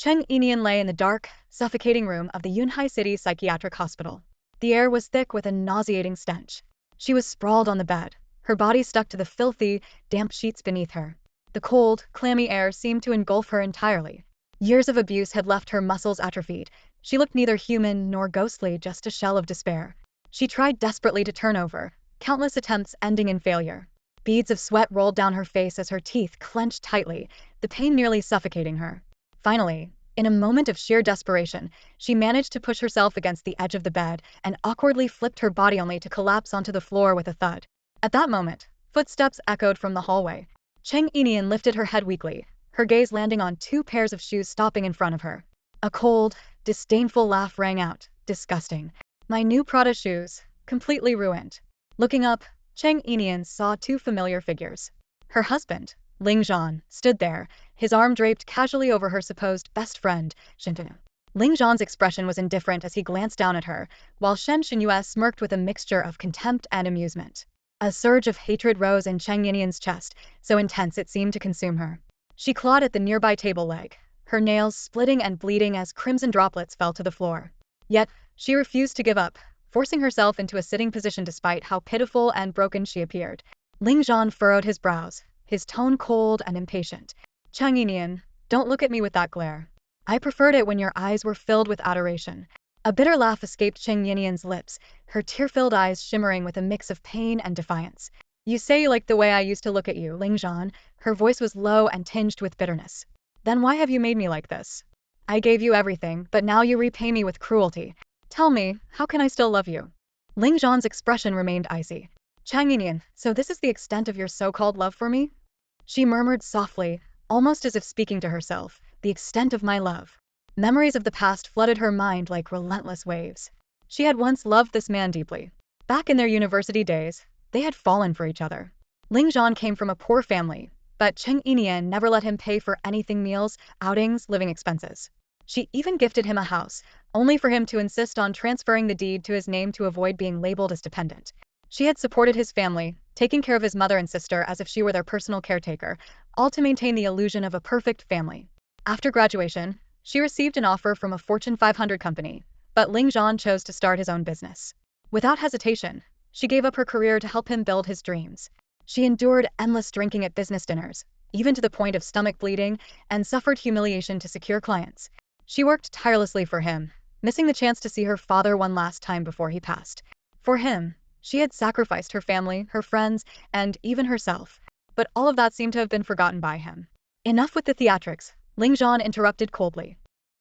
Cheng Yinian lay in the dark, suffocating room of the Yunhai City Psychiatric Hospital. The air was thick with a nauseating stench. She was sprawled on the bed, her body stuck to the filthy, damp sheets beneath her. The cold, clammy air seemed to engulf her entirely. Years of abuse had left her muscles atrophied. She looked neither human nor ghostly, just a shell of despair. She tried desperately to turn over, countless attempts ending in failure. Beads of sweat rolled down her face as her teeth clenched tightly, the pain nearly suffocating her. Finally, in a moment of sheer desperation, she managed to push herself against the edge of the bed and awkwardly flipped her body only to collapse onto the floor with a thud. At that moment, footsteps echoed from the hallway. Cheng Yinian lifted her head weakly, her gaze landing on two pairs of shoes stopping in front of her. A cold, disdainful laugh rang out. Disgusting. My new Prada shoes, completely ruined. Looking up, Cheng Yinian saw two familiar figures. Her husband, Ling Zhan, stood there, his arm draped casually over her supposed best friend, Shen Xinyue. Ling Zhan's expression was indifferent as he glanced down at her, while Shen Xinyue smirked with a mixture of contempt and amusement. A surge of hatred rose in Cheng Yinian's chest, so intense it seemed to consume her. She clawed at the nearby table leg, her nails splitting and bleeding as crimson droplets fell to the floor. Yet, she refused to give up, forcing herself into a sitting position despite how pitiful and broken she appeared. Ling Zhan furrowed his brows, his tone cold and impatient. Cheng Yinian, don't look at me with that glare. I preferred it when your eyes were filled with adoration. A bitter laugh escaped Cheng Yinian's lips, her tear-filled eyes shimmering with a mix of pain and defiance. You say you like the way I used to look at you, Ling Zhan. Her voice was low and tinged with bitterness. Then why have you made me like this? I gave you everything, but now you repay me with cruelty. Tell me, how can I still love you? Ling Zhan's expression remained icy. Cheng Yinian, so this is the extent of your so-called love for me? She murmured softly, almost as if speaking to herself, the extent of my love. Memories of the past flooded her mind like relentless waves. She had once loved this man deeply. Back in their university days, they had fallen for each other. Ling Zhan came from a poor family, but Cheng Yinian never let him pay for anything: meals, outings, living expenses. She even gifted him a house, only for him to insist on transferring the deed to his name to avoid being labeled as dependent. She had supported his family, taking care of his mother and sister as if she were their personal caretaker, all to maintain the illusion of a perfect family. After graduation, she received an offer from a Fortune 500 company, but Ling Zhan chose to start his own business. Without hesitation, she gave up her career to help him build his dreams. She endured endless drinking at business dinners, even to the point of stomach bleeding, and suffered humiliation to secure clients. She worked tirelessly for him, missing the chance to see her father one last time before he passed. For him, she had sacrificed her family, her friends, and even herself. But all of that seemed to have been forgotten by him. Enough with the theatrics, Ling Zhan interrupted coldly.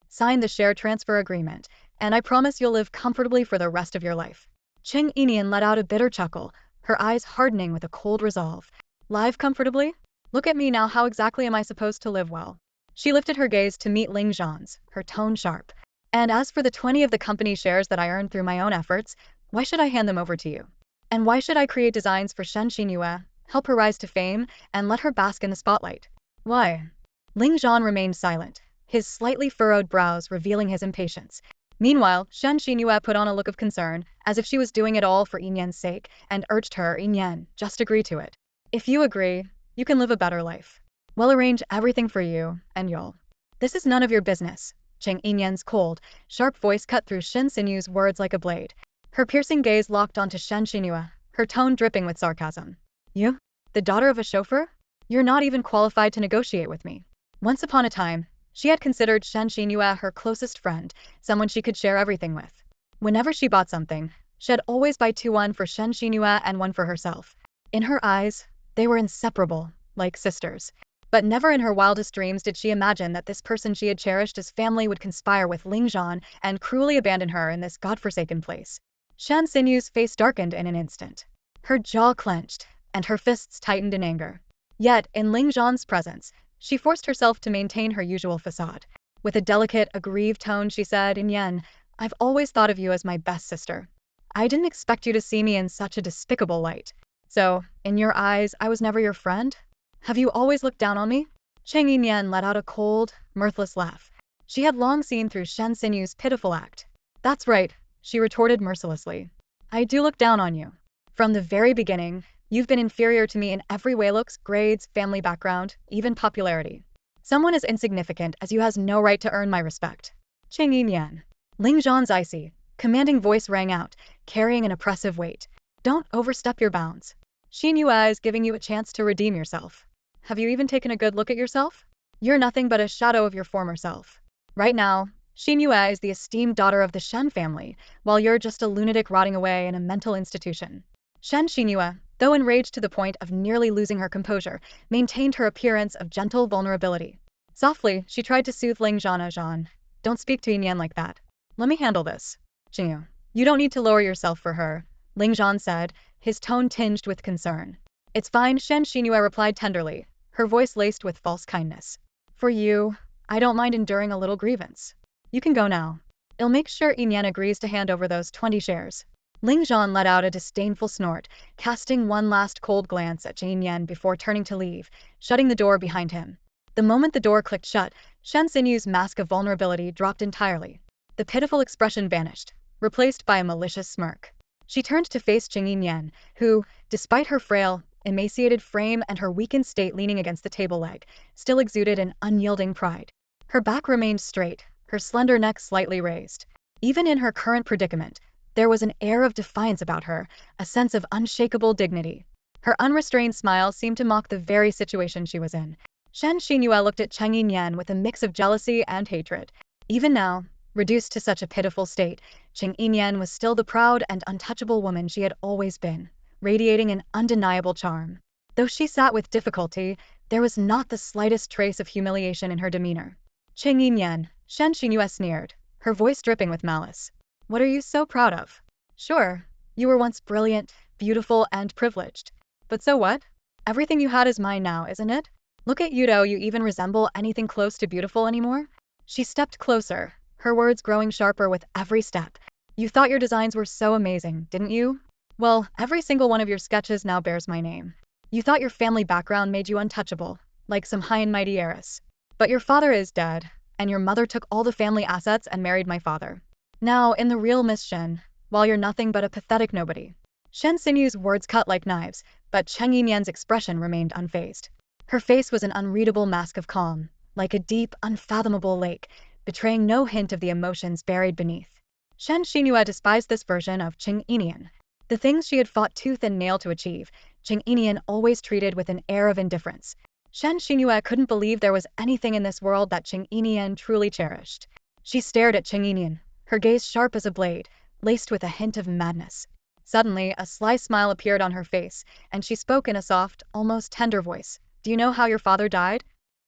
Sign the share transfer agreement, and I promise you'll live comfortably for the rest of your life. Cheng Yinian let out a bitter chuckle, her eyes hardening with a cold resolve. Live comfortably? Look at me now, how exactly am I supposed to live well? She lifted her gaze to meet Ling Zhan's, her tone sharp. And as for the 20 of the company shares that I earned through my own efforts, why should I hand them over to you? And why should I create designs for Shen Xinyue, help her rise to fame, and let her bask in the spotlight? Why? Ling Zhan remained silent, his slightly furrowed brows revealing his impatience. Meanwhile, Shen Xinyue put on a look of concern, as if she was doing it all for Yinyan's sake, and urged her, Yinyan, just agree to it. If you agree, you can live a better life. We'll arrange everything for you, and you'll. This is none of your business. Cheng Yinian's cold, sharp voice cut through Shen Xinyue's words like a blade. Her piercing gaze locked onto Shen Xinyue, her tone dripping with sarcasm. You? The daughter of a chauffeur? You're not even qualified to negotiate with me. Once upon a time, she had considered Shen Xinyue her closest friend, someone she could share everything with. Whenever she bought something, she'd always buy one for Shen Xinyue and one for herself. In her eyes, they were inseparable, like sisters. But never in her wildest dreams did she imagine that this person she had cherished as family would conspire with Ling Zhan and cruelly abandon her in this godforsaken place. Shen Xinyue's face darkened in an instant. Her jaw clenched, and her fists tightened in anger. Yet, in Ling Zhan's presence, she forced herself to maintain her usual facade. With a delicate, aggrieved tone, she said, Yinyan, I've always thought of you as my best sister. I didn't expect you to see me in such a despicable light. So, in your eyes, I was never your friend? Have you always looked down on me? Cheng Yinian let out a cold, mirthless laugh. She had long seen through Shen Xinyue's pitiful act. That's right, she retorted mercilessly. I do look down on you. From the very beginning, you've been inferior to me in every way: looks, grades, family background, even popularity. Someone as insignificant as you has no right to earn my respect. Cheng Yinian. Ling Zhan's icy, commanding voice rang out, carrying an oppressive weight. Don't overstep your bounds. Xinyue is giving you a chance to redeem yourself. Have you even taken a good look at yourself? You're nothing but a shadow of your former self. Right now, Xinyue is the esteemed daughter of the Shen family, while you're just a lunatic rotting away in a mental institution. Shen Xinyue, though enraged to the point of nearly losing her composure, maintained her appearance of gentle vulnerability. Softly, she tried to soothe Ling Zhan. Don't speak to Yinian like that. Let me handle this. Xinyu, you don't need to lower yourself for her, Ling Zhan said, his tone tinged with concern. It's fine, Shen Xinyue replied tenderly, her voice laced with false kindness. For you, I don't mind enduring a little grievance. You can go now. I'll make sure Yinian agrees to hand over those 20 shares. Ling Zhan let out a disdainful snort, casting one last cold glance at Cheng Yinian before turning to leave, shutting the door behind him. The moment the door clicked shut, Shen Xinyue's mask of vulnerability dropped entirely. The pitiful expression vanished, replaced by a malicious smirk. She turned to face Cheng Yinian, who, despite her frail, emaciated frame and her weakened state leaning against the table leg, still exuded an unyielding pride. Her back remained straight, her slender neck slightly raised. Even in her current predicament, there was an air of defiance about her, a sense of unshakable dignity. Her unrestrained smile seemed to mock the very situation she was in. Shen Xinyue looked at Cheng Yinian with a mix of jealousy and hatred. Even now, reduced to such a pitiful state, Cheng Yinian was still the proud and untouchable woman she had always been, radiating an undeniable charm. Though she sat with difficulty, there was not the slightest trace of humiliation in her demeanor. Cheng Yinian, Shen Xinyue sneered, her voice dripping with malice. What are you so proud of? Sure, you were once brilliant, beautiful, and privileged. But so what? Everything you had is mine now, isn't it? Look at you, do you even resemble anything close to beautiful anymore? She stepped closer, her words growing sharper with every step. You thought your designs were so amazing, didn't you? Well, every single one of your sketches now bears my name. You thought your family background made you untouchable, like some high and mighty heiress. But your father is dead, and your mother took all the family assets and married my father. Now, in the real Miss Shen, while you're nothing but a pathetic nobody. Shen Xinyue's words cut like knives, but Cheng Yinian's expression remained unfazed. Her face was an unreadable mask of calm, like a deep, unfathomable lake, betraying no hint of the emotions buried beneath. Shen Xinyue despised this version of Cheng Yinian. The things she had fought tooth and nail to achieve, Cheng Yinian always treated with an air of indifference. Shen Xinyue couldn't believe there was anything in this world that Cheng Yinian truly cherished. She stared at Cheng Yinian, her gaze sharp as a blade, laced with a hint of madness. Suddenly, a sly smile appeared on her face, and she spoke in a soft, almost tender voice. Do you know how your father died?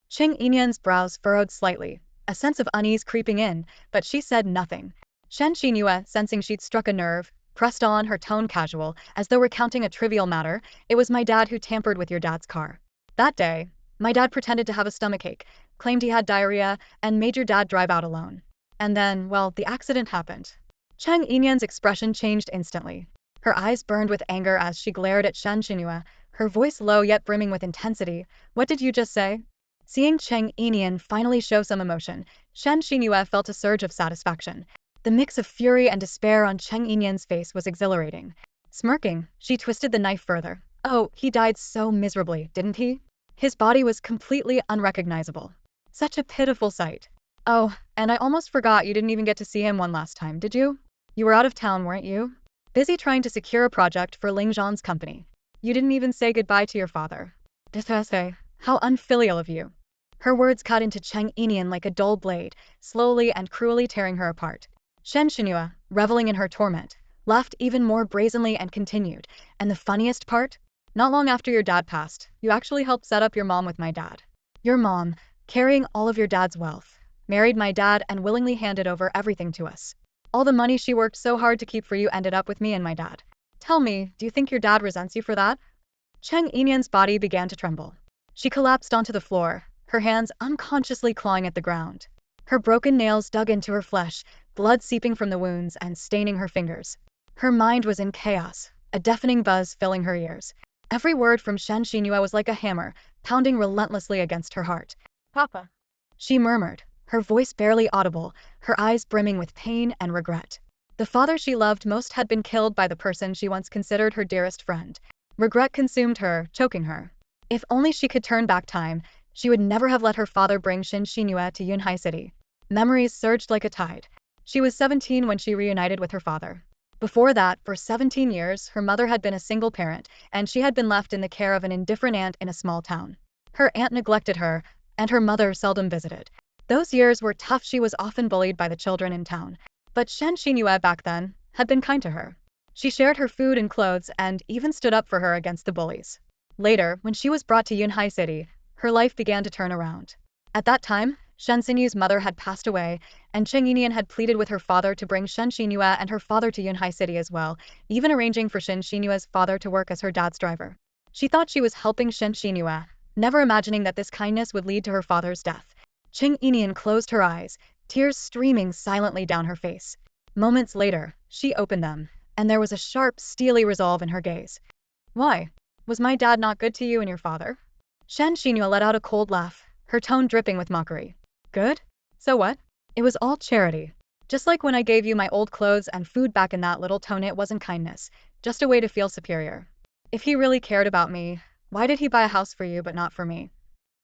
Cheng Yinian's brows furrowed slightly, a sense of unease creeping in, but she said nothing. Shen Xinyue, sensing she'd struck a nerve, pressed on, her tone casual, as though recounting a trivial matter. It was my dad who tampered with your dad's car. That day, my dad pretended to have a stomachache, claimed he had diarrhea, and made your dad drive out alone. And then, well, the accident happened. Cheng Yinian's expression changed instantly. Her eyes burned with anger as she glared at Shen Xinyue, her voice low yet brimming with intensity. What did you just say? Seeing Cheng Yinian finally show some emotion, Shen Xinyue felt a surge of satisfaction. The mix of fury and despair on Cheng Yinian's face was exhilarating. Smirking, she twisted the knife further. Oh, he died so miserably, didn't he? His body was completely unrecognizable. Such a pitiful sight. Oh, and I almost forgot you didn't even get to see him one last time, did you? You were out of town, weren't you? Busy trying to secure a project for Ling Zhan's company. You didn't even say goodbye to your father. Disase, how unfilial of you. Her words cut into Cheng Yinian like a dull blade, slowly and cruelly tearing her apart. Shen Xinyue, reveling in her torment, laughed even more brazenly and continued. And the funniest part? Not long after your dad passed, you actually helped set up your mom with my dad. Your mom, carrying all of your dad's wealth, married my dad and willingly handed over everything to us. All the money she worked so hard to keep for you ended up with me and my dad. Tell me, do you think your dad resents you for that? Cheng Yinian's body began to tremble. She collapsed onto the floor, her hands unconsciously clawing at the ground. Her broken nails dug into her flesh, blood seeping from the wounds and staining her fingers. Her mind was in chaos, a deafening buzz filling her ears. Every word from Shen Xinyue was like a hammer, pounding relentlessly against her heart. Papa, she murmured, her voice barely audible, her eyes brimming with pain and regret. The father she loved most had been killed by the person she once considered her dearest friend. Regret consumed her, choking her. If only she could turn back time, She would never have let her father bring Shen Xinyue to Yunhai City. Memories surged like a tide. She was 17 when she reunited with her father. Before that, for 17 years, her mother had been a single parent, and she had been left in the care of an indifferent aunt in a small town. Her aunt neglected her, and her mother seldom visited. Those years were tough. She was often bullied by the children in town. But Shen Xinyue back then had been kind to her. She shared her food and clothes and even stood up for her against the bullies. Later, when she was brought to Yunhai City, her life began to turn around. At that time, Shen Xinyue's mother had passed away, and Cheng Yinian had pleaded with her father to bring Shen Xinyue and her father to Yunhai City as well, even arranging for Shen Xinyue's father to work as her dad's driver. She thought she was helping Shen Xinyue, never imagining that this kindness would lead to her father's death. Cheng Yinian closed her eyes, tears streaming silently down her face. Moments later, she opened them, and there was a sharp, steely resolve in her gaze. Why? Was my dad not good to you and your father? Shen Xinyue let out a cold laugh, her tone dripping with mockery. Good? So what? It was all charity. Just like when I gave you my old clothes and food back in that little tone, it wasn't kindness, just a way to feel superior. If he really cared about me, why did he buy a house for you but not for me?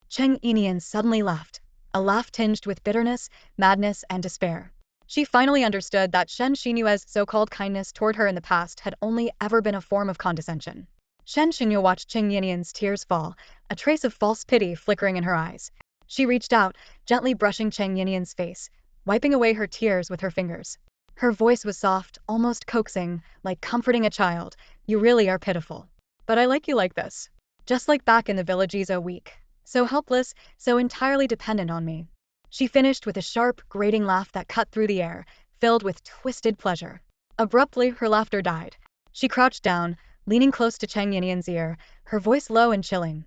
Cheng Yinian suddenly laughed, a laugh tinged with bitterness, madness, and despair. She finally understood that Shen Xinyue's so-called kindness toward her in the past had only ever been a form of condescension. Shen Xinyue watched Cheng Yinian's tears fall, a trace of false pity flickering in her eyes. She reached out, gently brushing Cheng Yinian's face, wiping away her tears with her fingers. Her voice was soft, almost coaxing, like comforting a child. You really are pitiful. But I like you like this. Just like back in the village, so weak, so helpless, so entirely dependent on me. She finished with a sharp, grating laugh that cut through the air, filled with twisted pleasure. Abruptly, her laughter died. She crouched down, leaning close to Cheng Yinian's ear, her voice low and chilling.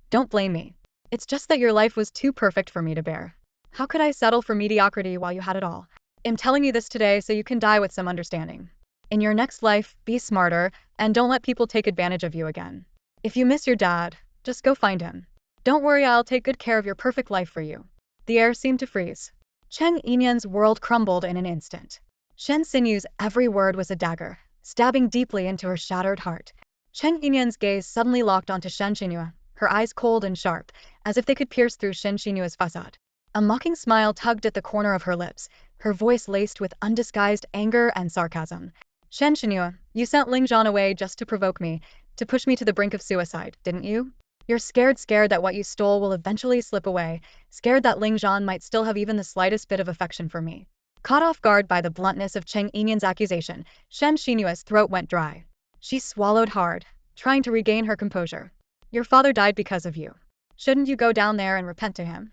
Don't blame me. It's just that your life was too perfect for me to bear. How could I settle for mediocrity while you had it all? I'm telling you this today so you can die with some understanding. In your next life, be smarter, and don't let people take advantage of you again. If you miss your dad, just go find him. Don't worry, I'll take good care of your perfect life for you. The air seemed to freeze. Cheng Yinian's world crumbled in an instant. Shen Xinyue's every word was a dagger, stabbing deeply into her shattered heart. Cheng Yinian's gaze suddenly locked onto Shen Xinyue, her eyes cold and sharp, as if they could pierce through Shen Xinyue's facade. A mocking smile tugged at the corner of her lips, her voice laced with undisguised anger and sarcasm. Shen Xinyue, you sent Ling Zhan away just to provoke me, to push me to the brink of suicide, didn't you? You're scared that what you stole will eventually slip away, scared that Ling Zhan might still have even the slightest bit of affection for me. Caught off guard by the bluntness of Cheng Yinian's accusation, Shen Xinyue's throat went dry. She swallowed hard, trying to regain her composure. Your father died because of you. Shouldn't you go down there and repent to him?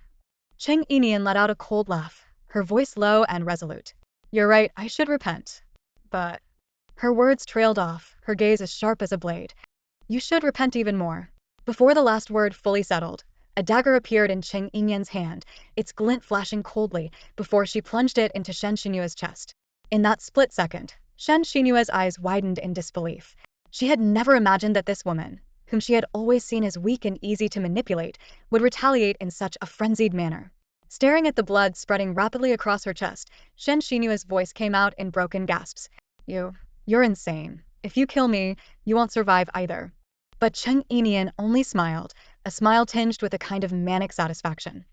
Cheng Yinian let out a cold laugh, her voice low and resolute. You're right, I should repent. But... Her words trailed off, her gaze as sharp as a blade. You should repent even more. Before the last word fully settled, a dagger appeared in Cheng Yinian's hand, its glint flashing coldly before she plunged it into Shen Xinyue's chest. In that split second, Shen Xinyue's eyes widened in disbelief. She had never imagined that this woman, whom she had always seen as weak and easy to manipulate, would retaliate in such a frenzied manner. Staring at the blood spreading rapidly across her chest, Shen Xinyue's voice came out in broken gasps. You're insane. If you kill me, you won't survive either. But Cheng Yinian only smiled, a smile tinged with a kind of manic satisfaction.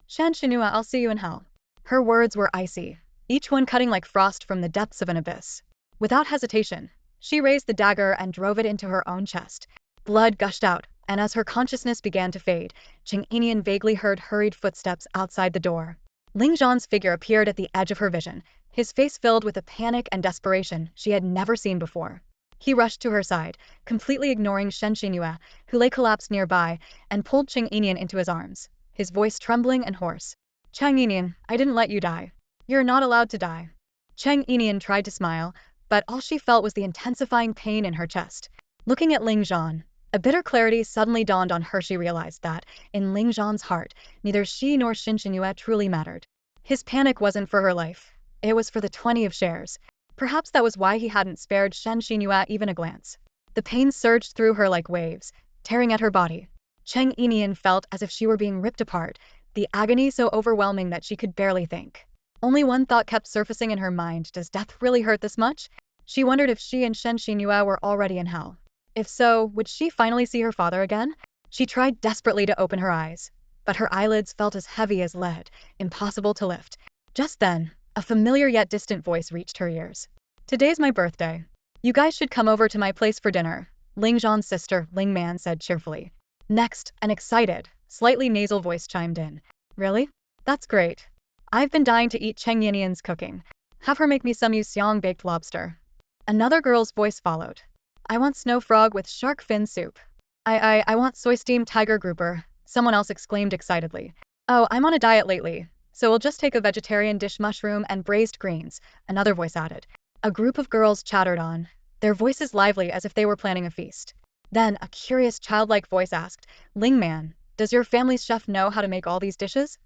Shen Xinyue, I'll see you in hell. Her words were icy, each one cutting like frost from the depths of an abyss. Without hesitation, she raised the dagger and drove it into her own chest. Blood gushed out, and as her consciousness began to fade, Cheng Yinian vaguely heard hurried footsteps outside the door. Ling Zhan's figure appeared at the edge of her vision, his face filled with a panic and desperation she had never seen before. He rushed to her side, completely ignoring Shen Xinyue, who lay collapsed nearby, and pulled Cheng Yinian into his arms, his voice trembling and hoarse. Cheng Yinian, I didn't let you die. You're not allowed to die. Cheng Yinian tried to smile, but all she felt was the intensifying pain in her chest. Looking at Ling Zhan, a bitter clarity suddenly dawned on her. She realized that, in Ling Zhan's heart, neither she nor Shen Xinyue truly mattered. His panic wasn't for her life. It was for the 20 of shares. Perhaps that was why he hadn't spared Shen Xinyue even a glance. The pain surged through her like waves, tearing at her body. Cheng Yinian felt as if she were being ripped apart, the agony so overwhelming that she could barely think. Only one thought kept surfacing in her mind: does death really hurt this much? She wondered if she and Shen Xinyue were already in hell. If so, would she finally see her father again? She tried desperately to open her eyes, but her eyelids felt as heavy as lead, impossible to lift. Just then, a familiar yet distant voice reached her ears. "Today's my birthday. You guys should come over to my place for dinner," Ling Zhan's sister, Ling Man, said cheerfully. Next, an excited, slightly nasal voice chimed in. "Really? That's great. I've been dying to eat Cheng Yinian's cooking. Have her make me some Yuxiang baked lobster." Another girl's voice followed. "I want snow frog with shark fin soup." I want soy steamed tiger grouper," someone else exclaimed excitedly. "Oh, I'm on a diet lately, so we'll just take a vegetarian dish, mushroom and braised greens," another voice added. A group of girls chattered on, their voices lively as if they were planning a feast. Then a curious childlike voice asked, "Ling Man, does your family's chef know how to make all these dishes?"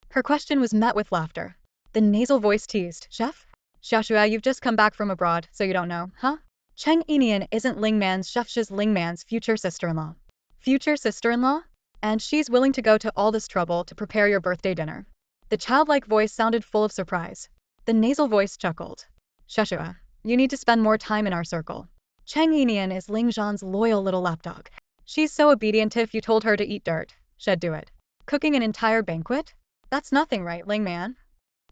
Her question was met with laughter. The nasal voice teased, "Chef? Xinyue, you've just come back from abroad, so you don't know, huh?" Cheng Yinian isn't Ling Man's chef, she's Ling Man's future sister-in-law. Future sister-in-law? And she's willing to go to all this trouble to prepare your birthday dinner. The childlike voice sounded full of surprise. The nasal voice chuckled. "Xinyue, you need to spend more time in our circle. Cheng Yinian is Ling Zhan's loyal little lapdog. She's so obedient, if you told her to eat dirt, she'd do it. Cooking an entire banquet? That's nothing, right, Ling Man?"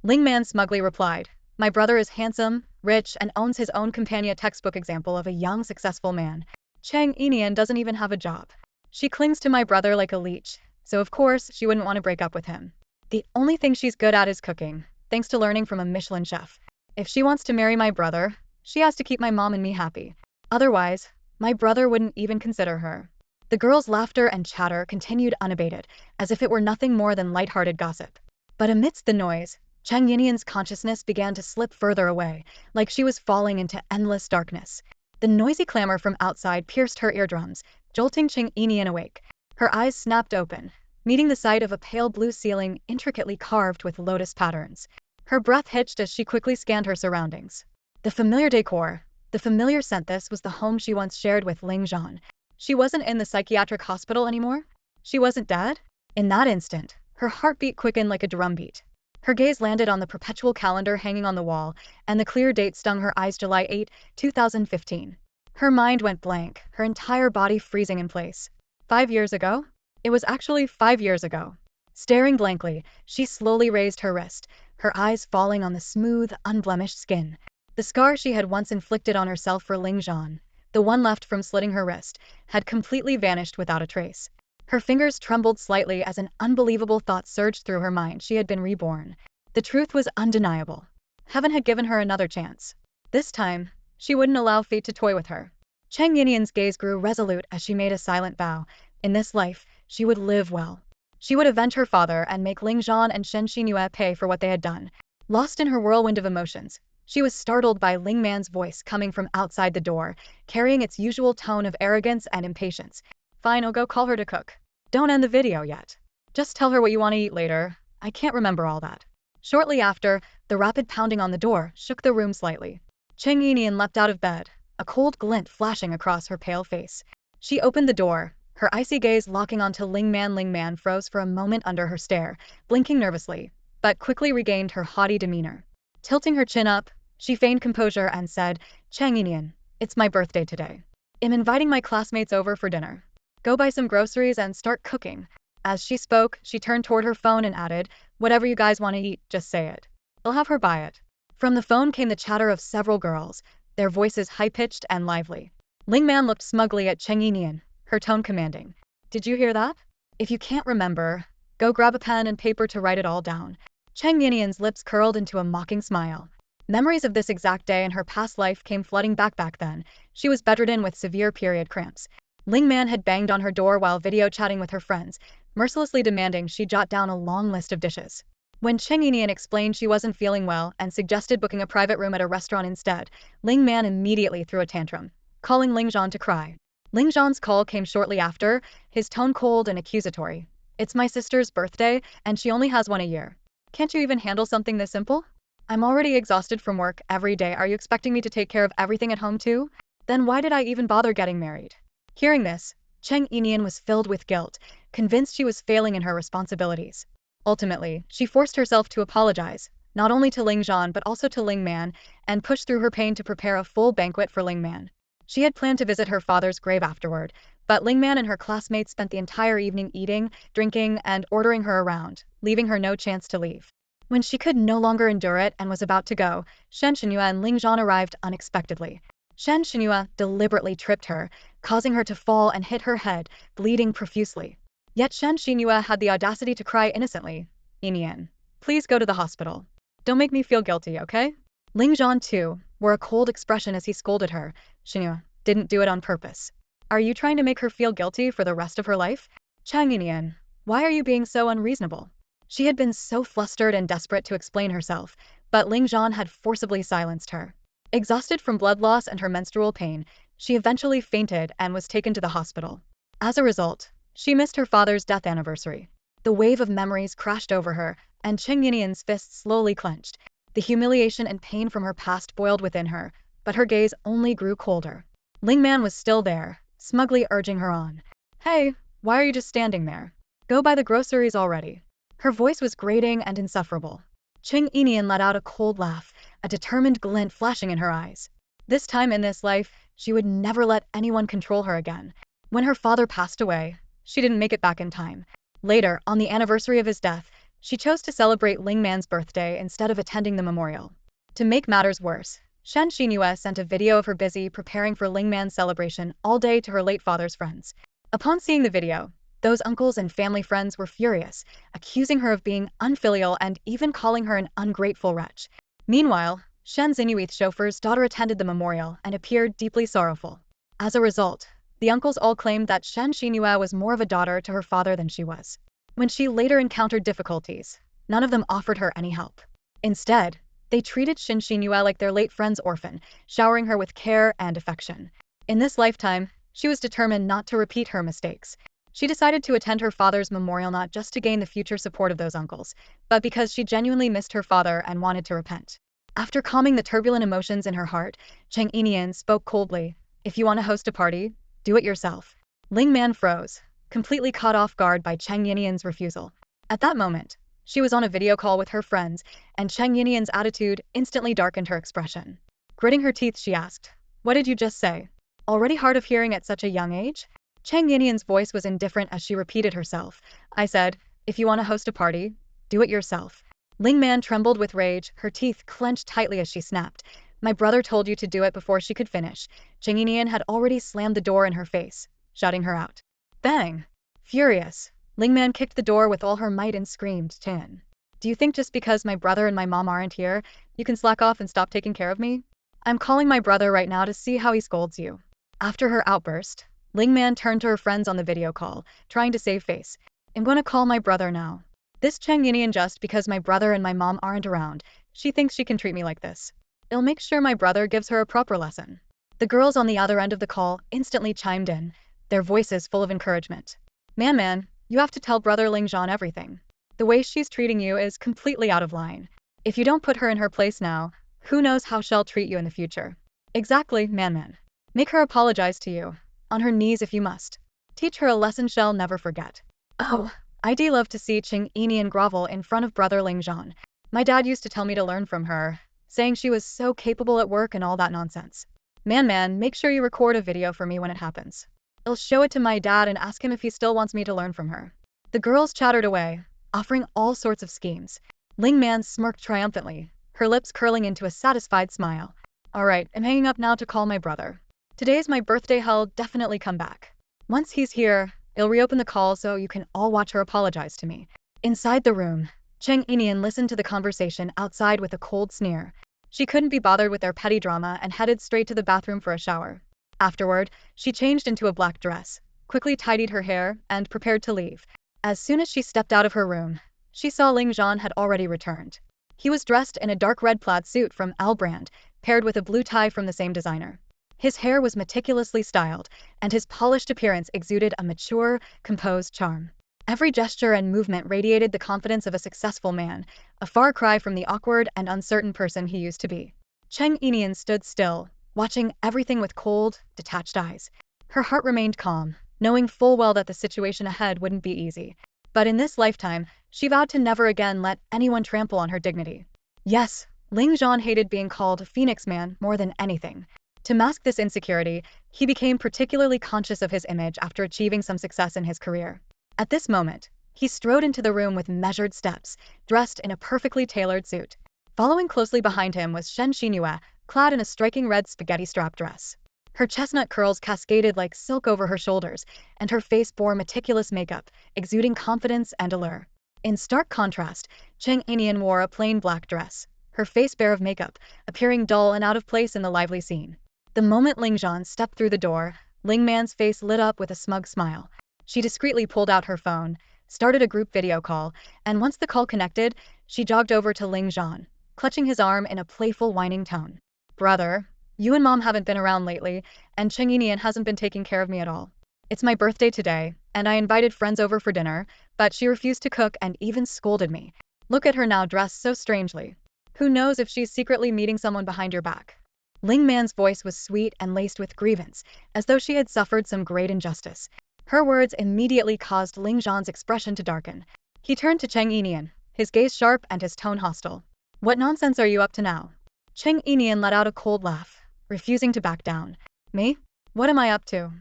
Ling Man smugly replied, "My brother is handsome, rich, and owns his own companion, textbook example of a young, successful man. Cheng Yinian doesn't even have a job. She clings to my brother like a leech, so of course she wouldn't want to break up with him. The only thing she's good at is cooking, thanks to learning from a Michelin chef. If she wants to marry my brother, she has to keep my mom and me happy. Otherwise, my brother wouldn't even consider her." The girls' laughter and chatter continued unabated, as if it were nothing more than light-hearted gossip. But amidst the noise, Cheng Yinian's consciousness began to slip further away, like she was falling into endless darkness. The noisy clamor from outside pierced her eardrums, jolting Cheng Yinian awake. Her eyes snapped open, meeting the sight of a pale blue ceiling intricately carved with lotus patterns. Her breath hitched as she quickly scanned her surroundings. The familiar decor, the familiar scent, this was the home she once shared with Ling Zhan. She wasn't in the psychiatric hospital anymore? She wasn't dead? In that instant, her heartbeat quickened like a drumbeat. Her gaze landed on the perpetual calendar hanging on the wall, and the clear date stung her eyes. July 8, 2015. Her mind went blank, her entire body freezing in place. 5 years ago? It was actually 5 years ago. Staring blankly, she slowly raised her wrist, her eyes falling on the smooth, unblemished skin. The scar she had once inflicted on herself for Ling Zhan, the one left from slitting her wrist, had completely vanished without a trace. Her fingers trembled slightly as an unbelievable thought surged through her mind. She had been reborn. The truth was undeniable. Heaven had given her another chance. This time, she wouldn't allow fate to toy with her. Cheng Yinian's gaze grew resolute as she made a silent vow. In this life, she would live well. She would avenge her father and make Ling Zhan and Shen Xinyue pay for what they had done. Lost in her whirlwind of emotions, she was startled by Ling Man's voice coming from outside the door, carrying its usual tone of arrogance and impatience. "Fine, I'll go call her to cook. Don't end the video yet. Just tell her what you want to eat later. I can't remember all that." Shortly after, the rapid pounding on the door shook the room slightly. Cheng Yinian leapt out of bed, a cold glint flashing across her pale face. She opened the door, her icy gaze locking onto Ling Man. Ling Man froze for a moment under her stare, blinking nervously, but quickly regained her haughty demeanor. Tilting her chin up, she feigned composure and said, "Cheng Yinian, it's my birthday today. I'm inviting my classmates over for dinner. Go buy some groceries and start cooking." As she spoke, she turned toward her phone and added, "Whatever you guys want to eat, just say it. I'll have her buy it." From the phone came the chatter of several girls, their voices high-pitched and lively. Ling Man looked smugly at Cheng Yinian, her tone commanding. "Did you hear that? If you can't remember, go grab a pen and paper to write it all down." Cheng Yinian's lips curled into a mocking smile. Memories of this exact day in her past life came flooding back. Back then, she was bedridden with severe period cramps. Ling Man had banged on her door while video chatting with her friends, mercilessly demanding she jot down a long list of dishes. When Cheng Yinian explained she wasn't feeling well and suggested booking a private room at a restaurant instead, Ling Man immediately threw a tantrum, calling Ling Zhan to cry. Ling Zhan's call came shortly after, his tone cold and accusatory. "It's my sister's birthday, and she only has one a year. Can't you even handle something this simple? I'm already exhausted from work every day. Are you expecting me to take care of everything at home too? Then why did I even bother getting married?" Hearing this, Cheng Yinian was filled with guilt, convinced she was failing in her responsibilities. Ultimately, she forced herself to apologize, not only to Ling Zhan but also to Ling Man, and pushed through her pain to prepare a full banquet for Ling Man. She had planned to visit her father's grave afterward, But Ling Man and her classmates spent the entire evening eating, drinking, and ordering her around, leaving her no chance to leave. When she could no longer endure it and was about to go, Shen Xinyue and Ling Zhan arrived unexpectedly. Shen Xinyue deliberately tripped her, causing her to fall and hit her head, bleeding profusely. Yet Shen Xinyue had the audacity to cry innocently. Yinian, please go to the hospital. Don't make me feel guilty, okay? Ling Zhan too wore a cold expression as he scolded her. Xinyue didn't do it on purpose. Are you trying to make her feel guilty for the rest of her life? Cheng Yinian, why are you being so unreasonable? She had been so flustered and desperate to explain herself, but Ling Zhan had forcibly silenced her. Exhausted from blood loss and her menstrual pain, she eventually fainted and was taken to the hospital. As a result, she missed her father's death anniversary. The wave of memories crashed over her, and Cheng Yinian's fists slowly clenched. The humiliation and pain from her past boiled within her, but her gaze only grew colder. Ling Man was still there, smugly urging her on. Hey, why are you just standing there? Go buy the groceries already. Her voice was grating and insufferable. Cheng Yinian let out a cold laugh, a determined glint flashing in her eyes. This time in this life, she would never let anyone control her again. When her father passed away, she didn't make it back in time. Later, on the anniversary of his death, she chose to celebrate Ling Man's birthday instead of attending the memorial. To make matters worse, Shen Xinyue sent a video of her busy preparing for Ling Man's celebration all day to her late father's friends. Upon seeing the video, those uncles and family friends were furious, accusing her of being unfilial and even calling her an ungrateful wretch. Meanwhile, Shen Xinyue's chauffeur's daughter attended the memorial and appeared deeply sorrowful. As a result, the uncles all claimed that Shen Xinyue was more of a daughter to her father than she was. When she later encountered difficulties, none of them offered her any help. Instead, they treated Shen Xinyue like their late friend's orphan, showering her with care and affection. In this lifetime, she was determined not to repeat her mistakes. She decided to attend her father's memorial not just to gain the future support of those uncles, but because she genuinely missed her father and wanted to repent. After calming the turbulent emotions in her heart, Cheng Yinian spoke coldly. If you want to host a party, do it yourself. Ling Man froze, completely caught off guard by Cheng Yinian's refusal. At that moment, she was on a video call with her friends, and Cheng Yinian's attitude instantly darkened her expression. Gritting her teeth, she asked, "What did you just say? Already hard of hearing at such a young age?" Cheng Yinian's voice was indifferent as she repeated herself. "I said, if you want to host a party, do it yourself." Ling Man trembled with rage, her teeth clenched tightly as she snapped. "My brother told you to do it." Before she could finish, Cheng Yinian had already slammed the door in her face, shutting her out. Bang! Furious, Ling Man kicked the door with all her might and screamed, "Tin! Do you think just because my brother and my mom aren't here, you can slack off and stop taking care of me? I'm calling my brother right now to see how he scolds you." After her outburst, Ling Man turned to her friends on the video call, trying to save face. "I'm gonna call my brother now. This Cheng Yinian, just because my brother and my mom aren't around, she thinks she can treat me like this. I'll make sure my brother gives her a proper lesson." The girls on the other end of the call instantly chimed in, their voices full of encouragement. Man, you have to tell brother Ling Zhan everything. The way she's treating you is completely out of line. If you don't put her in her place now, who knows how she'll treat you in the future." "Exactly, man. Make her apologize to you. On her knees if you must. Teach her a lesson she'll never forget." "Oh, I'd love to see Cheng Yinian grovel in front of brother Ling Zhan. My dad used to tell me to learn from her, saying she was so capable at work and all that nonsense. Man, make sure you record a video for me when it happens. I'll show it to my dad and ask him if he still wants me to learn from her." The girls chattered away, offering all sorts of schemes. Ling Man smirked triumphantly, her lips curling into a satisfied smile. "Alright, I'm hanging up now to call my brother. Today's my birthday, he'll definitely come back. Once he's here, I'll reopen the call so you can all watch her apologize to me." Inside the room, Cheng Yinian listened to the conversation outside with a cold sneer. She couldn't be bothered with their petty drama and headed straight to the bathroom for a shower. Afterward, she changed into a black dress, quickly tidied her hair, and prepared to leave. As soon as she stepped out of her room, she saw Ling Zhan had already returned. He was dressed in a dark red plaid suit from Al brand, paired with a blue tie from the same designer. His hair was meticulously styled, and his polished appearance exuded a mature, composed charm. Every gesture and movement radiated the confidence of a successful man, a far cry from the awkward and uncertain person he used to be. Cheng Yinian stood still, watching everything with cold, detached eyes. Her heart remained calm, knowing full well that the situation ahead wouldn't be easy. But in this lifetime, she vowed to never again let anyone trample on her dignity. Yes, Ling Zhan hated being called Phoenix Man more than anything. To mask this insecurity, he became particularly conscious of his image after achieving some success in his career. At this moment, he strode into the room with measured steps, dressed in a perfectly tailored suit. Following closely behind him was Shen Xinyue, clad in a striking red spaghetti strap dress. Her chestnut curls cascaded like silk over her shoulders, and her face bore meticulous makeup, exuding confidence and allure. In stark contrast, Cheng Yinian wore a plain black dress, her face bare of makeup, appearing dull and out of place in the lively scene. The moment Ling Zhan stepped through the door, Ling Man's face lit up with a smug smile. She discreetly pulled out her phone, started a group video call, and once the call connected, she jogged over to Ling Zhan, clutching his arm in a playful, whining tone. "Brother, you and Mom haven't been around lately, and Cheng Yinian hasn't been taking care of me at all. It's my birthday today, and I invited friends over for dinner, but she refused to cook and even scolded me. Look at her now dressed so strangely. Who knows if she's secretly meeting someone behind your back?" Ling Man's voice was sweet and laced with grievance, as though she had suffered some great injustice. Her words immediately caused Ling Zhan's expression to darken. He turned to Cheng Yinian, his gaze sharp and his tone hostile. "What nonsense are you up to now?" Cheng Yinian let out a cold laugh, refusing to back down. "Me? What am I up to?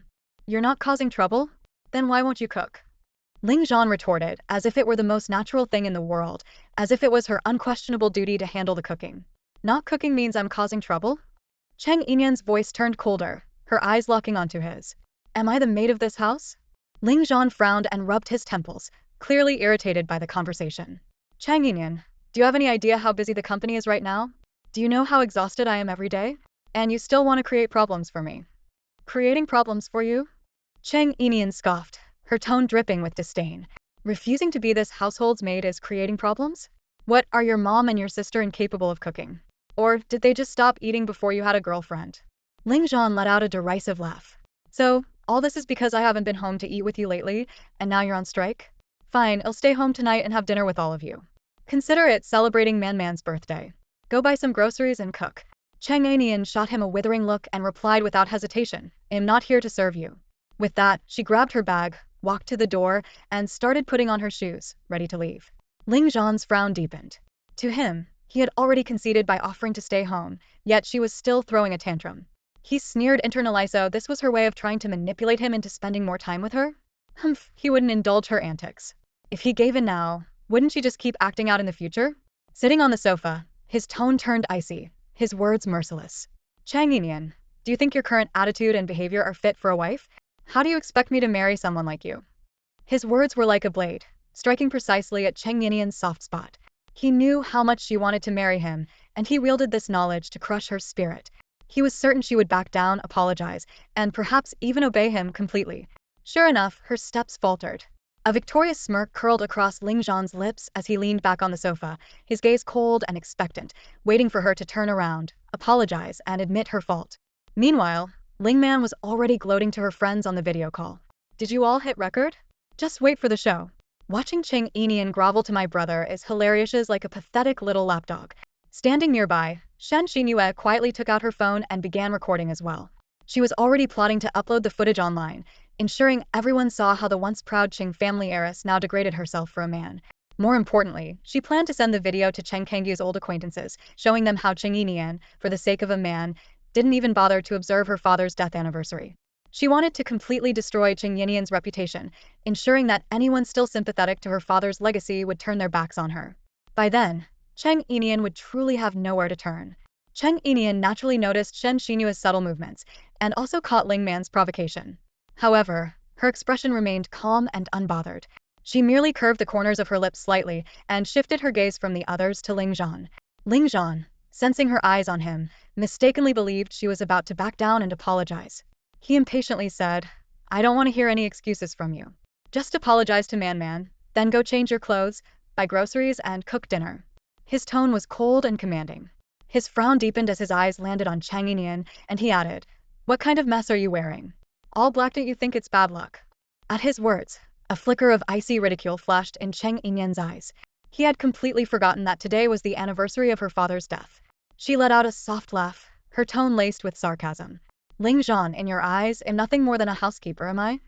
You're not causing trouble? Then why won't you cook?" Ling Zhan retorted, as if it were the most natural thing in the world, as if it was her unquestionable duty to handle the cooking. "Not cooking means I'm causing trouble?" Cheng Yinian's voice turned colder, her eyes locking onto his. "Am I the maid of this house?" Ling Zhan frowned and rubbed his temples, clearly irritated by the conversation. "Cheng Yinian, do you have any idea how busy the company is right now? Do you know how exhausted I am every day? And you still want to create problems for me." "Creating problems for you?" Cheng Yinian scoffed, her tone dripping with disdain. "Refusing to be this household's maid is creating problems? What, are your mom and your sister incapable of cooking? Or did they just stop eating before you had a girlfriend?" Ling Zhan let out a derisive laugh. "So, all this is because I haven't been home to eat with you lately, and now you're on strike? Fine, I'll stay home tonight and have dinner with all of you. Consider it celebrating Man's birthday. Go buy some groceries and cook." Cheng Yinian shot him a withering look and replied without hesitation, "I'm not here to serve you." With that, she grabbed her bag, walked to the door, and started putting on her shoes, ready to leave. Ling Zhan's frown deepened. To him, he had already conceded by offering to stay home, yet she was still throwing a tantrum. He sneered internally, so this was her way of trying to manipulate him into spending more time with her? Humph, he wouldn't indulge her antics. If he gave in now, wouldn't she just keep acting out in the future? Sitting on the sofa, his tone turned icy, his words merciless. "Cheng Yinian, do you think your current attitude and behavior are fit for a wife? How do you expect me to marry someone like you?" His words were like a blade, striking precisely at Cheng Yinian's soft spot. He knew how much she wanted to marry him, and he wielded this knowledge to crush her spirit. He was certain she would back down, apologize, and perhaps even obey him completely. Sure enough, her steps faltered. A victorious smirk curled across Ling Zhan's lips as he leaned back on the sofa, his gaze cold and expectant, waiting for her to turn around, apologize, and admit her fault. Meanwhile, Ling Man was already gloating to her friends on the video call. "Did you all hit record? Just wait for the show. Watching Cheng Yinian grovel to my brother is hilarious like a pathetic little lapdog." Standing nearby, Shen Xinyue quietly took out her phone and began recording as well. She was already plotting to upload the footage online, ensuring everyone saw how the once proud Cheng family heiress now degraded herself for a man. More importantly, she planned to send the video to Cheng Kangyu's old acquaintances, showing them how Cheng Yinian, for the sake of a man, didn't even bother to observe her father's death anniversary. She wanted to completely destroy Cheng Yinian's reputation, ensuring that anyone still sympathetic to her father's legacy would turn their backs on her. By then, Cheng Yinian would truly have nowhere to turn. Cheng Yinian naturally noticed Shen Xinyue's subtle movements, and also caught Ling Man's provocation. However, her expression remained calm and unbothered. She merely curved the corners of her lips slightly and shifted her gaze from the others to Ling Zhan. Ling Zhan, sensing her eyes on him, mistakenly believed she was about to back down and apologize. He impatiently said, "I don't want to hear any excuses from you. Just apologize to Man, then go change your clothes, buy groceries, and cook dinner." His tone was cold and commanding. His frown deepened as his eyes landed on Cheng Yinian, and he added, "What kind of mess are you wearing? All black, don't you think it's bad luck?" At his words, a flicker of icy ridicule flashed in Cheng Yinian's eyes. He had completely forgotten that today was the anniversary of her father's death. She let out a soft laugh, her tone laced with sarcasm. "Ling Zhan, in your eyes, I'm nothing more than a housekeeper, am I?"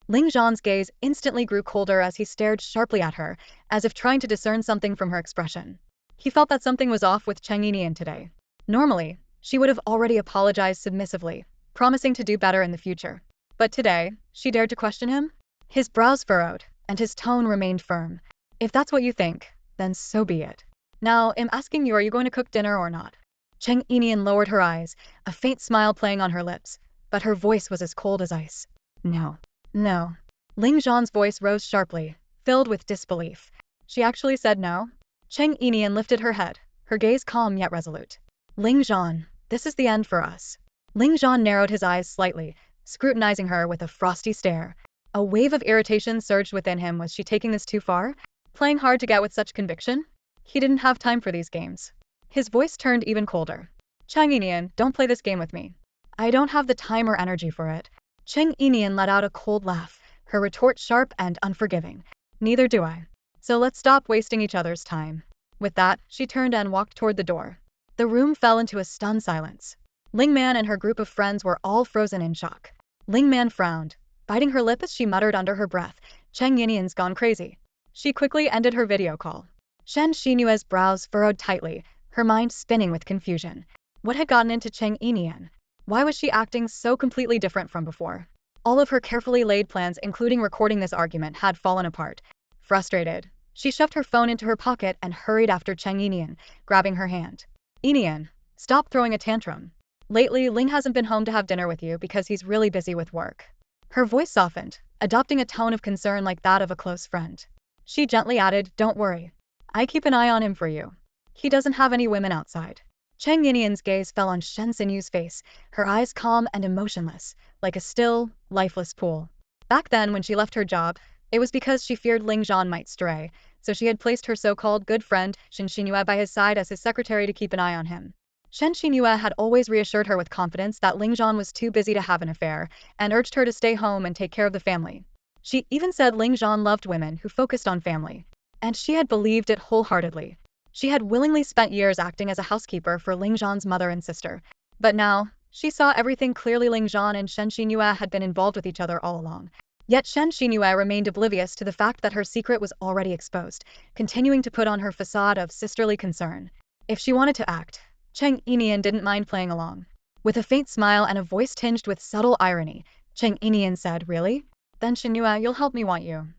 Ling Zhan's gaze instantly grew colder as he stared sharply at her, as if trying to discern something from her expression. He felt that something was off with Cheng Yinian today. Normally, she would have already apologized submissively, promising to do better in the future. But today, she dared to question him? His brows furrowed, and his tone remained firm. If that's what you think, then so be it. Now, I'm asking you, are you going to cook dinner or not? Cheng Yinian lowered her eyes, a faint smile playing on her lips, but her voice was as cold as ice. No. No. Ling Zhan's voice rose sharply, filled with disbelief. She actually said no? Cheng Yinian lifted her head, her gaze calm yet resolute. Ling Zhan, this is the end for us. Ling Zhan narrowed his eyes slightly, scrutinizing her with a frosty stare. A wave of irritation surged within him. Was she taking this too far? Playing hard to get with such conviction? He didn't have time for these games. His voice turned even colder. Cheng Yinian, don't play this game with me. I don't have the time or energy for it. Cheng Yinian let out a cold laugh, her retort sharp and unforgiving. Neither do I. So let's stop wasting each other's time. With that, she turned and walked toward the door. The room fell into a stunned silence. Ling Man and her group of friends were all frozen in shock. Ling Man frowned, biting her lip as she muttered under her breath, Cheng Yinian's gone crazy. She quickly ended her video call. Shen Xinyue's brows furrowed tightly, her mind spinning with confusion. What had gotten into Cheng Yinian? Why was she acting so completely different from before? All of her carefully laid plans, including recording this argument, had fallen apart. Frustrated, she shoved her phone into her pocket and hurried after Cheng Yinian, grabbing her hand. Yinian, stop throwing a tantrum. Lately, Ling hasn't been home to have dinner with you because he's really busy with work. Her voice softened, adopting a tone of concern like that of a close friend. She gently added, don't worry. I keep an eye on him for you. He doesn't have any women outside. Cheng Yinian's gaze fell on Shen Xinyue's face, her eyes calm and emotionless, like a still, lifeless pool. Back then, when she left her job, it was because she feared Ling Zhan might stray, so she had placed her so-called good friend, Shen Xinyue, by his side as his secretary to keep an eye on him. Shen Xinyue had always reassured her with confidence that Ling Zhan was too busy to have an affair, and urged her to stay home and take care of the family. She even said Ling Zhan loved women who focused on family. And she had believed it wholeheartedly. She had willingly spent years acting as a housekeeper for Ling Zhan's mother and sister. But now, she saw everything clearly. Ling Zhan and Shen Xinyue had been involved with each other all along. Yet Shen Xinyue remained oblivious to the fact that her secret was already exposed, continuing to put on her facade of sisterly concern. If she wanted to act, Cheng Yinian didn't mind playing along. With a faint smile and a voice tinged with subtle irony, Cheng Yinian said, really? Then Xinyue, you'll help me, won't you?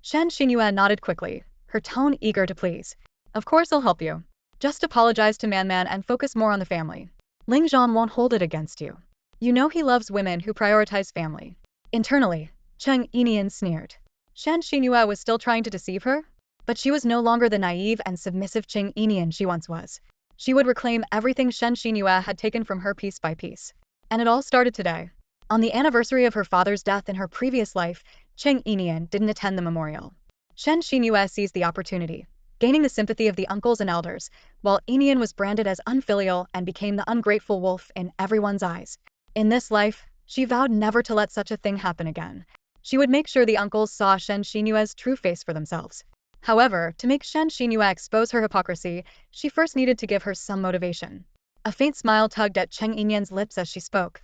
Shen Xinyue nodded quickly, her tone eager to please. Of course I'll help you. Just apologize to Man and focus more on the family. Ling Zhan won't hold it against you. You know he loves women who prioritize family. Internally, Cheng Yinian sneered. Shen Xinyue was still trying to deceive her? But she was no longer the naive and submissive Cheng Yinian she once was. She would reclaim everything Shen Xinyue had taken from her piece by piece. And it all started today. On the anniversary of her father's death in her previous life, Cheng Yinian didn't attend the memorial. Shen Xinyue seized the opportunity, gaining the sympathy of the uncles and elders, while Yinian was branded as unfilial and became the ungrateful wolf in everyone's eyes. In this life, she vowed never to let such a thing happen again. She would make sure the uncles saw Shen Xinyue's true face for themselves. However, to make Shen Xinyue expose her hypocrisy, she first needed to give her some motivation. A faint smile tugged at Cheng Yinian's lips as she spoke.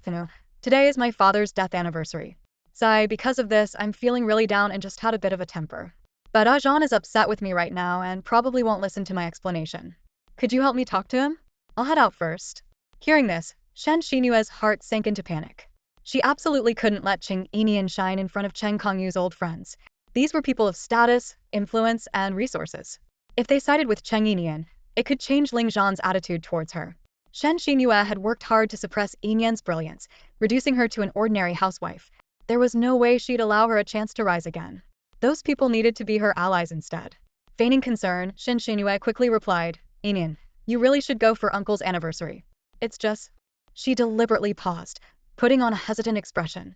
Today is my father's death anniversary. Sigh, because of this, I'm feeling really down and just had a bit of a temper. But Zhan is upset with me right now and probably won't listen to my explanation. Could you help me talk to him? I'll head out first. Hearing this, Shen Xinyue's heart sank into panic. She absolutely couldn't let Cheng Yinian shine in front of Cheng Kongyu's old friends. These were people of status, influence, and resources. If they sided with Cheng Yinian, it could change Ling Zhan's attitude towards her. Shen Xinyue had worked hard to suppress Yinian's brilliance, reducing her to an ordinary housewife. There was no way she'd allow her a chance to rise again. Those people needed to be her allies instead. Feigning concern, Shen Xinyue quickly replied, Yinian, you really should go for Uncle's anniversary. It's just... She deliberately paused, putting on a hesitant expression.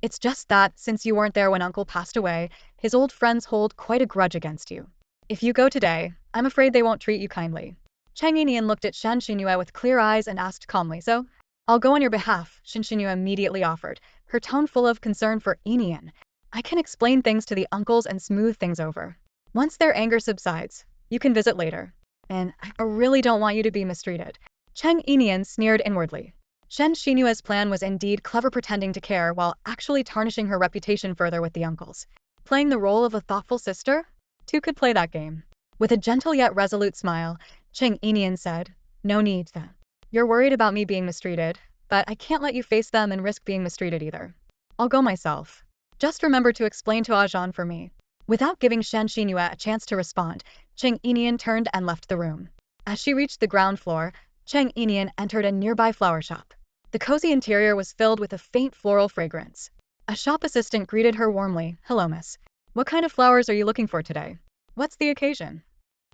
It's just that, since you weren't there when Uncle passed away, his old friends hold quite a grudge against you. If you go today, I'm afraid they won't treat you kindly. Cheng Yinian looked at Shen Xinyue with clear eyes and asked calmly, so? I'll go on your behalf, Shen Xinyue immediately offered, her tone full of concern for Yinian. I can explain things to the uncles and smooth things over. Once their anger subsides, you can visit later. And I really don't want you to be mistreated. Cheng Yinian sneered inwardly. Shen Xinyue's plan was indeed clever, pretending to care while actually tarnishing her reputation further with the uncles. Playing the role of a thoughtful sister? Two could play that game. With a gentle yet resolute smile, Cheng Yinian said, no need. You're worried about me being mistreated, but I can't let you face them and risk being mistreated either. I'll go myself. Just remember to explain to Ajan for me. Without giving Shen Xinyue a chance to respond, Cheng Yinian turned and left the room. As she reached the ground floor, Cheng Yinian entered a nearby flower shop. The cozy interior was filled with a faint floral fragrance. A shop assistant greeted her warmly. Hello, miss. What kind of flowers are you looking for today? What's the occasion?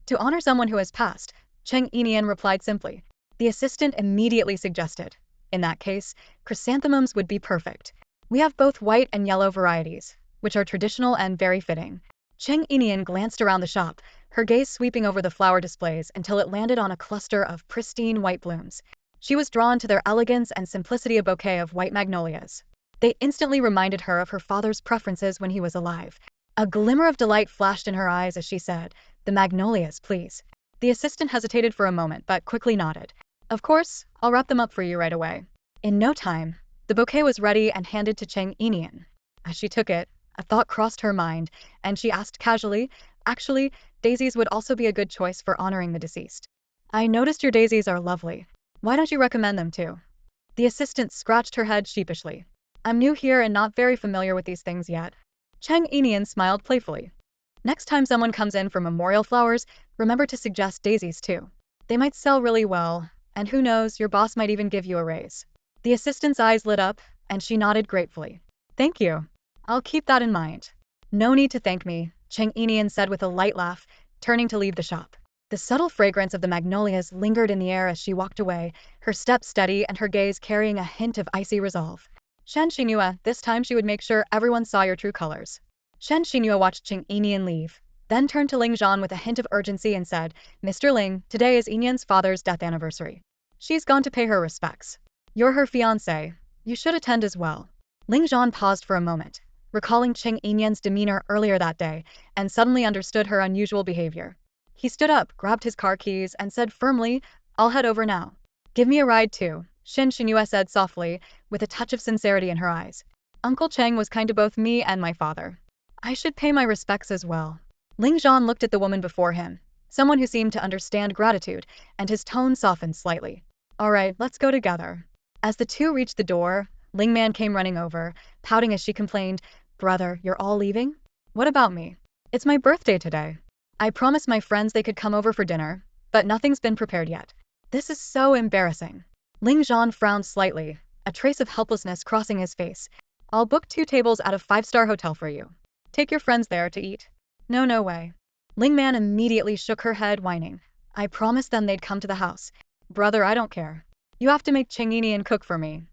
To honor someone who has passed, Cheng Yinian replied simply. The assistant immediately suggested. In that case, chrysanthemums would be perfect. We have both white and yellow varieties, which are traditional and very fitting. Cheng Yinian glanced around the shop, her gaze sweeping over the flower displays until it landed on a cluster of pristine white blooms. She was drawn to their elegance and simplicity. A bouquet of white magnolias. They instantly reminded her of her father's preferences when he was alive. A glimmer of delight flashed in her eyes as she said, "The magnolias, please." The assistant hesitated for a moment but quickly nodded. "Of course, I'll wrap them up for you right away." In no time, the bouquet was ready and handed to Cheng Yinian. As she took it, a thought crossed her mind, and she asked casually, "Actually, daisies would also be a good choice for honoring the deceased. I noticed your daisies are lovely. Why don't you recommend them too?" The assistant scratched her head sheepishly. "I'm new here and not very familiar with these things yet." Cheng Yinian smiled playfully. "Next time someone comes in for memorial flowers, remember to suggest daisies too. They might sell really well, and who knows, your boss might even give you a raise." The assistant's eyes lit up, and she nodded gratefully. "Thank you. I'll keep that in mind." "No need to thank me," Cheng Yinian said with a light laugh, turning to leave the shop. The subtle fragrance of the magnolias lingered in the air as she walked away, her step steady and her gaze carrying a hint of icy resolve. Shen Xinyue, this time she would make sure everyone saw your true colors. Shen Xinyue watched Cheng Yinian leave, then turned to Ling Zhan with a hint of urgency and said, "Mr. Ling, today is Yinian's father's death anniversary. She's gone to pay her respects. You're her fiancé. You should attend as well." Ling Zhan paused for a moment, recalling Cheng Yinian's demeanor earlier that day, and suddenly understood her unusual behavior. He stood up, grabbed his car keys, and said firmly, "I'll head over now." "Give me a ride too," Shen Xinyue said softly, with a touch of sincerity in her eyes. "Uncle Cheng was kind to both me and my father. I should pay my respects as well." Ling Zhan looked at the woman before him, someone who seemed to understand gratitude, and his tone softened slightly. "All right, let's go together." As the two reached the door, Ling Man came running over, pouting as she complained, "Brother, you're all leaving? What about me? It's my birthday today. I promised my friends they could come over for dinner, but nothing's been prepared yet. This is so embarrassing." Ling Zhan frowned slightly, a trace of helplessness crossing his face. "I'll book 2 tables at a 5-star hotel for you. Take your friends there to eat." "No, no way." Ling Man immediately shook her head, whining. "I promised them they'd come to the house. Brother, I don't care. You have to make Cheng Yinian cook for me."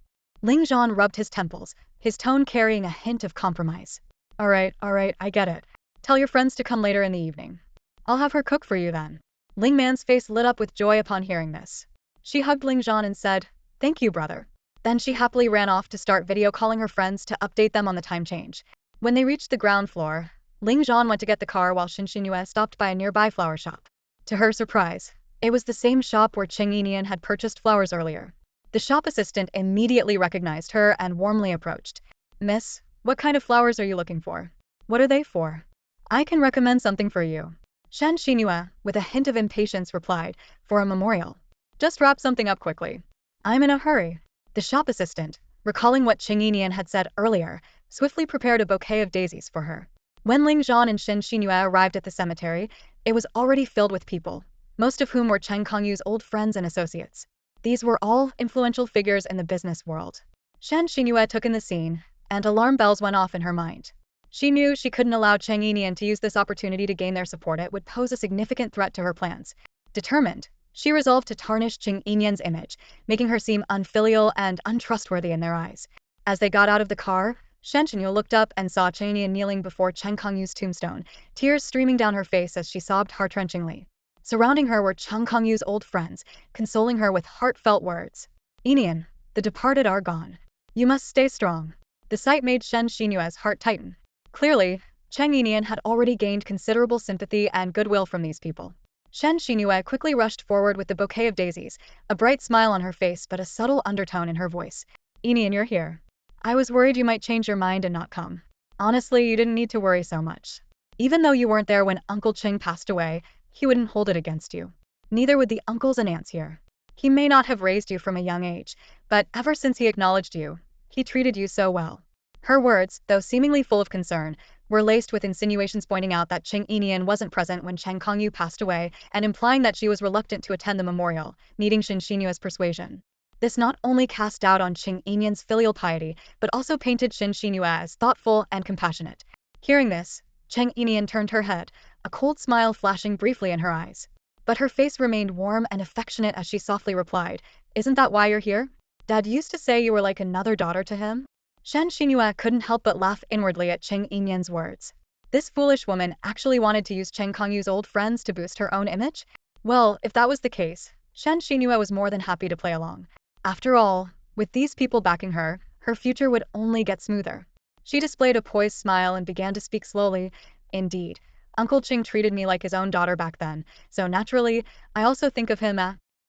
Ling Zhan rubbed his temples, his tone carrying a hint of compromise. All right, I get it. Tell your friends to come later in the evening. I'll have her cook for you then." Ling Man's face lit up with joy upon hearing this. She hugged Ling Zhan and said, "Thank you, brother." Then she happily ran off to start video calling her friends to update them on the time change. When they reached the ground floor, Ling Zhan went to get the car while Shen Xinyue stopped by a nearby flower shop. To her surprise, it was the same shop where Cheng Yinian had purchased flowers earlier. The shop assistant immediately recognized her and warmly approached. "Miss, what kind of flowers are you looking for? What are they for? I can recommend something for you." Shen Xinyue, with a hint of impatience, replied, "For a memorial. Just wrap something up quickly. I'm in a hurry." The shop assistant, recalling what Cheng Yinian had said earlier, swiftly prepared a bouquet of daisies for her. When Ling Zhan and Shen Xinyue arrived at the cemetery, it was already filled with people, most of whom were Cheng Kongyu's old friends and associates. These were all influential figures in the business world. Shen Xinyue took in the scene, and alarm bells went off in her mind. She knew she couldn't allow Cheng Yinian to use this opportunity to gain their support. It would pose a significant threat to her plans. Determined, she resolved to tarnish Cheng Yinian's image, making her seem unfilial and untrustworthy in their eyes. As they got out of the car, Shen Xinyue looked up and saw Cheng Yinian kneeling before Cheng Kongyu's tombstone, tears streaming down her face as she sobbed heart-wrenchingly. Surrounding her were Cheng Kongyu's old friends, consoling her with heartfelt words. "Yinian, the departed are gone. You must stay strong." The sight made Shen Xinyue's heart tighten. Clearly, Cheng Yinian had already gained considerable sympathy and goodwill from these people. Shen Xinyue quickly rushed forward with the bouquet of daisies, a bright smile on her face but a subtle undertone in her voice. "Yinian, you're here. I was worried you might change your mind and not come. Honestly, you didn't need to worry so much. Even though you weren't there when Uncle Cheng passed away, he wouldn't hold it against you. Neither would the uncles and aunts here. He may not have raised you from a young age, but ever since he acknowledged you, he treated you so well. Her words, though seemingly full of concern, were laced with insinuations pointing out that Cheng Yinian wasn't present when Cheng Kongyu passed away and implying that she was reluctant to attend the memorial, needing Shen Xinyue's persuasion. This not only cast doubt on Cheng Yinian's filial piety, but also painted Shen Xinyue as thoughtful and compassionate. Hearing this, Cheng Yinian turned her head, a cold smile flashing briefly in her eyes. But her face remained warm and affectionate as she softly replied, "Isn't that why you're here? Dad used to say you were like another daughter to him?" Shen Xinyue couldn't help but laugh inwardly at Cheng Yinian's words. This foolish woman actually wanted to use Cheng Kongyu's old friends to boost her own image? Well, if that was the case, Shen Xinyue was more than happy to play along. After all, with these people backing her, her future would only get smoother. She displayed a poised smile and began to speak slowly. "Indeed, Uncle Cheng treated me like his own daughter back then, so naturally, I also think of him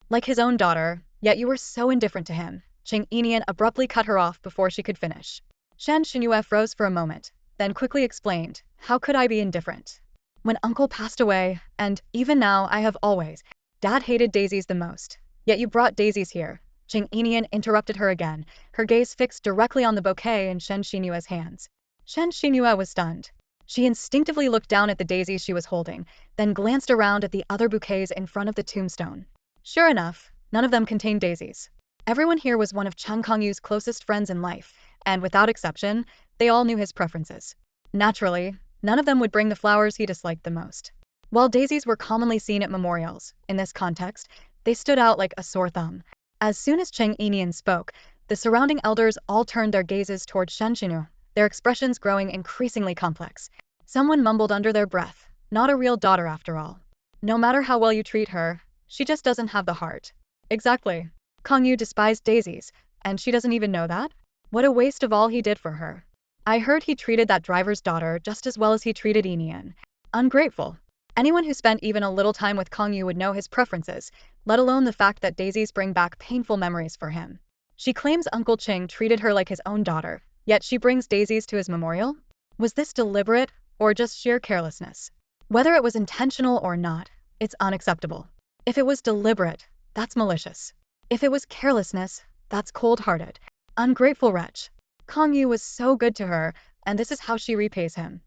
like his own daughter, yet you were so indifferent to him." Cheng Yinian abruptly cut her off before she could finish. Shen Xinyue froze for a moment, then quickly explained, "How could I be indifferent? When Uncle passed away, and even now I have always, Dad hated daisies the most. Yet you brought daisies here." Cheng Yinian interrupted her again, her gaze fixed directly on the bouquet in Shen Xinyue's hands. Shen Xinyue was stunned. She instinctively looked down at the daisies she was holding, then glanced around at the other bouquets in front of the tombstone. Sure enough, none of them contained daisies. Everyone here was one of Cheng Kongyu's closest friends in life, and without exception, they all knew his preferences. Naturally, none of them would bring the flowers he disliked the most. While daisies were commonly seen at memorials, in this context, they stood out like a sore thumb. As soon as Cheng Yinian spoke, the surrounding elders all turned their gazes toward Shen Xinyue, their expressions growing increasingly complex. Someone mumbled under their breath, "Not a real daughter after all. No matter how well you treat her, she just doesn't have the heart." Exactly. Kongyu despised daisies, and she doesn't even know that? What a waste of all he did for her. I heard he treated that driver's daughter just as well as he treated Yinian. Ungrateful. Anyone who spent even a little time with Kongyu would know his preferences, let alone the fact that daisies bring back painful memories for him. She claims Uncle Cheng treated her like his own daughter, yet she brings daisies to his memorial? Was this deliberate, or just sheer carelessness? Whether it was intentional or not, it's unacceptable. If it was deliberate, that's malicious. If it was carelessness, that's cold-hearted. Ungrateful wretch. Kongyu was so good to her, and this is how she repays him.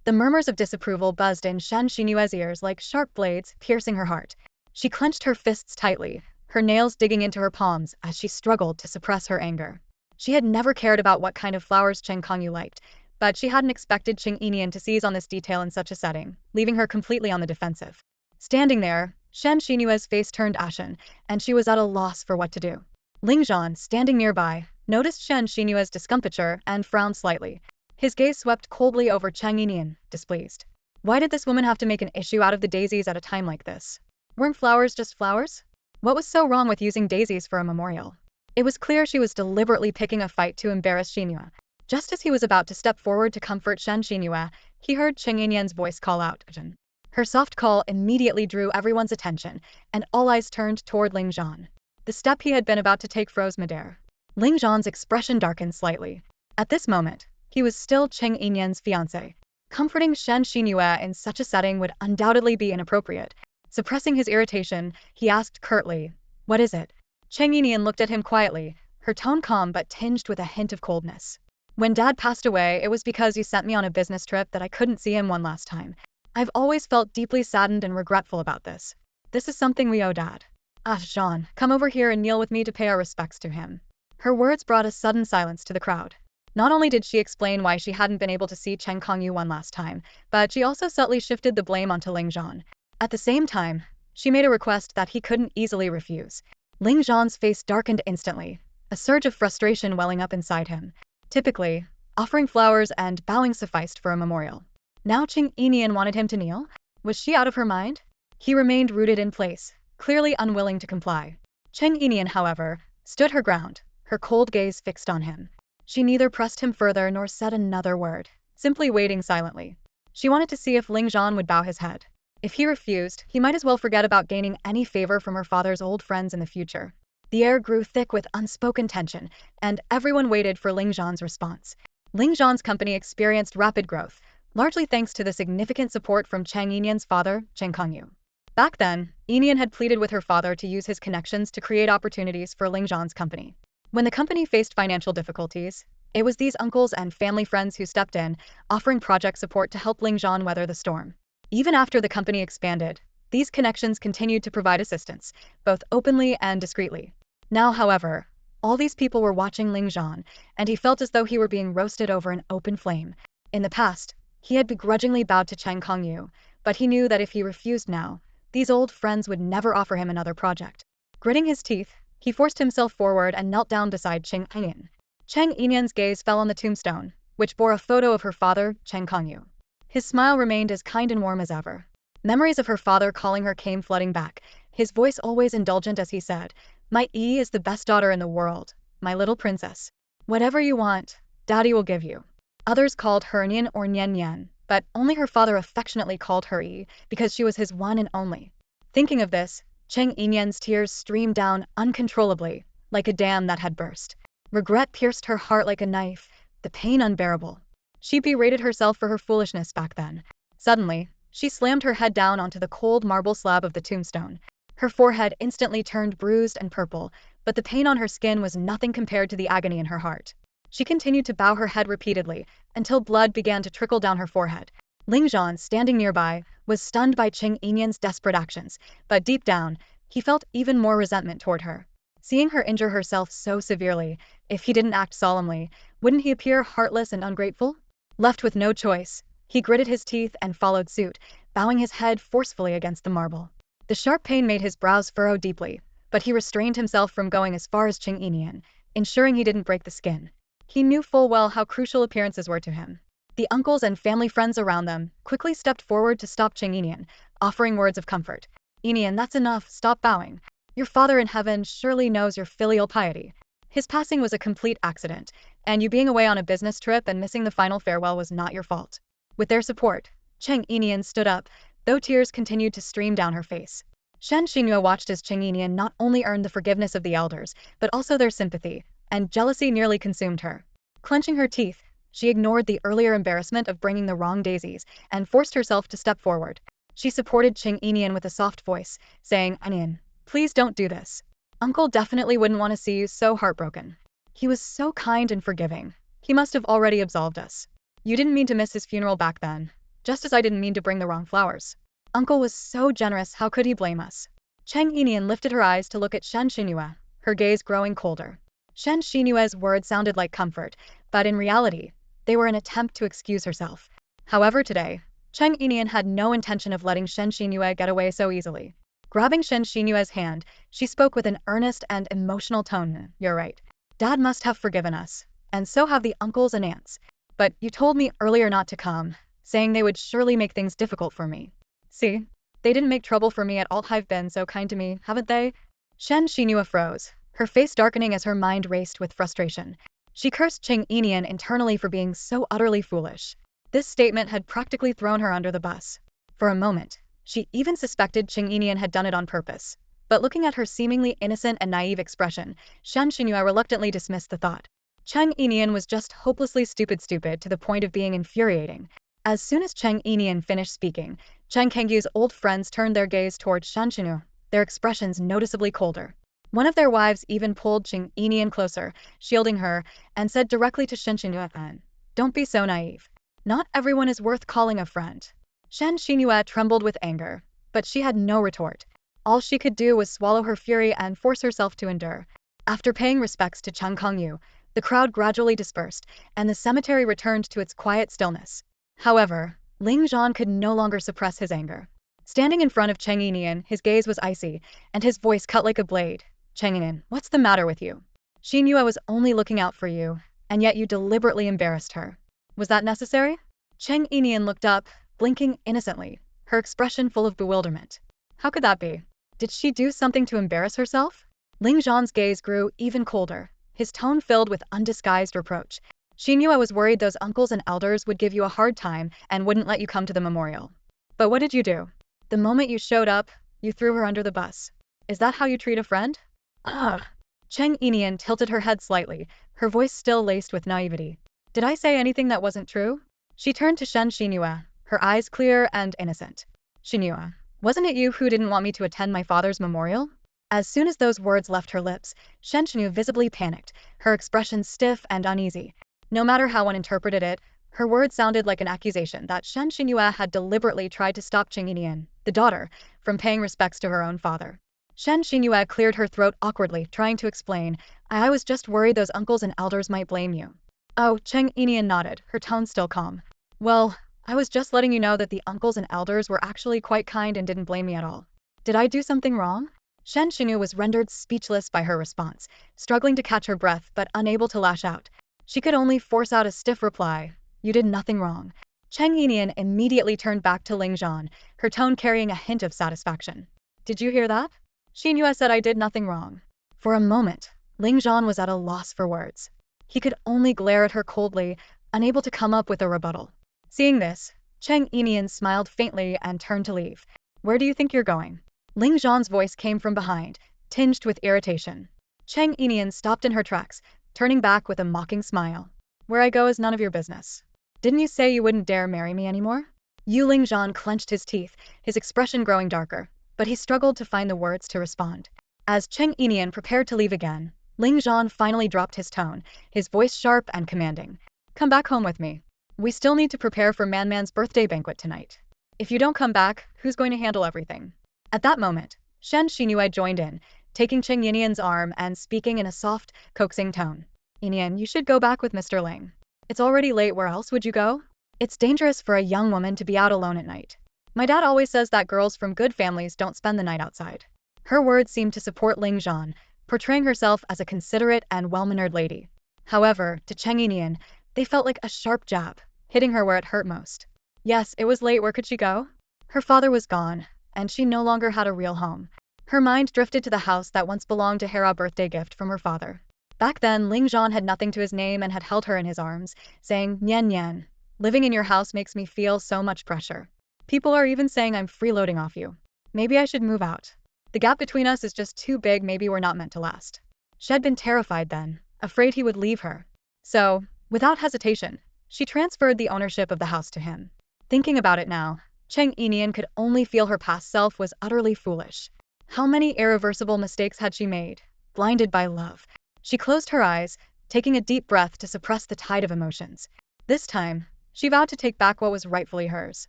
The murmurs of disapproval buzzed in Shen Xinyue's ears like sharp blades, piercing her heart. She clenched her fists tightly, her nails digging into her palms as she struggled to suppress her anger. She had never cared about what kind of flowers Cheng Kongyu liked, but she hadn't expected Cheng Yinian to seize on this detail in such a setting, leaving her completely on the defensive. Standing there, Shen Xinyue's face turned ashen, and she was at a loss for what to do. Ling Zhan, standing nearby, noticed Shen Xinyue's discomfiture and frowned slightly. His gaze swept coldly over Cheng Yinian, displeased. Why did this woman have to make an issue out of the daisies at a time like this? Weren't flowers just flowers? What was so wrong with using daisies for a memorial? It was clear she was deliberately picking a fight to embarrass Xinyue. Just as he was about to step forward to comfort Shen Xinyue, he heard Cheng Yinian's voice call out, "Zhan." Her soft call immediately drew everyone's attention, and all eyes turned toward Ling Zhan. The step he had been about to take froze midair. Ling Zhan's expression darkened slightly. At this moment, he was still Cheng Yinian's fiancé. Comforting Shen Xinyue in such a setting would undoubtedly be inappropriate. Suppressing his irritation, he asked curtly, "What is it?" Cheng Yinian looked at him quietly, her tone calm but tinged with a hint of coldness. "When Dad passed away, it was because you sent me on a business trip that I couldn't see him one last time. I've always felt deeply saddened and regretful about this. This is something we owe Dad. Ah, Zhan, come over here and kneel with me to pay our respects to him." Her words brought a sudden silence to the crowd. Not only did she explain why she hadn't been able to see Cheng Kongyu one last time, but she also subtly shifted the blame onto Ling Zhan. At the same time, she made a request that he couldn't easily refuse. Ling Zhan's face darkened instantly, a surge of frustration welling up inside him. Typically, offering flowers and bowing sufficed for a memorial. Now Cheng Yinian wanted him to kneel? Was she out of her mind? He remained rooted in place, clearly unwilling to comply. Cheng Yinian, however, stood her ground, her cold gaze fixed on him. She neither pressed him further nor said another word, simply waiting silently. She wanted to see if Ling Zhan would bow his head. If he refused, he might as well forget about gaining any favor from her father's old friends in the future. The air grew thick with unspoken tension, and everyone waited for Ling Zhan's response. Ling Zhan's company experienced rapid growth, largely thanks to the significant support from Cheng Yinian's father, Cheng Kongyu. Back then, Yinian had pleaded with her father to use his connections to create opportunities for Ling Zhan's company. When the company faced financial difficulties, it was these uncles and family friends who stepped in, offering project support to help Ling Zhan weather the storm. Even after the company expanded, these connections continued to provide assistance, both openly and discreetly. Now, however, all these people were watching Ling Zhan, and he felt as though he were being roasted over an open flame. In the past, he had begrudgingly bowed to Cheng Xinyue, but he knew that if he refused now, these old friends would never offer him another project. Gritting his teeth, he forced himself forward and knelt down beside Cheng Yinian. Cheng Yinian's gaze fell on the tombstone, which bore a photo of her father, Cheng Xinyue. His smile remained as kind and warm as ever. Memories of her father calling her came flooding back, his voice always indulgent as he said, "My Yi is the best daughter in the world, my little princess. Whatever you want, Daddy will give you." Others called her Nian or Nian Nian, but only her father affectionately called her Yi because she was his one and only. Thinking of this, Cheng Yinian's tears streamed down uncontrollably, like a dam that had burst. Regret pierced her heart like a knife, the pain unbearable. She berated herself for her foolishness back then. Suddenly, she slammed her head down onto the cold marble slab of the tombstone. Her forehead instantly turned bruised and purple, but the pain on her skin was nothing compared to the agony in her heart. She continued to bow her head repeatedly, until blood began to trickle down her forehead. Ling Zhan, standing nearby, was stunned by Cheng Yinian's desperate actions, but deep down, he felt even more resentment toward her. Seeing her injure herself so severely, if he didn't act solemnly, wouldn't he appear heartless and ungrateful? Left with no choice, he gritted his teeth and followed suit, bowing his head forcefully against the marble. The sharp pain made his brows furrow deeply, but he restrained himself from going as far as Cheng Yinian, ensuring he didn't break the skin. He knew full well how crucial appearances were to him. The uncles and family friends around them quickly stepped forward to stop Cheng Yinian, offering words of comfort. "Yinian, that's enough, stop bowing. Your father in heaven surely knows your filial piety. His passing was a complete accident, and you being away on a business trip and missing the final farewell was not your fault." With their support, Cheng Yinian stood up, though tears continued to stream down her face. Shen Xinyue watched as Cheng Yinian not only earned the forgiveness of the elders, but also their sympathy, and jealousy nearly consumed her. Clenching her teeth, she ignored the earlier embarrassment of bringing the wrong daisies and forced herself to step forward. She supported Cheng Yinian with a soft voice, saying, "Yinian, please don't do this. Uncle definitely wouldn't want to see you so heartbroken. He was so kind and forgiving. He must have already absolved us. You didn't mean to miss his funeral back then, just as I didn't mean to bring the wrong flowers. Uncle was so generous, how could he blame us?" Cheng Yinian lifted her eyes to look at Shen Xinyue, her gaze growing colder. Shen Xinyue's words sounded like comfort, but in reality, they were an attempt to excuse herself. However, today, Cheng Yinian had no intention of letting Shen Xinyue get away so easily. Grabbing Shen Xinyue's hand, she spoke with an earnest and emotional tone. "You're right. Dad must have forgiven us, and so have the uncles and aunts. But you told me earlier not to come, saying they would surely make things difficult for me. See, they didn't make trouble for me at all. Have been so kind to me, haven't they?" Shen Xinyue froze, her face darkening as her mind raced with frustration. She cursed Cheng Yinian internally for being so utterly foolish. This statement had practically thrown her under the bus. For a moment, she even suspected Cheng Yinian had done it on purpose. But looking at her seemingly innocent and naive expression, Shen Xinyue reluctantly dismissed the thought. Cheng Yinian was just hopelessly stupid to the point of being infuriating. As soon as Cheng Yinian finished speaking, Cheng Kengyu's old friends turned their gaze towards Shen Xinyue, their expressions noticeably colder. One of their wives even pulled Cheng Yinian closer, shielding her, and said directly to Shen Xinyue, "Don't be so naive. Not everyone is worth calling a friend." Shen Xinyue trembled with anger, but she had no retort. All she could do was swallow her fury and force herself to endure. After paying respects to Cheng Kongyu, the crowd gradually dispersed, and the cemetery returned to its quiet stillness. However, Ling Zhan could no longer suppress his anger. Standing in front of Cheng Yinian, his gaze was icy, and his voice cut like a blade. "Cheng Yinian, what's the matter with you? She knew I was only looking out for you, and yet you deliberately embarrassed her. Was that necessary?" Cheng Yinian looked up, blinking innocently, her expression full of bewilderment. "How could that be? Did she do something to embarrass herself?" Ling Zhan's gaze grew even colder, his tone filled with undisguised reproach. "She knew I was worried those uncles and elders would give you a hard time and wouldn't let you come to the memorial. But what did you do? The moment you showed up, you threw her under the bus. Is that how you treat a friend?" "Ugh." Cheng Yinian tilted her head slightly, her voice still laced with naivety. "Did I say anything that wasn't true?" She turned to Shen Xinyue, her eyes clear and innocent. "Xinyue, Wasn't it you who didn't want me to attend my father's memorial? As soon as those words left her lips, Shen Xinyue visibly panicked, her expression stiff and uneasy. No matter how one interpreted it, her words sounded like an accusation that Shen Xinyue had deliberately tried to stop Cheng Yinian, the daughter, from paying respects to her own father. Shen Xinyue cleared her throat awkwardly, trying to explain, I was just worried those uncles and elders might blame you. Oh, Cheng Yinian nodded, her tone still calm. Well, I was just letting you know that the uncles and elders were actually quite kind and didn't blame me at all. Did I do something wrong? Shen Xinyue was rendered speechless by her response, struggling to catch her breath but unable to lash out. She could only force out a stiff reply. You did nothing wrong. Cheng Yinian immediately turned back to Ling Zhan, her tone carrying a hint of satisfaction. Did you hear that? Xinyue said I did nothing wrong. For a moment, Ling Zhan was at a loss for words. He could only glare at her coldly, unable to come up with a rebuttal. Seeing this, Cheng Yinian smiled faintly and turned to leave. Where do you think you're going? Ling Zhan's voice came from behind, tinged with irritation. Cheng Yinian stopped in her tracks, turning back with a mocking smile. Where I go is none of your business. Didn't you say you wouldn't dare marry me anymore? Ling Zhan clenched his teeth, his expression growing darker, but he struggled to find the words to respond. As Cheng Yinian prepared to leave again, Ling Zhan finally dropped his tone, his voice sharp and commanding. Come back home with me. We still need to prepare for Man's birthday banquet tonight. If you don't come back, who's going to handle everything? At that moment, Shen Xinyue joined in, taking Cheng Yinian's arm and speaking in a soft, coaxing tone. Yinian, you should go back with Mr. Ling. It's already late, where else would you go? It's dangerous for a young woman to be out alone at night. My dad always says that girls from good families don't spend the night outside. Her words seemed to support Ling Zhan, portraying herself as a considerate and well-mannered lady. However, to Cheng Yinian, they felt like a sharp jab, hitting her where it hurt most. Yes, it was late, where could she go? Her father was gone, and she no longer had a real home. Her mind drifted to the house that once belonged to her, a birthday gift from her father. Back then, Ling Zhan had nothing to his name and had held her in his arms, saying, Nian Nian, living in your house makes me feel so much pressure. People are even saying I'm freeloading off you. Maybe I should move out. The gap between us is just too big, maybe we're not meant to last. She had been terrified then, afraid he would leave her. So, without hesitation, she transferred the ownership of the house to him. Thinking about it now, Cheng Yinian could only feel her past self was utterly foolish. How many irreversible mistakes had she made, blinded by love? She closed her eyes, taking a deep breath to suppress the tide of emotions. This time, she vowed to take back what was rightfully hers.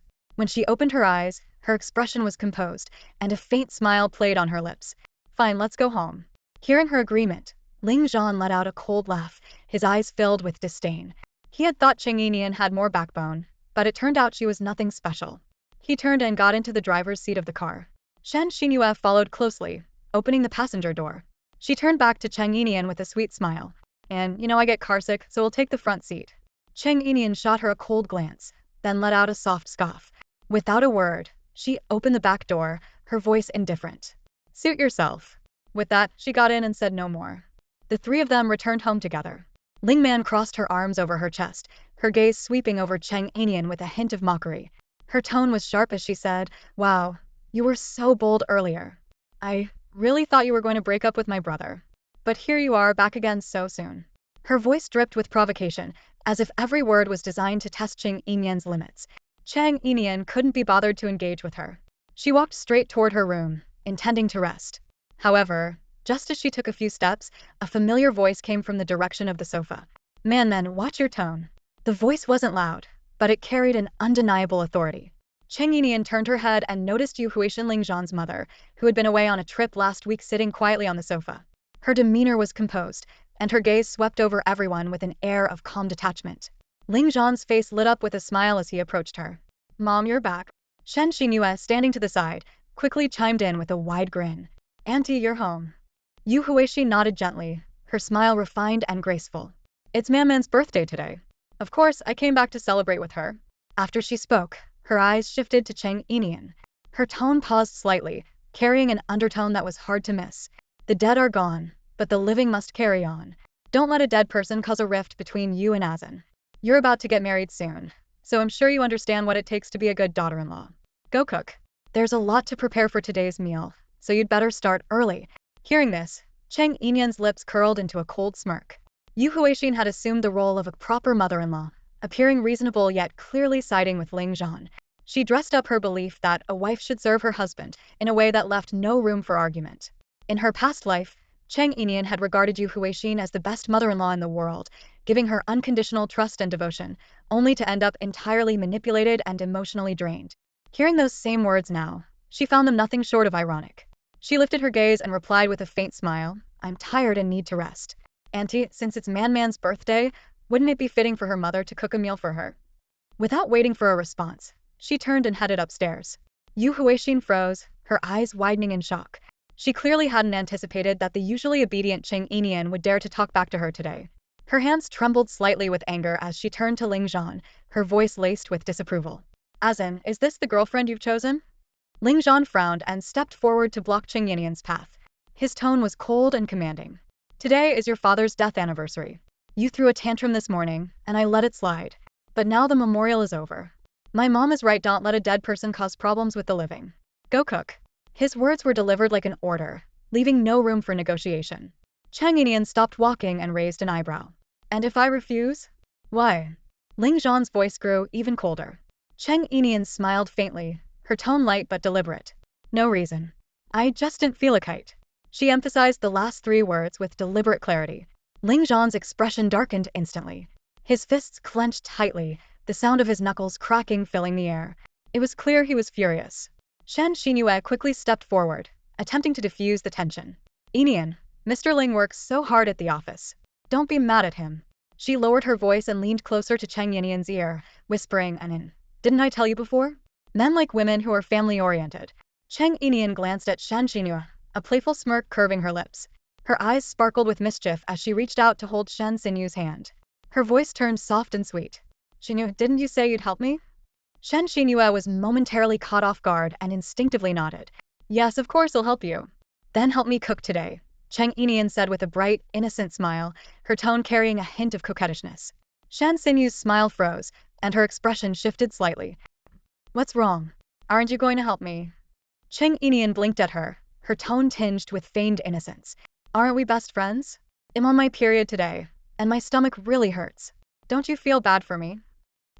When she opened her eyes, her expression was composed, and a faint smile played on her lips. Fine, let's go home. Hearing her agreement, Ling Zhan let out a cold laugh, his eyes filled with disdain. He had thought Cheng Yinian had more backbone, but it turned out she was nothing special. He turned and got into the driver's seat of the car. Shen Xinyue followed closely, opening the passenger door. She turned back to Cheng Yinian with a sweet smile. And, I get carsick, so we'll take the front seat. Cheng Yinian shot her a cold glance, then let out a soft scoff. Without a word, she opened the back door, her voice indifferent. Suit yourself. With that, she got in and said no more. The three of them returned home together. Ling Man crossed her arms over her chest, her gaze sweeping over Cheng Yinian with a hint of mockery. Her tone was sharp as she said, Wow, you were so bold earlier. I really thought you were going to break up with my brother. But here you are back again so soon. Her voice dripped with provocation, as if every word was designed to test Cheng Yinian's limits. Cheng Yinian couldn't be bothered to engage with her. She walked straight toward her room, intending to rest. However, just as she took a few steps, a familiar voice came from the direction of the sofa. Man, watch your tone. The voice wasn't loud, but it carried an undeniable authority. Cheng Yinian turned her head and noticed Yu Huishan, Ling Zhan's mother, who had been away on a trip last week, sitting quietly on the sofa. Her demeanor was composed, and her gaze swept over everyone with an air of calm detachment. Ling Zhan's face lit up with a smile as he approached her. Mom, you're back. Shen Xinyue, standing to the side, quickly chimed in with a wide grin. Auntie, you're home. Yu Huishi nodded gently, her smile refined and graceful. It's Man's birthday today. Of course, I came back to celebrate with her. After she spoke, her eyes shifted to Cheng Yinian. Her tone paused slightly, carrying an undertone that was hard to miss. The dead are gone, but the living must carry on. Don't let a dead person cause a rift between you and Azan. You're about to get married soon, so I'm sure you understand what it takes to be a good daughter-in-law. Go cook. There's a lot to prepare for today's meal, so you'd better start early. Hearing this, Cheng Yinian's lips curled into a cold smirk. Yu Huishin had assumed the role of a proper mother-in-law, appearing reasonable yet clearly siding with Ling Zhan. She dressed up her belief that a wife should serve her husband in a way that left no room for argument. In her past life, Cheng Yinian had regarded Yu Huixin as the best mother-in-law in the world, giving her unconditional trust and devotion, only to end up entirely manipulated and emotionally drained. Hearing those same words now, she found them nothing short of ironic. She lifted her gaze and replied with a faint smile, "I'm tired and need to rest. Auntie, since it's Man-Man's birthday, wouldn't it be fitting for her mother to cook a meal for her?" Without waiting for a response, she turned and headed upstairs. Yu Huixin froze, her eyes widening in shock. She clearly hadn't anticipated that the usually obedient Cheng Yinian would dare to talk back to her today. Her hands trembled slightly with anger as she turned to Ling Zhan, her voice laced with disapproval. "As in, is this the girlfriend you've chosen?" Ling Zhan frowned and stepped forward to block Cheng Yinian's path. His tone was cold and commanding. "Today is your father's death anniversary. You threw a tantrum this morning, and I let it slide. But now the memorial is over. My mom is right, don't let a dead person cause problems with the living. Go cook." His words were delivered like an order, leaving no room for negotiation. Cheng Yinian stopped walking and raised an eyebrow. "And if I refuse?" "Why?" Ling Zhan's voice grew even colder. Cheng Yinian smiled faintly, her tone light but deliberate. "No reason. I just didn't feel a kite." She emphasized the last three words with deliberate clarity. Ling Zhan's expression darkened instantly. His fists clenched tightly, the sound of his knuckles cracking filling the air. It was clear he was furious. Shen Xinyue quickly stepped forward, attempting to diffuse the tension. "Yinian, Mr. Ling works so hard at the office. Don't be mad at him." She lowered her voice and leaned closer to Cheng Yinian's ear, whispering "Didn't I tell you before? Men like women who are family-oriented." Cheng Yinian glanced at Shen Xinyue, a playful smirk curving her lips. Her eyes sparkled with mischief as she reached out to hold Shen Xinyue's hand. Her voice turned soft and sweet. "Xinyue, didn't you say you'd help me?" Shen Xinyue was momentarily caught off guard and instinctively nodded. "Yes, of course I'll help you." "Then help me cook today," Cheng Yinian said with a bright, innocent smile, her tone carrying a hint of coquettishness. Shen Xinyue's smile froze, and her expression shifted slightly. "What's wrong? Aren't you going to help me?" Cheng Yinian blinked at her, her tone tinged with feigned innocence. "Aren't we best friends? I'm on my period today, and my stomach really hurts. Don't you feel bad for me?"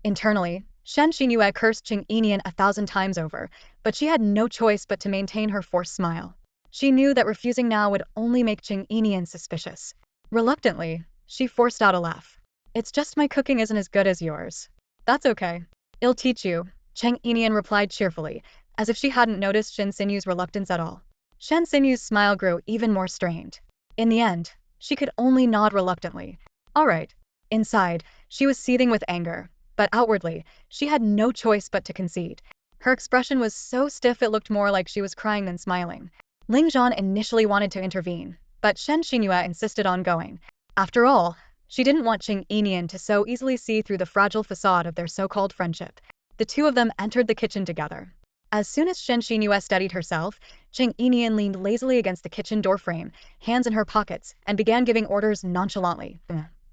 Internally, Shen Xinyue cursed Cheng Yinian 1,000 times over, but she had no choice but to maintain her forced smile. She knew that refusing now would only make Cheng Yinian suspicious. Reluctantly, she forced out a laugh. "It's just my cooking isn't as good as yours." "That's okay. I'll teach you," Cheng Yinian replied cheerfully, as if she hadn't noticed Shen Xinyue's reluctance at all. Shen Xinyue's smile grew even more strained. In the end, she could only nod reluctantly. "All right." Inside, she was seething with anger, but outwardly, she had no choice but to concede. Her expression was so stiff it looked more like she was crying than smiling. Ling Zhan initially wanted to intervene, but Shen Xinyue insisted on going. After all, she didn't want Cheng Yinian to so easily see through the fragile facade of their so-called friendship. The two of them entered the kitchen together. As soon as Shen Xinyue steadied herself, Cheng Yinian leaned lazily against the kitchen door frame, hands in her pockets, and began giving orders nonchalantly.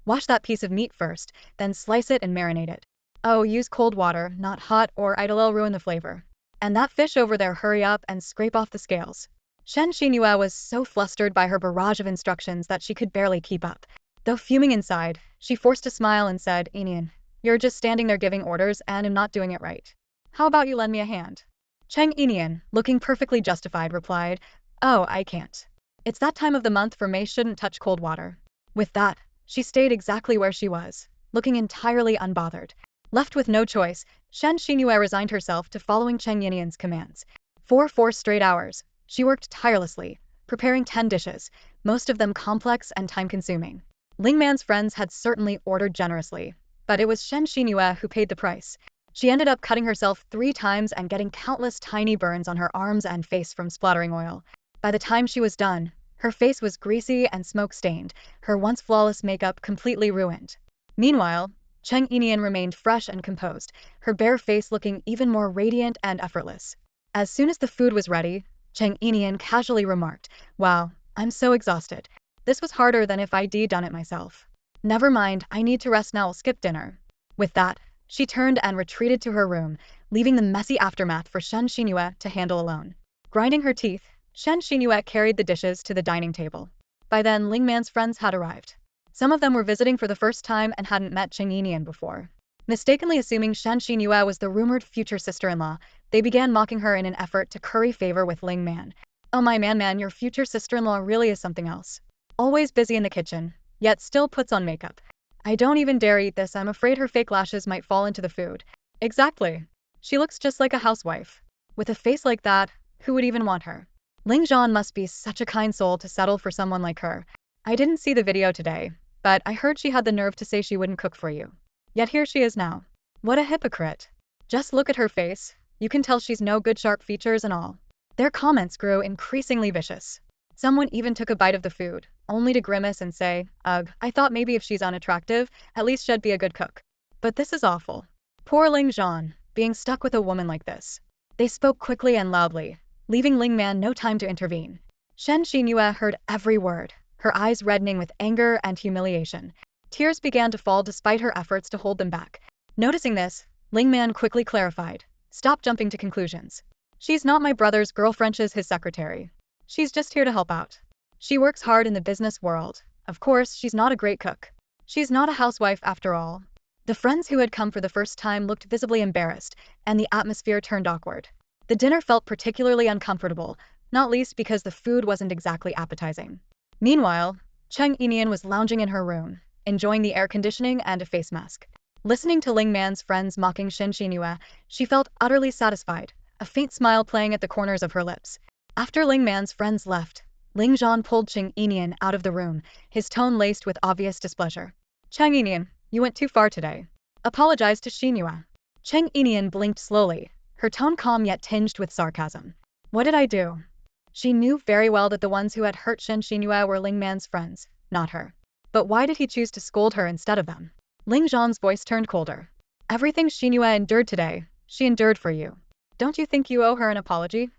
"Wash that piece of meat first, then slice it and marinate it. Oh, use cold water, not hot, or it'll ruin the flavor. And that fish over there, hurry up and scrape off the scales." Shen Xinyue was so flustered by her barrage of instructions that she could barely keep up. Though fuming inside, she forced a smile and said, "Yinian, you're just standing there giving orders and I'm not doing it right. How about you lend me a hand?" Cheng Yinian, looking perfectly justified, replied, "Oh, I can't. It's that time of the month for May shouldn't touch cold water." With that, she stayed exactly where she was, looking entirely unbothered. Left with no choice, Shen Xinyue resigned herself to following Cheng Yinian's commands. For 4 straight hours, she worked tirelessly, preparing 10 dishes, most of them complex and time-consuming. Ling Man's friends had certainly ordered generously, but it was Shen Xinyue who paid the price. She ended up cutting herself 3 times and getting countless tiny burns on her arms and face from splattering oil. By the time she was done, her face was greasy and smoke-stained, her once flawless makeup completely ruined. Meanwhile, Cheng Yinian remained fresh and composed, her bare face looking even more radiant and effortless. As soon as the food was ready, Cheng Yinian casually remarked, "Wow, I'm so exhausted. This was harder than if I'd done it myself. Never mind, I need to rest now, I'll skip dinner." With that, she turned and retreated to her room, leaving the messy aftermath for Shen Xinyue to handle alone. Grinding her teeth, Shen Xinyue carried the dishes to the dining table. By then, Ling Man's friends had arrived. Some of them were visiting for the first time and hadn't met Cheng Yinian before. Mistakenly assuming Shen Xinyue was the rumored future sister-in-law, they began mocking her in an effort to curry favor with Ling Man. Oh my man, your future sister-in-law really is something else. Always busy in the kitchen, yet still puts on makeup. I don't even dare eat this, I'm afraid her fake lashes might fall into the food. Exactly. She looks just like a housewife. With a face like that, who would even want her? Ling Zhan must be such a kind soul to settle for someone like her. I didn't see the video today, but I heard she had the nerve to say she wouldn't cook for you. Yet here she is now. What a hypocrite. Just look at her face. You can tell she's no good, sharp features and all. Their comments grew increasingly vicious. Someone even took a bite of the food, only to grimace and say, ugh, I thought maybe if she's unattractive, at least she'd be a good cook. But this is awful. Poor Ling Zhan, being stuck with a woman like this. They spoke quickly and loudly, leaving Ling Man no time to intervene. Shen Xinyue heard every word, her eyes reddening with anger and humiliation. Tears began to fall despite her efforts to hold them back. Noticing this, Ling Man quickly clarified, stop jumping to conclusions. She's not my brother's girlfriend, she's his secretary. She's just here to help out. She works hard in the business world. Of course, she's not a great cook. She's not a housewife after all. The friends who had come for the first time looked visibly embarrassed, and the atmosphere turned awkward. The dinner felt particularly uncomfortable, not least because the food wasn't exactly appetizing. Meanwhile, Cheng Yinian was lounging in her room, enjoying the air conditioning and a face mask. Listening to Ling Man's friends mocking Shen Xinyue, she felt utterly satisfied, a faint smile playing at the corners of her lips. After Ling Man's friends left, Ling Zhan pulled Cheng Yinian out of the room, his tone laced with obvious displeasure. Cheng Yinian, you went too far today. Apologize to Xinyue. Cheng Yinian blinked slowly, her tone calm yet tinged with sarcasm. What did I do? She knew very well that the ones who had hurt Shen Xinyue were Ling Man's friends, not her. But why did he choose to scold her instead of them? Ling Zhan's voice turned colder. Everything Xinyue endured today, she endured for you. Don't you think you owe her an apology?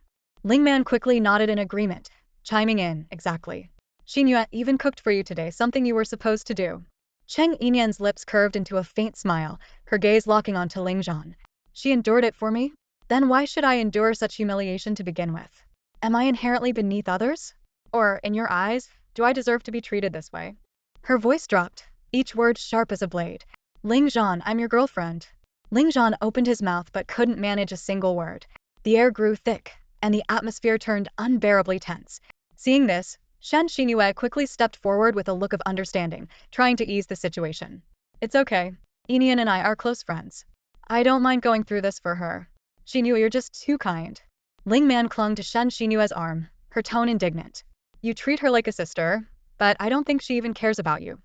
Ling Man quickly nodded in agreement, chiming in, exactly. Xinyue even cooked for you today, something you were supposed to do. Cheng Yinian's lips curved into a faint smile, her gaze locking onto Ling Zhan. She endured it for me? Then why should I endure such humiliation to begin with? Am I inherently beneath others? Or, in your eyes, do I deserve to be treated this way? Her voice dropped, each word sharp as a blade. Ling Zhan, I'm your girlfriend. Ling Zhan opened his mouth but couldn't manage a single word. The air grew thick, and the atmosphere turned unbearably tense. Seeing this, Shen Xinyue quickly stepped forward with a look of understanding, trying to ease the situation. It's okay. Yinian and I are close friends. I don't mind going through this for her. Xinyue, you're just too kind. Ling Man clung to Shen Xinyue's arm, her tone indignant. You treat her like a sister, but I don't think she even cares about you.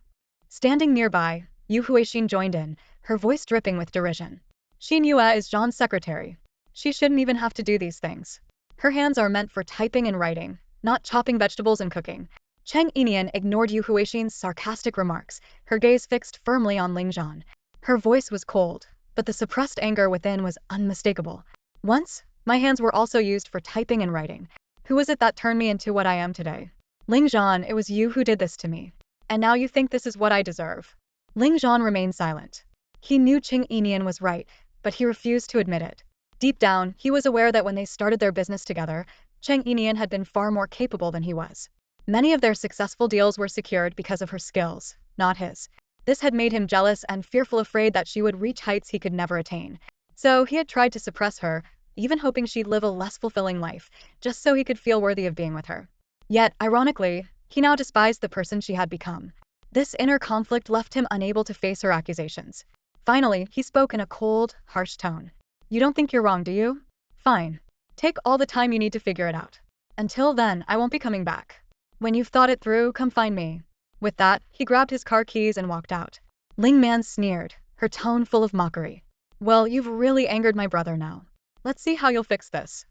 Standing nearby, Yu Huixin joined in, her voice dripping with derision. Xinyue is Zhan's secretary. She shouldn't even have to do these things. Her hands are meant for typing and writing, not chopping vegetables and cooking. Cheng Yinian ignored Yu Huixin's sarcastic remarks, her gaze fixed firmly on Ling Zhan. Her voice was cold, but the suppressed anger within was unmistakable. Once, my hands were also used for typing and writing. Who was it that turned me into what I am today? Ling Zhan, it was you who did this to me. And now you think this is what I deserve. Ling Zhan remained silent. He knew Cheng Yinian was right, but he refused to admit it. Deep down, he was aware that when they started their business together, Cheng Yinian had been far more capable than he was. Many of their successful deals were secured because of her skills, not his. This had made him jealous and fearful, afraid that she would reach heights he could never attain. So he had tried to suppress her, even hoping she'd live a less fulfilling life, just so he could feel worthy of being with her. Yet, ironically, he now despised the person she had become. This inner conflict left him unable to face her accusations. Finally, he spoke in a cold, harsh tone. You don't think you're wrong, do you? Fine. Take all the time you need to figure it out. Until then, I won't be coming back. When you've thought it through, come find me. With that, he grabbed his car keys and walked out. Ling Man sneered, her tone full of mockery. Well, you've really angered my brother now. Let's see how you'll fix this.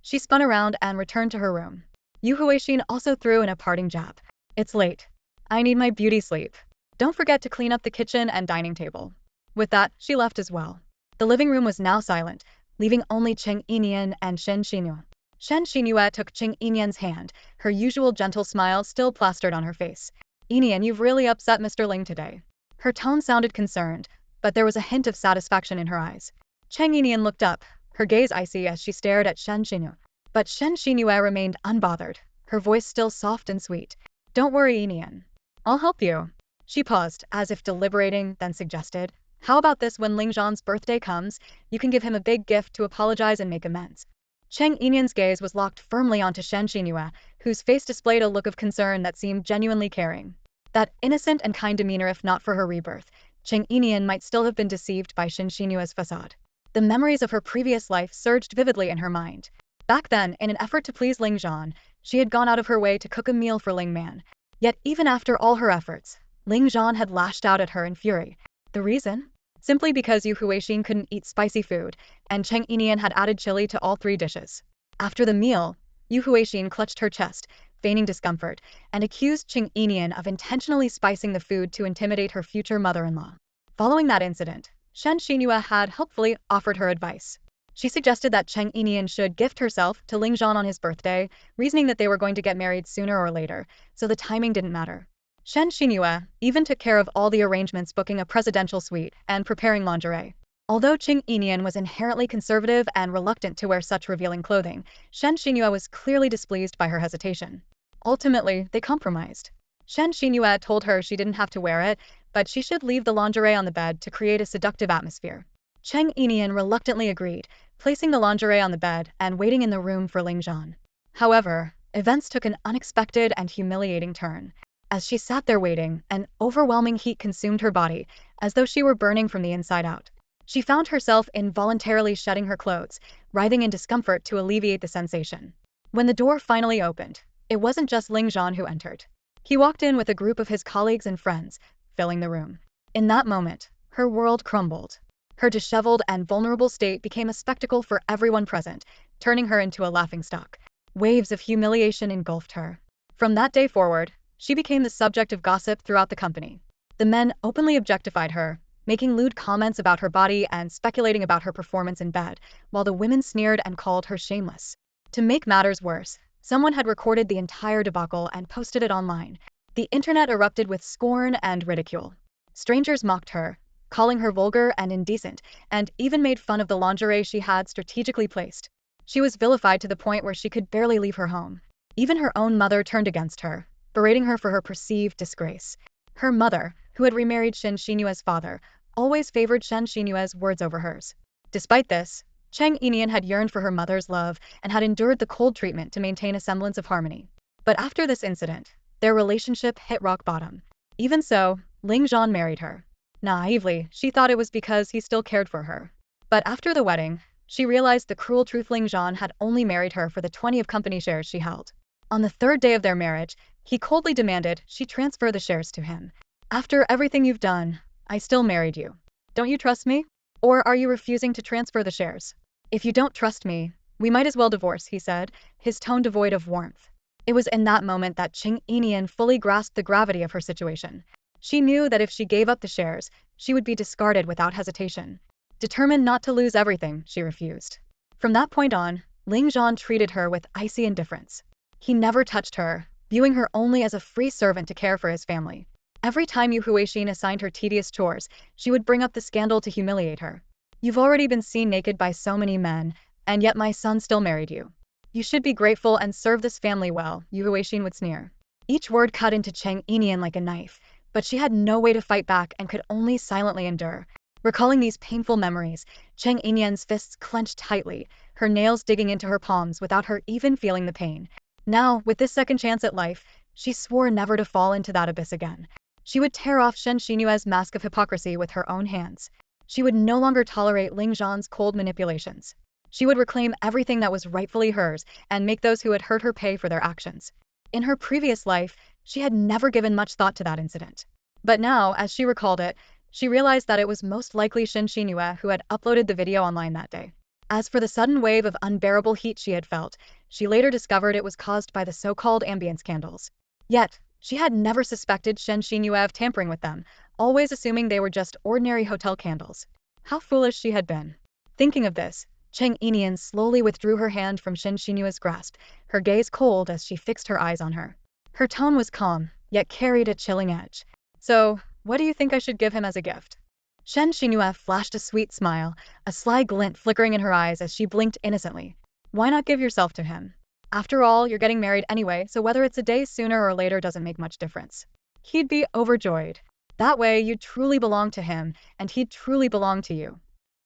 She spun around and returned to her room. Yu Huixin also threw in a parting jab. It's late. I need my beauty sleep. Don't forget to clean up the kitchen and dining table. With that, she left as well. The living room was now silent, leaving only Cheng Yinian and Shen Xinyue. Shen Xinyue took Cheng Yinian's hand, her usual gentle smile still plastered on her face. Yinian, you've really upset Mr. Ling today. Her tone sounded concerned, but there was a hint of satisfaction in her eyes. Cheng Yinian looked up, her gaze icy as she stared at Shen Xinyue. But Shen Xinyue remained unbothered, her voice still soft and sweet. Don't worry, Yinian. I'll help you. She paused, as if deliberating, then suggested, How about this: when Ling Zhan's birthday comes, you can give him a big gift to apologize and make amends. Cheng Yinian's gaze was locked firmly onto Shen Xinyue, whose face displayed a look of concern that seemed genuinely caring. That innocent and kind demeanor, if not for her rebirth, Cheng Yinian might still have been deceived by Shen Xinyue's facade. The memories of her previous life surged vividly in her mind. Back then, in an effort to please Ling Zhan, she had gone out of her way to cook a meal for Ling Man. Yet even after all her efforts, Ling Zhan had lashed out at her in fury. The reason? Simply because Yu Huixin couldn't eat spicy food, and Cheng Yinian had added chili to all three dishes. After the meal, Yu Huixin clutched her chest, feigning discomfort, and accused Cheng Yinian of intentionally spicing the food to intimidate her future mother-in-law. Following that incident, Shen Xinyue had helpfully offered her advice. She suggested that Cheng Yinian should gift herself to Ling Zhan on his birthday, reasoning that they were going to get married sooner or later, so the timing didn't matter. Shen Xinyue even took care of all the arrangements, booking a presidential suite and preparing lingerie. Although Cheng Yinian was inherently conservative and reluctant to wear such revealing clothing, Shen Xinyue was clearly displeased by her hesitation. Ultimately, they compromised. Shen Xinyue told her she didn't have to wear it, but she should leave the lingerie on the bed to create a seductive atmosphere. Cheng Yinian reluctantly agreed, placing the lingerie on the bed and waiting in the room for Ling Zhan. However, events took an unexpected and humiliating turn. As she sat there waiting, an overwhelming heat consumed her body, as though she were burning from the inside out. She found herself involuntarily shedding her clothes, writhing in discomfort to alleviate the sensation. When the door finally opened, it wasn't just Ling Zhan who entered. He walked in with a group of his colleagues and friends, filling the room. In that moment, her world crumbled. Her disheveled and vulnerable state became a spectacle for everyone present, turning her into a laughingstock. Waves of humiliation engulfed her. From that day forward, she became the subject of gossip throughout the company. The men openly objectified her, making lewd comments about her body and speculating about her performance in bed, while the women sneered and called her shameless. To make matters worse, someone had recorded the entire debacle and posted it online. The internet erupted with scorn and ridicule. Strangers mocked her, calling her vulgar and indecent, and even made fun of the lingerie she had strategically placed. She was vilified to the point where she could barely leave her home. Even her own mother turned against her, berating her for her perceived disgrace. Her mother, who had remarried Shen Xinyue's father, always favored Shen Xinyue's words over hers. Despite this, Cheng Yinian had yearned for her mother's love and had endured the cold treatment to maintain a semblance of harmony. But after this incident, their relationship hit rock bottom. Even so, Ling Zhan married her. Naively, she thought it was because he still cared for her. But after the wedding, she realized the cruel truth: Ling Zhan had only married her for the 20 of company shares she held. On the third day of their marriage, he coldly demanded she transfer the shares to him. "After everything you've done, I still married you. Don't you trust me? Or are you refusing to transfer the shares? If you don't trust me, we might as well divorce," he said, his tone devoid of warmth. It was in that moment that Cheng Yinian fully grasped the gravity of her situation. She knew that if she gave up the shares, she would be discarded without hesitation. Determined not to lose everything, she refused. From that point on, Ling Zhan treated her with icy indifference. He never touched her, viewing her only as a free servant to care for his family. Every time Yu Huixin assigned her tedious chores, she would bring up the scandal to humiliate her. "You've already been seen naked by so many men, and yet my son still married you. You should be grateful and serve this family well," Yu Huixin would sneer. Each word cut into Cheng Yinian like a knife, but she had no way to fight back and could only silently endure. Recalling these painful memories, Cheng Yinian's fists clenched tightly, her nails digging into her palms without her even feeling the pain. Now, with this second chance at life, she swore never to fall into that abyss again. She would tear off Shen Xinyue's mask of hypocrisy with her own hands. She would no longer tolerate Ling Zhan's cold manipulations. She would reclaim everything that was rightfully hers and make those who had hurt her pay for their actions. In her previous life, she had never given much thought to that incident. But now, as she recalled it, she realized that it was most likely Shen Xinyue who had uploaded the video online that day. As for the sudden wave of unbearable heat she had felt, she later discovered it was caused by the so-called ambience candles. Yet, she had never suspected Shen Xinyue of tampering with them, always assuming they were just ordinary hotel candles. How foolish she had been. Thinking of this, Cheng Yinian slowly withdrew her hand from Shen Xinyue's grasp, her gaze cold as she fixed her eyes on her. Her tone was calm, yet carried a chilling edge. "So, what do you think I should give him as a gift?" Shen Xinyue flashed a sweet smile, a sly glint flickering in her eyes as she blinked innocently. "Why not give yourself to him? After all, you're getting married anyway, so whether it's a day sooner or later doesn't make much difference." He'd be overjoyed. That way, you'd truly belong to him, and he'd truly belong to you.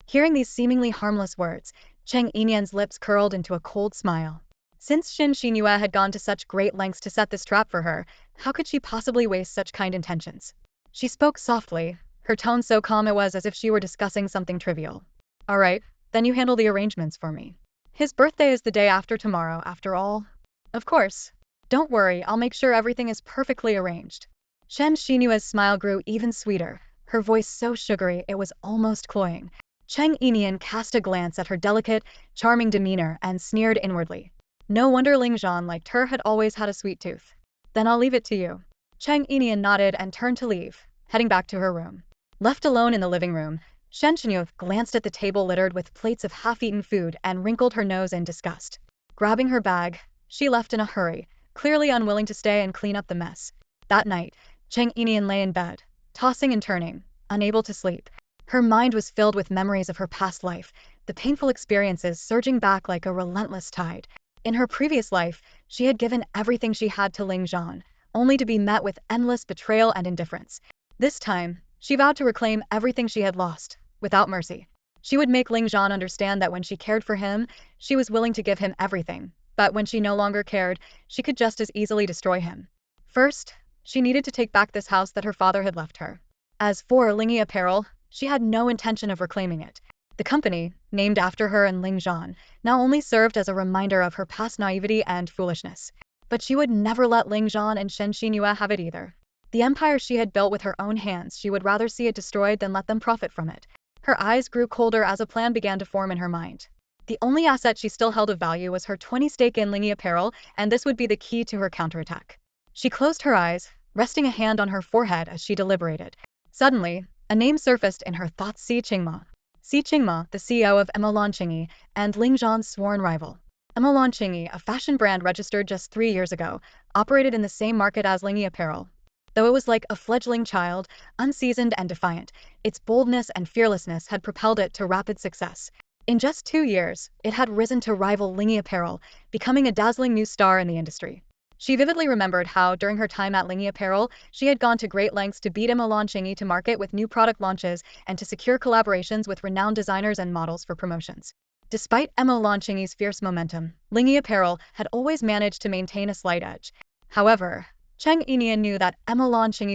Hearing these seemingly harmless words, Cheng Yinian's lips curled into a cold smile. Since Shen Xinyue had gone to such great lengths to set this trap for her, how could she possibly waste such kind intentions? She spoke softly, her tone so calm it was as if she were discussing something trivial. All right, then you handle the arrangements for me. His birthday is the day after tomorrow, after all. Of course. Don't worry, I'll make sure everything is perfectly arranged. Shen Xinyue's smile grew even sweeter, her voice so sugary it was almost cloying. Cheng Yinian cast a glance at her delicate, charming demeanor and sneered inwardly. No wonder Ling Zhan liked her, had always had a sweet tooth. Then I'll leave it to you. Cheng Yinian nodded and turned to leave, heading back to her room. Left alone in the living room, Shen Xinyue glanced at the table littered with plates of half-eaten food and wrinkled her nose in disgust. Grabbing her bag, she left in a hurry, clearly unwilling to stay and clean up the mess. That night, Cheng Yinian lay in bed, tossing and turning, unable to sleep. Her mind was filled with memories of her past life, the painful experiences surging back like a relentless tide. In her previous life, she had given everything she had to Ling Zhan, only to be met with endless betrayal and indifference. This time, she vowed to reclaim everything she had lost, without mercy. She would make Ling Zhan understand that when she cared for him, she was willing to give him everything, but when she no longer cared, she could just as easily destroy him. First, she needed to take back this house that her father had left her. As for Lingy Apparel, she had no intention of reclaiming it. The company, named after her and Ling Zhan, now only served as a reminder of her past naivety and foolishness. But she would never let Ling Zhan and Shen Xinyue have it either. The empire she had built with her own hands, she would rather see it destroyed than let them profit from it. Her eyes grew colder as a plan began to form in her mind. The only asset she still held of value was her 20 stake in Lingy Apparel, and this would be the key to her counterattack. She closed her eyes, resting a hand on her forehead as she deliberated. Suddenly, a name surfaced in her thoughts: Si Qingma. Si Qingma, the CEO of Emma and Ling Zhan's sworn rival. Emma, a fashion brand registered just 3 years ago, operated in the same market as Lingy Apparel. Though it was like a fledgling child, unseasoned and defiant, its boldness and fearlessness had propelled it to rapid success. In just 2 years, it had risen to rival Lingy Apparel, becoming a dazzling new star in the industry. She vividly remembered how, during her time at Lingy Apparel, she had gone to great lengths to beat Emma to market with new product launches and to secure collaborations with renowned designers and models for promotions. Despite Emma fierce momentum, Lingy Apparel had always managed to maintain a slight edge. However, Cheng Yinian knew that Emma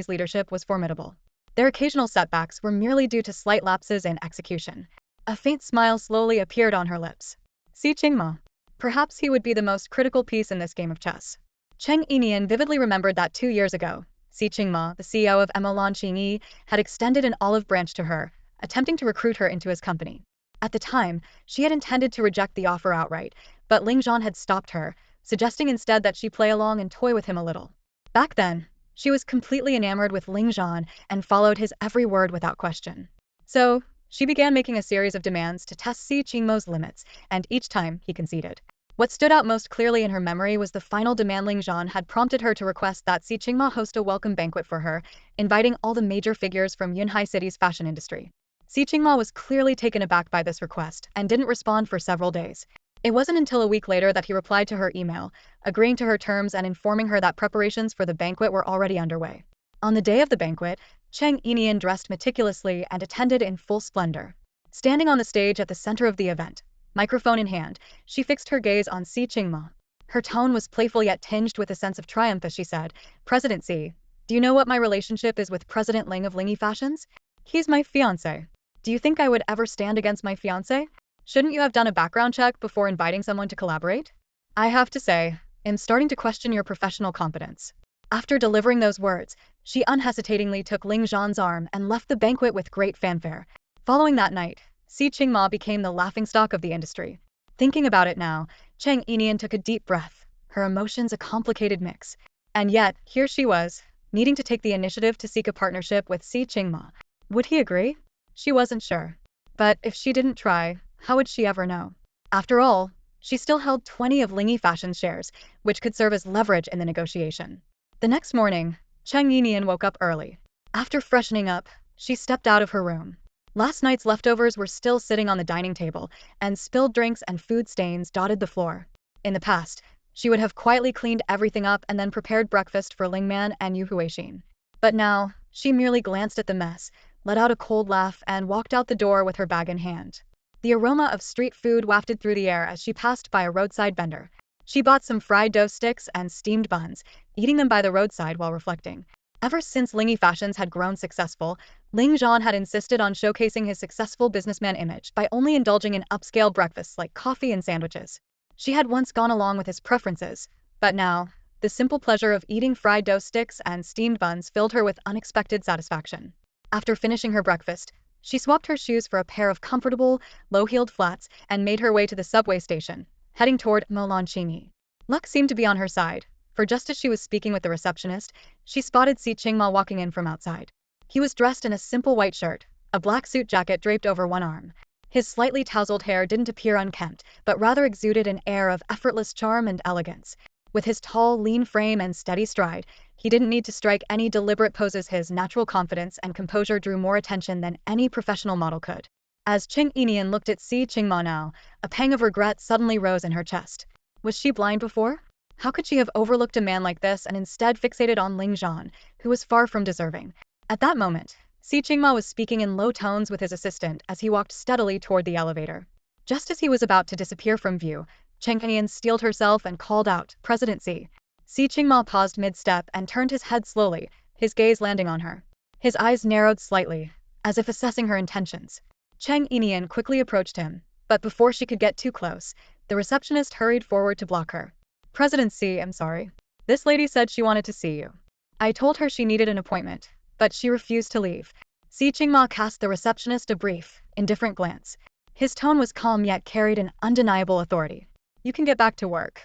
leadership was formidable. Their occasional setbacks were merely due to slight lapses in execution. A faint smile slowly appeared on her lips. Si Qingma. Perhaps he would be the most critical piece in this game of chess. Cheng Yinian vividly remembered that 2 years ago, Si Qingma, the CEO of Emma had extended an olive branch to her, attempting to recruit her into his company. At the time, she had intended to reject the offer outright, but Ling Zhan had stopped her, suggesting instead that she play along and toy with him a little. Back then, she was completely enamored with Ling Zhan and followed his every word without question. So, she began making a series of demands to test Si Qingma's limits, and each time, he conceded. What stood out most clearly in her memory was the final demand. Ling Zhan had prompted her to request that Si Qingma host a welcome banquet for her, inviting all the major figures from Yunhai City's fashion industry. Si Qingma was clearly taken aback by this request and didn't respond for several days. It wasn't until a week later that he replied to her email, agreeing to her terms and informing her that preparations for the banquet were already underway. On the day of the banquet, Cheng Yinian dressed meticulously and attended in full splendor. Standing on the stage at the center of the event, microphone in hand, she fixed her gaze on Si Qingma. Her tone was playful yet tinged with a sense of triumph as she said, "President Si, do you know what my relationship is with President Ling of Lingy Fashions? He's my fiancé. Do you think I would ever stand against my fiancé? Shouldn't you have done a background check before inviting someone to collaborate? I have to say, I'm starting to question your professional competence." After delivering those words, she unhesitatingly took Ling Zhan's arm and left the banquet with great fanfare. Following that night, Si Qingma became the laughingstock of the industry. Thinking about it now, Cheng Yinian took a deep breath, her emotions a complicated mix. And yet, here she was, needing to take the initiative to seek a partnership with Si Qingma. Would he agree? She wasn't sure. But if she didn't try, how would she ever know? After all, she still held 20 of Lingy Fashion's shares, which could serve as leverage in the negotiation. The next morning, Cheng Yinian woke up early. After freshening up, she stepped out of her room. Last night's leftovers were still sitting on the dining table, and spilled drinks and food stains dotted the floor. In the past, she would have quietly cleaned everything up and then prepared breakfast for Lingman and Yu Huixin. But now, She merely glanced at the mess, let out a cold laugh, and walked out the door with her bag in hand. The aroma of street food wafted through the air as she passed by a roadside vendor. She bought some fried dough sticks and steamed buns, eating them by the roadside while reflecting. Ever since Lingy Fashions had grown successful, Ling Zhan had insisted on showcasing his successful businessman image by only indulging in upscale breakfasts like coffee and sandwiches. She had once gone along with his preferences, but now, the simple pleasure of eating fried dough sticks and steamed buns filled her with unexpected satisfaction. After finishing her breakfast, she swapped her shoes for a pair of comfortable, low-heeled flats and made her way to the subway station, heading toward Molanchini. Luck seemed to be on her side, for just as she was speaking with the receptionist, she spotted Si Qingma walking in from outside. He was dressed in a simple white shirt, a black suit jacket draped over one arm. His slightly tousled hair didn't appear unkempt, but rather exuded an air of effortless charm and elegance. With his tall, lean frame and steady stride, he didn't need to strike any deliberate poses. His natural confidence and composure drew more attention than any professional model could. As Cheng Yinian looked at Si Qingma now, a pang of regret suddenly rose in her chest. Was she blind before? How could she have overlooked a man like this and instead fixated on Ling Zhan, who was far from deserving? At that moment, Si Qingma was speaking in low tones with his assistant as he walked steadily toward the elevator. Just as he was about to disappear from view, Cheng Yinian steeled herself and called out, "President Si." Si Qingma paused mid-step and turned his head slowly, his gaze landing on her. His eyes narrowed slightly, as if assessing her intentions. Cheng Yinian quickly approached him, but before she could get too close, the receptionist hurried forward to block her. "President Si, I'm sorry. This lady said she wanted to see you. I told her she needed an appointment, but she refused to leave." Si Qingma cast the receptionist a brief, indifferent glance. His tone was calm yet carried an undeniable authority. "You can get back to work."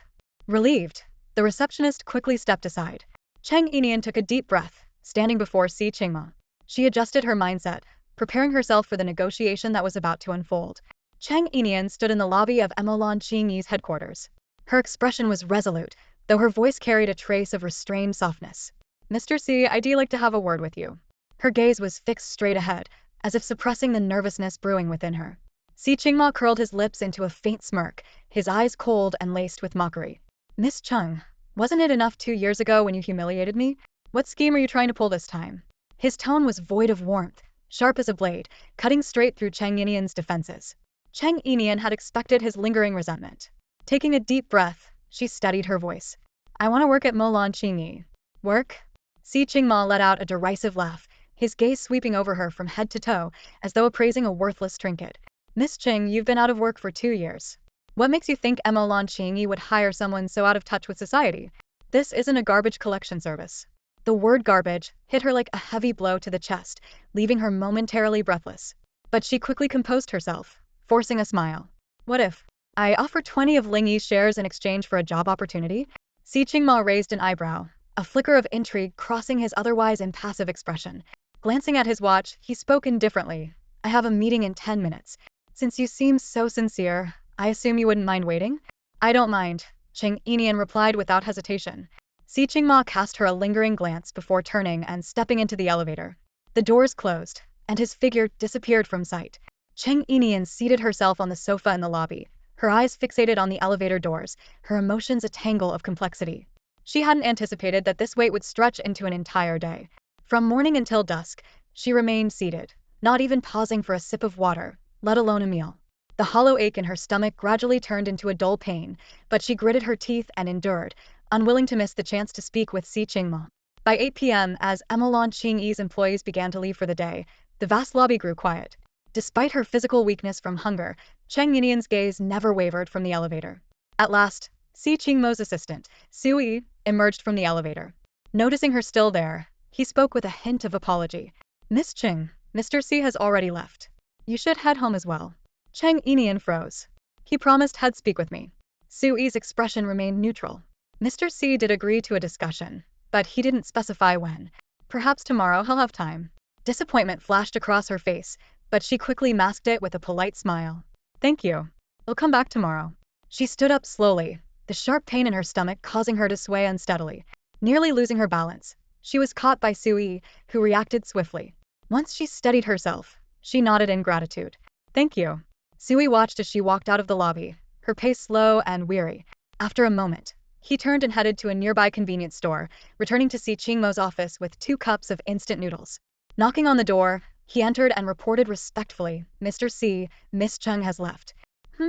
Relieved, the receptionist quickly stepped aside. Cheng Yinian took a deep breath, standing before Si Qingma. She adjusted her mindset, preparing herself for the negotiation that was about to unfold. Cheng Yinian stood in the lobby of Emolan Qingyi's headquarters. Her expression was resolute, though her voice carried a trace of restrained softness. "Mr. Si, I'd like to have a word with you." Her gaze was fixed straight ahead, as if suppressing the nervousness brewing within her. Si Qingma curled his lips into a faint smirk, his eyes cold and laced with mockery. "Miss Cheng, wasn't it enough 2 years ago when you humiliated me? What scheme are you trying to pull this time?" His tone was void of warmth, sharp as a blade, cutting straight through Cheng Yinian's defenses. Cheng Yinian had expected his lingering resentment. Taking a deep breath, she steadied her voice. "I want to work at Molan Qingyi." "Work?" Si Qingma let out a derisive laugh, his gaze sweeping over her from head to toe, as though appraising a worthless trinket. "Miss Cheng, you've been out of work for 2 years. What makes you think Molan Qingyi would hire someone so out of touch with society? This isn't a garbage collection service." The word garbage hit her like a heavy blow to the chest, leaving her momentarily breathless. But she quickly composed herself, forcing a smile. "What if I offer 20 of Lingyi's shares in exchange for a job opportunity?" Si Qingma raised an eyebrow, a flicker of intrigue crossing his otherwise impassive expression. Glancing at his watch, he spoke indifferently. "I have a meeting in 10 minutes. Since you seem so sincere, I assume you wouldn't mind waiting?" "I don't mind," Cheng Yinian replied without hesitation. Si Qingma cast her a lingering glance before turning and stepping into the elevator. The doors closed, and his figure disappeared from sight. Cheng Yinian seated herself on the sofa in the lobby, her eyes fixated on the elevator doors, her emotions a tangle of complexity. She hadn't anticipated that this wait would stretch into an entire day. From morning until dusk, she remained seated, not even pausing for a sip of water, let alone a meal. The hollow ache in her stomach gradually turned into a dull pain, but she gritted her teeth and endured, unwilling to miss the chance to speak with Si Qingma. By 8 p.m., as Emolan Qingyi's employees began to leave for the day, the vast lobby grew quiet. Despite her physical weakness from hunger, Cheng Yinian's gaze never wavered from the elevator. At last, Si Qingmo's assistant, Sui, emerged from the elevator. Noticing her still there, he spoke with a hint of apology. "Miss Cheng, Mr. Si has already left. You should head home as well." Cheng Yinian froze. He promised he'd speak with me. Sui's expression remained neutral. Mr. Si did agree to a discussion, but he didn't specify when. "Perhaps tomorrow he'll have time." Disappointment flashed across her face, but she quickly masked it with a polite smile. "Thank you. I'll come back tomorrow." She stood up slowly, the sharp pain in her stomach causing her to sway unsteadily. Nearly losing her balance, she was caught by Sui, who reacted swiftly. Once she steadied herself, she nodded in gratitude. "Thank you." Sui watched as she walked out of the lobby, her pace slow and weary. After a moment, He turned and headed to a nearby convenience store, returning to see Qingmo's office with 2 cups of instant noodles. Knocking on the door, he entered and reported respectfully, "Mr. C, Miss Cheng has left."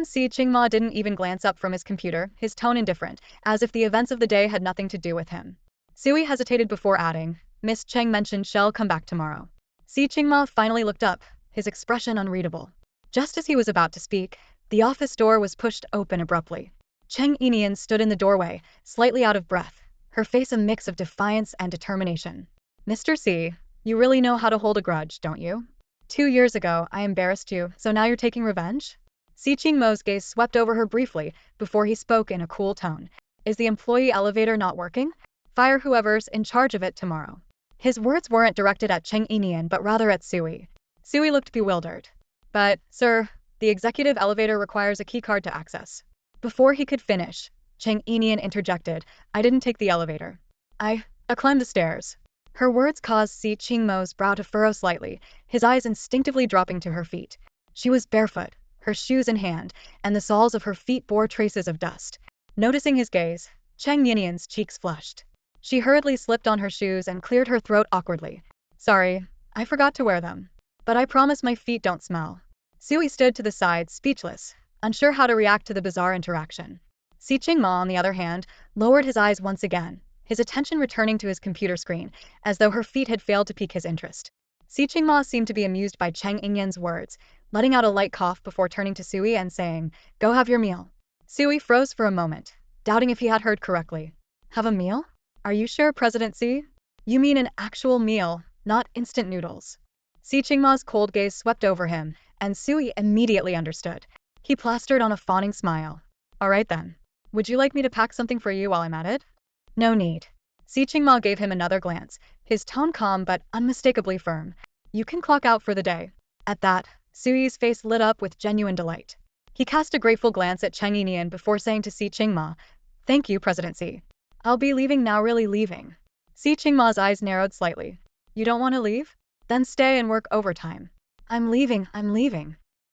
Si Qingma didn't even glance up from his computer, his tone indifferent, as if the events of the day had nothing to do with him. Sui hesitated before adding, "Miss Cheng mentioned she'll come back tomorrow." Si Qingma finally looked up, his expression unreadable. Just as he was about to speak, the office door was pushed open abruptly. Cheng Yinian stood in the doorway, slightly out of breath, her face a mix of defiance and determination. "Mr. C, you really know how to hold a grudge, don't you? 2 years ago, I embarrassed you, so now you're taking revenge?" Si Qingmo's gaze swept over her briefly before he spoke in a cool tone. "Is the employee elevator not working? Fire whoever's in charge of it tomorrow." His words weren't directed at Cheng Yinian but rather at Sui. Sui looked bewildered. "But, sir, the executive elevator requires a keycard to access." Before he could finish, Cheng Yinian interjected, "I didn't take the elevator. I climbed the stairs." Her words caused Si Qingmo's brow to furrow slightly, his eyes instinctively dropping to her feet. She was barefoot, her shoes in hand, and the soles of her feet bore traces of dust. Noticing his gaze, Cheng Yinian's cheeks flushed. She hurriedly slipped on her shoes and cleared her throat awkwardly. "Sorry, I forgot to wear them. But I promise my feet don't smell." Sui stood to the side, speechless, unsure how to react to the bizarre interaction. Si Qingma, on the other hand, lowered his eyes once again, his attention returning to his computer screen, as though her feet had failed to pique his interest. Si Qingma seemed to be amused by Cheng Yinian's words, letting out a light cough before turning to Sui and saying, "Go have your meal." Sui froze for a moment, doubting if he had heard correctly. "Have a meal? Are you sure, President Si? You mean an actual meal, not instant noodles." Si Qingma's cold gaze swept over him, and Sui immediately understood. He plastered on a fawning smile. "All right then. Would you like me to pack something for you while I'm at it?" "No need." Si Qingma gave him another glance, his tone calm but unmistakably firm. "You can clock out for the day." At that, Sui's face lit up with genuine delight. He cast a grateful glance at Cheng Yinian before saying to Si Qingma, "Thank you, President Si. I'll be leaving now, really leaving." Si Qingma's eyes narrowed slightly. "You don't want to leave? Then stay and work overtime." I'm leaving."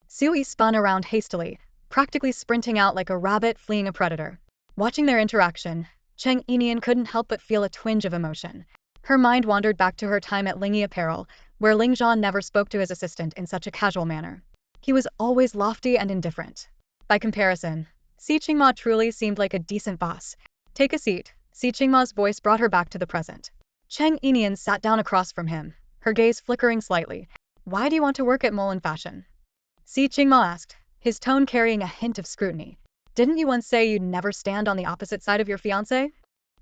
Sui spun around hastily, practically sprinting out like a rabbit fleeing a predator. Watching their interaction, Cheng Yinian couldn't help but feel a twinge of emotion. Her mind wandered back to her time at Ling Apparel, where Ling Zhan never spoke to his assistant in such a casual manner. He was always lofty and indifferent. By comparison, Si Qingma truly seemed like a decent boss. "Take a seat." Si Qingma's voice brought her back to the present. Cheng Yinian sat down across from him, her gaze flickering slightly. "Why do you want to work at Mole Fashion?" Si Qingma asked, his tone carrying a hint of scrutiny. "Didn't you once say you'd never stand on the opposite side of your fiancé?"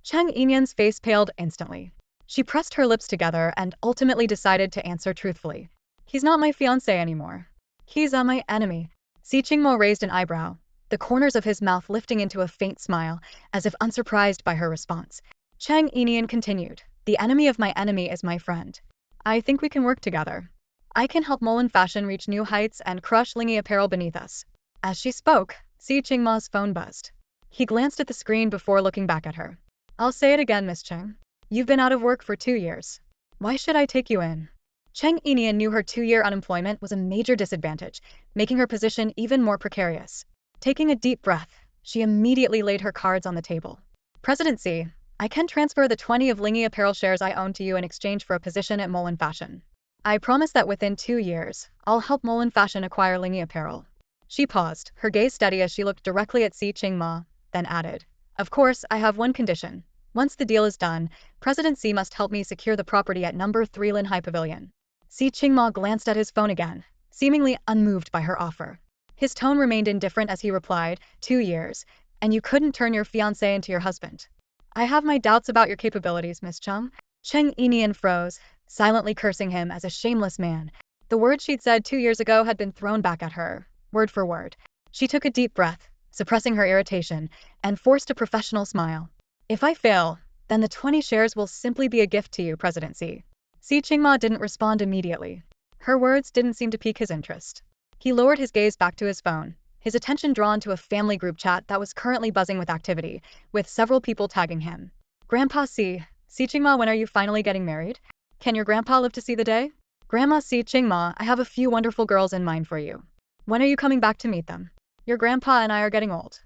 Cheng Yinian's face paled instantly. She pressed her lips together and ultimately decided to answer truthfully. "He's not my fiancé anymore. He's my enemy." Si Qingmo raised an eyebrow, the corners of his mouth lifting into a faint smile, as if unsurprised by her response. Cheng Yinian continued, "The enemy of my enemy is my friend. I think we can work together. I can help Mole Fashion reach new heights and crush Ling Apparel beneath us." As she spoke, Si Qingma's phone buzzed. He glanced at the screen before looking back at her. "I'll say it again, Miss Cheng. You've been out of work for 2 years. Why should I take you in?" Cheng Yinian knew her 2-year unemployment was a major disadvantage, making her position even more precarious. Taking a deep breath, she immediately laid her cards on the table. "President Si, I can transfer the 20 of Ling Apparel shares I own to you in exchange for a position at Mole Fashion. I promise that within 2 years, I'll help Mole Fashion acquire Ling Apparel." She paused, her gaze steady as she looked directly at Si Qingma, then added, "Of course, I have one condition. Once the deal is done, President Si must help me secure the property at number 3 Lin Hai Pavilion." Si Qingma glanced at his phone again, seemingly unmoved by her offer. His tone remained indifferent as he replied, 2 years, and you couldn't turn your fiancé into your husband. "I have my doubts about your capabilities, Miss Cheng." Cheng Yinian froze, silently cursing him as a shameless man. The words she'd said 2 years ago had been thrown back at her, word for word. She took a deep breath, suppressing her irritation, and forced a professional smile. "If I fail, then the 20 shares will simply be a gift to you, President Si." Si Qingma didn't respond immediately. Her words didn't seem to pique his interest. He lowered his gaze back to his phone, his attention drawn to a family group chat that was currently buzzing with activity, with several people tagging him. "Grandpa Si, Si Qingma, when are you finally getting married? Can your grandpa live to see the day? Grandma Si Qingma, I have a few wonderful girls in mind for you. When are you coming back to meet them? Your grandpa and I are getting old.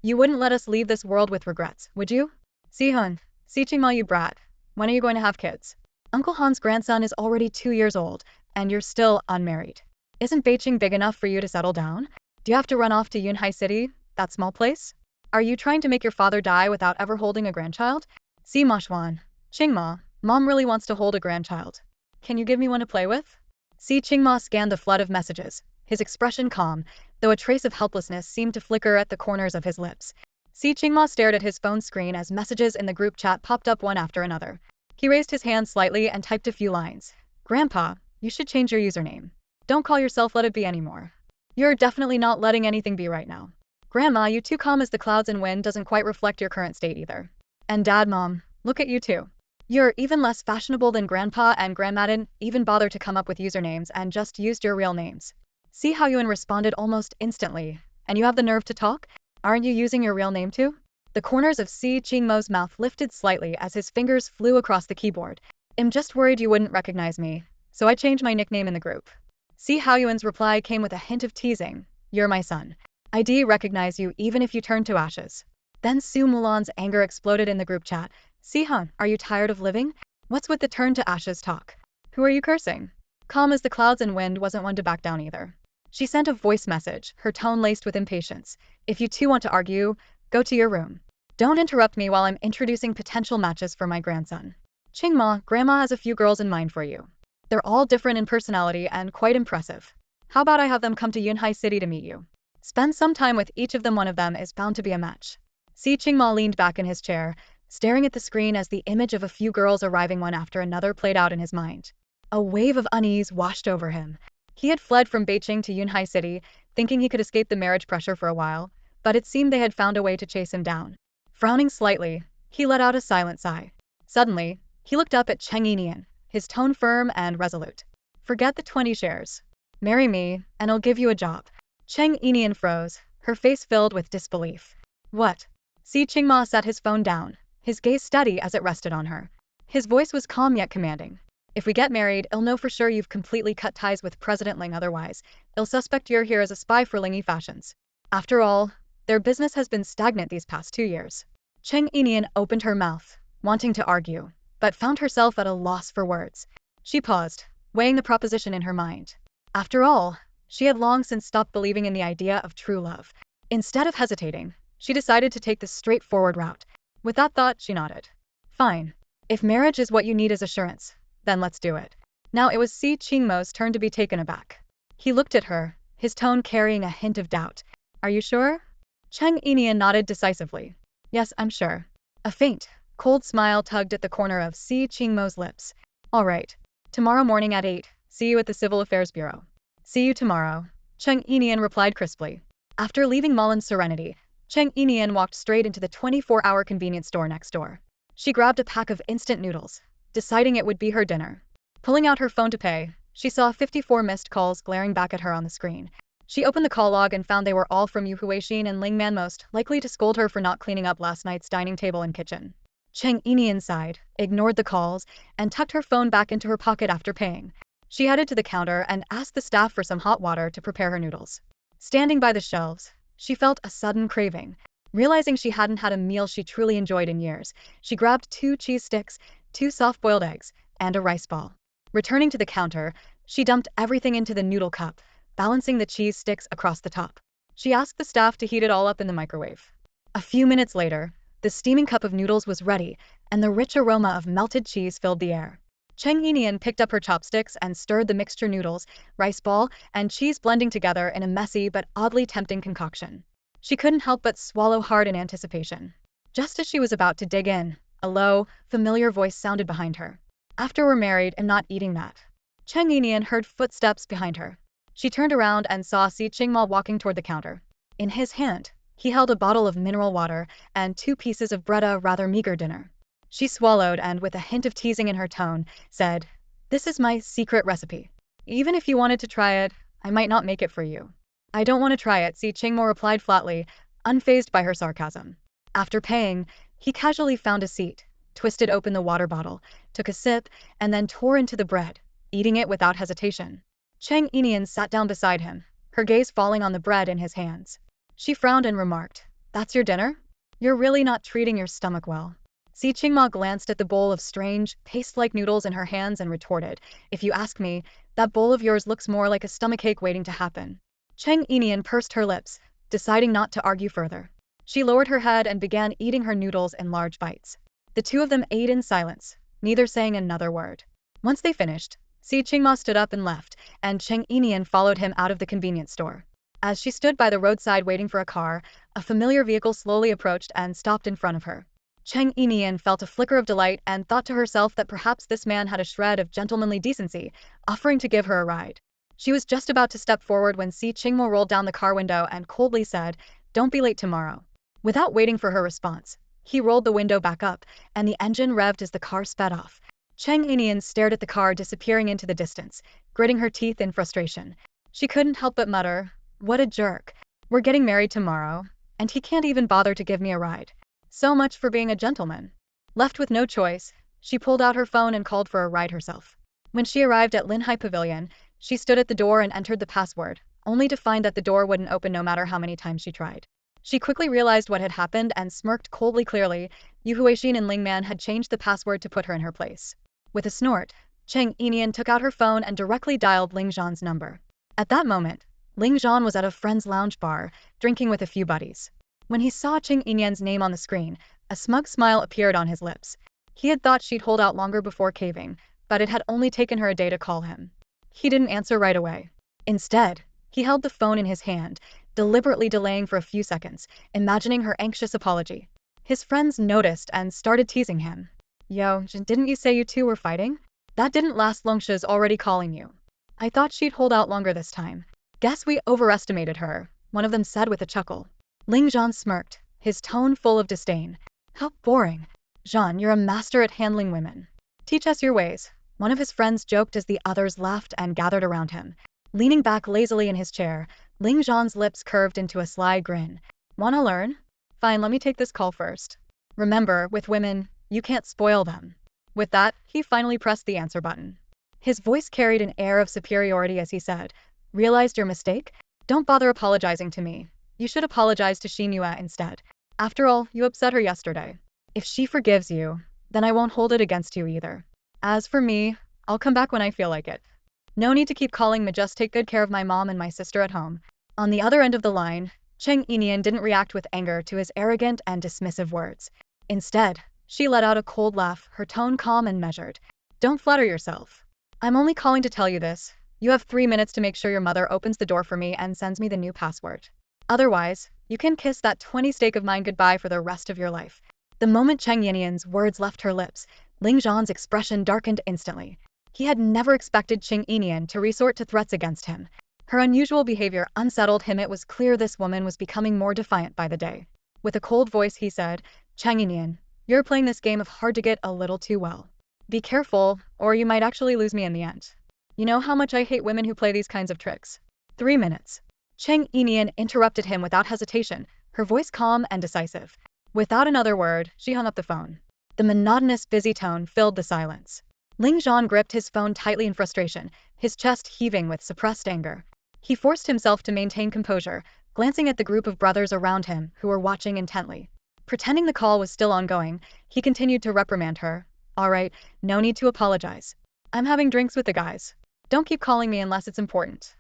You wouldn't let us leave this world with regrets, would you? Si-hun, Si-Ching-ma, you brat. When are you going to have kids? Uncle Han's grandson is already 2 years old, and you're still unmarried. Isn't Beijing big enough for you to settle down? Do you have to run off to Yunhai City, that small place? Are you trying to make your father die without ever holding a grandchild? Si Mashwan. Chingma, Mom really wants to hold a grandchild. Can you give me one to play with? Si Chingma scanned the flood of messages, his expression calm, though a trace of helplessness seemed to flicker at the corners of his lips. Si Chingma stared at his phone screen as messages in the group chat popped up one after another. He raised his hand slightly and typed a few lines. Grandpa, you should change your username. Don't call yourself Let It Be anymore. You're definitely not letting anything be right now. Grandma, you too calm as the clouds and wind doesn't quite reflect your current state either. And Dad, Mom, look at you too. You're even less fashionable than Grandpa and Grandma didn't even bother to come up with usernames and just used your real names. See how Yuan responded almost instantly. And you have the nerve to talk? Aren't you using your real name too? The corners of Si Chingmo's mouth lifted slightly as his fingers flew across the keyboard. I'm just worried you wouldn't recognize me, so I changed my nickname in the group. Si Haoyuan's reply came with a hint of teasing. You're my son. I'd recognize you even if you turned to ashes. Then Su Mulan's anger exploded in the group chat. Si-hun, are you tired of living? What's with the turn to ashes talk? Who are you cursing? Calm as the clouds and wind wasn't one to back down either. She sent a voice message, her tone laced with impatience. If you two want to argue, go to your room. Don't interrupt me while I'm introducing potential matches for my grandson. Chingma, Grandma has a few girls in mind for you. They're all different in personality and quite impressive. How about I have them come to Yunhai City to meet you? Spend some time with each of them. One of them is bound to be a match. Si Chingma leaned back in his chair, staring at the screen as the image of a few girls arriving one after another played out in his mind. A wave of unease washed over him. He had fled from Beijing to Yunhai City, thinking he could escape the marriage pressure for a while, but it seemed they had found a way to chase him down. Frowning slightly, he let out a silent sigh. Suddenly, he looked up at Cheng Yinian, his tone firm and resolute. Forget the 20 shares. Marry me, and I'll give you a job. Cheng Yinian froze, her face filled with disbelief. What? Si Chingma set his phone down, his gaze steady as it rested on her. His voice was calm yet commanding. If we get married, I'll know for sure you've completely cut ties with President Ling, otherwise, I'll suspect you're here as a spy for Lingy fashions. After all, their business has been stagnant these past 2 years. Cheng Yinian opened her mouth, wanting to argue, but found herself at a loss for words. She paused, weighing the proposition in her mind. After all, she had long since stopped believing in the idea of true love. Instead of hesitating, she decided to take the straightforward route. With that thought, she nodded. Fine. If marriage is what you need as assurance, then let's do it. Now it was Si Chingmo's turn to be taken aback. He looked at her, his tone carrying a hint of doubt. Are you sure? Cheng Yinian nodded decisively. Yes, I'm sure. A faint, cold smile tugged at the corner of Si Chingmo's lips. All right. Tomorrow morning at 8, see you at the Civil Affairs Bureau. See you tomorrow, Cheng Yinian replied crisply. After leaving Mullen's Serenity, Cheng Yinian walked straight into the 24-hour convenience store next door. She grabbed a pack of instant noodles, deciding it would be her dinner. Pulling out her phone to pay, she saw 54 missed calls glaring back at her on the screen. She opened the call log and found they were all from Yu Huixin and Ling Man, most likely to scold her for not cleaning up last night's dining table and kitchen. Cheng Yinian sighed, ignored the calls, and tucked her phone back into her pocket after paying. She headed to the counter and asked the staff for some hot water to prepare her noodles. Standing by the shelves, she felt a sudden craving. Realizing she hadn't had a meal she truly enjoyed in years, she grabbed 2 cheese sticks, 2 soft-boiled eggs, and a rice ball. Returning to the counter, she dumped everything into the noodle cup, balancing the cheese sticks across the top. She asked the staff to heat it all up in the microwave. A few minutes later, the steaming cup of noodles was ready, and the rich aroma of melted cheese filled the air. Cheng Yinian picked up her chopsticks and stirred the mixture noodles, rice ball, and cheese blending together in a messy but oddly tempting concoction. She couldn't help but swallow hard in anticipation. Just as she was about to dig in, a low, familiar voice sounded behind her. After we're married, I'm not eating that. Cheng Yinian heard footsteps behind her. She turned around and saw Si Chingma walking toward the counter. In his hand, he held a bottle of mineral water and 2 pieces of bread, a rather meager dinner. She swallowed and, with a hint of teasing in her tone, said, This is my secret recipe. Even if you wanted to try it, I might not make it for you. I don't want to try it, Si Chingmo replied flatly, unfazed by her sarcasm. After paying, he casually found a seat, twisted open the water bottle, took a sip, and then tore into the bread, eating it without hesitation. Cheng Yinian sat down beside him, her gaze falling on the bread in his hands. She frowned and remarked, That's your dinner? You're really not treating your stomach well. Si Qingma glanced at the bowl of strange, paste-like noodles in her hands and retorted, if you ask me, that bowl of yours looks more like a stomachache waiting to happen. Cheng Yinian pursed her lips, deciding not to argue further. She lowered her head and began eating her noodles in large bites. The two of them ate in silence, neither saying another word. Once they finished, Si Qingma stood up and left, and Cheng Yinian followed him out of the convenience store. As she stood by the roadside waiting for a car, a familiar vehicle slowly approached and stopped in front of her. Cheng Yinian felt a flicker of delight and thought to herself that perhaps this man had a shred of gentlemanly decency, offering to give her a ride. She was just about to step forward when Si Qingmo rolled down the car window and coldly said, "Don't be late tomorrow." Without waiting for her response, he rolled the window back up, and the engine revved as the car sped off. Cheng Yinian stared at the car disappearing into the distance, gritting her teeth in frustration. She couldn't help but mutter, "What a jerk. We're getting married tomorrow, and he can't even bother to give me a ride. So much for being a gentleman." Left with no choice, she pulled out her phone and called for a ride herself. When she arrived at Linhai Pavilion, she stood at the door and entered the password, only to find that the door wouldn't open no matter how many times she tried. She quickly realized what had happened and smirked coldly. Clearly, Yu Huixin and Ling Man had changed the password to put her in her place. With a snort, Cheng Yinian took out her phone and directly dialed Ling Zhan's number. At that moment, Ling Zhan was at a friend's lounge bar, drinking with a few buddies. When he saw Cheng Yinian's name on the screen, a smug smile appeared on his lips. He had thought she'd hold out longer before caving, but it had only taken her a day to call him. He didn't answer right away. Instead, he held the phone in his hand, deliberately delaying for a few seconds, imagining her anxious apology. His friends noticed and started teasing him. "Yo, didn't you say you two were fighting? That didn't last long. She's already calling you. I thought she'd hold out longer this time. Guess we overestimated her," one of them said with a chuckle. Ling Zhan smirked, his tone full of disdain. "How boring. Zhan, you're a master at handling women. Teach us your ways," one of his friends joked as the others laughed and gathered around him. Leaning back lazily in his chair, Ling Zhan's lips curved into a sly grin. "Wanna learn? Fine, let me take this call first. Remember, with women, you can't spoil them." With that, he finally pressed the answer button. His voice carried an air of superiority as he said, "Realized your mistake? Don't bother apologizing to me. You should apologize to Xinyue instead. After all, you upset her yesterday. If she forgives you, then I won't hold it against you either. As for me, I'll come back when I feel like it. No need to keep calling me, just take good care of my mom and my sister at home." On the other end of the line, Cheng Yinian didn't react with anger to his arrogant and dismissive words. Instead, she let out a cold laugh, her tone calm and measured. "Don't flatter yourself. I'm only calling to tell you this. You have 3 minutes to make sure your mother opens the door for me and sends me the new password. Otherwise, you can kiss that 20 steak of mine goodbye for the rest of your life." The moment Cheng Yinian's words left her lips, Ling Zhan's expression darkened instantly. He had never expected Cheng Yinian to resort to threats against him. Her unusual behavior unsettled him. It was clear this woman was becoming more defiant by the day. With a cold voice he said, "Cheng Yinian, you're playing this game of hard to get a little too well. Be careful, or you might actually lose me in the end. You know how much I hate women who play these kinds of tricks." 3 minutes. Cheng Yinian interrupted him without hesitation, her voice calm and decisive. Without another word, she hung up the phone. The monotonous, busy tone filled the silence. Ling Zhan gripped his phone tightly in frustration, his chest heaving with suppressed anger. He forced himself to maintain composure, glancing at the group of brothers around him who were watching intently. Pretending the call was still ongoing, he continued to reprimand her. "All right, no need to apologize. I'm having drinks with the guys. Don't keep calling me unless it's important."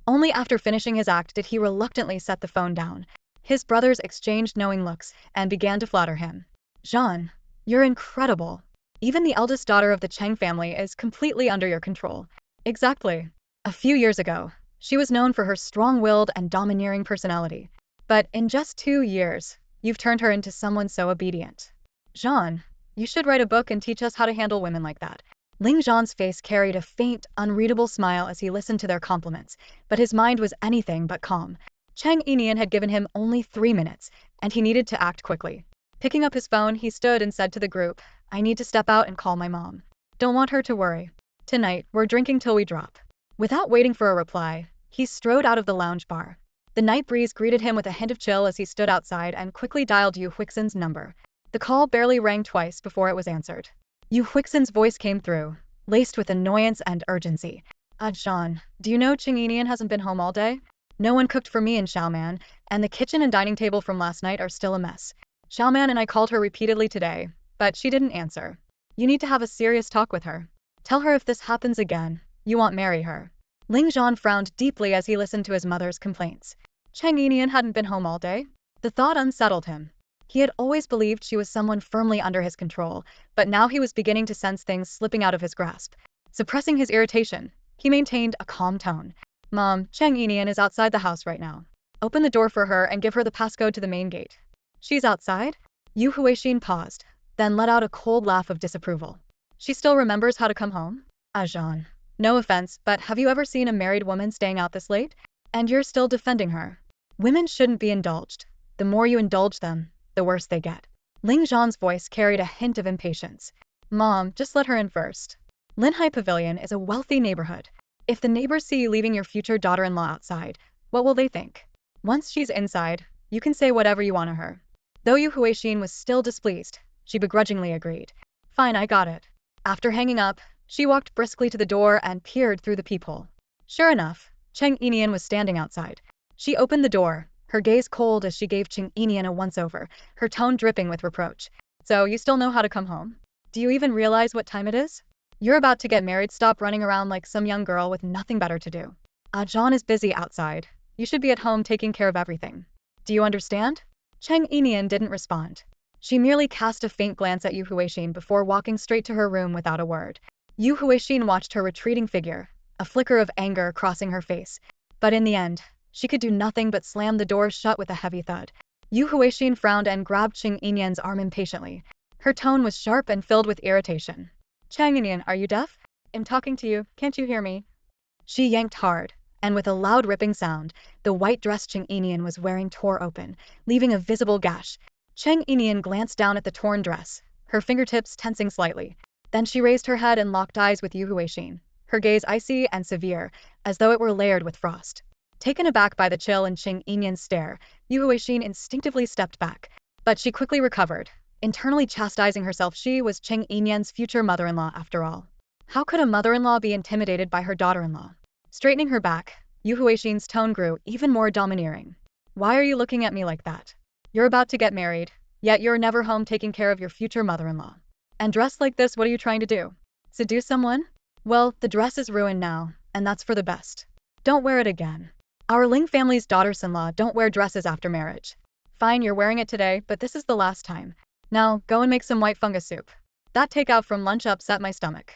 Only after finishing his act did he reluctantly set the phone down. His brothers exchanged knowing looks and began to flatter him. "Zhan, you're incredible. Even the eldest daughter of the Cheng family is completely under your control." Exactly. A few years ago, she was known for her strong-willed and domineering personality. But in just 2 years, you've turned her into someone so obedient. Zhan, you should write a book and teach us how to handle women like that. Ling Zhan's face carried a faint, unreadable smile as he listened to their compliments, but his mind was anything but calm. Cheng Yinian had given him only 3 minutes, and he needed to act quickly. Picking up his phone, he stood and said to the group, "I need to step out and call my mom. Don't want her to worry. Tonight, we're drinking till we drop." Without waiting for a reply, he strode out of the lounge bar. The night breeze greeted him with a hint of chill as he stood outside and quickly dialed Yu Huixin's number. The call barely rang twice before it was answered. Yu Huixin's voice came through, laced with annoyance and urgency. "Zhan, do you know Cheng Yinian hasn't been home all day? No one cooked for me in Xiaoman, and the kitchen and dining table from last night are still a mess. Xiaoman and I called her repeatedly today, but she didn't answer. You need to have a serious talk with her. Tell her if this happens again, you won't marry her. Ling Zhan frowned deeply as he listened to his mother's complaints. Cheng Yinian hadn't been home all day. The thought unsettled him. He had always believed she was someone firmly under his control, but now he was beginning to sense things slipping out of his grasp. Suppressing his irritation, he maintained a calm tone. Mom, Cheng Yinian is outside the house right now. Open the door for her and give her the passcode to the main gate. She's outside? Yu Huixin paused, then let out a cold laugh of disapproval. She still remembers how to come home? Jean. No offense, but have you ever seen a married woman staying out this late? And you're still defending her. Women shouldn't be indulged. The more you indulge them, the worse they get. Ling Zhan's voice carried a hint of impatience. Mom, just let her in first. Linhai Pavilion is a wealthy neighborhood. If the neighbors see you leaving your future daughter-in-law outside, what will they think? Once she's inside, you can say whatever you want to her. Though Yu Huixin was still displeased, she begrudgingly agreed. Fine, I got it. After hanging up, she walked briskly to the door and peered through the peephole. Sure enough, Cheng Yinian was standing outside. She opened the door, her gaze cold as she gave Cheng Yinian a once-over, her tone dripping with reproach. So you still know how to come home? Do you even realize what time it is? You're about to get married, stop running around like some young girl with nothing better to do. John is busy outside. You should be at home taking care of everything. Do you understand? Cheng Yinian didn't respond. She merely cast a faint glance at Yu Huixin before walking straight to her room without a word. Yu Huixin watched her retreating figure, a flicker of anger crossing her face. But in the end, she could do nothing but slam the door shut with a heavy thud. Yu Huixin frowned and grabbed Cheng Yinian's arm impatiently. Her tone was sharp and filled with irritation. Cheng Yinian, are you deaf? I'm talking to you, can't you hear me? She yanked hard, and with a loud ripping sound, the white dress Cheng Yinian was wearing tore open, leaving a visible gash. Cheng Yinian glanced down at the torn dress, her fingertips tensing slightly. Then she raised her head and locked eyes with Yu Huixin, her gaze icy and severe, as though it were layered with frost. Taken aback by the chill in Cheng Yinian's stare, Yu Huixin instinctively stepped back. But she quickly recovered, internally chastising herself. She was Cheng Yinian's future mother-in-law after all. How could a mother-in-law be intimidated by her daughter-in-law? Straightening her back, Yu Huixin's tone grew even more domineering. Why are you looking at me like that? You're about to get married, yet you're never home taking care of your future mother-in-law. And dressed like this, what are you trying to do? Seduce someone? Well, the dress is ruined now, and that's for the best. Don't wear it again. Our Ling family's daughters-in-law don't wear dresses after marriage. Fine, you're wearing it today, but this is the last time. Now, go and make some white fungus soup. That takeout from lunch upset my stomach.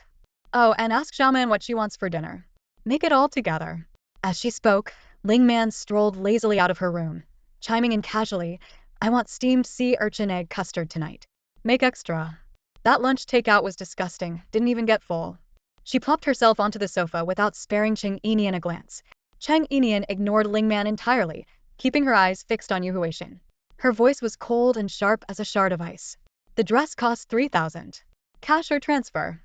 Oh, and ask Xiaoman what she wants for dinner. Make it all together. As she spoke, Ling Man strolled lazily out of her room, chiming in casually, I want steamed sea urchin egg custard tonight. Make extra. That lunch takeout was disgusting, didn't even get full. She plopped herself onto the sofa without sparing Cheng Yinian a glance. Cheng Yinian ignored Ling Man entirely, keeping her eyes fixed on Yu Huixin. Her voice was cold and sharp as a shard of ice. The dress cost 3,000. Cash or transfer?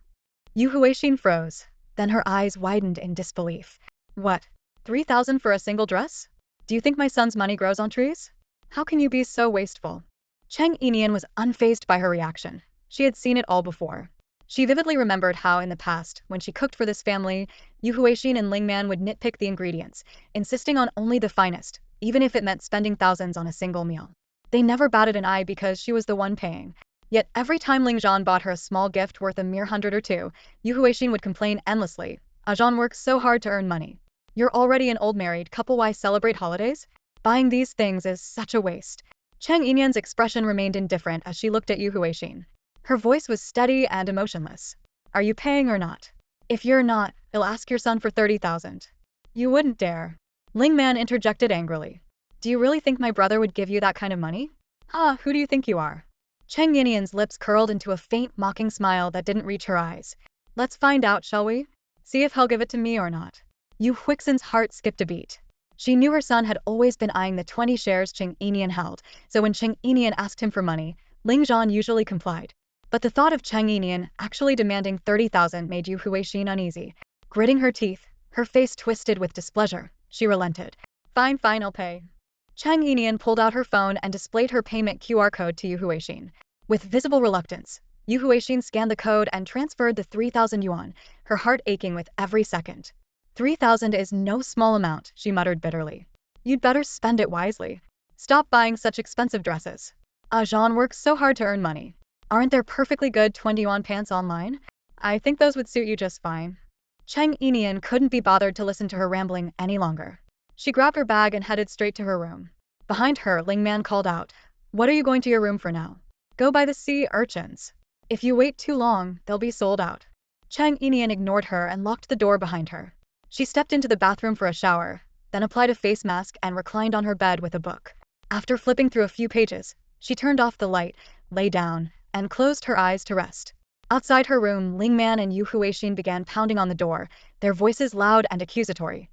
Yu Huixin froze, then her eyes widened in disbelief. What? 3,000 for a single dress? Do you think my son's money grows on trees? How can you be so wasteful? Cheng Yinian was unfazed by her reaction. She had seen it all before. She vividly remembered how in the past, when she cooked for this family, Yu Huixin and Ling Man would nitpick the ingredients, insisting on only the finest, even if it meant spending thousands on a single meal. They never batted an eye because she was the one paying. Yet every time Ling Zhan bought her a small gift worth a mere 100 or two, Yu Huixin would complain endlessly. Zhan works so hard to earn money. You're already an old married couple, why celebrate holidays? Buying these things is such a waste. Cheng Yinian's expression remained indifferent as she looked at Yu Huixin. Her voice was steady and emotionless. Are you paying or not? If you're not, I'll ask your son for 30,000. You wouldn't dare. Ling Man interjected angrily. Do you really think my brother would give you that kind of money? Who do you think you are? Cheng Yinian's lips curled into a faint, mocking smile that didn't reach her eyes. Let's find out, shall we? See if he'll give it to me or not. Yu Huixin's heart skipped a beat. She knew her son had always been eyeing the 20 shares Cheng Yinian held, so when Cheng Yinian asked him for money, Ling Zhan usually complied. But the thought of Cheng Yinian actually demanding 30,000 made Yu Huixin uneasy. Gritting her teeth, her face twisted with displeasure, she relented. Fine, I'll pay. Cheng Yinian pulled out her phone and displayed her payment QR code to Yu Huixin. With visible reluctance, Yu Huixin scanned the code and transferred the 3,000 yuan, her heart aching with every second. 3,000 is no small amount, she muttered bitterly. You'd better spend it wisely. Stop buying such expensive dresses. Zhan works so hard to earn money. Aren't there perfectly good 20 yuan pants online? I think those would suit you just fine. Cheng Yinian couldn't be bothered to listen to her rambling any longer. She grabbed her bag and headed straight to her room. Behind her, Ling Man called out, "What are you going to your room for now? Go buy the sea urchins. If you wait too long, they'll be sold out." Cheng Yinian ignored her and locked the door behind her. She stepped into the bathroom for a shower, then applied a face mask and reclined on her bed with a book. After flipping through a few pages, she turned off the light, lay down, and closed her eyes to rest. Outside her room, Ling Man and Yu Huixin began pounding on the door, their voices loud and accusatory.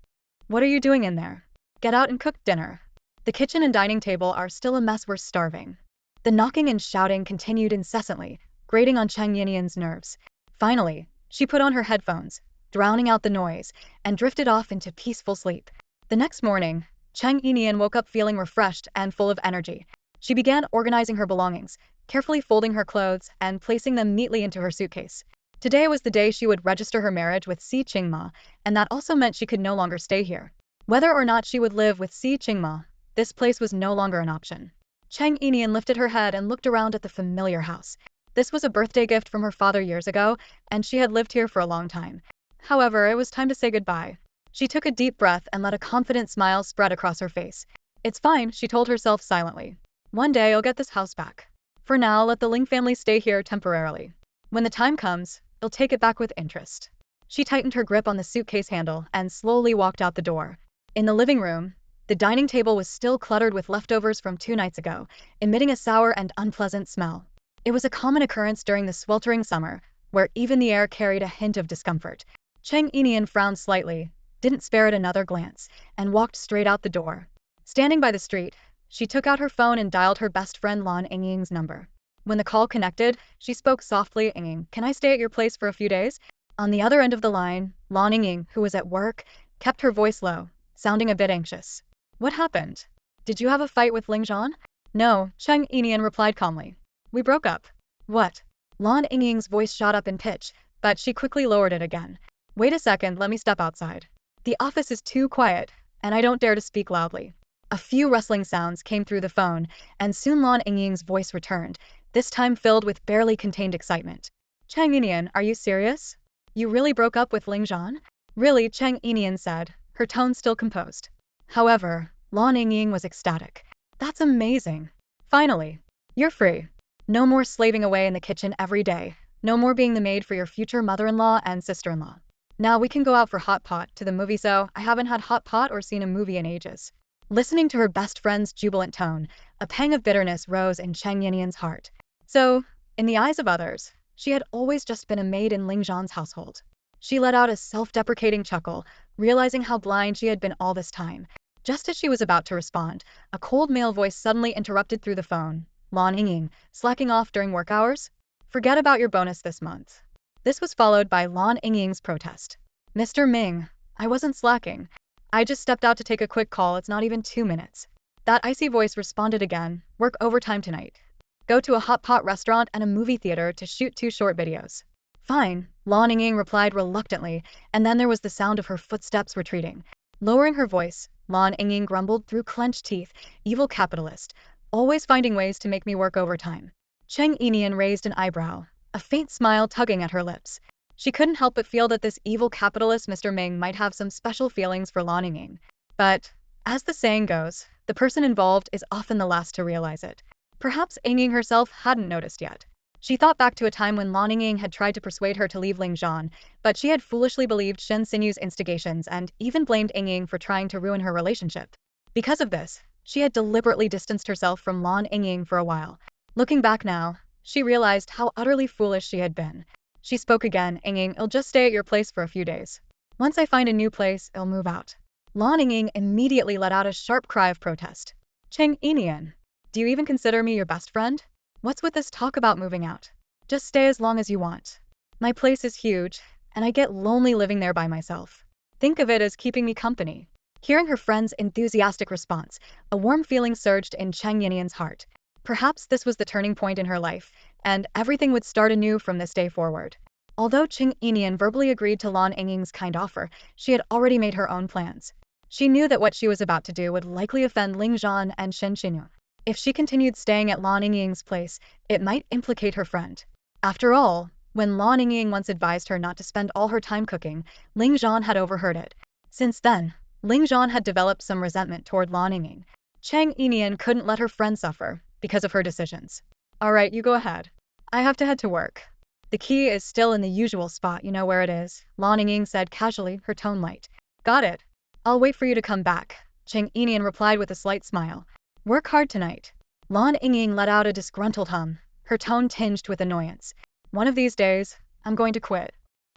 "What are you doing in there? Get out and cook dinner. The kitchen and dining table are still a mess, we're starving." The knocking and shouting continued incessantly, grating on Cheng Yinian's nerves. Finally, she put on her headphones, drowning out the noise, and drifted off into peaceful sleep. The next morning, Cheng Yinian woke up feeling refreshed and full of energy. She began organizing her belongings, carefully folding her clothes and placing them neatly into her suitcase. Today was the day she would register her marriage with Si Qingma, and that also meant she could no longer stay here. Whether or not she would live with Si Qingma, this place was no longer an option. Cheng Yinian lifted her head and looked around at the familiar house. This was a birthday gift from her father years ago, and she had lived here for a long time. However, it was time to say goodbye. She took a deep breath and let a confident smile spread across her face. "It's fine," she told herself silently. "One day I'll get this house back. For now, let the Ling family stay here temporarily. When the time comes, I'll take it back with interest." She tightened her grip on the suitcase handle and slowly walked out the door. In the living room, the dining table was still cluttered with leftovers from 2 nights ago, emitting a sour and unpleasant smell. It was a common occurrence during the sweltering summer, where even the air carried a hint of discomfort. Cheng Yinian frowned slightly, didn't spare it another glance, and walked straight out the door. Standing by the street, she took out her phone and dialed her best friend Lan Yingying's number. When the call connected, she spoke softly, "Yingying, can I stay at your place for a few days?" On the other end of the line, Lan Yingying, who was at work, kept her voice low, sounding a bit anxious. "What happened? Did you have a fight with Ling Zhan?" "No," Cheng Yinian replied calmly. "We broke up." "What?" Lan Yingying's voice shot up in pitch, but she quickly lowered it again. "Wait a second, let me step outside. The office is too quiet, and I don't dare to speak loudly." A few rustling sounds came through the phone, and soon Lan Yingying's voice returned, this time filled with barely contained excitement. "Cheng Yinian, are you serious? You really broke up with Ling Zhan?" "Really," Cheng Yinian said, her tone still composed. However, Lan Yingying was ecstatic. "That's amazing. Finally, you're free. No more slaving away in the kitchen every day. No more being the maid for your future mother-in-law and sister-in-law. Now we can go out for hot pot, to the movie, so I haven't had hot pot or seen a movie in ages." Listening to her best friend's jubilant tone, a pang of bitterness rose in Cheng Yinian's heart. So, in the eyes of others, she had always just been a maid in Ling Zhan's household. She let out a self-deprecating chuckle, realizing how blind she had been all this time. Just as she was about to respond, a cold male voice suddenly interrupted through the phone. "Lan Yingying, slacking off during work hours? Forget about your bonus this month." This was followed by Lan Yingying's protest. "Mr. Ming, I wasn't slacking. I just stepped out to take a quick call, it's not even 2 minutes." That icy voice responded again, "Work overtime tonight. Go to a hot pot restaurant and a movie theater to shoot 2 short videos." "Fine," Lan Yingying replied reluctantly, and then there was the sound of her footsteps retreating. Lowering her voice, Lan Yingying grumbled through clenched teeth, "Evil capitalist, always finding ways to make me work overtime." Cheng Yinian raised an eyebrow, a faint smile tugging at her lips. She couldn't help but feel that this evil capitalist Mr. Ming might have some special feelings for Lan Yingying. But, as the saying goes, the person involved is often the last to realize it. Perhaps Yingying herself hadn't noticed yet. She thought back to a time when Lan Yingying had tried to persuade her to leave Ling Zhan, but she had foolishly believed Shen Xinyue's instigations and even blamed Yingying for trying to ruin her relationship. Because of this, she had deliberately distanced herself from Lan Yingying for a while. Looking back now, she realized how utterly foolish she had been. She spoke again, "Yingying, I'll just stay at your place for a few days. Once I find a new place, I'll move out." Lan Yingying immediately let out a sharp cry of protest. "Cheng Yinian, do you even consider me your best friend? What's with this talk about moving out? Just stay as long as you want. My place is huge, and I get lonely living there by myself. Think of it as keeping me company." Hearing her friend's enthusiastic response, a warm feeling surged in Cheng Yinian's heart. Perhaps this was the turning point in her life, and everything would start anew from this day forward. Although Cheng Yinian verbally agreed to Lan Yingying's kind offer, she had already made her own plans. She knew that what she was about to do would likely offend Ling Zhan and Shen Xinyue. If she continued staying at Lan Yingying's place, it might implicate her friend. After all, when Lan Yingying once advised her not to spend all her time cooking, Ling Zhan had overheard it. Since then, Ling Zhan had developed some resentment toward Lan Yingying. Cheng Yinian couldn't let her friend suffer because of her decisions. Alright, you go ahead. I have to head to work. The key is still in the usual spot, you know where it is, Lan Yingying said casually, her tone light. Got it. I'll wait for you to come back, Cheng Yinian replied with a slight smile. Work hard tonight. Lan Yingying let out a disgruntled hum, her tone tinged with annoyance. One of these days, I'm going to quit.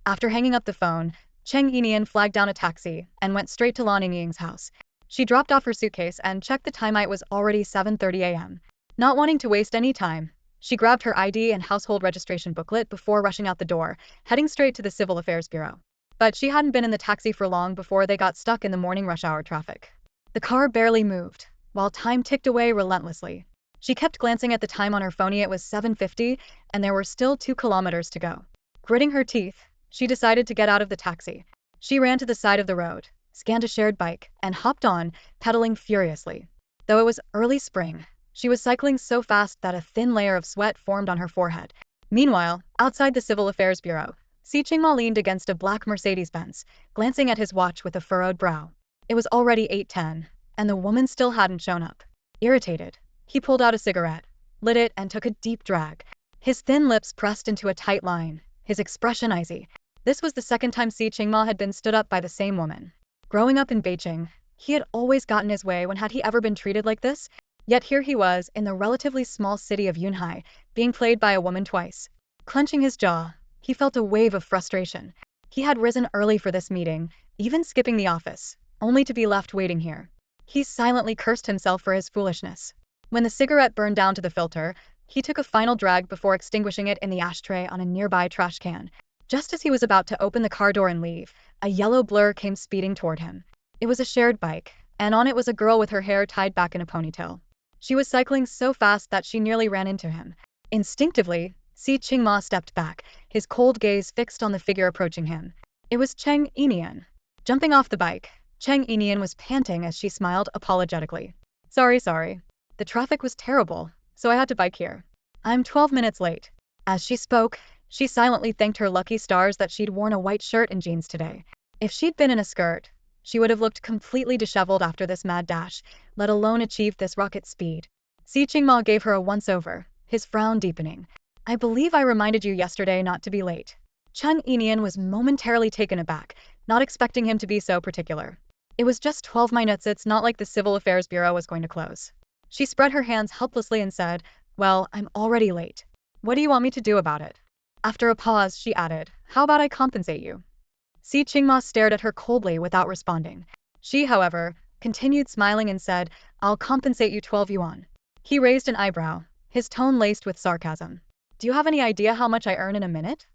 After hanging up the phone, Cheng Yinian flagged down a taxi and went straight to Lan Yingying's house. She dropped off her suitcase and checked the time. It was already 7:30 a.m. Not wanting to waste any time, she grabbed her ID and household registration booklet before rushing out the door, heading straight to the Civil Affairs Bureau. But she hadn't been in the taxi for long before they got stuck in the morning rush hour traffic. The car barely moved, while time ticked away relentlessly. She kept glancing at the time on her phone. It was 7:50, and there were still 2 kilometers to go. Gritting her teeth, she decided to get out of the taxi. She ran to the side of the road, scanned a shared bike, and hopped on, pedaling furiously. Though it was early spring, she was cycling so fast that a thin layer of sweat formed on her forehead. Meanwhile, outside the Civil Affairs Bureau, Si Qingma leaned against a black Mercedes-Benz, glancing at his watch with a furrowed brow. It was already 8:10, and the woman still hadn't shown up. Irritated, he pulled out a cigarette, lit it, and took a deep drag. His thin lips pressed into a tight line, his expression icy. This was the second time Si Qingma had been stood up by the same woman. Growing up in Beijing, he had always gotten his way. When had he ever been treated like this? Yet here he was, in the relatively small city of Yunhai, being played by a woman twice. Clenching his jaw, he felt a wave of frustration. He had risen early for this meeting, even skipping the office, only to be left waiting here. He silently cursed himself for his foolishness. When the cigarette burned down to the filter, he took a final drag before extinguishing it in the ashtray on a nearby trash can. Just as he was about to open the car door and leave, a yellow blur came speeding toward him. It was a shared bike, and on it was a girl with her hair tied back in a ponytail. She was cycling so fast that she nearly ran into him. Instinctively, Si Qingma stepped back, his cold gaze fixed on the figure approaching him. It was Cheng Yinian. Jumping off the bike, Cheng Yinian was panting as she smiled apologetically. Sorry. The traffic was terrible, so I had to bike here. I'm 12 minutes late. As she spoke, she silently thanked her lucky stars that she'd worn a white shirt and jeans today. If she'd been in a skirt, she would have looked completely disheveled after this mad dash, let alone achieved this rocket speed. Si Qingma gave her a once-over, his frown deepening. I believe I reminded you yesterday not to be late. Cheng Yinian was momentarily taken aback, not expecting him to be so particular. It was just 12 minutes. It's not like the Civil Affairs Bureau was going to close. She spread her hands helplessly and said, Well, I'm already late. What do you want me to do about it? After a pause, she added, How about I compensate you? Si Qingma stared at her coldly without responding. She, however, continued smiling and said, I'll compensate you 12 yuan. He raised an eyebrow, his tone laced with sarcasm. Do you have any idea how much I earn in a minute?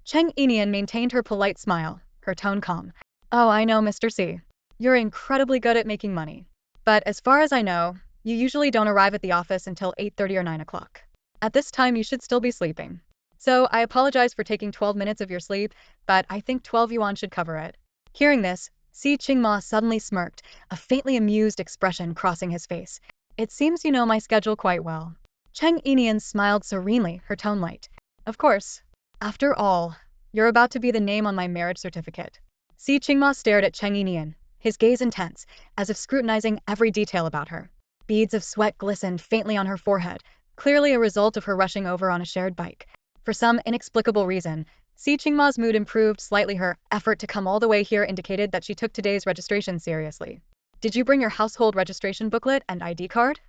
Cheng Yinian maintained her polite smile, her tone calm. Oh, I know, Mr. Si. You're incredibly good at making money. But as far as I know, you usually don't arrive at the office until 8:30 or 9 o'clock. At this time, you should still be sleeping. So I apologize for taking 12 minutes of your sleep, but I think 12 yuan should cover it. Hearing this, Si Qingma suddenly smirked, a faintly amused expression crossing his face. It seems you know my schedule quite well. Cheng Yinian smiled serenely, her tone light. Of course. After all, you're about to be the name on my marriage certificate. Si Qingma stared at Cheng Yinian, his gaze intense, as if scrutinizing every detail about her. Beads of sweat glistened faintly on her forehead, clearly a result of her rushing over on a shared bike. For some inexplicable reason, Si Qingma's mood improved slightly. Her effort to come all the way here indicated that she took today's registration seriously. Did you bring your household registration booklet and ID card?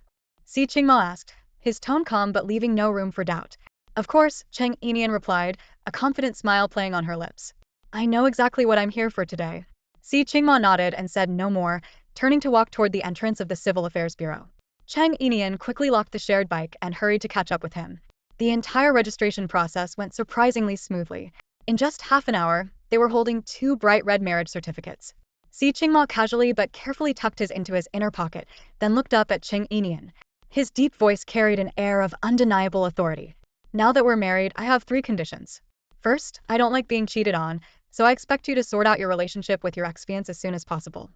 Si Qingma asked, his tone calm but leaving no room for doubt. Of course, Cheng Yinian replied, a confident smile playing on her lips. I know exactly what I'm here for today. Si Qingma nodded and said no more, turning to walk toward the entrance of the Civil Affairs Bureau. Cheng Yinian quickly locked the shared bike and hurried to catch up with him. The entire registration process went surprisingly smoothly. In just half an hour, they were holding 2 bright red marriage certificates. Si Qingma casually but carefully tucked his into his inner pocket, then looked up at Cheng Yinian. His deep voice carried an air of undeniable authority. Now that we're married, I have 3 conditions. First, I don't like being cheated on, so I expect you to sort out your relationship with your ex-fiancé as soon as possible.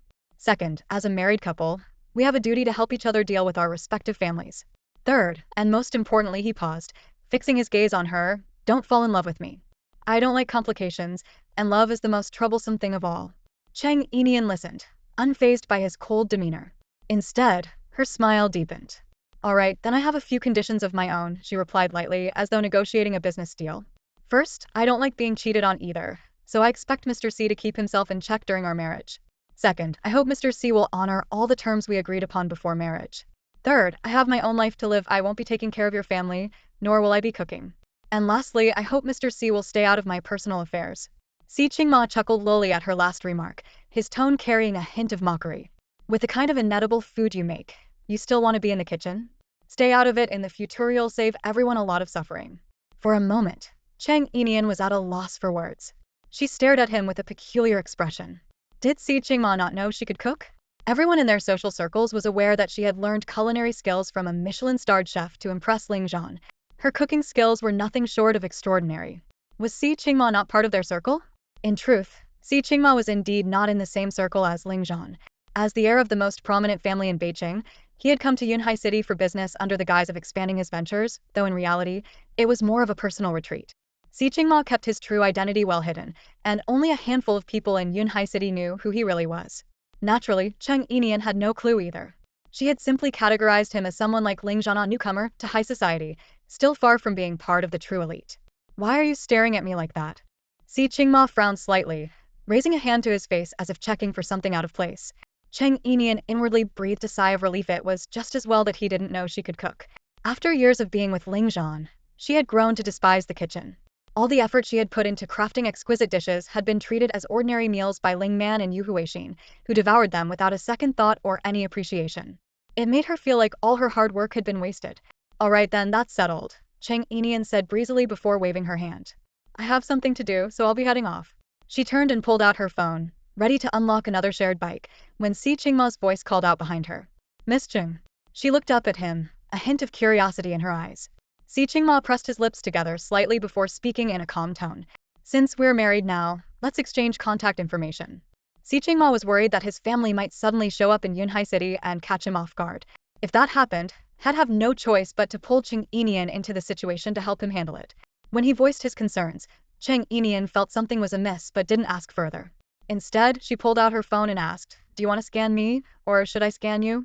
Second, as a married couple, we have a duty to help each other deal with our respective families. Third, and most importantly, he paused, fixing his gaze on her, don't fall in love with me. I don't like complications, and love is the most troublesome thing of all. Cheng Yinian listened, unfazed by his cold demeanor. Instead, her smile deepened. All right, then I have a few conditions of my own, she replied lightly, as though negotiating a business deal. First, I don't like being cheated on either, so I expect Mr. C to keep himself in check during our marriage. Second, I hope Mr. C will honor all the terms we agreed upon before marriage. Third, I have my own life to live. I won't be taking care of your family, nor will I be cooking. And lastly, I hope Mr. C will stay out of my personal affairs. Si Qingma chuckled lowly at her last remark, his tone carrying a hint of mockery. With the kind of inedible food you make, you still want to be in the kitchen? Stay out of it. In the future you'll save everyone a lot of suffering. For a moment, Cheng Yinian was at a loss for words. She stared at him with a peculiar expression. Did Si Qingma not know she could cook? Everyone in their social circles was aware that she had learned culinary skills from a Michelin-starred chef to impress Ling Zhan. Her cooking skills were nothing short of extraordinary. Was Si Qingma not part of their circle? In truth, Si Qingma was indeed not in the same circle as Ling Zhan. As the heir of the most prominent family in Beijing, he had come to Yunhai City for business under the guise of expanding his ventures, though in reality, it was more of a personal retreat. Si Qingma kept his true identity well hidden, and only a handful of people in Yunhai City knew who he really was. Naturally, Cheng Yinian had no clue either. She had simply categorized him as someone like Ling Zhan, a newcomer to high society, still far from being part of the true elite. Why are you staring at me like that? Si Qingma frowned slightly, raising a hand to his face as if checking for something out of place. Cheng Yinian inwardly breathed a sigh of relief. It was just as well that he didn't know she could cook. After years of being with Ling Zhan, she had grown to despise the kitchen. All the effort she had put into crafting exquisite dishes had been treated as ordinary meals by Ling Man and Yu Huixin, who devoured them without a second thought or any appreciation. It made her feel like all her hard work had been wasted. All right then, that's settled, Cheng Yinian said breezily before waving her hand. I have something to do, so I'll be heading off. She turned and pulled out her phone, ready to unlock another shared bike, when Si Qingma's voice called out behind her. Miss Cheng. She looked up at him, a hint of curiosity in her eyes. Si Qingma pressed his lips together slightly before speaking in a calm tone. Since we're married now, let's exchange contact information. Si Qingma was worried that his family might suddenly show up in Yunhai City and catch him off guard. If that happened, he'd have no choice but to pull Cheng Yinian into the situation to help him handle it. When he voiced his concerns, Cheng Yinian felt something was amiss but didn't ask further. Instead, she pulled out her phone and asked, Do you want to scan me, or should I scan you?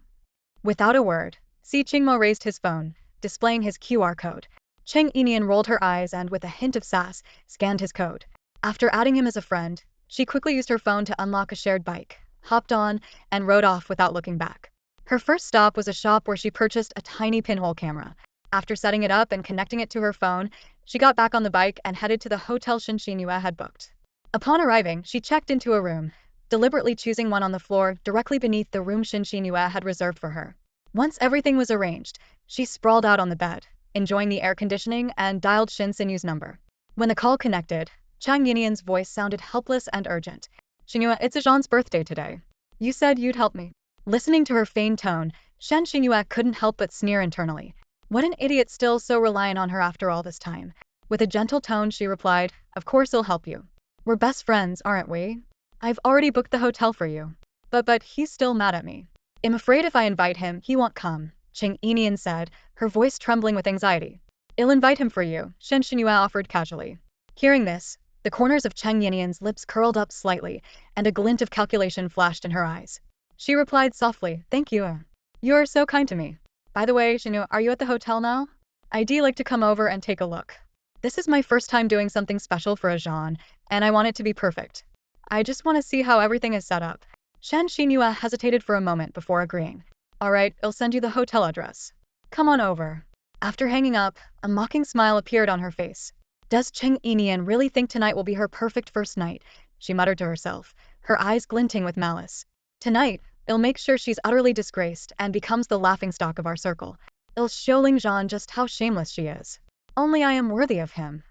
Without a word, Si Qingma raised his phone, displaying his QR code. Cheng Yinian rolled her eyes and, with a hint of sass, scanned his code. After adding him as a friend, she quickly used her phone to unlock a shared bike, hopped on, and rode off without looking back. Her first stop was a shop where she purchased a tiny pinhole camera. After setting it up and connecting it to her phone, she got back on the bike and headed to the hotel Shen Xinyue had booked. Upon arriving, she checked into a room, deliberately choosing one on the floor directly beneath the room Shen Xinyue had reserved for her. Once everything was arranged, she sprawled out on the bed, enjoying the air conditioning, and dialed Shen Xinyue's number. When the call connected, Cheng Yinian's voice sounded helpless and urgent. Xinyue, it's Jean's birthday today. You said you'd help me. Listening to her feigned tone, Shen Xinyue couldn't help but sneer internally. What an idiot, still so reliant on her after all this time. With a gentle tone she replied, Of course I'll help you. We're best friends, aren't we? I've already booked the hotel for you. But he's still mad at me. I'm afraid if I invite him, he won't come, Cheng Yinian said, her voice trembling with anxiety. I'll invite him for you, Shen Xinyue offered casually. Hearing this, the corners of Cheng Yinian's lips curled up slightly, and a glint of calculation flashed in her eyes. She replied softly, Thank you. You're so kind to me. By the way, Xinyue, are you at the hotel now? I'd like to come over and take a look. This is my first time doing something special for a Jean, and I want it to be perfect. I just want to see how everything is set up. Shen Xinyue hesitated for a moment before agreeing. All right, I'll send you the hotel address. Come on over. After hanging up, a mocking smile appeared on her face. Does Cheng Yinian really think tonight will be her perfect first night? She muttered to herself, her eyes glinting with malice. Tonight, I'll make sure she's utterly disgraced and becomes the laughingstock of our circle. I'll show Ling Zhan just how shameless she is. Only I am worthy of him.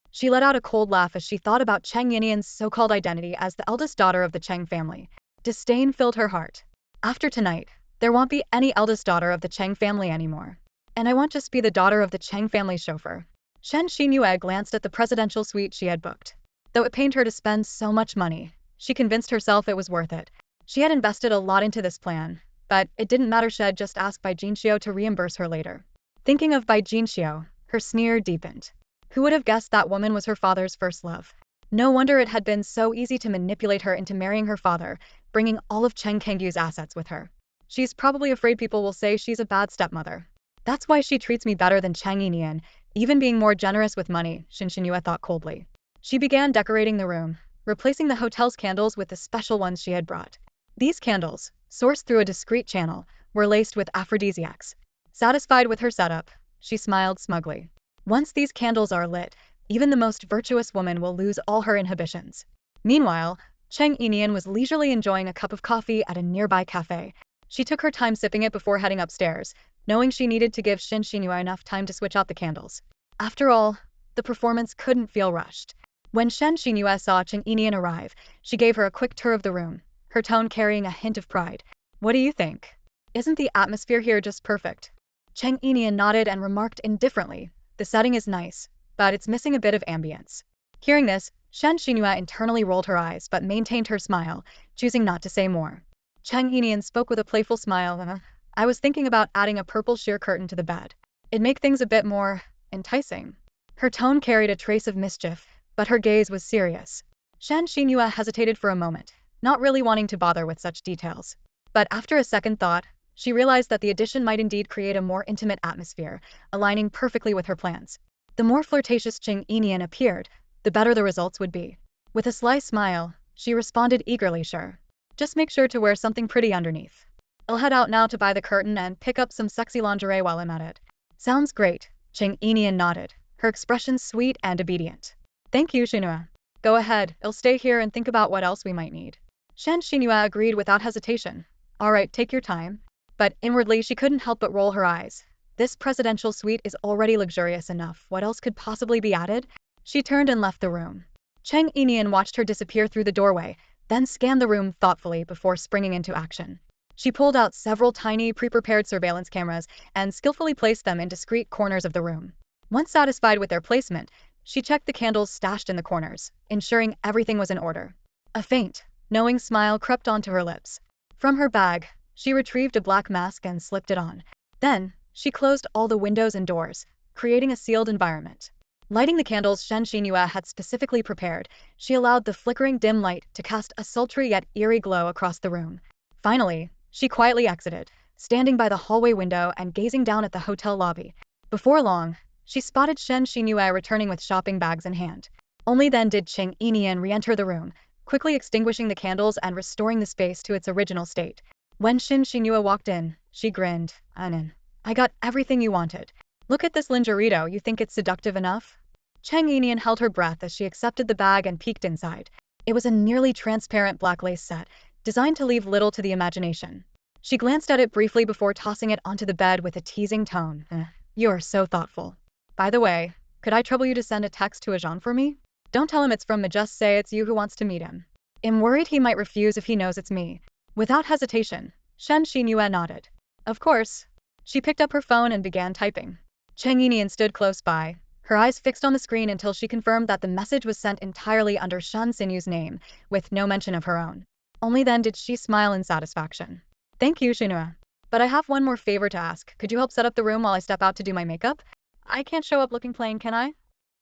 She let out a cold laugh as she thought about Cheng Yinian's so-called identity as the eldest daughter of the Cheng family. Disdain filled her heart. After tonight, there won't be any eldest daughter of the Cheng family anymore. And I won't just be the daughter of the Cheng family chauffeur. Shen Xinyue glanced at the presidential suite she had booked. Though it pained her to spend so much money, she convinced herself it was worth it. She had invested a lot into this plan, but it didn't matter. She'd just asked Bai Jinxiu to reimburse her later. Thinking of Bai Jinxiu, her sneer deepened. Who would have guessed that woman was her father's first love? No wonder it had been so easy to manipulate her into marrying her father, bringing all of Cheng Kengyu's assets with her. She's probably afraid people will say she's a bad stepmother. That's why she treats me better than Cheng Yinian, even being more generous with money, Shen Xinyue thought coldly. She began decorating the room, replacing the hotel's candles with the special ones she had brought. These candles, sourced through a discreet channel, were laced with aphrodisiacs. Satisfied with her setup, she smiled smugly. Once these candles are lit, even the most virtuous woman will lose all her inhibitions. Meanwhile, Cheng Yinian was leisurely enjoying a cup of coffee at a nearby cafe. She took her time sipping it before heading upstairs, knowing she needed to give Shen Xinyue enough time to switch out the candles. After all, the performance couldn't feel rushed. When Shen Xinyue saw Cheng Yinian arrive, she gave her a quick tour of the room, her tone carrying a hint of pride. What do you think? Isn't the atmosphere here just perfect? Cheng Yinian nodded and remarked indifferently, the setting is nice, but it's missing a bit of ambience. Hearing this, Shen Xinyue internally rolled her eyes but maintained her smile, choosing not to say more. Cheng Yinian spoke with a playful smile. I was thinking about adding a purple sheer curtain to the bed. It'd make things a bit more enticing. Her tone carried a trace of mischief, but her gaze was serious. Shen Xinyue hesitated for a moment, not really wanting to bother with such details. But after a second thought, she realized that the addition might indeed create a more intimate atmosphere, aligning perfectly with her plans. The more flirtatious Cheng Yinian appeared, the better the results would be. With a sly smile, she responded eagerly, sure. Just make sure to wear something pretty underneath. I'll head out now to buy the curtain and pick up some sexy lingerie while I'm at it. Sounds great, Cheng Yinian nodded, her expression sweet and obedient. Thank you, Xinyue. Go ahead, I'll stay here and think about what else we might need. Shen Xinyue agreed without hesitation. Alright, take your time. But inwardly she couldn't help but roll her eyes. This presidential suite is already luxurious enough, what else could possibly be added? She turned and left the room. Cheng Yinian watched her disappear through the doorway, then scanned the room thoughtfully before springing into action. She pulled out several tiny pre-prepared surveillance cameras and skillfully placed them in discreet corners of the room. Once satisfied with their placement, she checked the candles stashed in the corners, ensuring everything was in order. A faint, knowing smile crept onto her lips. From her bag, she retrieved a black mask and slipped it on. Then, she closed all the windows and doors, creating a sealed environment. Lighting the candles Shen Xinyue had specifically prepared, she allowed the flickering dim light to cast a sultry yet eerie glow across the room. Finally, she quietly exited, standing by the hallway window and gazing down at the hotel lobby. Before long, she spotted Shen Xinyue returning with shopping bags in hand. Only then did Cheng Yinian re-enter the room, quickly extinguishing the candles and restoring the space to its original state. When Shen Xinyue walked in, she grinned. Anin. I got everything you wanted. Look at this lingerito, you think it's seductive enough? Cheng Yinian held her breath as she accepted the bag and peeked inside. It was a nearly transparent black lace set, designed to leave little to the imagination. She glanced at it briefly before tossing it onto the bed with a teasing tone. You're so thoughtful. By the way, could I trouble you to send a text to Zhan for me? Don't tell him it's from me, just say it's you who wants to meet him. I'm worried he might refuse if he knows it's me. Without hesitation, Shen Xinyue nodded. Of course. She picked up her phone and began typing. Cheng Yinian stood close by, her eyes fixed on the screen until she confirmed that the message was sent entirely under Shen Xinyue's name, with no mention of her own. Only then did she smile in satisfaction. Thank you, Xinyue. But I have one more favor to ask. Could you help set up the room while I step out to do my makeup? I can't show up looking plain, can I?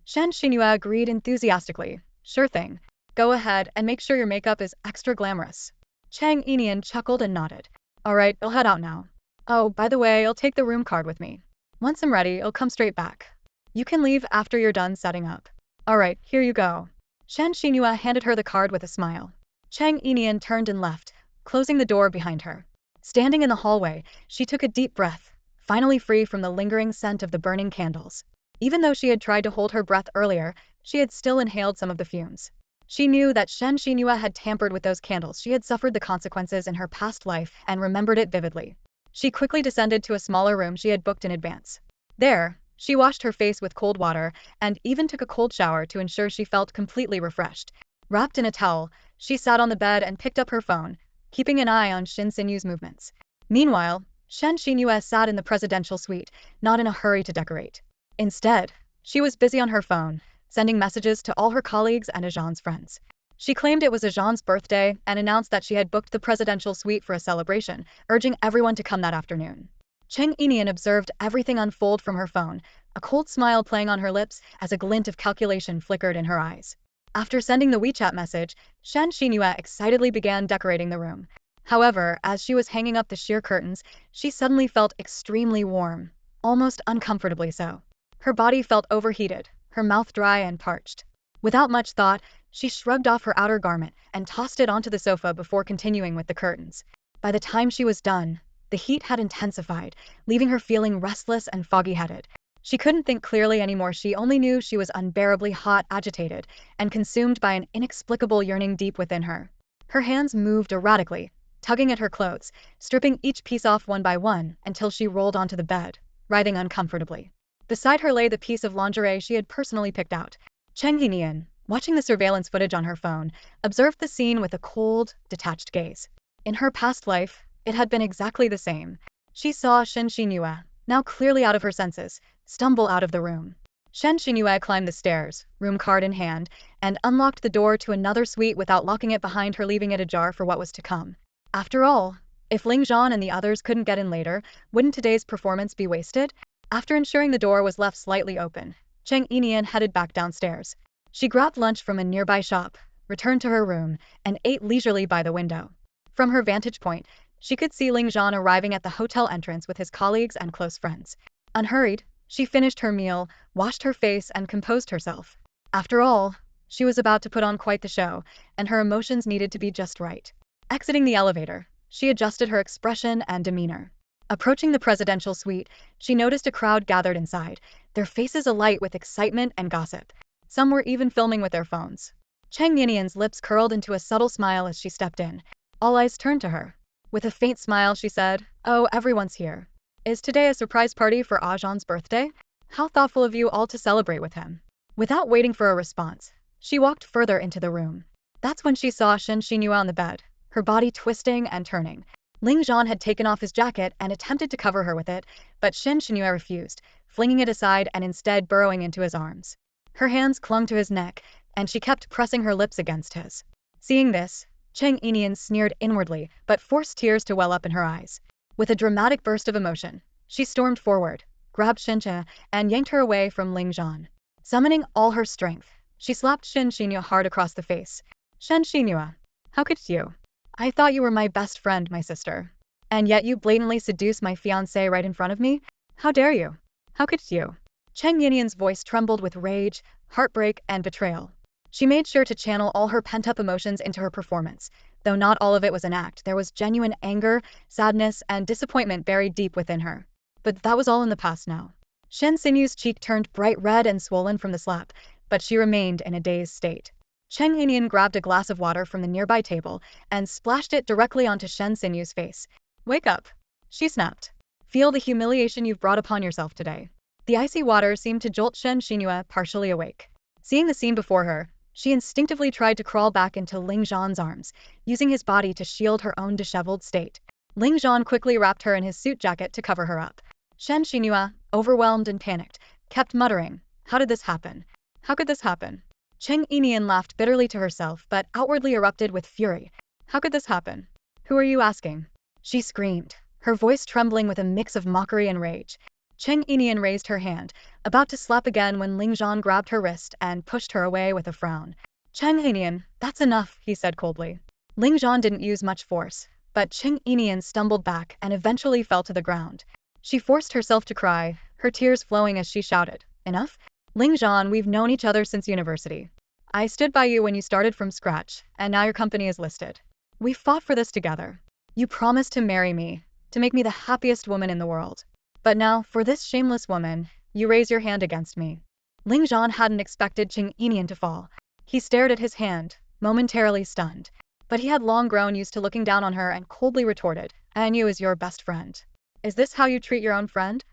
Shen Xinyue agreed enthusiastically. Sure thing. Go ahead and make sure your makeup is extra glamorous. Cheng Yinian chuckled and nodded. Alright, I'll head out now. Oh, by the way, I'll take the room card with me. Once I'm ready, I'll come straight back. You can leave after you're done setting up. Alright, here you go. Shen Xinyue handed her the card with a smile. Cheng Yinian turned and left, closing the door behind her. Standing in the hallway, she took a deep breath, finally free from the lingering scent of the burning candles. Even though she had tried to hold her breath earlier, she had still inhaled some of the fumes. She knew that Shen Xinyue had tampered with those candles. She had suffered the consequences in her past life and remembered it vividly. She quickly descended to a smaller room she had booked in advance. There, she washed her face with cold water and even took a cold shower to ensure she felt completely refreshed. Wrapped in a towel, she sat on the bed and picked up her phone, keeping an eye on Shen Xinyue's movements. Meanwhile, Shen Xinyue sat in the presidential suite, not in a hurry to decorate. Instead, she was busy on her phone, sending messages to all her colleagues and Zhan's friends. She claimed it was Zhan's birthday and announced that she had booked the presidential suite for a celebration, urging everyone to come that afternoon. Cheng Yinian observed everything unfold from her phone, a cold smile playing on her lips as a glint of calculation flickered in her eyes. After sending the WeChat message, Shen Xinyue excitedly began decorating the room. However, as she was hanging up the sheer curtains, she suddenly felt extremely warm, almost uncomfortably so. Her body felt overheated, her mouth dry and parched. Without much thought, she shrugged off her outer garment and tossed it onto the sofa before continuing with the curtains. By the time she was done, the heat had intensified, leaving her feeling restless and foggy-headed. She couldn't think clearly anymore. She only knew she was unbearably hot, agitated, and consumed by an inexplicable yearning deep within her. Her hands moved erratically, tugging at her clothes, stripping each piece off one by one until she rolled onto the bed, writhing uncomfortably. Beside her lay the piece of lingerie she had personally picked out. Cheng Yinian, watching the surveillance footage on her phone, observed the scene with a cold, detached gaze. In her past life, it had been exactly the same. She saw Shen Xinyue, now clearly out of her senses, stumble out of the room. Shen Xinyue climbed the stairs, room card in hand, and unlocked the door to another suite without locking it behind her, leaving it ajar for what was to come. After all, if Ling Zhan and the others couldn't get in later, wouldn't today's performance be wasted? After ensuring the door was left slightly open, Cheng Yinian headed back downstairs. She grabbed lunch from a nearby shop, returned to her room, and ate leisurely by the window. From her vantage point, she could see Ling Zhan arriving at the hotel entrance with his colleagues and close friends. Unhurried, she finished her meal, washed her face, and composed herself. After all, she was about to put on quite the show, and her emotions needed to be just right. Exiting the elevator, she adjusted her expression and demeanor. Approaching the presidential suite, she noticed a crowd gathered inside, their faces alight with excitement and gossip. Some were even filming with their phones. Cheng Yinian's lips curled into a subtle smile as she stepped in. All eyes turned to her. With a faint smile, she said, "Oh, everyone's here. Is today a surprise party for Zhan's birthday? How thoughtful of you all to celebrate with him." Without waiting for a response, she walked further into the room. That's when she saw Shen Xinyue on the bed, her body twisting and turning. Ling Zhan had taken off his jacket and attempted to cover her with it, but Shen Xinyue refused, flinging it aside and instead burrowing into his arms. Her hands clung to his neck, and she kept pressing her lips against his. Seeing this, Cheng Yinian sneered inwardly, but forced tears to well up in her eyes. With a dramatic burst of emotion, she stormed forward, grabbed Shen Xinyue, and yanked her away from Ling Zhan. Summoning all her strength, she slapped Shen Xinyue hard across the face. "Shen Xinyue, how could you? I thought you were my best friend, my sister. And yet you blatantly seduced my fiancé right in front of me? How dare you? How could you?" Cheng Yinian's voice trembled with rage, heartbreak, and betrayal. She made sure to channel all her pent-up emotions into her performance. Though not all of it was an act, there was genuine anger, sadness, and disappointment buried deep within her. But that was all in the past now. Shen Xinyue's cheek turned bright red and swollen from the slap, but she remained in a dazed state. Cheng Yinian grabbed a glass of water from the nearby table and splashed it directly onto Shen Xinyue's face. "Wake up," she snapped. "Feel the humiliation you've brought upon yourself today." The icy water seemed to jolt Shen Xinyue partially awake. Seeing the scene before her, she instinctively tried to crawl back into Ling Zhan's arms, using his body to shield her own disheveled state. Ling Zhan quickly wrapped her in his suit jacket to cover her up. Shen Xinyue, overwhelmed and panicked, kept muttering, "How did this happen? How could this happen?" Cheng Yinian laughed bitterly to herself but outwardly erupted with fury. "How could this happen? Who are you asking?" she screamed, her voice trembling with a mix of mockery and rage. Cheng Yinian raised her hand, about to slap again when Ling Zhan grabbed her wrist and pushed her away with a frown. "Cheng Yinian, that's enough," he said coldly. Ling Zhan didn't use much force, but Cheng Yinian stumbled back and eventually fell to the ground. She forced herself to cry, her tears flowing as she shouted, "Enough? Ling Zhan, we've known each other since university. I stood by you when you started from scratch, and now your company is listed. We fought for this together. You promised to marry me, to make me the happiest woman in the world. But now, for this shameless woman, you raise your hand against me." Ling Zhan hadn't expected Cheng Yinian to fall. He stared at his hand, momentarily stunned. But he had long grown used to looking down on her and coldly retorted, "And you is your best friend. Is this how you treat your own friend?"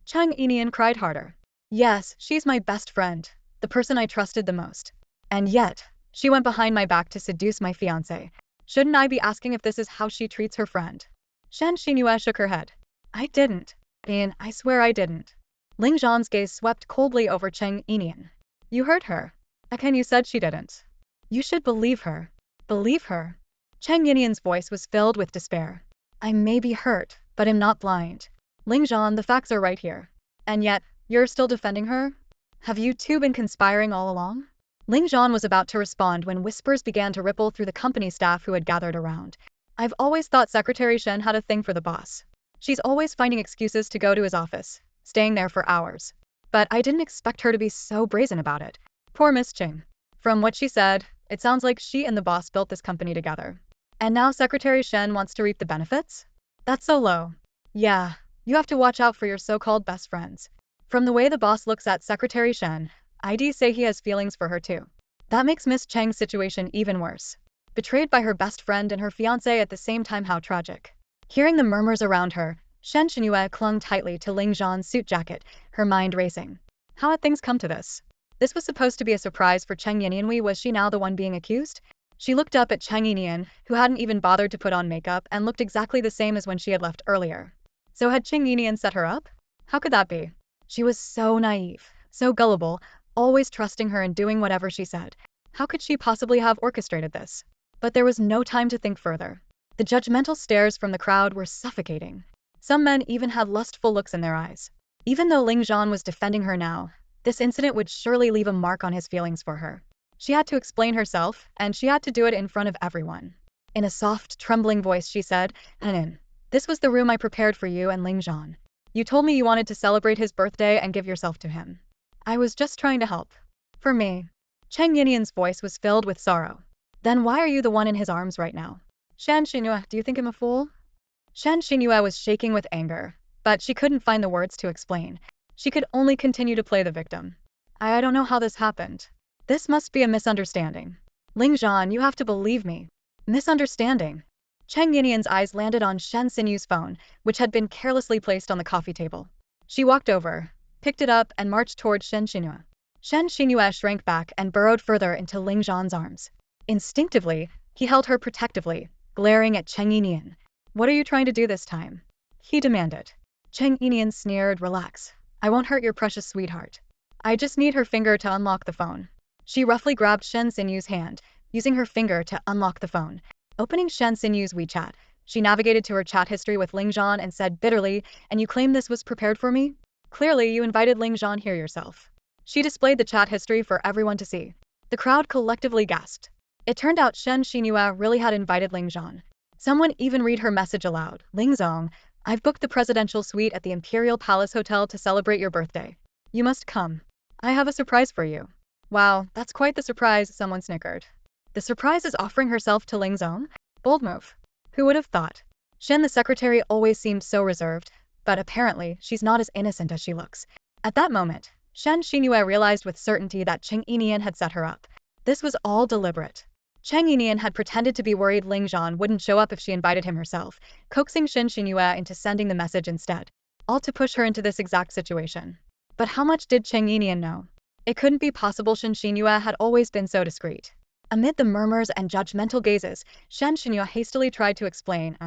Cheng Yinian cried harder. "Yes, she's my best friend, the person I trusted the most. And yet, she went behind my back to seduce my fiancé. Shouldn't I be asking if this is how she treats her friend?" Shen Xinyue shook her head. "I didn't. I swear I didn't." Ling Zhan's gaze swept coldly over Cheng Yinian. "You heard her. Again you said she didn't." You should believe her. Believe her. Cheng Yinian's voice was filled with despair. I may be hurt, but am not blind. Ling Zhan, the facts are right here. And yet, you're still defending her? Have you two been conspiring all along? Ling Zhan was about to respond when whispers began to ripple through the company staff who had gathered around. I've always thought Secretary Shen had a thing for the boss. She's always finding excuses to go to his office, staying there for hours. But I didn't expect her to be so brazen about it. Poor Miss Cheng. From what she said, it sounds like she and the boss built this company together. And now Secretary Shen wants to reap the benefits? That's so low. Yeah, you have to watch out for your so-called best friends. From the way the boss looks at Secretary Shen, I'd say he has feelings for her too. That makes Miss Cheng's situation even worse. Betrayed by her best friend and her fiancé at the same time, how tragic. Hearing the murmurs around her, Shen Xinyue clung tightly to Ling Zhan's suit jacket, her mind racing. How had things come to this? This was supposed to be a surprise for Cheng Yinian. Was she now the one being accused? She looked up at Cheng Yinian, who hadn't even bothered to put on makeup and looked exactly the same as when she had left earlier. So had Cheng Yinian set her up? How could that be? She was so naive, so gullible, always trusting her and doing whatever she said. How could she possibly have orchestrated this? But there was no time to think further. The judgmental stares from the crowd were suffocating. Some men even had lustful looks in their eyes. Even though Ling Zhan was defending her now, this incident would surely leave a mark on his feelings for her. She had to explain herself, and she had to do it in front of everyone. In a soft, trembling voice she said, Anin, this was the room I prepared for you and Ling Zhan. You told me you wanted to celebrate his birthday and give yourself to him. I was just trying to help. For me. Cheng Yinian's voice was filled with sorrow. Then why are you the one in his arms right now? Shen Xinyue, do you think him a fool? Shen Xinyue was shaking with anger, but she couldn't find the words to explain. She could only continue to play the victim. I don't know how this happened. This must be a misunderstanding. Ling Zhan, you have to believe me. Misunderstanding. Cheng Yinian's eyes landed on Shen Xinyue's phone, which had been carelessly placed on the coffee table. She walked over, picked it up and marched toward Shen Xinyue. Shen Xinyue shrank back and burrowed further into Ling Zhan's arms. Instinctively, he held her protectively, glaring at Cheng Yinian. What are you trying to do this time? He demanded. Cheng Yinian sneered, relax. I won't hurt your precious sweetheart. I just need her finger to unlock the phone. She roughly grabbed Shen Xinyue's hand, using her finger to unlock the phone. Opening Shen Xinyue's WeChat, she navigated to her chat history with Ling Zhan and said bitterly, and you claim this was prepared for me? Clearly, you invited Ling Zhan here yourself. She displayed the chat history for everyone to see. The crowd collectively gasped. It turned out Shen Xinyue really had invited Ling Zhan. Someone even read her message aloud. Ling Zong, I've booked the presidential suite at the Imperial Palace Hotel to celebrate your birthday. You must come. I have a surprise for you. Wow, that's quite the surprise, someone snickered. The surprise is offering herself to Ling Zong? Bold move. Who would have thought? Shen the secretary always seemed so reserved, but apparently she's not as innocent as she looks. At that moment, Shen Xinyue realized with certainty that Cheng Yinian had set her up. This was all deliberate. Cheng Yinian had pretended to be worried Ling Zhan wouldn't show up if she invited him herself, coaxing Shen Xinyue into sending the message instead, all to push her into this exact situation. But how much did Cheng Yinian know? It couldn't be possible. Shen Xinyue had always been so discreet. Amid the murmurs and judgmental gazes, Shen Xinyue hastily tried to explain,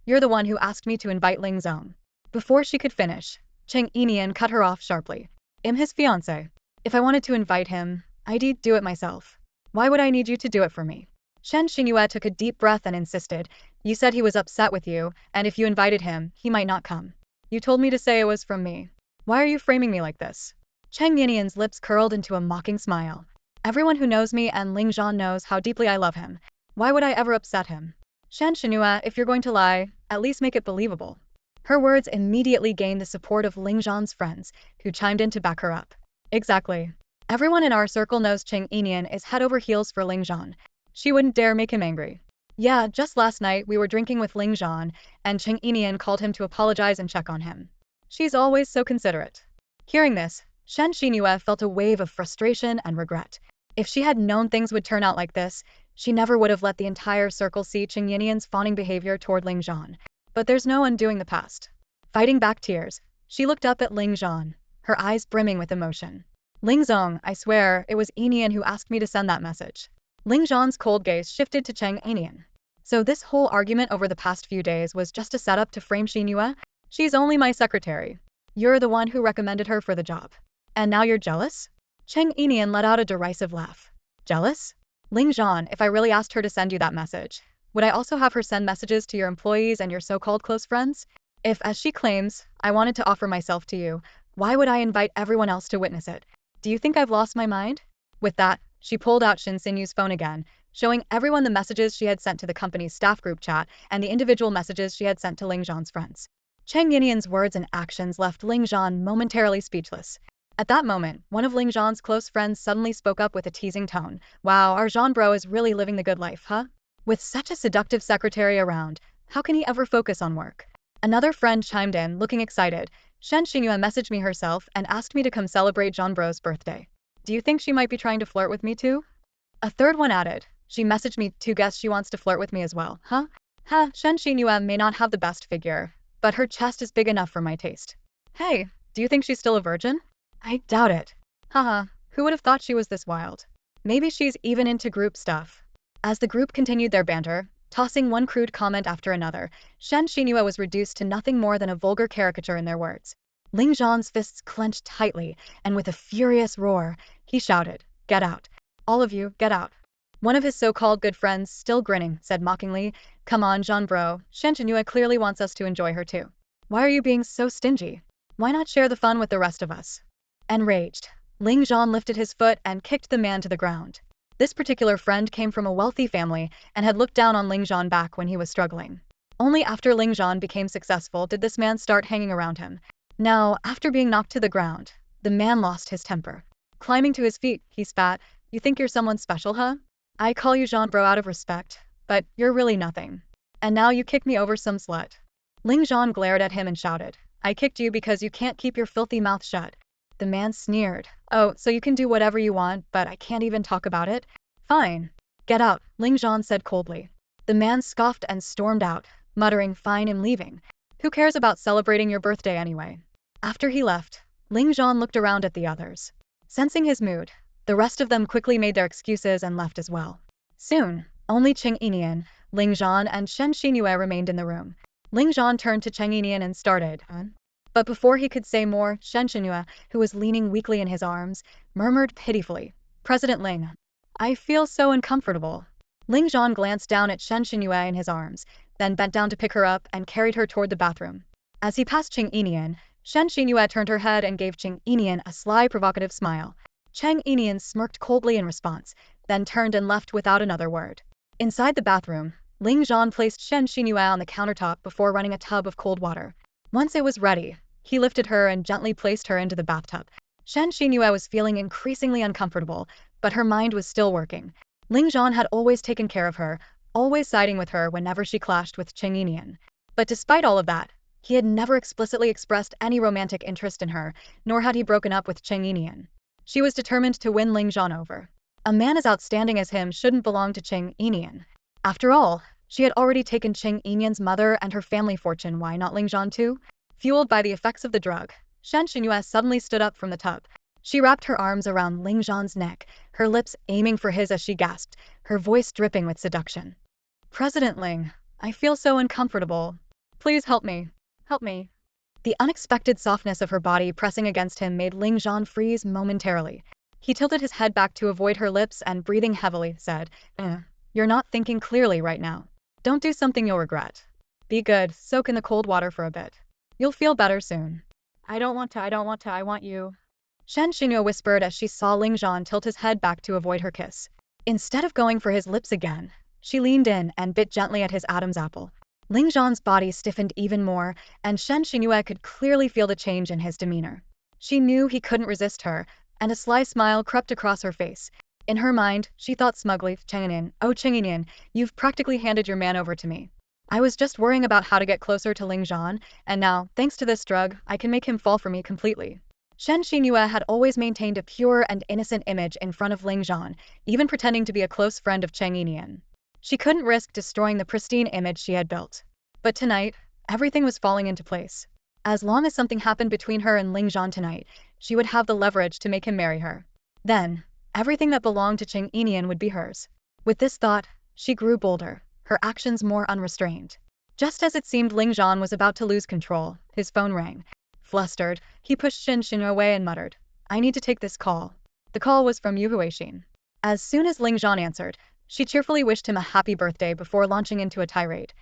you're the one who asked me to invite Ling Zong. Before she could finish, Cheng Yinian cut her off sharply. I'm his fiancé. If I wanted to invite him, I'd do it myself. Why would I need you to do it for me? Shen Xinyue took a deep breath and insisted, you said he was upset with you, and if you invited him, he might not come. You told me to say it was from me. Why are you framing me like this? Cheng Yinian's lips curled into a mocking smile. Everyone who knows me and Ling Zhan knows how deeply I love him. Why would I ever upset him? Shen Xinyue, if you're going to lie, at least make it believable. Her words immediately gained the support of Ling Zhan's friends, who chimed in to back her up. Exactly. Everyone in our circle knows Cheng Yinian is head over heels for Ling Zhan. She wouldn't dare make him angry. Yeah, just last night we were drinking with Ling Zhan, and Cheng Yinian called him to apologize and check on him. She's always so considerate. Hearing this, Shen Xinyue felt a wave of frustration and regret. If she had known things would turn out like this, she never would have let the entire circle see Cheng Yinian's fawning behavior toward Ling Zhan. But there's no undoing the past. Fighting back tears, she looked up at Ling Zhan, her eyes brimming with emotion. Ling Zong, I swear, it was Yinian who asked me to send that message. Ling Zhan's cold gaze shifted to Cheng Yinian. So this whole argument over the past few days was just a setup to frame Xinyue? She's only my secretary. You're the one who recommended her for the job. And now you're jealous? Cheng Yinian let out a derisive laugh. Jealous? Ling Zhan, if I really asked her to send you that message, would I also have her send messages to your employees and your so-called close friends? If, as she claims, I wanted to offer myself to you, why would I invite everyone else to witness it? Do you think I've lost my mind? With that, she pulled out Shen Xinyue's phone again, showing everyone the messages she had sent to the company's staff group chat and the individual messages she had sent to Ling Zhan's friends. Cheng Yinian's words and actions left Ling Zhan momentarily speechless. At that moment, one of Ling Zhan's close friends suddenly spoke up with a teasing tone. Wow, our Zhan bro is really living the good life, huh? With such a seductive secretary around, how can he ever focus on work? Another friend chimed in, looking excited. Shen Xinyue messaged me herself and asked me to come celebrate Zhan bro's birthday. Do you think she might be trying to flirt with me too? A third one added. She messaged me to guess she wants to flirt with me as well, huh? Ha, Shen Xinyue may not have the best figure, but her chest is big enough for my taste. Hey, do you think she's still a virgin? I doubt it. Haha, who would have thought she was this wild? Maybe she's even into group stuff. As the group continued their banter, tossing one crude comment after another, Shen Xinyue was reduced to nothing more than a vulgar caricature in their words. Ling Zhan's fists clenched tightly, and with a furious roar, he shouted, "Get out. All of you, get out." One of his so-called good friends, still grinning, said mockingly, "Come on, Zhan bro, Shen Xinyue clearly wants us to enjoy her too. Why are you being so stingy? Why not share the fun with the rest of us?" Enraged, Ling Zhan lifted his foot and kicked the man to the ground. This particular friend came from a wealthy family and had looked down on Ling Zhan back when he was struggling. Only after Ling Zhan became successful did this man start hanging around him. Now, after being knocked to the ground, the man lost his temper. Climbing to his feet, he spat, "You think you're someone special, huh? I call you Zhan bro out of respect, but you're really nothing. And now you kick me over some slut." Ling Zhan glared at him and shouted, "I kicked you because you can't keep your filthy mouth shut." The man sneered, "Oh, so you can do whatever you want, but I can't even talk about it? Fine. Get out," Ling Zhan said coldly. The man scoffed and stormed out, muttering, "Fine, I'm leaving. Who cares about celebrating your birthday anyway?" After he left, Ling Zhan looked around at the others. Sensing his mood, the rest of them quickly made their excuses and left as well. Soon, only Cheng Yinian, Ling Zhan and Shen Xinyue remained in the room. Ling Zhan turned to Cheng Yinian and started, But before he could say more, Shen Xinyue, who was leaning weakly in his arms, murmured pitifully, "President Ling, I feel so uncomfortable." Ling Zhan glanced down at Shen Xinyue in his arms, then bent down to pick her up and carried her toward the bathroom. As he passed Cheng Yinian, Shen Xinyue turned her head and gave Cheng Yinian a sly, provocative smile. Cheng Yinian smirked coldly in response, then turned and left without another word. Inside the bathroom, Ling Zhan placed Shen Xinyue on the countertop before running a tub of cold water. Once it was ready, he lifted her and gently placed her into the bathtub. Shen Xinyue was feeling increasingly uncomfortable, but her mind was still working. Ling Zhan had always taken care of her, always siding with her whenever she clashed with Cheng Yinian. But despite all of that, he had never explicitly expressed any romantic interest in her, nor had he broken up with Cheng Yinian. She was determined to win Ling Zhan over. A man as outstanding as him shouldn't belong to Cheng Yinian. After all, she had already taken Cheng Yinian's mother and her family fortune, why not Ling Zhan too? Fueled by the effects of the drug, Shen Xinyue suddenly stood up from the tub. She wrapped her arms around Ling Zhan's neck, her lips aiming for his as she gasped, her voice dripping with seduction. "President Ling, I feel so uncomfortable. Please help me. Help me." The unexpected softness of her body pressing against him made Ling Zhan freeze momentarily. He tilted his head back to avoid her lips and, breathing heavily, said, "You're not thinking clearly right now. Don't do something you'll regret. Be good, soak in the cold water for a bit. You'll feel better soon." I don't want to, I want you." Shen Xinyue whispered as she saw Ling Zhan tilt his head back to avoid her kiss. Instead of going for his lips again, she leaned in and bit gently at his Adam's apple. Ling Zhan's body stiffened even more, and Shen Xinyue could clearly feel the change in his demeanor. She knew he couldn't resist her, and a sly smile crept across her face. In her mind, she thought smugly, "Cheng Yinian, oh Cheng Yinian, you've practically handed your man over to me. I was just worrying about how to get closer to Ling Zhan, and now, thanks to this drug, I can make him fall for me completely." Shen Xinyue had always maintained a pure and innocent image in front of Ling Zhan, even pretending to be a close friend of Cheng Yinian. She couldn't risk destroying the pristine image she had built. But tonight, everything was falling into place. As long as something happened between her and Ling Zhan tonight, she would have the leverage to make him marry her. Then, everything that belonged to Cheng Yinian would be hers. With this thought, she grew bolder, her actions more unrestrained. Just as it seemed Ling Zhan was about to lose control, his phone rang. Flustered, he pushed Shen Xinyue away and muttered, "I need to take this call." The call was from Yu Huixin. As soon as Ling Zhan answered, she cheerfully wished him a happy birthday before launching into a tirade.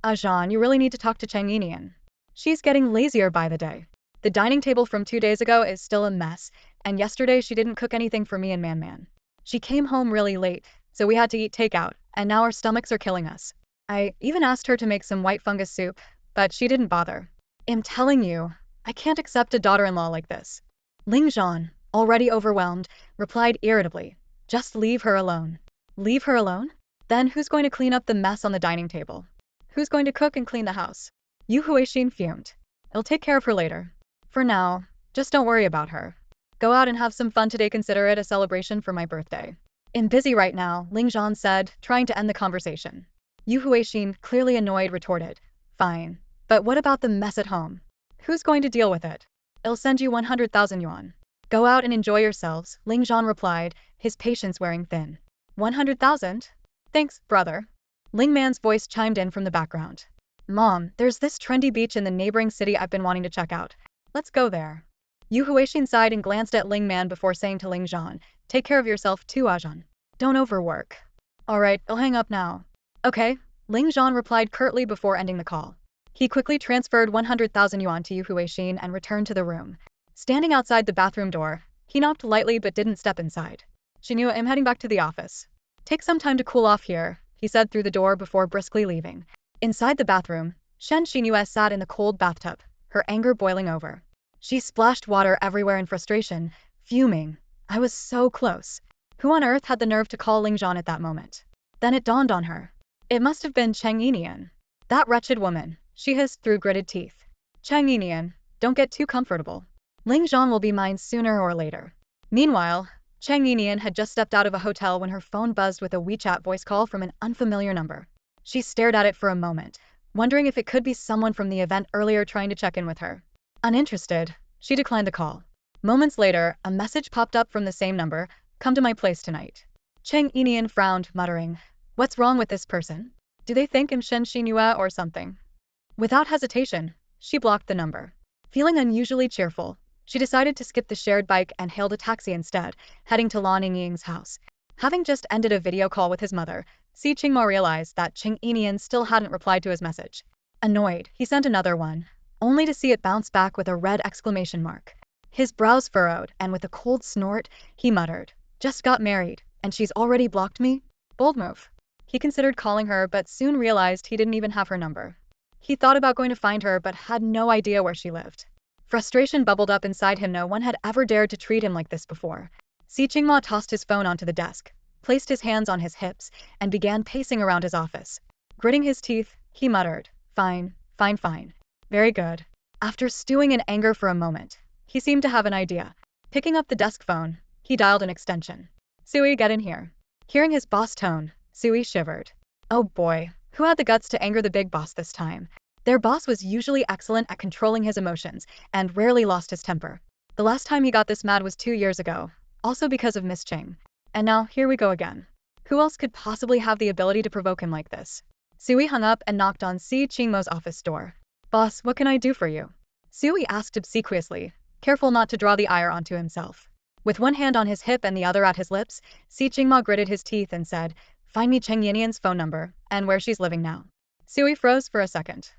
Zhan, you really need to talk to Cheng Yinian. She's getting lazier by the day. The dining table from 2 days ago is still a mess, and yesterday she didn't cook anything for me and Man. She came home really late, so we had to eat takeout, and now our stomachs are killing us. I even asked her to make some white fungus soup, but she didn't bother. I'm telling you, I can't accept a daughter-in-law like this. Ling Zhan, already overwhelmed, replied irritably. Just leave her alone. Leave her alone? Then who's going to clean up the mess on the dining table? Who's going to cook and clean the house? Yu Huixin fumed. I'll take care of her later. For now, just don't worry about her. Go out and have some fun today, consider it a celebration for my birthday. I'm busy right now, Ling Zhan said, trying to end the conversation. Yu Huixin, clearly annoyed, retorted. Fine. But what about the mess at home? Who's going to deal with it? I'll send you 100,000 yuan. Go out and enjoy yourselves, Ling Zhan replied, his patience wearing thin. 100,000? Thanks, brother. Ling Man's voice chimed in from the background. Mom, there's this trendy beach in the neighboring city I've been wanting to check out. Let's go there. Yu Huixin sighed and glanced at Ling Man before saying to Ling Zhan, take care of yourself too, Zhan. Don't overwork. Alright, I'll hang up now. Okay, Ling Zhan replied curtly before ending the call. He quickly transferred 100,000 yuan to Yu Huixin and returned to the room. Standing outside the bathroom door, he knocked lightly but didn't step inside. Xinyue, I'm heading back to the office. Take some time to cool off here, he said through the door before briskly leaving. Inside the bathroom, Shen Xinyue sat in the cold bathtub, her anger boiling over. She splashed water everywhere in frustration, fuming. I was so close. Who on earth had the nerve to call Ling Zhan at that moment? Then it dawned on her. It must have been Cheng Yinian. That wretched woman, she hissed through gritted teeth. Cheng Yinian, don't get too comfortable. Ling Zhan will be mine sooner or later. Meanwhile, Cheng Yinian had just stepped out of a hotel when her phone buzzed with a WeChat voice call from an unfamiliar number. She stared at it for a moment, wondering if it could be someone from the event earlier trying to check in with her. Uninterested, she declined the call. Moments later, a message popped up from the same number, come to my place tonight. Cheng Yinian frowned, muttering, what's wrong with this person? Do they think I'm Shen Xinyue or something? Without hesitation, she blocked the number. Feeling unusually cheerful, she decided to skip the shared bike and hailed a taxi instead, heading to Lan Yingying's house. Having just ended a video call with his mother, Si Qingma realized that Cheng Yinian still hadn't replied to his message. Annoyed, he sent another one, only to see it bounce back with a red exclamation mark. His brows furrowed, and with a cold snort, he muttered, just got married, and she's already blocked me? Bold move. He considered calling her but soon realized he didn't even have her number. He thought about going to find her but had no idea where she lived. Frustration bubbled up inside him. No one had ever dared to treat him like this before. Si Qingma tossed his phone onto the desk, placed his hands on his hips, and began pacing around his office. Gritting his teeth, he muttered, fine. Very good. After stewing in anger for a moment, he seemed to have an idea. Picking up the desk phone, he dialed an extension. Sui, get in here. Hearing his boss tone, Sui shivered. Oh boy, who had the guts to anger the big boss this time? Their boss was usually excellent at controlling his emotions and rarely lost his temper. The last time he got this mad was 2 years ago, also because of Miss Cheng. And now, here we go again. Who else could possibly have the ability to provoke him like this? Sui hung up and knocked on Si Qingmo's office door. Boss, what can I do for you? Sui asked obsequiously, careful not to draw the ire onto himself. With one hand on his hip and the other at his lips, Si Qingma gritted his teeth and said, find me Cheng Yinian's phone number, and where she's living now. Sui froze for a second.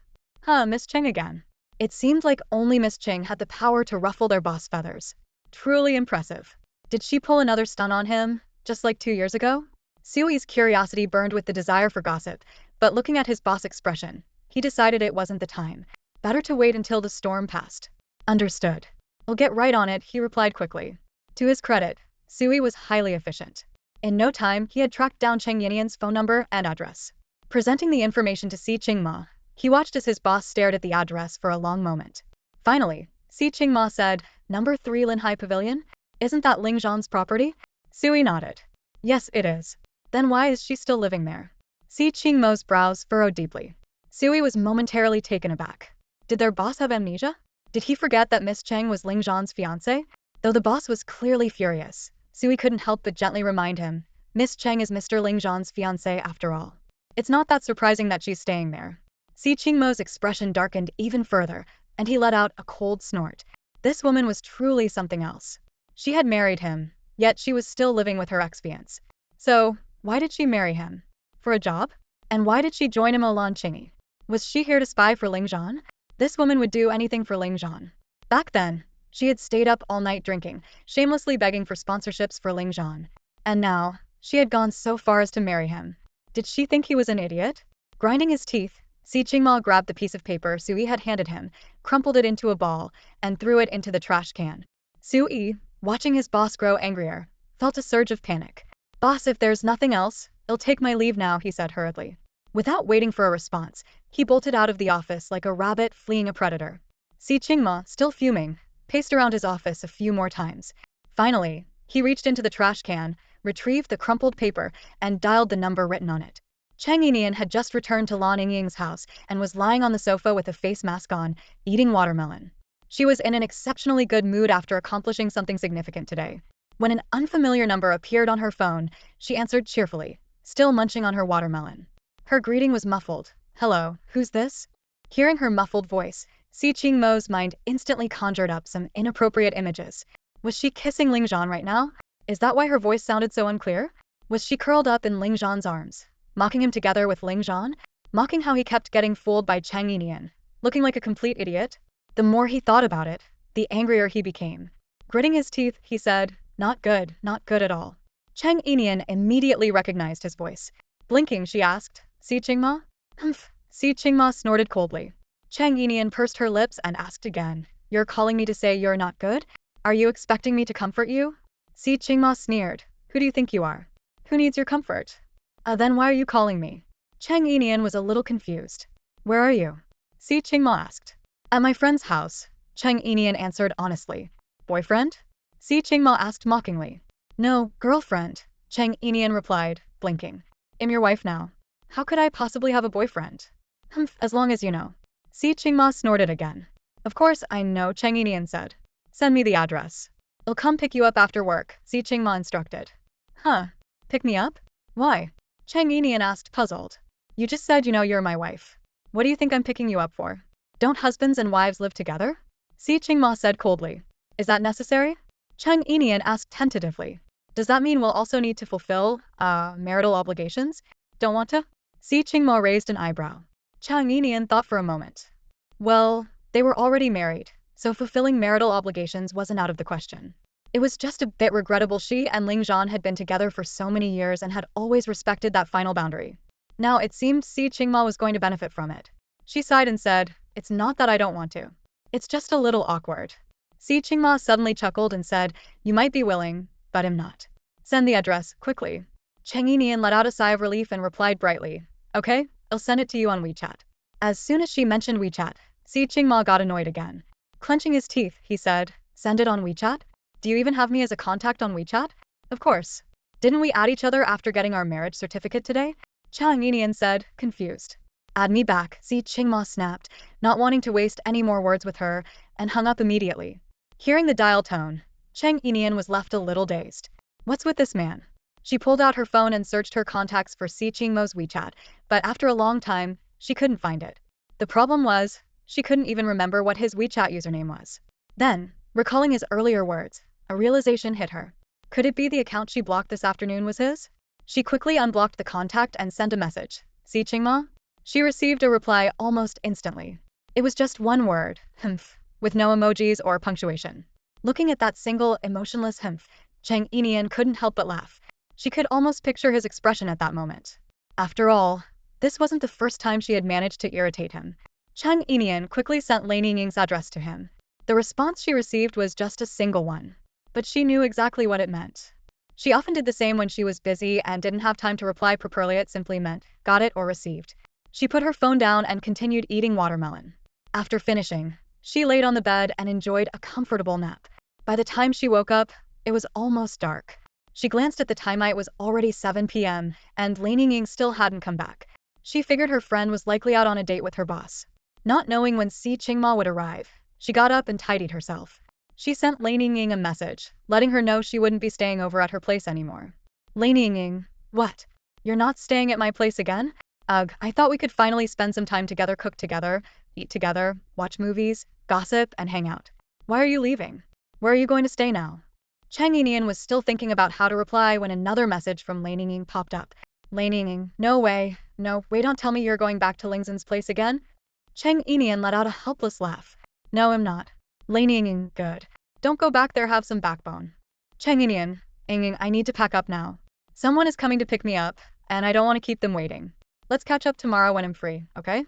Huh, Miss Cheng again. It seemed like only Miss Cheng had the power to ruffle their boss' feathers. Truly impressive. Did she pull another stunt on him, just like 2 years ago? Sui's curiosity burned with the desire for gossip, but looking at his boss' expression, he decided it wasn't the time. Better to wait until the storm passed. Understood. I'll get right on it, he replied quickly. To his credit, Sui was highly efficient. In no time, he had tracked down Cheng Yinian's phone number and address. Presenting the information to Si Qingma, he watched as his boss stared at the address for a long moment. Finally, Si Qingma said, Number 3 Linhai Pavilion? Isn't that Ling Zhan's property? Sui nodded. Yes, it is. Then why is she still living there? Si Qingmo's brows furrowed deeply. Sui was momentarily taken aback. Did their boss have amnesia? Did he forget that Miss Cheng was Ling Zhan's fiancée? Though the boss was clearly furious, Sui couldn't help but gently remind him, Miss Cheng is Mr. Ling Zhan's fiancée after all. It's not that surprising that she's staying there. Si Qingmo's expression darkened even further, and he let out a cold snort. This woman was truly something else. She had married him, yet she was still living with her ex-fiance. So, why did she marry him? For a job? And why did she join him along Chingy? Was she here to spy for Ling Zhan? This woman would do anything for Ling Zhan. Back then, she had stayed up all night drinking, shamelessly begging for sponsorships for Ling Zhan. And now, she had gone so far as to marry him. Did she think he was an idiot? Grinding his teeth, Si Qingma grabbed the piece of paper Sui had handed him, crumpled it into a ball, and threw it into the trash can. Sui, watching his boss grow angrier, felt a surge of panic. "Boss, if there's nothing else, I'll take my leave now," he said hurriedly. Without waiting for a response, he bolted out of the office like a rabbit fleeing a predator. Si Qingma, still fuming, paced around his office a few more times. Finally, he reached into the trash can, retrieved the crumpled paper, and dialed the number written on it. Cheng Yinian had just returned to Lan Yingying's house and was lying on the sofa with a face mask on, eating watermelon. She was in an exceptionally good mood after accomplishing something significant today. When an unfamiliar number appeared on her phone, she answered cheerfully, still munching on her watermelon. Her greeting was muffled. "Hello, who's this?" Hearing her muffled voice, Si Qingmo's mind instantly conjured up some inappropriate images. Was she kissing Ling Zhan right now? Is that why her voice sounded so unclear? Was she curled up in Ling Zhan's arms, mocking him together with Ling Zhan, mocking how he kept getting fooled by Cheng Yinian, looking like a complete idiot? The more he thought about it, the angrier he became. Gritting his teeth, he said, not good at all." Cheng Yinian immediately recognized his voice. Blinking, she asked, "Si Qingma?" "Humph." Si Qingma snorted coldly. Cheng Yinian pursed her lips and asked again, "You're calling me to say you're not good? Are you expecting me to comfort you?" Si Qingma sneered. "Who do you think you are? Who needs your comfort? Then why are you calling me?" Cheng Yinian was a little confused. "Where are you?" Si Qingma asked. "At my friend's house," Cheng Yinian answered honestly. "Boyfriend?" Si Qingma asked mockingly. "No, girlfriend," Cheng Yinian replied, blinking. "I'm your wife now. How could I possibly have a boyfriend?" "Humph, as long as you know." Si Qingma snorted again. "Of course I know," Cheng Yinian said. "Send me the address. I'll come pick you up after work," Si Qingma instructed. "Huh? Pick me up? Why?" Cheng Yinian asked, puzzled. "You just said you know you're my wife. What do you think I'm picking you up for? Don't husbands and wives live together?" Si Qingma said coldly. "Is that necessary?" Cheng Yinian asked tentatively. "Does that mean we'll also need to fulfill, marital obligations? Don't want to?" Si Qingma raised an eyebrow. Cheng Yinian thought for a moment. Well, they were already married, so fulfilling marital obligations wasn't out of the question. It was just a bit regrettable she and Ling Zhan had been together for so many years and had always respected that final boundary. Now it seemed Si Qingma was going to benefit from it. She sighed and said, "It's not that I don't want to. It's just a little awkward." Si Qingma suddenly chuckled and said, "You might be willing, but I'm not. Send the address, quickly." Cheng Yinian let out a sigh of relief and replied brightly, "Okay, I'll send it to you on WeChat." As soon as she mentioned WeChat, Si Qingma got annoyed again. Clenching his teeth, he said, "Send it on WeChat? Do you even have me as a contact on WeChat?" "Of course. Didn't we add each other after getting our marriage certificate today?" Cheng Yinian said, confused. "Add me back," Si Qingma snapped, not wanting to waste any more words with her, and hung up immediately. Hearing the dial tone, Cheng Yinian was left a little dazed. What's with this man? She pulled out her phone and searched her contacts for Si Qingmo's WeChat, but after a long time, she couldn't find it. The problem was, she couldn't even remember what his WeChat username was. Then, recalling his earlier words, a realization hit her. Could it be the account she blocked this afternoon was his? She quickly unblocked the contact and sent a message. "Si Qingma?" She received a reply almost instantly. It was just one word, "Humph," with no emojis or punctuation. Looking at that single, emotionless humph, Cheng Yinian couldn't help but laugh. She could almost picture his expression at that moment. After all, this wasn't the first time she had managed to irritate him. Cheng Yinian quickly sent Lan Yingying's address to him. The response she received was just a single one. But she knew exactly what it meant. She often did the same when she was busy and didn't have time to reply properly. It simply meant, got it or received. She put her phone down and continued eating watermelon. After finishing, she laid on the bed and enjoyed a comfortable nap. By the time she woke up, it was almost dark. She glanced at the time. It was already 7 p.m., and Lan Yingying still hadn't come back. She figured her friend was likely out on a date with her boss. Not knowing when Si Qingma would arrive, she got up and tidied herself. She sent Lan Yingying a message, letting her know she wouldn't be staying over at her place anymore. "Lan Yingying, what? You're not staying at my place again? Ugh, I thought we could finally spend some time together, cook together, eat together, watch movies, gossip, and hang out. Why are you leaving? Where are you going to stay now?" Cheng Yinian was still thinking about how to reply when another message from Ling Ying popped up. Ling Ying, no way. No, wait, don't tell me you're going back to Ling Zhan's place again? Cheng Yinian let out a helpless laugh. No, I'm not. Ling Ying, good. Don't go back there, have some backbone. Cheng Yinian, Ying, I need to pack up now. Someone is coming to pick me up, and I don't want to keep them waiting. Let's catch up tomorrow when I'm free, okay?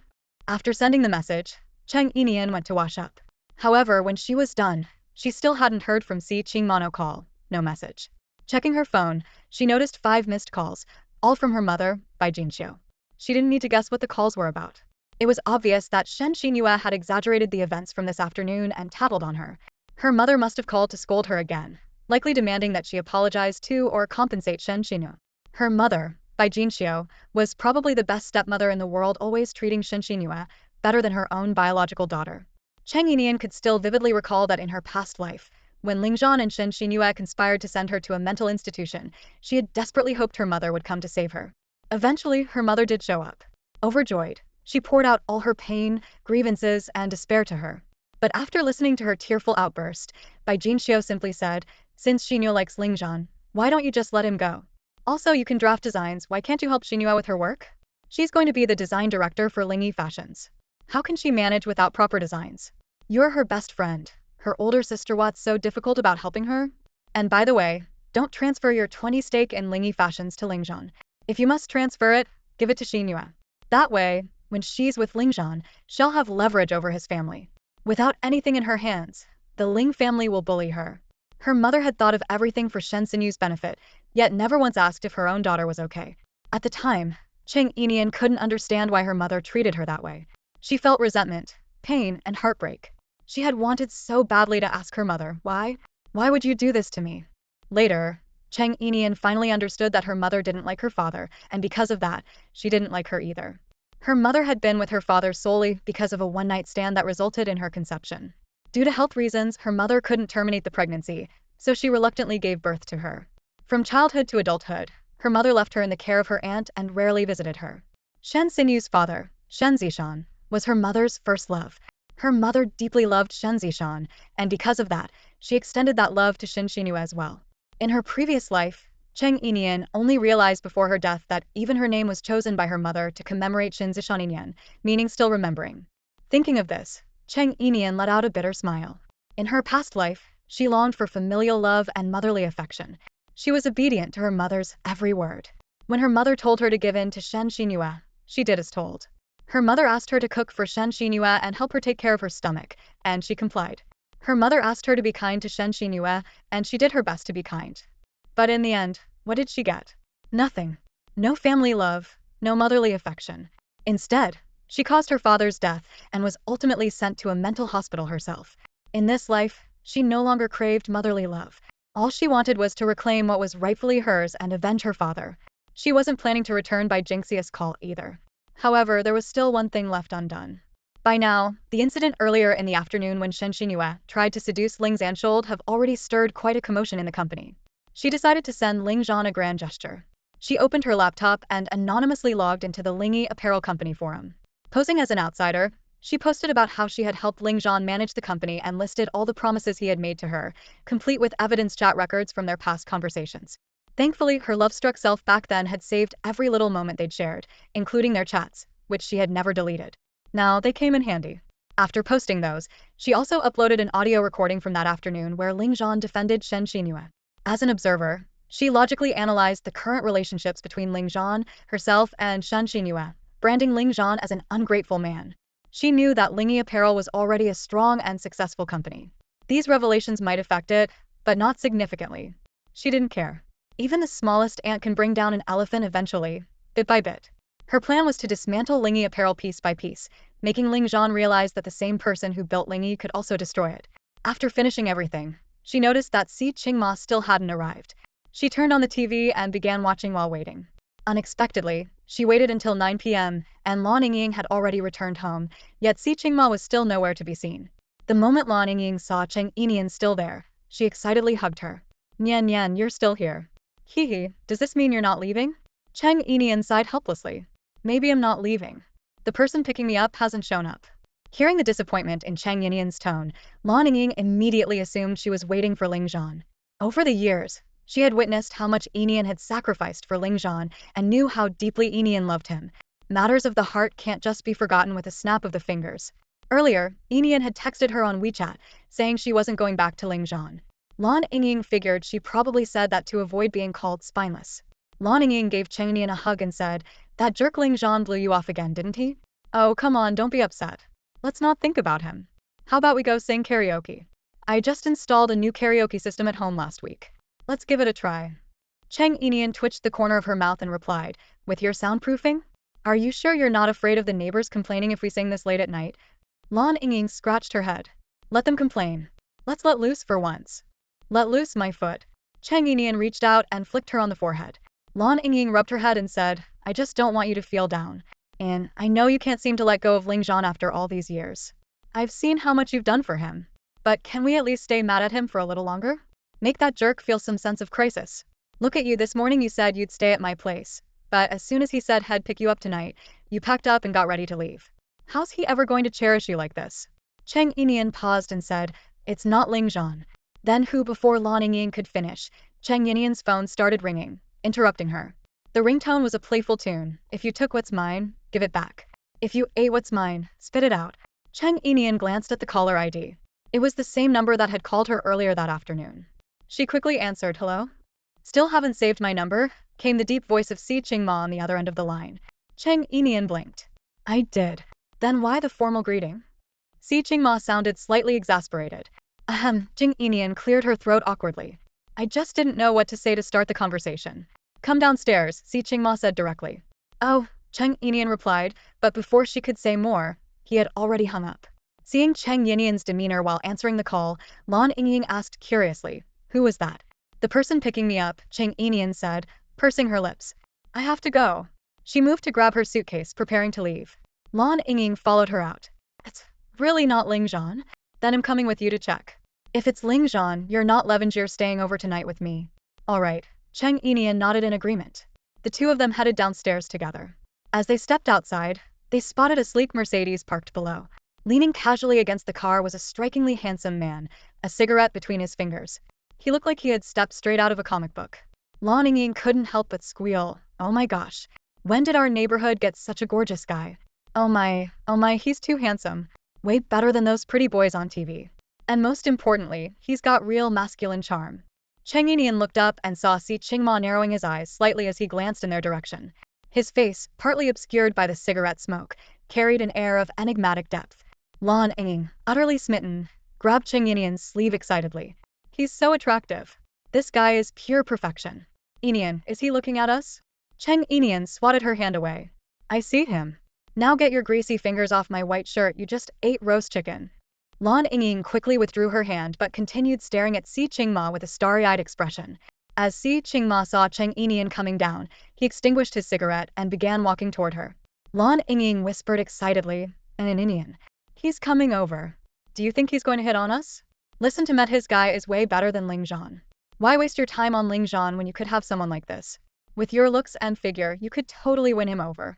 After sending the message, Cheng Yinian went to wash up. However, when she was done, she still hadn't heard from Si Qingmano call, no message. Checking her phone, she noticed 5 missed calls, all from her mother, by Jinxiu. She didn't need to guess what the calls were about. It was obvious that Shen Xinyue had exaggerated the events from this afternoon and tattled on her. Her mother must have called to scold her again, likely demanding that she apologize to or compensate Shen Xinyue. Her mother, by Jinxiu, was probably the best stepmother in the world, always treating Shen Xinyue better than her own biological daughter. Cheng Yinian could still vividly recall that in her past life, when Ling Zhan and Shen Xinyue conspired to send her to a mental institution, she had desperately hoped her mother would come to save her. Eventually, her mother did show up. Overjoyed, she poured out all her pain, grievances, and despair to her. But after listening to her tearful outburst, Bai Jinxiu simply said, since Xinyue likes Ling Zhan, why don't you just let him go? Also, you can draft designs, why can't you help Xinyue with her work? She's going to be the design director for Ling Yi Fashions. How can she manage without proper designs? You're her best friend. Her older sister, what's so difficult about helping her? And by the way, don't transfer your 20 stake in Ling Yi Fashions to Ling Zhan. If you must transfer it, give it to Xinyue. That way, when she's with Ling Zhan, she'll have leverage over his family. Without anything in her hands, the Ling family will bully her. Her mother had thought of everything for Shen Xinyue's benefit, yet never once asked if her own daughter was okay. At the time, Cheng Yinian couldn't understand why her mother treated her that way. She felt resentment, pain, and heartbreak. She had wanted so badly to ask her mother, why? Why would you do this to me? Later, Cheng Yinian finally understood that her mother didn't like her father, and because of that, she didn't like her either. Her mother had been with her father solely because of a one-night stand that resulted in her conception. Due to health reasons, her mother couldn't terminate the pregnancy, so she reluctantly gave birth to her. From childhood to adulthood, her mother left her in the care of her aunt and rarely visited her. Shen Xinyue's father, Shen Zishan, was her mother's first love. Her mother deeply loved Shen Zishan, and because of that, she extended that love to Shen Xinyue as well. In her previous life, Cheng Yinian only realized before her death that even her name was chosen by her mother to commemorate Shen Xinyue, meaning still remembering. Thinking of this, Cheng Yinian let out a bitter smile. In her past life, she longed for familial love and motherly affection. She was obedient to her mother's every word. When her mother told her to give in to Shen Xinyue, she did as told. Her mother asked her to cook for Shen Xinyue and help her take care of her stomach, and she complied. Her mother asked her to be kind to Shen Xinyue, and she did her best to be kind. But in the end, what did she get? Nothing. No family love, no motherly affection. Instead, she caused her father's death and was ultimately sent to a mental hospital herself. In this life, she no longer craved motherly love. All she wanted was to reclaim what was rightfully hers and avenge her father. She wasn't planning to return by Jinxius call either. However, there was still one thing left undone. By now, the incident earlier in the afternoon when Shen Xinyue tried to seduce Ling Zhan should have already stirred quite a commotion in the company. She decided to send Ling Zhan a grand gesture. She opened her laptop and anonymously logged into the Ling Yi Apparel Company forum. Posing as an outsider, she posted about how she had helped Ling Zhan manage the company and listed all the promises he had made to her, complete with evidence chat records from their past conversations. Thankfully, her love-struck self back then had saved every little moment they'd shared, including their chats, which she had never deleted. Now, they came in handy. After posting those, she also uploaded an audio recording from that afternoon where Ling Zhan defended Shen Xinyue. As an observer, she logically analyzed the current relationships between Ling Zhan, herself, and Shen Xinyue, branding Ling Zhan as an ungrateful man. She knew that Ling Yi Apparel was already a strong and successful company. These revelations might affect it, but not significantly. She didn't care. Even the smallest ant can bring down an elephant eventually, bit by bit. Her plan was to dismantle Ling Yi Apparel piece by piece, making Ling Zhan realize that the same person who built Ling Yi could also destroy it. After finishing everything, she noticed that Si Qingma still hadn't arrived. She turned on the TV and began watching while waiting. Unexpectedly, she waited until 9 p.m., and Lan Yingying had already returned home, yet Si Qingma was still nowhere to be seen. The moment Lan Yingying saw Cheng Yinian still there, she excitedly hugged her. Nian Nian, you're still here. Hee, does this mean you're not leaving? Cheng Yinian sighed helplessly. Maybe I'm not leaving. The person picking me up hasn't shown up. Hearing the disappointment in Cheng Yinian's tone, Lan Yingying immediately assumed she was waiting for Ling Zhan. Over the years, she had witnessed how much Yinian had sacrificed for Ling Zhan and knew how deeply Yinian loved him. Matters of the heart can't just be forgotten with a snap of the fingers. Earlier, Yinian had texted her on WeChat, saying she wasn't going back to Ling Zhan. Lan Yingying figured she probably said that to avoid being called spineless. Lan Yingying gave Cheng Yinian a hug and said, "That jerk Ling Zhan blew you off again, didn't he? Oh, come on, don't be upset. Let's not think about him. How about we go sing karaoke? I just installed a new karaoke system at home last week. Let's give it a try." Cheng Yinian twitched the corner of her mouth and replied, "With your soundproofing? Are you sure you're not afraid of the neighbors complaining if we sing this late at night?" Lan Yingying scratched her head. "Let them complain. Let's let loose for once." "Let loose my foot." Cheng Yinian reached out and flicked her on the forehead. Lan Yingying rubbed her head and said, "I just don't want you to feel down. And I know you can't seem to let go of Ling Zhan after all these years. I've seen how much you've done for him. But can we at least stay mad at him for a little longer? Make that jerk feel some sense of crisis. Look at you, this morning you said you'd stay at my place. But as soon as he said he'd pick you up tonight, you packed up and got ready to leave. How's he ever going to cherish you like this?" Cheng Yinian paused and said, "It's not Ling Zhan." Then before Lan Yingying could finish, Cheng Yinian's phone started ringing, interrupting her. The ringtone was a playful tune. "If you took what's mine, give it back. If you ate what's mine, spit it out." Cheng Yinian glanced at the caller ID. It was the same number that had called her earlier that afternoon. She quickly answered, "Hello? Still haven't saved my number?" came the deep voice of Si Qingma on the other end of the line. Cheng Yinian blinked. "I did." "Then why the formal greeting?" Si Qingma sounded slightly exasperated. Ahem, Cheng Yinian cleared her throat awkwardly. "I just didn't know what to say to start the conversation." "Come downstairs," Si Qingma said directly. "Oh," Cheng Yinian replied, but before she could say more, he had already hung up. Seeing Cheng Yinian's demeanor while answering the call, Lan Yingying asked curiously, "Who was that?" "The person picking me up," Cheng Yinian said, pursing her lips. "I have to go." She moved to grab her suitcase, preparing to leave. Lan Yingying followed her out. "It's really not Ling Zhan? Then I'm coming with you to check." "If it's Ling Zhan, you're not Levangier staying over tonight with me." "All right." Cheng Yinian nodded in agreement. The two of them headed downstairs together. As they stepped outside, they spotted a sleek Mercedes parked below. Leaning casually against the car was a strikingly handsome man, a cigarette between his fingers. He looked like he had stepped straight out of a comic book. Lan Yingying couldn't help but squeal, "Oh my gosh. When did our neighborhood get such a gorgeous guy? Oh my, he's too handsome. Way better than those pretty boys on TV. And most importantly, he's got real masculine charm." Cheng Yinian looked up and saw Si Qingma narrowing his eyes slightly as he glanced in their direction. His face, partly obscured by the cigarette smoke, carried an air of enigmatic depth. Lan Yingying, utterly smitten, grabbed Cheng Yinian's sleeve excitedly. "He's so attractive. This guy is pure perfection. Yinian, is he looking at us?" Cheng Yinian swatted her hand away. "I see him. Now get your greasy fingers off my white shirt, you just ate roast chicken." Lan Yingying quickly withdrew her hand but continued staring at Si Qingma with a starry-eyed expression. As Si Qingma saw Cheng Yinian coming down, he extinguished his cigarette and began walking toward her. Lan Yingying whispered excitedly, "An Yinian. He's coming over. Do you think he's going to hit on us? Listen to Met, his guy is way better than Ling Zhan. Why waste your time on Ling Zhan when you could have someone like this? With your looks and figure, you could totally win him over."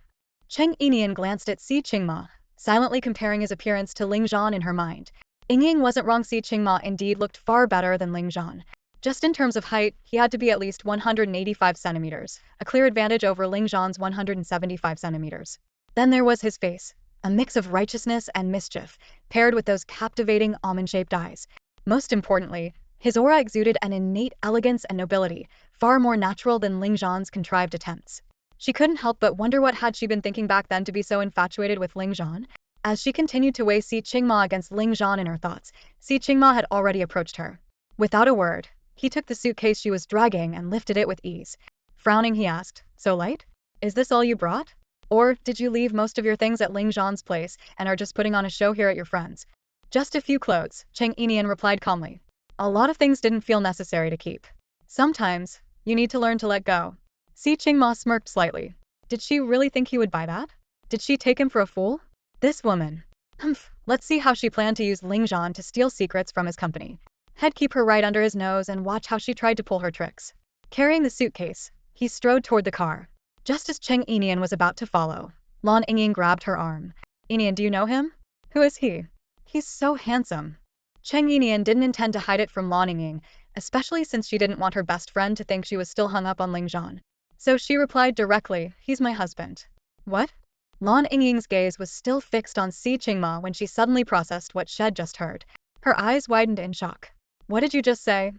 Cheng Yinian glanced at Si Qingma, silently comparing his appearance to Ling Zhan in her mind. Yingying wasn't wrong, Si Qingma indeed looked far better than Ling Zhan. Just in terms of height, he had to be at least 185 centimeters, a clear advantage over Ling Zhan's 175 centimeters. Then there was his face, a mix of righteousness and mischief, paired with those captivating almond-shaped eyes. Most importantly, his aura exuded an innate elegance and nobility, far more natural than Ling Zhan's contrived attempts. She couldn't help but wonder what had she been thinking back then to be so infatuated with Ling Zhan. As she continued to weigh Si Qingma against Ling Zhan in her thoughts, Si Qingma had already approached her. Without a word, he took the suitcase she was dragging and lifted it with ease. Frowning, he asked, "So light? Is this all you brought? Or did you leave most of your things at Ling Zhan's place and are just putting on a show here at your friend's?" "Just a few clothes," Cheng Yinian replied calmly. "A lot of things didn't feel necessary to keep. Sometimes, you need to learn to let go." Si Qingma smirked slightly. Did she really think he would buy that? Did she take him for a fool? This woman. Humph, let's see how she planned to use Ling Zhan to steal secrets from his company. He'd keep her right under his nose and watch how she tried to pull her tricks. Carrying the suitcase, he strode toward the car. Just as Cheng Yinian was about to follow, Lan Yingying grabbed her arm. "Yinian, do you know him? Who is he? He's so handsome." Cheng Yinian didn't intend to hide it from Lan Yingying, especially since she didn't want her best friend to think she was still hung up on Ling Zhan. So she replied directly, "He's my husband." What? Lan Yingying's gaze was still fixed on Si Qingma when she suddenly processed what she'd just heard. Her eyes widened in shock. "What did you just say?"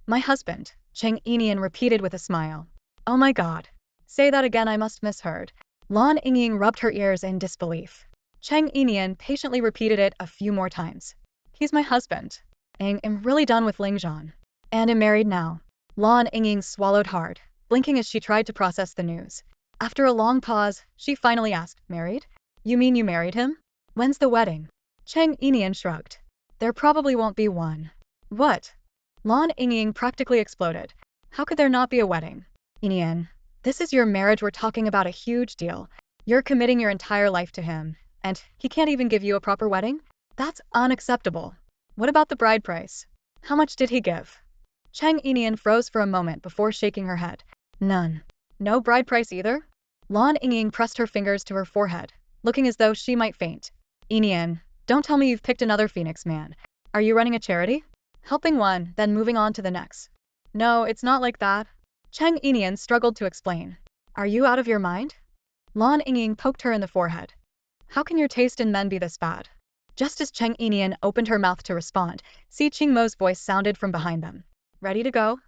"My husband," Cheng Yinian repeated with a smile. "Oh my god. Say that again, I must misheard." Lan Yingying rubbed her ears in disbelief. Cheng Yinian patiently repeated it a few more times. "He's my husband. I'm really done with Ling Zhan. And I'm married now." Lan Yingying swallowed hard, blinking as she tried to process the news. After a long pause, she finally asked, "Married? You mean you married him? When's the wedding?" Cheng Yinian shrugged. "There probably won't be one." "What?" Lan Yingying practically exploded. "How could there not be a wedding? Yinian, this is your marriage, we're talking about a huge deal. You're committing your entire life to him, and he can't even give you a proper wedding? That's unacceptable. What about the bride price? How much did he give?" Cheng Yinian froze for a moment before shaking her head. "None." "No bride price either?" Lan Yingying pressed her fingers to her forehead, looking as though she might faint. "Yinian, don't tell me you've picked another Phoenix man. Are you running a charity? Helping one, then moving on to the next?" "No, it's not like that." Cheng Yinian struggled to explain. "Are you out of your mind?" Lan Yingying poked her in the forehead. "How can your taste in men be this bad?" Just as Cheng Yinian opened her mouth to respond, Si Qingmo's voice sounded from behind them. "Ready to go?"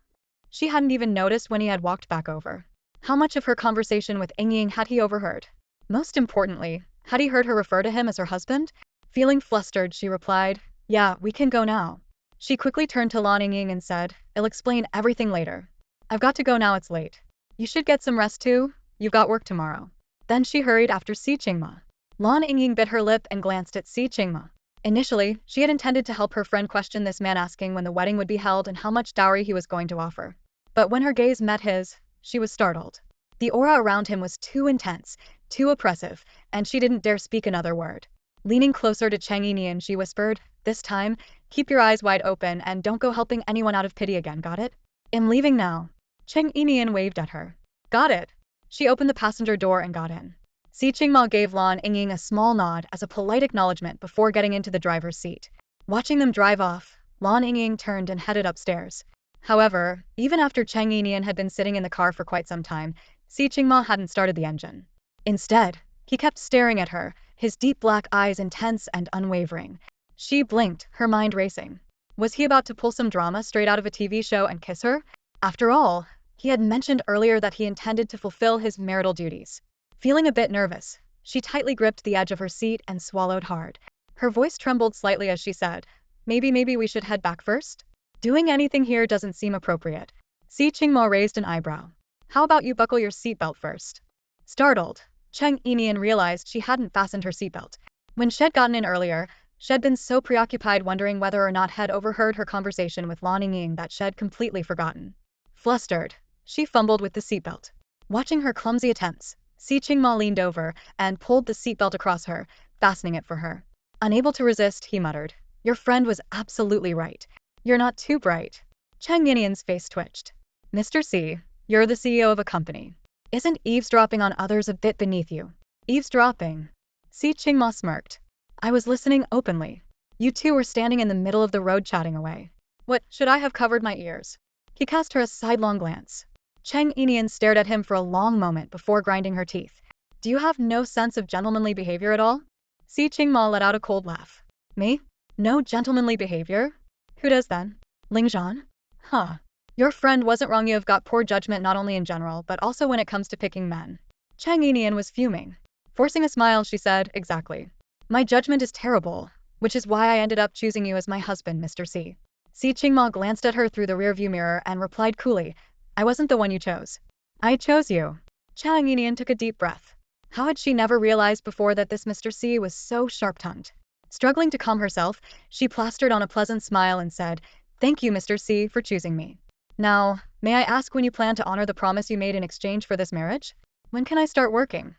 She hadn't even noticed when he had walked back over. How much of her conversation with Yingying had he overheard? Most importantly, had he heard her refer to him as her husband? Feeling flustered, she replied, "Yeah, we can go now." She quickly turned to Lan Yingying and said, "I'll explain everything later. I've got to go now, it's late. You should get some rest too, you've got work tomorrow." Then she hurried after Si Qingma. Lan Yingying bit her lip and glanced at Si Qingma. Initially, she had intended to help her friend question this man, asking when the wedding would be held and how much dowry he was going to offer. But when her gaze met his, she was startled. The aura around him was too intense, too oppressive, and she didn't dare speak another word. Leaning closer to Cheng Yinian, she whispered, "This time, keep your eyes wide open and don't go helping anyone out of pity again, got it? I'm leaving now." Cheng Yinian waved at her. "Got it." She opened the passenger door and got in. Si Qingma gave Lan Yingying a small nod as a polite acknowledgement before getting into the driver's seat. Watching them drive off, Lan Yingying turned and headed upstairs. However, even after Cheng Yinian had been sitting in the car for quite some time, Si Qingma hadn't started the engine. Instead, he kept staring at her, his deep black eyes intense and unwavering. She blinked, her mind racing. Was he about to pull some drama straight out of a TV show and kiss her? After all, he had mentioned earlier that he intended to fulfill his marital duties. Feeling a bit nervous, she tightly gripped the edge of her seat and swallowed hard. Her voice trembled slightly as she said, Maybe we should head back first? Doing anything here doesn't seem appropriate." Si Qingmo raised an eyebrow. "How about you buckle your seatbelt first?" Startled, Cheng Yinian realized she hadn't fastened her seatbelt. When she'd gotten in earlier, she'd been so preoccupied wondering whether or not had overheard her conversation with Lan Yingying that she'd completely forgotten. Flustered, she fumbled with the seatbelt. Watching her clumsy attempts, Si Qingmo leaned over and pulled the seatbelt across her, fastening it for her. Unable to resist, he muttered, "Your friend was absolutely right. You're not too bright." Cheng Yinian's face twitched. "Mr. C, you're the CEO of a company. Isn't eavesdropping on others a bit beneath you?" "Eavesdropping?" Si Qingma smirked. "I was listening openly. You two were standing in the middle of the road chatting away. What, should I have covered my ears?" He cast her a sidelong glance. Cheng Yinian stared at him for a long moment before grinding her teeth. "Do you have no sense of gentlemanly behavior at all?" Si Qingma let out a cold laugh. "Me? No gentlemanly behavior? Who does then? Ling Zhan? Huh. Your friend wasn't wrong, you have got poor judgment not only in general but also when it comes to picking men." Cheng Yinian was fuming. Forcing a smile, she said, "Exactly. My judgment is terrible, which is why I ended up choosing you as my husband, Mr. C." Si Qingma glanced at her through the rearview mirror and replied coolly, "I wasn't the one you chose. I chose you." Cheng Yinian took a deep breath. How had she never realized before that this Mr. C was so sharp-tongued? Struggling to calm herself, she plastered on a pleasant smile and said, "Thank you, Mr. C, for choosing me. Now, may I ask when you plan to honor the promise you made in exchange for this marriage? When can I start working?"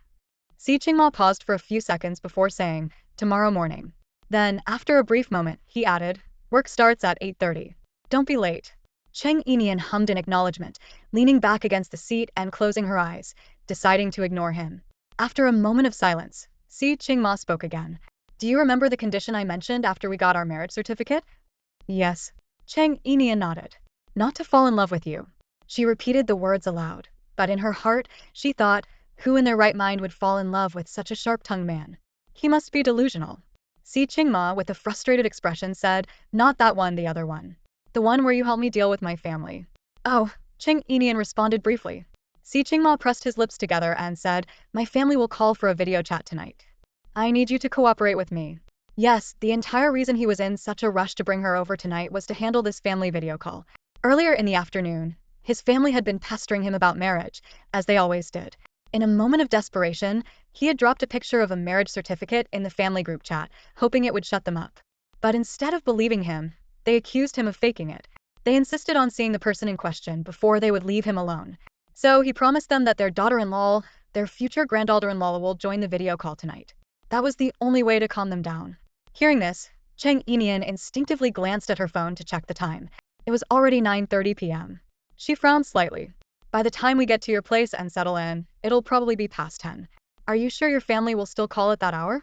Si Qingma paused for a few seconds before saying, "Tomorrow morning." Then, after a brief moment, he added, "Work starts at 8:30. Don't be late." Cheng Yinian hummed in acknowledgement, leaning back against the seat and closing her eyes, deciding to ignore him. After a moment of silence, Si Qingma spoke again. "Do you remember the condition I mentioned after we got our marriage certificate?" "Yes." Cheng Yinian nodded. Not to fall in love with you. She repeated the words aloud, but in her heart, she thought, who in their right mind would fall in love with such a sharp-tongued man? He must be delusional. Si Qingma, with a frustrated expression, said, not that one, the other one. The one where you help me deal with my family. Oh, Cheng Yinian responded briefly. Si Qingma pressed his lips together and said, my family will call for a video chat tonight. I need you to cooperate with me. Yes, the entire reason he was in such a rush to bring her over tonight was to handle this family video call. Earlier in the afternoon, his family had been pestering him about marriage, as they always did. In a moment of desperation, he had dropped a picture of a marriage certificate in the family group chat, hoping it would shut them up. But instead of believing him, they accused him of faking it. They insisted on seeing the person in question before they would leave him alone. So he promised them that their daughter-in-law, their future granddaughter-in-law, will join the video call tonight. That was the only way to calm them down. Hearing this, Cheng Yinian instinctively glanced at her phone to check the time. It was already 9:30 p.m. She frowned slightly. By the time we get to your place and settle in, it'll probably be past 10. Are you sure your family will still call at that hour?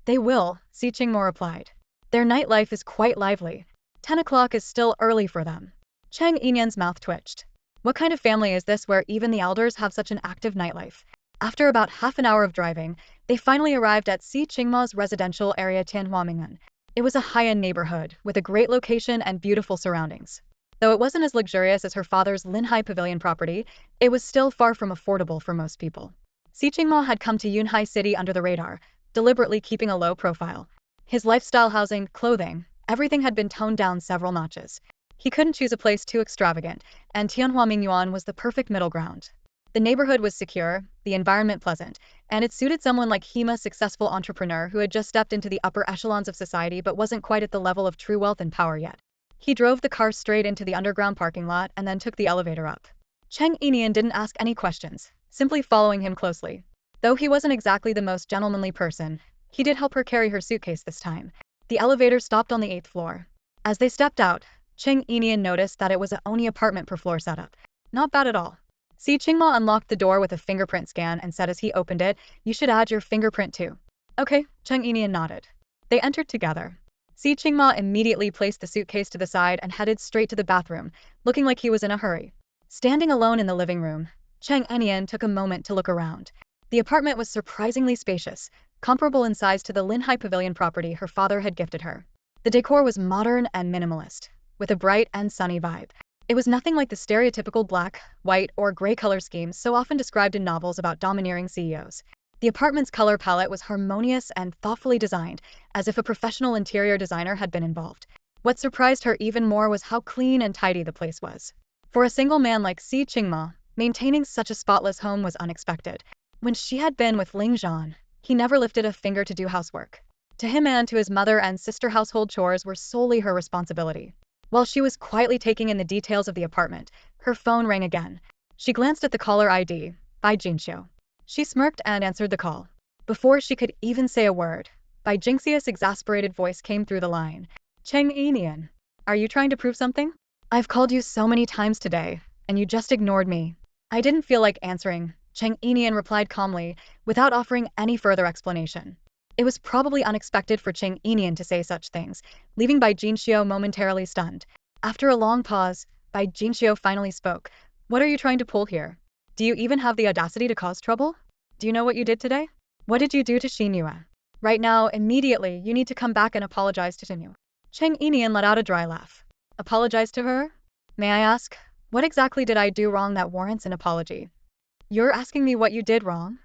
They will, Si Qingmo replied. Their nightlife is quite lively. 10 o'clock is still early for them. Cheng Yinian's mouth twitched. What kind of family is this where even the elders have such an active nightlife? After about half an hour of driving, they finally arrived at Si Qingma's residential area Tianhuamingan. It was a high-end neighborhood, with a great location and beautiful surroundings. Though it wasn't as luxurious as her father's Linhai Pavilion property, it was still far from affordable for most people. Si Qingma had come to Yunhai City under the radar, deliberately keeping a low profile. His lifestyle, housing, clothing, everything had been toned down several notches. He couldn't choose a place too extravagant, and Tianhuamingyuan was the perfect middle ground. The neighborhood was secure, the environment pleasant, and it suited someone like him, a successful entrepreneur who had just stepped into the upper echelons of society but wasn't quite at the level of true wealth and power yet. He drove the car straight into the underground parking lot and then took the elevator up. Cheng Yinian didn't ask any questions, simply following him closely. Though he wasn't exactly the most gentlemanly person, he did help her carry her suitcase this time. The elevator stopped on the 8th floor. As they stepped out, Cheng Yinian noticed that it was a only apartment per floor setup. Not bad at all. Si Qingma unlocked the door with a fingerprint scan and said as he opened it, you should add your fingerprint too. Okay, Cheng Yinian nodded. They entered together. Si Qingma immediately placed the suitcase to the side and headed straight to the bathroom, looking like he was in a hurry. Standing alone in the living room, Cheng Yinian took a moment to look around. The apartment was surprisingly spacious, comparable in size to the Linhai Pavilion property her father had gifted her. The decor was modern and minimalist, with a bright and sunny vibe. It was nothing like the stereotypical black, white, or gray color schemes so often described in novels about domineering CEOs. The apartment's color palette was harmonious and thoughtfully designed, as if a professional interior designer had been involved. What surprised her even more was how clean and tidy the place was. For a single man like Si Qingma, maintaining such a spotless home was unexpected. When she had been with Ling Zhan, he never lifted a finger to do housework. To him and to his mother and sister, household chores were solely her responsibility. While she was quietly taking in the details of the apartment, her phone rang again. She glanced at the caller ID, Bai Jinxiu. She smirked and answered the call. Before she could even say a word, Bai Jinxiu's exasperated voice came through the line. Cheng Yinian, are you trying to prove something? I've called you so many times today, and you just ignored me. I didn't feel like answering, Cheng Yinian replied calmly, without offering any further explanation. It was probably unexpected for Cheng Yinian to say such things, leaving Bai Jinxiu momentarily stunned. After a long pause, Bai Jinxiu finally spoke. What are you trying to pull here? Do you even have the audacity to cause trouble? Do you know what you did today? What did you do to Xinyue? Right now, immediately, you need to come back and apologize to Xinyue. Cheng Yinian let out a dry laugh. Apologize to her? May I ask, what exactly did I do wrong that warrants an apology? You're asking me what you did wrong?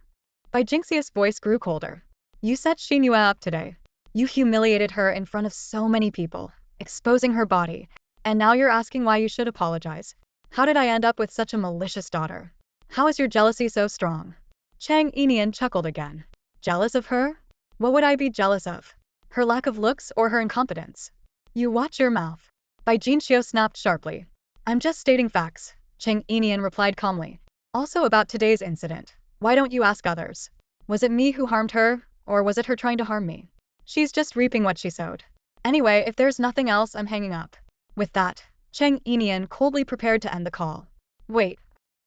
Bai Jinxiu's voice grew colder. You set Xinyue up today. You humiliated her in front of so many people, exposing her body, and now you're asking why you should apologize. How did I end up with such a malicious daughter? How is your jealousy so strong? Cheng Yinian chuckled again. Jealous of her? What would I be jealous of? Her lack of looks or her incompetence? You watch your mouth. Bai Jinxiu snapped sharply. I'm just stating facts, Cheng Yinian replied calmly. Also about today's incident, why don't you ask others? Was it me who harmed her? Or was it her trying to harm me? She's just reaping what she sowed. Anyway, if there's nothing else, I'm hanging up. With that, Cheng Yinian coldly prepared to end the call. Wait.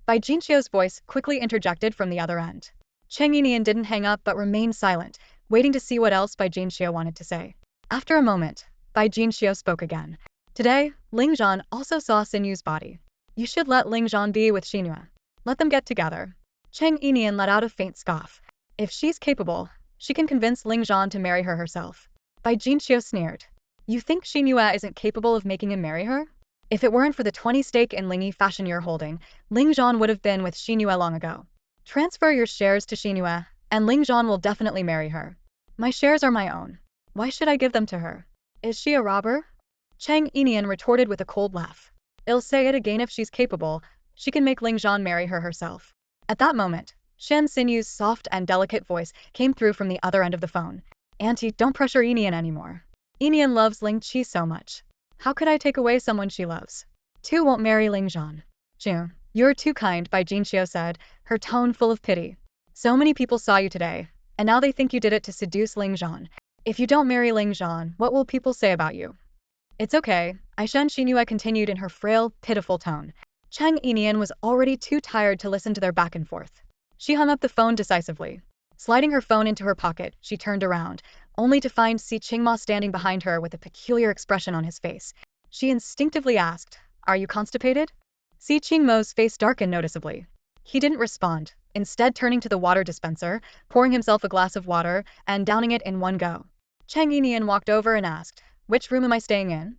Bai Jinxiu's voice quickly interjected from the other end. Cheng Yinian didn't hang up but remained silent, waiting to see what else Bai Jinxiu wanted to say. After a moment, Bai Jinxiu spoke again. Today, Ling Zhan also saw Sinyue's body. You should let Ling Zhan be with Xinyue. Let them get together. Cheng Yinian let out a faint scoff. If she's capable, she can convince Ling Zhan to marry her herself. Bai Jinxiu sneered. You think Xinyue isn't capable of making him marry her? If it weren't for the 20 stake in Lingyi fashion you're holding, Ling Zhan would have been with Xinyue long ago. Transfer your shares to Xinyue, and Ling Zhan will definitely marry her. My shares are my own. Why should I give them to her? Is she a robber? Cheng Yinian retorted with a cold laugh. I'll say it again, if she's capable, she can make Ling Zhan marry her herself. At that moment, Shen Xinyue's soft and delicate voice came through from the other end of the phone. Auntie, don't pressure Yinian anymore. Yinian loves Ling Qi so much. How could I take away someone she loves? Tu won't marry Ling Zhan. June, you're too kind, Bai Jinxiu said, her tone full of pity. So many people saw you today, and now they think you did it to seduce Ling Zhan. If you don't marry Ling Zhan, what will people say about you? It's okay, Shen Xinyue continued in her frail, pitiful tone. Cheng Yinian was already too tired to listen to their back and forth. She hung up the phone decisively. Sliding her phone into her pocket, she turned around, only to find Si Qingma standing behind her with a peculiar expression on his face. She instinctively asked, Are you constipated? Si Qingmo's face darkened noticeably. He didn't respond, instead turning to the water dispenser, pouring himself a glass of water, and downing it in one go. Cheng Yinian walked over and asked, Which room am I staying in?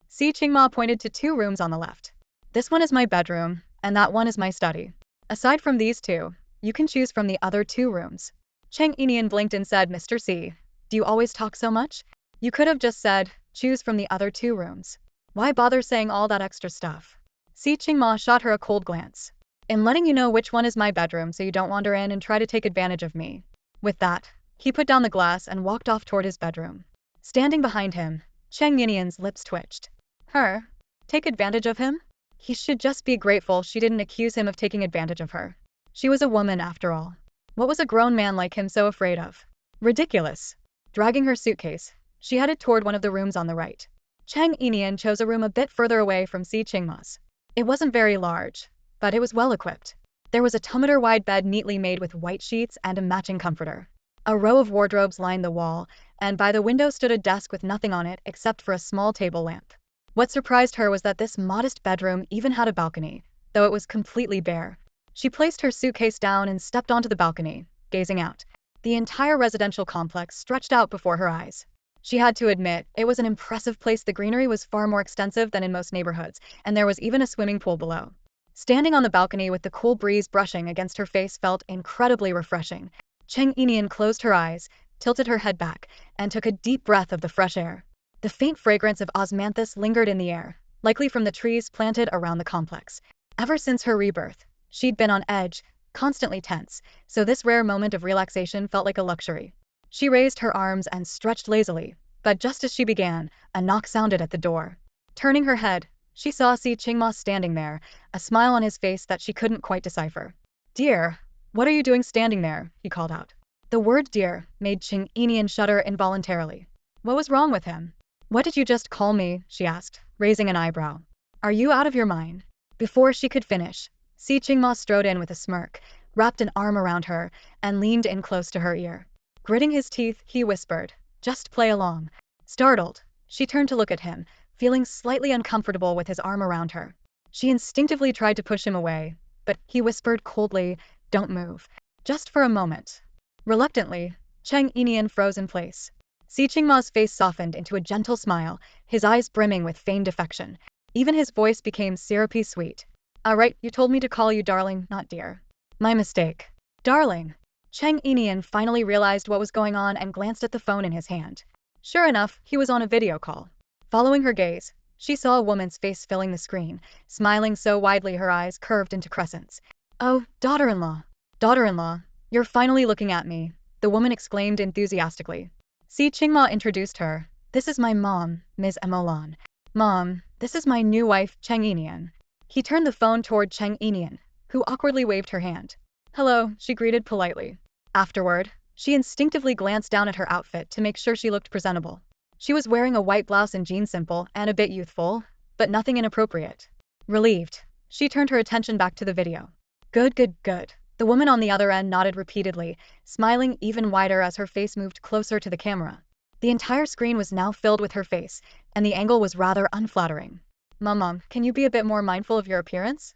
Si Qingma pointed to 2 rooms on the left. This one is my bedroom, and that one is my study. Aside from these 2, you can choose from the other 2 rooms. Cheng Yinian blinked and said, Mr. C, do you always talk so much? You could have just said, choose from the other 2 rooms. Why bother saying all that extra stuff? Si Qingma shot her a cold glance. I'm letting you know which one is my bedroom so you don't wander in and try to take advantage of me. With that, he put down the glass and walked off toward his bedroom. Standing behind him, Cheng Yinian's lips twitched. Her? Take advantage of him? He should just be grateful she didn't accuse him of taking advantage of her. She was a woman after all. What was a grown man like him so afraid of? Ridiculous. Dragging her suitcase, she headed toward one of the rooms on the right. Cheng Yinian chose a room a bit further away from Si Qingma's. It wasn't very large, but it was well equipped. There was a 2-meter-wide bed neatly made with white sheets and a matching comforter. A row of wardrobes lined the wall, and by the window stood a desk with nothing on it except for a small table lamp. What surprised her was that this modest bedroom even had a balcony, though it was completely bare. She placed her suitcase down and stepped onto the balcony, gazing out. The entire residential complex stretched out before her eyes. She had to admit, it was an impressive place. The greenery was far more extensive than in most neighborhoods, and there was even a swimming pool below. Standing on the balcony with the cool breeze brushing against her face felt incredibly refreshing. Cheng Yinian closed her eyes, tilted her head back, and took a deep breath of the fresh air. The faint fragrance of osmanthus lingered in the air, likely from the trees planted around the complex. Ever since her rebirth, she'd been on edge, constantly tense, so this rare moment of relaxation felt like a luxury. She raised her arms and stretched lazily, but just as she began, a knock sounded at the door. Turning her head, she saw Si Qingma standing there, a smile on his face that she couldn't quite decipher. Dear, what are you doing standing there? He called out. The word dear made Cheng Yinian shudder involuntarily. What was wrong with him? What did you just call me? She asked, raising an eyebrow. Are you out of your mind? Before she could finish, Si Qingma strode in with a smirk, wrapped an arm around her, and leaned in close to her ear. Gritting his teeth, he whispered, Just play along. Startled, she turned to look at him, feeling slightly uncomfortable with his arm around her. She instinctively tried to push him away, but he whispered coldly, Don't move. Just for a moment. Reluctantly, Cheng Yinian froze in place. Si Qingma's face softened into a gentle smile, his eyes brimming with feigned affection. Even his voice became syrupy sweet. All right, you told me to call you darling, not dear. My mistake. Darling. Cheng Yinian finally realized what was going on and glanced at the phone in his hand. Sure enough, he was on a video call. Following her gaze, she saw a woman's face filling the screen, smiling so widely her eyes curved into crescents. Oh, daughter-in-law. Daughter-in-law, you're finally looking at me, the woman exclaimed enthusiastically. Si Qingma introduced her. This is my mom, Ms. Emolan. Mom, this is my new wife, Cheng Yinian. He turned the phone toward Cheng Yinian, who awkwardly waved her hand. Hello, she greeted politely. Afterward, she instinctively glanced down at her outfit to make sure she looked presentable. She was wearing a white blouse and jeans, simple and a bit youthful, but nothing inappropriate. Relieved, she turned her attention back to the video. Good, good, good. The woman on the other end nodded repeatedly, smiling even wider as her face moved closer to the camera. The entire screen was now filled with her face, and the angle was rather unflattering. Mom, can you be a bit more mindful of your appearance?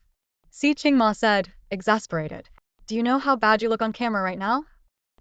Si Qingma said, exasperated. Do you know how bad you look on camera right now?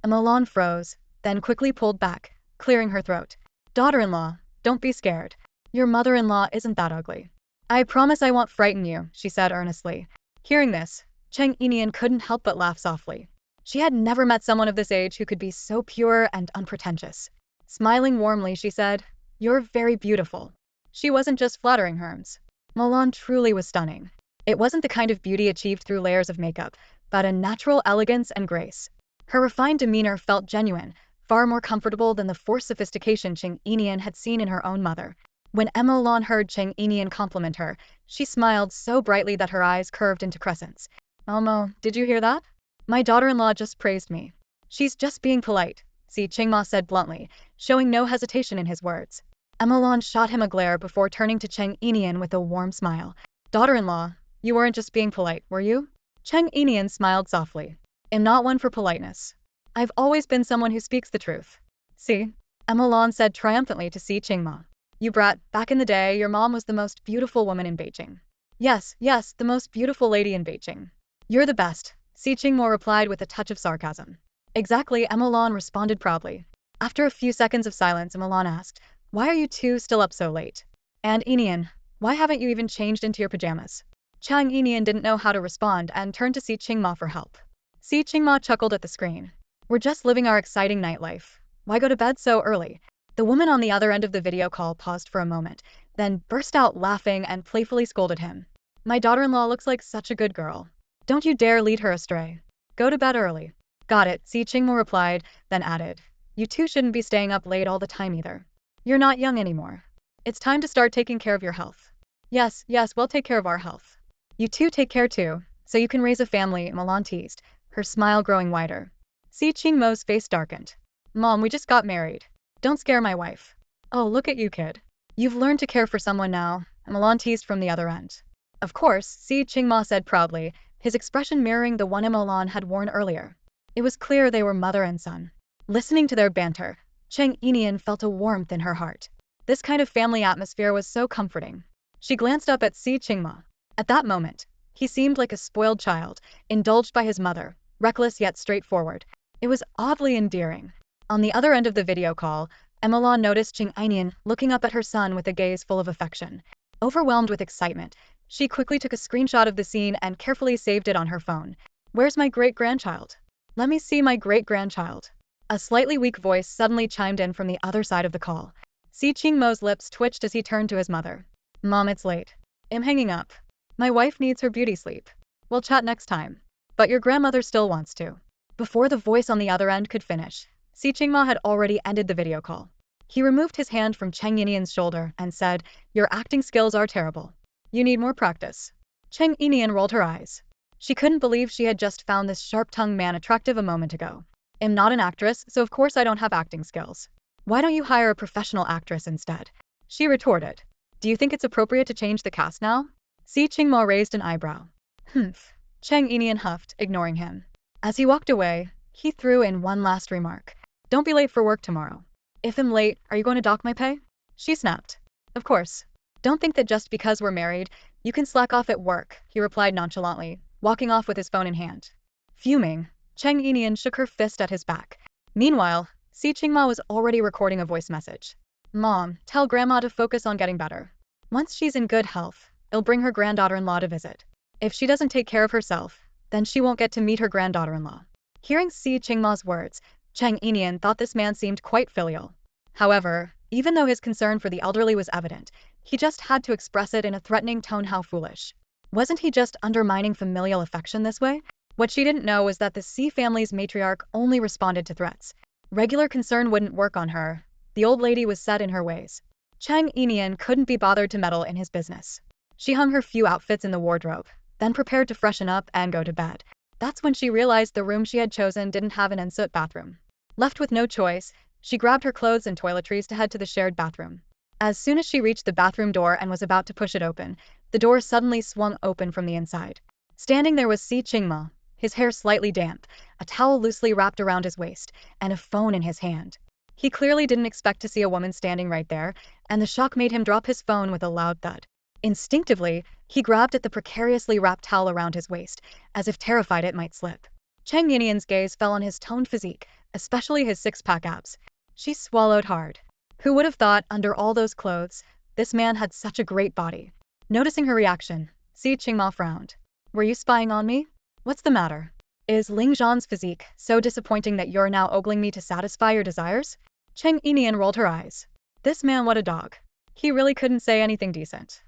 Emmeline froze, then quickly pulled back, clearing her throat. Daughter-in-law, don't be scared. Your mother-in-law isn't that ugly. I promise I won't frighten you, she said earnestly. Hearing this, Cheng Yinian couldn't help but laugh softly. She had never met someone of this age who could be so pure and unpretentious. Smiling warmly, she said, You're very beautiful. She wasn't just flattering Herms. Milan truly was stunning. It wasn't the kind of beauty achieved through layers of makeup, but a natural elegance and grace. Her refined demeanor felt genuine, far more comfortable than the forced sophistication Cheng Yinian had seen in her own mother. When Emma Lan heard Cheng Yinian compliment her, she smiled so brightly that her eyes curved into crescents. Elmo, did you hear that? My daughter-in-law just praised me. She's just being polite, Si Qingma said bluntly, showing no hesitation in his words. Emma Lan shot him a glare before turning to Cheng Yinian with a warm smile. Daughter-in-law, you weren't just being polite, were you? Cheng Yinian smiled softly. I'm not one for politeness. I've always been someone who speaks the truth. See? Emma Lan said triumphantly to Si Qingma. You brat, back in the day your mom was the most beautiful woman in Beijing. Yes, the most beautiful lady in Beijing. You're the best, Si Qingma replied with a touch of sarcasm. Exactly, Emma Lan responded proudly. After a few seconds of silence, Emma Lan asked, Why are you two still up so late? And Yinian, why haven't you even changed into your pajamas? Cheng Yinian didn't know how to respond and turned to Si Qingma for help. Si Qingma chuckled at the screen. We're just living our exciting nightlife. Why go to bed so early? The woman on the other end of the video call paused for a moment, then burst out laughing and playfully scolded him. My daughter-in-law looks like such a good girl. Don't you dare lead her astray. Go to bed early. Got it, Si Qingma replied, then added. You two shouldn't be staying up late all the time either. You're not young anymore. It's time to start taking care of your health. Yes, we'll take care of our health. You two take care too, so you can raise a family, Milan teased, her smile growing wider. Si Qingmo's face darkened. Mom, we just got married. Don't scare my wife. Oh, look at you, kid. You've learned to care for someone now, Milan teased from the other end. Of course, Si Qingma said proudly, his expression mirroring the one Milan had worn earlier. It was clear they were mother and son. Listening to their banter, Cheng Yinian felt a warmth in her heart. This kind of family atmosphere was so comforting. She glanced up at Si Qingma. At that moment, he seemed like a spoiled child, indulged by his mother, reckless yet straightforward. It was oddly endearing. On the other end of the video call, Emma noticed Cheng Yinian looking up at her son with a gaze full of affection. Overwhelmed with excitement, she quickly took a screenshot of the scene and carefully saved it on her phone. Where's my great-grandchild? Let me see my great-grandchild. A slightly weak voice suddenly chimed in from the other side of the call. Si Qingmo's lips twitched as he turned to his mother. Mom, it's late. I'm hanging up. My wife needs her beauty sleep. We'll chat next time. But your grandmother still wants to. Before the voice on the other end could finish, Si Qingma had already ended the video call. He removed his hand from Cheng Yinian's shoulder and said, Your acting skills are terrible. You need more practice. Cheng Yinian rolled her eyes. She couldn't believe she had just found this sharp-tongued man attractive a moment ago. I'm not an actress, so of course I don't have acting skills. Why don't you hire a professional actress instead? She retorted. Do you think it's appropriate to change the cast now? Si Qingma raised an eyebrow. Humph. Cheng Yinian huffed, ignoring him. As he walked away, he threw in one last remark. Don't be late for work tomorrow. If I'm late, are you going to dock my pay? She snapped. Of course. Don't think that just because we're married, you can slack off at work, he replied nonchalantly, walking off with his phone in hand. Fuming, Cheng Yinian shook her fist at his back. Meanwhile, Si Qingma was already recording a voice message. Mom, tell Grandma to focus on getting better. Once she's in good health, it'll bring her granddaughter-in-law to visit. If she doesn't take care of herself, then she won't get to meet her granddaughter-in-law. Hearing Si Qingma's words, Cheng Yinian thought this man seemed quite filial. However, even though his concern for the elderly was evident, he just had to express it in a threatening tone. How foolish. Wasn't he just undermining familial affection this way? What she didn't know was that the Si family's matriarch only responded to threats. Regular concern wouldn't work on her. The old lady was set in her ways. Cheng Yinian couldn't be bothered to meddle in his business. She hung her few outfits in the wardrobe, then prepared to freshen up and go to bed. That's when she realized the room she had chosen didn't have an ensuite bathroom. Left with no choice, she grabbed her clothes and toiletries to head to the shared bathroom. As soon as she reached the bathroom door and was about to push it open, the door suddenly swung open from the inside. Standing there was Si Qingma, his hair slightly damp, a towel loosely wrapped around his waist, and a phone in his hand. He clearly didn't expect to see a woman standing right there, and the shock made him drop his phone with a loud thud. Instinctively, he grabbed at the precariously wrapped towel around his waist, as if terrified it might slip. Cheng Yinian's gaze fell on his toned physique, especially his six-pack abs. She swallowed hard. Who would have thought, under all those clothes, this man had such a great body? Noticing her reaction, Si Qingma frowned. Were you spying on me? What's the matter? Is Ling Zhan's physique so disappointing that you're now ogling me to satisfy your desires? Cheng Yinian rolled her eyes. This man, what a dog. He really couldn't say anything decent.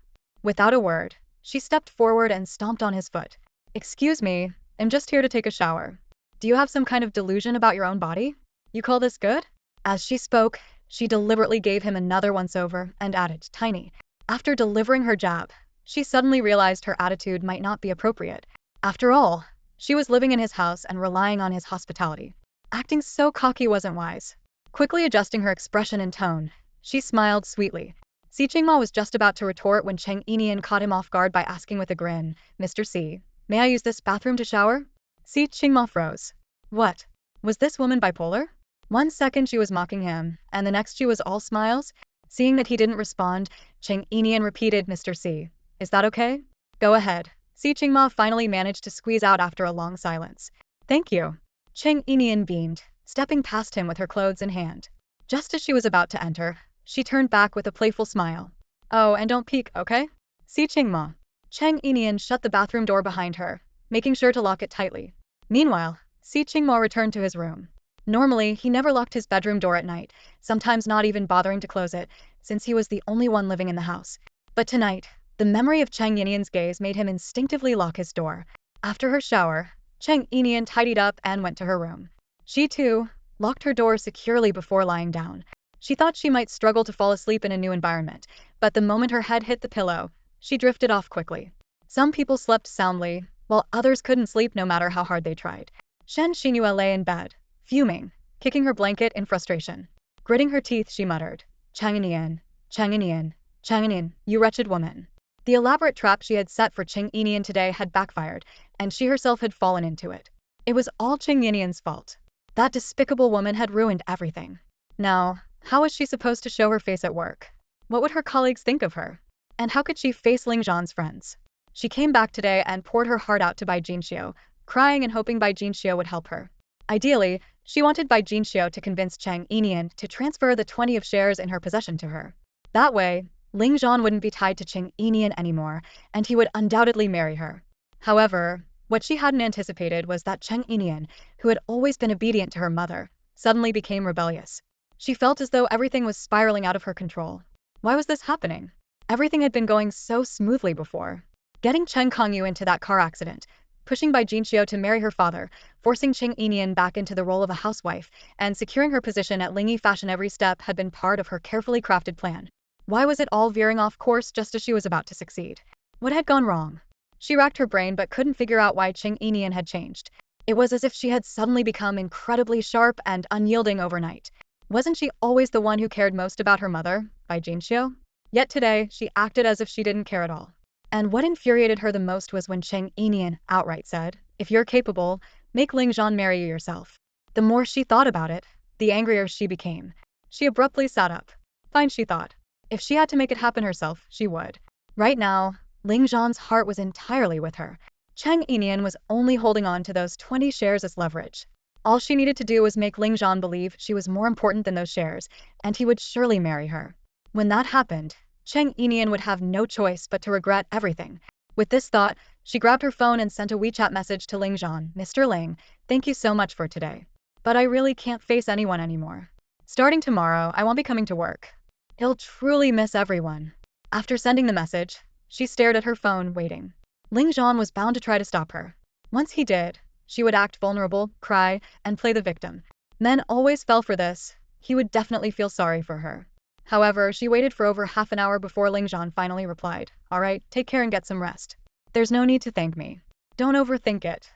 Without a word, she stepped forward and stomped on his foot. Excuse me, I'm just here to take a shower. Do you have some kind of delusion about your own body? You call this good? As she spoke, she deliberately gave him another once-over and added, tiny. After delivering her jab, she suddenly realized her attitude might not be appropriate. After all, she was living in his house and relying on his hospitality. Acting so cocky wasn't wise. Quickly adjusting her expression and tone, she smiled sweetly. Si Qingma was just about to retort when Cheng Yinian caught him off guard by asking with a grin, Mr. Si, may I use this bathroom to shower? Si Qingma froze. What? Was this woman bipolar? One second she was mocking him, and the next she was all smiles. Seeing that he didn't respond, Cheng Yinian repeated, Mr. Si, is that okay? Go ahead. Si Qingma finally managed to squeeze out after a long silence. Thank you. Cheng Yinian beamed, stepping past him with her clothes in hand. Just as she was about to enter, she turned back with a playful smile. Oh, and don't peek, okay? Si Qingma. Cheng Yinian shut the bathroom door behind her, making sure to lock it tightly. Meanwhile, Si Qingma returned to his room. Normally, he never locked his bedroom door at night, sometimes not even bothering to close it, since he was the only one living in the house. But tonight, the memory of Cheng Yinian's gaze made him instinctively lock his door. After her shower, Cheng Yinian tidied up and went to her room. She, too, locked her door securely before lying down. She thought she might struggle to fall asleep in a new environment, but the moment her head hit the pillow, she drifted off quickly. Some people slept soundly, while others couldn't sleep no matter how hard they tried. Shen Xinyue lay in bed, fuming, kicking her blanket in frustration. Gritting her teeth, she muttered, Cheng Yinian, Cheng Yinian, Cheng Yinian, you wretched woman. The elaborate trap she had set for Cheng Yinian today had backfired, and she herself had fallen into it. It was all Cheng Yinian's fault. That despicable woman had ruined everything. Now, how was she supposed to show her face at work? What would her colleagues think of her? And how could she face Ling Zhan's friends? She came back today and poured her heart out to Bai Jinxiu, crying and hoping Bai Jinxiu would help her. Ideally, she wanted Bai Jinxiu to convince Cheng Yinian to transfer the 20 of shares in her possession to her. That way, Ling Zhan wouldn't be tied to Cheng Yinian anymore, and he would undoubtedly marry her. However, what she hadn't anticipated was that Cheng Yinian, who had always been obedient to her mother, suddenly became rebellious. She felt as though everything was spiraling out of her control. Why was this happening? Everything had been going so smoothly before. Getting Cheng Kongyu into that car accident, pushing Bai Jinxiu to marry her father, forcing Cheng Yinian back into the role of a housewife, and securing her position at Ling Fashion, every step had been part of her carefully crafted plan. Why was it all veering off course just as she was about to succeed? What had gone wrong? She racked her brain but couldn't figure out why Cheng Yinian had changed. It was as if she had suddenly become incredibly sharp and unyielding overnight. Wasn't she always the one who cared most about her mother, Bai Jinxiu? Yet today, she acted as if she didn't care at all. And what infuriated her the most was when Cheng Yinian outright said, if you're capable, make Ling Zhan marry you yourself. The more she thought about it, the angrier she became. She abruptly sat up. Fine, she thought. If she had to make it happen herself, she would. Right now, Ling Zhan's heart was entirely with her. Cheng Yinian was only holding on to those 20 shares as leverage. All she needed to do was make Ling Zhan believe she was more important than those shares, and he would surely marry her. When that happened, Cheng Yinian would have no choice but to regret everything. With this thought, she grabbed her phone and sent a WeChat message to Ling Zhan. Mr. Ling, thank you so much for today. But I really can't face anyone anymore. Starting tomorrow, I won't be coming to work. He'll truly miss everyone. After sending the message, she stared at her phone, waiting. Ling Zhan was bound to try to stop her. Once he did, she would act vulnerable, cry, and play the victim. Men always fell for this. He would definitely feel sorry for her. However, she waited for over half an hour before Ling Zhan finally replied, all right, take care and get some rest. There's no need to thank me. Don't overthink it.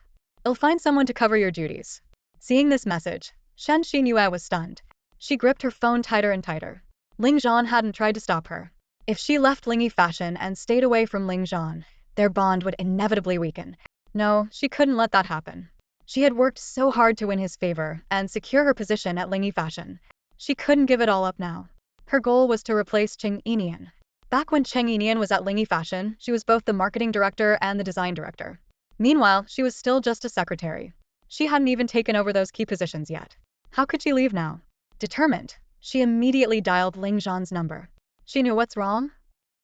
I'll find someone to cover your duties. Seeing this message, Shen Xinyue was stunned. She gripped her phone tighter and tighter. Ling Zhan hadn't tried to stop her. If she left Ling Fashion and stayed away from Ling Zhan, their bond would inevitably weaken. No, she couldn't let that happen. She had worked so hard to win his favor and secure her position at Ling Fashion. She couldn't give it all up now. Her goal was to replace Cheng Yinian. Back when Cheng Yinian was at Ling Fashion, she was both the marketing director and the design director. Meanwhile, she was still just a secretary. She hadn't even taken over those key positions yet. How could she leave now? Determined, she immediately dialed Ling Zhan's number. She knew what's wrong?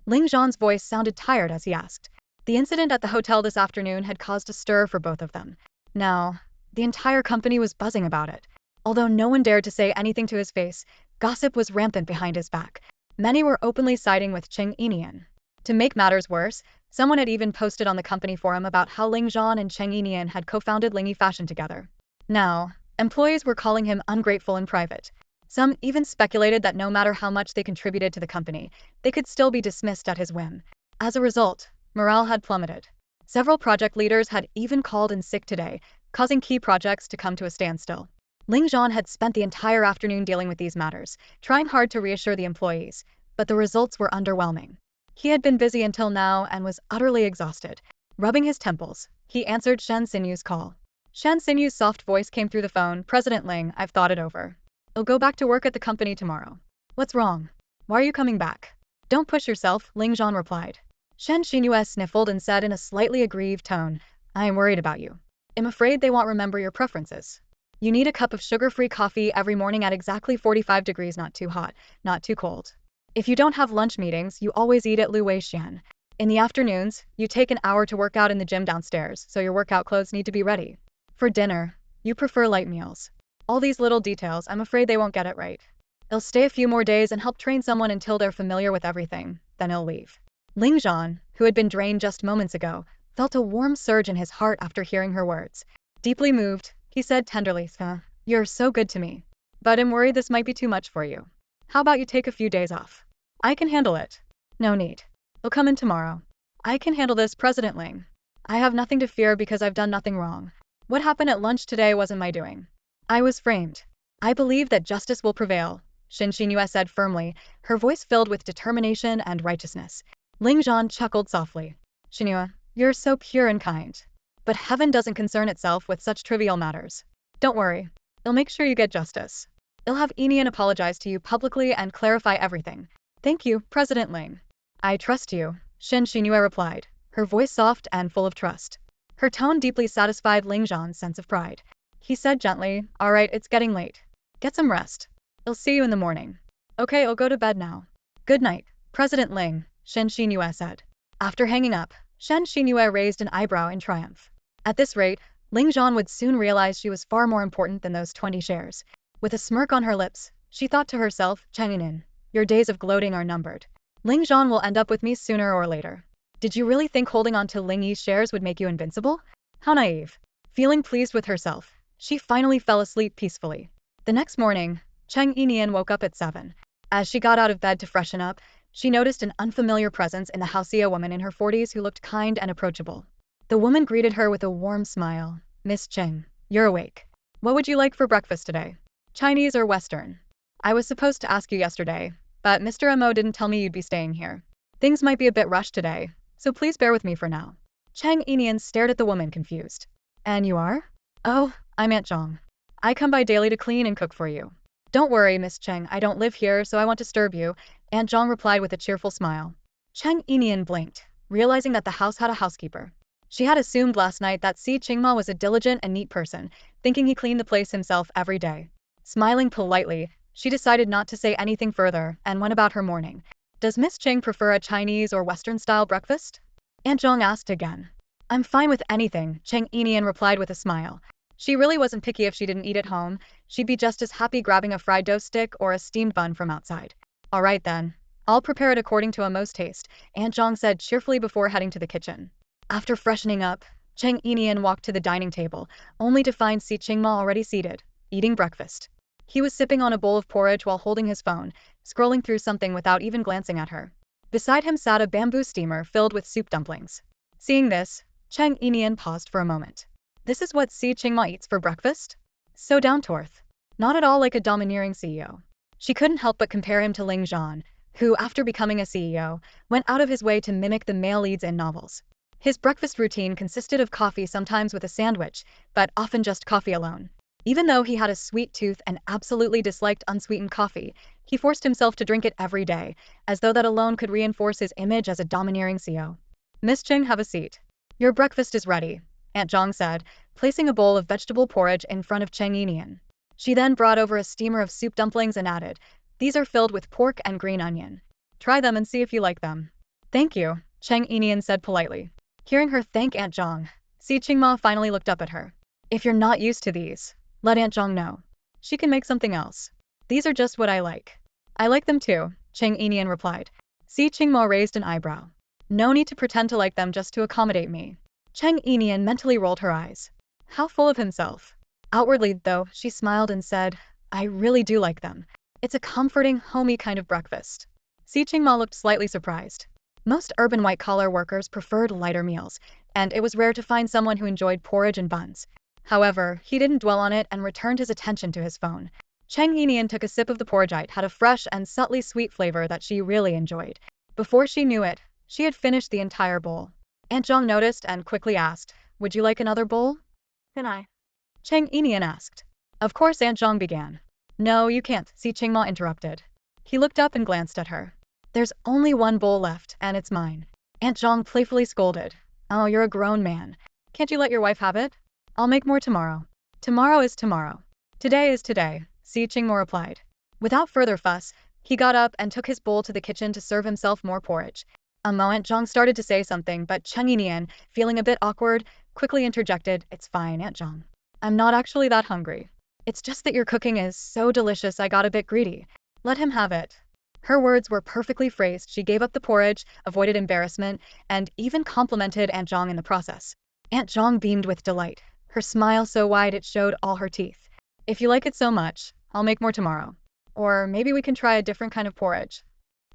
Ling Zhan's voice sounded tired as he asked. The incident at the hotel this afternoon had caused a stir for both of them. Now, the entire company was buzzing about it. Although no one dared to say anything to his face, gossip was rampant behind his back. Many were openly siding with Cheng Yinian. To make matters worse, someone had even posted on the company forum about how Ling Zhan and Cheng Yinian had co-founded Ling Fashion together. Now, employees were calling him ungrateful in private. Some even speculated that no matter how much they contributed to the company, they could still be dismissed at his whim. As a result, morale had plummeted. Several project leaders had even called in sick today, causing key projects to come to a standstill. Ling Zhan had spent the entire afternoon dealing with these matters, trying hard to reassure the employees, but the results were underwhelming. He had been busy until now and was utterly exhausted. Rubbing his temples, he answered Shen Xinyue's call. Shen Xinyue's soft voice came through the phone. President Ling, I've thought it over. I'll go back to work at the company tomorrow. What's wrong? Why are you coming back? Don't push yourself, Ling Zhan replied. Shen Xinyue sniffled and said in a slightly aggrieved tone, I am worried about you. I'm afraid they won't remember your preferences. You need a cup of sugar-free coffee every morning at exactly 45 degrees, not too hot, not too cold. If you don't have lunch meetings, you always eat at Lu Weixian. In the afternoons, you take an hour to work out in the gym downstairs, so your workout clothes need to be ready. For dinner, you prefer light meals. All these little details, I'm afraid they won't get it right. They'll stay a few more days and help train someone until they're familiar with everything, then he'll leave. Ling Zhan, who had been drained just moments ago, felt a warm surge in his heart after hearing her words. Deeply moved, he said tenderly, You're so good to me. But I'm worried this might be too much for you. How about you take a few days off? I can handle it. No need. I'll come in tomorrow. I can handle this, President Ling. I have nothing to fear because I've done nothing wrong. What happened at lunch today wasn't my doing. I was framed. I believe that justice will prevail, Shen Xinyue said firmly, her voice filled with determination and righteousness. Ling Zhan chuckled softly. Xinyue, you're so pure and kind. But heaven doesn't concern itself with such trivial matters. Don't worry. I'll make sure you get justice. I'll have Yinian apologize to you publicly and clarify everything. Thank you, President Ling. I trust you, Shen Xinyue replied, her voice soft and full of trust. Her tone deeply satisfied Ling Zhan's sense of pride. He said gently, All right, it's getting late. Get some rest. I'll see you in the morning. Okay, I'll go to bed now. Good night, President Ling, Shen Xinyue said. After hanging up, Shen Xinyue raised an eyebrow in triumph. At this rate, Ling Zhan would soon realize she was far more important than those 20 shares. With a smirk on her lips, she thought to herself, Cheng Yinian, your days of gloating are numbered. Ling Zhan will end up with me sooner or later. Did you really think holding on to Ling Yi's shares would make you invincible? How naive. Feeling pleased with herself, she finally fell asleep peacefully. The next morning, Cheng Yinian woke up at 7. As she got out of bed to freshen up, she noticed an unfamiliar presence in the house, a woman in her 40s who looked kind and approachable. The woman greeted her with a warm smile. Miss Cheng, you're awake. What would you like for breakfast today? Chinese or Western? I was supposed to ask you yesterday, but Mr. Mo didn't tell me you'd be staying here. Things might be a bit rushed today, so please bear with me for now. Cheng Yinian stared at the woman confused. And you are? Oh, I'm Aunt Zhang. I come by daily to clean and cook for you. Don't worry, Miss Cheng, I don't live here, so I won't disturb you, Aunt Zhang replied with a cheerful smile. Cheng Yinian blinked, realizing that the house had a housekeeper. She had assumed last night that Si Qingma was a diligent and neat person, thinking he cleaned the place himself every day. Smiling politely, she decided not to say anything further and went about her morning. Does Miss Cheng prefer a Chinese or Western-style breakfast? Aunt Zhang asked again. I'm fine with anything, Cheng Yinian replied with a smile. She really wasn't picky if she didn't eat at home. She'd be just as happy grabbing a fried dough stick or a steamed bun from outside. All right then. I'll prepare it according to Mo's taste, Aunt Zhang said cheerfully before heading to the kitchen. After freshening up, Cheng Yinian walked to the dining table, only to find Si Qingma already seated, eating breakfast. He was sipping on a bowl of porridge while holding his phone, scrolling through something without even glancing at her. Beside him sat a bamboo steamer filled with soup dumplings. Seeing this, Cheng Yinian paused for a moment. This is what Si Qingma eats for breakfast? So down-to-earth. Not at all like a domineering CEO. She couldn't help but compare him to Ling Zhan, who, after becoming a CEO, went out of his way to mimic the male leads in novels. His breakfast routine consisted of coffee, sometimes with a sandwich, but often just coffee alone. Even though he had a sweet tooth and absolutely disliked unsweetened coffee, he forced himself to drink it every day, as though that alone could reinforce his image as a domineering CEO. Miss Cheng, have a seat. Your breakfast is ready, Aunt Zhang said, placing a bowl of vegetable porridge in front of Cheng Yinian. She then brought over a steamer of soup dumplings and added, "These are filled with pork and green onion. Try them and see if you like them." "Thank you," Cheng Yinian said politely. Hearing her thank Aunt Zhang, Si Qingma finally looked up at her. "If you're not used to these, let Aunt Zhang know. She can make something else. These are just what I like." "I like them too," Cheng Yinian replied. Si Qingma raised an eyebrow. "No need to pretend to like them just to accommodate me." Cheng Yinian mentally rolled her eyes. How full of himself. Outwardly, though, she smiled and said, "I really do like them. It's a comforting, homey kind of breakfast." Si Qingma looked slightly surprised. Most urban white-collar workers preferred lighter meals, and it was rare to find someone who enjoyed porridge and buns. However, he didn't dwell on it and returned his attention to his phone. Cheng Yinian took a sip of the porridge. It had a fresh and subtly sweet flavor that she really enjoyed. Before she knew it, she had finished the entire bowl. Aunt Zhang noticed and quickly asked, "Would you like another bowl?" "Can I?" Cheng Yinian asked. Of course Aunt Zhang began. "No, you can't," Si Qingma interrupted. He looked up and glanced at her. "There's only one bowl left, and it's mine." Aunt Zhang playfully scolded. "Oh, you're a grown man. Can't you let your wife have it? I'll make more tomorrow." "Tomorrow is tomorrow. Today is today," Si Qingma replied. Without further fuss, he got up and took his bowl to the kitchen to serve himself more porridge. Aunt Zhang started to say something, but Cheng Yinian, feeling a bit awkward, quickly interjected, "It's fine, Aunt Zhang. I'm not actually that hungry. It's just that your cooking is so delicious I got a bit greedy. Let him have it." Her words were perfectly phrased. She gave up the porridge, avoided embarrassment, and even complimented Aunt Zhang in the process. Aunt Zhang beamed with delight, her smile so wide it showed all her teeth. "If you like it so much, I'll make more tomorrow. Or maybe we can try a different kind of porridge."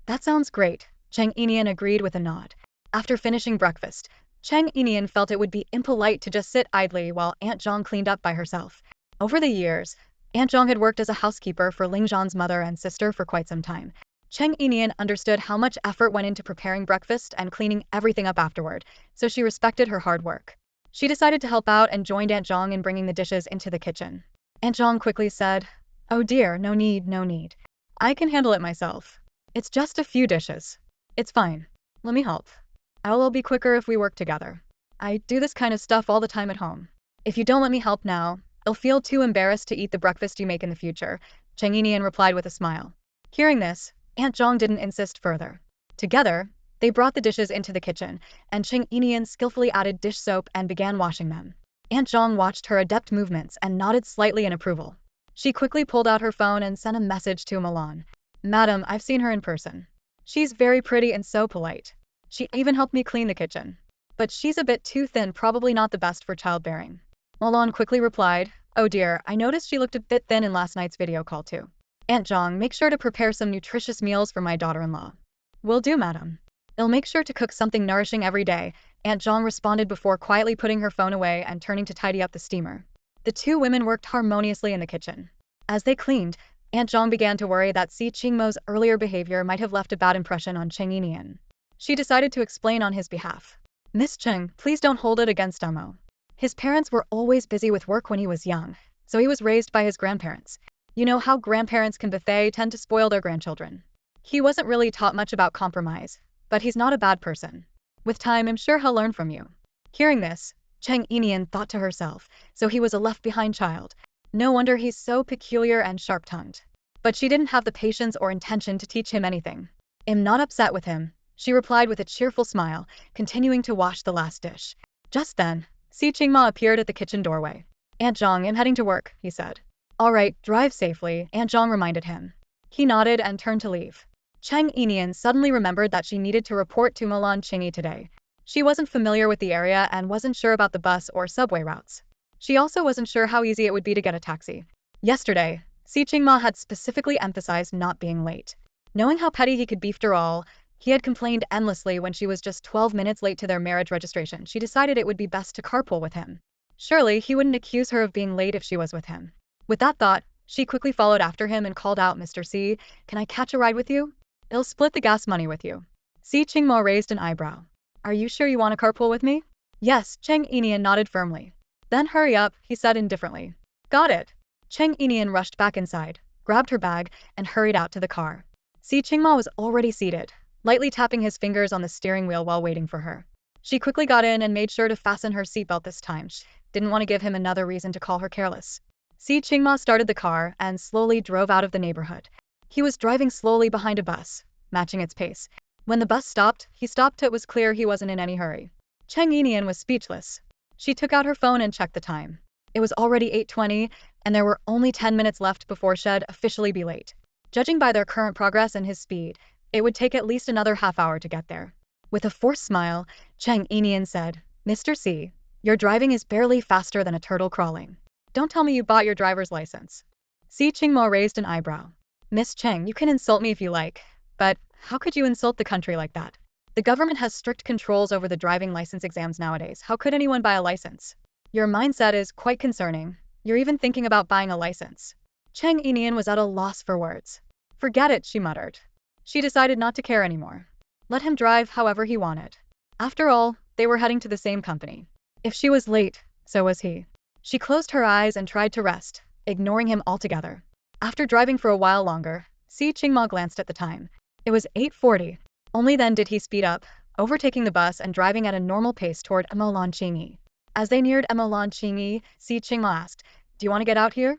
"That sounds great," Cheng Yinian agreed with a nod. After finishing breakfast, Cheng Yinian felt it would be impolite to just sit idly while Aunt Zhang cleaned up by herself. Over the years, Aunt Zhang had worked as a housekeeper for Ling Zhan's mother and sister for quite some time. Cheng Yinian understood how much effort went into preparing breakfast and cleaning everything up afterward, so she respected her hard work. She decided to help out and joined Aunt Zhang in bringing the dishes into the kitchen. Aunt Zhang quickly said, "Oh dear, no need, no need. I can handle it myself. It's just a few dishes. It's fine. Let me help. I'll be quicker if we work together. I do this kind of stuff all the time at home. If you don't let me help now, I'll feel too embarrassed to eat the breakfast you make in the future," Cheng Yinian replied with a smile. Hearing this, Aunt Zhang didn't insist further. Together, they brought the dishes into the kitchen, and Cheng Yinian skillfully added dish soap and began washing them. Aunt Zhang watched her adept movements and nodded slightly in approval. She quickly pulled out her phone and sent a message to Milan. "Madam, I've seen her in person. She's very pretty and so polite. She even helped me clean the kitchen. But she's a bit too thin, probably not the best for childbearing." Milan quickly replied, "Oh dear, I noticed she looked a bit thin in last night's video call too. Aunt Zhang, make sure to prepare some nutritious meals for my daughter-in-law." "Will do, madam. I'll make sure to cook something nourishing every day," Aunt Zhang responded before quietly putting her phone away and turning to tidy up the steamer. The two women worked harmoniously in the kitchen. As they cleaned, Aunt Zhang began to worry that Si Qingmo's earlier behavior might have left a bad impression on Cheng Yinian. She decided to explain on his behalf. "Miss Cheng, please don't hold it against Amo. His parents were always busy with work when he was young, so he was raised by his grandparents. You know how grandparents can be, they tend to spoil their grandchildren. He wasn't really taught much about compromise, but he's not a bad person. With time, I'm sure he'll learn from you." Hearing this, Cheng Yinian thought to herself, so he was a left-behind child. No wonder he's so peculiar and sharp-tongued. But she didn't have the patience or intention to teach him anything. "I'm not upset with him," she replied with a cheerful smile, continuing to wash the last dish. Just then, Si Qingma appeared at the kitchen doorway. "Aunt Zhang, I'm heading to work," he said. "All right, drive safely," Aunt Zhang reminded him. He nodded and turned to leave. Cheng Yinian suddenly remembered that she needed to report to Milan Chingy today. She wasn't familiar with the area and wasn't sure about the bus or subway routes. She also wasn't sure how easy it would be to get a taxi. Yesterday, Si Qingma had specifically emphasized not being late. Knowing how petty he could be after all, he had complained endlessly when she was just 12 minutes late to their marriage registration. She decided it would be best to carpool with him. Surely he wouldn't accuse her of being late if she was with him. With that thought, she quickly followed after him and called out, "Mr. C, can I catch a ride with you? I'll split the gas money with you." Si Qingma raised an eyebrow. "Are you sure you want to carpool with me?" "Yes," Cheng Yinian nodded firmly. "Then hurry up," he said indifferently. "Got it." Cheng Yinian rushed back inside, grabbed her bag, and hurried out to the car. Si Qingma was already seated, lightly tapping his fingers on the steering wheel while waiting for her. She quickly got in and made sure to fasten her seatbelt this time. She didn't want to give him another reason to call her careless. Si Qingma started the car and slowly drove out of the neighborhood. He was driving slowly behind a bus, matching its pace. When the bus stopped, he stopped. It was clear he wasn't in any hurry. Cheng Yinian was speechless. She took out her phone and checked the time. It was already 8:20, and there were only 10 minutes left before she'd officially be late. Judging by their current progress and his speed, it would take at least another half hour to get there. With a forced smile, Cheng Yinian said, "Mr. C, your driving is barely faster than a turtle crawling. Don't tell me you bought your driver's license." Si Qingmo raised an eyebrow. "Miss Cheng, you can insult me if you like, but how could you insult the country like that? The government has strict controls over the driving license exams nowadays. How could anyone buy a license? Your mindset is quite concerning. You're even thinking about buying a license." Cheng Yinian was at a loss for words. "Forget it," she muttered. She decided not to care anymore. Let him drive however he wanted. After all, they were heading to the same company. If she was late, so was he. She closed her eyes and tried to rest, ignoring him altogether. After driving for a while longer, Si Qingma glanced at the time. It was 8:40. Only then did he speed up, overtaking the bus and driving at a normal pace toward Emolanqingyi. As they neared Emolanqingyi, Si Qingma asked, "Do you want to get out here?"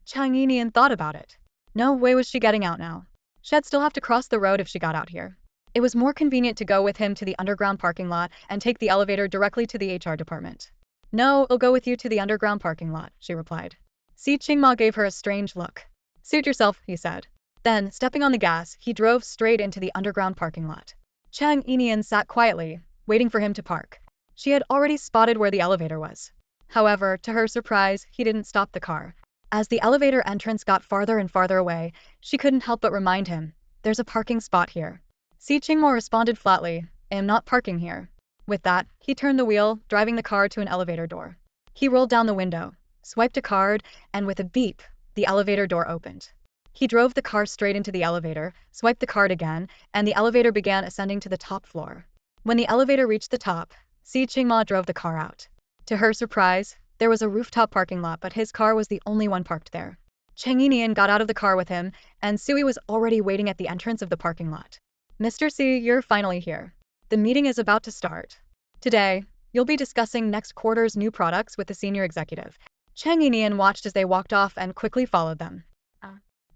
Cheng Yinian thought about it. No way was she getting out now. She'd still have to cross the road if she got out here. It was more convenient to go with him to the underground parking lot and take the elevator directly to the HR department. "No, I'll go with you to the underground parking lot," she replied. Si Qingma gave her a strange look. "Suit yourself," he said. Then, stepping on the gas, he drove straight into the underground parking lot. Cheng Yinian sat quietly, waiting for him to park. She had already spotted where the elevator was. However, to her surprise, he didn't stop the car. As the elevator entrance got farther and farther away, she couldn't help but remind him, "There's a parking spot here." Si Qingmo responded flatly, "I am not parking here." With that, he turned the wheel, driving the car to an elevator door. He rolled down the window, swiped a card, and with a beep, the elevator door opened. He drove the car straight into the elevator, swiped the card again, and the elevator began ascending to the top floor. When the elevator reached the top, Si Qingma drove the car out. To her surprise, there was a rooftop parking lot, but his car was the only one parked there. Cheng Yinian got out of the car with him, and Sui was already waiting at the entrance of the parking lot. "Mr. C, you're finally here. The meeting is about to start. Today, you'll be discussing next quarter's new products with the senior executive." Cheng Yinian watched as they walked off and quickly followed them.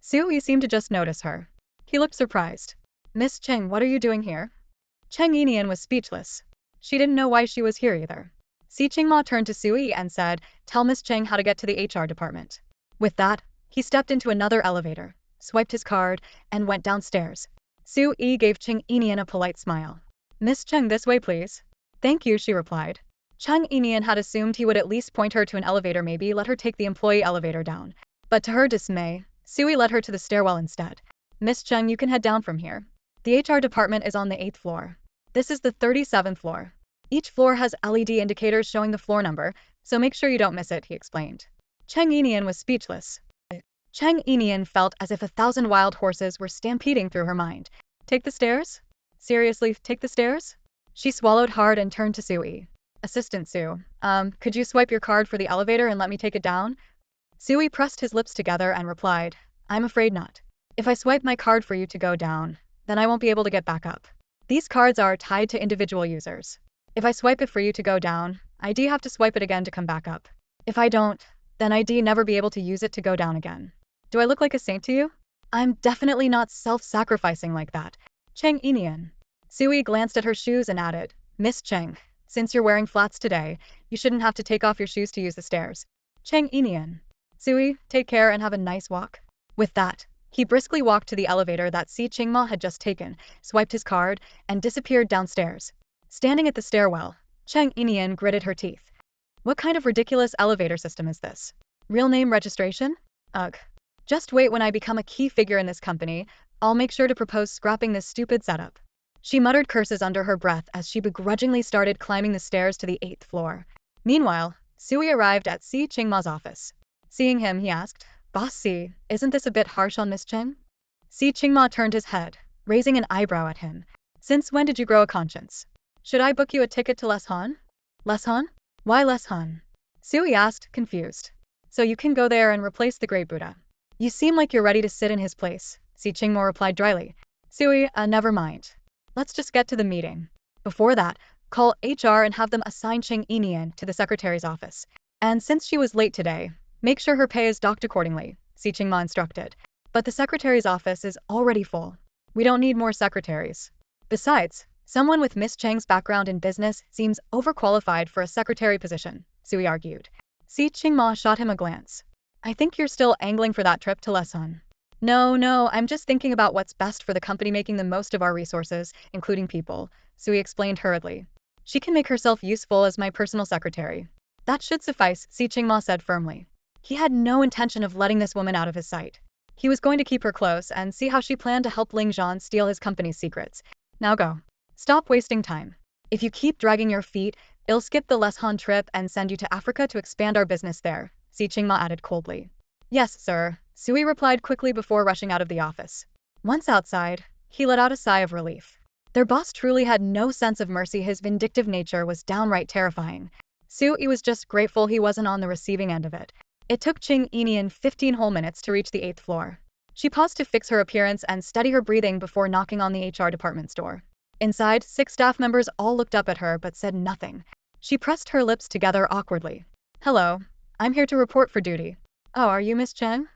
Sui seemed to just notice her. He looked surprised. "Miss Cheng, what are you doing here?" Cheng Yinian was speechless. She didn't know why she was here either. Si Qingma turned to Sui and said, "Tell Miss Cheng how to get to the HR department." With that, he stepped into another elevator, swiped his card, and went downstairs. Sui gave Cheng Yinian a polite smile. "Miss Cheng, this way please." "Thank you," she replied. Cheng Yinian had assumed he would at least point her to an elevator, maybe let her take the employee elevator down. But to her dismay, Sui led her to the stairwell instead. "Miss Cheng, you can head down from here. The HR department is on the 8th floor. This is the 37th floor. Each floor has LED indicators showing the floor number, so make sure you don't miss it," he explained. Cheng Yinian was speechless. Cheng Yinian felt as if 1,000 wild horses were stampeding through her mind. "Take the stairs? Seriously, take the stairs?" She swallowed hard and turned to Sui. "Assistant Sue, could you swipe your card for the elevator and let me take it down?" Sui pressed his lips together and replied, "I'm afraid not. If I swipe my card for you to go down, then I won't be able to get back up. These cards are tied to individual users. If I swipe it for you to go down, ID have to swipe it again to come back up. If I don't, then ID never be able to use it to go down again. Do I look like a saint to you? I'm definitely not self-sacrificing like that." Cheng Yinian. Sui glanced at her shoes and added, "Miss Cheng, since you're wearing flats today, you shouldn't have to take off your shoes to use the stairs." Cheng Yinian. "Sui, take care and have a nice walk." With that, he briskly walked to the elevator that Si Qingma had just taken, swiped his card, and disappeared downstairs. Standing at the stairwell, Cheng Yinian gritted her teeth. What kind of ridiculous elevator system is this? Real name registration? Ugh. Just wait, when I become a key figure in this company, I'll make sure to propose scrapping this stupid setup. She muttered curses under her breath as she begrudgingly started climbing the stairs to the 8th floor. Meanwhile, Sui arrived at Si Qingma's office. Seeing him, he asked, "Boss Si, isn't this a bit harsh on Miss Cheng?" Si Qingma turned his head, raising an eyebrow at him. "Since when did you grow a conscience? Should I book you a ticket to Les Han?" "Les Han? Why Les Han?" Sui asked, confused. So you can go there and replace the Great Buddha. You seem like you're ready to sit in his place, Si Qingmo replied dryly. Sui, never mind. Let's just get to the meeting. Before that, call HR and have them assign Cheng Yinian to the secretary's office. And since she was late today, make sure her pay is docked accordingly, Si Qingma instructed. But the secretary's office is already full. We don't need more secretaries. Besides, someone with Miss Cheng's background in business seems overqualified for a secretary position, Sui argued. Si Qingma shot him a glance. I think you're still angling for that trip to Lesun. No, I'm just thinking about what's best for the company, making the most of our resources, including people, Sui explained hurriedly. She can make herself useful as my personal secretary. That should suffice, Si Qingma said firmly. He had no intention of letting this woman out of his sight. He was going to keep her close and see how she planned to help Ling Zhan steal his company's secrets. Now go. Stop wasting time. If you keep dragging your feet, I'll skip the Leshan trip and send you to Africa to expand our business there, Si Qingma added coldly. Yes, sir, Sui replied quickly before rushing out of the office. Once outside, he let out a sigh of relief. Their boss truly had no sense of mercy. His vindictive nature was downright terrifying. Sui was just grateful he wasn't on the receiving end of it. It took Cheng Yinian 15 whole minutes to reach the 8th floor. She paused to fix her appearance and steady her breathing before knocking on the HR department's door. Inside, 6 staff members all looked up at her but said nothing. She pressed her lips together awkwardly. Hello, I'm here to report for duty. Oh, are you Miss Cheng?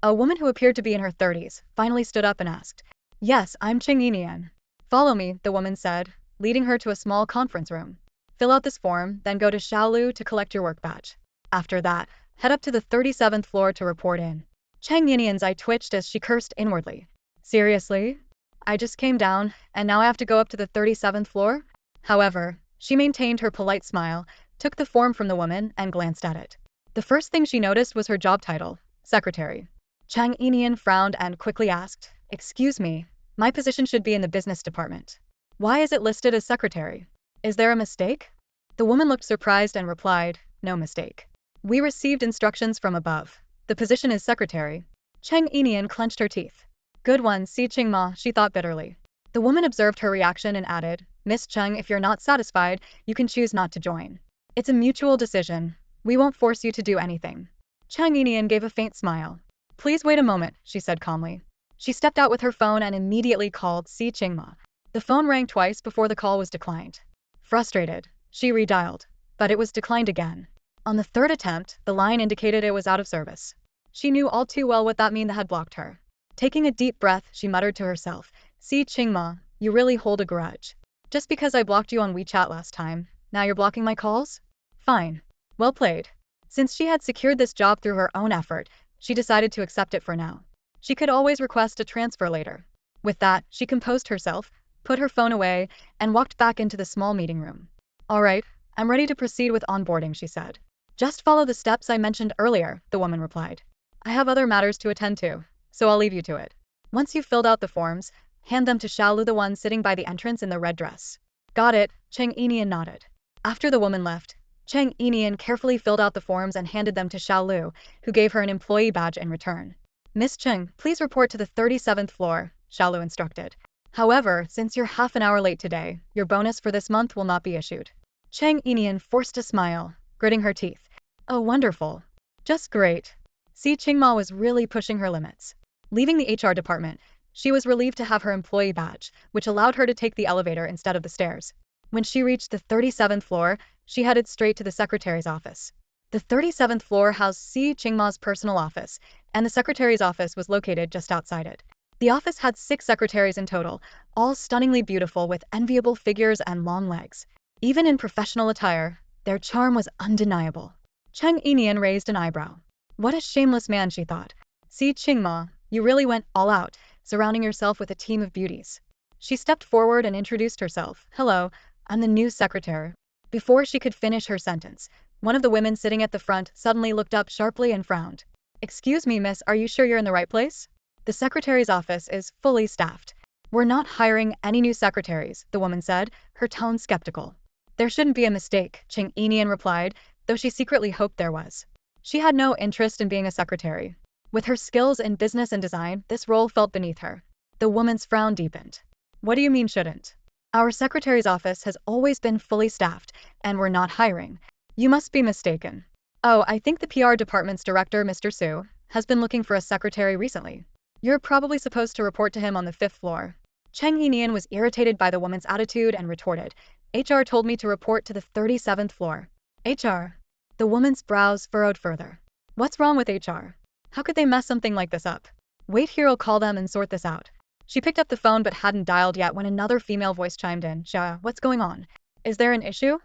A woman who appeared to be in her 30s finally stood up and asked. Yes, I'm Cheng Yinian. Follow me, the woman said, leading her to a small conference room. Fill out this form, then go to Shaolu to collect your work badge. After that, head up to the 37th floor to report in. Cheng Yinian's eye twitched as she cursed inwardly. Seriously? I just came down, and now I have to go up to the 37th floor? However, she maintained her polite smile, took the form from the woman, and glanced at it. The first thing she noticed was her job title, secretary. Cheng Yinian frowned and quickly asked, Excuse me, my position should be in the business department. Why is it listed as secretary? Is there a mistake? The woman looked surprised and replied, No mistake. We received instructions from above. The position is secretary. Cheng Yinian clenched her teeth. Good one, Si Qingma, she thought bitterly. The woman observed her reaction and added, Miss Cheng, if you're not satisfied, you can choose not to join. It's a mutual decision. We won't force you to do anything. Cheng Yinian gave a faint smile. Please wait a moment, she said calmly. She stepped out with her phone and immediately called Si Qingma. The phone rang twice before the call was declined. Frustrated, she redialed, but it was declined again. On the 3rd attempt, the line indicated it was out of service. She knew all too well what that meant had blocked her. Taking a deep breath, she muttered to herself, Si Qingma, you really hold a grudge. Just because I blocked you on WeChat last time, now you're blocking my calls? Fine. Well played. Since she had secured this job through her own effort, she decided to accept it for now. She could always request a transfer later. With that, she composed herself, put her phone away, and walked back into the small meeting room. All right, I'm ready to proceed with onboarding, she said. Just follow the steps I mentioned earlier, the woman replied. I have other matters to attend to, so I'll leave you to it. Once you've filled out the forms, hand them to Shaolu, the one sitting by the entrance in the red dress. Got it, Cheng Yinian nodded. After the woman left, Cheng Yinian carefully filled out the forms and handed them to Shaolu, who gave her an employee badge in return. Miss Cheng, please report to the 37th floor, Shaolu instructed. However, since you're half an hour late today, your bonus for this month will not be issued. Cheng Yinian forced a smile, gritting her teeth. Oh, wonderful. Just great. Si Qingma was really pushing her limits. Leaving the HR department, she was relieved to have her employee badge, which allowed her to take the elevator instead of the stairs. When she reached the 37th floor, she headed straight to the secretary's office. The 37th floor housed Si Qingma's personal office, and the secretary's office was located just outside it. The office had 6 secretaries in total, all stunningly beautiful with enviable figures and long legs. Even in professional attire, their charm was undeniable. Cheng Yinian raised an eyebrow. What a shameless man, she thought. Si Qingma, you really went all out, surrounding yourself with a team of beauties. She stepped forward and introduced herself. Hello, I'm the new secretary. Before she could finish her sentence, one of the women sitting at the front suddenly looked up sharply and frowned. Excuse me, miss, are you sure you're in the right place? The secretary's office is fully staffed. We're not hiring any new secretaries, the woman said, her tone skeptical. There shouldn't be a mistake, Cheng Yinian replied, though she secretly hoped there was. She had no interest in being a secretary. With her skills in business and design, this role felt beneath her. The woman's frown deepened. What do you mean shouldn't? Our secretary's office has always been fully staffed, and we're not hiring. You must be mistaken. Oh, I think the PR department's director, Mr. Su, has been looking for a secretary recently. You're probably supposed to report to him on the 5th floor. Cheng Yinian was irritated by the woman's attitude and retorted, HR told me to report to the 37th floor. HR. The woman's brows furrowed further. What's wrong with HR? How could they mess something like this up? Wait here, I'll call them and sort this out. She picked up the phone but hadn't dialed yet when another female voice chimed in. Xia, what's going on? Is there an issue?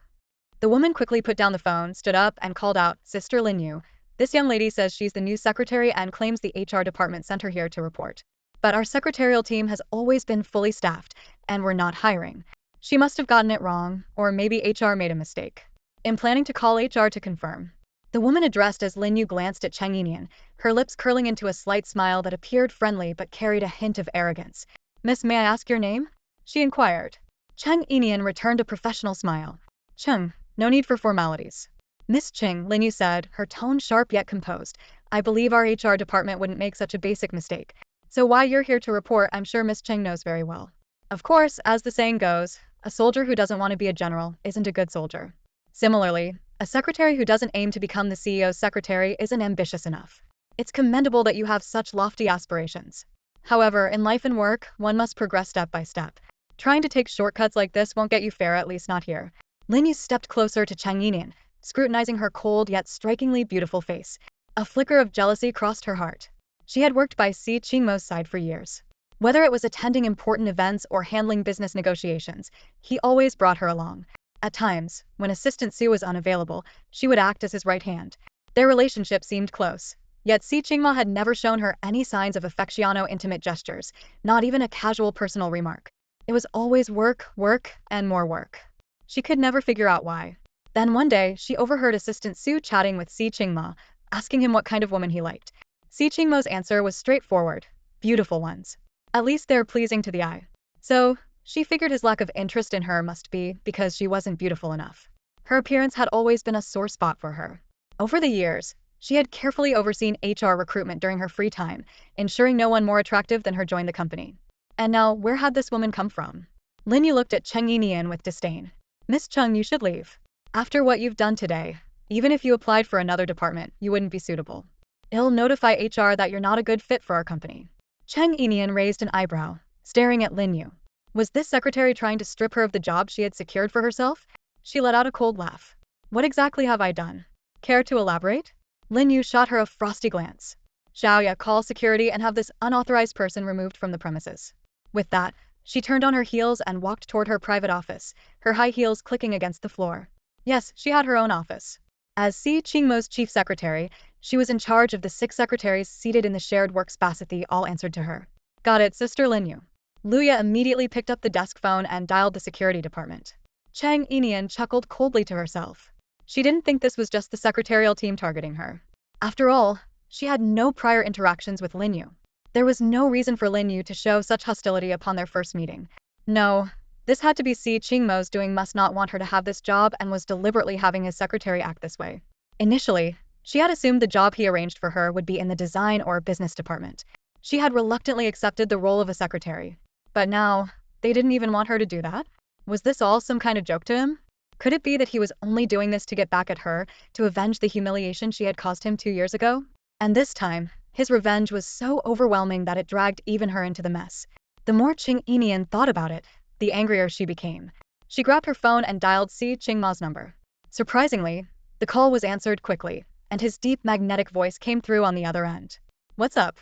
The woman quickly put down the phone, stood up, and called out, Sister Lin Yu. This young lady says she's the new secretary and claims the HR department sent her here to report. But our secretarial team has always been fully staffed, and we're not hiring. She must have gotten it wrong, or maybe HR made a mistake. I'm planning to call HR to confirm. The woman addressed as Lin Yu glanced at Cheng Yinian, her lips curling into a slight smile that appeared friendly but carried a hint of arrogance. Miss, may I ask your name? She inquired. Cheng Yinian returned a professional smile. Cheng, no need for formalities. Miss Cheng, Lin Yu said, her tone sharp yet composed. I believe our HR department wouldn't make such a basic mistake. So why you're here to report, I'm sure Miss Cheng knows very well. Of course, as the saying goes, a soldier who doesn't want to be a general isn't a good soldier. Similarly, a secretary who doesn't aim to become the CEO's secretary isn't ambitious enough. It's commendable that you have such lofty aspirations. However, in life and work, one must progress step by step. Trying to take shortcuts like this won't get you far, at least not here. Lin Yu stepped closer to Cheng Yinian, scrutinizing her cold yet strikingly beautiful face. A flicker of jealousy crossed her heart. She had worked by Si Qingmo's side for years. Whether it was attending important events or handling business negotiations, he always brought her along. At times, when Assistant Su was unavailable, she would act as his right hand. Their relationship seemed close. Yet Si Qingmo had never shown her any signs of affectionate intimate gestures, not even a casual personal remark. It was always work, work, and more work. She could never figure out why. Then one day, she overheard Assistant Su chatting with Si Qingmo, asking him what kind of woman he liked. Si Qingmo's answer was straightforward. Beautiful ones. At least they're pleasing to the eye. So, she figured his lack of interest in her must be because she wasn't beautiful enough. Her appearance had always been a sore spot for her. Over the years, she had carefully overseen HR recruitment during her free time, ensuring no one more attractive than her joined the company. And now, where had this woman come from? Lin Yu looked at Cheng Yinian with disdain. Miss Cheng, you should leave. After what you've done today, even if you applied for another department, you wouldn't be suitable. I'll notify HR that you're not a good fit for our company. Cheng Yinian raised an eyebrow, staring at Lin Yu. Was this secretary trying to strip her of the job she had secured for herself? She let out a cold laugh. What exactly have I done? Care to elaborate? Lin Yu shot her a frosty glance. Xiaoya, call security and have this unauthorized person removed from the premises. With that, she turned on her heels and walked toward her private office, her high heels clicking against the floor. Yes, she had her own office. As Si Qingmo's chief secretary, she was in charge of the 6 secretaries seated in the shared workspace. They all answered to her. Got it, Sister Lin Yu. Luya immediately picked up the desk phone and dialed the security department. Cheng Yinian chuckled coldly to herself. She didn't think this was just the secretarial team targeting her. After all, she had no prior interactions with Lin Yu. There was no reason for Lin Yu to show such hostility upon their first meeting. No, this had to be Si Qingmo's doing. Must not want her to have this job and was deliberately having his secretary act this way. Initially, she had assumed the job he arranged for her would be in the design or business department. She had reluctantly accepted the role of a secretary. But now, they didn't even want her to do that? Was this all some kind of joke to him? Could it be that he was only doing this to get back at her, to avenge the humiliation she had caused him 2 years ago? And this time, his revenge was so overwhelming that it dragged even her into the mess. The more Cheng Yinian thought about it, the angrier she became. She grabbed her phone and dialed Si Qingmo's number. Surprisingly, the call was answered quickly, and his deep magnetic voice came through on the other end. What's up?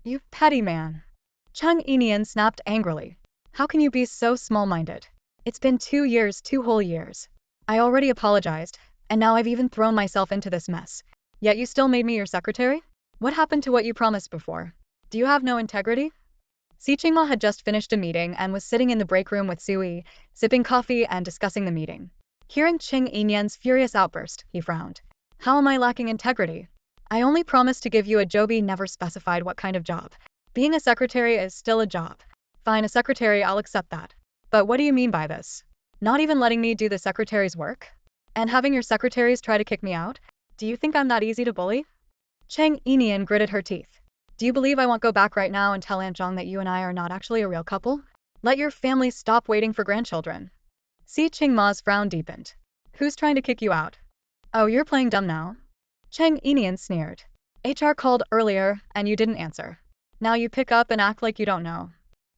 You petty man. Cheng Yinian snapped angrily. How can you be so small-minded? It's been 2 years, 2 whole years. I already apologized, and now I've even thrown myself into this mess. Yet you still made me your secretary? What happened to what you promised before? Do you have no integrity? Si Qingmo had just finished a meeting and was sitting in the break room with Sui, sipping coffee and discussing the meeting. Hearing Cheng Yinian's furious outburst, he frowned. How am I lacking integrity? I only promised to give you a job, never specified what kind of job. Being a secretary is still a job. Fine, a secretary, I'll accept that. But what do you mean by this? Not even letting me do the secretary's work? And having your secretaries try to kick me out? Do you think I'm that easy to bully? Cheng Yinian gritted her teeth. Do you believe I won't go back right now and tell Aunt Zhang that you and I are not actually a real couple? Let your family stop waiting for grandchildren. Si Qingmo's frown deepened. Who's trying to kick you out? Oh, you're playing dumb now? Cheng Yinian sneered. HR called earlier, and you didn't answer. Now you pick up and act like you don't know.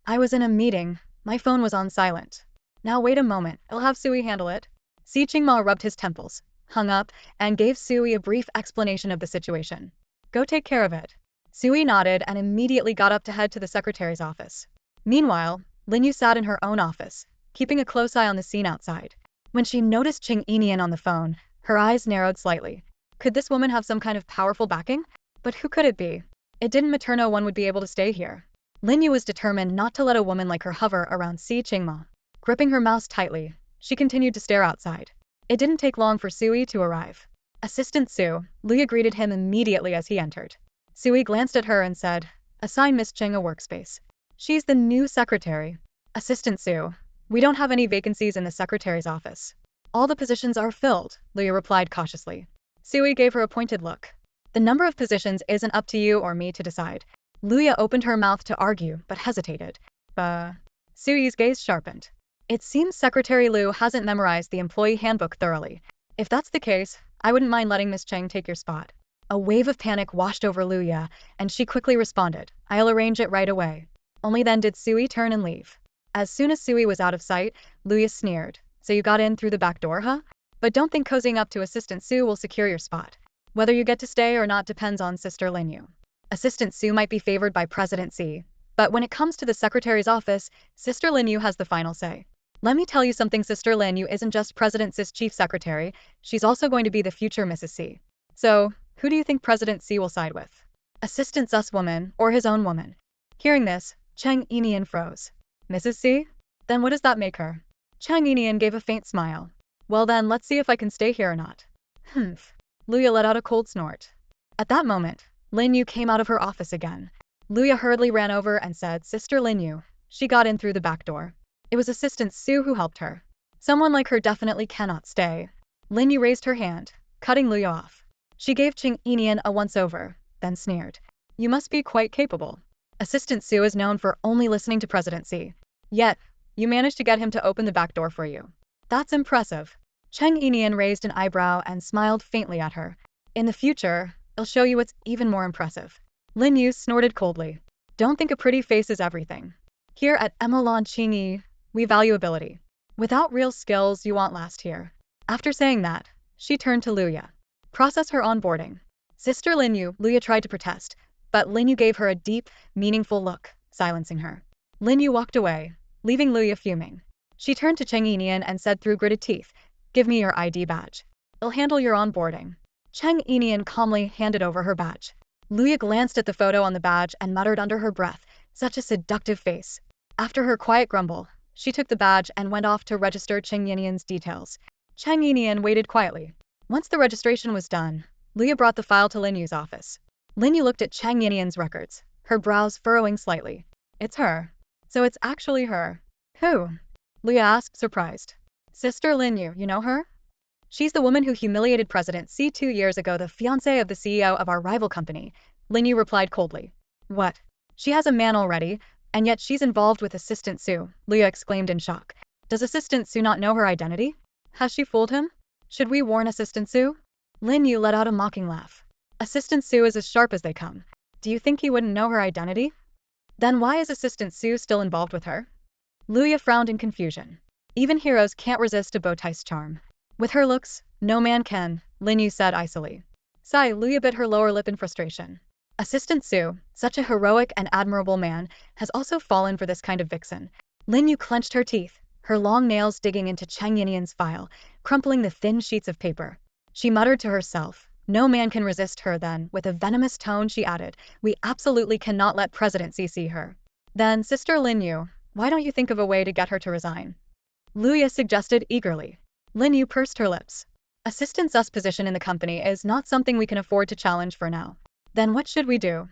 I was in a meeting. My phone was on silent. Now wait a moment, I'll have Sui handle it. Si Qingma rubbed his temples, hung up, and gave Sui a brief explanation of the situation. Go take care of it. Sui nodded and immediately got up to head to the secretary's office. Meanwhile, Lin Yu sat in her own office, keeping a close eye on the scene outside. When she noticed Cheng Yinian on the phone, her eyes narrowed slightly. Could this woman have some kind of powerful backing? But who could it be? It didn't matter, no one would be able to stay here. Lin Yu was determined not to let a woman like her hover around Si Qingma. Gripping her mouse tightly, she continued to stare outside. It didn't take long for Sui to arrive. Assistant Su, Luya greeted him immediately as he entered. Sui glanced at her and said, assign Miss Cheng a workspace. She's the new secretary. Assistant Su, we don't have any vacancies in the secretary's office. All the positions are filled, Luya replied cautiously. Sui gave her a pointed look. The number of positions isn't up to you or me to decide. Luya opened her mouth to argue, but hesitated. Sui's gaze sharpened. It seems Secretary Liu hasn't memorized the employee handbook thoroughly. If that's the case, I wouldn't mind letting Miss Cheng take your spot. A wave of panic washed over Luya, and she quickly responded, I'll arrange it right away. Only then did Sui turn and leave. As soon as Sui was out of sight, Luya sneered. So you got in through the back door, huh? But don't think cozying up to Assistant Su will secure your spot. Whether you get to stay or not depends on Sister Lin Yu. Assistant Su might be favored by President Si, but when it comes to the secretary's office, Sister Lin Yu has the final say. Let me tell you something, Sister Lin Yu isn't just President Si's chief secretary, she's also going to be the future Mrs. Si. So, who do you think President Si will side with? Assistant Sus woman, or his own woman? Hearing this, Cheng Yinian froze. Mrs. Si? Then what does that make her? Cheng Yinian gave a faint smile. Well then, let's see if I can stay here or not. Humph. Luya let out a cold snort. At that moment, Lin Yu came out of her office again. Luya hurriedly ran over and said, Sister Lin Yu. She got in through the back door. It was Assistant Su who helped her. Someone like her definitely cannot stay. Lin Yu raised her hand, cutting Luya off. She gave Cheng Yinian a once-over, then sneered. You must be quite capable. Assistant Su is known for only listening to President Si. Yet, you managed to get him to open the back door for you. That's impressive. Cheng Yinian raised an eyebrow and smiled faintly at her. In the future, I'll show you what's even more impressive. Lin Yu snorted coldly. Don't think a pretty face is everything. Here at Emelan Qingyi, we value ability. Without real skills, you won't last here. After saying that, she turned to Luya. Process her onboarding. Sister Lin Yu, Luya tried to protest, but Lin Yu gave her a deep, meaningful look, silencing her. Lin Yu walked away, leaving Luya fuming. She turned to Cheng Yinian and said through gritted teeth, Give me your ID badge. I'll handle your onboarding. Cheng Yinian calmly handed over her badge. Luya glanced at the photo on the badge and muttered under her breath, such a seductive face. After her quiet grumble, she took the badge and went off to register Cheng Yinian's details. Cheng Yinian waited quietly. Once the registration was done, Luya brought the file to Lin Yu's office. Lin Yu looked at Cheng Yinian's records, her brows furrowing slightly. It's her. So it's actually her. Who? Luya asked, surprised. Sister Lin Yu, you know her? She's the woman who humiliated President Si 2 years ago, the fiancée of the CEO of our rival company, Lin Yu replied coldly. What? She has a man already, and yet she's involved with Assistant Su, Luya exclaimed in shock. Does Assistant Su not know her identity? Has she fooled him? Should we warn Assistant Su? Lin Yu let out a mocking laugh. Assistant Su is as sharp as they come. Do you think he wouldn't know her identity? Then why is Assistant Su still involved with her? Luya frowned in confusion. Even heroes can't resist a Bowtie's charm. With her looks, no man can, Lin Yu said icily. Sigh, Luya bit her lower lip in frustration. Assistant Su, such a heroic and admirable man, has also fallen for this kind of vixen. Lin Yu clenched her teeth, her long nails digging into Cheng Yinian's file, crumpling the thin sheets of paper. She muttered to herself, no man can resist her. Then, with a venomous tone, she added, we absolutely cannot let President Si see her. Then, Sister Lin Yu, why don't you think of a way to get her to resign? Luya suggested eagerly. Lin Yu pursed her lips. Assistant Su's position in the company is not something we can afford to challenge for now. Then what should we do?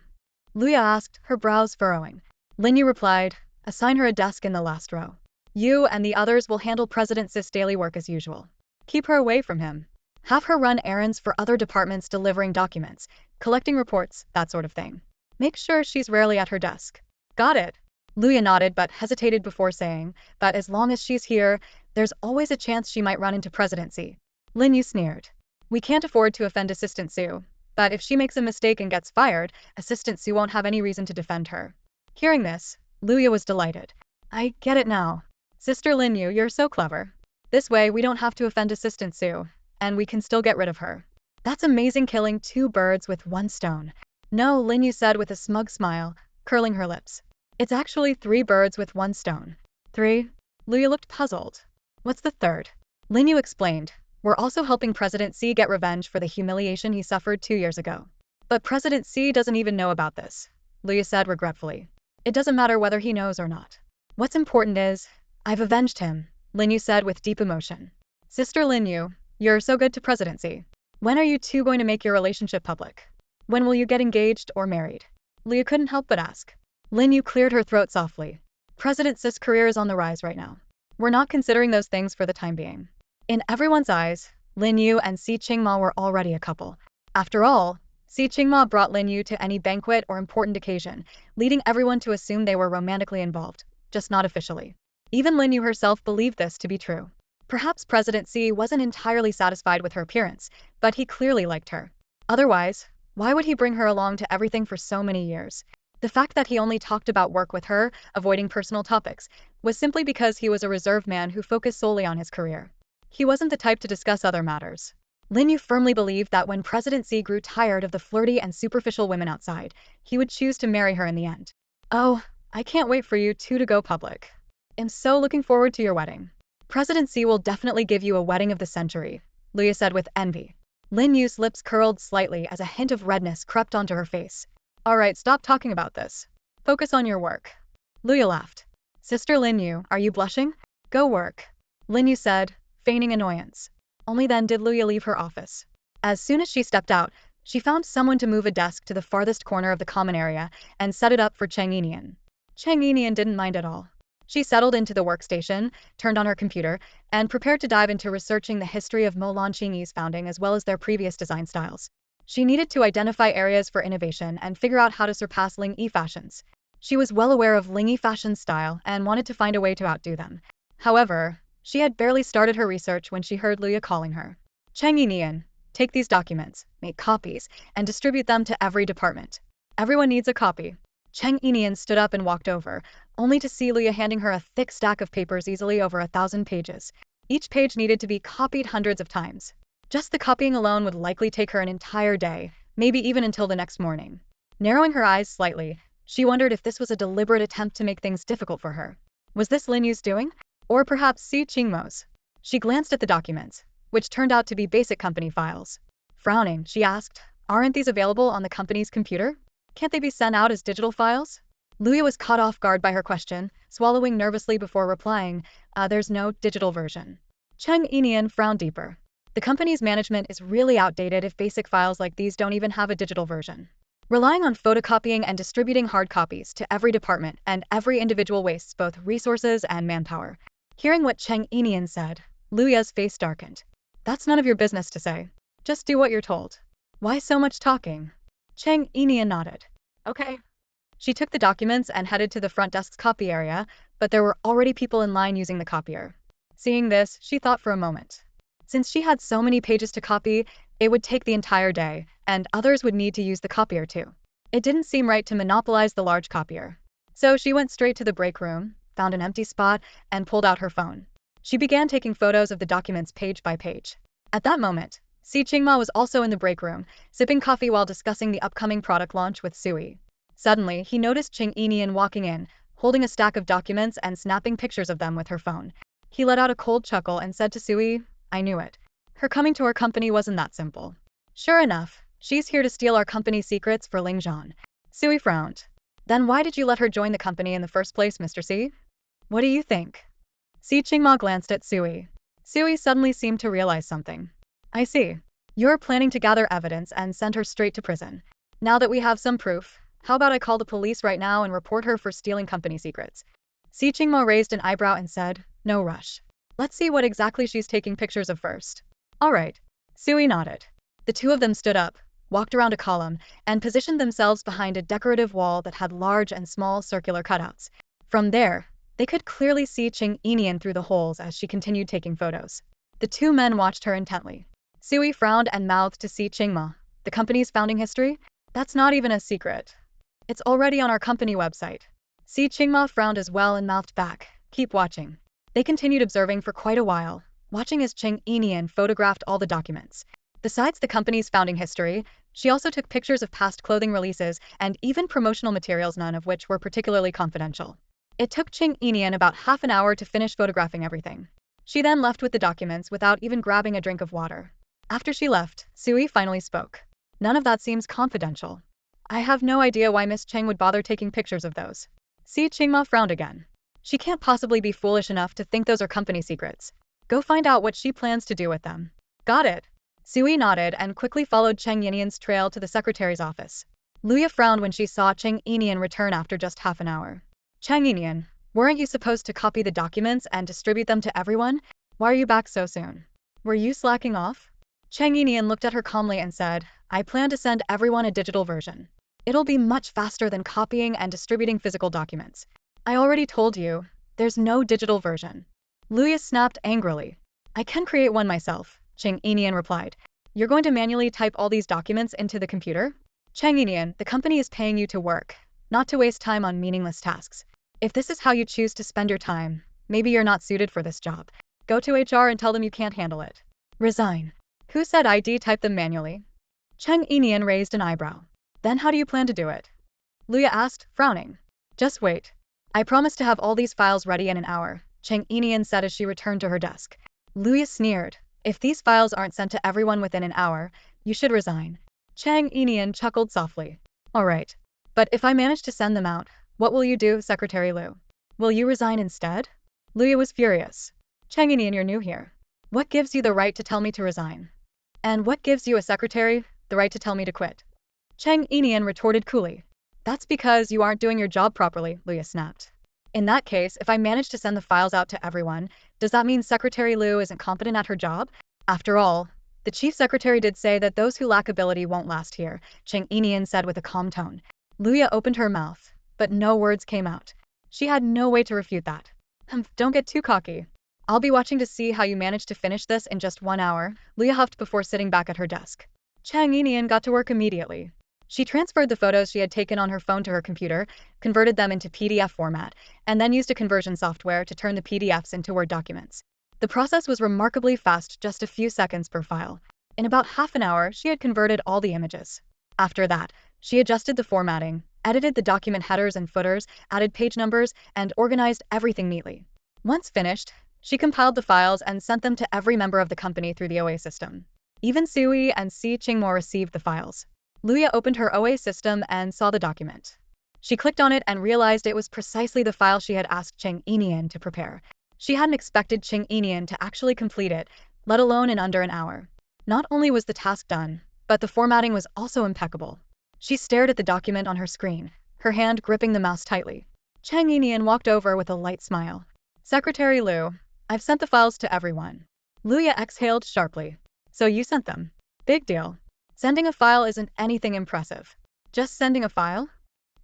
Luya asked, her brows furrowing. Lin Yu replied, assign her a desk in the last row. You and the others will handle President Si's daily work as usual. Keep her away from him. Have her run errands for other departments, delivering documents, collecting reports, that sort of thing. Make sure she's rarely at her desk. Got it. Luya nodded but hesitated before saying, but as long as she's here, there's always a chance she might run into President Si. Lin Yu sneered. We can't afford to offend Assistant Su, But if she makes a mistake and gets fired, Assistant Sue won't have any reason to defend her. Hearing this, Luya was delighted. I get it now. Sister Linyu, you're so clever. This way, we don't have to offend Assistant Sue, and we can still get rid of her. That's amazing, killing two birds with one stone. No, Linyu said with a smug smile, curling her lips. It's actually 3 birds with 1 stone. 3? Luya looked puzzled. What's the third? Linyu explained. We're also helping President Xi get revenge for the humiliation he suffered 2 years ago. But President Xi doesn't even know about this, Luya said regretfully. It doesn't matter whether he knows or not. What's important is, I've avenged him, Linyu said with deep emotion. Sister Linyu, you're so good to President Xi. When are you two going to make your relationship public? When will you get engaged or married? Luya couldn't help but ask. Linyu cleared her throat softly. President Xi's career is on the rise right now. We're not considering those things for the time being. In everyone's eyes, Linyu and Xi Qingma were already a couple. After all, Xi Qingma brought Linyu to any banquet or important occasion, leading everyone to assume they were romantically involved, just not officially. Even Linyu herself believed this to be true. Perhaps President Xi wasn't entirely satisfied with her appearance, but he clearly liked her. Otherwise, why would he bring her along to everything for so many years? The fact that he only talked about work with her, avoiding personal topics, was simply because he was a reserved man who focused solely on his career. He wasn't the type to discuss other matters. Linyu firmly believed that when President Xi grew tired of the flirty and superficial women outside, he would choose to marry her in the end. Oh, I can't wait for you two to go public. I'm so looking forward to your wedding. President Xi will definitely give you a wedding of the century, Luya said with envy. Linyu's lips curled slightly as a hint of redness crept onto her face. Alright, stop talking about this. Focus on your work. Luya laughed. Sister Linyu, are you blushing? Go work. Linyu said, feigning annoyance. Only then did Luya leave her office. As soon as she stepped out, she found someone to move a desk to the farthest corner of the common area and set it up for Cheng Yinian. Cheng Yinian didn't mind at all. She settled into the workstation, turned on her computer, and prepared to dive into researching the history of Molan Qingyi's founding as well as their previous design styles. She needed to identify areas for innovation and figure out how to surpass Ling Yi fashions. She was well aware of Ling Yi fashion's style and wanted to find a way to outdo them. However, she had barely started her research when she heard Luya calling her. Cheng Yinian, take these documents, make copies, and distribute them to every department. Everyone needs a copy. Cheng Yinian stood up and walked over, only to see Luya handing her a thick stack of papers easily over 1,000 pages. Each page needed to be copied hundreds of times. Just the copying alone would likely take her an entire day, maybe even until the next morning. Narrowing her eyes slightly, she wondered if this was a deliberate attempt to make things difficult for her. Was this Linyu's doing? Or perhaps Xi Qingmo's? She glanced at the documents, which turned out to be basic company files. Frowning, she asked, aren't these available on the company's computer? Can't they be sent out as digital files? Luya was caught off guard by her question, swallowing nervously before replying, there's no digital version. Cheng Yinian frowned deeper. The company's management is really outdated if basic files like these don't even have a digital version. Relying on photocopying and distributing hard copies to every department and every individual wastes both resources and manpower. Hearing what Cheng Yinian said, Luya's face darkened. That's none of your business to say. Just do what you're told. Why so much talking? Cheng Yinian nodded. Okay. She took the documents and headed to the front desk's copy area, but there were already people in line using the copier. Seeing this, she thought for a moment. Since she had so many pages to copy, it would take the entire day, and others would need to use the copier too. It didn't seem right to monopolize the large copier. So she went straight to the break room, found an empty spot, and pulled out her phone. She began taking photos of the documents page by page. At that moment, Xi Qingma was also in the break room, sipping coffee while discussing the upcoming product launch with Sui. Suddenly, he noticed Cheng Yinian walking in, holding a stack of documents and snapping pictures of them with her phone. He let out a cold chuckle and said to Sui, I knew it. Her coming to our company wasn't that simple. Sure enough, she's here to steal our company's secrets for Ling Zhan. Sui frowned. Then why did you let her join the company in the first place, Mr. C? What do you think? Xi Qingma glanced at Sui. Sui suddenly seemed to realize something. I see. You're planning to gather evidence and send her straight to prison. Now that we have some proof, how about I call the police right now and report her for stealing company secrets? Xi Qingma raised an eyebrow and said, no rush. Let's see what exactly she's taking pictures of first. Alright. Sui nodded. The two of them stood up, walked around a column, and positioned themselves behind a decorative wall that had large and small circular cutouts. From there, they could clearly see Cheng Yinian through the holes as she continued taking photos. The two men watched her intently. Sui frowned and mouthed to Xi Qingma, The company's founding history? That's not even a secret. It's already on our company website. Si Qingma frowned as well and mouthed back, keep watching. They continued observing for quite a while, watching as Cheng Yinian photographed all the documents. Besides the company's founding history, she also took pictures of past clothing releases and even promotional materials, none of which were particularly confidential. It took Cheng Yinian about half an hour to finish photographing everything. She then left with the documents without even grabbing a drink of water. After she left, Sui finally spoke. None of that seems confidential. I have no idea why Miss Cheng would bother taking pictures of those. Si Qingma frowned again. She can't possibly be foolish enough to think those are company secrets. Go find out what she plans to do with them. Got it. Sui nodded and quickly followed Cheng Yinian's trail to the secretary's office. Luya frowned when she saw Cheng Yinian return after just half an hour. Cheng Yinian, weren't you supposed to copy the documents and distribute them to everyone? Why are you back so soon? Were you slacking off? Cheng Yinian looked at her calmly and said, I plan to send everyone a digital version. It'll be much faster than copying and distributing physical documents. I already told you, there's no digital version. Luya snapped angrily. I can create one myself, Cheng Yinian replied. You're going to manually type all these documents into the computer? Cheng Yinian, the company is paying you to work, not to waste time on meaningless tasks. If this is how you choose to spend your time, maybe you're not suited for this job. Go to HR and tell them you can't handle it. Resign. Who said I'd type them manually? Cheng Yinian raised an eyebrow. Then how do you plan to do it? Luya asked, frowning. Just wait. I promise to have all these files ready in an hour, Cheng Yinian said as she returned to her desk. Luya sneered. If these files aren't sent to everyone within an hour, you should resign. Cheng Yinian chuckled softly. All right. But if I manage to send them out, what will you do, Secretary Liu? Will you resign instead? Luya was furious. Cheng Yinian, you're new here. What gives you the right to tell me to resign? And what gives you, a secretary, the right to tell me to quit? Cheng Yinian retorted coolly. That's because you aren't doing your job properly, Luya snapped. In that case, if I manage to send the files out to everyone, does that mean Secretary Liu isn't competent at her job? After all, the chief secretary did say that those who lack ability won't last here, Cheng Yinian said with a calm tone. Luya opened her mouth, but no words came out. She had no way to refute that. Don't get too cocky. I'll be watching to see how you manage to finish this in just 1 hour, Luya huffed before sitting back at her desk. Cheng Yinian got to work immediately. She transferred the photos she had taken on her phone to her computer, converted them into PDF format, and then used a conversion software to turn the PDFs into Word documents. The process was remarkably fast, just a few seconds per file. In about half an hour, she had converted all the images. After that, she adjusted the formatting, edited the document headers and footers, added page numbers, and organized everything neatly. Once finished, she compiled the files and sent them to every member of the company through the OA system. Even Sui and Si Qingmo received the files. Luya opened her OA system and saw the document. She clicked on it and realized it was precisely the file she had asked Cheng Yinian to prepare. She hadn't expected Cheng Yinian to actually complete it, let alone in under an hour. Not only was the task done, but the formatting was also impeccable. She stared at the document on her screen, her hand gripping the mouse tightly. Cheng Yinian walked over with a light smile. Secretary Liu, I've sent the files to everyone. Luya exhaled sharply. So you sent them. Big deal. Sending a file isn't anything impressive. Just sending a file?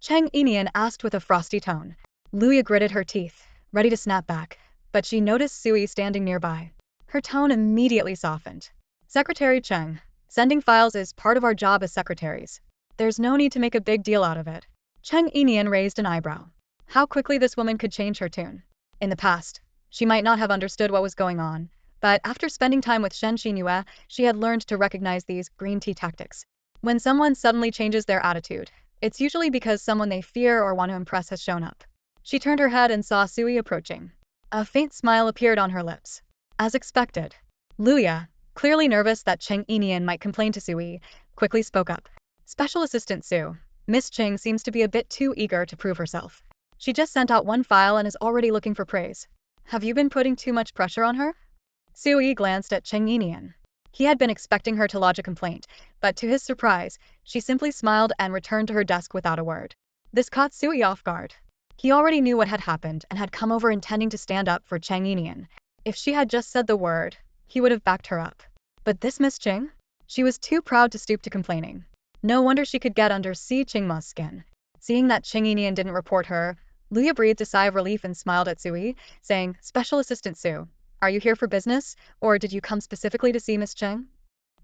Cheng Yinian asked with a frosty tone. Luya gritted her teeth, ready to snap back, but she noticed Sui standing nearby. Her tone immediately softened. Secretary Cheng, sending files is part of our job as secretaries. There's no need to make a big deal out of it. Cheng Yinian raised an eyebrow. How quickly this woman could change her tune. In the past, she might not have understood what was going on, but after spending time with Shen Xinyue, she had learned to recognize these green tea tactics. When someone suddenly changes their attitude, it's usually because someone they fear or want to impress has shown up. She turned her head and saw Sui approaching. A faint smile appeared on her lips. As expected, Luya, clearly nervous that Cheng Yinian might complain to Sui, quickly spoke up. Special Assistant Su, Miss Cheng seems to be a bit too eager to prove herself. She just sent out one file and is already looking for praise. Have you been putting too much pressure on her? Sui glanced at Cheng Yinian. He had been expecting her to lodge a complaint, but to his surprise, she simply smiled and returned to her desk without a word. This caught Sui off guard. He already knew what had happened and had come over intending to stand up for Cheng Yinian. If she had just said the word, he would have backed her up. But this Miss Cheng? She was too proud to stoop to complaining. No wonder she could get under Si Qingma's skin. Seeing that Cheng Yinian didn't report her, Luya breathed a sigh of relief and smiled at Sui, saying, Special Assistant Su, are you here for business, or did you come specifically to see Miss Cheng?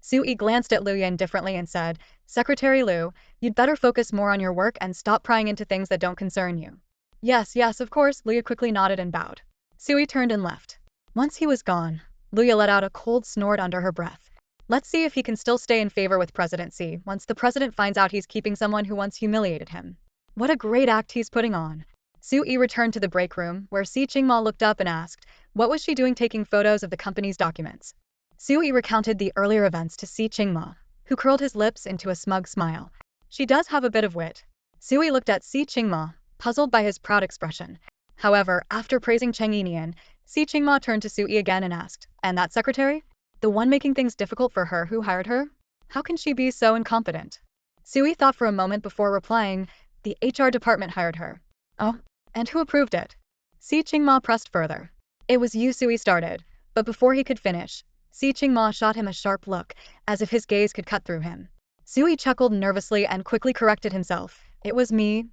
Sui glanced at Luya indifferently and said, Secretary Liu, you'd better focus more on your work and stop prying into things that don't concern you. Yes, yes, of course, Luya quickly nodded and bowed. Sui turned and left. Once he was gone, Luya let out a cold snort under her breath. Let's see if he can still stay in favor with President Xi once the president finds out he's keeping someone who once humiliated him. What a great act he's putting on. Sui returned to the break room, where Xi Qingma looked up and asked, what was she doing taking photos of the company's documents? Sui recounted the earlier events to Xi Qingma, who curled his lips into a smug smile. She does have a bit of wit. Sui looked at Xi Qingma, puzzled by his proud expression. However, after praising Cheng Yinian, Xi Qingma turned to Sui again and asked, and that secretary? The one making things difficult for her who hired her? How can she be so incompetent? Sui thought for a moment before replying, the HR department hired her. Oh, and who approved it? Xi Qingma pressed further. It was you, Sui started, but before he could finish, Xi Qingma shot him a sharp look, as if his gaze could cut through him. Sui chuckled nervously and quickly corrected himself. It was me.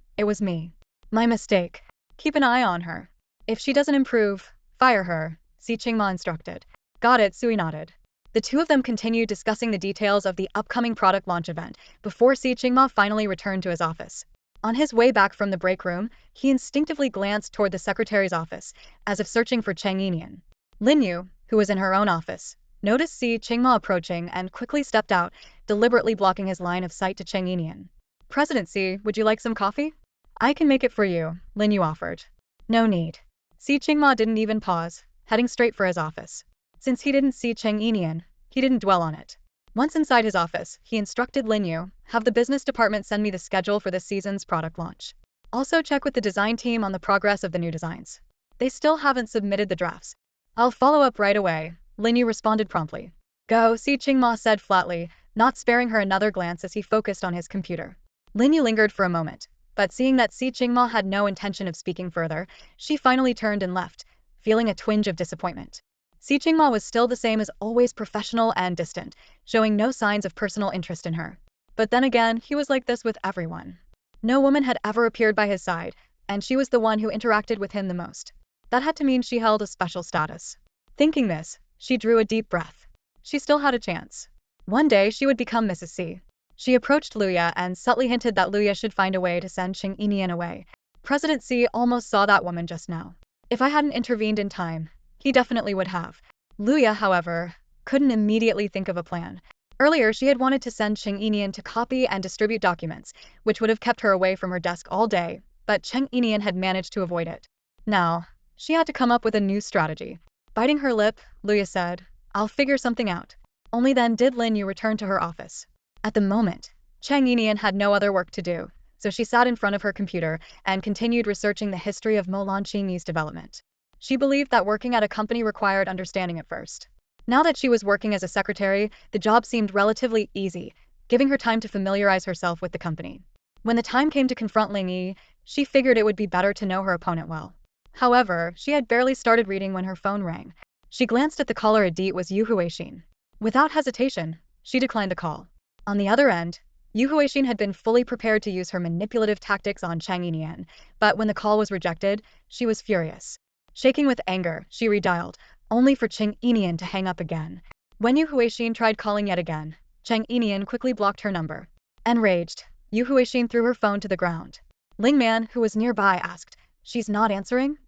My mistake. Keep an eye on her. If she doesn't improve, fire her, Xi Qingma instructed. Got it, Sui nodded. The two of them continued discussing the details of the upcoming product launch event before Xi Qingma finally returned to his office. On his way back from the break room, he instinctively glanced toward the secretary's office, as if searching for Cheng Yinian. Lin Yu, who was in her own office, noticed Xi Qingma approaching and quickly stepped out, deliberately blocking his line of sight to Cheng Yinian. President Xi, would you like some coffee? I can make it for you, Lin Yu offered. No need. Xi Qingma didn't even pause, heading straight for his office. Since he didn't see Cheng Yinian, he didn't dwell on it. Once inside his office, he instructed Lin Yu, have the business department send me the schedule for this season's product launch. Also check with the design team on the progress of the new designs. They still haven't submitted the drafts. I'll follow up right away, Lin Yu responded promptly. Go, Xi Qingma said flatly, not sparing her another glance as he focused on his computer. Lin Yu lingered for a moment, but seeing that Xi Qingma had no intention of speaking further, she finally turned and left, feeling a twinge of disappointment. Xi Qingma was still the same as always, professional and distant, showing no signs of personal interest in her. But then again, he was like this with everyone. No woman had ever appeared by his side, and she was the one who interacted with him the most. That had to mean she held a special status. Thinking this, she drew a deep breath. She still had a chance. One day she would become Mrs. C. She approached Luya and subtly hinted that Luya should find a way to send Cheng Yinian away. President C almost saw that woman just now. If I hadn't intervened in time, he definitely would have. Luya, however, couldn't immediately think of a plan. Earlier, she had wanted to send Cheng Yinian to copy and distribute documents, which would have kept her away from her desk all day, but Cheng Yinian had managed to avoid it. Now, she had to come up with a new strategy. Biting her lip, Luya said, I'll figure something out. Only then did Lin Yu return to her office. At the moment, Cheng Yinian had no other work to do, so she sat in front of her computer and continued researching the history of Mo Lanqingyi's development. She believed that working at a company required understanding at first. Now that she was working as a secretary, the job seemed relatively easy, giving her time to familiarize herself with the company. When the time came to confront Ling Yi, she figured it would be better to know her opponent well. However, she had barely started reading when her phone rang. She glanced at the caller. It was Yu Huixin. Without hesitation, she declined the call. On the other end, Yu Huixin had been fully prepared to use her manipulative tactics on Cheng Yinian, but when the call was rejected, she was furious. Shaking with anger, she redialed, only for Cheng Yinian to hang up again. When Yu Huixin tried calling yet again, Cheng Yinian quickly blocked her number. Enraged, Yu Huixin threw her phone to the ground. Ling Man, who was nearby, asked, She's not answering?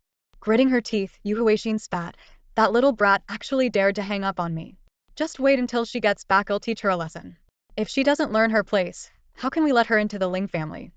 Gritting her teeth, Yu Huixin spat, That little brat actually dared to hang up on me. Just wait until she gets back, I'll teach her a lesson. If she doesn't learn her place, how can we let her into the Ling family?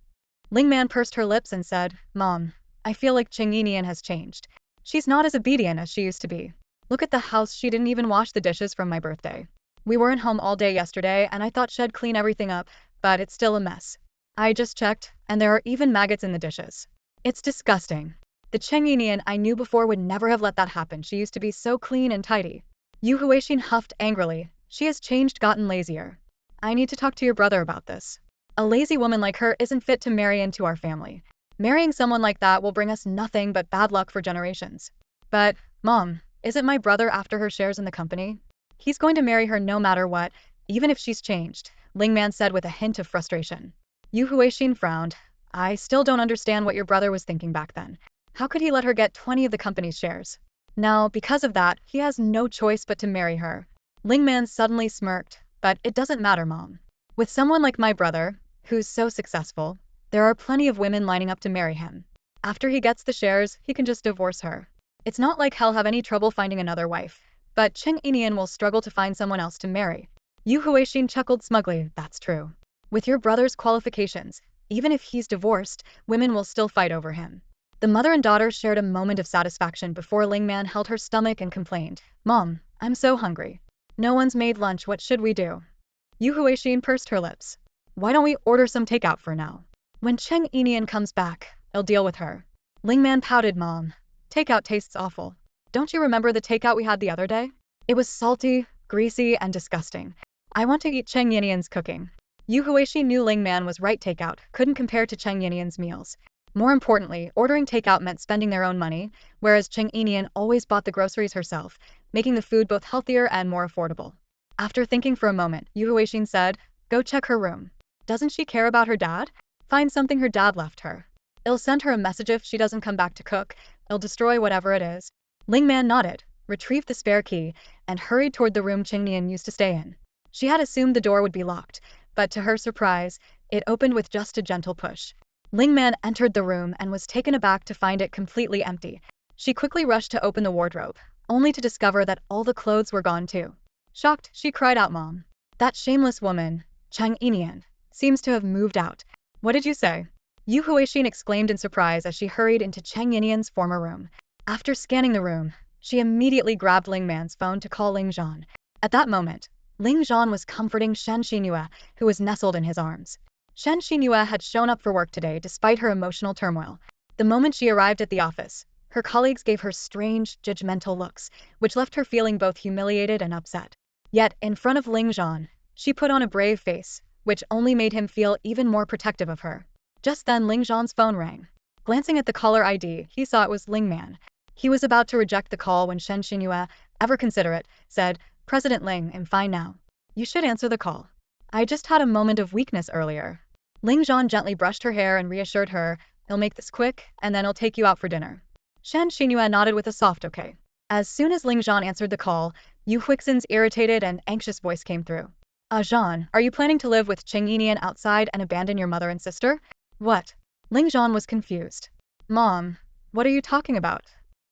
Ling Man pursed her lips and said, Mom, I feel like Cheng Yinian has changed. She's not as obedient as she used to be. Look at the house, she didn't even wash the dishes from my birthday. We weren't home all day yesterday and I thought she'd clean everything up, but it's still a mess. I just checked, and there are even maggots in the dishes. It's disgusting. The Cheng Yinian I knew before would never have let that happen. She used to be so clean and tidy. Yu Huixin huffed angrily. She has changed, gotten lazier. I need to talk to your brother about this. A lazy woman like her isn't fit to marry into our family. Marrying someone like that will bring us nothing but bad luck for generations. But, Mom, isn't my brother after her shares in the company? He's going to marry her no matter what, even if she's changed, Ling Man said with a hint of frustration. Yu Huixin frowned. I still don't understand what your brother was thinking back then. How could he let her get 20 of the company's shares? Now, because of that, he has no choice but to marry her. Ling Man suddenly smirked. but it doesn't matter, Mom. With someone like my brother, who's so successful, there are plenty of women lining up to marry him. After he gets the shares, he can just divorce her. It's not like he'll have any trouble finding another wife, but Cheng Yinian will struggle to find someone else to marry. Yu Huixin chuckled smugly. That's true. With your brother's qualifications, even if he's divorced, women will still fight over him. The mother and daughter shared a moment of satisfaction before Ling Man held her stomach and complained. Mom, I'm so hungry. No one's made lunch, what should we do? Yu Huixin pursed her lips. Why don't we order some takeout for now? When Cheng Yinian comes back, I'll deal with her. Ling Man pouted. Mom, takeout tastes awful. Don't you remember the takeout we had the other day? It was salty, greasy, and disgusting. I want to eat Cheng Yinian's cooking. Yu Huixin knew Ling Man was right. Takeout couldn't compare to Cheng Yinian's meals. More importantly, ordering takeout meant spending their own money, whereas Cheng Yinian always bought the groceries herself, making the food both healthier and more affordable. After thinking for a moment, Yu Huixin said, Go check her room. Doesn't she care about her dad? Find something her dad left her. It'll send her a message if she doesn't come back to cook. It'll destroy whatever it is. Ling Man nodded, retrieved the spare key, and hurried toward the room Cheng Yinian used to stay in. She had assumed the door would be locked, but to her surprise, it opened with just a gentle push. Ling Man entered the room and was taken aback to find it completely empty. She quickly rushed to open the wardrobe, only to discover that all the clothes were gone too. Shocked, she cried out, Mom. That shameless woman, Cheng Yinian, seems to have moved out. What did you say? Yu Huixin exclaimed in surprise as she hurried into Cheng Yinian's former room. After scanning the room, she immediately grabbed Ling Man's phone to call Ling Zhan. At that moment, Ling Zhan was comforting Shen Xinyue, who was nestled in his arms. Shen Xinyue had shown up for work today despite her emotional turmoil. The moment she arrived at the office, her colleagues gave her strange, judgmental looks, which left her feeling both humiliated and upset. Yet, in front of Ling Zhan, she put on a brave face, which only made him feel even more protective of her. Just then Ling Zhan's phone rang. Glancing at the caller ID, he saw it was Ling Man. He was about to reject the call when Shen Xinyue, ever considerate, said, President Ling, I'm fine now. You should answer the call. I just had a moment of weakness earlier. Ling Zhan gently brushed her hair and reassured her, I'll make this quick, and then I'll take you out for dinner. Shen Xinyue nodded with a soft okay. As soon as Ling Zhan answered the call, Yu Huixin's irritated and anxious voice came through. Zhan, are you planning to live with Cheng Yinian outside and abandon your mother and sister? What? Ling Zhan was confused. Mom, what are you talking about?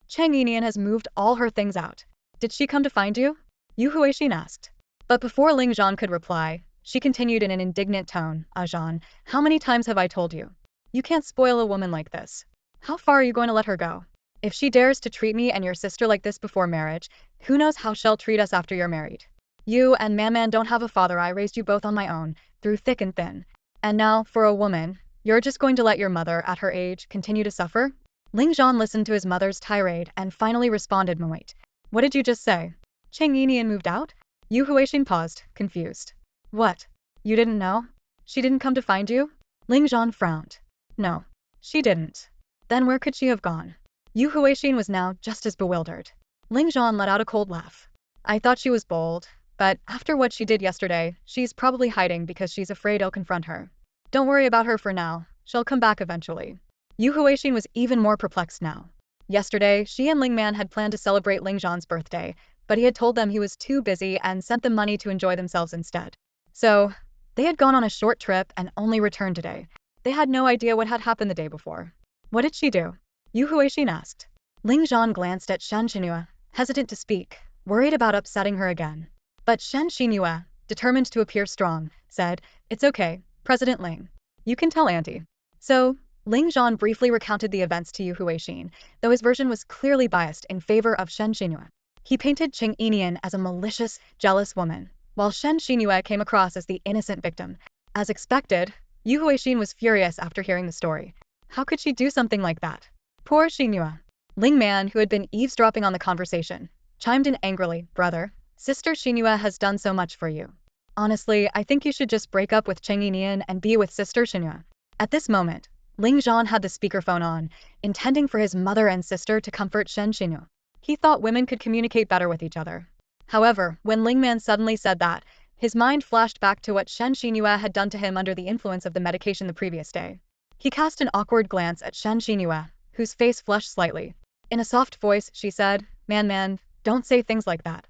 Cheng Yinian has moved all her things out. Did she come to find you? Yu Huixin asked. But before Ling Zhan could reply, she continued in an indignant tone, Zhan, how many times have I told you? You can't spoil a woman like this. How far are you going to let her go? If she dares to treat me and your sister like this before marriage, who knows how she'll treat us after you're married. You and Man don't have a father. I raised you both on my own, through thick and thin. And now, for a woman, you're just going to let your mother, at her age, continue to suffer? Ling Zhan listened to his mother's tirade and finally responded, Wait. What did you just say? Cheng Yinian moved out? Yu Huixin paused, confused. What? You didn't know? She didn't come to find you? Ling Zhan frowned. No. She didn't. Then where could she have gone? Yu Huixin was now just as bewildered. Ling Zhan let out a cold laugh. I thought she was bold, but after what she did yesterday, she's probably hiding because she's afraid I'll confront her. Don't worry about her for now. She'll come back eventually. Yu Huixin was even more perplexed now. Yesterday, she and Ling Man had planned to celebrate Ling Zhan's birthday, but he had told them he was too busy and sent them money to enjoy themselves instead. So, they had gone on a short trip and only returned today. They had no idea what had happened the day before. What did she do? Yu Huixin asked. Ling Zhan glanced at Shen Xinyue, hesitant to speak, worried about upsetting her again. But Shen Xinyue, determined to appear strong, said, It's okay, President Ling. You can tell Auntie. So, Ling Zhan briefly recounted the events to Yu Huixin, though his version was clearly biased in favor of Shen Xinyue. He painted Cheng Yinian as a malicious, jealous woman, while Shen Xinyue came across as the innocent victim. As expected, Yu Huixin was furious after hearing the story. How could she do something like that? Poor Xinyue. Ling Man, who had been eavesdropping on the conversation, chimed in angrily, Brother, Sister Xinyue has done so much for you. Honestly, I think you should just break up with Cheng Yinian and be with Sister Xinyue. At this moment, Ling Zhan had the speakerphone on, intending for his mother and sister to comfort Shen Xinyue. He thought women could communicate better with each other. However, when Ling Man suddenly said that, his mind flashed back to what Shen Xinyue had done to him under the influence of the medication the previous day. He cast an awkward glance at Shen Xinyue, whose face flushed slightly. In a soft voice, she said, Man, don't say things like that.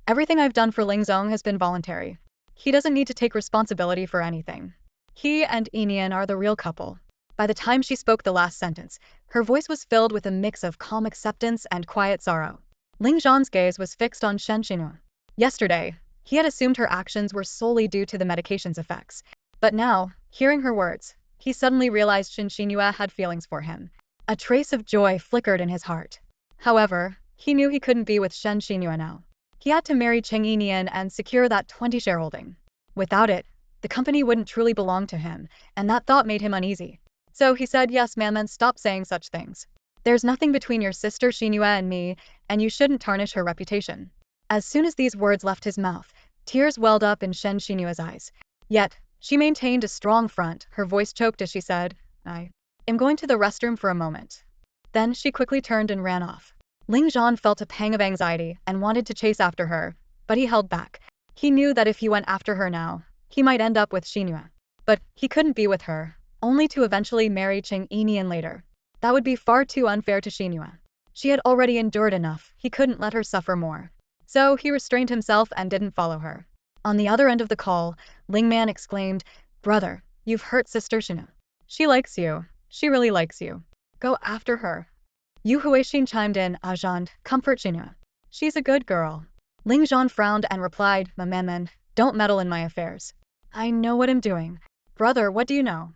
Everything I've done for Ling Zong has been voluntary. He doesn't need to take responsibility for anything. He and Yinian are the real couple. By the time she spoke the last sentence, her voice was filled with a mix of calm acceptance and quiet sorrow. Ling Zhan's gaze was fixed on Shen Xinyue. Yesterday, he had assumed her actions were solely due to the medication's effects. But now, hearing her words, he suddenly realized Shen Xinyue had feelings for him. A trace of joy flickered in his heart. However, he knew he couldn't be with Shen Xinyue now. He had to marry Cheng Yinian and secure that 20 shareholding. Without it, the company wouldn't truly belong to him, and that thought made him uneasy. So he said, yes, ma'am, stop saying such things. There's nothing between your sister Xinyue and me, and you shouldn't tarnish her reputation. As soon as these words left his mouth, tears welled up in Shen Xinyue's eyes. Yet, she maintained a strong front, her voice choked as she said, I am going to the restroom for a moment. Then she quickly turned and ran off. Ling Zhan felt a pang of anxiety and wanted to chase after her, but he held back. He knew that if he went after her now, he might end up with Xinyue. But he couldn't be with her, only to eventually marry Cheng Yinian later. That would be far too unfair to Xinyue. She had already endured enough, he couldn't let her suffer more. So he restrained himself and didn't follow her. On the other end of the call, Ling Man exclaimed, Brother, you've hurt Sister Xinyue. She likes you. She really likes you. Go after her. Yu Huixin chimed in, Zhan, comfort Xinyue. She's a good girl. Ling Zhan frowned and replied, Maman, don't meddle in my affairs. I know what I'm doing. Brother, what do you know?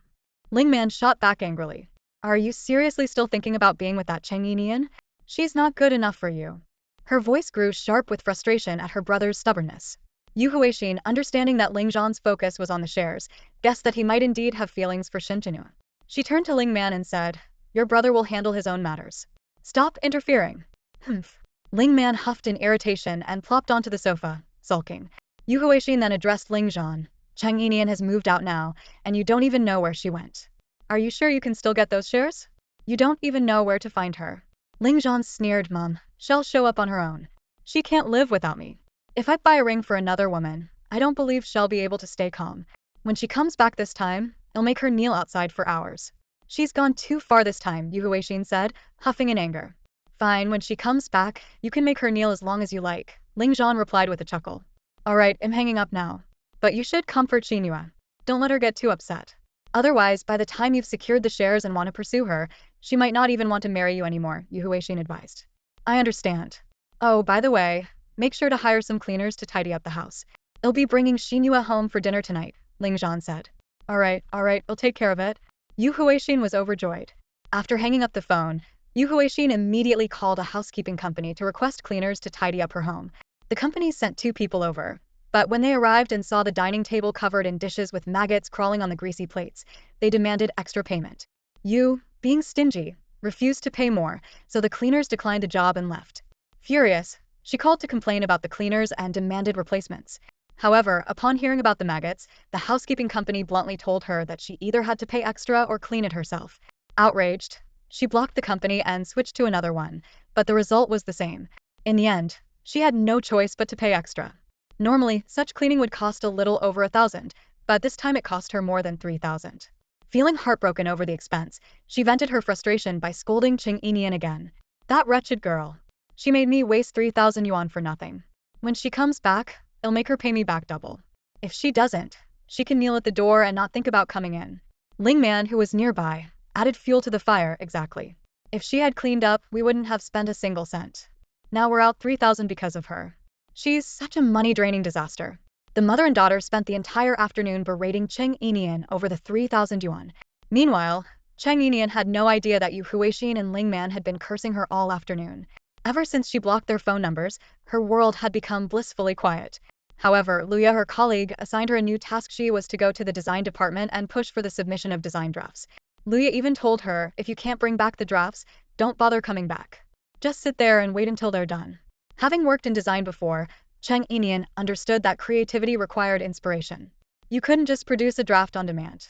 Ling Man shot back angrily. Are you seriously still thinking about being with that Cheng Yinian? She's not good enough for you. Her voice grew sharp with frustration at her brother's stubbornness. Yu Huixin, understanding that Ling Zhan's focus was on the shares, guessed that he might indeed have feelings for Shen Xinyue. She turned to Ling Man and said, Your brother will handle his own matters. Stop interfering. Humph. Ling Man huffed in irritation and plopped onto the sofa, sulking. Yu Huixin then addressed Ling Zhan. Cheng Yinian has moved out now, and you don't even know where she went. Are you sure you can still get those shares? You don't even know where to find her. Ling Zhan sneered, Mom, she'll show up on her own. She can't live without me. If I buy a ring for another woman, I don't believe she'll be able to stay calm. When she comes back this time, I'll make her kneel outside for hours. She's gone too far this time, Yu Huixin said, huffing in anger. Fine, when she comes back, you can make her kneel as long as you like, Ling Zhan replied with a chuckle. Alright, I'm hanging up now. But you should comfort Xinyue. Don't let her get too upset. Otherwise, by the time you've secured the shares and want to pursue her, she might not even want to marry you anymore, Yu Huixin advised. I understand. Oh, by the way, make sure to hire some cleaners to tidy up the house. I'll be bringing Xinyue home for dinner tonight, Ling Zhan said. Alright, I'll take care of it. Yu Huixin was overjoyed. After hanging up the phone, Yu Huixin immediately called a housekeeping company to request cleaners to tidy up her home. The company sent 2 people over. But when they arrived and saw the dining table covered in dishes with maggots crawling on the greasy plates, they demanded extra payment. Yu, being stingy, refused to pay more, so the cleaners declined the job and left. Furious, she called to complain about the cleaners and demanded replacements. However, upon hearing about the maggots, the housekeeping company bluntly told her that she either had to pay extra or clean it herself. Outraged, she blocked the company and switched to another one, but the result was the same. In the end, she had no choice but to pay extra. Normally, such cleaning would cost a little over 1,000, but this time it cost her more than 3,000. Feeling heartbroken over the expense, she vented her frustration by scolding Cheng Yinian again. That wretched girl. She made me waste 3,000 yuan for nothing. When she comes back, I'll make her pay me back double. If she doesn't, she can kneel at the door and not think about coming in. Ling Man, who was nearby, added fuel to the fire, exactly. If she had cleaned up, we wouldn't have spent a single cent. Now we're out 3,000 because of her. She's such a money-draining disaster. The mother and daughter spent the entire afternoon berating Cheng Yinian over the 3,000 yuan. Meanwhile, Cheng Yinian had no idea that Yu Huixin and Ling Man had been cursing her all afternoon. Ever since she blocked their phone numbers, her world had become blissfully quiet. However, Luya, her colleague, assigned her a new task. She was to go to the design department and push for the submission of design drafts. Luya even told her, if you can't bring back the drafts, don't bother coming back. Just sit there and wait until they're done. Having worked in design before, Cheng Yinian understood that creativity required inspiration. You couldn't just produce a draft on demand.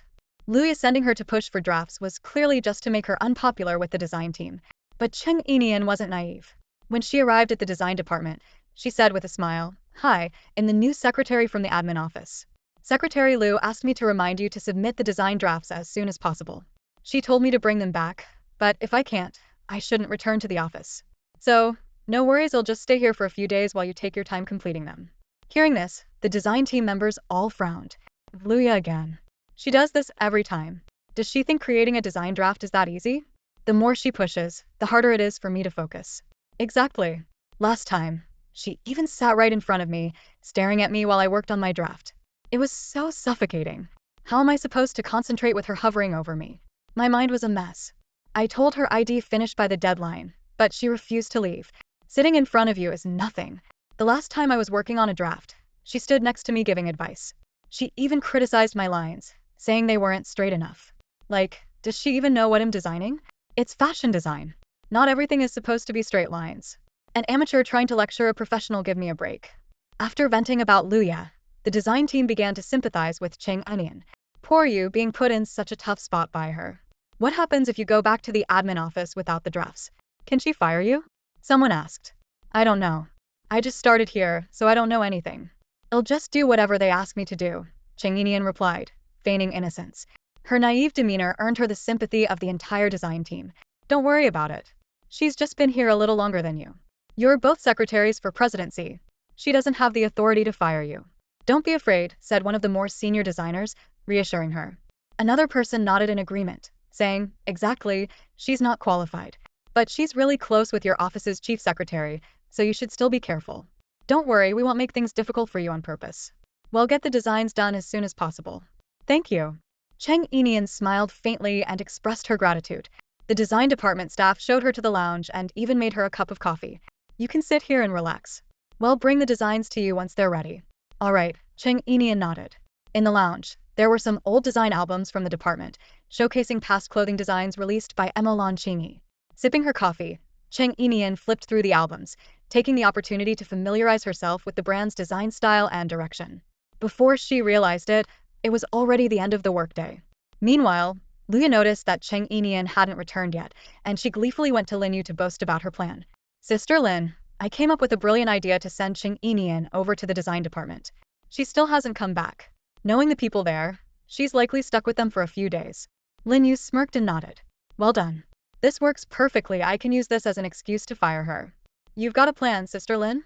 Luya sending her to push for drafts was clearly just to make her unpopular with the design team. But Cheng Yinian wasn't naive. When she arrived at the design department, she said with a smile, Hi, I'm the new secretary from the admin office. Secretary Liu asked me to remind you to submit the design drafts as soon as possible. She told me to bring them back, but if I can't, I shouldn't return to the office. So, no worries, I'll just stay here for a few days while you take your time completing them. Hearing this, the design team members all frowned. Luya again. She does this every time. Does she think creating a design draft is that easy? The more she pushes, the harder it is for me to focus. Exactly. Last time, she even sat right in front of me, staring at me while I worked on my draft. It was so suffocating. How am I supposed to concentrate with her hovering over me? My mind was a mess. I told her I'd finished by the deadline, but she refused to leave. Sitting in front of you is nothing. The last time I was working on a draft, she stood next to me giving advice. She even criticized my lines, saying they weren't straight enough. Like, does she even know what I'm designing? It's fashion design. Not everything is supposed to be straight lines. An amateur trying to lecture a professional, give me a break. After venting about Luya, the design team began to sympathize with Cheng Yinian. Poor you, being put in such a tough spot by her. What happens if you go back to the admin office without the drafts? Can she fire you? Someone asked. I don't know. I just started here, so I don't know anything. I'll just do whatever they ask me to do, Cheng Yinian replied, feigning innocence. Her naive demeanor earned her the sympathy of the entire design team. Don't worry about it. She's just been here a little longer than you. You're both secretaries for presidency. She doesn't have the authority to fire you. Don't be afraid, said one of the more senior designers, reassuring her. Another person nodded in agreement, saying, exactly, she's not qualified. But she's really close with your office's chief secretary, so you should still be careful. Don't worry, we won't make things difficult for you on purpose. We'll get the designs done as soon as possible. Thank you. Cheng Yinian smiled faintly and expressed her gratitude. The design department staff showed her to the lounge and even made her a cup of coffee. You can sit here and relax. We'll bring the designs to you once they're ready. All right, Cheng Yinian nodded. In the lounge, there were some old design albums from the department, showcasing past clothing designs released by Emma Lan Qingyi. Sipping her coffee, Cheng Yinian flipped through the albums, taking the opportunity to familiarize herself with the brand's design style and direction. Before she realized it, it was already the end of the workday. Meanwhile, Luya noticed that Cheng Yinian hadn't returned yet, and she gleefully went to Lin Yu to boast about her plan. Sister Lin, I came up with a brilliant idea to send Cheng Yinian over to the design department. She still hasn't come back. Knowing the people there, she's likely stuck with them for a few days. Lin Yu smirked and nodded. Well done. This works perfectly. I can use this as an excuse to fire her. You've got a plan, Sister Lin?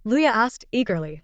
Luya asked eagerly.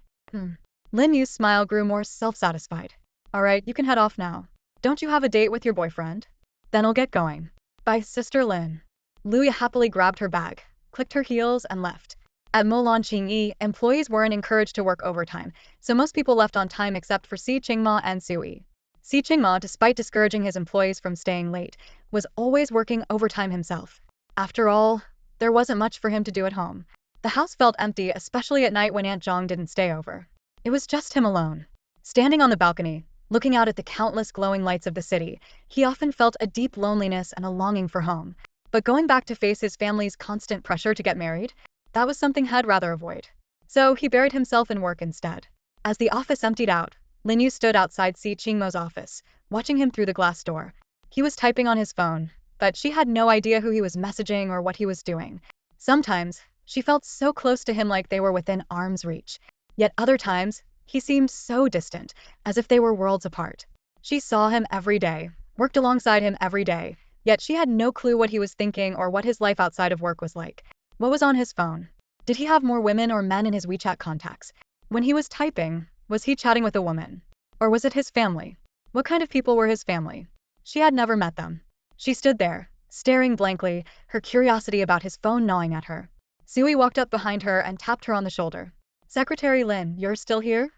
Lin Yu's smile grew more self-satisfied. All right, you can head off now. Don't you have a date with your boyfriend? Then I'll get going. Bye, Sister Lin. Luya happily grabbed her bag, clicked her heels, and left. At Molan Qingyi, employees weren't encouraged to work overtime, so most people left on time except for Si Qingma and Sui. Si Qingma, despite discouraging his employees from staying late, was always working overtime himself. After all, there wasn't much for him to do at home. The house felt empty, especially at night when Aunt Zhang didn't stay over. It was just him alone. Standing on the balcony, looking out at the countless glowing lights of the city, he often felt a deep loneliness and a longing for home. But going back to face his family's constant pressure to get married, that was something he'd rather avoid. So he buried himself in work instead. As the office emptied out, Lin Yu stood outside Si Qingmo's office, watching him through the glass door. He was typing on his phone, but she had no idea who he was messaging or what he was doing. Sometimes, she felt so close to him like they were within arm's reach. Yet other times, he seemed so distant, as if they were worlds apart. She saw him every day, worked alongside him every day, yet she had no clue what he was thinking or what his life outside of work was like. What was on his phone? Did he have more women or men in his WeChat contacts? When he was typing, was he chatting with a woman? Or was it his family? What kind of people were his family? She had never met them. She stood there, staring blankly, her curiosity about his phone gnawing at her. Sui walked up behind her and tapped her on the shoulder. Secretary Lin, you're still here?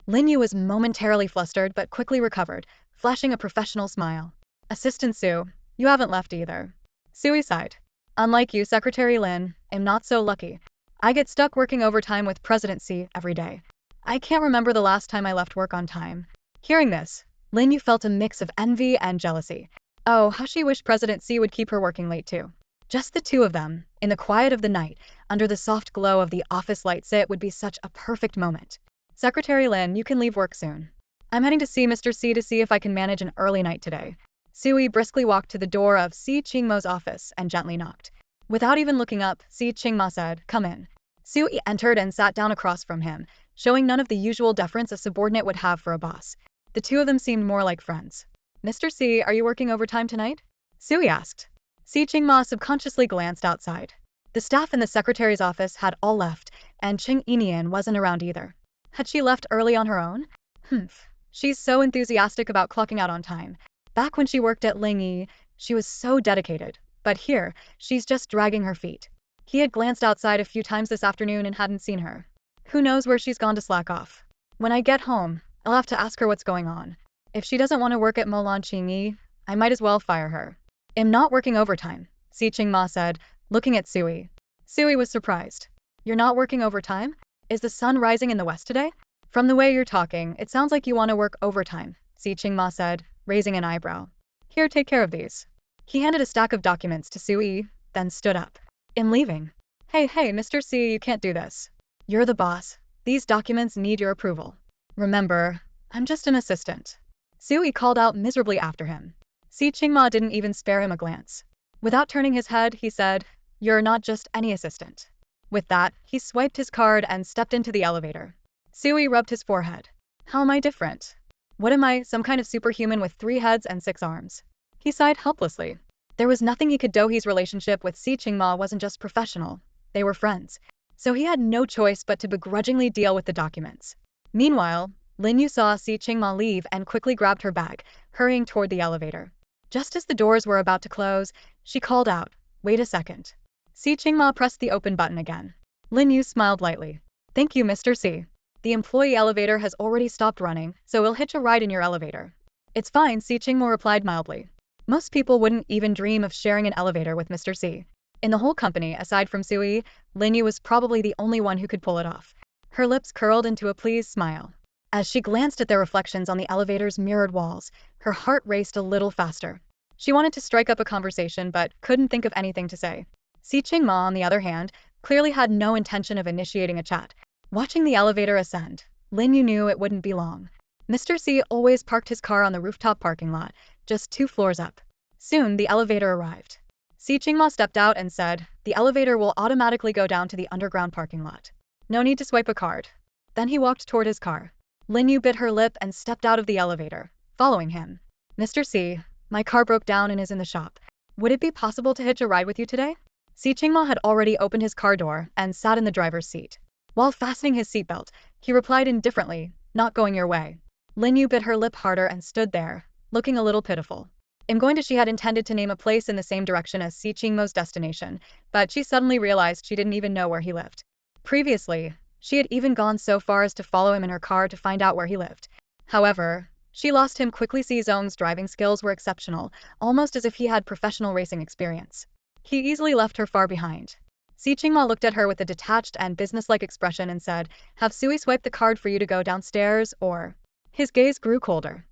Lin Yu was momentarily flustered but quickly recovered, flashing a professional smile. Assistant Sue, you haven't left either. Sui sighed. Unlike you, Secretary Lin, I'm not so lucky. I get stuck working overtime with presidency every day. I can't remember the last time I left work on time. Hearing this, Lin Yu felt a mix of envy and jealousy. Oh, how she wished President C would keep her working late too. Just the two of them, in the quiet of the night, under the soft glow of the office lights, it would be such a perfect moment. Secretary Lin, you can leave work soon. I'm heading to see Mr. C to see if I can manage an early night today. Sui briskly walked to the door of Si Qingmo's office and gently knocked. Without even looking up, Si Qingma said, "Come in." Sui entered and sat down across from him, showing none of the usual deference a subordinate would have for a boss. The two of them seemed more like friends. Mr. C, are you working overtime tonight? Sui asked. Si Qingma subconsciously glanced outside. The staff in the secretary's office had all left, and Cheng Yinian wasn't around either. Had she left early on her own? Humph. She's so enthusiastic about clocking out on time. Back when she worked at Ling Yi, she was so dedicated. But here, she's just dragging her feet. He had glanced outside a few times this afternoon and hadn't seen her. Who knows where she's gone to slack off. When I get home, I'll have to ask her what's going on. If she doesn't want to work at Molan Qingyi, I might as well fire her. I'm not working overtime, Si Qingma said, looking at Sui. Sui was surprised. You're not working overtime? Is the sun rising in the west today? From the way you're talking, it sounds like you want to work overtime, Si Qingma said, raising an eyebrow. Here, take care of these. He handed a stack of documents to Sui, then stood up. I'm leaving. Hey, Mr. C, you can't do this. You're the boss. These documents need your approval. Remember, I'm just an assistant. Sui called out miserably after him. Si Qingma didn't even spare him a glance. Without turning his head, he said, You're not just any assistant. With that, he swiped his card and stepped into the elevator. Sui rubbed his forehead. How am I different? What am I, some kind of superhuman with 3 heads and 6 arms? He sighed helplessly. There was nothing he could do. His relationship with Si Qingma wasn't just professional. They were friends. So he had no choice but to begrudgingly deal with the documents. Meanwhile, Lin Yu saw Si Qingma leave and quickly grabbed her bag, hurrying toward the elevator. Just as the doors were about to close, she called out, Wait a second. Si Qingma pressed the open button again. Lin Yu smiled lightly. Thank you, Mr. C. The employee elevator has already stopped running, so we'll hitch a ride in your elevator. It's fine, Si Qingma replied mildly. Most people wouldn't even dream of sharing an elevator with Mr. C. In the whole company, aside from Sui, Lin Yu was probably the only one who could pull it off. Her lips curled into a pleased smile. As she glanced at their reflections on the elevator's mirrored walls, her heart raced a little faster. She wanted to strike up a conversation but couldn't think of anything to say. Si Qingma, on the other hand, clearly had no intention of initiating a chat. Watching the elevator ascend, Lin Yu knew it wouldn't be long. Mr. C always parked his car on the rooftop parking lot, just 2 floors up. Soon, the elevator arrived. Si Qingma stepped out and said, The elevator will automatically go down to the underground parking lot. No need to swipe a card. Then he walked toward his car. Lin Yu bit her lip and stepped out of the elevator, following him. Mr. C, my car broke down and is in the shop. Would it be possible to hitch a ride with you today? Si Qingma had already opened his car door and sat in the driver's seat. While fastening his seatbelt, he replied indifferently, Not going your way. Lin Yu bit her lip harder and stood there, looking a little pitiful. I'm going to. She had intended to name a place in the same direction as Si Qingmo's destination, but she suddenly realized she didn't even know where he lived. Previously, she had even gone so far as to follow him in her car to find out where he lived. However, she lost him quickly. Si Zong's driving skills were exceptional, almost as if he had professional racing experience. He easily left her far behind. Si Qingma looked at her with a detached and businesslike expression and said, Have Sui swipe the card for you to go downstairs, or? His gaze grew colder.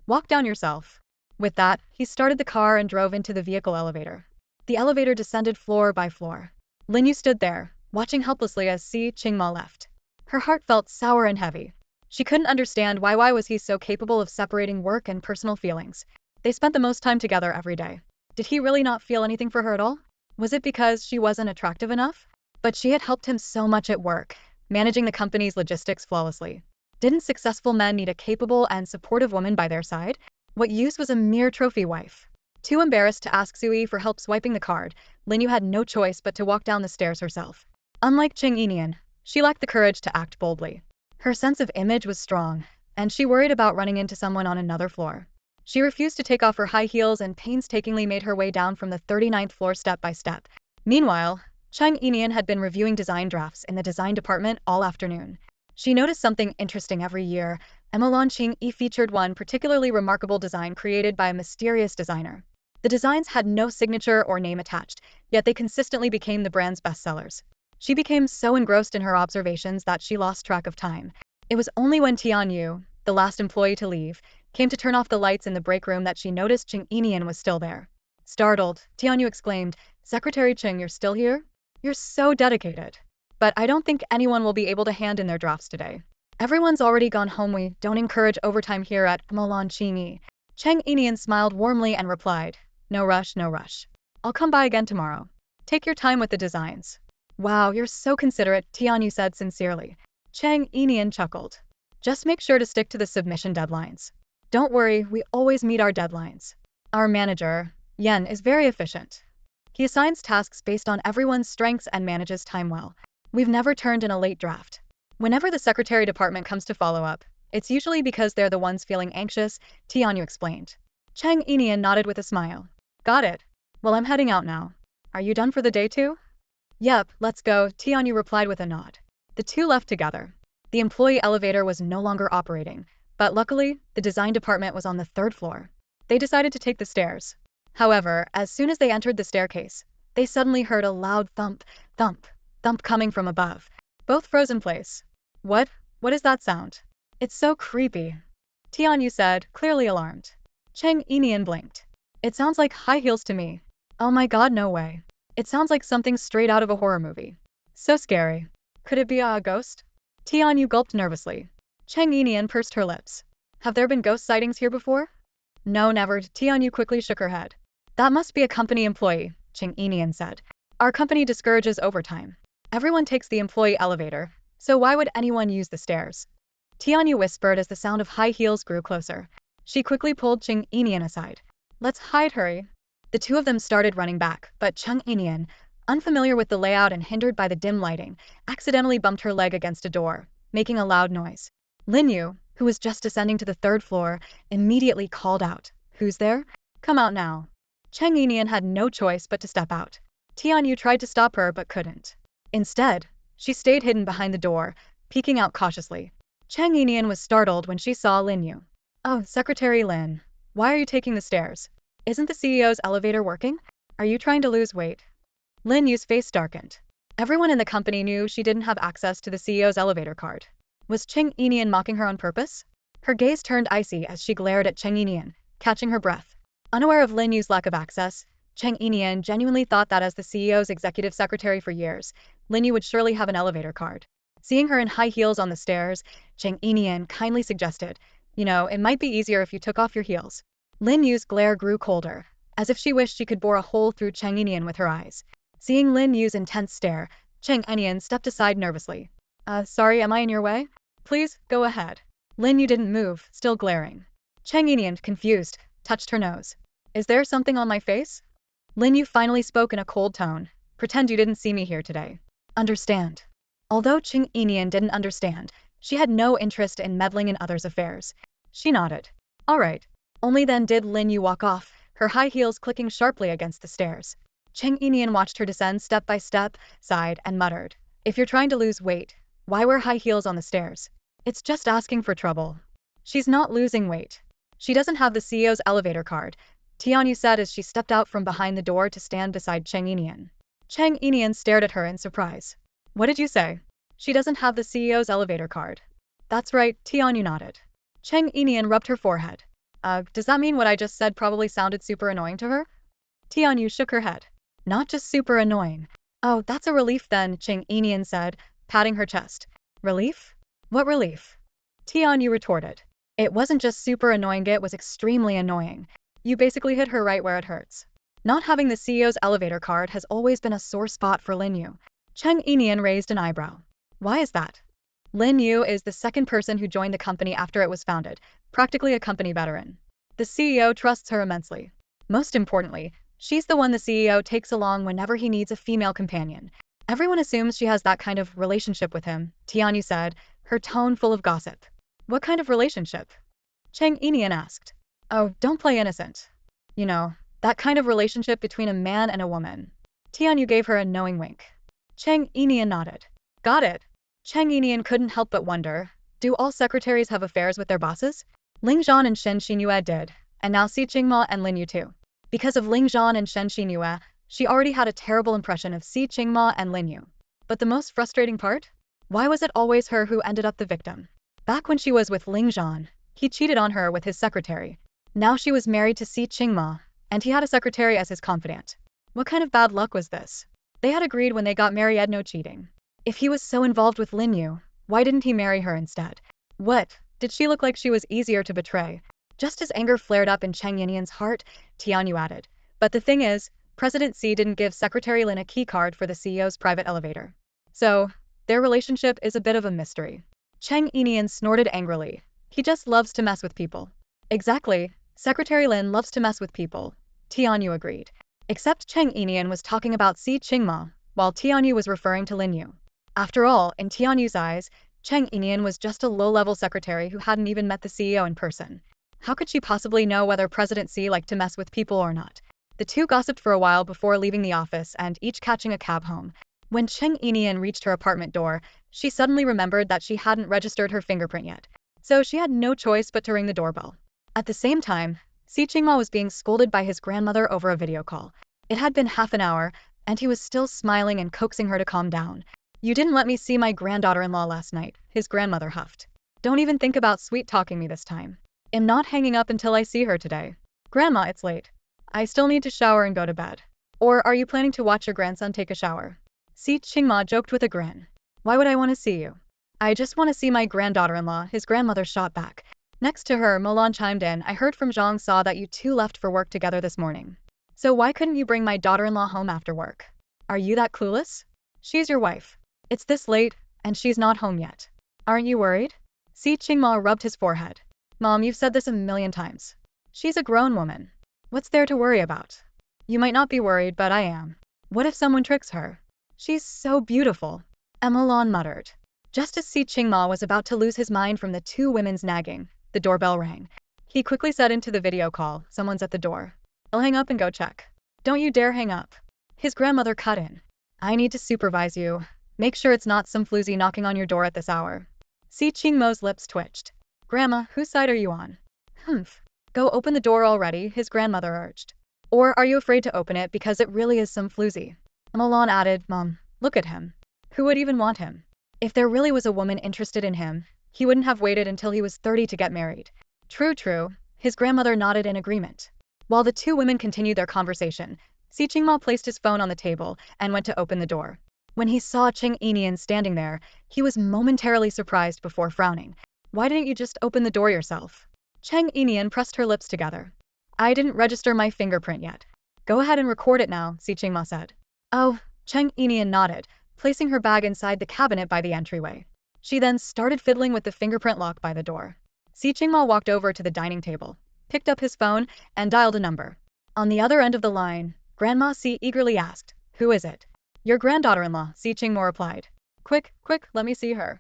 Walk down yourself. With that, he started the car and drove into the vehicle elevator. The elevator descended floor by floor. Lin Yu stood there, watching helplessly as Si Qingma left. Her heart felt sour and heavy. She couldn't understand why was he so capable of separating work and personal feelings. They spent the most time together every day. Did he really not feel anything for her at all? Was it because she wasn't attractive enough? But she had helped him so much at work, managing the company's logistics flawlessly. Didn't successful men need a capable and supportive woman by their side? What use was a mere trophy wife? Too embarrassed to ask Sui for help swiping the card, Lin Yu had no choice but to walk down the stairs herself. Unlike Cheng Yinian, she lacked the courage to act boldly. Her sense of image was strong, and she worried about running into someone on another floor. She refused to take off her high heels and painstakingly made her way down from the 39th floor step by step. Meanwhile, Cheng Yinian had been reviewing design drafts in the design department all afternoon. She noticed something interesting every year. Molan Qingyi featured one particularly remarkable design created by a mysterious designer. The designs had no signature or name attached, yet they consistently became the brand's bestsellers. She became so engrossed in her observations that she lost track of time. It was only when Tianyu, the last employee to leave, came to turn off the lights in the break room that she noticed Cheng Yinian was still there. Startled, Tianyu exclaimed, Secretary Cheng, you're still here? You're so dedicated. But I don't think anyone will be able to hand in their drafts today. Everyone's already gone home. We don't encourage overtime here at Molan Qingyi. Cheng Yinian smiled warmly and replied, No rush, no rush. I'll come by again tomorrow. Take your time with the designs. Wow, you're so considerate, Tianyu said sincerely. Cheng Yinian chuckled. Just make sure to stick to the submission deadlines. Don't worry, we always meet our deadlines. Our manager, Yan, is very efficient. He assigns tasks based on everyone's strengths and manages time well. We've never turned in a late draft. Whenever the secretary department comes to follow up, it's usually because they're the ones feeling anxious, Tianyu explained. Cheng Yinian nodded with a smile. Got it. Well, I'm heading out now. Are you done for the day too? Yep, let's go, Tianyu replied with a nod. The two left together. The employee elevator was no longer operating, but luckily, the design department was on the third floor. They decided to take the stairs. However, as soon as they entered the staircase, they suddenly heard a loud thump, thump, thump coming from above. Both froze in place. What? What is that sound? It's so creepy, Tianyu said, clearly alarmed. Cheng Yinian blinked. It sounds like high heels to me. Oh my god, no way. It sounds like something straight out of a horror movie. So scary. Could it be a ghost? Tianyu gulped nervously. Cheng Yinian pursed her lips. Have there been ghost sightings here before? No, never, Tianyu quickly shook her head. That must be a company employee, Cheng Yinian said. Our company discourages overtime. Everyone takes the employee elevator, so why would anyone use the stairs? Tianyu whispered as the sound of high heels grew closer. She quickly pulled Cheng Yinian aside. Let's hide, hurry. The two of them started running back, but Cheng Yinian, unfamiliar with the layout and hindered by the dim lighting, accidentally bumped her leg against a door, making a loud noise. Lin Yu, who was just descending to the third floor, immediately called out. Who's there? Come out now. Cheng Yinian had no choice but to step out. Tianyu tried to stop her but couldn't. Instead, she stayed hidden behind the door, peeking out cautiously. Cheng Yinian was startled when she saw Lin Yu. Oh, Secretary Lin. Why are you taking the stairs? Isn't the CEO's elevator working? Are you trying to lose weight? Lin Yu's face darkened. Everyone in the company knew she didn't have access to the CEO's elevator card. Was Cheng Yinian mocking her on purpose? Her gaze turned icy as she glared at Cheng Yinian, catching her breath. Unaware of Lin Yu's lack of access, Cheng Yinian genuinely thought that as the CEO's executive secretary for years, Lin Yu would surely have an elevator card. Seeing her in high heels on the stairs, Cheng Yinian kindly suggested, it might be easier if you took off your heels. Lin Yu's glare grew colder, as if she wished she could bore a hole through Cheng Yinian with her eyes. Seeing Lin Yu's intense stare, Cheng Yinian stepped aside nervously. Sorry, am I in your way? Please, go ahead. Lin Yu didn't move, still glaring. Cheng Yinian, confused, touched her nose. Is there something on my face? Lin Yu finally spoke in a cold tone. Pretend you didn't see me here today. Understand. Although Cheng Yinian didn't understand, she had no interest in meddling in others' affairs. She nodded. All right. Only then did Lin Yu walk off, her high heels clicking sharply against the stairs. Cheng Yinian watched her descend step by step, sighed, and muttered. If you're trying to lose weight, why wear high heels on the stairs? It's just asking for trouble. She's not losing weight. She doesn't have the CEO's elevator card, Tianyu said as she stepped out from behind the door to stand beside Cheng Yinian. Cheng Yinian stared at her in surprise. What did you say? She doesn't have the CEO's elevator card. That's right, Tianyu nodded. Cheng Yinian rubbed her forehead. Does that mean what I just said probably sounded super annoying to her? Tianyu shook her head. Not just super annoying. Oh, that's a relief then, Cheng Yinian said, patting her chest. Relief? What relief? Tianyu retorted. It wasn't just super annoying, it was extremely annoying. You basically hit her right where it hurts. Not having the CEO's elevator card has always been a sore spot for Lin Yu. Cheng Yinian raised an eyebrow. Why is that? Lin Yu is the second person who joined the company after it was founded, practically a company veteran. The CEO trusts her immensely. Most importantly, she's the one the CEO takes along whenever he needs a female companion. Everyone assumes she has that kind of relationship with him, Tianyu said, her tone full of gossip. What kind of relationship? Cheng Yinian asked. Oh, don't play innocent. That kind of relationship between a man and a woman. Tianyu gave her a knowing wink. Cheng Yinian nodded. Got it. Cheng Yinian couldn't help but wonder, do all secretaries have affairs with their bosses? Ling Zhan and Shen Xinyue did, and now Si Qingma and Lin Yu too. Because of Ling Zhan and Shen Xinyue, she already had a terrible impression of Si Qingma and Lin Yu. But the most frustrating part? Why was it always her who ended up the victim? Back when she was with Ling Zhan, he cheated on her with his secretary. Now she was married to Si Qingma, and he had a secretary as his confidant. What kind of bad luck was this? They had agreed when they got married no cheating. If he was so involved with Lin Yu, why didn't he marry her instead? What? Did she look like she was easier to betray? Just as anger flared up in Cheng Yinian's heart, Tianyu added. But the thing is, President Xi didn't give Secretary Lin a key card for the CEO's private elevator. So, their relationship is a bit of a mystery. Cheng Yinian snorted angrily. He just loves to mess with people. Exactly. Secretary Lin loves to mess with people. Tianyu agreed. Except Cheng Yinian was talking about Si Qingma, while Tianyu was referring to Lin Yu. After all, in Tianyu's eyes, Cheng Yinian was just a low-level secretary who hadn't even met the CEO in person. How could she possibly know whether President Xi liked to mess with people or not? The two gossiped for a while before leaving the office and each catching a cab home. When Cheng Yinian reached her apartment door, she suddenly remembered that she hadn't registered her fingerprint yet, so she had no choice but to ring the doorbell. At the same time, Si Qingma was being scolded by his grandmother over a video call. It had been half an hour, and he was still smiling and coaxing her to calm down. "You didn't let me see my granddaughter-in-law last night," his grandmother huffed. "Don't even think about sweet-talking me this time. I'm not hanging up until I see her today. Grandma, it's late. I still need to shower and go to bed. Or are you planning to watch your grandson take a shower?" Si Qingma joked with a grin. "Why would I want to see you? I just want to see my granddaughter-in-law," his grandmother shot back. Next to her, Milan chimed in, "I heard from Zhang Sa that you two left for work together this morning. So why couldn't you bring my daughter-in-law home after work? Are you that clueless? She's your wife. It's this late, and she's not home yet. Aren't you worried?" Si Qingma rubbed his forehead. "Mom, you've said this a million times. She's a grown woman. What's there to worry about?" "You might not be worried, but I am. What if someone tricks her? She's so beautiful," Milan muttered. Just as Si Qingma was about to lose his mind from the two women's nagging, the doorbell rang. He quickly said into the video call, "Someone's at the door. I'll hang up and go check." "Don't you dare hang up." His grandmother cut in. "I need to supervise you. Make sure it's not some floozy knocking on your door at this hour." Si Qingmo's lips twitched. "Grandma, whose side are you on?" "Humph. Go open the door already," his grandmother urged. "Or are you afraid to open it because it really is some floozy?" Milan added, "Mom, look at him. Who would even want him? If there really was a woman interested in him, he wouldn't have waited until he was 30 to get married." "True, true," his grandmother nodded in agreement. While the two women continued their conversation, Si Qingma placed his phone on the table and went to open the door. When he saw Cheng Yinian standing there, he was momentarily surprised before frowning. "Why didn't you just open the door yourself?" Cheng Yinian pressed her lips together. "I didn't register my fingerprint yet." "Go ahead and record it now," Si Qingma said. "Oh," Cheng Yinian nodded, placing her bag inside the cabinet by the entryway. She then started fiddling with the fingerprint lock by the door. Si Qingma walked over to the dining table, picked up his phone, and dialed a number. On the other end of the line, Grandma Si eagerly asked, "Who is it?" "Your granddaughter-in-law," Si Qingma replied. Quick, let me see her."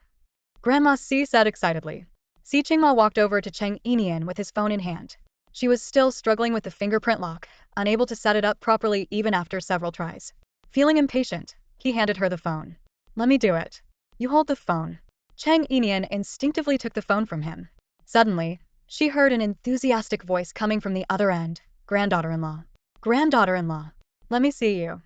Grandma Si said excitedly. Si Qingma walked over to Cheng Yinian with his phone in hand. She was still struggling with the fingerprint lock, unable to set it up properly even after several tries. Feeling impatient, he handed her the phone. "Let me do it." "You hold the phone." Cheng Yinian instinctively took the phone from him. Suddenly, she heard an enthusiastic voice coming from the other end. "Granddaughter-in-law. Granddaughter-in-law. Let me see you."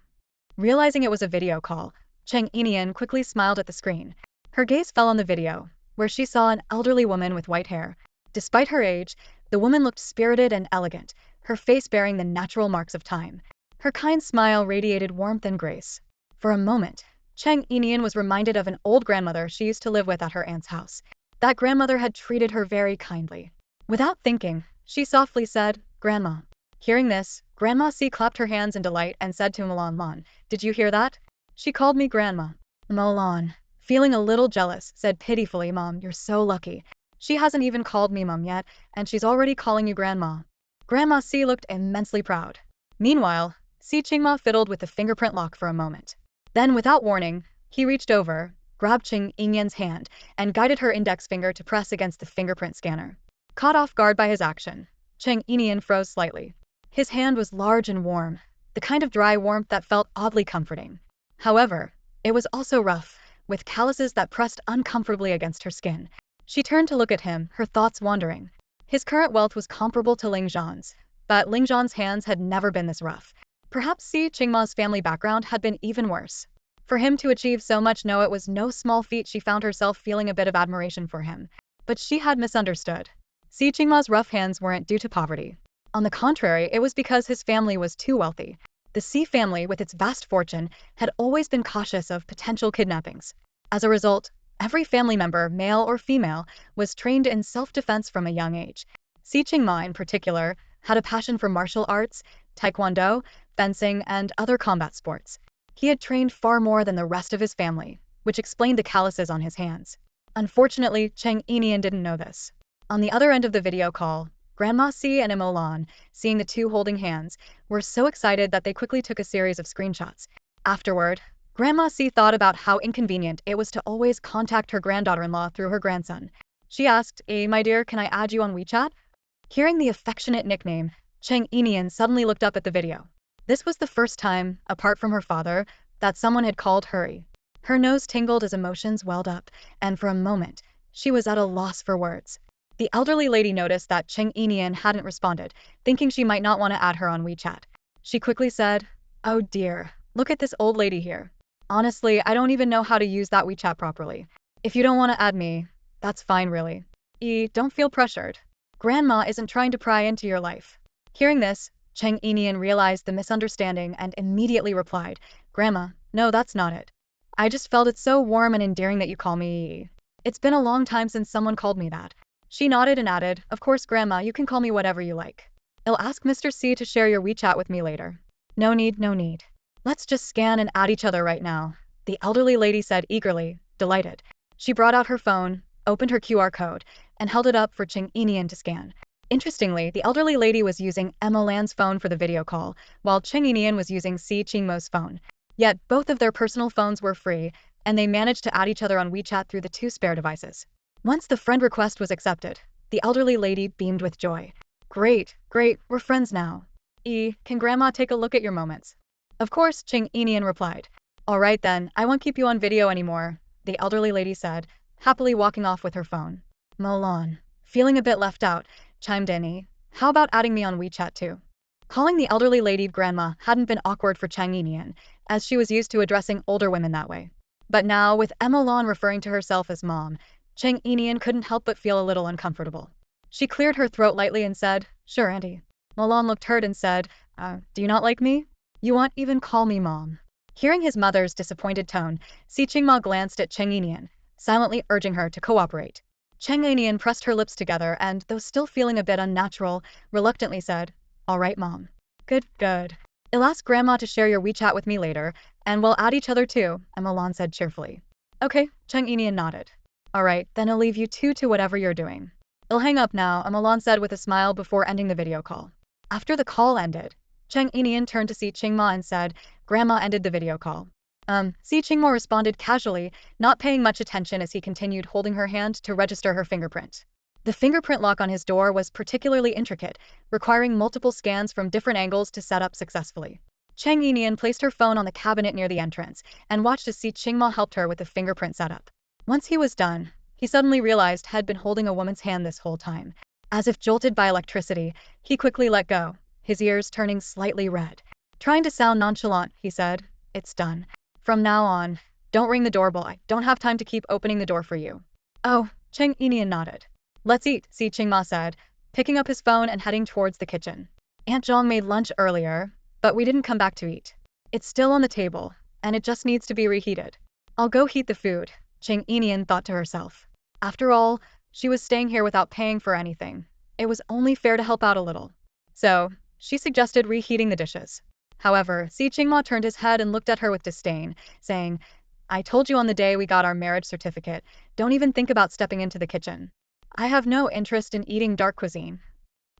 Realizing it was a video call, Cheng Yinian quickly smiled at the screen. Her gaze fell on the video, where she saw an elderly woman with white hair. Despite her age, the woman looked spirited and elegant, her face bearing the natural marks of time. Her kind smile radiated warmth and grace. For a moment, Cheng Yinian was reminded of an old grandmother she used to live with at her aunt's house. That grandmother had treated her very kindly. Without thinking, she softly said, "Grandma." Hearing this, Grandma Si clapped her hands in delight and said to Milan, "Did you hear that? She called me Grandma." Milan, feeling a little jealous, said pitifully, "Mom, you're so lucky. She hasn't even called me Mom yet, and she's already calling you Grandma." Grandma Si looked immensely proud. Meanwhile, Si Qingma fiddled with the fingerprint lock for a moment. Then, without warning, he reached over, grabbed Cheng Yinian's hand, and guided her index finger to press against the fingerprint scanner. Caught off guard by his action, Cheng Yinian froze slightly. His hand was large and warm, the kind of dry warmth that felt oddly comforting. However, it was also rough, with calluses that pressed uncomfortably against her skin. She turned to look at him, her thoughts wandering. His current wealth was comparable to Ling Zhan's, but Ling Zhan's hands had never been this rough. Perhaps Si Qingma's family background had been even worse. For him to achieve so much, no, it was no small feat. She found herself feeling a bit of admiration for him. But she had misunderstood. Si Qingma's rough hands weren't due to poverty. On the contrary, it was because his family was too wealthy. The Si family, with its vast fortune, had always been cautious of potential kidnappings. As a result, every family member, male or female, was trained in self-defense from a young age. Si Qingma, in particular, had a passion for martial arts, taekwondo, fencing, and other combat sports. He had trained far more than the rest of his family, which explained the calluses on his hands. Unfortunately, Cheng Yinian didn't know this. On the other end of the video call, Grandma Si and Milan, seeing the two holding hands, were so excited that they quickly took a series of screenshots. Afterward, Grandma C thought about how inconvenient it was to always contact her granddaughter-in-law through her grandson. She asked, my dear, can I add you on WeChat? Hearing the affectionate nickname, Cheng Yinian suddenly looked up at the video. This was the first time, apart from her father, that someone had called hurry. Her nose tingled as emotions welled up, and for a moment, she was at a loss for words. The elderly lady noticed that Cheng Yinian hadn't responded, thinking she might not want to add her on WeChat. She quickly said, "Oh dear, look at this old lady here. Honestly, I don't even know how to use that WeChat properly. If you don't want to add me, that's fine really. Don't feel pressured. Grandma isn't trying to pry into your life." Hearing this, Cheng Yinian realized the misunderstanding and immediately replied, "Grandma, no, that's not it. I just felt it so warm and endearing that you call me. It's been a long time since someone called me that." She nodded and added, "Of course, Grandma, you can call me whatever you like. I'll ask Mr. C to share your WeChat with me later." "No need, no need. Let's just scan and add each other right now," the elderly lady said eagerly, delighted. She brought out her phone, opened her QR code, and held it up for Cheng Yinian to scan. Interestingly, the elderly lady was using Emma Lan's phone for the video call, while Cheng Yinian was using Si Qingmo's phone. Yet both of their personal phones were free, and they managed to add each other on WeChat through the two spare devices. Once the friend request was accepted, the elderly lady beamed with joy. Great, we're friends now. Can Grandma take a look at your moments?" "Of course," Cheng Yinian replied. "All right then, I won't keep you on video anymore," the elderly lady said, happily walking off with her phone. Milan, feeling a bit left out, chimed in, "How about adding me on WeChat too?" Calling the elderly lady Grandma hadn't been awkward for Cheng Yinian, as she was used to addressing older women that way. But now, with Emma Lan referring to herself as Mom, Cheng Yinian couldn't help but feel a little uncomfortable. She cleared her throat lightly and said, "Sure, Auntie." Milan looked hurt and said, "Do you not like me? You won't even call me Mom." Hearing his mother's disappointed tone, Si Qingma glanced at Cheng Yinian, silently urging her to cooperate. Cheng Yinian pressed her lips together and, though still feeling a bit unnatural, reluctantly said, "All right, Mom." Good. I'll ask Grandma to share your WeChat with me later, and we'll add each other too," Emma Lan said cheerfully. "Okay," Cheng Yinian nodded. "All right, then I'll leave you two to whatever you're doing." "I'll hang up now," Emma Lan said with a smile before ending the video call. After the call ended, Cheng Yinian turned to Si Qingma and said, "Grandma ended the video call." Si Qingma responded casually, not paying much attention as he continued holding her hand to register her fingerprint. The fingerprint lock on his door was particularly intricate, requiring multiple scans from different angles to set up successfully. Cheng Yinian placed her phone on the cabinet near the entrance and watched as Si Qingma helped her with the fingerprint setup. Once he was done, he suddenly realized had been holding a woman's hand this whole time. As if jolted by electricity, he quickly let go, his ears turning slightly red. Trying to sound nonchalant, he said, "It's done. From now on, don't ring the doorbell. I don't have time to keep opening the door for you." "Oh," Cheng Yinian nodded. "Let's eat," Si Qingma said, picking up his phone and heading towards the kitchen. "Aunt Zhang made lunch earlier, but we didn't come back to eat. It's still on the table, and it just needs to be reheated. I'll go heat the food," Cheng Yinian thought to herself. After all, she was staying here without paying for anything. It was only fair to help out a little. So, she suggested reheating the dishes. However, Si Qingma turned his head and looked at her with disdain, saying, "I told you on the day we got our marriage certificate, don't even think about stepping into the kitchen. I have no interest in eating dark cuisine."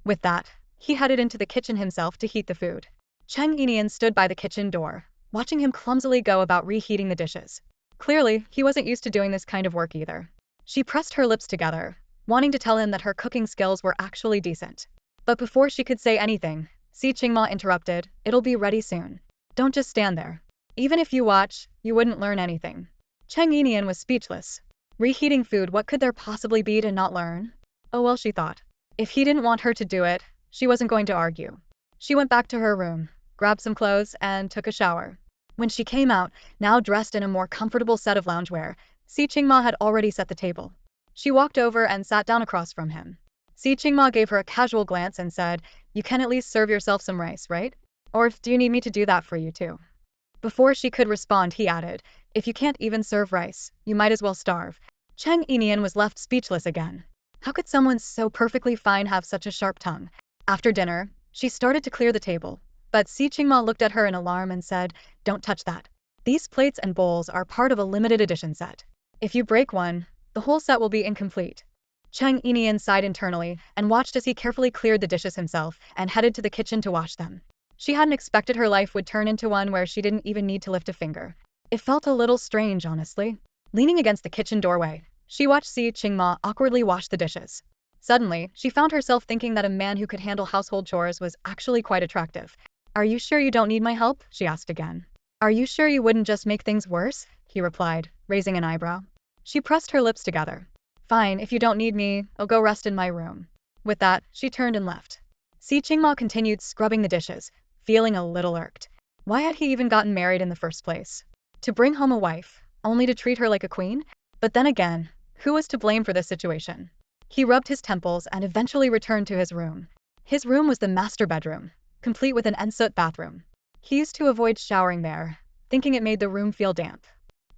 With that, he headed into the kitchen himself to heat the food. Cheng Yinian stood by the kitchen door, watching him clumsily go about reheating the dishes. Clearly, he wasn't used to doing this kind of work either. She pressed her lips together, wanting to tell him that her cooking skills were actually decent. But before she could say anything, Si Qingma interrupted, "It'll be ready soon. Don't just stand there. Even if you watch, you wouldn't learn anything." Cheng Yinian was speechless. Reheating food, what could there possibly be to not learn? Oh well, she thought. If he didn't want her to do it, she wasn't going to argue. She went back to her room, grabbed some clothes, and took a shower. When she came out, now dressed in a more comfortable set of loungewear, Si Qingma had already set the table. She walked over and sat down across from him. Si Qingma gave her a casual glance and said, "You can at least serve yourself some rice, right? Or do you need me to do that for you too?" Before she could respond, he added, "If you can't even serve rice, you might as well starve." Cheng Yinian was left speechless again. How could someone so perfectly fine have such a sharp tongue? After dinner, she started to clear the table, but Si Qingma looked at her in alarm and said, "Don't touch that. These plates and bowls are part of a limited edition set. If you break one, the whole set will be incomplete." Cheng Yinian sighed internally and watched as he carefully cleared the dishes himself and headed to the kitchen to wash them. She hadn't expected her life would turn into one where she didn't even need to lift a finger. It felt a little strange, honestly. Leaning against the kitchen doorway, she watched Si Qingma awkwardly wash the dishes. Suddenly, she found herself thinking that a man who could handle household chores was actually quite attractive. Are you sure you don't need my help? She asked again. Are you sure you wouldn't just make things worse? He replied, raising an eyebrow. She pressed her lips together. Fine, if you don't need me, I'll go rest in my room. With that, she turned and left. Si Qingma continued scrubbing the dishes, feeling a little irked. Why had he even gotten married in the first place? To bring home a wife, only to treat her like a queen? But then again, who was to blame for this situation? He rubbed his temples and eventually returned to his room. His room was the master bedroom, complete with an ensuite bathroom. He used to avoid showering there, thinking it made the room feel damp.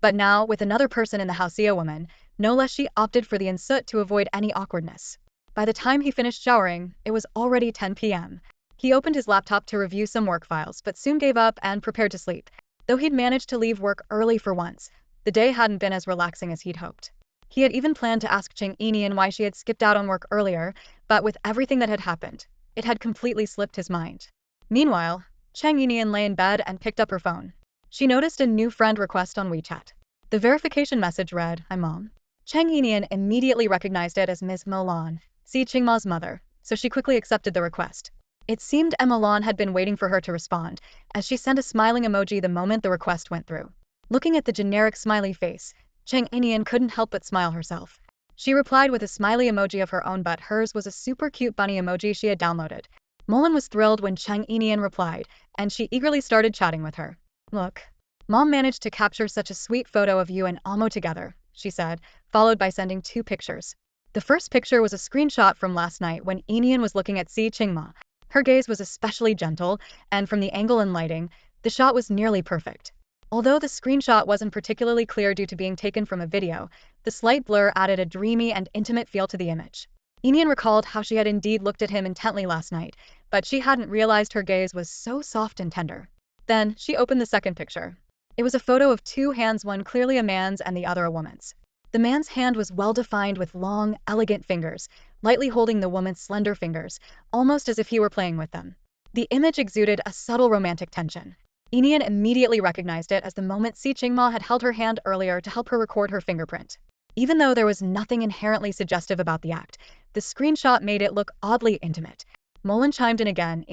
But now, with another person in the house, a woman, no less, she opted for the ensuite to avoid any awkwardness. By the time he finished showering, it was already 10 p.m. He opened his laptop to review some work files but soon gave up and prepared to sleep. Though he'd managed to leave work early for once, the day hadn't been as relaxing as he'd hoped. He had even planned to ask Cheng Yinian why she had skipped out on work earlier, but with everything that had happened, it had completely slipped his mind. Meanwhile, Cheng Yinian lay in bed and picked up her phone. She noticed a new friend request on WeChat. The verification message read, "Hi Mom." Cheng Yinian immediately recognized it as Ms. Molan, Si Qingma's mother, so she quickly accepted the request. It seemed Molan had been waiting for her to respond, as she sent a smiling emoji the moment the request went through. Looking at the generic smiley face, Cheng Yinian couldn't help but smile herself. She replied with a smiley emoji of her own, but hers was a super cute bunny emoji she had downloaded. Molan was thrilled when Cheng Yinian replied, and she eagerly started chatting with her. Look. Mom managed to capture such a sweet photo of you and Amo together, she said, followed by sending 2 pictures. The first picture was a screenshot from last night when Yinian was looking at Si Qingma. Her gaze was especially gentle, and from the angle and lighting, the shot was nearly perfect. Although the screenshot wasn't particularly clear due to being taken from a video, the slight blur added a dreamy and intimate feel to the image. Yinian recalled how she had indeed looked at him intently last night, but she hadn't realized her gaze was so soft and tender. Then, she opened the second picture. It was a photo of 2 hands, one clearly a man's and the other a woman's. The man's hand was well-defined with long, elegant fingers, lightly holding the woman's slender fingers, almost as if he were playing with them. The image exuded a subtle romantic tension. Yinian immediately recognized it as the moment Si Qingma had held her hand earlier to help her record her fingerprint. Even though there was nothing inherently suggestive about the act, the screenshot made it look oddly intimate. Molan chimed in again,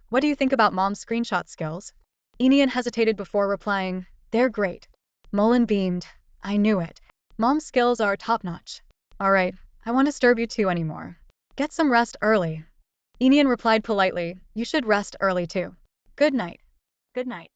what do you think about Mom's screenshot skills? Yinian hesitated before replying, they're great. Molan beamed, I knew it. Mom's skills are top-notch. Alright, I won't disturb you two anymore. Get some rest early. Yinian replied politely, you should rest early too. Good night. Good night.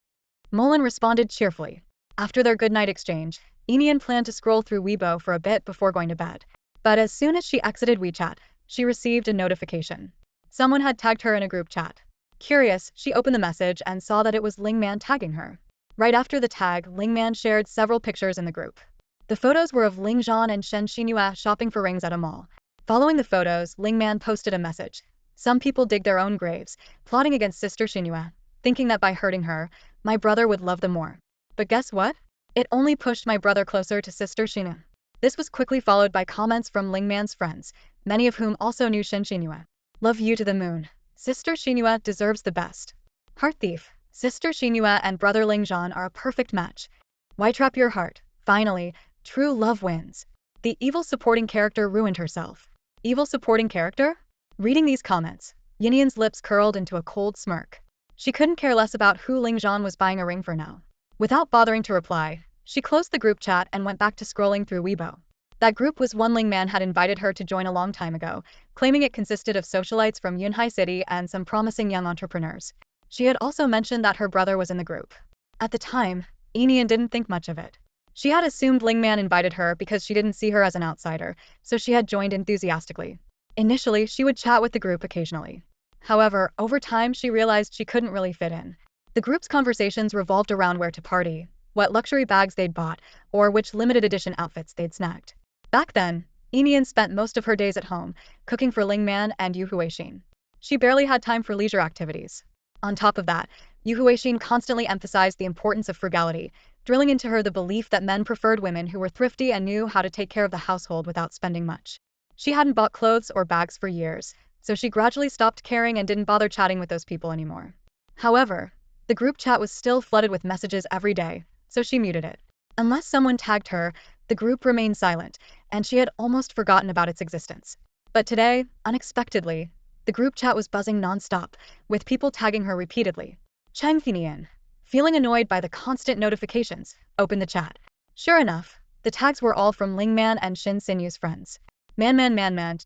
Molan responded cheerfully. After their goodnight exchange, Yinian planned to scroll through Weibo for a bit before going to bed. But as soon as she exited WeChat, she received a notification. Someone had tagged her in a group chat. Curious, she opened the message and saw that it was Ling Man tagging her. Right after the tag, Ling Man shared several pictures in the group. The photos were of Ling Zhan and Shen Xinyue shopping for rings at a mall. Following the photos, Ling Man posted a message. Some people dig their own graves, plotting against Sister Xinyue, thinking that by hurting her, my brother would love them more. But guess what? It only pushed my brother closer to Sister Xinyue. This was quickly followed by comments from Ling Man's friends, many of whom also knew Shen Xinyue. Love you to the moon. Sister Xinyue deserves the best. Heart thief. Sister Xinyue and brother Ling Zhan are a perfect match. Why trap your heart? Finally, true love wins. The evil supporting character ruined herself. Evil supporting character? Reading these comments, Yinian's lips curled into a cold smirk. She couldn't care less about who Ling Zhan was buying a ring for now. Without bothering to reply, she closed the group chat and went back to scrolling through Weibo. That group was one Ling Man had invited her to join a long time ago, claiming it consisted of socialites from Yunhai City and some promising young entrepreneurs. She had also mentioned that her brother was in the group. At the time, Yinian didn't think much of it. She had assumed Ling Man invited her because she didn't see her as an outsider, so she had joined enthusiastically. Initially, she would chat with the group occasionally. However, over time she realized she couldn't really fit in. The group's conversations revolved around where to party, what luxury bags they'd bought, or which limited edition outfits they'd snagged. Back then, Yinian spent most of her days at home, cooking for Ling Man and Yu Huixin. She barely had time for leisure activities. On top of that, Yu Huixin constantly emphasized the importance of frugality, drilling into her the belief that men preferred women who were thrifty and knew how to take care of the household without spending much. She hadn't bought clothes or bags for years, so she gradually stopped caring and didn't bother chatting with those people anymore. However, the group chat was still flooded with messages every day, so she muted it. Unless someone tagged her, the group remained silent, and she had almost forgotten about its existence. But today, unexpectedly, the group chat was buzzing nonstop, with people tagging her repeatedly. Cheng Yinian, feeling annoyed by the constant notifications, opened the chat. Sure enough, the tags were all from Ling Man and Shen Xinyue's friends. Man,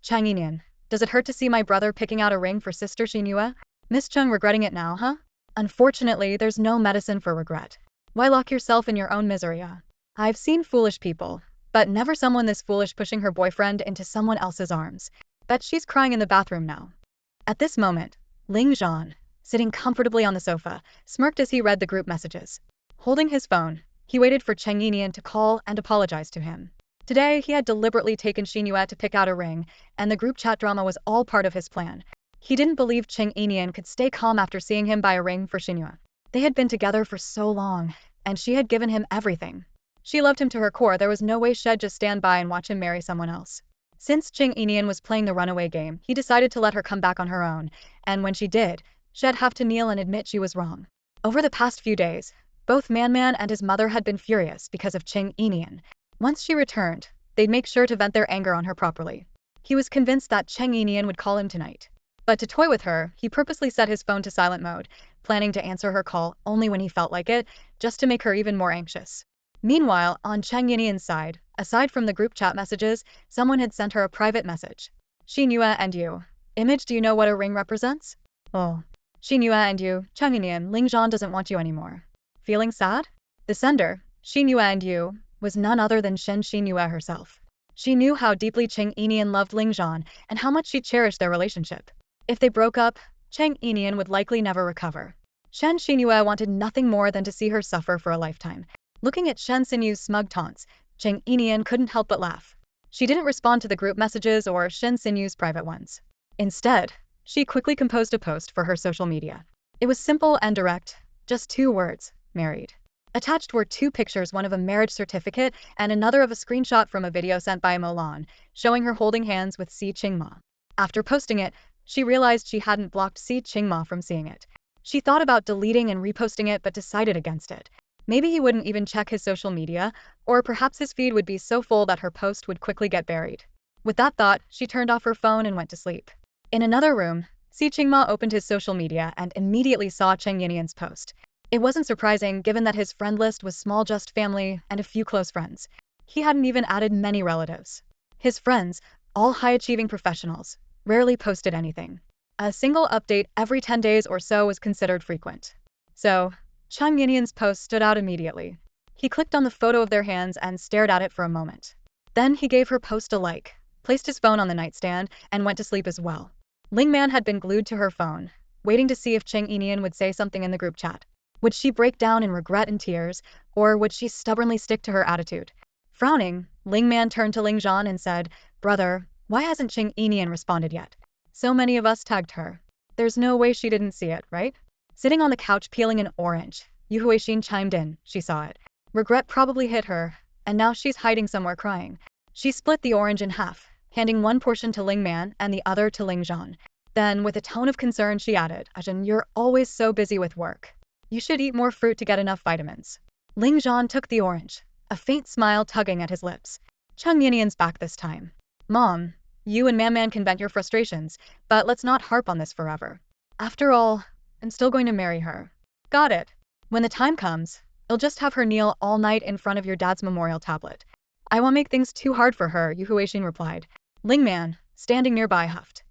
Cheng Yinian, does it hurt to see my brother picking out a ring for Sister Xinyue? Miss Cheng regretting it now, huh? Unfortunately, there's no medicine for regret. Why lock yourself in your own misery? I've seen foolish people, but never someone this foolish pushing her boyfriend into someone else's arms. Bet she's crying in the bathroom now. At this moment, Ling Zhan, sitting comfortably on the sofa, smirked as he read the group messages. Holding his phone, he waited for Cheng Yinian to call and apologize to him. Today, he had deliberately taken Xinyue to pick out a ring, and the group chat drama was all part of his plan. He didn't believe Cheng Yinian could stay calm after seeing him buy a ring for Xinyue. They had been together for so long, and she had given him everything. She loved him to her core. There was no way she'd just stand by and watch him marry someone else. Since Cheng Yinian was playing the runaway game, he decided to let her come back on her own, and when she did, she'd have to kneel and admit she was wrong. Over the past few days, both Man and his mother had been furious because of Cheng Yinian. Once she returned, they'd make sure to vent their anger on her properly. He was convinced that Cheng Yinian would call him tonight. But to toy with her, he purposely set his phone to silent mode, planning to answer her call only when he felt like it, just to make her even more anxious. Meanwhile, on Cheng Yinian's side, aside from the group chat messages, someone had sent her a private message. Xinyue and you. Image, do you know what a ring represents? Oh. Xinyue and you, Cheng Yinian, Ling Zhan doesn't want you anymore. Feeling sad? The sender, Xinyue and you, was none other than Shen Xinyue herself. She knew how deeply Cheng Yinian loved Ling Zhan and how much she cherished their relationship. If they broke up, Cheng Yinian would likely never recover. Shen Xinyue wanted nothing more than to see her suffer for a lifetime. Looking at Shen Xinyue's smug taunts, Cheng Yinian couldn't help but laugh. She didn't respond to the group messages or Shen Xinyue's private ones. Instead, she quickly composed a post for her social media. It was simple and direct, just 2 words, married. Attached were 2 pictures, one of a marriage certificate and another of a screenshot from a video sent by Molan, showing her holding hands with Si Qingma. After posting it, she realized she hadn't blocked Si Qingma from seeing it. She thought about deleting and reposting it but decided against it. Maybe he wouldn't even check his social media, or perhaps his feed would be so full that her post would quickly get buried. With that thought, she turned off her phone and went to sleep. In another room, Si Qingma opened his social media and immediately saw Cheng Yinian's post. It wasn't surprising given that his friend list was small, just family and a few close friends. He hadn't even added many relatives. His friends, all high-achieving professionals, rarely posted anything. A single update every 10 days or so was considered frequent. So, Cheng Yinian's post stood out immediately. He clicked on the photo of their hands and stared at it for a moment. Then he gave her post a like, placed his phone on the nightstand, and went to sleep as well. Ling Man had been glued to her phone, waiting to see if Cheng Yinian would say something in the group chat. Would she break down in regret and tears, or would she stubbornly stick to her attitude? Frowning, Ling Man turned to Ling Zhan and said, "Brother, why hasn't Cheng Yinian responded yet? So many of us tagged her. There's no way she didn't see it, right?" Sitting on the couch peeling an orange, Yu Huixin chimed in. She saw it. Regret probably hit her, and now she's hiding somewhere crying. She split the orange in half, handing one portion to Ling Man and the other to Ling Zhan. Then, with a tone of concern, she added, "Ajin, you're always so busy with work. You should eat more fruit to get enough vitamins." Ling Zhan took the orange, a faint smile tugging at his lips. Cheng Yinian's back this time. "Mom, you and Man can vent your frustrations, but let's not harp on this forever. After all, I'm still going to marry her." "Got it. When the time comes, you'll just have her kneel all night in front of your dad's memorial tablet." "I won't make things too hard for her," Yu Huixin replied. Ling Man, standing nearby, huffed.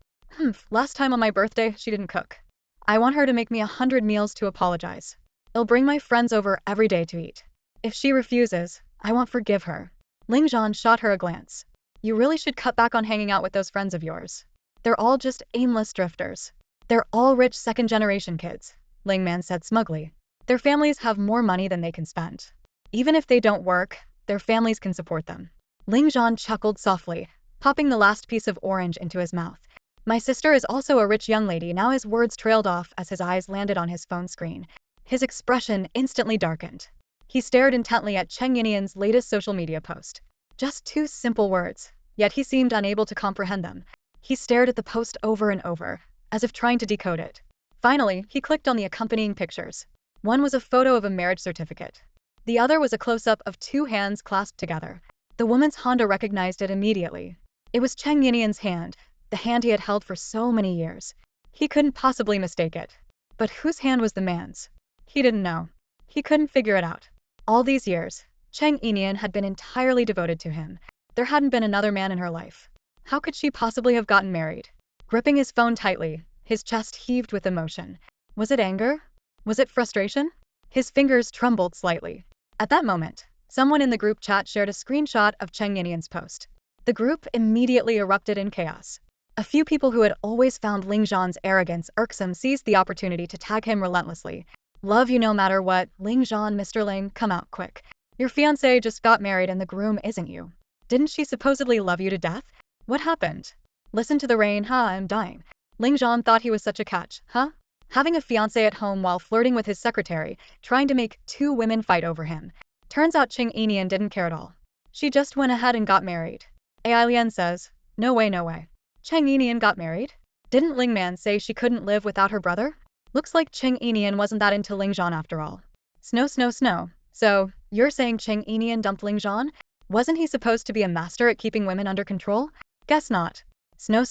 Last time on my birthday, she didn't cook. I want her to make me 100 meals to apologize. I'll bring my friends over every day to eat. If she refuses, I won't forgive her." Ling Zhan shot her a glance. "You really should cut back on hanging out with those friends of yours. They're all just aimless drifters. They're all rich second-generation kids," Ling Man said smugly. "Their families have more money than they can spend. Even if they don't work, their families can support them." Ling Zhan chuckled softly, popping the last piece of orange into his mouth. "My sister is also a rich young lady." Now his words trailed off as his eyes landed on his phone screen. His expression instantly darkened. He stared intently at Cheng Yinian's latest social media post. Just 2 simple words, yet he seemed unable to comprehend them. He stared at the post over and over, as if trying to decode it. Finally, he clicked on the accompanying pictures. One was a photo of a marriage certificate. The other was a close-up of two hands clasped together. The woman's Honda recognized it immediately. It was Cheng Yinian's hand, the hand he had held for so many years. He couldn't possibly mistake it. But whose hand was the man's? He didn't know. He couldn't figure it out. All these years, Cheng Yinian had been entirely devoted to him. There hadn't been another man in her life. How could she possibly have gotten married? Gripping his phone tightly, his chest heaved with emotion. Was it anger? Was it frustration? His fingers trembled slightly. At that moment, someone in the group chat shared a screenshot of Cheng Yinian's post. The group immediately erupted in chaos. A few people who had always found Ling Zhan's arrogance irksome seized the opportunity to tag him relentlessly. Love you no matter what, Ling Zhan, Mr. Ling, come out quick. Your fiancé just got married and the groom isn't you. Didn't she supposedly love you to death? What happened? Listen to the rain, I'm dying. Ling Zhan thought he was such a catch, huh? Having a fiancé at home while flirting with his secretary, trying to make two women fight over him. Turns out Cheng Yinian didn't care at all. She just went ahead and got married. Ai Lian says, no way, no way. Cheng Yinian got married? Didn't Ling Man say she couldn't live without her brother? Looks like Cheng Yinian wasn't that into Ling Zhan after all. Snow. So, you're saying Cheng Yinian dumped Ling Zhan? Wasn't he supposed to be a master at keeping women under control? Guess not. Snow.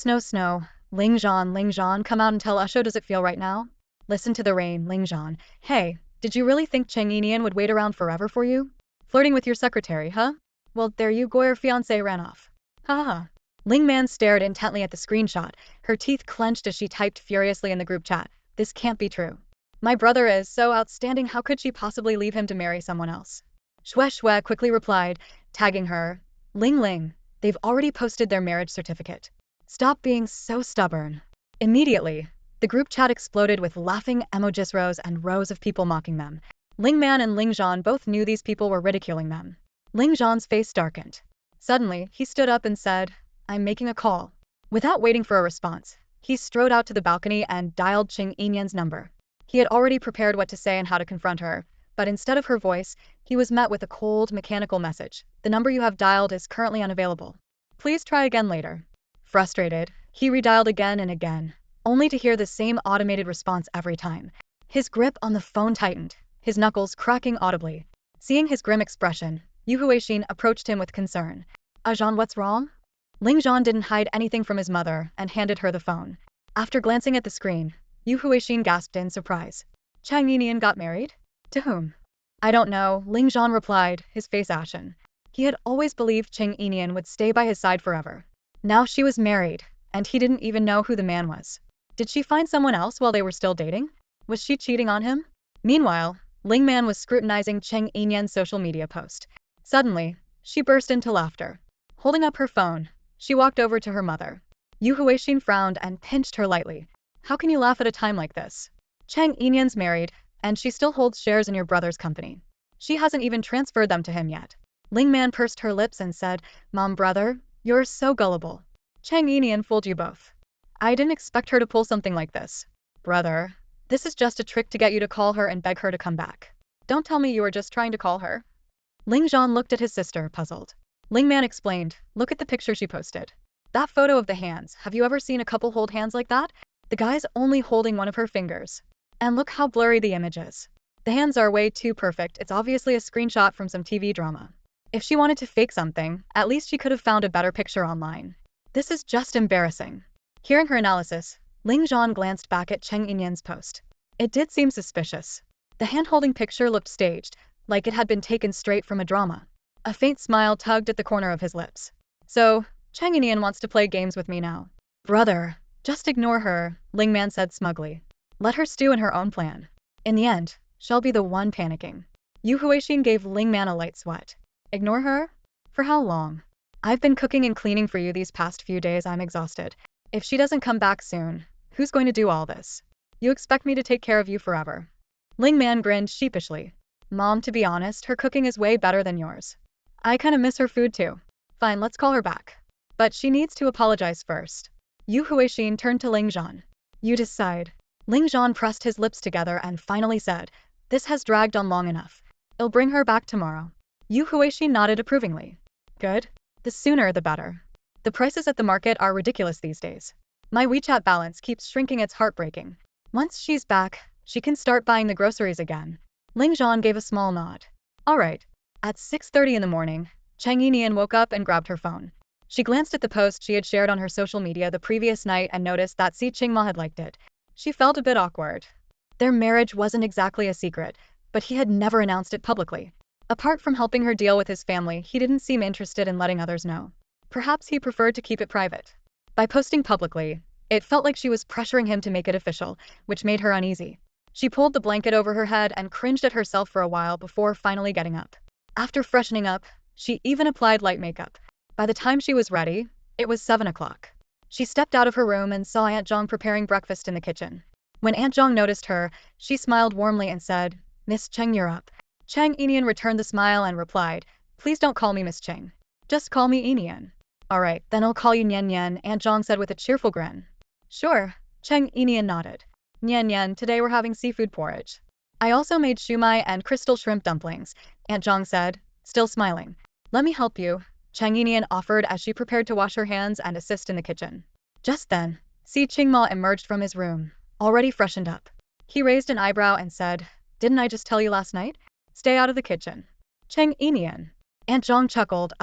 Ling Zhan, come out and tell us how does it feel right now? Listen to the rain, Ling Zhan. Hey, did you really think Cheng Yinian would wait around forever for you? Flirting with your secretary, huh? Well, there you go, your fiancé ran off. Ha ha. Ling Man stared intently at the screenshot, her teeth clenched as she typed furiously in the group chat. This can't be true. My brother is so outstanding, how could she possibly leave him to marry someone else? Shue quickly replied, tagging her. Ling, they've already posted their marriage certificate. Stop being so stubborn. Immediately, the group chat exploded with laughing emojis rows of people mocking them. Ling Man and Ling Zhan both knew these people were ridiculing them. Ling Zhan's face darkened. Suddenly, he stood up and said, I'm making a call. Without waiting for a response, he strode out to the balcony and dialed Cheng Yinian's number. He had already prepared what to say and how to confront her, but instead of her voice, he was met with a cold, mechanical message. The number you have dialed is currently unavailable. Please try again later. Frustrated, he redialed again and again, only to hear the same automated response every time. His grip on the phone tightened, his knuckles cracking audibly. Seeing his grim expression, Yu Huixin approached him with concern. Zhan, what's wrong? Ling Zhan didn't hide anything from his mother and handed her the phone. After glancing at the screen, Yu Huixin gasped in surprise. Cheng Yinian got married? To whom? I don't know, Ling Zhan replied, his face ashen. He had always believed Cheng Yinian would stay by his side forever. Now she was married, and he didn't even know who the man was. Did she find someone else while they were still dating? Was she cheating on him? Meanwhile, Ling Man was scrutinizing Cheng Yinian's social media post. Suddenly, she burst into laughter. Holding up her phone, she walked over to her mother. Yu Huixin frowned and pinched her lightly. How can you laugh at a time like this? Cheng Yinian's married, and she still holds shares in your brother's company. She hasn't even transferred them to him yet. Ling Man pursed her lips and said, Mom, brother, you're so gullible. Cheng Yinian fooled you both. I didn't expect her to pull something like this. Brother, this is just a trick to get you to call her and beg her to come back. Don't tell me you were just trying to call her. Ling Zhan looked at his sister, puzzled. Ling Man explained, look at the picture she posted. That photo of the hands, have you ever seen a couple hold hands like that? The guy's only holding one of her fingers. And look how blurry the image is. The hands are way too perfect, it's obviously a screenshot from some TV drama. If she wanted to fake something, at least she could have found a better picture online. This is just embarrassing. Hearing her analysis, Ling Zhan glanced back at Cheng Yinian's post. It did seem suspicious. The hand-holding picture looked staged, like it had been taken straight from a drama. A faint smile tugged at the corner of his lips. So, Cheng Yinian wants to play games with me now. Brother, just ignore her, Ling Man said smugly. Let her stew in her own plan. In the end, she'll be the one panicking. Yu Huixin gave Ling Man a light sweat. Ignore her? For how long? I've been cooking and cleaning for you these past few days, I'm exhausted. If she doesn't come back soon, who's going to do all this? You expect me to take care of you forever? Ling Man grinned sheepishly. Mom, to be honest, her cooking is way better than yours. I kinda miss her food too. Fine, let's call her back. But she needs to apologize first. Yu Huixin turned to Ling Zhan. You decide. Ling Zhan pressed his lips together and finally said, this has dragged on long enough. I'll bring her back tomorrow. Yu Huixin nodded approvingly. Good. The sooner the better. The prices at the market are ridiculous these days. My WeChat balance keeps shrinking, it's heartbreaking. Once she's back, she can start buying the groceries again. Ling Zhan gave a small nod. Alright. At 6:30 in the morning, Cheng Yinian woke up and grabbed her phone. She glanced at the post she had shared on her social media the previous night and noticed that Si Qingma had liked it. She felt a bit awkward. Their marriage wasn't exactly a secret, but he had never announced it publicly. Apart from helping her deal with his family, he didn't seem interested in letting others know. Perhaps he preferred to keep it private. By posting publicly, it felt like she was pressuring him to make it official, which made her uneasy. She pulled the blanket over her head and cringed at herself for a while before finally getting up. After freshening up, she even applied light makeup. By the time she was ready, it was 7 o'clock. She stepped out of her room and saw Aunt Zhang preparing breakfast in the kitchen. When Aunt Zhang noticed her, she smiled warmly and said, "Miss Cheng, you're up." Cheng Yinian returned the smile and replied, "Please don't call me Miss Cheng. Just call me Yinian." "Alright, then I'll call you Nian Nian," Aunt Zhang said with a cheerful grin. "Sure." Cheng Yinian nodded. "Nian Nian, today we're having seafood porridge. I also made shumai and crystal shrimp dumplings," Aunt Zhang said, still smiling. "Let me help you," Cheng Yinian offered as she prepared to wash her hands and assist in the kitchen. Just then, Si Qingma emerged from his room, already freshened up. He raised an eyebrow and said, "Didn't I just tell you last night? Stay out of the kitchen." Cheng Yinian. Aunt Zhang chuckled,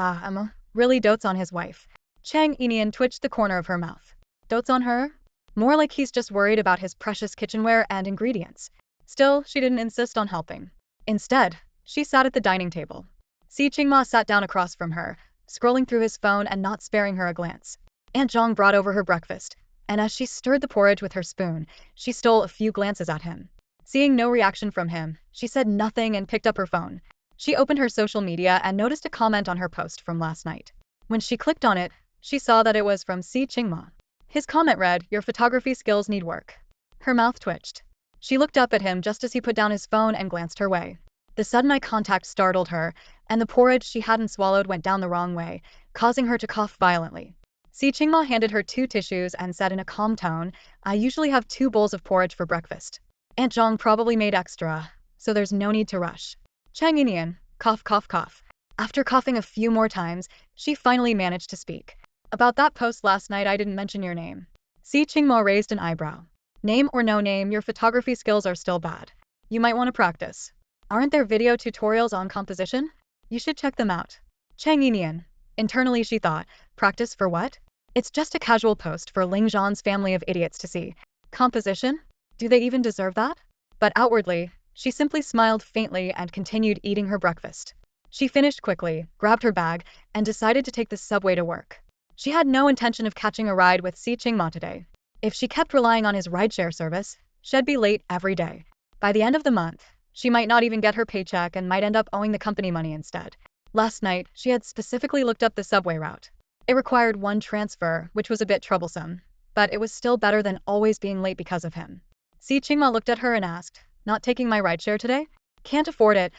really dotes on his wife. Cheng Yinian twitched the corner of her mouth. Dotes on her? More like he's just worried about his precious kitchenware and ingredients. Still, she didn't insist on helping. Instead, she sat at the dining table. Si Qingma sat down across from her, scrolling through his phone and not sparing her a glance. Aunt Zhang brought over her breakfast, and as she stirred the porridge with her spoon, she stole a few glances at him. Seeing no reaction from him, she said nothing and picked up her phone. She opened her social media and noticed a comment on her post from last night. When she clicked on it, she saw that it was from Si Qingma. His comment read, "Your photography skills need work." Her mouth twitched. She looked up at him just as he put down his phone and glanced her way. The sudden eye contact startled her, and the porridge she hadn't swallowed went down the wrong way, causing her to cough violently. Si Qingma handed her 2 tissues and said in a calm tone, "I usually have 2 bowls of porridge for breakfast. Aunt Zhang probably made extra, so there's no need to rush." Cheng Yinian, cough cough cough. After coughing a few more times, she finally managed to speak. "About that post last night, I didn't mention your name." Si Qingma raised an eyebrow. "Name or no name, your photography skills are still bad. You might want to practice. Aren't there video tutorials on composition? You should check them out." Cheng Yinian. Internally she thought, practice for what? It's just a casual post for Ling Zhan's family of idiots to see. Composition? Do they even deserve that? But outwardly, she simply smiled faintly and continued eating her breakfast. She finished quickly, grabbed her bag, and decided to take the subway to work. She had no intention of catching a ride with Si Qingma today. If she kept relying on his rideshare service, she'd be late every day. By the end of the month, she might not even get her paycheck and might end up owing the company money instead. Last night, she had specifically looked up the subway route. It required 1 transfer, which was a bit troublesome, but it was still better than always being late because of him. Si Qingma looked at her and asked, "Not taking my rideshare today?" Can't afford it,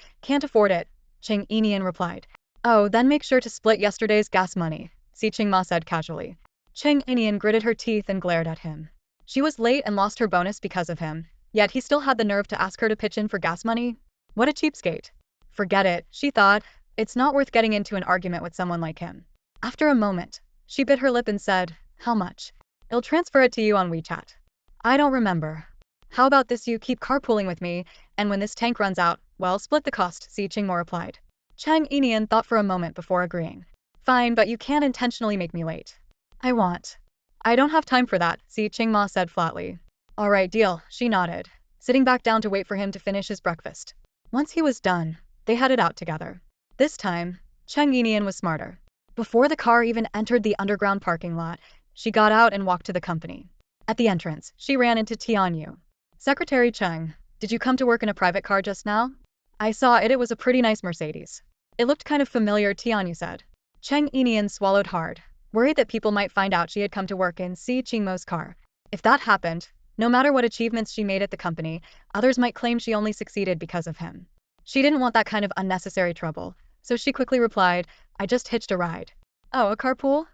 Cheng Yinian replied. "Oh, then make sure to split yesterday's gas money," Si Qingma said casually. Cheng Yinian gritted her teeth and glared at him. She was late and lost her bonus because of him, yet he still had the nerve to ask her to pitch in for gas money? What a cheapskate. Forget it, she thought. It's not worth getting into an argument with someone like him. After a moment, she bit her lip and said, "How much?" "I'll transfer it to you on WeChat." "I don't remember." "How about this, you keep carpooling with me, and when this tank runs out, well, split the cost," Si Qingma replied. Cheng Yinian thought for a moment before agreeing. "Fine, but you can't intentionally make me late." "I don't have time for that," Si Qingma said flatly. "Alright, deal," she nodded, sitting back down to wait for him to finish his breakfast. Once he was done, they headed out together. This time, Cheng Yinian was smarter. Before the car even entered the underground parking lot, she got out and walked to the company. At the entrance, she ran into Tianyu. "Secretary Cheng, did you come to work in a private car just now?" "I saw it, it was a pretty nice Mercedes." "It looked kind of familiar," Tianyu said. Cheng Yinian swallowed hard, worried that people might find out she had come to work in Si Qingmo's car. If that happened, no matter what achievements she made at the company, others might claim she only succeeded because of him. She didn't want that kind of unnecessary trouble, so she quickly replied, "I just hitched a ride." "Oh, a carpool?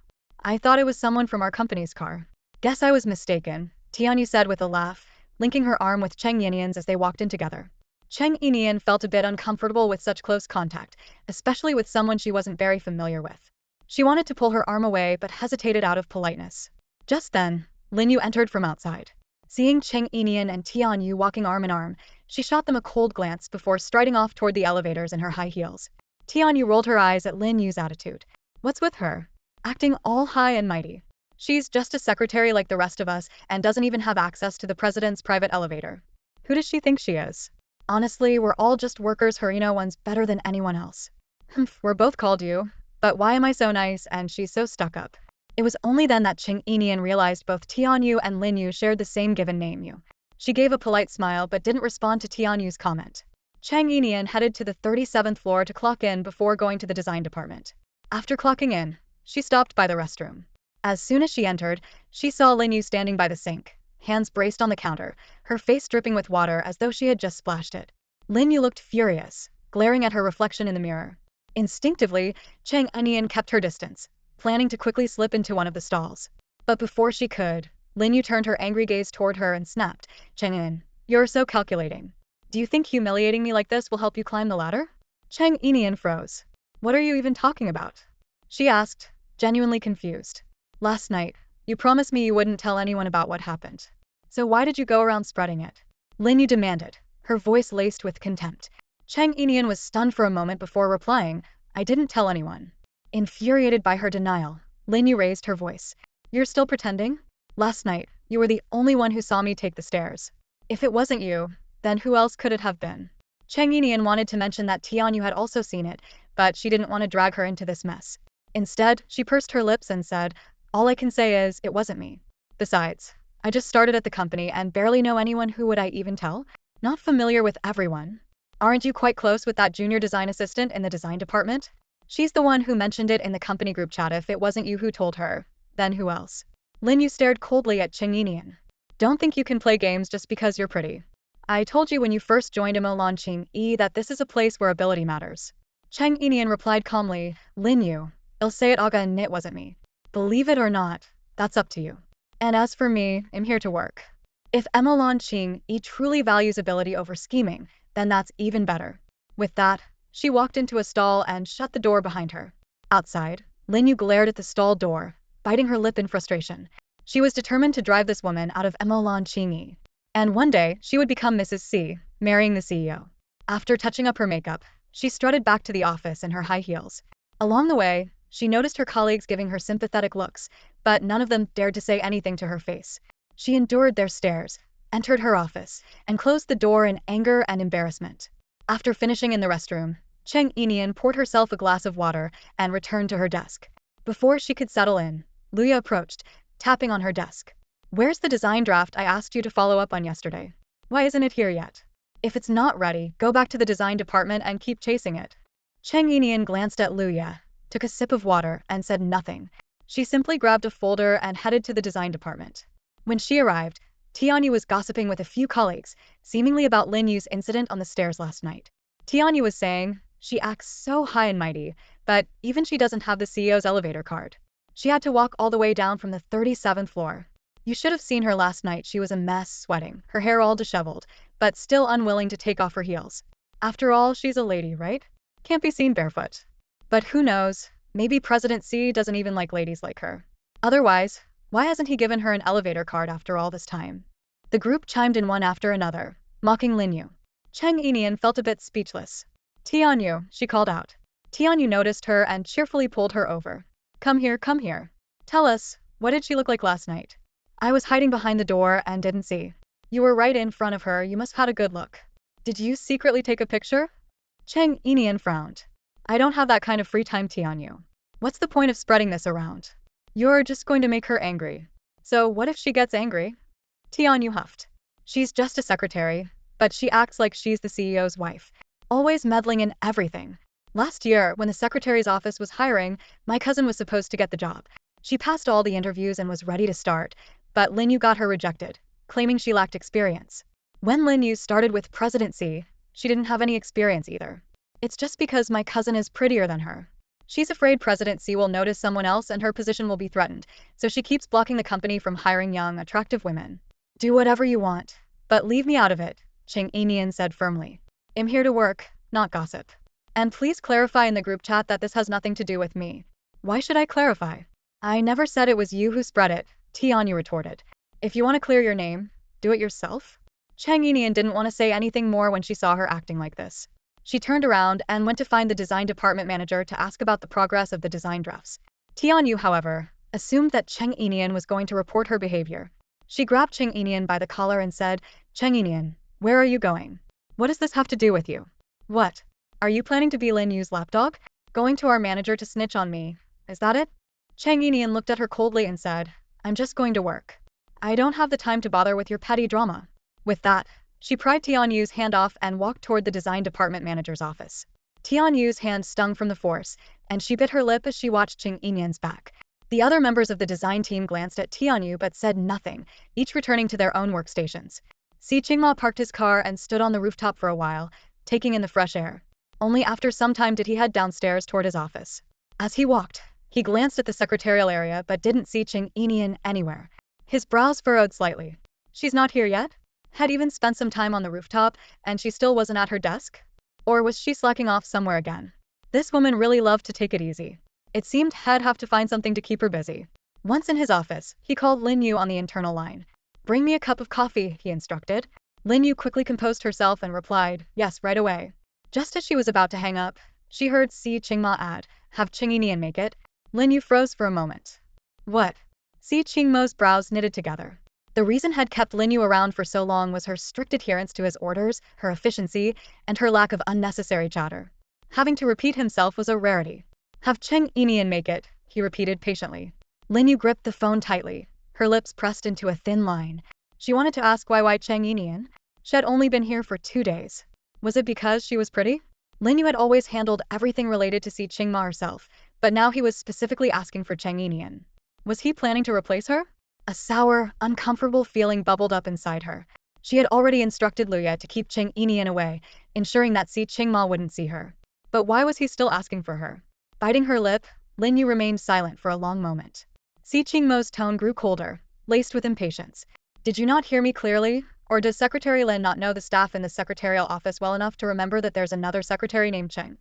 I thought it was someone from our company's car." "Guess I was mistaken," Tianyu said with a laugh, linking her arm with Cheng Yinian's as they walked in together. Cheng Yinian felt a bit uncomfortable with such close contact, especially with someone she wasn't very familiar with. She wanted to pull her arm away but hesitated out of politeness. Just then, Lin Yu entered from outside. Seeing Cheng Yinian and Tianyu walking arm in arm, she shot them a cold glance before striding off toward the elevators in her high heels. Tianyu rolled her eyes at Lin Yu's attitude. What's with her? Acting all high and mighty. She's just a secretary like the rest of us and doesn't even have access to the president's private elevator. Who does she think she is? Honestly, we're all just workers. Her one's better than anyone else. We're both called you. But why am I so nice and she's so stuck up? It was only then that Cheng Yinian realized both Tianyu and Lin Yu shared the same given name Yu. She gave a polite smile but didn't respond to Tianyu's comment. Cheng Yinian headed to the 37th floor to clock in before going to the design department. After clocking in, she stopped by the restroom. As soon as she entered, she saw Lin Yu standing by the sink, hands braced on the counter, her face dripping with water as though she had just splashed it. Lin Yu looked furious, glaring at her reflection in the mirror. Instinctively, Cheng Yinian kept her distance, planning to quickly slip into one of the stalls. But before she could, Lin Yu turned her angry gaze toward her and snapped, Cheng Yinian, you're so calculating. Do you think humiliating me like this will help you climb the ladder? Cheng Yinian froze. What are you even talking about? She asked, genuinely confused. Last night, you promised me you wouldn't tell anyone about what happened. So why did you go around spreading it? Lin Yu demanded, her voice laced with contempt. Cheng Yinian was stunned for a moment before replying, I didn't tell anyone. Infuriated by her denial, Lin Yu raised her voice. You're still pretending? Last night, you were the only one who saw me take the stairs. If it wasn't you, then who else could it have been? Cheng Yinian wanted to mention that Tianyu had also seen it, but she didn't want to drag her into this mess. Instead, she pursed her lips and said, all I can say is, it wasn't me. Besides, I just started at the company and barely know anyone. Who would I even tell? Not familiar with everyone. Aren't you quite close with that junior design assistant in the design department? She's the one who mentioned it in the company group chat. If it wasn't you who told her, then who else? Lin Yu stared coldly at Cheng Yinian. Don't think you can play games just because you're pretty. I told you when you first joined Imo Ching that this is a place where ability matters. Cheng Yinian replied calmly, Lin Yu, I'll say it aga and it wasn't me. Believe it or not, that's up to you. And as for me, I'm here to work. If Imo Ching truly values ability over scheming, then that's even better. With that, she walked into a stall and shut the door behind her. Outside, Lin Yu glared at the stall door, biting her lip in frustration. She was determined to drive this woman out of Imo Ching. And one day, she would become Mrs. C, marrying the CEO. After touching up her makeup, she strutted back to the office in her high heels. Along the way, she noticed her colleagues giving her sympathetic looks, but none of them dared to say anything to her face. She endured their stares, entered her office, and closed the door in anger and embarrassment. After finishing in the restroom, Cheng Yinian poured herself a glass of water and returned to her desk. Before she could settle in, Luya approached, tapping on her desk. Where's the design draft I asked you to follow up on yesterday? Why isn't it here yet? If it's not ready, go back to the design department and keep chasing it. Cheng Yinian glanced at Luya, took a sip of water, and said nothing. She simply grabbed a folder and headed to the design department. When she arrived, Tianyu was gossiping with a few colleagues, seemingly about Lin Yu's incident on the stairs last night. Tianyu was saying, she acts so high and mighty, but even she doesn't have the CEO's elevator card. She had to walk all the way down from the 37th floor. You should have seen her last night. She was a mess, sweating, her hair all disheveled, but still unwilling to take off her heels. After all, she's a lady, right? Can't be seen barefoot. But who knows, maybe President C doesn't even like ladies like her. Otherwise, why hasn't he given her an elevator card after all this time? The group chimed in one after another, mocking Lin Yu. Cheng Yinian felt a bit speechless. Tianyu, she called out. Tianyu noticed her and cheerfully pulled her over. Come here, come here. Tell us, what did she look like last night? I was hiding behind the door and didn't see. You were right in front of her. You must have had a good look. Did you secretly take a picture? Cheng Yinian frowned. I don't have that kind of free time, Tianyu. What's the point of spreading this around? You're just going to make her angry. So what if she gets angry? Tianyu huffed. She's just a secretary, but she acts like she's the CEO's wife, always meddling in everything. Last year, when the secretary's office was hiring, my cousin was supposed to get the job. She passed all the interviews and was ready to start, but Lin Yu got her rejected, claiming she lacked experience. When Lin Yu started with President C, she didn't have any experience either. It's just because my cousin is prettier than her. She's afraid President C will notice someone else and her position will be threatened, so she keeps blocking the company from hiring young, attractive women. Do whatever you want, but leave me out of it, Cheng Yinian said firmly. I'm here to work, not gossip. And please clarify in the group chat that this has nothing to do with me. Why should I clarify? I never said it was you who spread it, Tianyu retorted. If you want to clear your name, Do it yourself? Cheng Yinian didn't want to say anything more when she saw her acting like this. She turned around and went to find the design department manager to ask about the progress of the design drafts. Tianyu, however, assumed that Cheng Yinian was going to report her behavior. She grabbed Cheng Yinian by the collar and said, Cheng Yinian, where are you going? What does this have to do with you? What? Are you planning to be Lin Yu's lapdog? Going to our manager to snitch on me? Is that it? Cheng Yinian looked at her coldly and said, I'm just going to work. I don't have the time to bother with your petty drama. With that, she pried Tianyu's hand off and walked toward the design department manager's office. Tianyu's hand stung from the force, and she bit her lip as she watched Cheng Yinian's back. The other members of the design team glanced at Tianyu but said nothing, each returning to their own workstations. Si Qingma parked his car and stood on the rooftop for a while, taking in the fresh air. Only after some time did he head downstairs toward his office. As he walked, he glanced at the secretarial area but didn't see Cheng Yinian anywhere. His brows furrowed slightly. She's not here yet? Had even spent some time on the rooftop, and she still wasn't at her desk? Or was she slacking off somewhere again? This woman really loved to take it easy. It seemed he'd have to find something to keep her busy. Once in his office, he called Lin Yu on the internal line. Bring me a cup of coffee, he instructed. Lin Yu quickly composed herself and replied, yes, right away. Just as she was about to hang up, she heard Si Qingma add, have Cheng Yinian make it. Lin Yu froze for a moment. What? Si Qingma's brows knitted together. The reason had kept Lin Yu around for so long was her strict adherence to his orders, her efficiency, and her lack of unnecessary chatter. Having to repeat himself was a rarity. Have Cheng Yinian make it, he repeated patiently. Lin Yu gripped the phone tightly, her lips pressed into a thin line. She wanted to ask why Cheng Yinian? She had only been here for 2 days. Was it because she was pretty? Lin Yu had always handled everything related to Si Qingma herself, but now he was specifically asking for Cheng Yinian. Was he planning to replace her? A sour, uncomfortable feeling bubbled up inside her. She had already instructed Luya to keep Cheng Yinian away, ensuring that Si Qingma wouldn't see her. But why was he still asking for her? Biting her lip, Lin Yu remained silent for a long moment. Si Qingma's tone grew colder, laced with impatience. Did you not hear me clearly? Or does Secretary Lin not know the staff in the secretarial office well enough to remember that there's another secretary named Cheng?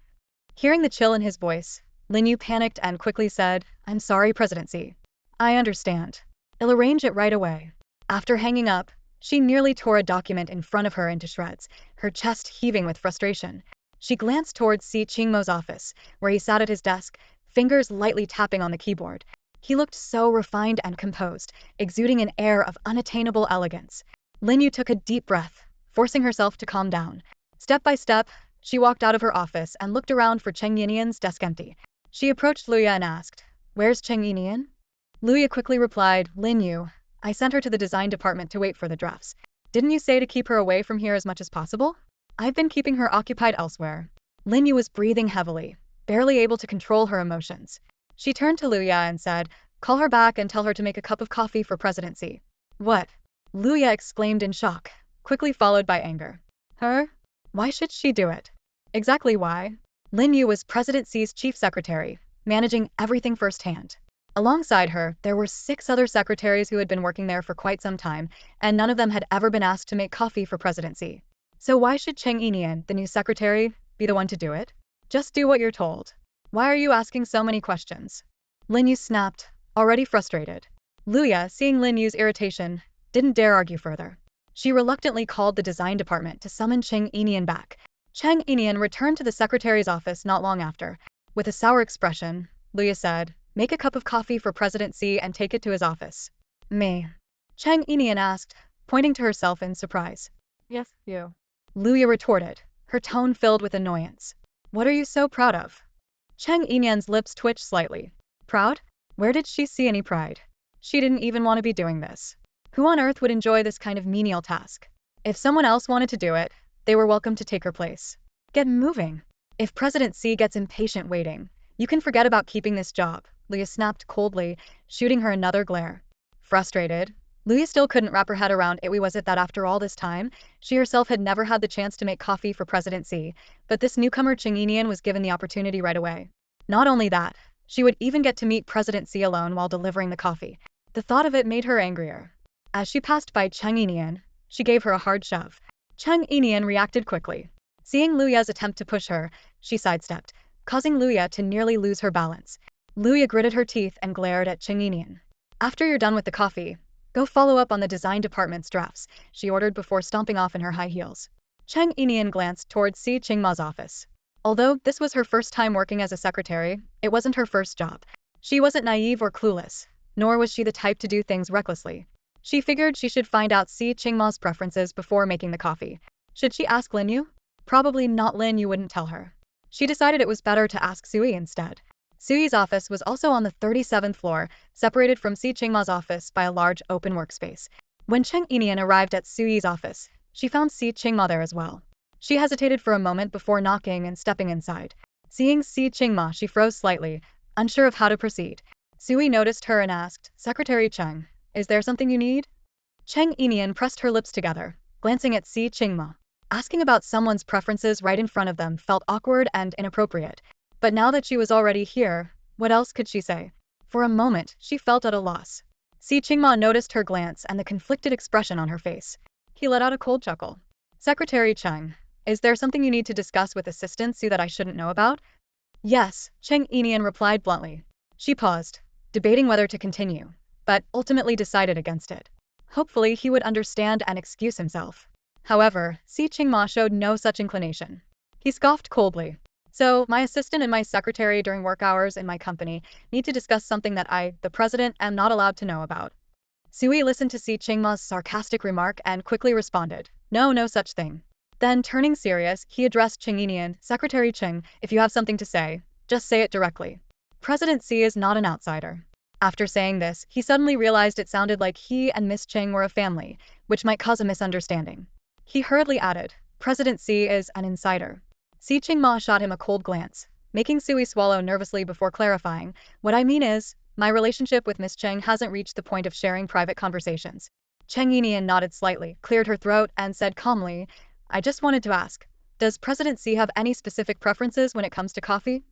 Hearing the chill in his voice, Lin Yu panicked and quickly said, I'm sorry, Presidency. I understand. I'll arrange it right away. After hanging up, she nearly tore a document in front of her into shreds, her chest heaving with frustration. She glanced towards Si Qingmo's office, where he sat at his desk, fingers lightly tapping on the keyboard. He looked so refined and composed, exuding an air of unattainable elegance. Lin Yu took a deep breath, forcing herself to calm down. Step by step, she walked out of her office and looked around for Cheng Yinian's desk empty. She approached Luya and asked, Where's Cheng Yinian? Luya quickly replied, Lin Yu, I sent her to the design department to wait for the drafts. Didn't you say to keep her away from here as much as possible? I've been keeping her occupied elsewhere. Lin Yu was breathing heavily, barely able to control her emotions. She turned to Luya and said, Call her back and tell her to make a cup of coffee for Presidency. What? Luya exclaimed in shock, quickly followed by anger. Her? Why should she do it? Exactly why? Lin Yu was Presidency's chief secretary, managing everything firsthand. Alongside her, there were 6 other secretaries who had been working there for quite some time, and none of them had ever been asked to make coffee for Presidency. So why should Cheng Yinian, the new secretary, be the one to do it? Just do what you're told. Why are you asking so many questions? Lin Yu snapped, already frustrated. Luya, seeing Lin Yu's irritation, didn't dare argue further. She reluctantly called the design department to summon Cheng Yinian back. Cheng Yinian returned to the secretary's office not long after. With a sour expression, Luya said, Make a cup of coffee for Presidency and take it to his office. Me? Cheng Yinian asked, pointing to herself in surprise. Yes, you. Luya retorted, her tone filled with annoyance. What are you so proud of? Cheng Yinian's lips twitched slightly. Proud? Where did she see any pride? She didn't even want to be doing this. Who on earth would enjoy this kind of menial task? If someone else wanted to do it, they were welcome to take her place. Get moving. If President C gets impatient waiting, you can forget about keeping this job, Luya snapped coldly, shooting her another glare. Frustrated, Luya still couldn't wrap her head around it. Was it that after all this time, she herself had never had the chance to make coffee for President C, but this newcomer Cheng Yinian was given the opportunity right away. Not only that, she would even get to meet President C alone while delivering the coffee. The thought of it made her angrier. As she passed by Cheng Yinian, she gave her a hard shove. Cheng Yinian reacted quickly. Seeing Luya's attempt to push her, she sidestepped, causing Luya to nearly lose her balance. Luya gritted her teeth and glared at Cheng Yinian. After you're done with the coffee, Go follow up on the design department's drafts, she ordered before stomping off in her high heels. Cheng Yinian glanced towards Si Qingma's office. Although this was her first time working as a secretary, it wasn't her first job. She wasn't naive or clueless, nor was she the type to do things recklessly. She figured she should find out Si Qingma's preferences before making the coffee. Should she ask Lin Yu? Probably not. Lin Yu wouldn't tell her. She decided it was better to ask Sui instead. Sui's office was also on the 37th floor, separated from Si Qingma's office by a large open workspace. When Cheng Yinian arrived at Sui's office, she found Si Qingma there as well. She hesitated for a moment before knocking and stepping inside. Seeing Si Qingma, she froze slightly, unsure of how to proceed. Sui noticed her and asked, "Secretary Cheng, is there something you need?" Cheng Yinian pressed her lips together, glancing at Si Qingma. Asking about someone's preferences right in front of them felt awkward and inappropriate. But now that she was already here, what else could she say? For a moment, she felt at a loss. Si Qingma noticed her glance and the conflicted expression on her face. He let out a cold chuckle. "Secretary Cheng, is there something you need to discuss with Assistant Su that I shouldn't know about?" "Yes," Cheng Yinian replied bluntly. She paused, debating whether to continue, but ultimately decided against it. Hopefully he would understand and excuse himself. However, Si Qingma showed no such inclination. He scoffed coldly. "So, my assistant and my secretary during work hours in my company need to discuss something that I, the president, am not allowed to know about." Sui listened to Si Qingma's sarcastic remark and quickly responded, No such thing." Then, turning serious, he addressed Cheng Yinian, "Secretary Cheng, if you have something to say, just say it directly. President Si is not an outsider." After saying this, he suddenly realized it sounded like he and Miss Cheng were a family, which might cause a misunderstanding. He hurriedly added, "President Si is an insider." Si Qingma shot him a cold glance, making Sui swallow nervously before clarifying, "What I mean is, my relationship with Miss Cheng hasn't reached the point of sharing private conversations." Cheng Yinian nodded slightly, cleared her throat, and said calmly, "I just wanted to ask, does President Si have any specific preferences when it comes to coffee?"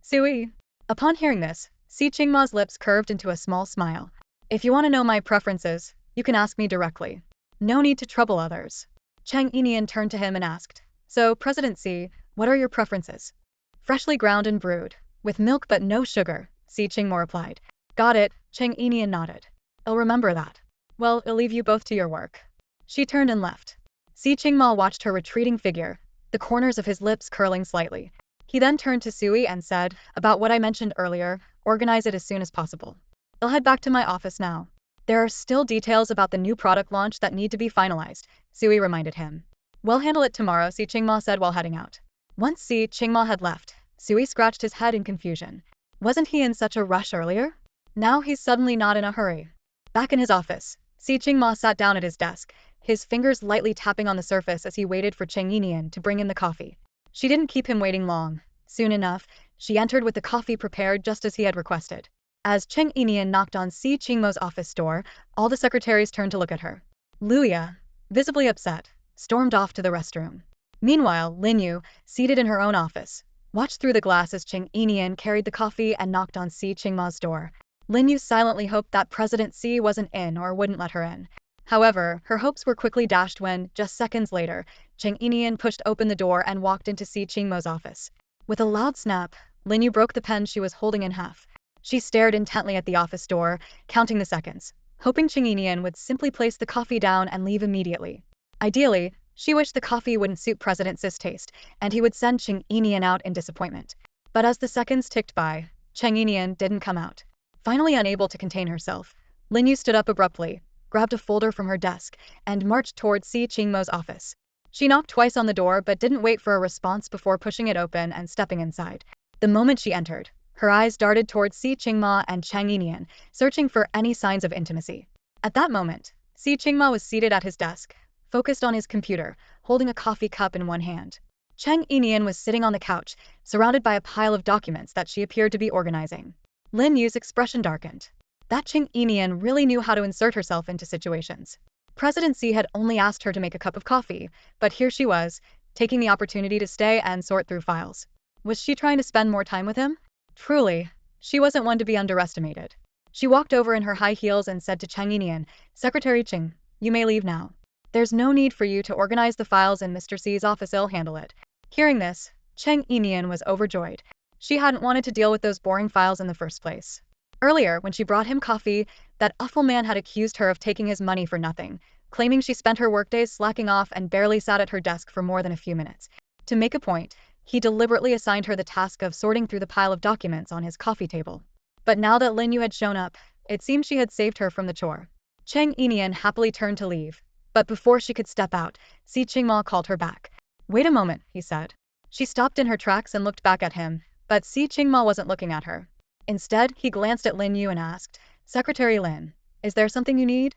Sui. Upon hearing this, Si Qingma's lips curved into a small smile. "If you want to know my preferences, you can ask me directly. No need to trouble others." Cheng Yinian turned to him and asked, "So, President Si, what are your preferences?" "Freshly ground and brewed, with milk but no sugar," Si Qingma replied. "Got it," Cheng Yinian nodded. "I'll remember that. Well, I'll leave you both to your work." She turned and left. Si Qingma watched her retreating figure, the corners of his lips curling slightly. He then turned to Sui and said, "About what I mentioned earlier, organize it as soon as possible. I'll head back to my office now." "There are still details about the new product launch that need to be finalized," Sui reminded him. "We'll handle it tomorrow," Si Qingma said while heading out. Once Si Qingma had left, Sui scratched his head in confusion. Wasn't he in such a rush earlier? Now he's suddenly not in a hurry. Back in his office, Si Qingma sat down at his desk, his fingers lightly tapping on the surface as he waited for Cheng Yinian to bring in the coffee. She didn't keep him waiting long. Soon enough, she entered with the coffee prepared just as he had requested. As Cheng Yinian knocked on Si Qingma's office door, all the secretaries turned to look at her. Luya, visibly upset, stormed off to the restroom. Meanwhile, Lin Yu, seated in her own office, watched through the glass as Cheng Yinian carried the coffee and knocked on Si Qingma's door. Lin Yu silently hoped that President Si wasn't in or wouldn't let her in. However, her hopes were quickly dashed when, just seconds later, Cheng Yinian pushed open the door and walked into Si Qingma's office. With a loud snap, Lin Yu broke the pen she was holding in half. She stared intently at the office door, counting the seconds, hoping Cheng Yinian would simply place the coffee down and leave immediately. Ideally, she wished the coffee wouldn't suit President Si's taste, and he would send Cheng Yinian out in disappointment. But as the seconds ticked by, Cheng Yinian didn't come out. Finally unable to contain herself, Lin Yu stood up abruptly, grabbed a folder from her desk, and marched towards Si Qingma's office. She knocked twice on the door but didn't wait for a response before pushing it open and stepping inside. The moment she entered, her eyes darted towards Si Qingma and Cheng Yinian, searching for any signs of intimacy. At that moment, Si Qingma was seated at his desk, focused on his computer, holding a coffee cup in one hand. Cheng Yinian was sitting on the couch, surrounded by a pile of documents that she appeared to be organizing. Lin Yu's expression darkened. That Cheng Yinian really knew how to insert herself into situations. President Si had only asked her to make a cup of coffee, but here she was, taking the opportunity to stay and sort through files. Was she trying to spend more time with him? Truly, she wasn't one to be underestimated. She walked over in her high heels and said to Cheng Yinian, "Secretary Cheng, you may leave now. There's no need for you to organize the files in Mr. Si's office, I'll handle it." Hearing this, Cheng Yinian was overjoyed. She hadn't wanted to deal with those boring files in the first place. Earlier, when she brought him coffee, that awful man had accused her of taking his money for nothing, claiming she spent her workdays slacking off and barely sat at her desk for more than a few minutes. To make a point, he deliberately assigned her the task of sorting through the pile of documents on his coffee table. But now that Lin Yu had shown up, it seemed she had saved her from the chore. Cheng Yinian happily turned to leave, but before she could step out, Si Qingma called her back. "Wait a moment," he said. She stopped in her tracks and looked back at him, but Si Qingma wasn't looking at her. Instead, he glanced at Lin Yu and asked, "Secretary Lin, is there something you need?"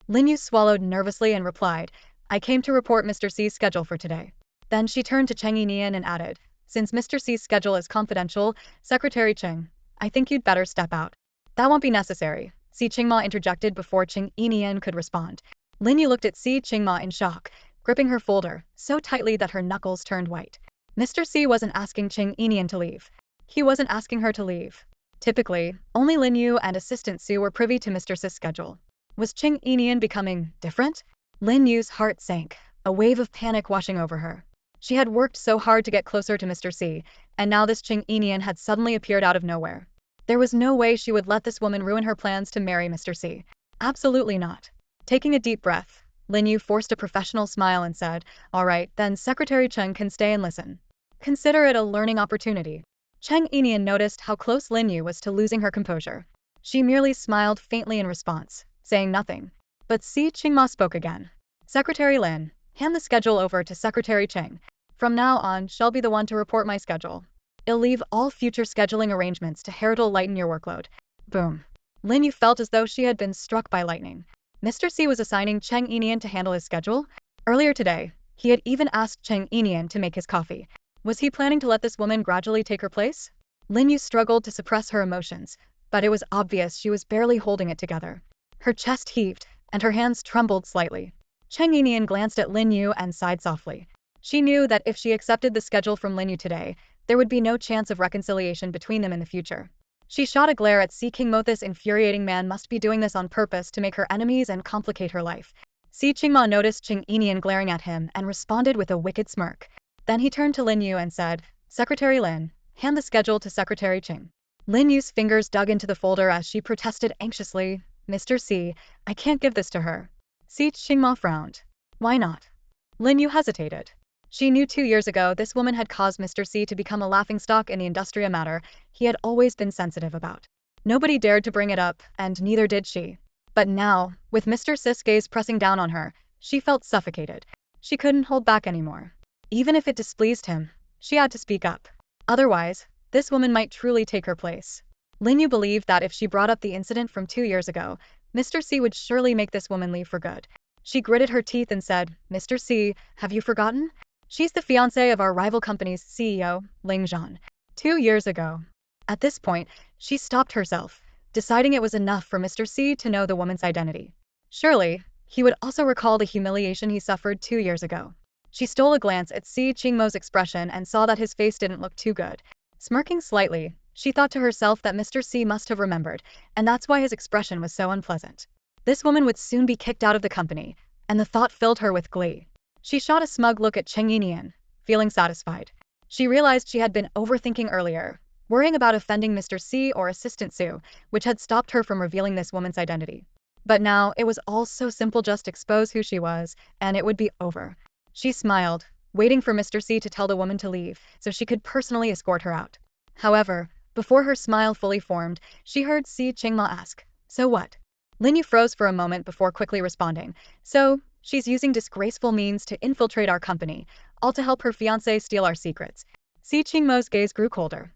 Lin Yu swallowed nervously and replied, "I came to report Mr. C's schedule for today." Then she turned to Cheng Yinian and added, "Since Mr. C's schedule is confidential, Secretary Cheng, I think you'd better step out." "That won't be necessary," Si Qingma interjected before Cheng Yinian could respond. Lin Yu looked at Si Qingma in shock, gripping her folder so tightly that her knuckles turned white. Mr. C wasn't asking Cheng Yinian to leave. He wasn't asking her to leave. Typically, only Lin Yu and Assistant Su were privy to Mr. C's schedule. Was Cheng Yinian becoming different? Lin Yu's heart sank, a wave of panic washing over her. She had worked so hard to get closer to Mr. C, and now this Cheng Yinian had suddenly appeared out of nowhere. There was no way she would let this woman ruin her plans to marry Mr. C. Absolutely not. Taking a deep breath, Lin Yu forced a professional smile and said, "All right, then Secretary Cheng can stay and listen. Consider it a learning opportunity." Cheng Yinian noticed how close Lin Yu was to losing her composure. She merely smiled faintly in response, saying nothing. But Si Qingma spoke again. "Secretary Lin, hand the schedule over to Secretary Cheng. From now on, she'll be the one to report my schedule. I'll leave all future scheduling arrangements to her to lighten your workload." Boom. Lin Yu felt as though she had been struck by lightning. Mr. C was assigning Cheng Yinian to handle his schedule? Earlier today, he had even asked Cheng Yinian to make his coffee. Was he planning to let this woman gradually take her place? Lin Yu struggled to suppress her emotions, but it was obvious she was barely holding it together. Her chest heaved, and her hands trembled slightly. Cheng Yinian glanced at Lin Yu and sighed softly. She knew that if she accepted the schedule from Lin Yu today, there would be no chance of reconciliation between them in the future. She shot a glare at Si Qingmo. This infuriating man must be doing this on purpose to make her enemies and complicate her life. Si Qingma noticed Cheng Yinian glaring at him and responded with a wicked smirk. Then he turned to Lin Yu and said, "Secretary Lin, hand the schedule to Secretary Cheng." Lin Yu's fingers dug into the folder as she protested anxiously, "Mr. C, I can't give this to her." Si Qingma frowned. "Why not?" Lin Yu hesitated. She knew 2 years ago this woman had caused Mr. C to become a laughingstock in the industry, a matter he had always been sensitive about. Nobody dared to bring it up, and neither did she. But now, with Mr. C's gaze pressing down on her, she felt suffocated. She couldn't hold back anymore. Even if it displeased him, she had to speak up. Otherwise, this woman might truly take her place. Lin Yu believed that if she brought up the incident from 2 years ago, Mr. C would surely make this woman leave for good. She gritted her teeth and said, "Mr. C, have you forgotten? She's the fiancée of our rival company's CEO, Ling Zhan. 2 years ago." At this point, she stopped herself, deciding it was enough for Mr. C to know the woman's identity. Surely, he would also recall the humiliation he suffered 2 years ago. She stole a glance at Si Qingmo's expression and saw that his face didn't look too good. Smirking slightly, she thought to herself that Mr. C must have remembered, and that's why his expression was so unpleasant. This woman would soon be kicked out of the company, and the thought filled her with glee. She shot a smug look at Cheng Yinian, feeling satisfied. She realized she had been overthinking earlier, worrying about offending Mr. C or Assistant Su, which had stopped her from revealing this woman's identity. But now, it was all so simple: just expose who she was, and it would be over. She smiled, waiting for Mr. C to tell the woman to leave, so she could personally escort her out. However, before her smile fully formed, she heard Si Qingma ask, "So what?" Lin Yu froze for a moment before quickly responding, "So, she's using disgraceful means to infiltrate our company, all to help her fiancé steal our secrets." Si Qingmo's gaze grew colder.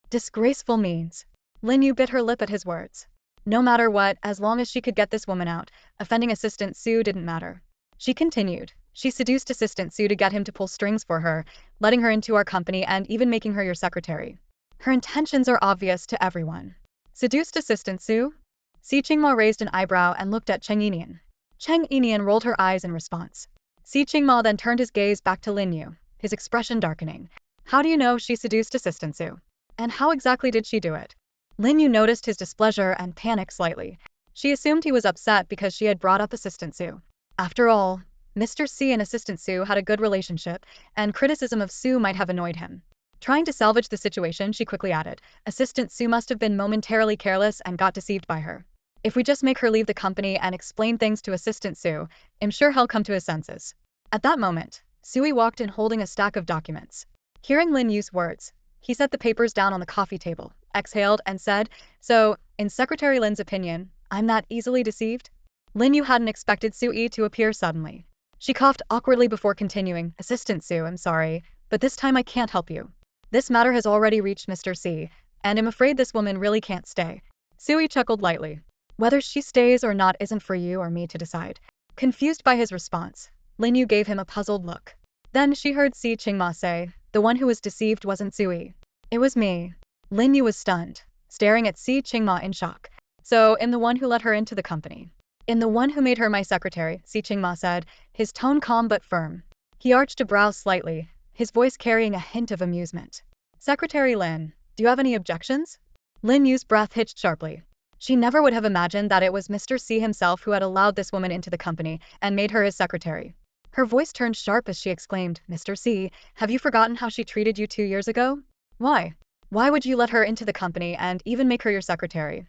Disgraceful means. Lin Yu bit her lip at his words. No matter what, as long as she could get this woman out, offending Assistant Su didn't matter. She continued. "She seduced Assistant Su to get him to pull strings for her, letting her into our company and even making her your secretary. Her intentions are obvious to everyone." "Seduced Assistant Su?" Si Qingma raised an eyebrow and looked at Cheng Yinian. Cheng Yinian rolled her eyes in response. Si Qingma then turned his gaze back to Lin Yu, his expression darkening. "How do you know she seduced Assistant Su? And how exactly did she do it?" Lin Yu noticed his displeasure and panicked slightly. She assumed he was upset because she had brought up Assistant Su. After all, Mr. C and Assistant Su had a good relationship, and criticism of Su might have annoyed him. Trying to salvage the situation, she quickly added, Assistant Sue must have been momentarily careless and got deceived by her. If we just make her leave the company and explain things to Assistant Sue, I'm sure he'll come to his senses. At that moment, Sui walked in holding a stack of documents. Hearing Lin Yu's words, he set the papers down on the coffee table, exhaled, and said, So, in Secretary Lin's opinion, I'm not easily deceived? Lin Yu hadn't expected Sui to appear suddenly. She coughed awkwardly before continuing, Assistant Sue, I'm sorry, but this time I can't help you. This matter has already reached Mr. C, and I'm afraid this woman really can't stay. Sui chuckled lightly. Whether she stays or not isn't for you or me to decide. Confused by his response, Lin Yu gave him a puzzled look. Then she heard Si Qingma say, the one who was deceived wasn't Sui. It was me. Lin Yu was stunned, staring at Si Qingma in shock. So, I'm the one who let her into the company. I'm the one who made her my secretary, Si Qingma said, his tone calm but firm. He arched a brow slightly, his voice carrying a hint of amusement. Secretary Lin, do you have any objections? Lin Yu's breath hitched sharply. She never would have imagined that it was Mr. C himself who had allowed this woman into the company and made her his secretary. Her voice turned sharp as she exclaimed, Mr. C, have you forgotten how she treated you 2 years ago? Why? Why would you let her into the company and even make her your secretary?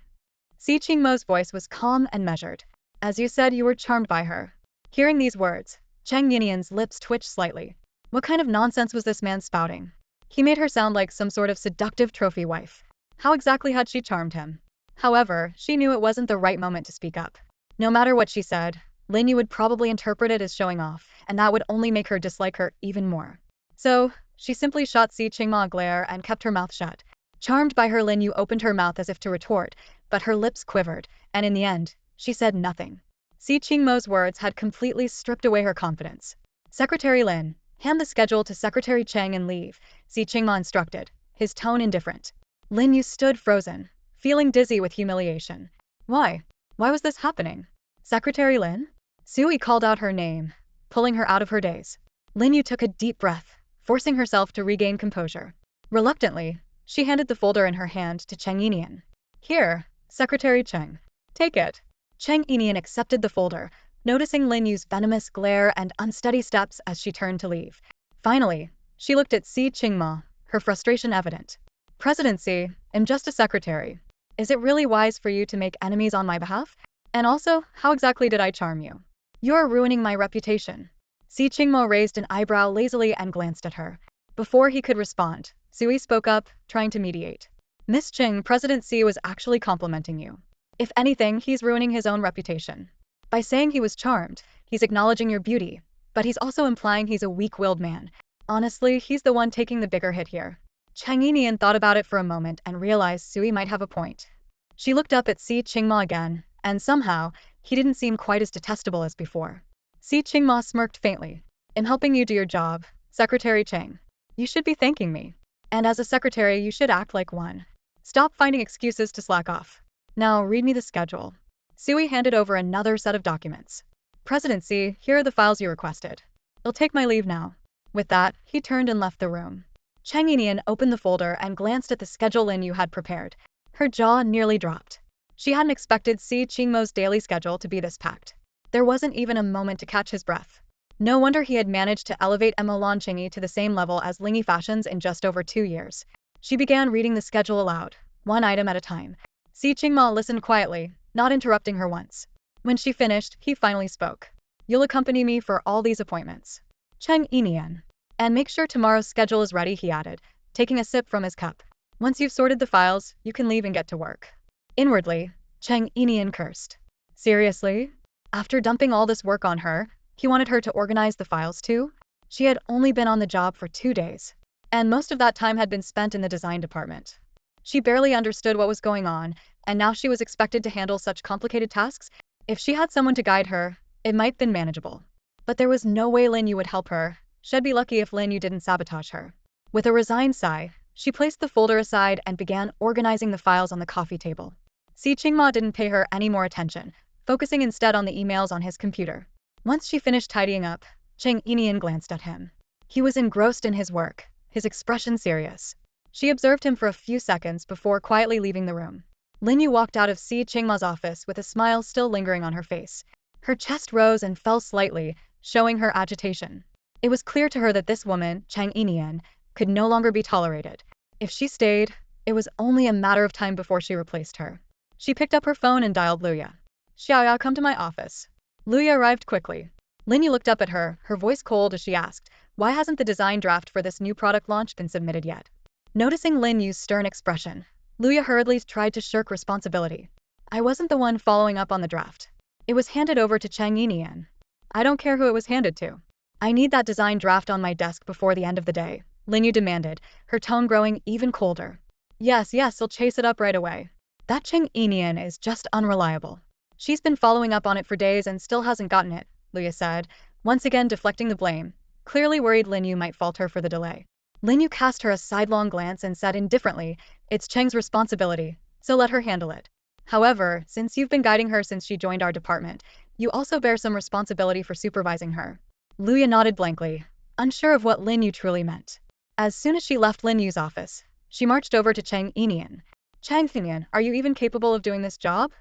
Si Qingmo's voice was calm and measured. As you said, you were charmed by her. Hearing these words, Cheng Yinian's lips twitched slightly. What kind of nonsense was this man spouting? He made her sound like some sort of seductive trophy wife. How exactly had she charmed him? However, she knew it wasn't the right moment to speak up. No matter what she said, Lin Yu would probably interpret it as showing off, and that would only make her dislike her even more. So, she simply shot Si Qingma a glare and kept her mouth shut. Charmed by her, Lin Yu opened her mouth as if to retort, but her lips quivered, and in the end, she said nothing. Si Qingmo's words had completely stripped away her confidence. Secretary Lin, hand the schedule to Secretary Cheng and leave, Si Qingma instructed, his tone indifferent. Lin Yu stood frozen, feeling dizzy with humiliation. Why? Why was this happening? Secretary Lin? Sui called out her name, pulling her out of her daze. Lin Yu took a deep breath, forcing herself to regain composure. Reluctantly, she handed the folder in her hand to Cheng Yinian. Here, Secretary Cheng. Take it. Cheng Yinian accepted the folder, noticing Lin Yu's venomous glare and unsteady steps as she turned to leave. Finally, she looked at Si Qingma, her frustration evident. Presidency, I'm just a secretary. Is it really wise for you to make enemies on my behalf? And also, how exactly did I charm you? You're ruining my reputation. Si Qingmo raised an eyebrow lazily and glanced at her. Before he could respond, Sui spoke up, trying to mediate. Miss Cheng, President Si was actually complimenting you. If anything, he's ruining his own reputation. By saying he was charmed, he's acknowledging your beauty, but he's also implying he's a weak-willed man. Honestly, he's the one taking the bigger hit here. Cheng Yinian thought about it for a moment and realized Sui might have a point. She looked up at Si Qingma again, and somehow, he didn't seem quite as detestable as before. Si Qingma smirked faintly. I'm helping you do your job, Secretary Cheng. You should be thanking me. And as a secretary, you should act like one. Stop finding excuses to slack off. Now, read me the schedule. Sui handed over another set of documents. Presidency, here are the files you requested. I'll take my leave now. With that, he turned and left the room. Cheng Yinian opened the folder and glanced at the schedule Lin Yu had prepared. Her jaw nearly dropped. She hadn't expected Si Qingmo's daily schedule to be this packed. There wasn't even a moment to catch his breath. No wonder he had managed to elevate Emma Chenyi to the same level as Lingy Fashions in just over 2 years. She began reading the schedule aloud, one item at a time. Si Qingma listened quietly, not interrupting her once. When she finished, he finally spoke. You'll accompany me for all these appointments. Cheng Yinian. And make sure tomorrow's schedule is ready, he added, taking a sip from his cup. Once you've sorted the files, you can leave and get to work. Inwardly, Cheng Yinian cursed. Seriously? After dumping all this work on her, he wanted her to organize the files too? She had only been on the job for 2 days. And most of that time had been spent in the design department. She barely understood what was going on, and now she was expected to handle such complicated tasks. If she had someone to guide her, it might have been manageable. But there was no way Lin Yu would help her. She'd be lucky if Lin Yu didn't sabotage her. With a resigned sigh, she placed the folder aside and began organizing the files on the coffee table. Si Qingma didn't pay her any more attention, focusing instead on the emails on his computer. Once she finished tidying up, Cheng Yinian glanced at him. He was engrossed in his work, his expression serious. She observed him for a few seconds before quietly leaving the room. Lin Yu walked out of Si Qingma's office with a smile still lingering on her face. Her chest rose and fell slightly, showing her agitation. It was clear to her that this woman, Cheng Yinian, could no longer be tolerated. If she stayed, it was only a matter of time before she replaced her. She picked up her phone and dialed Luya. Xiaoya, come to my office. Luya arrived quickly. Lin Yu looked up at her, her voice cold as she asked, why hasn't the design draft for this new product launch been submitted yet? Noticing Lin Yu's stern expression, Luya hurriedly tried to shirk responsibility. I wasn't the one following up on the draft. It was handed over to Cheng Yinian. I don't care who it was handed to. I need that design draft on my desk before the end of the day, Lin Yu demanded, her tone growing even colder. Yes, I'll chase it up right away. That Cheng Yinian is just unreliable. She's been following up on it for days and still hasn't gotten it, Luya said, once again deflecting the blame, clearly worried Lin Yu might falter for the delay. Lin Yu cast her a sidelong glance and said indifferently, it's Cheng's responsibility, so let her handle it. However, since you've been guiding her since she joined our department, you also bear some responsibility for supervising her. Luya nodded blankly, unsure of what Lin Yu truly meant. As soon as she left Lin Yu's office, she marched over to Cheng Yinian. Cheng Yinian, are you even capable of doing this job?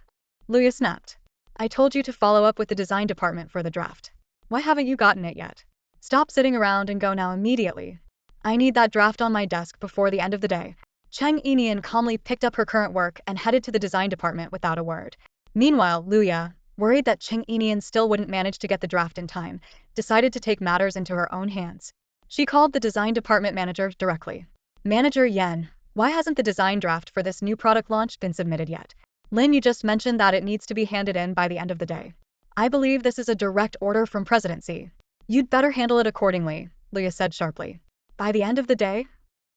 Luya snapped. I told you to follow up with the design department for the draft. Why haven't you gotten it yet? Stop sitting around and go now immediately. I need that draft on my desk before the end of the day. Cheng Yinian calmly picked up her current work and headed to the design department without a word. Meanwhile, Luya, worried that Cheng Yinian still wouldn't manage to get the draft in time, decided to take matters into her own hands. She called the design department manager directly. Manager Yan, why hasn't the design draft for this new product launch been submitted yet? Lin, you just mentioned that it needs to be handed in by the end of the day. I believe this is a direct order from presidency. You'd better handle it accordingly, Luya said sharply. By the end of the day?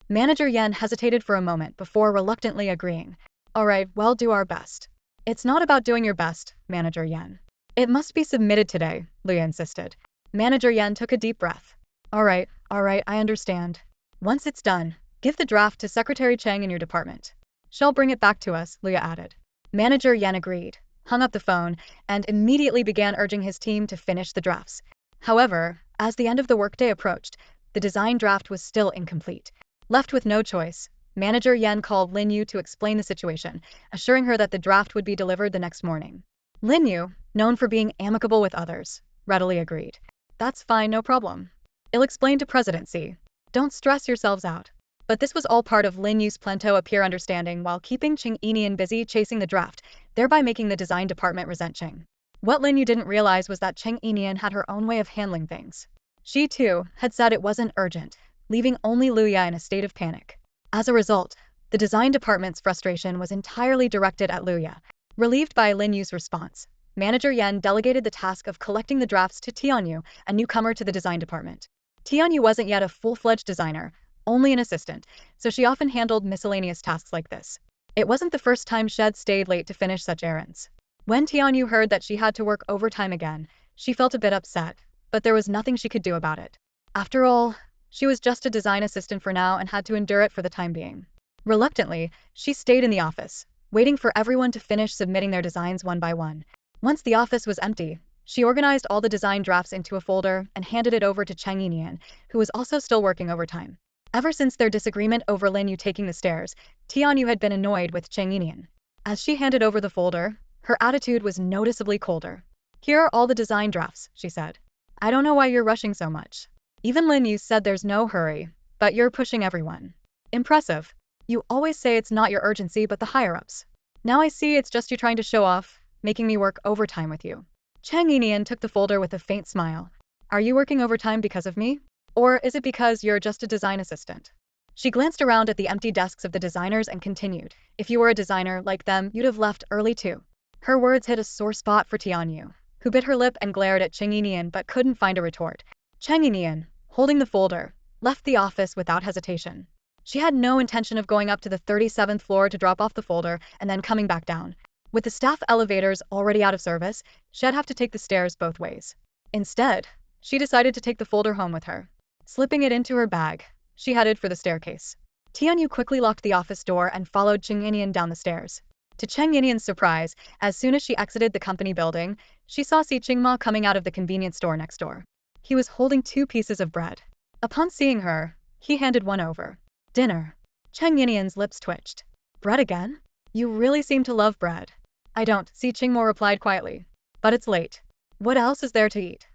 Manager Yan hesitated for a moment before reluctantly agreeing. Alright, we'll do our best. It's not about doing your best, Manager Yan. It must be submitted today, Luya insisted. Manager Yan took a deep breath. Alright, I understand. Once it's done, give the draft to Secretary Cheng in your department. She'll bring it back to us, Luya added. Manager Yan agreed, hung up the phone, and immediately began urging his team to finish the drafts. However, as the end of the workday approached, the design draft was still incomplete. Left with no choice, Manager Yan called Lin Yu to explain the situation, assuring her that the draft would be delivered the next morning. Lin Yu, known for being amicable with others, readily agreed. That's fine, no problem. I'll explain to presidency. Don't stress yourselves out. But this was all part of Lin Yu's plan to appear understanding while keeping Cheng Yinian busy chasing the draft, thereby making the design department resent Cheng. What Lin Yu didn't realize was that Cheng Yinian had her own way of handling things. She, too, had said it wasn't urgent, leaving only Luya in a state of panic. As a result, the design department's frustration was entirely directed at Luya. Relieved by Lin Yu's response, Manager Yan delegated the task of collecting the drafts to Tianyu, a newcomer to the design department. Tianyu wasn't yet a full-fledged designer, only an assistant, so she often handled miscellaneous tasks like this. It wasn't the first time she'd stayed late to finish such errands. When Tianyu heard that she had to work overtime again, she felt a bit upset, but there was nothing she could do about it. After all, she was just a design assistant for now and had to endure it for the time being. Reluctantly, she stayed in the office, waiting for everyone to finish submitting their designs one by one. Once the office was empty, she organized all the design drafts into a folder and handed it over to Cheng Yinian, who was also still working overtime. Ever since their disagreement over Lin Yu taking the stairs, Tianyu had been annoyed with Cheng Yinian. As she handed over the folder, her attitude was noticeably colder. Here are all the design drafts, she said. I don't know why you're rushing so much. Even Lin Yu said there's no hurry, but you're pushing everyone. Impressive. You always say it's not your urgency but the higher-ups. Now I see it's just you trying to show off, making me work overtime with you. Cheng Yinian took the folder with a faint smile. Are you working overtime because of me? Or is it because you're just a design assistant? She glanced around at the empty desks of the designers and continued. If you were a designer like them, you'd have left early too. Her words hit a sore spot for Tianyu, who bit her lip and glared at Cheng Yinian but couldn't find a retort. Cheng Yinian, holding the folder, left the office without hesitation. She had no intention of going up to the 37th floor to drop off the folder and then coming back down. With the staff elevators already out of service, she'd have to take the stairs both ways. Instead, she decided to take the folder home with her. Slipping it into her bag, she headed for the staircase. Tianyu quickly locked the office door and followed Cheng Yinian down the stairs. To Cheng Yinian's surprise, as soon as she exited the company building, she saw Si Qingma coming out of the convenience store next door. He was holding 2 pieces of bread. Upon seeing her, he handed one over. Dinner. Cheng Yinian's lips twitched. Bread again? You really seem to love bread. I don't, Si Qingma replied quietly. But it's late. What else is there to eat?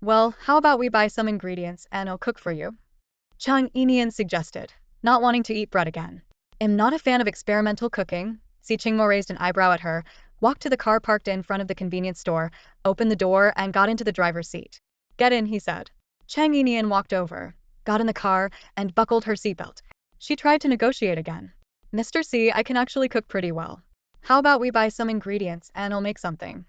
Well, how about we buy some ingredients and I'll cook for you? Cheng Yinian suggested, not wanting to eat bread again. "Am not a fan of experimental cooking." Cheng raised an eyebrow at her, walked to the car parked in front of the convenience store, opened the door and got into the driver's seat. "Get in," he said. Cheng Yinian walked over, got in the car, and buckled her seatbelt. She tried to negotiate again. "Mr. C, I can actually cook pretty well. How about we buy some ingredients and I'll make something?"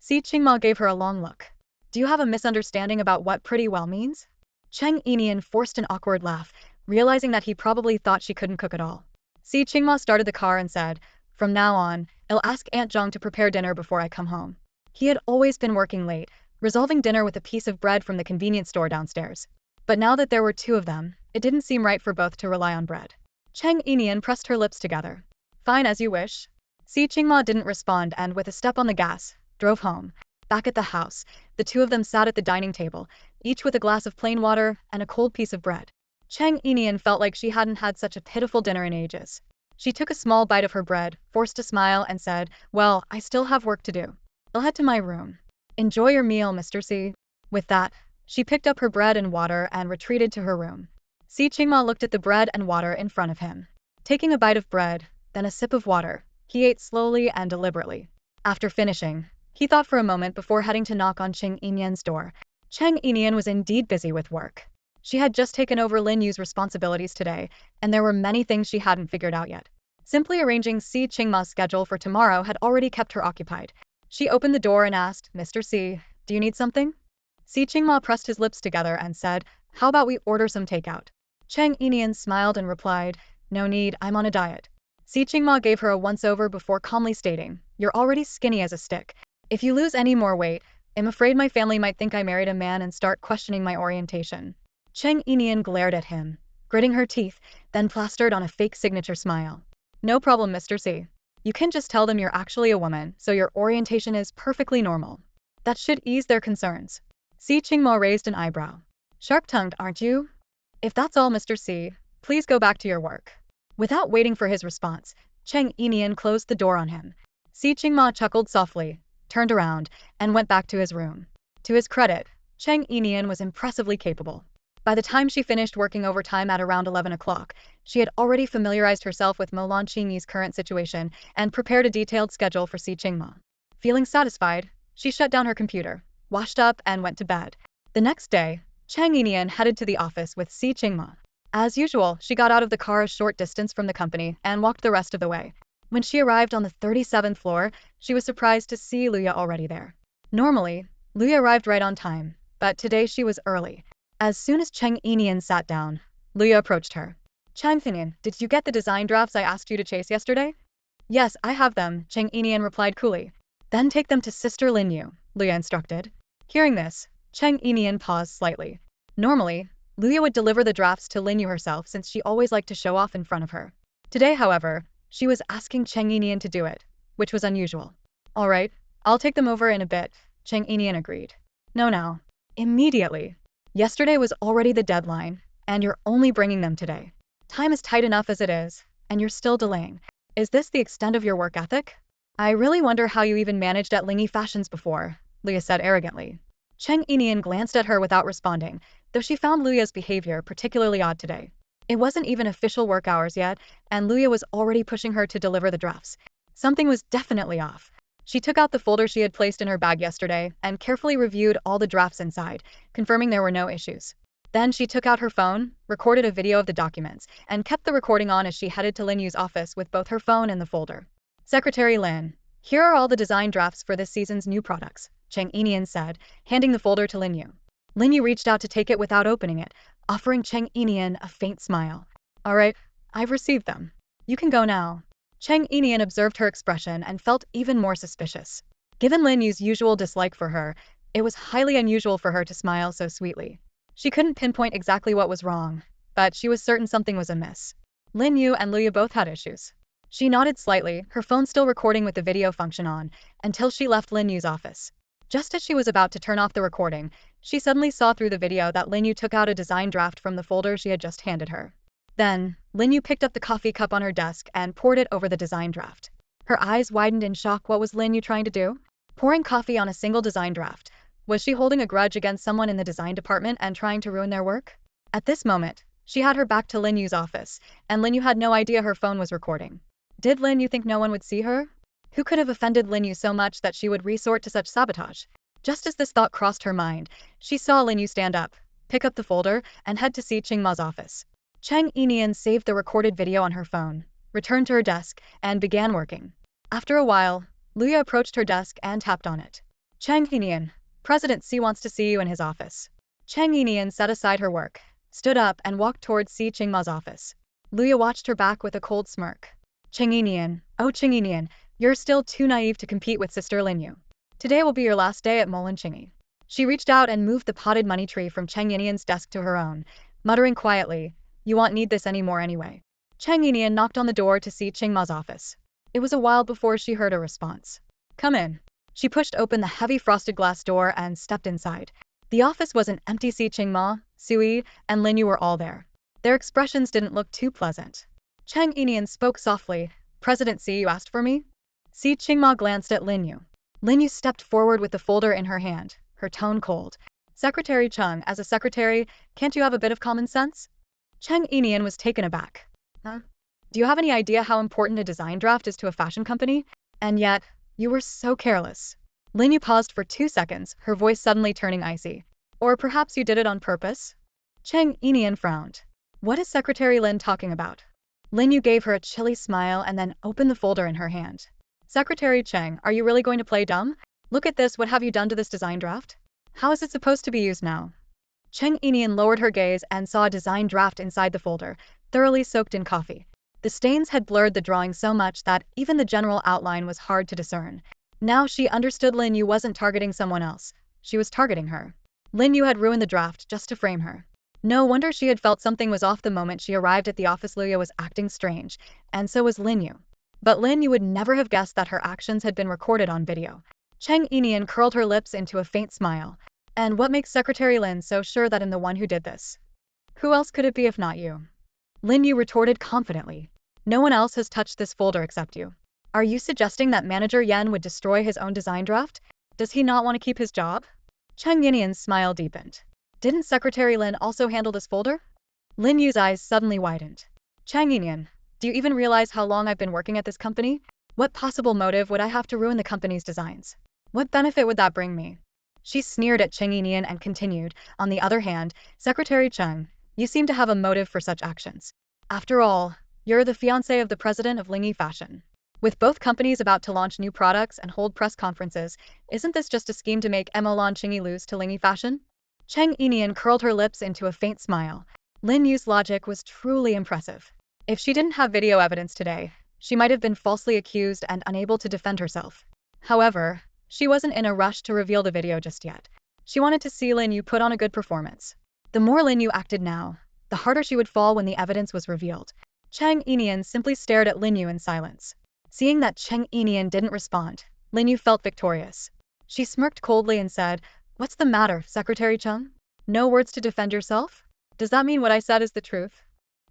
Cheng gave her a long look. "Do you have a misunderstanding about what pretty well means?" Cheng Yinian forced an awkward laugh, realizing that he probably thought she couldn't cook at all. Cheng started the car and said, "From now on, I'll ask Aunt Zhang to prepare dinner before I come home." He had always been working late, resolving dinner with a piece of bread from the convenience store downstairs. But now that there were two of them, it didn't seem right for both to rely on bread. Cheng Yinian pressed her lips together. "Fine, as you wish." Cheng didn't respond and, with a step on the gas, drove home. Back at the house, the two of them sat at the dining table, each with a glass of plain water and a cold piece of bread. Cheng Yinian felt like she hadn't had such a pitiful dinner in ages. She took a small bite of her bread, forced a smile, and said, "Well, I still have work to do. I'll head to my room." "Enjoy your meal, Mr. C." With that, she picked up her bread and water and retreated to her room. Cheng looked at the bread and water in front of him. Taking a bite of bread, then a sip of water, he ate slowly and deliberately. After finishing, he thought for a moment before heading to knock on Cheng Yinian's door. Cheng Yinian was indeed busy with work. She had just taken over Lin Yu's responsibilities today, and there were many things she hadn't figured out yet. Simply arranging Cheng's schedule for tomorrow had already kept her occupied. She opened the door and asked, "Mr. C, do you need something?" Cheng pressed his lips together and said, "How about we order some takeout?" Cheng Yinian smiled and replied, "No need, I'm on a diet." Cheng gave her a once-over before calmly stating, "You're already skinny as a stick. If you lose any more weight, I'm afraid my family might think I married a man and start questioning my orientation." Cheng Yinian glared at him, gritting her teeth, then plastered on a fake signature smile. "No problem, Mr. C. You can just tell them you're actually a woman, so your orientation is perfectly normal. That should ease their concerns." Cheng raised an eyebrow. "Sharp-tongued, aren't you? If that's all, Mr. C, please go back to your work." Without waiting for his response, Cheng Yinian closed the door on him. Cheng chuckled softly, turned around, and went back to his room. To his credit, Cheng Yinian was impressively capable. By the time she finished working overtime at around 11 o'clock, she had already familiarized herself with Mo Lanqingyi's current situation and prepared a detailed schedule for Cheng. Feeling satisfied, she shut down her computer, washed up, and went to bed. The next day, Cheng Yinian headed to the office with Cheng. As usual, she got out of the car a short distance from the company and walked the rest of the way. When she arrived on the 37th floor, she was surprised to see Luya already there. Normally, Luya arrived right on time, but today she was early. As soon as Cheng Yinian sat down, Luya approached her. "Cheng Yinian, did you get the design drafts I asked you to chase yesterday?" "Yes, I have them," Cheng Yinian replied coolly. "Then take them to Sister Lin Yu," Luya instructed. Hearing this, Cheng Yinian paused slightly. Normally, Luya would deliver the drafts to Lin Yu herself since she always liked to show off in front of her. Today, however, she was asking Cheng Yinian to do it, which was unusual. "All right, I'll take them over in a bit," Cheng Yinian agreed. "No, now. Immediately. Yesterday was already the deadline, and you're only bringing them today. Time is tight enough as it is, and you're still delaying. Is this the extent of your work ethic? I really wonder how you even managed at Lingy Fashions before," Luya said arrogantly. Cheng Yinian glanced at her without responding, though she found Luya's behavior particularly odd today. It wasn't even official work hours yet, and Luya was already pushing her to deliver the drafts. Something was definitely off. She took out the folder she had placed in her bag yesterday and carefully reviewed all the drafts inside, confirming there were no issues. Then she took out her phone, recorded a video of the documents, and kept the recording on as she headed to Lin Yu's office with both her phone and the folder. "Secretary Lin, here are all the design drafts for this season's new products," Cheng Yinian said, handing the folder to Lin Yu. Lin Yu reached out to take it without opening it, offering Cheng Yinian a faint smile. "All right, I've received them. You can go now." Cheng Yinian observed her expression and felt even more suspicious. Given Lin Yu's usual dislike for her, it was highly unusual for her to smile so sweetly. She couldn't pinpoint exactly what was wrong, but she was certain something was amiss. Lin Yu and Luya both had issues. She nodded slightly, her phone still recording with the video function on, until she left Lin Yu's office. Just as she was about to turn off the recording, she suddenly saw through the video that Lin Yu took out a design draft from the folder she had just handed her. Then, Lin Yu picked up the coffee cup on her desk and poured it over the design draft. Her eyes widened in shock. What was Lin Yu trying to do? Pouring coffee on a single design draft. Was she holding a grudge against someone in the design department and trying to ruin their work? At this moment, She had her back to Lin Yu's office, and Lin Yu had no idea her phone was recording. Did Lin Yu think no one would see her? Who could have offended Lin Yu so much that she would resort to such sabotage? Just as this thought crossed her mind, she saw Lin Yu stand up, pick up the folder, and head to see Cheng Ma's office. Cheng Yinian saved the recorded video on her phone, returned to her desk, and began working. After a while, Luya approached her desk and tapped on it. Cheng Yinian, President C wants to see you in his office. Cheng Yinian set aside her work, stood up and walked towards Si Cheng Ma's office. Luya watched her back with a cold smirk. Cheng Yinian, oh Cheng Yinian, you're still too naive to compete with Sister Lin Yu. Today will be your last day at Molinqingi. She reached out and moved the potted money tree from Cheng Yinian's desk to her own, muttering quietly, you won't need this anymore anyway. Cheng Yinian knocked on the door to see Cheng Ma's office. It was a while before she heard a response. Come in. She pushed open the heavy frosted glass door and stepped inside. The office was an empty. Si Cheng Ma, Sui, and Lin Yu were all there. Their expressions didn't look too pleasant. Cheng Yinian spoke softly. President Si, you asked for me? Si Cheng Ma glanced at Lin Yu. Lin Yu stepped forward with the folder in her hand, her tone cold. Secretary Cheng, as a secretary, can't you have a bit of common sense? Cheng Yinian was taken aback. Huh? Do you have any idea how important a design draft is to a fashion company? And yet, you were so careless. Lin Yu paused for 2 seconds, her voice suddenly turning icy. Or perhaps you did it on purpose? Cheng Yinian frowned. What is Secretary Lin talking about? Lin Yu gave her a chilly smile and then opened the folder in her hand. Secretary Cheng, are you really going to play dumb? Look at this, what have you done to this design draft? How is it supposed to be used now? Cheng Yinian lowered her gaze and saw a design draft inside the folder, thoroughly soaked in coffee. The stains had blurred the drawing so much that even the general outline was hard to discern. Now she understood Lin Yu wasn't targeting someone else. She was targeting her. Lin Yu had ruined the draft just to frame her. No wonder she had felt something was off the moment she arrived at the office. Luya was acting strange, and so was Lin Yu. But Lin Yu would never have guessed that her actions had been recorded on video. Cheng Yinian curled her lips into a faint smile. And what makes Secretary Lin so sure that I'm the one who did this? Who else could it be if not you? Lin Yu retorted confidently. No one else has touched this folder except you. Are you suggesting that Manager Yan would destroy his own design draft? Does he not want to keep his job? Cheng Yinian's smile deepened. Didn't Secretary Lin also handle this folder? Lin Yu's eyes suddenly widened. Cheng Yinian, do you even realize how long I've been working at this company? What possible motive would I have to ruin the company's designs? What benefit would that bring me? She sneered at Cheng Yinian and continued, on the other hand, Secretary Cheng, you seem to have a motive for such actions. After all, you're the fiancé of the president of Lingyi Fashion. With both companies about to launch new products and hold press conferences, isn't this just a scheme to make Molinqingi lose to Lingyi Fashion? Cheng Yinian curled her lips into a faint smile. Lin Yu's logic was truly impressive. If she didn't have video evidence today, she might have been falsely accused and unable to defend herself. However, she wasn't in a rush to reveal the video just yet. She wanted to see Lin Yu put on a good performance. The more Lin Yu acted now, the harder she would fall when the evidence was revealed. Cheng Yinian simply stared at Lin Yu in silence. Seeing that Cheng Yinian didn't respond, Lin Yu felt victorious. She smirked coldly and said, What's the matter, Secretary Cheng? No words to defend yourself? Does that mean what I said is the truth?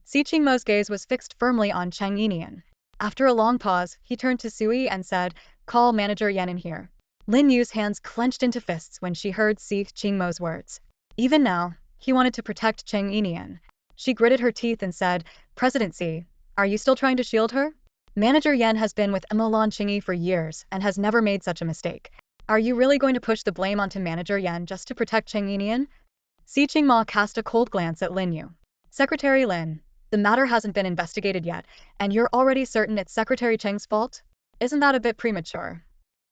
Si Chingmo's gaze was fixed firmly on Cheng Yinian. After a long pause, he turned to Sui and said, Call Manager Yan in here. Lin Yu's hands clenched into fists when she heard Si Chingmo's words. Even now, he wanted to protect Cheng Yinian. She gritted her teeth and said, President Si, are you still trying to shield her? Manager Yan has been with Molinqingi for years and has never made such a mistake. Are you really going to push the blame onto Manager Yan just to protect Cheng Yinian? Si Chingma cast a cold glance at Lin Yu. Secretary Lin, the matter hasn't been investigated yet, and you're already certain it's Secretary Cheng's fault? Isn't that a bit premature?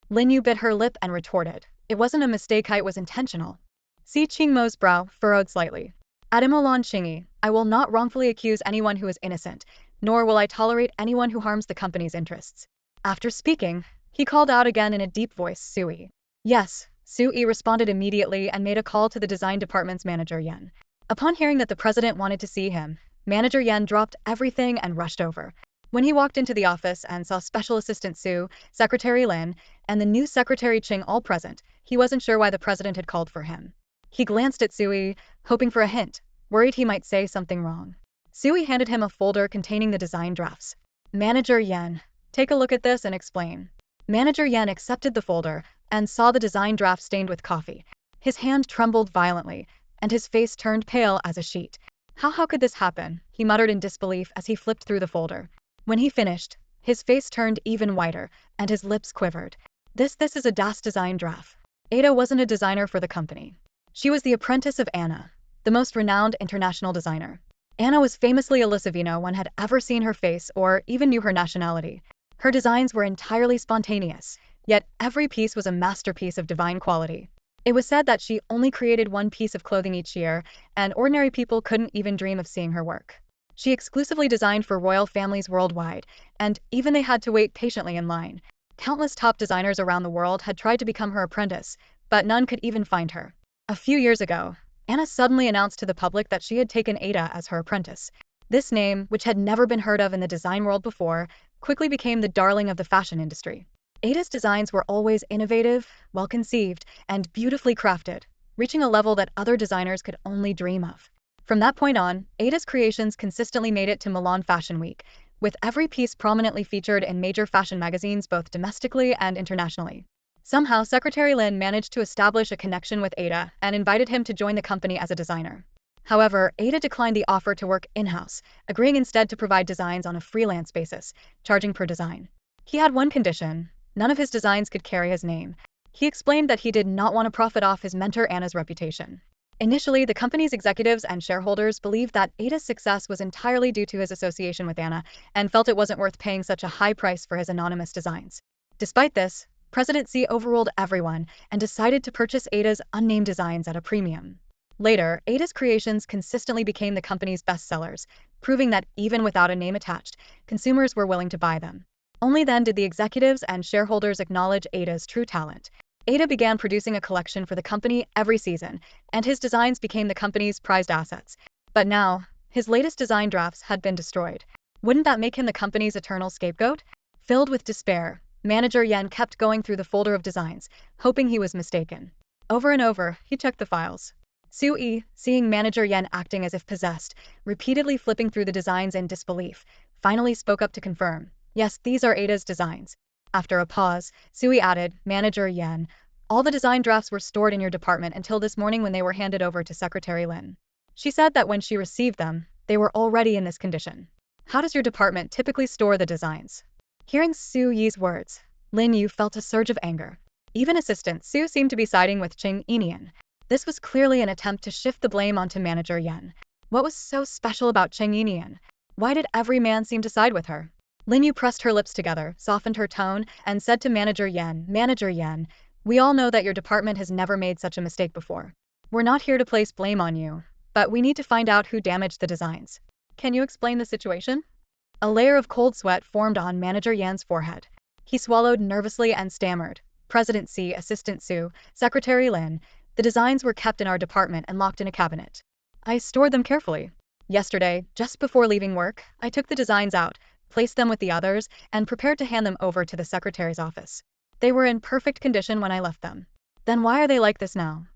Lin Yu bit her lip and retorted, It wasn't a mistake, it was intentional. Si Chingmo's brow furrowed slightly. At Molinqingi, I will not wrongfully accuse anyone who is innocent, nor will I tolerate anyone who harms the company's interests. After speaking, he called out again in a deep voice, Sui. Yes, Sui responded immediately and made a call to the design department's manager Yan. Upon hearing that the president wanted to see him, Manager Yan dropped everything and rushed over. When he walked into the office and saw Special Assistant Su, Secretary Lin, and the new Secretary Cheng all present, he wasn't sure why the president had called for him. He glanced at Sui, hoping for a hint, worried he might say something wrong. Sui handed him a folder containing the design drafts. Manager Yan, take a look at this and explain. Manager Yan accepted the folder and saw the design draft stained with coffee. His hand trembled violently, and his face turned pale as a sheet. How could this happen? He muttered in disbelief as he flipped through the folder. When he finished, his face turned even whiter, and his lips quivered. This is a Das design draft. Ada wasn't a designer for the company. She was the apprentice of Anna, the most renowned international designer. Anna was famously elusive, no one had ever seen her face or even knew her nationality. Her designs were entirely spontaneous, yet every piece was a masterpiece of divine quality. It was said that she only created one piece of clothing each year, and ordinary people couldn't even dream of seeing her work. She exclusively designed for royal families worldwide, and even they had to wait patiently in line. Countless top designers around the world had tried to become her apprentice, but none could even find her. A few years ago, Anna suddenly announced to the public that she had taken Ada as her apprentice. This name, which had never been heard of in the design world before, quickly became the darling of the fashion industry. Ada's designs were always innovative, well-conceived, and beautifully crafted, reaching a level that other designers could only dream of. From that point on, Ada's creations consistently made it to Milan Fashion Week, with every piece prominently featured in major fashion magazines both domestically and internationally. Somehow, Secretary Lin managed to establish a connection with Ada and invited him to join the company as a designer. However, Ada declined the offer to work in-house, agreeing instead to provide designs on a freelance basis, charging per design. He had one condition: none of his designs could carry his name. He explained that he did not want to profit off his mentor Anna's reputation. Initially, the company's executives and shareholders believed that Ada's success was entirely due to his association with Anna and felt it wasn't worth paying such a high price for his anonymous designs. Despite this, President Xi overruled everyone and decided to purchase Ada's unnamed designs at a premium. Later, Ada's creations consistently became the company's best sellers, proving that even without a name attached, consumers were willing to buy them. Only then did the executives and shareholders acknowledge Ada's true talent. Ada began producing a collection for the company every season, and his designs became the company's prized assets. But now, his latest design drafts had been destroyed. Wouldn't that make him the company's eternal scapegoat? Filled with despair, Manager Yan kept going through the folder of designs, hoping he was mistaken. Over and over, he checked the files. Sui, seeing Manager Yan acting as if possessed, repeatedly flipping through the designs in disbelief, finally spoke up to confirm. Yes, these are Ada's designs. After a pause, Sui added, Manager Yan, all the design drafts were stored in your department until this morning when they were handed over to Secretary Lin. She said that when she received them, they were already in this condition. How does your department typically store the designs? Hearing Su Yi's words, Lin Yu felt a surge of anger. Even Assistant Su seemed to be siding with Cheng Yinian. This was clearly an attempt to shift the blame onto Manager Yan. What was so special about Cheng Yinian? Why did every man seem to side with her? Lin Yu pressed her lips together, softened her tone, and said to Manager Yan, we all know that your department has never made such a mistake before. We're not here to place blame on you, but we need to find out who damaged the designs. Can you explain the situation? A layer of cold sweat formed on Manager Yan's forehead. He swallowed nervously and stammered. President Xi, Assistant Su, Secretary Lin, the designs were kept in our department and locked in a cabinet. I stored them carefully. Yesterday, just before leaving work, I took the designs out, placed them with the others, and prepared to hand them over to the secretary's office. They were in perfect condition when I left them. Then why are they like this now?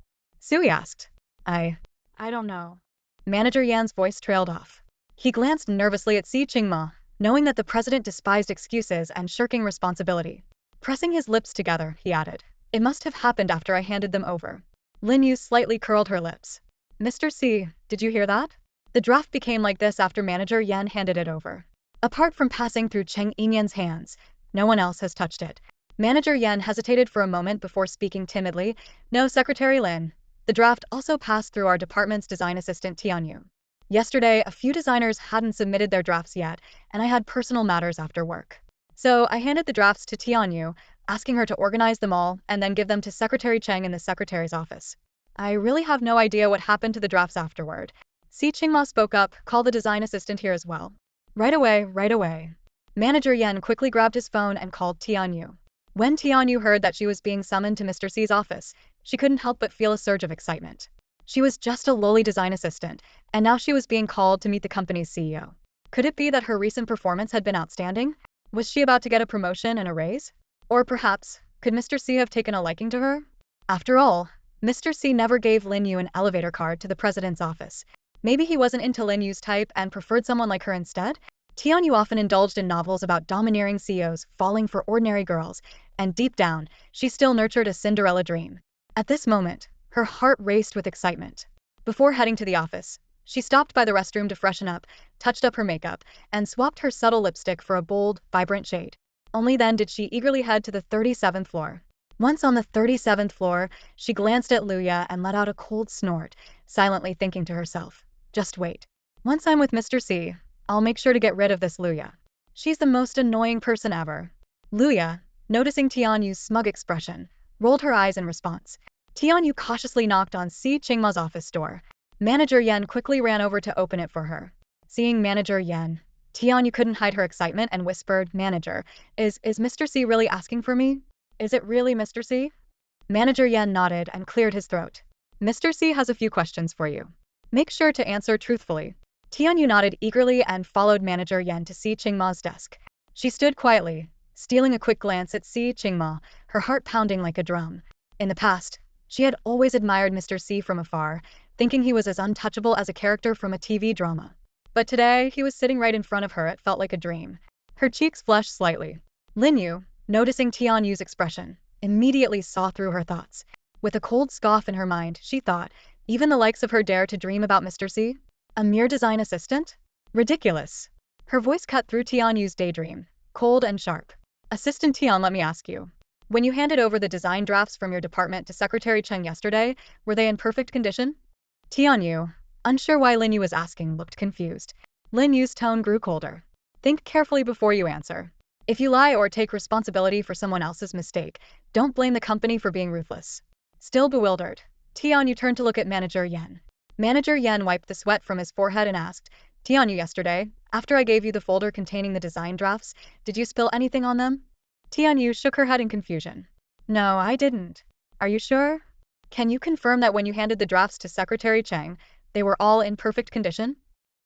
Sui asked. I don't know. Manager Yan's voice trailed off. He glanced nervously at Si Qingma, knowing that the president despised excuses and shirking responsibility. Pressing his lips together, he added, it must have happened after I handed them over. Lin Yu slightly curled her lips. Mr. Si, did you hear that? The draft became like this after Manager Yan handed it over. Apart from passing through Cheng Yinian's hands, no one else has touched it. Manager Yan hesitated for a moment before speaking timidly. No, Secretary Lin. The draft also passed through our department's design assistant Tianyu. Yesterday, a few designers hadn't submitted their drafts yet, and I had personal matters after work. So I handed the drafts to Tianyu, asking her to organize them all and then give them to Secretary Cheng in the secretary's office. I really have no idea what happened to the drafts afterward. Si Qingma spoke up, call the design assistant here as well. Right away. Manager Yan quickly grabbed his phone and called Tianyu. When Tianyu heard that she was being summoned to Mr. Si's office, she couldn't help but feel a surge of excitement. She was just a lowly design assistant, and now she was being called to meet the company's CEO. Could it be that her recent performance had been outstanding? Was she about to get a promotion and a raise? Or perhaps, could Mr. Si have taken a liking to her? After all, Mr. Si never gave Lin Yu an elevator card to the president's office. Maybe he wasn't into Lin Yu's type and preferred someone like her instead? Tianyu often indulged in novels about domineering CEOs falling for ordinary girls, and deep down, she still nurtured a Cinderella dream. At this moment, her heart raced with excitement. Before heading to the office, She stopped by the restroom to freshen up, touched up her makeup, and swapped her subtle lipstick for a bold, vibrant shade. Only then did she eagerly head to the 37th floor. Once on the 37th floor, she glanced at Luya and let out a cold snort, silently thinking to herself, just wait. Once I'm with Mr. C, I'll make sure to get rid of this Luya. She's the most annoying person ever. Luya, noticing Tianyu's smug expression, rolled her eyes in response. Tianyu cautiously knocked on Si Qingma's office door. Manager Yan quickly ran over to open it for her. Seeing Manager Yan, Tianyu couldn't hide her excitement and whispered, Manager, is Mr. C really asking for me? Is it really Mr. C? Manager Yan nodded and cleared his throat. Mr. C has a few questions for you. Make sure to answer truthfully. Tianyu nodded eagerly and followed Manager Yan to Si Qingma's desk. She stood quietly, stealing a quick glance at Si Qingma, her heart pounding like a drum. In the past, she had always admired Mr. C from afar, thinking he was as untouchable as a character from a TV drama. But today, he was sitting right in front of her. It felt like a dream. Her cheeks flushed slightly. Lin Yu, noticing Tianyu's expression, immediately saw through her thoughts. With a cold scoff in her mind, she thought, even the likes of her dare to dream about Mr. C? A mere design assistant? Ridiculous. Her voice cut through Tianyu's daydream, cold and sharp. Assistant Tian, let me ask you. When you handed over the design drafts from your department to Secretary Cheng yesterday, were they in perfect condition? Tianyu, unsure why Lin Yu was asking, looked confused. Lin Yu's tone grew colder. Think carefully before you answer. If you lie or take responsibility for someone else's mistake, don't blame the company for being ruthless. Still bewildered, Tianyu turned to look at Manager Yan. Manager Yan wiped the sweat from his forehead and asked, Tianyu, yesterday, after I gave you the folder containing the design drafts, did you spill anything on them? Tianyu shook her head in confusion. No, I didn't. Are you sure? Can you confirm that when you handed the drafts to Secretary Cheng, they were all in perfect condition?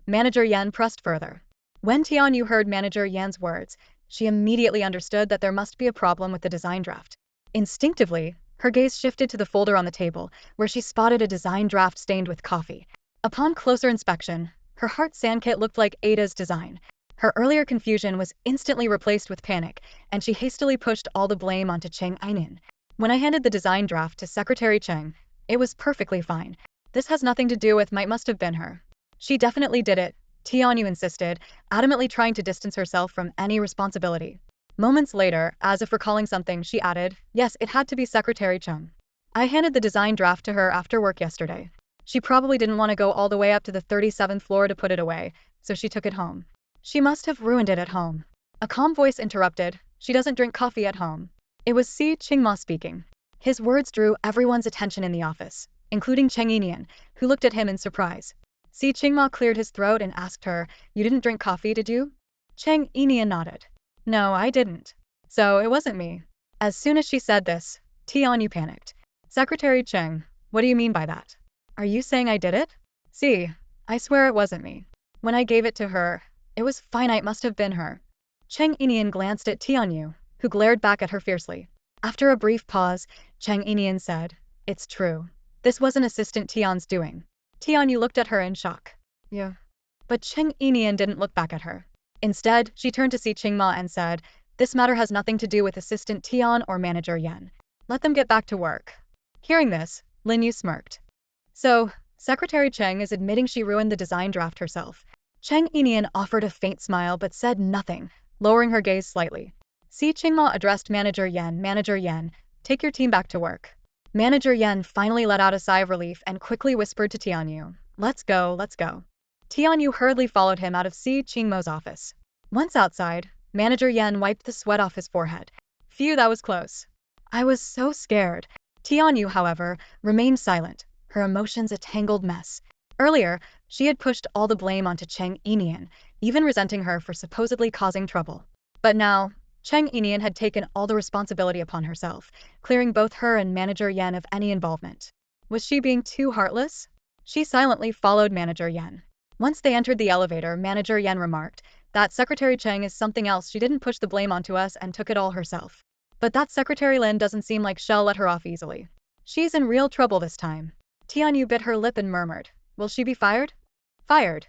Manager Yan pressed further. When Tianyu heard Manager Yan's words, she immediately understood that there must be a problem with the design draft. Instinctively, her gaze shifted to the folder on the table, where she spotted a design draft stained with coffee. Upon closer inspection, her heart sand kit looked like Ada's design. Her earlier confusion was instantly replaced with panic, and she hastily pushed all the blame onto Cheng Yinian. When I handed the design draft to Secretary Cheng, it was perfectly fine. This has nothing to do with must have been her. She definitely did it, Tianyu insisted, adamantly trying to distance herself from any responsibility. Moments later, as if recalling something, she added, yes, it had to be Secretary Cheng. I handed the design draft to her after work yesterday. She probably didn't want to go all the way up to the 37th floor to put it away, so she took it home. She must have ruined it at home. A calm voice interrupted, she doesn't drink coffee at home. It was Si Qingma speaking. His words drew everyone's attention in the office, including Cheng Yinian, who looked at him in surprise. Si Qingma cleared his throat and asked her, you didn't drink coffee, did you? Cheng Yinian nodded. No, I didn't. So it wasn't me. As soon as she said this, Tianyu panicked. Secretary Cheng, what do you mean by that? Are you saying I did it? See, I swear it wasn't me. When I gave it to her, it was fine, it must have been her. Cheng Yinian glanced at Tianyu, who glared back at her fiercely. After a brief pause, Cheng Yinian said, it's true. This wasn't Assistant Tian's doing. Tianyu looked at her in shock. Yeah. But Cheng Yinian didn't look back at her. Instead, she turned to Si Qingma and said, this matter has nothing to do with Assistant Tian or Manager Yan. Let them get back to work. Hearing this, Lin Yu smirked. So, Secretary Cheng is admitting she ruined the design draft herself. Cheng Yinian offered a faint smile but said nothing, lowering her gaze slightly. Si Qingma addressed Manager Yan, take your team back to work. Manager Yan finally let out a sigh of relief and quickly whispered to Tianyu, let's go. Tianyu hurriedly followed him out of Si Qingma's office. Once outside, Manager Yan wiped the sweat off his forehead. Phew, that was close. I was so scared. Tianyu, however, remained silent, her emotions a tangled mess. Earlier, she had pushed all the blame onto Cheng Yinian, even resenting her for supposedly causing trouble. But now, Cheng Yinian had taken all the responsibility upon herself, clearing both her and Manager Yan of any involvement. Was she being too heartless? She silently followed Manager Yan. Once they entered the elevator, Manager Yan remarked that Secretary Cheng is something else. She didn't push the blame onto us and took it all herself. But that Secretary Lin doesn't seem like she'll let her off easily. She's in real trouble this time. Tianyu bit her lip and murmured, will she be fired? Fired.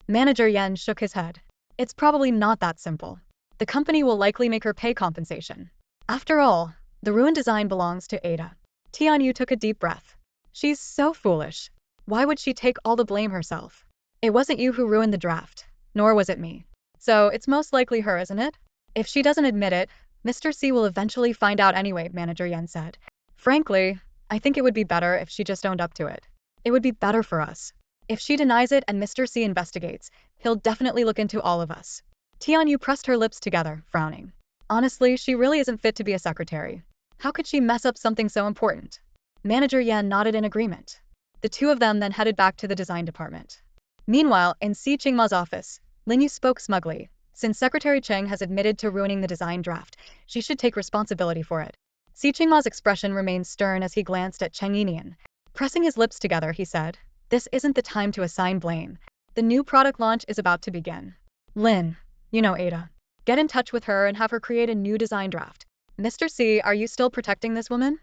Manager Yan shook his head. It's probably not that simple. The company will likely make her pay compensation. After all, the ruined design belongs to Ada. Tianyu took a deep breath. She's so foolish. Why would she take all the blame herself? It wasn't you who ruined the draft, nor was it me. So it's most likely her, isn't it? If she doesn't admit it, Mr. C will eventually find out anyway, Manager Yen said. Frankly, I think it would be better if she just owned up to it. It would be better for us. If she denies it and Mr. C investigates, he'll definitely look into all of us. Tianyu pressed her lips together, frowning. Honestly, she really isn't fit to be a secretary. How could she mess up something so important? Manager Yan nodded in agreement. The two of them then headed back to the design department. Meanwhile, in Si Qingma's office, Lin Yu spoke smugly. Since Secretary Cheng has admitted to ruining the design draft, she should take responsibility for it. Si Qingma's expression remained stern as he glanced at Cheng Yinian. Pressing his lips together, he said, "This isn't the time to assign blame. The new product launch is about to begin. Lin, you know Ada. Get in touch with her and have her create a new design draft. Mr. C, are you still protecting this woman?"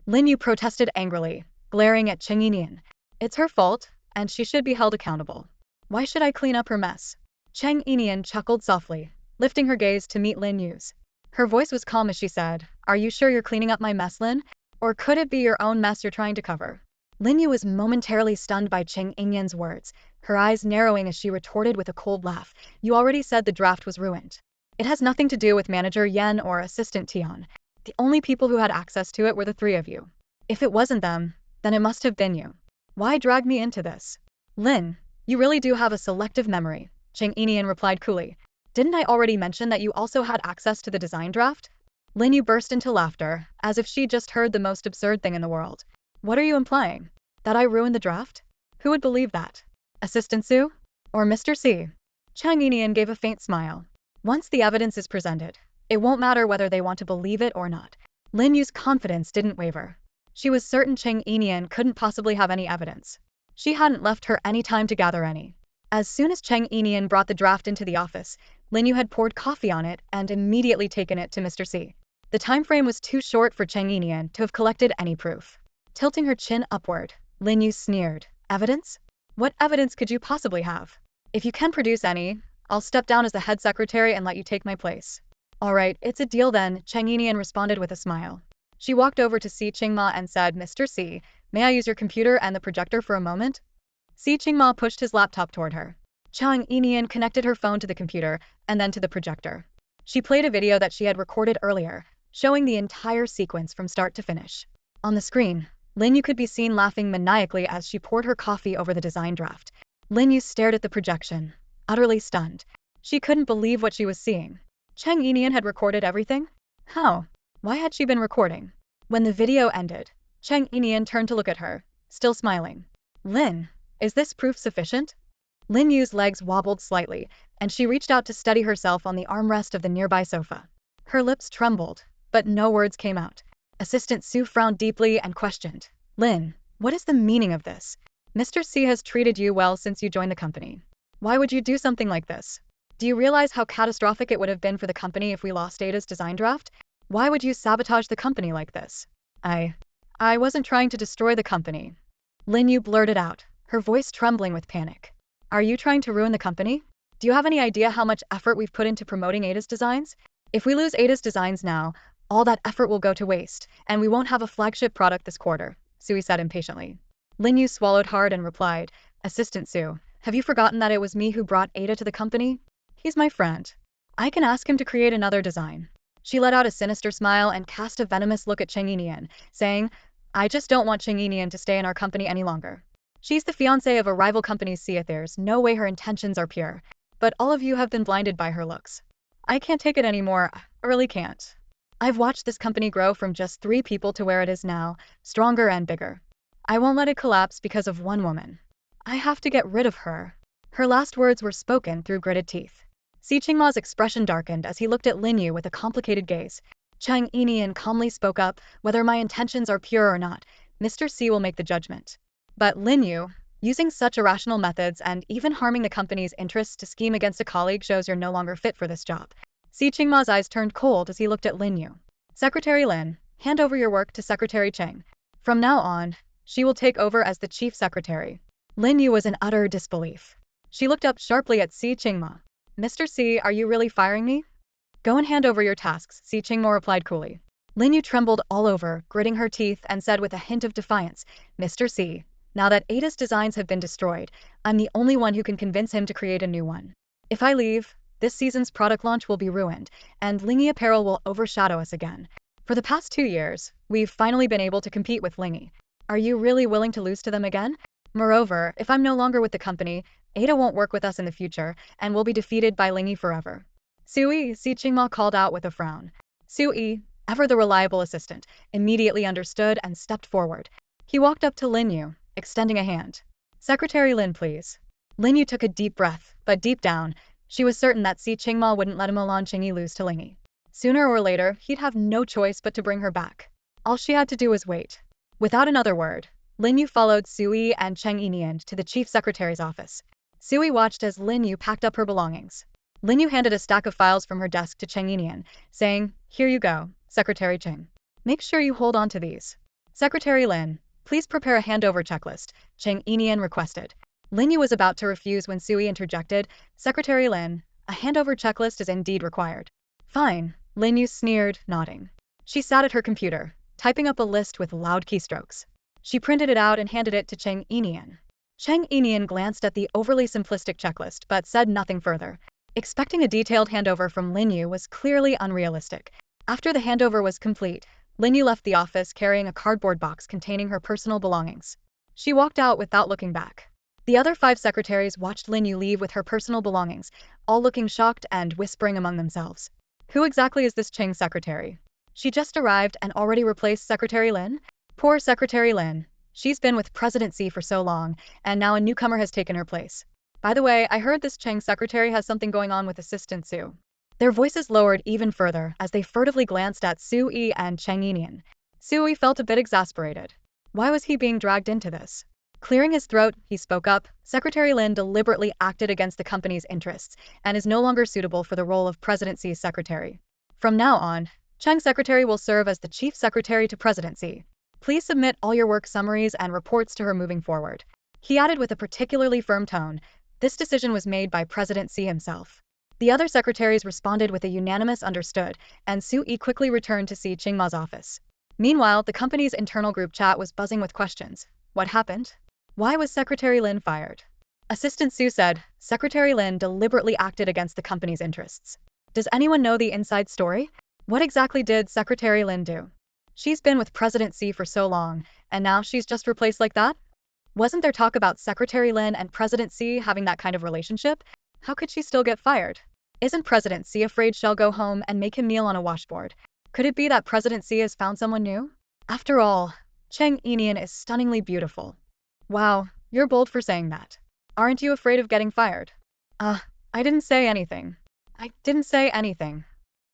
Lin Yu protested angrily, glaring at Cheng Yinian. "It's her fault, and she should be held accountable. Why should I clean up her mess?" Cheng Yinian chuckled softly, lifting her gaze to meet Lin Yu's. Her voice was calm as she said, "Are you sure you're cleaning up my mess, Lin? Or could it be your own mess you're trying to cover?" Lin Yu was momentarily stunned by Cheng Yinian's words, her eyes narrowing as she retorted with a cold laugh. "You already said the draft was ruined. It has nothing to do with Manager Yan or Assistant Tian. The only people who had access to it were the three of you. If it wasn't them, then it must have been you. Why drag me into this?" "Lin, you really do have a selective memory," Cheng Yinian replied coolly. "Didn't I already mention that you also had access to the design draft?" Lin Yu burst into laughter, as if she just heard the most absurd thing in the world. "What are you implying? That I ruined the draft? Who would believe that? Assistant Su? Or Mr. C?" Cheng Yinian gave a faint smile. "Once the evidence is presented, it won't matter whether they want to believe it or not." Lin Yu's confidence didn't waver. She was certain Cheng Yinian couldn't possibly have any evidence. She hadn't left her any time to gather any. As soon as Cheng Yinian brought the draft into the office, Lin Yu had poured coffee on it and immediately taken it to Mr. C. The time frame was too short for Cheng Yinian to have collected any proof. Tilting her chin upward, Lin Yu sneered. "Evidence? What evidence could you possibly have? If you can produce any, I'll step down as the head secretary and let you take my place." "All right, it's a deal then," Cheng Yinian responded with a smile. She walked over to Si Qingma and said, "Mr. C, may I use your computer and the projector for a moment?" Si Qingma pushed his laptop toward her. Cheng Yinian connected her phone to the computer and then to the projector. She played a video that she had recorded earlier, showing the entire sequence from start to finish. On the screen, Lin Yu could be seen laughing maniacally as she poured her coffee over the design draft. Lin Yu stared at the projection, utterly stunned. She couldn't believe what she was seeing. Cheng Yinian had recorded everything? How? Why had she been recording? When the video ended, Cheng Yinian turned to look at her, still smiling. "Lin, is this proof sufficient?" Lin Yu's legs wobbled slightly, and she reached out to steady herself on the armrest of the nearby sofa. Her lips trembled, but no words came out. Assistant Su frowned deeply and questioned, "Lin, what is the meaning of this? Mr. C has treated you well since you joined the company. Why would you do something like this? Do you realize how catastrophic it would have been for the company if we lost Ada's design draft? Why would you sabotage the company like this?" I wasn't trying to destroy the company." Lin Yu blurted out, her voice trembling with panic. "Are you trying to ruin the company? Do you have any idea how much effort we've put into promoting Ada's designs? If we lose Ada's designs now, all that effort will go to waste, and we won't have a flagship product this quarter," Sui said impatiently. Lin Yu swallowed hard and replied, "Assistant Su, have you forgotten that it was me who brought Ada to the company? He's my friend. I can ask him to create another design." She let out a sinister smile and cast a venomous look at Cheng Yinian, saying, "I just don't want Cheng Yinian to stay in our company any longer. She's the fiancée of a rival company's CEO. There's no way her intentions are pure. But all of you have been blinded by her looks. I can't take it anymore, I really can't. I've watched this company grow from just 3 people to where it is now, stronger and bigger. I won't let it collapse because of one woman. I have to get rid of her." Her last words were spoken through gritted teeth. Si Qingma's expression darkened as he looked at Lin Yu with a complicated gaze. Cheng Yinian calmly spoke up, "Whether my intentions are pure or not, Mr. C will make the judgment. But Lin Yu, using such irrational methods and even harming the company's interests to scheme against a colleague shows you're no longer fit for this job." Si Qingma's eyes turned cold as he looked at Lin Yu. "Secretary Lin, hand over your work to Secretary Cheng. From now on, she will take over as the chief secretary." Lin Yu was in utter disbelief. She looked up sharply at Si Qingma. "Mr. C, are you really firing me?" "Go and hand over your tasks," Si Qingma replied coolly. Lin Yu trembled all over, gritting her teeth, and said with a hint of defiance, "Mr. C, Now that Ada's designs have been destroyed, I'm the only one who can convince him to create a new one. If I leave, this season's product launch will be ruined, and Lingy apparel will overshadow us again. For the past 2 years, we've finally been able to compete with Lingy. Are you really willing to lose to them again? Moreover, if I'm no longer with the company, Ada won't work with us in the future, and will be defeated by Lingy forever. Sui, Si Qingma called out with a frown. Sui, ever the reliable assistant, immediately understood and stepped forward. He walked up to Lin Yu, extending a hand. Secretary Lin, please. Lin Yu took a deep breath, but deep down, she was certain that Si Qingma wouldn't let Milan Qingyi lose to Lingy. Sooner or later, he'd have no choice but to bring her back. All she had to do was wait. Without another word, Lin Yu followed Sui and Cheng Yinian to the chief secretary's office. Sui watched as Lin Yu packed up her belongings. Lin Yu handed a stack of files from her desk to Cheng Yinian, saying, "Here you go, Secretary Cheng. Make sure you hold on to these." Secretary Lin, please prepare a handover checklist, Cheng Yinian requested. Lin Yu was about to refuse when Sui interjected, "Secretary Lin, a handover checklist is indeed required." "Fine," Lin Yu sneered, nodding. She sat at her computer, typing up a list with loud keystrokes. She printed it out and handed it to Cheng Yinian. Cheng Yinian glanced at the overly simplistic checklist but said nothing further. Expecting a detailed handover from Lin Yu was clearly unrealistic. After the handover was complete, Lin Yu left the office carrying a cardboard box containing her personal belongings. She walked out without looking back. The other 5 secretaries watched Lin Yu leave with her personal belongings, all looking shocked and whispering among themselves. Who exactly is this Cheng secretary? She just arrived and already replaced Secretary Lin? Poor Secretary Lin. She's been with President Xi for so long, and now a newcomer has taken her place. By the way, I heard this Cheng secretary has something going on with Assistant Su. Their voices lowered even further as they furtively glanced at Sui and Cheng Yinian. Sui felt a bit exasperated. Why was he being dragged into this? Clearing his throat, he spoke up. Secretary Lin deliberately acted against the company's interests and is no longer suitable for the role of President Xi's secretary. From now on, Cheng secretary will serve as the chief secretary to President Xi. Please submit all your work summaries and reports to her moving forward. He added with a particularly firm tone. This decision was made by President Xi himself. The other secretaries responded with a unanimous understood, and Sui quickly returned to Si Qingma's office. Meanwhile, the company's internal group chat was buzzing with questions. What happened? Why was Secretary Lin fired? Assistant Su said, Secretary Lin deliberately acted against the company's interests. Does anyone know the inside story? What exactly did Secretary Lin do? She's been with President Xi for so long, and now she's just replaced like that? Wasn't there talk about Secretary Lin and President Xi having that kind of relationship? How could she still get fired? Isn't President Xi afraid she'll go home and make him kneel on a washboard? Could it be that President Xi has found someone new? After all, Cheng Yinian is stunningly beautiful. Wow, you're bold for saying that. Aren't you afraid of getting fired? I didn't say anything. I didn't say anything.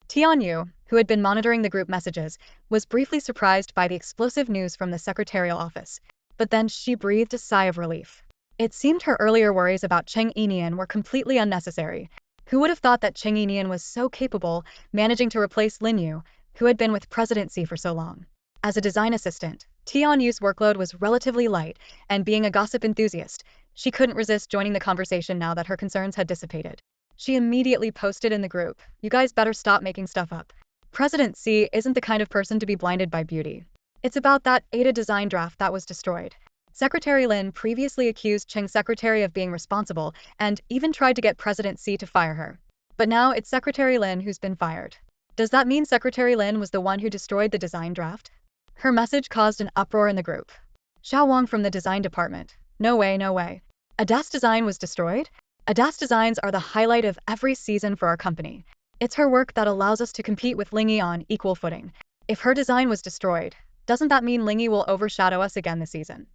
Tianyu, who had been monitoring the group messages, was briefly surprised by the explosive news from the secretarial office. But then she breathed a sigh of relief. It seemed her earlier worries about Cheng Yinian were completely unnecessary. Who would have thought that Cheng Yinian was so capable, managing to replace Lin Yu, who had been with President Xi for so long? As a design assistant, Tianyu's workload was relatively light, and being a gossip enthusiast, she couldn't resist joining the conversation now that her concerns had dissipated. She immediately posted in the group, "You guys better stop making stuff up. President Xi isn't the kind of person to be blinded by beauty. It's about that Ada design draft that was destroyed." Secretary Lin previously accused Cheng secretary of being responsible and even tried to get President Xi to fire her. But now it's Secretary Lin who's been fired. Does that mean Secretary Lin was the one who destroyed the design draft? Her message caused an uproar in the group. Xiao Wang from the design department. No way, no way. Ada's design was destroyed? Ada's designs are the highlight of every season for our company. It's her work that allows us to compete with Lingy on equal footing. If her design was destroyed, doesn't that mean Lingy will overshadow us again this season?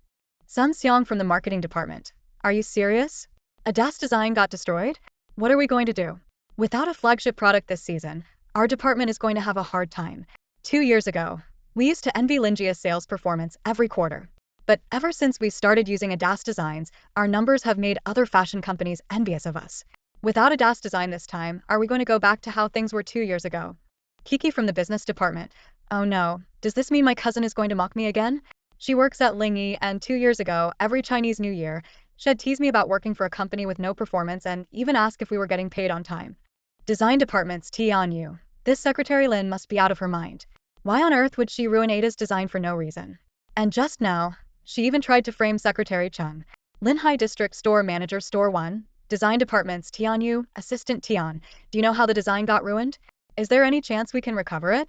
Sun Xiang from the marketing department. Are you serious? Ada's design got destroyed? What are we going to do? Without a flagship product this season, our department is going to have a hard time. 2 years ago, we used to envy Lingjia's sales performance every quarter. But ever since we started using Ada's designs, our numbers have made other fashion companies envious of us. Without Ada's design this time, are we going to go back to how things were 2 years ago? Kiki from the business department. Oh no, does this mean my cousin is going to mock me again? She works at Lingy, and 2 years ago, every Chinese New Year, she'd tease me about working for a company with no performance and even ask if we were getting paid on time. Design department's Tianyu. This Secretary Lin must be out of her mind. Why on earth would she ruin Ada's design for no reason? And just now, She even tried to frame Secretary Cheng. Linhai District Store Manager Store 1, Design Departments Tianyu, Assistant Tian. Do you know how the design got ruined? Is there any chance we can recover it?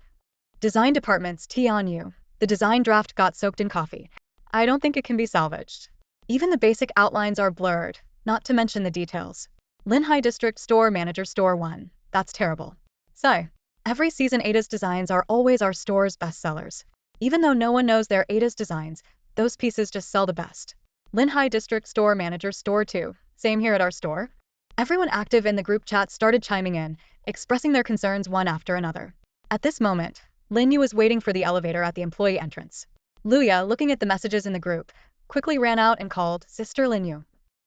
Design Departments Tianyu. The design draft got soaked in coffee. I don't think it can be salvaged. Even the basic outlines are blurred, not to mention the details. Linhai District Store Manager Store 1. That's terrible. Sigh. Every season Ada's designs are always our store's bestsellers. Even though no one knows they're Ada's designs, those pieces just sell the best. Linhai District Store Manager Store 2. Same here at our store. Everyone active in the group chat started chiming in, expressing their concerns one after another. At this moment, Lin Yu was waiting for the elevator at the employee entrance. Luya, looking at the messages in the group, quickly ran out and called, "Sister Lin Yu."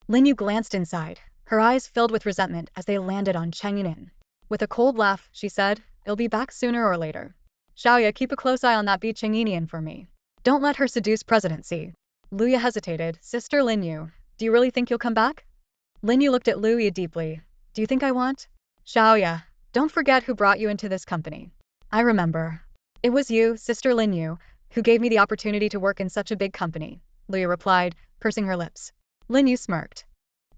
Lin Yu glanced inside, her eyes filled with resentment as they landed on Cheng Yinian. With a cold laugh, she said, "It'll be back sooner or later. Xiaoya, keep a close eye on that Cheng Yinian for me. Don't let her seduce presidency." Luya hesitated. "Sister Lin Yu, do you really think you'll come back?" Lin Yu looked at Luya deeply. "Do you think I want?" "Xiaoya, don't forget who brought you into this company." "I remember. It was you, Sister Lin Yu, who gave me the opportunity to work in such a big company," Luya replied, pursing her lips. Lin Yu smirked.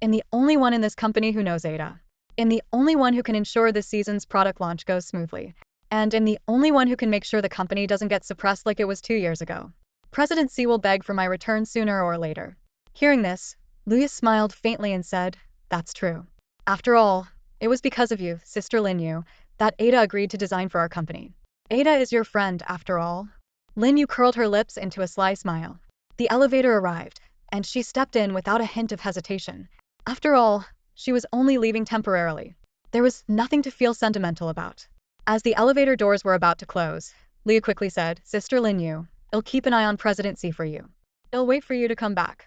"I'm the only one in this company who knows Ada. I'm the only one who can ensure this season's product launch goes smoothly. And I'm the only one who can make sure the company doesn't get suppressed like it was 2 years ago. President Xi will beg for my return sooner or later." Hearing this, Luya smiled faintly and said, "That's true. After all, it was because of you, Sister Lin Yu, that Ada agreed to design for our company. Ada is your friend, after all." Lin Yu curled her lips into a sly smile. The elevator arrived, and she stepped in without a hint of hesitation. After all, she was only leaving temporarily. There was nothing to feel sentimental about. As the elevator doors were about to close, Leah quickly said, "Sister Lin Yu, I'll keep an eye on President Xi for you. I'll wait for you to come back."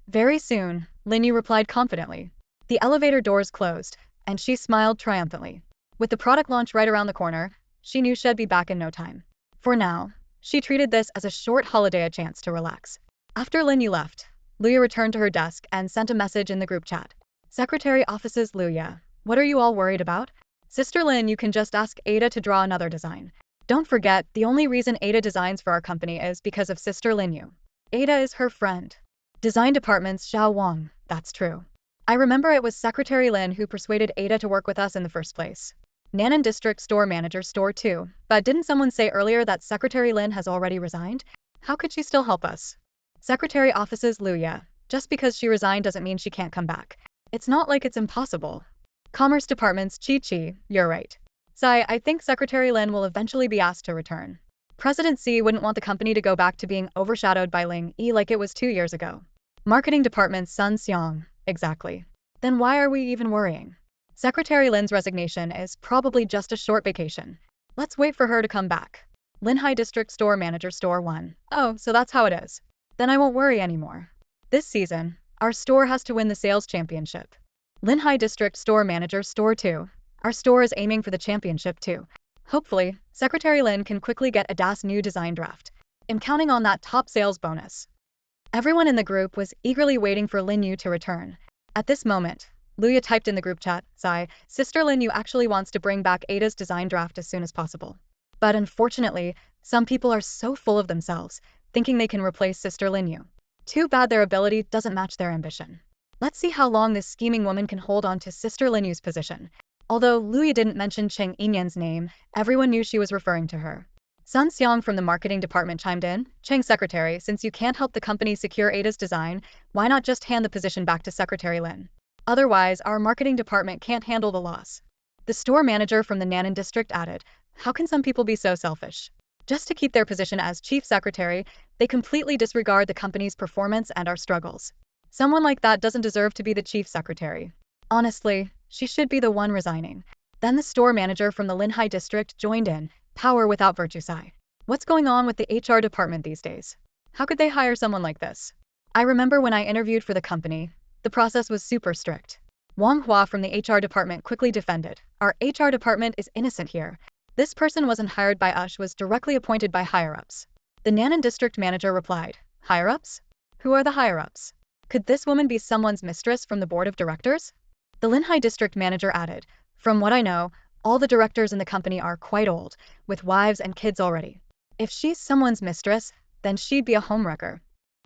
"Very soon," Lin Yu replied confidently. The elevator doors closed, and she smiled triumphantly. With the product launch right around the corner, she knew she'd be back in no time. For now, she treated this as a short holiday, a chance to relax. After Lin Yu left, Luya returned to her desk and sent a message in the group chat. "Secretary Offices Luya, what are you all worried about? Sister Lin, you can just ask Ada to draw another design. Don't forget, the only reason Ada designs for our company is because of Sister Lin Yu. Ada is her friend." Design Department's Xiao Wang, that's true. "I remember it was Secretary Lin who persuaded Ada to work with us in the first place." Nanan District Store Manager Store 2, "But didn't someone say earlier that Secretary Lin has already resigned? How could she still help us?" Secretary Offices Luya, "Just because she resigned doesn't mean she can't come back. It's not like it's impossible." Commerce Department's Chi, "You're right. Sai, I think Secretary Lin will eventually be asked to return. President Xi wouldn't want the company to go back to being overshadowed by Ling Yi like it was 2 years ago." Marketing Department's Sun Xiang, "Exactly. Then why are we even worrying? Secretary Lin's resignation is probably just a short vacation. Let's wait for her to come back." Linhai District Store Manager Store 1, "Oh, so that's how it is. Then I won't worry anymore. This season, our store has to win the sales championship." Linhai District Store Manager Store 2, "Our store is aiming for the championship too. Hopefully, Secretary Lin can quickly get Ada's new design draft. I'm counting on that top sales bonus." Everyone in the group was eagerly waiting for Lin Yu to return. At this moment, Luya typed in the group chat, "Sai, Sister Lin Yu actually wants to bring back Ada's design draft as soon as possible. But unfortunately, some people are so full of themselves, thinking they can replace Sister Lin Yu. Too bad their ability doesn't match their ambition. Let's see how long this scheming woman can hold on to Sister Lin Yu's position." Although Luya didn't mention Cheng Yinian's name, everyone knew she was referring to her. Sun Xiang from the marketing department chimed in, "Cheng Secretary, since you can't help the company secure Ada's design, why not just hand the position back to Secretary Lin? Otherwise, our marketing department can't handle the loss." The store manager from the Nanan district added, "How can some people be so selfish? Just to keep their position as chief secretary, they completely disregard the company's performance and our struggles. Someone like that doesn't deserve to be the chief secretary. Honestly, she should be the one resigning." Then the store manager from the Linhai district joined in, "Power without virtue, Sai. What's going on with the HR department these days? How could they hire someone like this? I remember when I interviewed for the company, the process was super strict." Wang Hua from the HR department quickly defended, "Our HR department is innocent here. This person wasn't hired by us, was directly appointed by higher-ups." The Nanan district manager replied, "Higher-ups? Who are the higher-ups? Could this woman be someone's mistress from the board of directors?" The Linhai district manager added, "From what I know, all the directors in the company are quite old, with wives and kids already. If she's someone's mistress, then she'd be a homewrecker."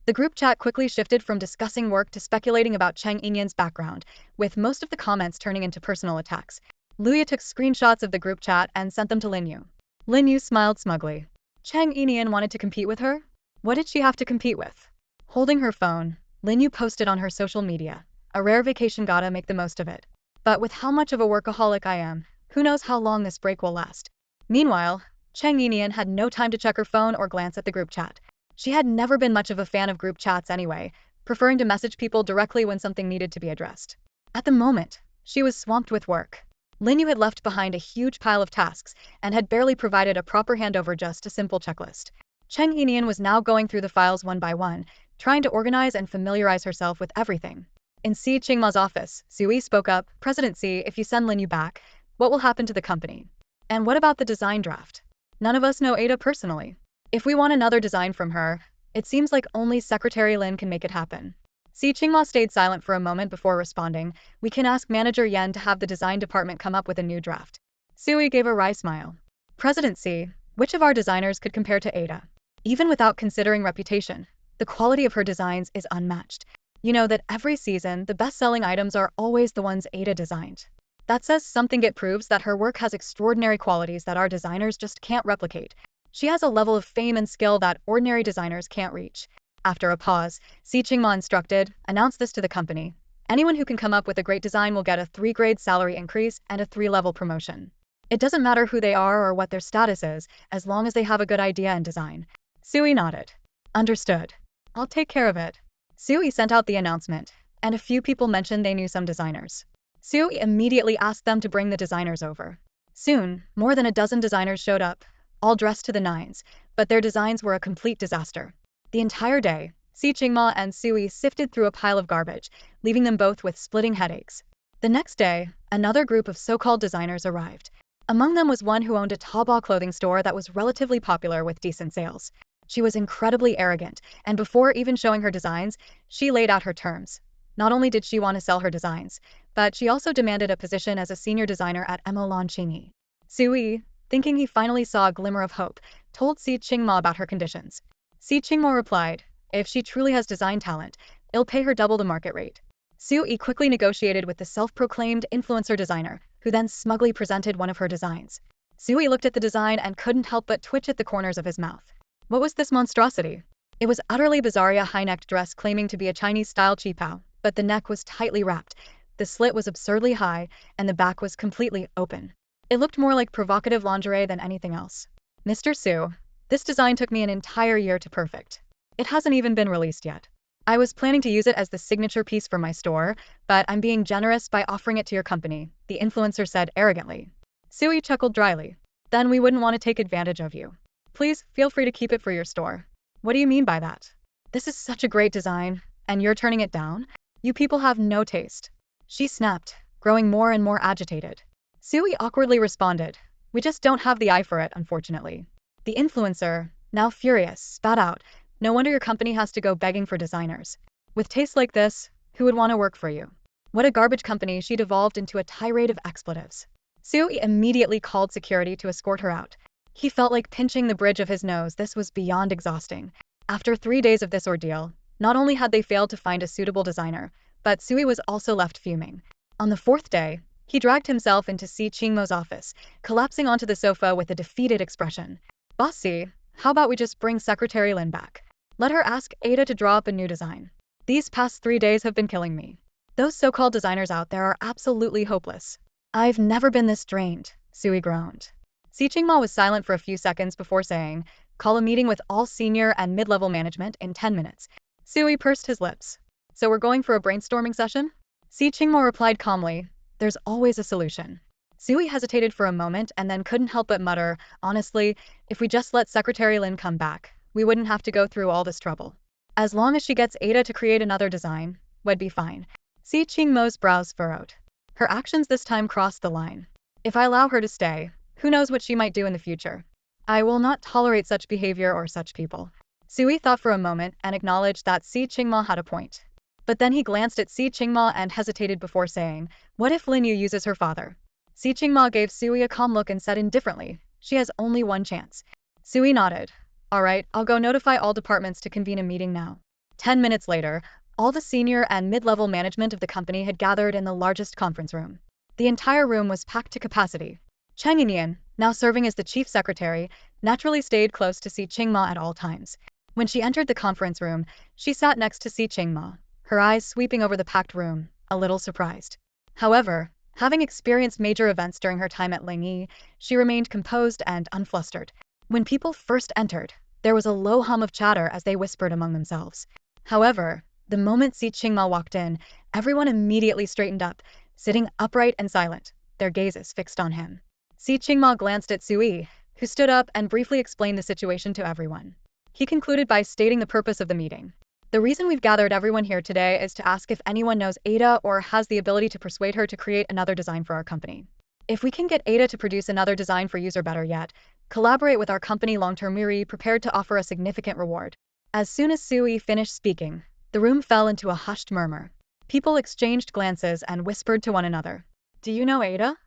The group chat quickly shifted from discussing work to speculating about Cheng Yinian's background, with most of the comments turning into personal attacks. Luya took screenshots of the group chat and sent them to Lin Yu. Lin Yu smiled smugly. Cheng Yinian wanted to compete with her? What did she have to compete with? Holding her phone, Lin Yu posted on her social media. A rare vacation, gotta make the most of it. But with how much of a workaholic I am, who knows how long this break will last. Meanwhile, Cheng Yinian had no time to check her phone or glance at the group chat. She had never been much of a fan of group chats anyway, preferring to message people directly when something needed to be addressed. At the moment, she was swamped with work. Lin Yu had left behind a huge pile of tasks and had barely provided a proper handover, just a simple checklist. Cheng Yinian was now going through the files one by one, trying to organize and familiarize herself with everything. In Si Qingma's office, Sui spoke up, "President Si, if you send Lin Yu back, what will happen to the company? And what about the design draft? None of us know Ada personally. If we want another design from her, it seems like only Secretary Lin can make it happen." Si Qingma stayed silent for a moment before responding. "We can ask Manager Yan to have the design department come up with a new draft." Sui gave a wry smile. "President Si, which of our designers could compare to Ada? Even without considering reputation, the quality of her designs is unmatched. You know that every season, the best-selling items are always the ones Ada designed. That says something. It proves that her work has extraordinary qualities that our designers just can't replicate. She has a level of fame and skill that ordinary designers can't reach." After a pause, Si Qingma instructed, "Announce this to the company. Anyone who can come up with a great design will get a 3-grade salary increase and a 3-level promotion. It doesn't matter who they are or what their status is, as long as they have a good idea and design." Sui nodded. "Understood. I'll take care of it." Sui sent out the announcement, and a few people mentioned they knew some designers. Sui immediately asked them to bring the designers over. Soon, more than a dozen designers showed up, all dressed to the nines, but their designs were a complete disaster. The entire day, Si Qingma and Sui sifted through a pile of garbage, leaving them both with splitting headaches. The next day, another group of so-called designers arrived. Among them was one who owned a Taobao clothing store that was relatively popular with decent sales. She was incredibly arrogant, and before even showing her designs, she laid out her terms. Not only did she want to sell her designs, but she also demanded a position as a senior designer at Emolan Chinyi. Sui, thinking he finally saw a glimmer of hope, told Si Qingma about her conditions. Si Qingma replied, "If she truly has design talent, it'll pay her double the market rate." Sui quickly negotiated with the self-proclaimed influencer designer, who then smugly presented one of her designs. Sui looked at the design and couldn't help but twitch at the corners of his mouth. What was this monstrosity? It was utterly bizarre, a high-necked dress claiming to be a Chinese-style qipao, but the neck was tightly wrapped, the slit was absurdly high, and the back was completely open. It looked more like provocative lingerie than anything else. "Mr. Su, this design took me an entire year to perfect. It hasn't even been released yet. I was planning to use it as the signature piece for my store, but I'm being generous by offering it to your company," the influencer said arrogantly. Sui chuckled dryly. "Then we wouldn't want to take advantage of you. Please, feel free to keep it for your store." "What do you mean by that? This is such a great design, and you're turning it down? You people have no taste." She snapped, growing more and more agitated. Sui awkwardly responded, "We just don't have the eye for it, unfortunately." The influencer, now furious, spat out, "No wonder your company has to go begging for designers. With tastes like this, who would want to work for you? What a garbage company." She devolved into a tirade of expletives. Sui immediately called security to escort her out. He felt like pinching the bridge of his nose. This was beyond exhausting. After 3 days of this ordeal, not only had they failed to find a suitable designer, but Sui was also left fuming. On the 4th day, he dragged himself into Si Qingma's office, collapsing onto the sofa with a defeated expression. "Boss Si, how about we just bring Secretary Lin back? Let her ask Ada to draw up a new design. These past 3 days have been killing me. Those so-called designers out there are absolutely hopeless." "I've never been this drained," Sui groaned. Si Qingma was silent for a few seconds before saying, "Call a meeting with all senior and mid-level management in 10 minutes. Sui pursed his lips. "So we're going for a brainstorming session?" Si Qingma replied calmly, "There's always a solution." Sui hesitated for a moment and then couldn't help but mutter, "Honestly, if we just let Secretary Lin come back, we wouldn't have to go through all this trouble. As long as she gets Ada to create another design, we'd be fine." Si Qingma's brows furrowed. Her actions this time crossed the line. "If I allow her to stay, who knows what she might do in the future? I will not tolerate such behavior or such people." Sui thought for a moment and acknowledged that Si Qingma had a point. But then he glanced at Si Qingma and hesitated before saying, "What if Lin Yu uses her father?" Si Qingma gave Sui a calm look and said indifferently, "She has only one chance." Sui nodded. "All right, I'll go notify all departments to convene a meeting now." 10 minutes later, all the senior and mid-level management of the company had gathered in the largest conference room. The entire room was packed to capacity. Cheng Yinian, now serving as the chief secretary, naturally stayed close to Si Qingma at all times. When she entered the conference room, she sat next to Si Qingma, her eyes sweeping over the packed room, a little surprised. However, having experienced major events during her time at Ling Yi, she remained composed and unflustered. When people first entered, there was a low hum of chatter as they whispered among themselves. However, the moment Si Qingma walked in, everyone immediately straightened up, sitting upright and silent, their gazes fixed on him. Si Qingma glanced at Sui, who stood up and briefly explained the situation to everyone. He concluded by stating the purpose of the meeting. The reason we've gathered everyone here today is to ask if anyone knows Ada or has the ability to persuade her to create another design for our company. If we can get Ada to produce another design for user, better yet, collaborate with our company long-term, we're prepared to offer a significant reward. As soon as Sui finished speaking, the room fell into a hushed murmur. People exchanged glances and whispered to one another. Do you know Ada?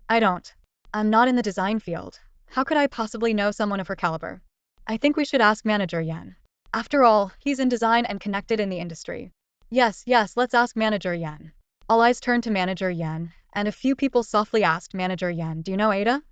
I don't. I'm not in the design field. How could I possibly know someone of her caliber? I think we should ask Manager Yan. After all, he's in design and connected in the industry. Yes, let's ask Manager Yan. All eyes turned to Manager Yan, and a few people softly asked Manager Yan, do you know Ada?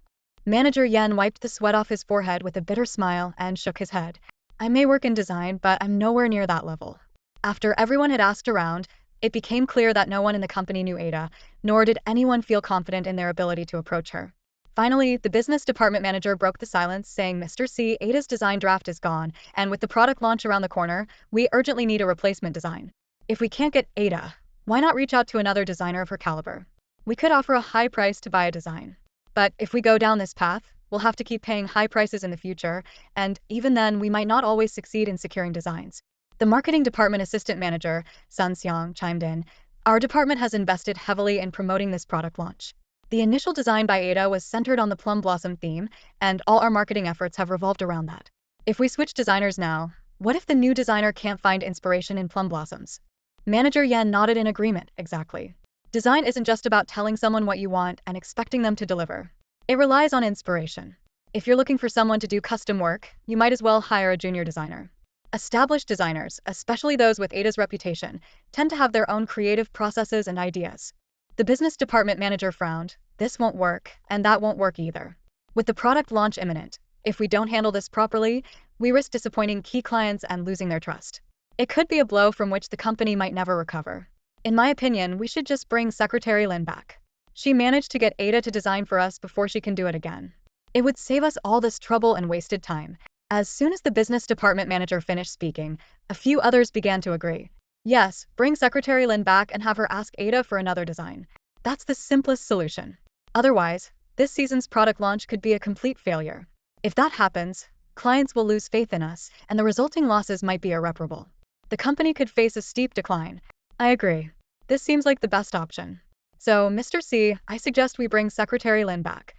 Manager Yan wiped the sweat off his forehead with a bitter smile and shook his head. I may work in design, but I'm nowhere near that level. After everyone had asked around, it became clear that no one in the company knew Ada, nor did anyone feel confident in their ability to approach her. Finally, the business department manager broke the silence, saying, Mr. C, Ada's design draft is gone, and with the product launch around the corner, we urgently need a replacement design. If we can't get Ada, why not reach out to another designer of her caliber? We could offer a high price to buy a design. But if we go down this path, we'll have to keep paying high prices in the future, and even then we might not always succeed in securing designs. The marketing department assistant manager, Sun Xiang, chimed in. Our department has invested heavily in promoting this product launch. The initial design by Ada was centered on the plum blossom theme, and all our marketing efforts have revolved around that. If we switch designers now, what if the new designer can't find inspiration in plum blossoms? Manager Yan nodded in agreement. Exactly. Design isn't just about telling someone what you want and expecting them to deliver. It relies on inspiration. If you're looking for someone to do custom work, you might as well hire a junior designer. Established designers, especially those with Ada's reputation, tend to have their own creative processes and ideas. The business department manager frowned. This won't work, and that won't work either. With the product launch imminent, if we don't handle this properly, we risk disappointing key clients and losing their trust. It could be a blow from which the company might never recover. In my opinion, we should just bring Secretary Lin back. She managed to get Ada to design for us before she can do it again. It would save us all this trouble and wasted time. As soon as the business department manager finished speaking, a few others began to agree. Yes, bring Secretary Lin back and have her ask Ada for another design. That's the simplest solution. Otherwise, this season's product launch could be a complete failure. If that happens, clients will lose faith in us, and the resulting losses might be irreparable. The company could face a steep decline. I agree. This seems like the best option. So, Mr. C, I suggest we bring Secretary Lin back.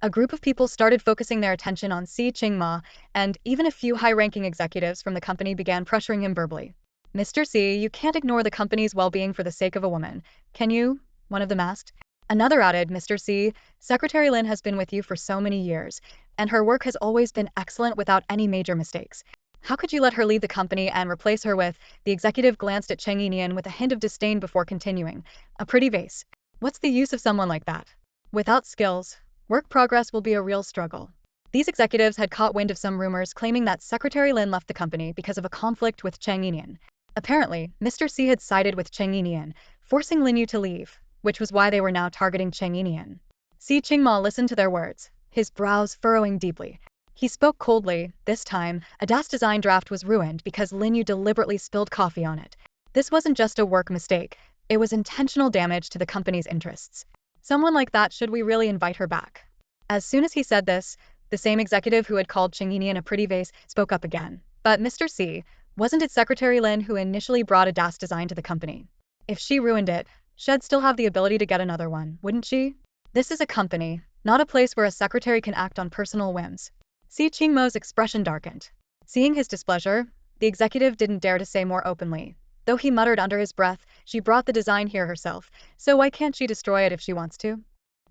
A group of people started focusing their attention on Si Qingma, and even a few high-ranking executives from the company began pressuring him verbally. Mr. C, you can't ignore the company's well-being for the sake of a woman, can you? One of them asked. Another added, Mr. C, Secretary Lin has been with you for so many years, and her work has always been excellent without any major mistakes. How could you let her leave the company and replace her with? The executive glanced at Cheng Yinian with a hint of disdain before continuing. A pretty vase. What's the use of someone like that? Without skills, work progress will be a real struggle. These executives had caught wind of some rumors claiming that Secretary Lin left the company because of a conflict with Cheng Yinian. Apparently, Mr. C had sided with Cheng Yinian, forcing Lin Yu to leave, which was why they were now targeting Cheng Yinian. Si Qingma listened to their words, his brows furrowing deeply. He spoke coldly. This time, Ada's design draft was ruined because Lin Yu deliberately spilled coffee on it. This wasn't just a work mistake, it was intentional damage to the company's interests. Someone like that, should we really invite her back? As soon as he said this, the same executive who had called Cheng Yinian a pretty vase spoke up again. But Mr. C, wasn't it Secretary Lin who initially brought Ada's design to the company? If she ruined it, she'd still have the ability to get another one, wouldn't she? This is a company, not a place where a secretary can act on personal whims. Si Qingmo's expression darkened. Seeing his displeasure, the executive didn't dare to say more openly. Though he muttered under his breath, she brought the design here herself, so why can't she destroy it if she wants to?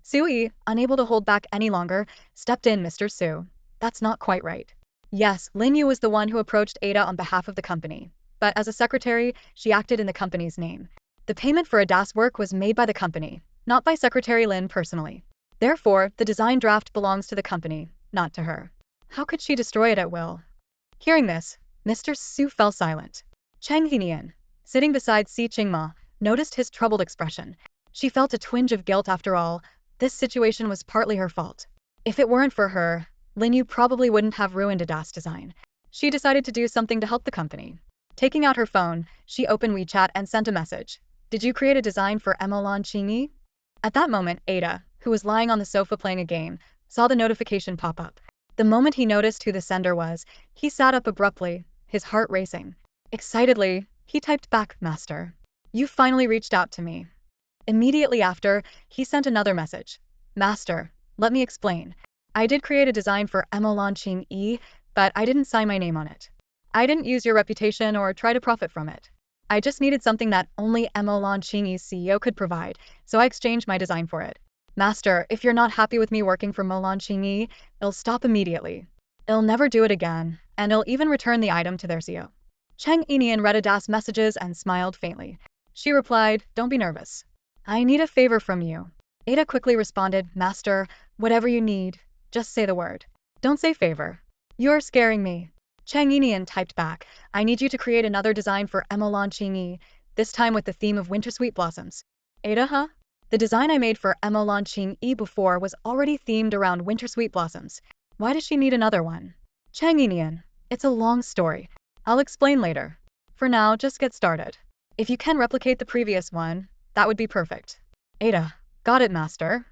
Sui, unable to hold back any longer, stepped in. Mr. Su, that's not quite right. Yes, Lin Yu was the one who approached Ada on behalf of the company. but as a secretary, she acted in the company's name. The payment for Ada's work was made by the company, not by Secretary Lin personally. Therefore, the design draft belongs to the company, not to her. How could she destroy it at will? Hearing this, Mr. Su fell silent. Cheng Yinian, sitting beside Si Qingma, noticed his troubled expression. She felt a twinge of guilt after all. This situation was partly her fault. If it weren't for her, Lin Yu probably wouldn't have ruined Ada's design. She decided to do something to help the company. Taking out her phone, she opened WeChat and sent a message. Did you create a design for Ling Zhan? At that moment, Ada, who was lying on the sofa playing a game, saw the notification pop up. The moment he noticed who the sender was, he sat up abruptly, his heart racing. Excitedly, he typed back, "Master. You finally reached out to me." Immediately after, he sent another message. "Master, let me explain. I did create a design for Ling Zhan, but I didn't sign my name on it. I didn't use your reputation or try to profit from it. I just needed something that only Ling Zhan's CEO could provide, so I exchanged my design for it. Master, if you're not happy with me working for Ling Zhan, I'll stop immediately. I'll never do it again, and I'll even return the item to their CEO." Cheng Yinian read Ada's messages and smiled faintly. She replied, "Don't be nervous. I need a favor from you." Ada quickly responded, "Master, whatever you need, just say the word. Don't say favor. You're scaring me." Cheng Yinian typed back, "I need you to create another design for Ling Zhan, this time with the theme of winter sweet blossoms." "Ada, huh? The design I made for Ling Zhan before was already themed around winter sweet blossoms. Why does she need another one?" "Cheng Yinian, it's a long story. I'll explain later. For now, just get started. If you can replicate the previous one, that would be perfect." "Ada, got it, master.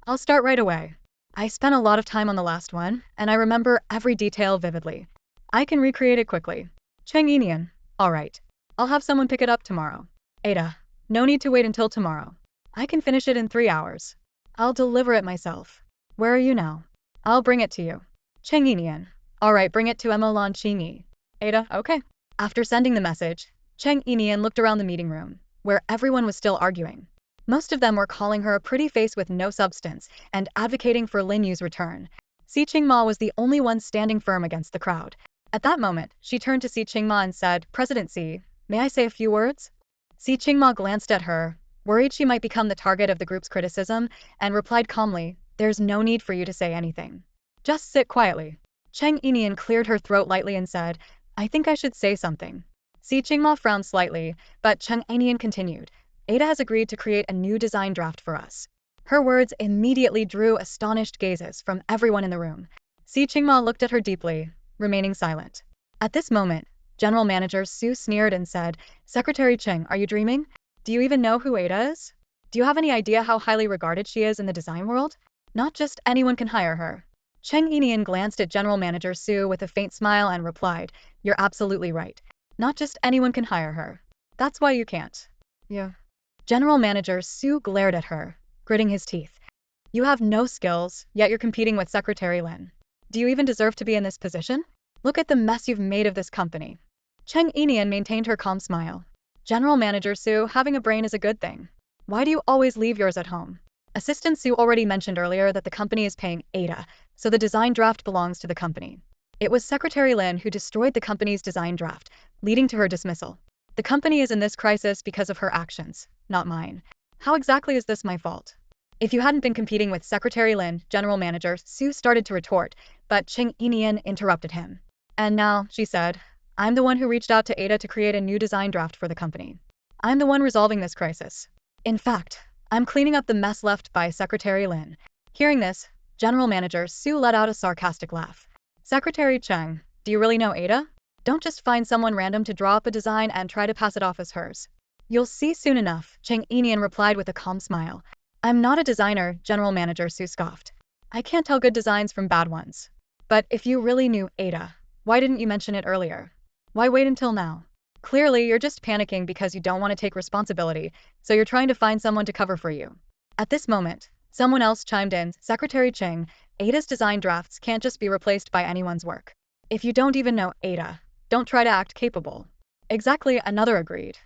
I'll start right away. I spent a lot of time on the last one, and I remember every detail vividly. I can recreate it quickly." Cheng Yinian, "Alright. I'll have someone pick it up tomorrow." "Ada, no need to wait until tomorrow. I can finish it in 3 hours. I'll deliver it myself. Where are you now? I'll bring it to you." Cheng Yinian, "Alright, bring it to Ling Zhan." "Ada, okay." After sending the message, Cheng Yinian looked around the meeting room, where everyone was still arguing. Most of them were calling her a pretty face with no substance and advocating for Lin Yu's return. Si Qingma was the only one standing firm against the crowd. At that moment, she turned to Si Qingma and said, "President Si, may I say a few words?" Si Qingma glanced at her, worried she might become the target of the group's criticism, and replied calmly, "There's no need for you to say anything. Just sit quietly." Cheng Yinian cleared her throat lightly and said, "I think I should say something." Si Qingma frowned slightly, but Cheng Yinian continued, "Ada has agreed to create a new design draft for us." Her words immediately drew astonished gazes from everyone in the room. Si Qingma looked at her deeply, remaining silent. At this moment, General Manager Su sneered and said, "Secretary Cheng, are you dreaming? Do you even know who Ada is? Do you have any idea how highly regarded she is in the design world? Not just anyone can hire her." Cheng Yinian glanced at General Manager Su with a faint smile and replied, "You're absolutely right. Not just anyone can hire her. That's why you can't." "Yeah." General Manager Su glared at her, gritting his teeth. "You have no skills, yet you're competing with Secretary Lin. Do you even deserve to be in this position? Look at the mess you've made of this company." Cheng Yinian maintained her calm smile. "General Manager Su, having a brain is a good thing. Why do you always leave yours at home?" Assistant Su already mentioned earlier that the company is paying Ada, so the design draft belongs to the company. It was Secretary Lin who destroyed the company's design draft, leading to her dismissal. The company is in this crisis because of her actions, not mine. How exactly is this my fault? If you hadn't been competing with Secretary Lin, General Manager Su started to retort, but Cheng Yinian interrupted him. "And now," she said, "I'm the one who reached out to Ada to create a new design draft for the company. I'm the one resolving this crisis. In fact, I'm cleaning up the mess left by Secretary Lin." Hearing this, General Manager Su let out a sarcastic laugh. "Secretary Cheng, do you really know Ada? Don't just find someone random to draw up a design and try to pass it off as hers." "You'll see soon enough," Cheng Yinian replied with a calm smile. "I'm not a designer," General Manager Su scoffed. "I can't tell good designs from bad ones. But if you really knew Ada, why didn't you mention it earlier? Why wait until now? Clearly, you're just panicking because you don't want to take responsibility, so you're trying to find someone to cover for you." At this moment, someone else chimed in, "Secretary Cheng, Ada's design drafts can't just be replaced by anyone's work. If you don't even know Ada, don't try to act capable." "Exactly," another agreed.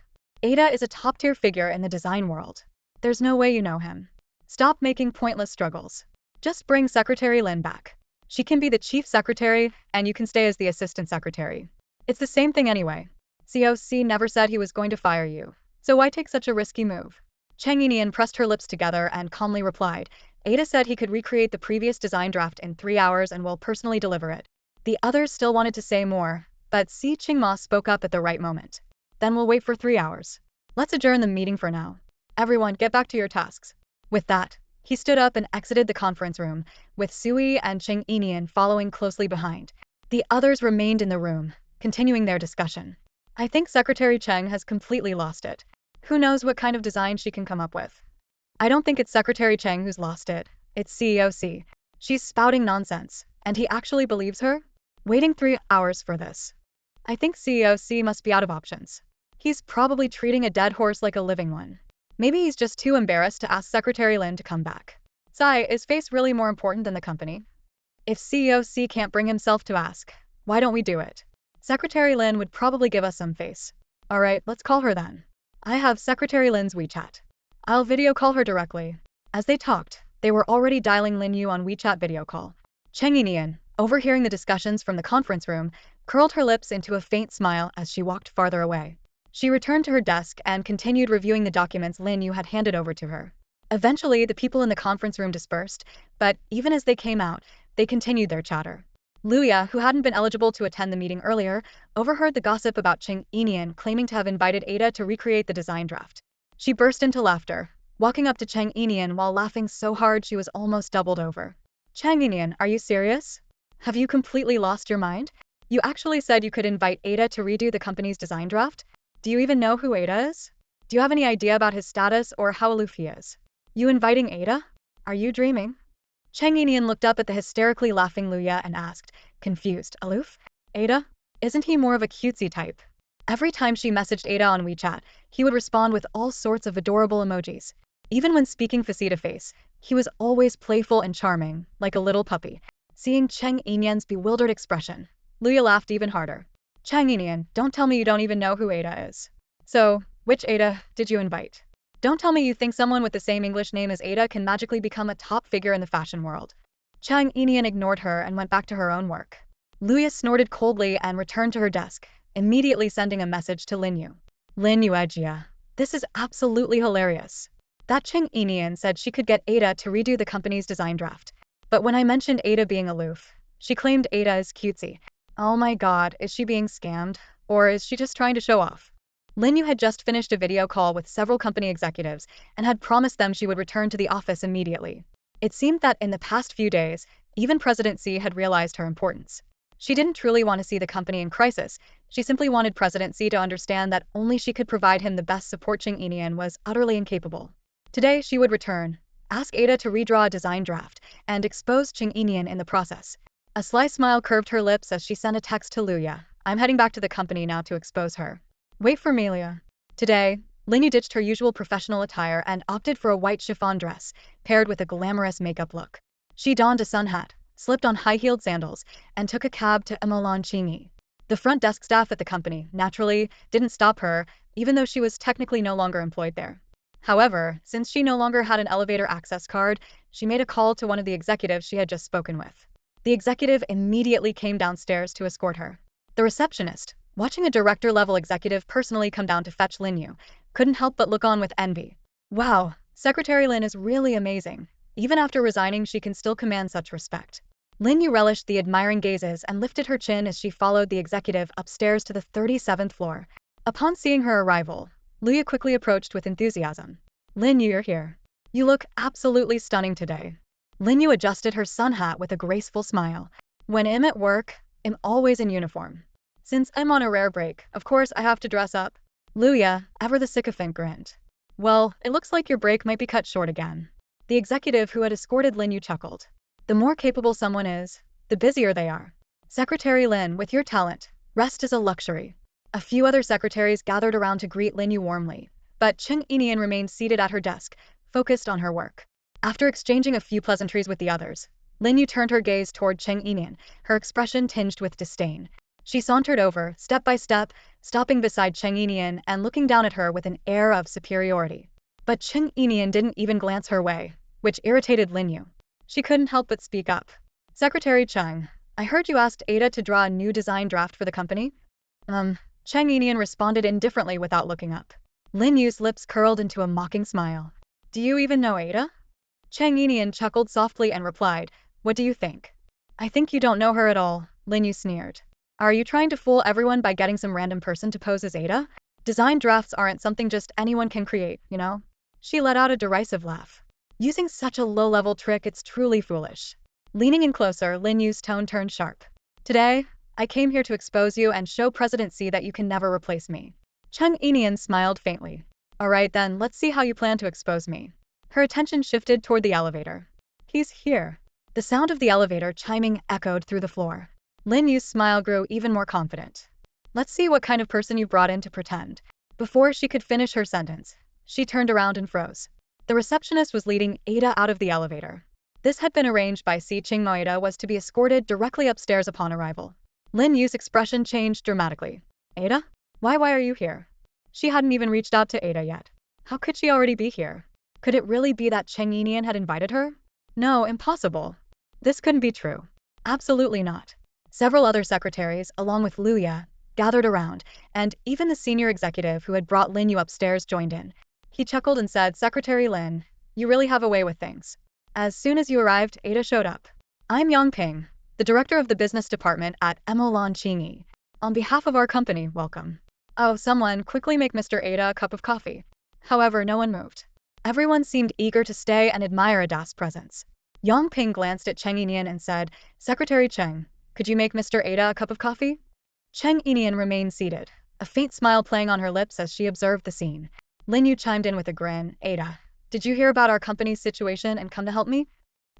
"Ada is a top-tier figure in the design world. There's no way you know him. Stop making pointless struggles. Just bring Secretary Lin back. She can be the chief secretary, and you can stay as the assistant secretary. It's the same thing anyway." COC never said he was going to fire you. So why take such a risky move? Cheng Yinian pressed her lips together and calmly replied, Ada said he could recreate the previous design draft in 3 hours and will personally deliver it. The others still wanted to say more, but Si Qingma spoke up at the right moment. Then we'll wait for 3 hours. Let's adjourn the meeting for now. Everyone, get back to your tasks. With that, he stood up and exited the conference room, with Sui and Cheng Yinian following closely behind. The others remained in the room, continuing their discussion. I think Secretary Cheng has completely lost it. Who knows what kind of design she can come up with? I don't think it's Secretary Cheng who's lost it. It's CEOC. She's spouting nonsense, and he actually believes her? Waiting 3 hours for this. I think CEOC must be out of options. He's probably treating a dead horse like a living one. Maybe he's just too embarrassed to ask Secretary Lin to come back. Sai, is face really more important than the company? If CEOC can't bring himself to ask, why don't we do it? Secretary Lin would probably give us some face. Alright, let's call her then. I have Secretary Lin's WeChat. I'll video call her directly. As they talked, they were already dialing Lin Yu on WeChat video call. Cheng Yinian, overhearing the discussions from the conference room, curled her lips into a faint smile as she walked farther away. She returned to her desk and continued reviewing the documents Lin Yu had handed over to her. Eventually, the people in the conference room dispersed, but even as they came out, they continued their chatter. Luya, who hadn't been eligible to attend the meeting earlier, overheard the gossip about Cheng Yinian claiming to have invited Ada to recreate the design draft. She burst into laughter, walking up to Cheng Yinian while laughing so hard she was almost doubled over. Cheng Yinian, are you serious? Have you completely lost your mind? You actually said you could invite Ada to redo the company's design draft? Do you even know who Ada is? Do you have any idea about his status or how aloof he is? You inviting Ada? Are you dreaming? Cheng Yinian looked up at the hysterically laughing Luya and asked, confused, aloof? Ada? Isn't he more of a cutesy type? Every time she messaged Ada on WeChat, he would respond with all sorts of adorable emojis. Even when speaking face-to-face, he was always playful and charming, like a little puppy. Seeing Cheng Yinian's bewildered expression, Luya laughed even harder. Cheng Yinian, don't tell me you don't even know who Ada is. So, which Ada did you invite? Don't tell me you think someone with the same English name as Ada can magically become a top figure in the fashion world. Cheng Yinian ignored her and went back to her own work. Luya snorted coldly and returned to her desk, immediately sending a message to Lin Yu. Lin Yu Ejia. This is absolutely hilarious. That Cheng Yinian said she could get Ada to redo the company's design draft. But when I mentioned Ada being aloof, she claimed Ada is cutesy. Oh my god, is she being scammed? Or is she just trying to show off? Lin Yu had just finished a video call with several company executives and had promised them she would return to the office immediately. It seemed that in the past few days, even President Xi had realized her importance. She didn't truly want to see the company in crisis, she simply wanted President Xi to understand that only she could provide him the best support. Cheng Yinian was utterly incapable. Today she would return, ask Ada to redraw a design draft, and expose Cheng Yinian in the process. A sly smile curved her lips as she sent a text to Luya. I'm heading back to the company now to expose her. Wait for me, Luya. Today, Lin Yu ditched her usual professional attire and opted for a white chiffon dress, paired with a glamorous makeup look. She donned a sun hat, slipped on high-heeled sandals, and took a cab to Emolan Chingi. The front desk staff at the company, naturally, didn't stop her, even though she was technically no longer employed there. However, since she no longer had an elevator access card, she made a call to one of the executives she had just spoken with. The executive immediately came downstairs to escort her. The receptionist, watching a director-level executive personally come down to fetch Lin Yu, couldn't help but look on with envy. Wow, Secretary Lin is really amazing. Even after resigning, she can still command such respect. Lin Yu relished the admiring gazes and lifted her chin as she followed the executive upstairs to the 37th floor. Upon seeing her arrival, Luya quickly approached with enthusiasm. Lin Yu, you're here. You look absolutely stunning today. Lin Yu adjusted her sun hat with a graceful smile. When I'm at work, I'm always in uniform. Since I'm on a rare break, of course I have to dress up. Luya, ever the sycophant, grinned. Well, it looks like your break might be cut short again. The executive who had escorted Lin Yu chuckled. The more capable someone is, the busier they are. Secretary Lin, with your talent, rest is a luxury. A few other secretaries gathered around to greet Lin Yu warmly, but Cheng Yinian remained seated at her desk, focused on her work. After exchanging a few pleasantries with the others, Lin Yu turned her gaze toward Cheng Yinian, her expression tinged with disdain. She sauntered over, step by step, stopping beside Cheng Yinian and looking down at her with an air of superiority. But Cheng Yinian didn't even glance her way, which irritated Lin Yu. She couldn't help but speak up. Secretary Cheng, I heard you asked Ada to draw a new design draft for the company? Cheng Yinian responded indifferently without looking up. Lin Yu's lips curled into a mocking smile. Do you even know Ada? Cheng Yinian chuckled softly and replied, what do you think? I think you don't know her at all, Lin Yu sneered. Are you trying to fool everyone by getting some random person to pose as Ada? Design drafts aren't something just anyone can create, you know? She let out a derisive laugh. Using such a low-level trick, it's truly foolish. Leaning in closer, Lin Yu's tone turned sharp. Today, I came here to expose you and show President Xi that you can never replace me. Cheng Yinian smiled faintly. Alright then, let's see how you plan to expose me. Her attention shifted toward the elevator. He's here. The sound of the elevator chiming echoed through the floor. Lin Yu's smile grew even more confident. Let's see what kind of person you brought in to pretend. Before she could finish her sentence, she turned around and froze. The receptionist was leading Ada out of the elevator. This had been arranged by Xi Qingmo. Ada was to be escorted directly upstairs upon arrival. Lin Yu's expression changed dramatically. Ada? Why are you here? She hadn't even reached out to Ada yet. How could she already be here? Could it really be that Cheng Yinian had invited her? No, impossible. This couldn't be true. Absolutely not. Several other secretaries, along with Luya, gathered around, and even the senior executive who had brought Lin Yu upstairs joined in. He chuckled and said, Secretary Lin, you really have a way with things. As soon as you arrived, Ada showed up. I'm Yang Ping, the director of the business department at Emolan Qingyi. On behalf of our company, welcome. Oh, someone quickly make Mr. Ada a cup of coffee. However, no one moved. Everyone seemed eager to stay and admire Ada's presence. Yang Ping glanced at Cheng Yinian and said, Secretary Cheng, could you make Mr. Ada a cup of coffee? Cheng Yinian remained seated, a faint smile playing on her lips as she observed the scene. Lin Yu chimed in with a grin. Ada, did you hear about our company's situation and come to help me?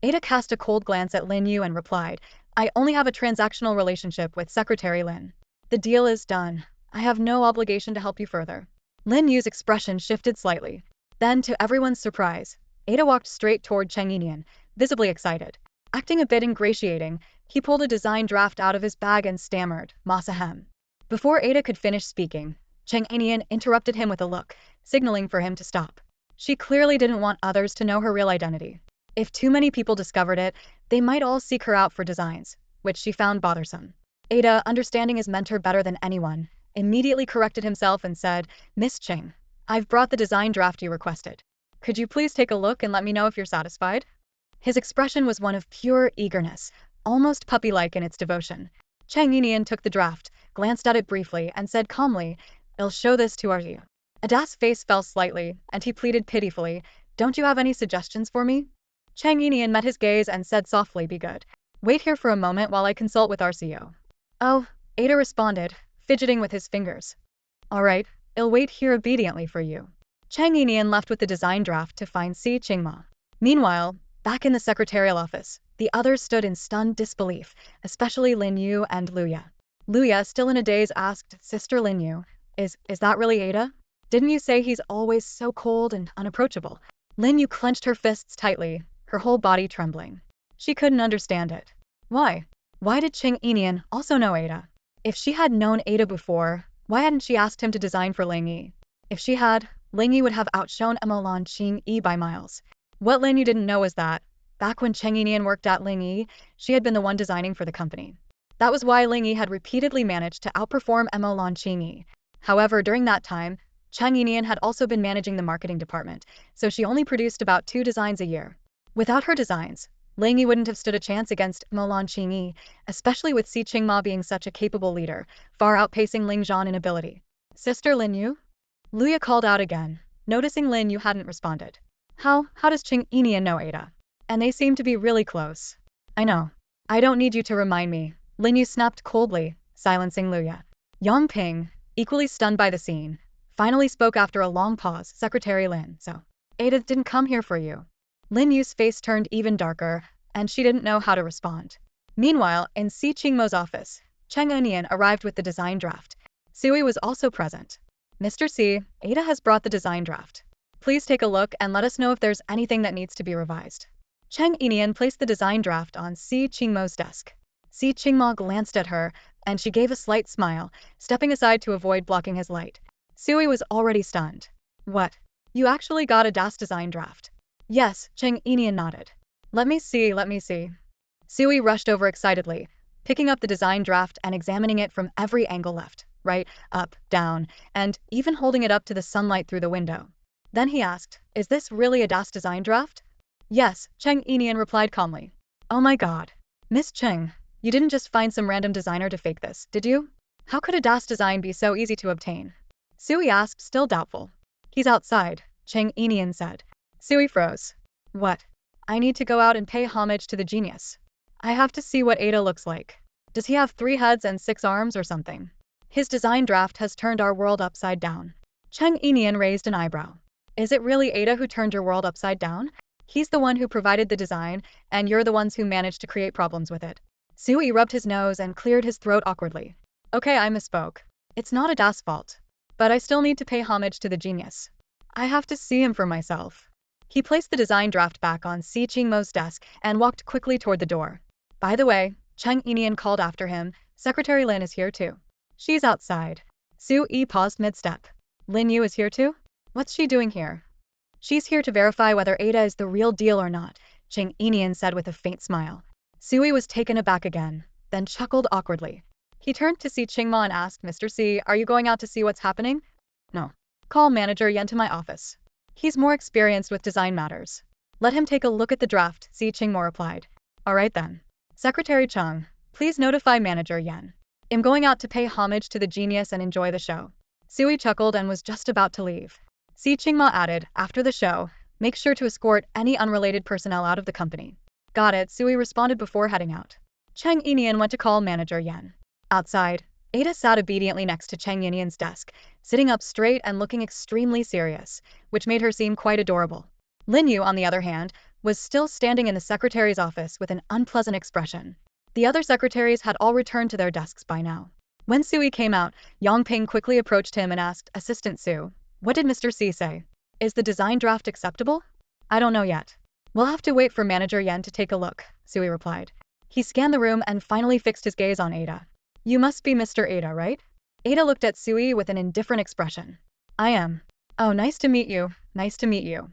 Ada cast a cold glance at Lin Yu and replied, I only have a transactional relationship with Secretary Lin. The deal is done. I have no obligation to help you further. Lin Yu's expression shifted slightly. Then, to everyone's surprise, Ada walked straight toward Cheng Yinian, visibly excited. Acting a bit ingratiating, he pulled a design draft out of his bag and stammered, Masahem. Before Ada could finish speaking, Cheng Yinian interrupted him with a look, signaling for him to stop. She clearly didn't want others to know her real identity. If too many people discovered it, they might all seek her out for designs, which she found bothersome. Ada, understanding his mentor better than anyone, immediately corrected himself and said, Miss Cheng, I've brought the design draft you requested. Could you please take a look and let me know if you're satisfied? His expression was one of pure eagerness, almost puppy-like in its devotion. Cheng Yinian took the draft, glanced at it briefly, and said calmly, I'll show this to our you. Ada's face fell slightly, and he pleaded pitifully, Don't you have any suggestions for me? Cheng Yinian met his gaze and said softly, Be good. Wait here for a moment while I consult with our CEO. Oh, Ada responded, fidgeting with his fingers. All right, I'll wait here obediently for you. Cheng Yinian left with the design draft to find Xi Qingmo. Meanwhile, back in the secretarial office, the others stood in stunned disbelief, especially Lin Yu and Luya. Luya, still in a daze, asked, Sister Lin Yu, is that really Ada? Didn't you say he's always so cold and unapproachable? Lin Yu clenched her fists tightly, her whole body trembling. She couldn't understand it. Why? Why did Cheng Yinian also know Ada? If she had known Ada before, why hadn't she asked him to design for Ling Yi? If she had, Ling Yi would have outshone Emolan Qingyi by miles. What Lin Yu didn't know was that, back when Cheng Yinian worked at Ling Yi, she had been the one designing for the company. That was why Ling Yi had repeatedly managed to outperform Emolan Qingyi. However, during that time, Cheng Yinian had also been managing the marketing department, so she only produced about 2 designs a year. Without her designs, Ling Yi wouldn't have stood a chance against Emolan Qingyi, especially with Xi Qingmo being such a capable leader, far outpacing Ling Zhan in ability. Sister Lin Yu? Luya called out again, noticing Lin Yu hadn't responded. How does Cheng Yinian know Ada? And they seem to be really close. I know. I don't need you to remind me, Lin Yu snapped coldly, silencing Luya. Yang Ping, equally stunned by the scene, finally spoke after a long pause, Secretary Lin, so Ada didn't come here for you. Lin Yu's face turned even darker, and she didn't know how to respond. Meanwhile, in Xi Qingmo's office, Cheng Yinian arrived with the design draft. Sui was also present. Mr. Xi, Ada has brought the design draft. Please take a look and let us know if there's anything that needs to be revised. Cheng Yinian placed the design draft on Xi Qingmo's desk. Xi Qingmo glanced at her, and she gave a slight smile, stepping aside to avoid blocking his light. Sui was already stunned. What? You actually got a DAS design draft? Yes, Cheng Yinian nodded. Let me see. Sui rushed over excitedly, picking up the design draft and examining it from every angle left, right, up, down, and even holding it up to the sunlight through the window. Then he asked, "Is this really a DAS design draft?" "Yes," Cheng Yinian replied calmly. "Oh my god. Miss Cheng, you didn't just find some random designer to fake this, did you? How could a DAS design be so easy to obtain?" Sui asked, still doubtful. "He's outside," Cheng Yinian said. Sui froze. "What? I need to go out and pay homage to the genius. I have to see what Ada looks like. Does he have 3 heads and 6 arms or something? His design draft has turned our world upside down." Cheng Yinian raised an eyebrow. "Is it really Ada who turned your world upside down? He's the one who provided the design, and you're the ones who managed to create problems with it." Sui rubbed his nose and cleared his throat awkwardly. "Okay, I misspoke. It's not Ada's fault. But I still need to pay homage to the genius. I have to see him for myself." He placed the design draft back on Si Qingmo's desk and walked quickly toward the door. "By the way," Cheng Yinian called after him, "Secretary Lin is here too." "She's outside." Sui paused mid-step. "Lin Yu is here too? What's she doing here?" "She's here to verify whether Ada is the real deal or not," Cheng Yinian said with a faint smile. Sui was taken aback again, then chuckled awkwardly. He turned to Si Qingmo and asked, "Mr. Si, are you going out to see what's happening?" "No. Call Manager Yan to my office. He's more experienced with design matters. Let him take a look at the draft," Si Qingmo replied. "All right then. Secretary Cheng, please notify Manager Yan. I'm going out to pay homage to the genius and enjoy the show." Sui chuckled and was just about to leave. Si Qingmo added, "After the show, make sure to escort any unrelated personnel out of the company." "Got it," Sui responded before heading out. Cheng Yinian went to call Manager Yan. Outside, Ada sat obediently next to Cheng Yinian's desk, sitting up straight and looking extremely serious, which made her seem quite adorable. Lin Yu, on the other hand, was still standing in the secretary's office with an unpleasant expression. The other secretaries had all returned to their desks by now. When Sui came out, Yongping quickly approached him and asked, "Assistant Su, what did Mr. Si say? Is the design draft acceptable?" "I don't know yet. We'll have to wait for Manager Yan to take a look," Sui replied. He scanned the room and finally fixed his gaze on Ada. "You must be Mr. Ada, right?" Ada looked at Sui with an indifferent expression. "I am." "Oh, nice to meet you. Nice to meet you."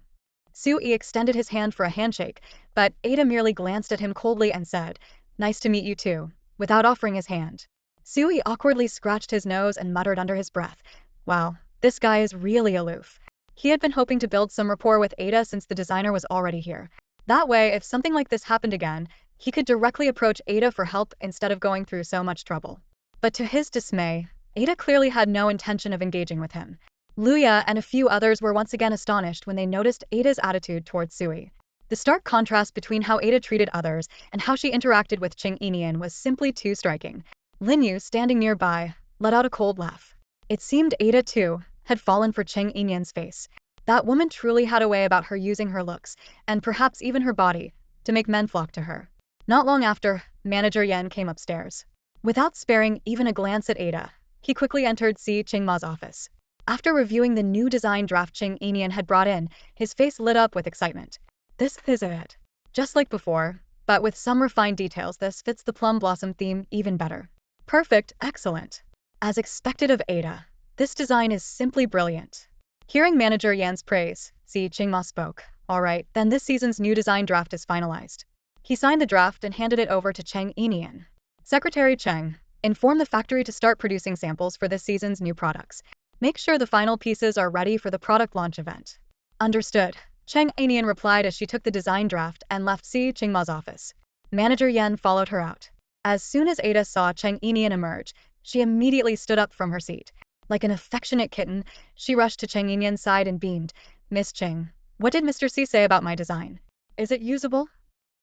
Sui extended his hand for a handshake, but Ada merely glanced at him coldly and said, "Nice to meet you too," without offering his hand. Sui awkwardly scratched his nose and muttered under his breath, "Wow, this guy is really aloof." He had been hoping to build some rapport with Ada since the designer was already here. That way, if something like this happened again, he could directly approach Ada for help instead of going through so much trouble. But to his dismay, Ada clearly had no intention of engaging with him. Luya and a few others were once again astonished when they noticed Ada's attitude towards Sui. The stark contrast between how Ada treated others and how she interacted with Cheng Yinian was simply too striking. Lin Yu, standing nearby, let out a cold laugh. It seemed Ada, too, had fallen for Cheng Yinian's face. That woman truly had a way about her using her looks, and perhaps even her body, to make men flock to her. Not long after, Manager Yan came upstairs. Without sparing even a glance at Ada, he quickly entered Si Qingmo's office. After reviewing the new design draft Cheng Yinian had brought in, his face lit up with excitement. "This is it. Just like before, but with some refined details. This fits the plum blossom theme even better. Perfect, excellent. As expected of Ada, this design is simply brilliant." Hearing Manager Yan's praise, Si Qingmo spoke. "All right, then this season's new design draft is finalized." He signed the draft and handed it over to Cheng Yinian. "Secretary Cheng, inform the factory to start producing samples for this season's new products. Make sure the final pieces are ready for the product launch event." "Understood," Cheng Yinian replied as she took the design draft and left Si Qingmo's office. Manager Yan followed her out. As soon as Ada saw Cheng Yinian emerge, she immediately stood up from her seat. Like an affectionate kitten, she rushed to Cheng Yinian's side and beamed, "Miss Cheng, what did Mr. Si say about my design? Is it usable?"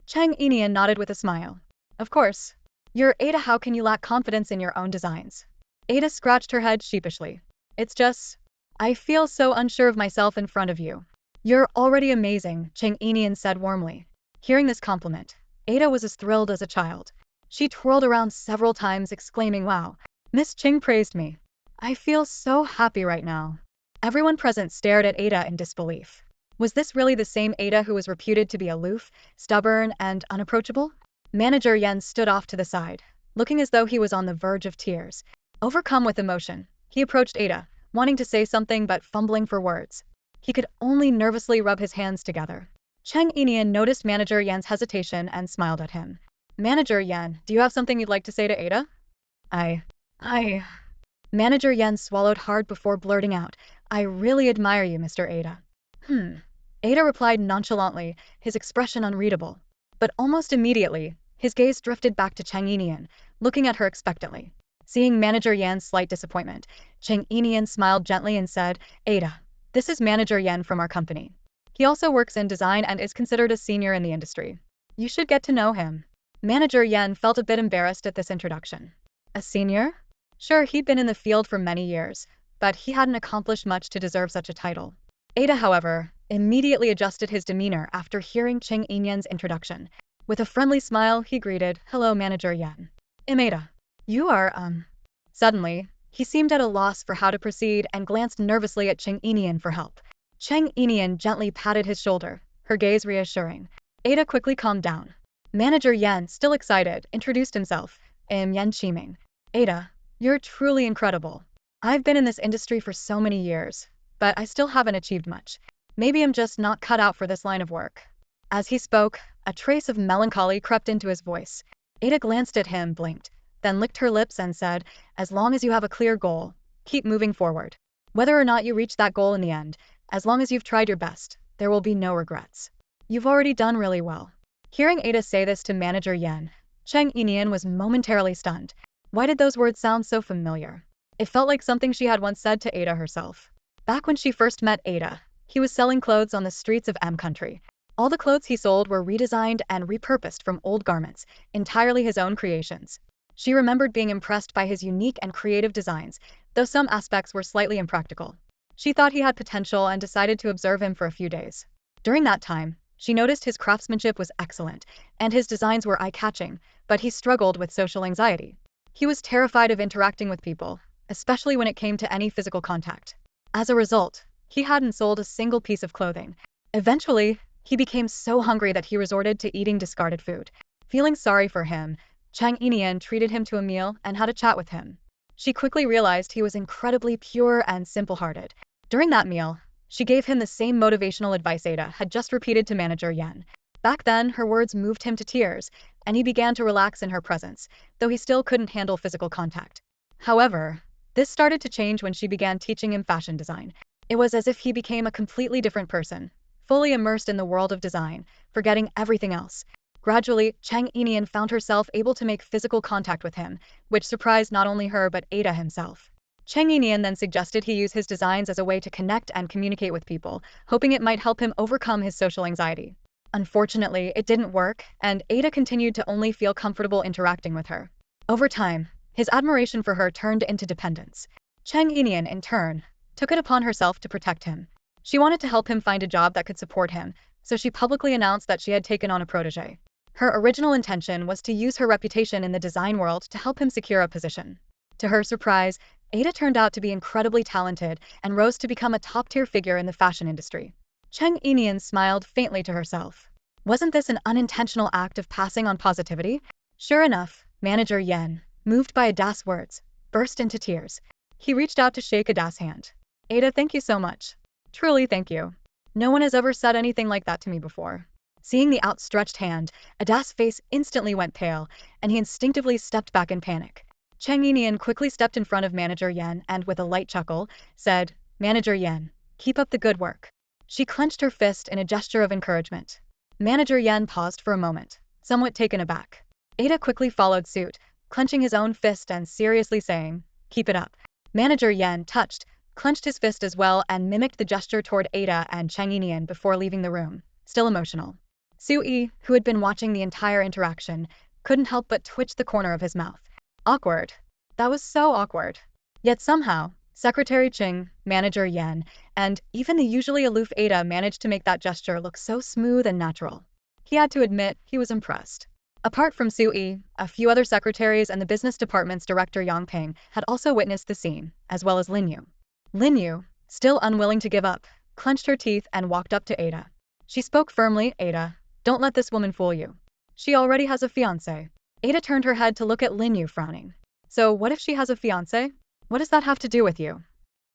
Cheng Yinian nodded with a smile. "Of course. You're Ada, how can you lack confidence in your own designs?" Ada scratched her head sheepishly. "It's just, I feel so unsure of myself in front of you." "You're already amazing," Cheng Yinian said warmly. Hearing this compliment, Ada was as thrilled as a child. She twirled around several times, exclaiming, "Wow, Miss Cheng praised me. I feel so happy right now." Everyone present stared at Ada in disbelief. Was this really the same Ada who was reputed to be aloof, stubborn, and unapproachable? Manager Yan stood off to the side, looking as though he was on the verge of tears. Overcome with emotion, he approached Ada, wanting to say something but fumbling for words. He could only nervously rub his hands together. Cheng Yinian noticed Manager Yan's hesitation and smiled at him. "Manager Yan, do you have something you'd like to say to Ada?" I... Manager Yen swallowed hard before blurting out, "I really admire you, Mr. Ada." Ada replied nonchalantly, his expression unreadable. But almost immediately, his gaze drifted back to Cheng Yinian, looking at her expectantly. Seeing Manager Yan's slight disappointment, Cheng Yinian smiled gently and said, "Ada, this is Manager Yan from our company. He also works in design and is considered a senior in the industry. You should get to know him." Manager Yan felt a bit embarrassed at this introduction. A senior? Sure, he'd been in the field for many years, but he hadn't accomplished much to deserve such a title. Ada, however, immediately adjusted his demeanor after hearing Cheng Yinian's introduction. With a friendly smile, he greeted, "Hello, Manager Yan. I'm Ada. You are, Suddenly, he seemed at a loss for how to proceed and glanced nervously at Cheng Yinian for help. Cheng Yinian gently patted his shoulder, her gaze reassuring. Ada quickly calmed down. Manager Yan, still excited, introduced himself. "I'm Yan Qiming. Ada, you're truly incredible. I've been in this industry for so many years, but I still haven't achieved much. Maybe I'm just not cut out for this line of work." As he spoke, a trace of melancholy crept into his voice. Ada glanced at him, blinked, then licked her lips and said, "As long as you have a clear goal, keep moving forward. Whether or not you reach that goal in the end, as long as you've tried your best, there will be no regrets. You've already done really well." Hearing Ada say this to Manager Yan, Cheng Yinian was momentarily stunned. Why did those words sound so familiar? It felt like something she had once said to Ada herself. Back when she first met Ada, he was selling clothes on the streets of M Country. All the clothes he sold were redesigned and repurposed from old garments, entirely his own creations. She remembered being impressed by his unique and creative designs, though some aspects were slightly impractical. She thought he had potential and decided to observe him for a few days. During that time, she noticed his craftsmanship was excellent, and his designs were eye-catching, but he struggled with social anxiety. He was terrified of interacting with people, especially when it came to any physical contact. As a result, he hadn't sold a single piece of clothing. Eventually, he became so hungry that he resorted to eating discarded food. Feeling sorry for him, Cheng Yinian treated him to a meal and had a chat with him. She quickly realized he was incredibly pure and simple-hearted. During that meal, she gave him the same motivational advice Ada had just repeated to Manager Yan. Back then, her words moved him to tears, and he began to relax in her presence, though he still couldn't handle physical contact. However, this started to change when she began teaching him fashion design. It was as if he became a completely different person, fully immersed in the world of design, forgetting everything else. Gradually, Cheng Yinian found herself able to make physical contact with him, which surprised not only her but Ada himself. Cheng Yinian then suggested he use his designs as a way to connect and communicate with people, hoping it might help him overcome his social anxiety. Unfortunately, it didn't work, and Ada continued to only feel comfortable interacting with her. Over time, his admiration for her turned into dependence. Cheng Yinian, in turn, took it upon herself to protect him. She wanted to help him find a job that could support him, so she publicly announced that she had taken on a protege. Her original intention was to use her reputation in the design world to help him secure a position. To her surprise, Ada turned out to be incredibly talented and rose to become a top-tier figure in the fashion industry. Cheng Yinian smiled faintly to herself. Wasn't this an unintentional act of passing on positivity? Sure enough, Manager Yan, moved by Ada's words, burst into tears. He reached out to shake Ada's hand. "Ada, thank you so much. Truly thank you. No one has ever said anything like that to me before." Seeing the outstretched hand, Ada's face instantly went pale, and he instinctively stepped back in panic. Cheng Yinian quickly stepped in front of Manager Yan and, with a light chuckle, said, "Manager Yan, keep up the good work." She clenched her fist in a gesture of encouragement. Manager Yan paused for a moment, somewhat taken aback. Ada quickly followed suit, clenching his own fist and seriously saying, "Keep it up." Manager Yan, touched, clenched his fist as well and mimicked the gesture toward Ada and Cheng Yinian before leaving the room, still emotional. Sui, who had been watching the entire interaction, couldn't help but twitch the corner of his mouth. Awkward. That was so awkward. Yet somehow, Secretary Cheng, Manager Yan, and even the usually aloof Ada managed to make that gesture look so smooth and natural. He had to admit he was impressed. Apart from Sui, a few other secretaries and the business department's director Yang Peng had also witnessed the scene, as well as Lin Yu. Lin Yu, still unwilling to give up, clenched her teeth and walked up to Ada. She spoke firmly, "Ada, don't let this woman fool you. She already has a fiancé." Ada turned her head to look at Lin Yu, frowning. "So what if she has a fiancé? What does that have to do with you?"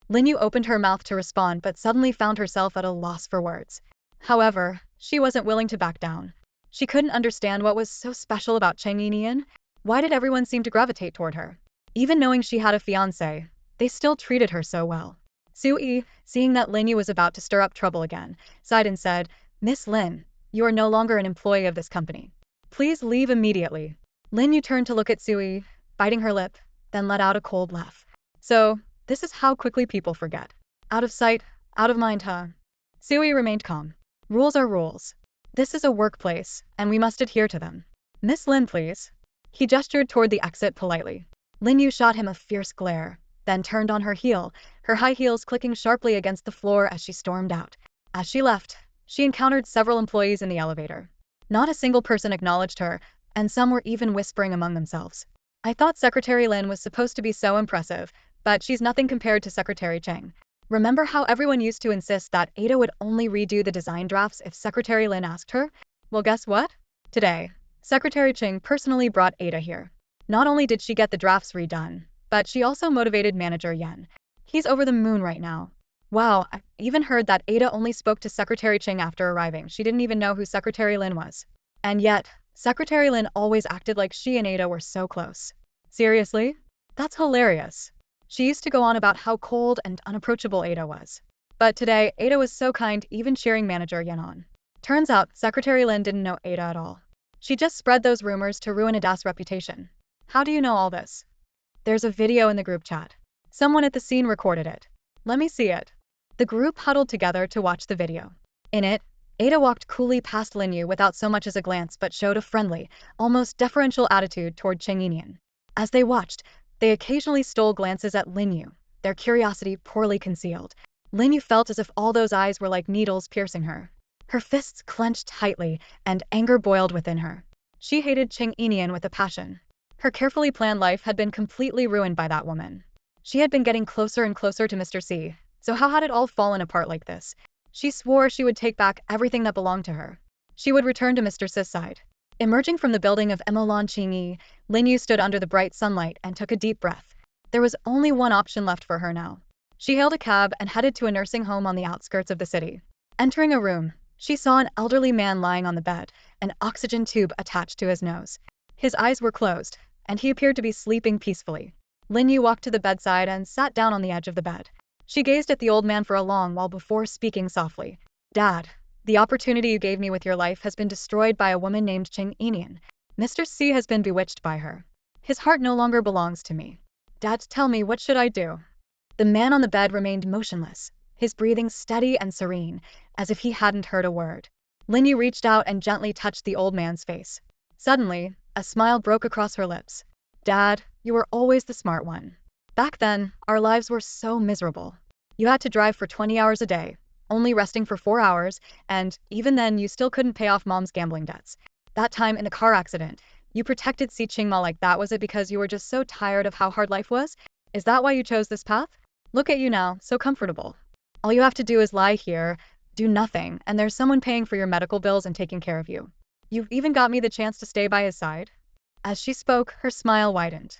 Lin Yu opened her mouth to respond but suddenly found herself at a loss for words. However, she wasn't willing to back down. She couldn't understand what was so special about Cheng Yinian. Why did everyone seem to gravitate toward her? Even knowing she had a fiancé, They still treated her so well. Sui, seeing that Lin Yu was about to stir up trouble again, sighed and said, "Miss Lin, you are no longer an employee of this company. Please leave immediately." Lin Yu turned to look at Sui, biting her lip, then let out a cold laugh. "So, this is how quickly people forget. Out of sight, out of mind, huh?" Sui remained calm. "Rules are rules. This is a workplace, and we must adhere to them. Miss Lin, please." He gestured toward the exit politely. Lin Yu shot him a fierce glare, then turned on her heel, her high heels clicking sharply against the floor as she stormed out. As she left, she encountered several employees in the elevator. Not a single person acknowledged her, and some were even whispering among themselves. "I thought Secretary Lin was supposed to be so impressive, but she's nothing compared to Secretary Cheng. Remember how everyone used to insist that Ada would only redo the design drafts if Secretary Lin asked her? Well, guess what? Today, Secretary Cheng personally brought Ada here. Not only did she get the drafts redone, but she also motivated Manager Yan. He's over the moon right now. Wow, I even heard that Ada only spoke to Secretary Cheng after arriving. She didn't even know who Secretary Lin was. And yet, Secretary Lin always acted like she and Ada were so close. Seriously? That's hilarious." She used to go on about how cold and unapproachable Ada was. But today, Ada was so kind, even cheering Manager Yan on. Turns out, Secretary Lin didn't know Ada at all. She just spread those rumors to ruin Ada's reputation. "How do you know all this?" "There's a video in the group chat. Someone at the scene recorded it." "Let me see it." The group huddled together to watch the video. In it, Ada walked coolly past Lin Yu without so much as a glance but showed a friendly, almost deferential attitude toward Cheng Yinian. As they watched, they occasionally stole glances at Lin Yu, their curiosity poorly concealed. Lin Yu felt as if all those eyes were like needles piercing her. Her fists clenched tightly, and anger boiled within her. She hated Cheng Yinian with a passion. Her carefully planned life had been completely ruined by that woman. She had been getting closer and closer to Mr. C, so how had it all fallen apart like this? She swore she would take back everything that belonged to her. She would return to Mr. C's side. Emerging from the building of Emolan Qingyi, Lin Yu stood under the bright sunlight and took a deep breath. There was only one option left for her now. She hailed a cab and headed to a nursing home on the outskirts of the city. Entering a room, she saw an elderly man lying on the bed, an oxygen tube attached to his nose. His eyes were closed, and he appeared to be sleeping peacefully. Lin Yu walked to the bedside and sat down on the edge of the bed. She gazed at the old man for a long while before speaking softly. "Dad, the opportunity you gave me with your life has been destroyed by a woman named Cheng Yinian. Mr. C has been bewitched by her. His heart no longer belongs to me. Dad, tell me, what should I do?" The man on the bed remained motionless, his breathing steady and serene, as if he hadn't heard a word. Lin Yu reached out and gently touched the old man's face. Suddenly, a smile broke across her lips. "Dad, you were always the smart one. Back then, our lives were so miserable. You had to drive for 20 hours a day, only resting for 4 hours, and even then you still couldn't pay off Mom's gambling debts. That time in the car accident, you protected Si Qingma like that. Was it because you were just so tired of how hard life was? Is that why you chose this path? Look at you now, so comfortable. All you have to do is lie here, do nothing, and there's someone paying for your medical bills and taking care of you. You've even got me the chance to stay by his side." As she spoke, her smile widened.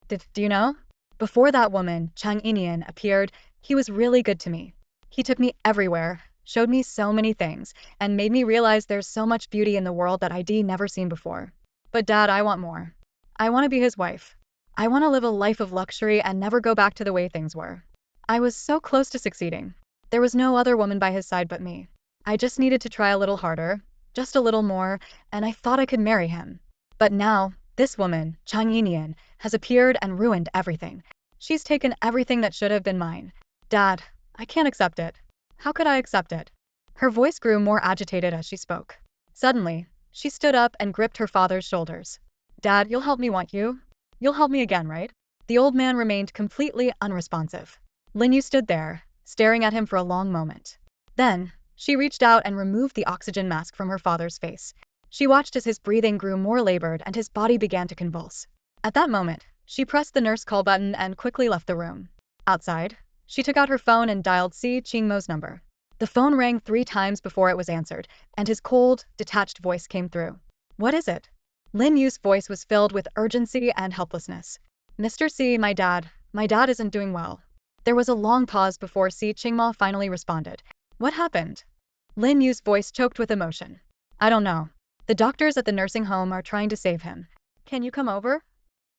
Do you know? Before that woman, Cheng Yinian, appeared, he was really good to me. He took me everywhere, showed me so many things, and made me realize there's so much beauty in the world that I'd never seen before. But Dad, I want more. I want to be his wife. I want to live a life of luxury and never go back to the way things were. I was so close to succeeding. There was no other woman by his side but me. I just needed to try a little harder, just a little more, and I thought I could marry him. But now, this woman, Cheng Yinian, has appeared and ruined everything. She's taken everything that should have been mine. Dad, I can't accept it. How could I accept it?" Her voice grew more agitated as she spoke. Suddenly, she stood up and gripped her father's shoulders. "Dad, you'll help me, won't you? You'll help me again, right?" The old man remained completely unresponsive. Lin Yu stood there, staring at him for a long moment. Then, she reached out and removed the oxygen mask from her father's face. She watched as his breathing grew more labored and his body began to convulse. At that moment, she pressed the nurse call button and quickly left the room. Outside, she took out her phone and dialed Si Qingmo's number. The phone rang 3 times before it was answered, and his cold, detached voice came through. "What is it?" Lin Yu's voice was filled with urgency and helplessness. "Mr. C, my dad isn't doing well." There was a long pause before Si Qingmo finally responded. "What happened?" Lin Yu's voice choked with emotion. "I don't know. The doctors at the nursing home are trying to save him. Can you come over?"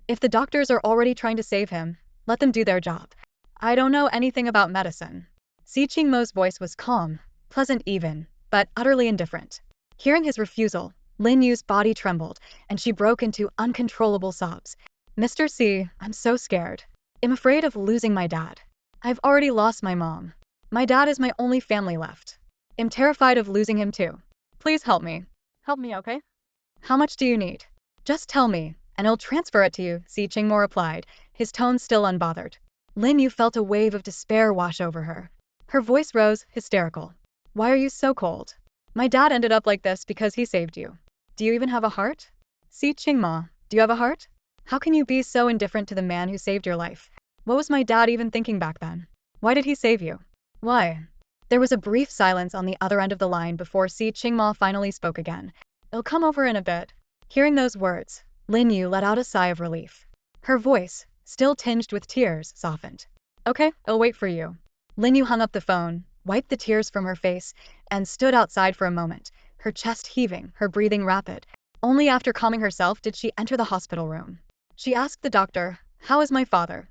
If the doctors are already trying to save him, let them do their job. I don't know anything about medicine. Si Qingmo's voice was calm, pleasant even, but utterly indifferent. Hearing his refusal, Lin Yu's body trembled, and she broke into uncontrollable sobs. Mr. C, I'm so scared. I'm afraid of losing my dad. I've already lost my mom. My dad is my only family left. I'm terrified of losing him too. Please help me. Help me, okay? How much do you need? Just tell me, and I'll transfer it to you, Si Qingmo replied, his tone still unbothered. Lin Yu felt a wave of despair wash over her. Her voice rose, hysterical. Why are you so cold? My dad ended up like this because he saved you. Do you even have a heart? Si Qingmo, do you have a heart? How can you be so indifferent to the man who saved your life? What was my dad even thinking back then? Why did he save you? Why? There was a brief silence on the other end of the line before Si Qingmo finally spoke again. It'll come over in a bit. Hearing those words, Lin Yu let out a sigh of relief. Her voice, still tinged with tears, softened. Okay, I'll wait for you. Lin Yu hung up the phone, wiped the tears from her face, and stood outside for a moment, her chest heaving, her breathing rapid. Only after calming herself did she enter the hospital room. She asked the doctor, "How is my father?"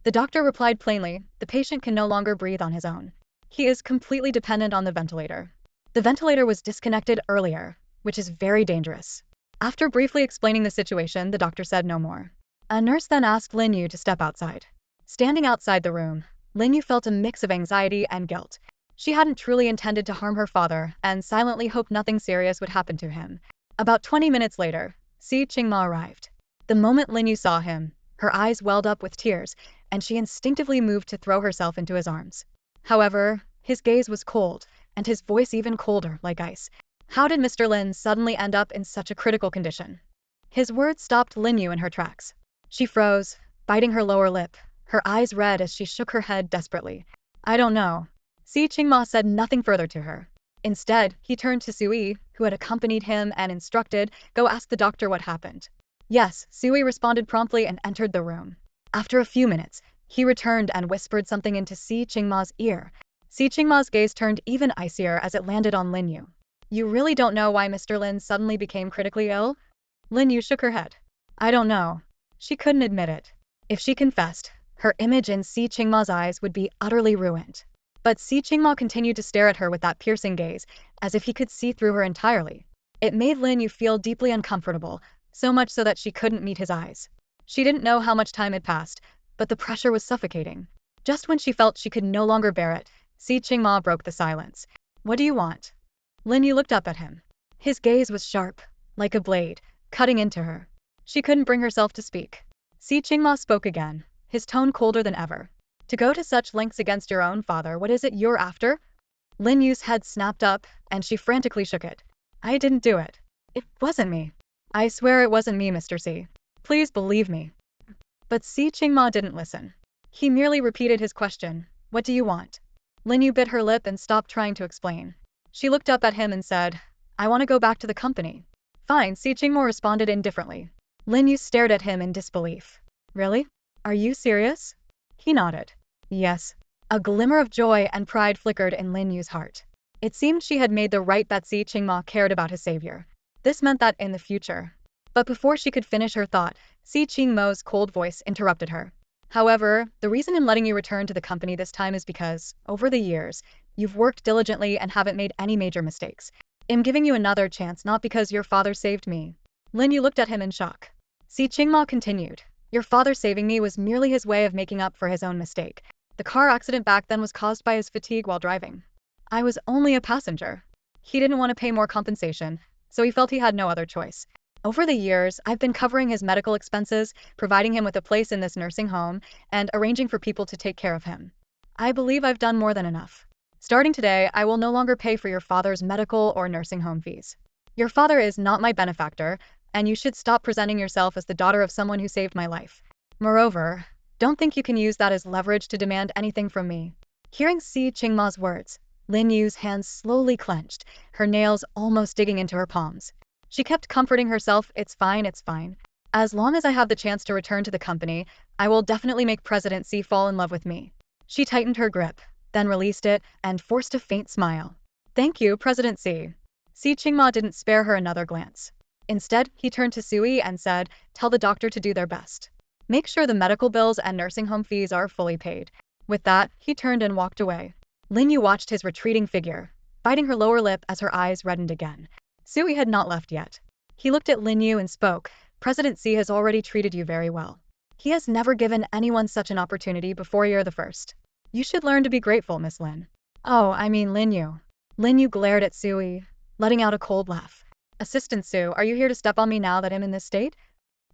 The doctor replied plainly, "The patient can no longer breathe on his own. He is completely dependent on the ventilator. The ventilator was disconnected earlier, which is very dangerous." After briefly explaining the situation, the doctor said no more. A nurse then asked Lin Yu to step outside. Standing outside the room, Lin Yu felt a mix of anxiety and guilt. She hadn't truly intended to harm her father and silently hoped nothing serious would happen to him. About 20 minutes later, Si Qingmo arrived. The moment Lin Yu saw him, her eyes welled up with tears, and she instinctively moved to throw herself into his arms. However, his gaze was cold, and his voice even colder, like ice. How did Mr. Lin suddenly end up in such a critical condition? His words stopped Lin Yu in her tracks. She froze, biting her lower lip, her eyes red as she shook her head desperately. I don't know. Si Qingmo said nothing further to her. Instead, he turned to Sui, who had accompanied him and instructed, "Go ask the doctor what happened." Yes, Sui responded promptly and entered the room. After a few minutes, he returned and whispered something into Si Qingmo's ear. Si Qingmo's gaze turned even icier as it landed on Lin Yu. You really don't know why Mr. Lin suddenly became critically ill? Lin Yu shook her head. I don't know. She couldn't admit it. If she confessed, her image in Si Qingmo's eyes would be utterly ruined. But Si Qingmo continued to stare at her with that piercing gaze, as if he could see through her entirely. It made Lin Yu feel deeply uncomfortable, so much so that she couldn't meet his eyes. She didn't know how much time had passed, but the pressure was suffocating. Just when she felt she could no longer bear it, Si Qingmo broke the silence. What do you want? Lin Yu looked up at him. His gaze was sharp, like a blade, cutting into her. She couldn't bring herself to speak. Si Qingmo spoke again, his tone colder than ever. To go to such lengths against your own father, what is it you're after? Lin Yu's head snapped up, and she frantically shook it. I didn't do it. It wasn't me. I swear it wasn't me, Mr. C. Please believe me. But Si Qingmo didn't listen. He merely repeated his question, what do you want? Lin Yu bit her lip and stopped trying to explain. She looked up at him and said, I want to go back to the company. Fine, Si Qingmo responded indifferently. Lin Yu stared at him in disbelief. Really? Are you serious? He nodded. Yes. A glimmer of joy and pride flickered in Lin Yu's heart. It seemed she had made the right bet. Si Qingmo cared about his savior. This meant that in the future. But before she could finish her thought, Si Qingmo's cold voice interrupted her. However, the reason in letting you return to the company this time is because, over the years, you've worked diligently and haven't made any major mistakes. I'm giving you another chance not because your father saved me. Lin Yu looked at him in shock. Si Qingmo continued. Your father saving me was merely his way of making up for his own mistake. The car accident back then was caused by his fatigue while driving. I was only a passenger. He didn't want to pay more compensation, so he felt he had no other choice. Over the years, I've been covering his medical expenses, providing him with a place in this nursing home, and arranging for people to take care of him. I believe I've done more than enough. Starting today, I will no longer pay for your father's medical or nursing home fees. Your father is not my benefactor, and you should stop presenting yourself as the daughter of someone who saved my life. Moreover, don't think you can use that as leverage to demand anything from me. Hearing Si Qingmo's words, Lin Yu's hands slowly clenched, her nails almost digging into her palms. She kept comforting herself, it's fine, it's fine. As long as I have the chance to return to the company, I will definitely make President C fall in love with me. She tightened her grip, then released it, and forced a faint smile. Thank you, President C. Si Qingmo didn't spare her another glance. Instead, he turned to Sui and said, tell the doctor to do their best. Make sure the medical bills and nursing home fees are fully paid. With that, he turned and walked away. Lin Yu watched his retreating figure, biting her lower lip as her eyes reddened again. Sui had not left yet. He looked at Lin Yu and spoke, "President C has already treated you very well. He has never given anyone such an opportunity before. You're the first. You should learn to be grateful, Miss Lin." "Oh, I mean Lin Yu." Lin Yu glared at Sui, letting out a cold laugh. "Assistant Su, are you here to step on me now that I'm in this state?"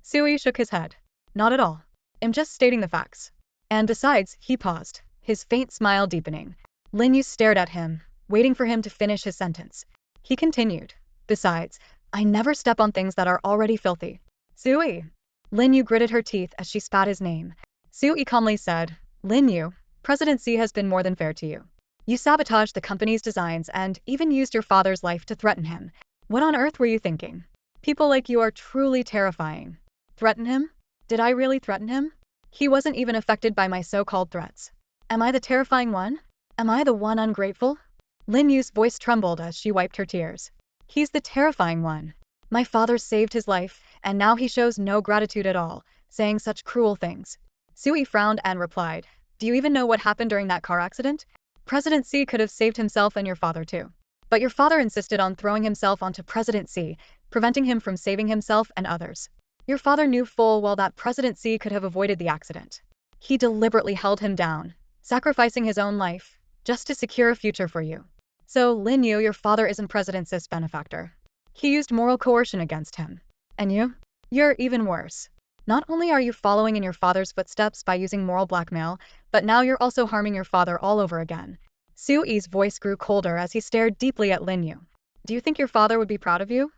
Sui shook his head. "Not at all. I'm just stating the facts. And besides," he paused, his faint smile deepening. Lin Yu stared at him, waiting for him to finish his sentence. He continued, "Besides, I never step on things that are already filthy." "Sui." Lin Yu gritted her teeth as she spat his name. Sui calmly said, "Lin Yu, President C has been more than fair to you. You sabotaged the company's designs and even used your father's life to threaten him. What on earth were you thinking? People like you are truly terrifying." "Threaten him? Did I really threaten him? He wasn't even affected by my so-called threats. Am I the terrifying one? Am I the one ungrateful?" Lin Yu's voice trembled as she wiped her tears. "He's the terrifying one. My father saved his life, and now he shows no gratitude at all, saying such cruel things." Sui frowned and replied, "Do you even know what happened during that car accident? President C could have saved himself and your father too. But your father insisted on throwing himself onto President C, preventing him from saving himself and others. Your father knew full well that President C could have avoided the accident. He deliberately held him down, sacrificing his own life, just to secure a future for you. So, Lin Yu, your father isn't President C's benefactor. He used moral coercion against him. And you? You're even worse. Not only are you following in your father's footsteps by using moral blackmail, but now you're also harming your father all over again." Sui's voice grew colder as he stared deeply at Lin Yu. "Do you think your father would be proud of you?"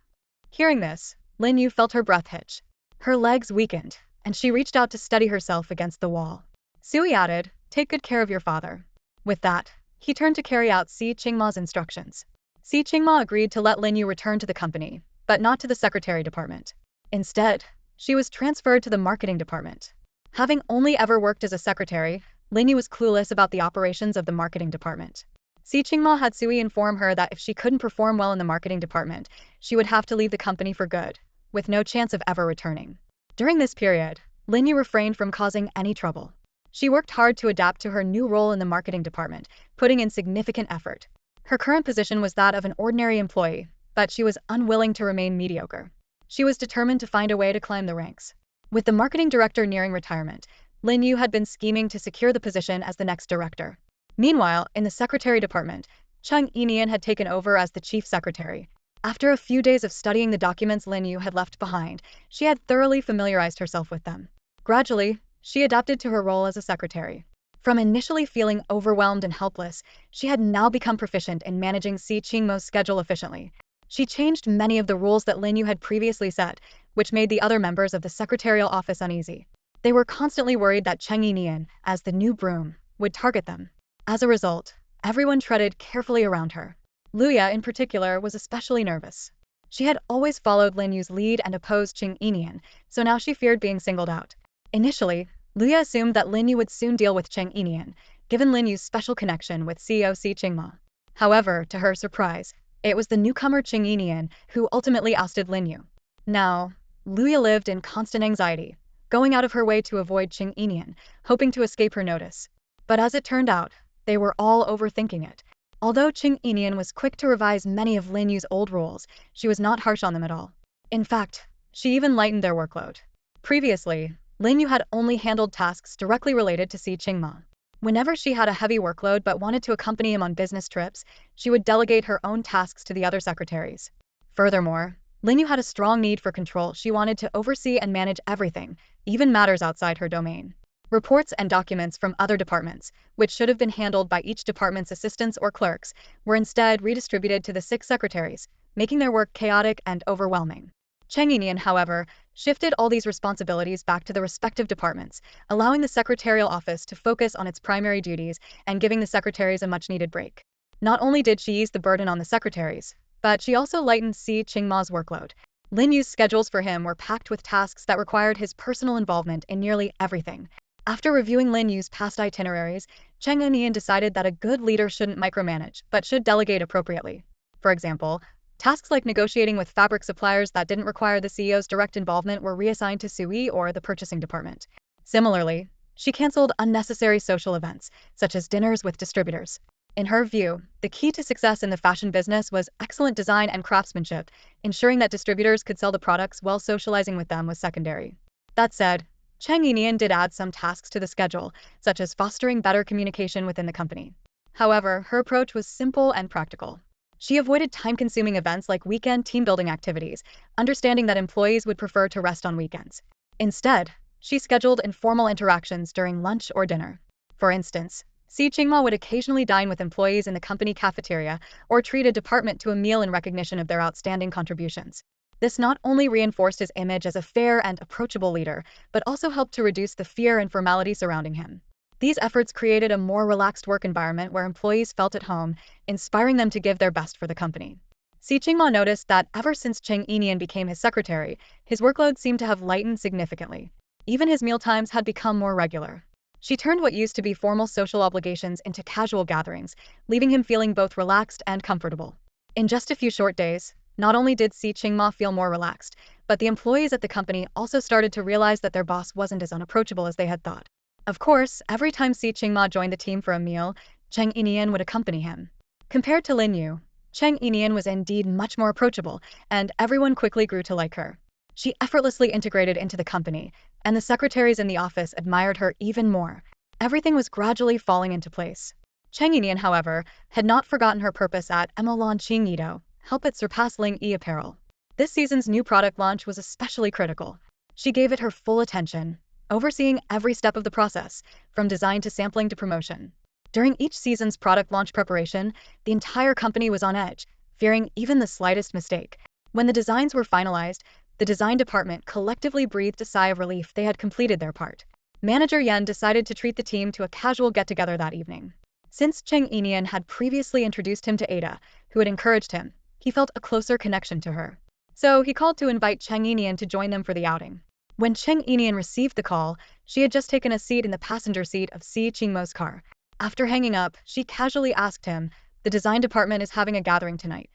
Hearing this, Lin Yu felt her breath hitch. Her legs weakened, and she reached out to steady herself against the wall. Sui added, "Take good care of your father." With that, he turned to carry out Si Qingma's instructions. Si Qingma agreed to let Lin Yu return to the company, but not to the secretary department. Instead, she was transferred to the marketing department. Having only ever worked as a secretary, Lin Yu was clueless about the operations of the marketing department. Si Qingma had Sui inform her that if she couldn't perform well in the marketing department, she would have to leave the company for good, with no chance of ever returning. During this period, Lin Yu refrained from causing any trouble. She worked hard to adapt to her new role in the marketing department, putting in significant effort. Her current position was that of an ordinary employee, but she was unwilling to remain mediocre. She was determined to find a way to climb the ranks. With the marketing director nearing retirement, Lin Yu had been scheming to secure the position as the next director. Meanwhile, in the secretary department, Cheng Yinian had taken over as the chief secretary. After a few days of studying the documents Lin Yu had left behind, she had thoroughly familiarized herself with them. Gradually, she adapted to her role as a secretary. From initially feeling overwhelmed and helpless, she had now become proficient in managing Si Qingmo's schedule efficiently. She changed many of the rules that Lin Yu had previously set, which made the other members of the secretarial office uneasy. They were constantly worried that Cheng Yinian, as the new broom, would target them. As a result, everyone treaded carefully around her. Luya, in particular, was especially nervous. She had always followed Lin Yu's lead and opposed Cheng Yinian, so now she feared being singled out. Initially, Luya assumed that Lin Yu would soon deal with Cheng Yinian, given Lin Yu's special connection with CEO Si Qingma. However, to her surprise, it was the newcomer Cheng Yinian who ultimately ousted Lin Yu. Now, Luya lived in constant anxiety, going out of her way to avoid Cheng Yinian, hoping to escape her notice. But as it turned out, they were all overthinking it. Although Cheng Yinian was quick to revise many of Lin Yu's old rules, she was not harsh on them at all. In fact, she even lightened their workload. Previously, Lin Yu had only handled tasks directly related to Si Qingma. Whenever she had a heavy workload but wanted to accompany him on business trips, she would delegate her own tasks to the other secretaries. Furthermore, Lin Yu had a strong need for control. She wanted to oversee and manage everything, even matters outside her domain. Reports and documents from other departments, which should have been handled by each department's assistants or clerks, were instead redistributed to the 6 secretaries, making their work chaotic and overwhelming. Cheng Yinian, however, shifted all these responsibilities back to the respective departments, allowing the secretarial office to focus on its primary duties and giving the secretaries a much-needed break. Not only did she ease the burden on the secretaries, but she also lightened Si Qingma's workload. Lin Yu's schedules for him were packed with tasks that required his personal involvement in nearly everything. After reviewing Lin Yu's past itineraries, Cheng Yinian decided that a good leader shouldn't micromanage, but should delegate appropriately. For example, tasks like negotiating with fabric suppliers that didn't require the CEO's direct involvement were reassigned to Sui or the purchasing department. Similarly, She canceled unnecessary social events, such as dinners with distributors. In her view, the key to success in the fashion business was excellent design and craftsmanship. Ensuring that distributors could sell the products while socializing with them was secondary. That said, Cheng Yinian did add some tasks to the schedule, such as fostering better communication within the company. However, her approach was simple and practical. She avoided time-consuming events like weekend team-building activities, understanding that employees would prefer to rest on weekends. Instead, she scheduled informal interactions during lunch or dinner. For instance, Si Qingma would occasionally dine with employees in the company cafeteria or treat a department to a meal in recognition of their outstanding contributions. This not only reinforced his image as a fair and approachable leader, but also helped to reduce the fear and formality surrounding him. These efforts created a more relaxed work environment where employees felt at home, inspiring them to give their best for the company. Si Qingma noticed that ever since Cheng Yinian became his secretary, his workload seemed to have lightened significantly. Even his mealtimes had become more regular. She turned what used to be formal social obligations into casual gatherings, leaving him feeling both relaxed and comfortable. In just a few short days, not only did Si Qingma feel more relaxed, but the employees at the company also started to realize that their boss wasn't as unapproachable as they had thought. Of course, every time Si Qingma joined the team for a meal, Cheng Yinian would accompany him. Compared to Lin Yu, Cheng Yinian was indeed much more approachable, and everyone quickly grew to like her. She effortlessly integrated into the company, and the secretaries in the office admired her even more. Everything was gradually falling into place. Cheng Yinian, however, had not forgotten her purpose at Emelan Qingyido, help it surpass Ling Yi apparel. This season's new product launch was especially critical. She gave it her full attention, overseeing every step of the process, from design to sampling to promotion. During each season's product launch preparation, the entire company was on edge, fearing even the slightest mistake. When the designs were finalized, the design department collectively breathed a sigh of relief. They had completed their part. Manager Yan decided to treat the team to a casual get-together that evening. Since Cheng Yinian had previously introduced him to Ada, who had encouraged him, he felt a closer connection to her. So he called to invite Cheng Yinian to join them for the outing. When Cheng Yinian received the call, she had just taken a seat in the passenger seat of Si Qingmo's car. After hanging up, she casually asked him, "The design department is having a gathering tonight.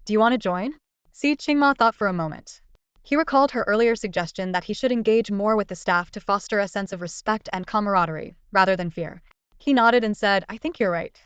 Do you want to join?" Si Qingma thought for a moment. He recalled her earlier suggestion that he should engage more with the staff to foster a sense of respect and camaraderie, rather than fear. He nodded and said, "I think you're right.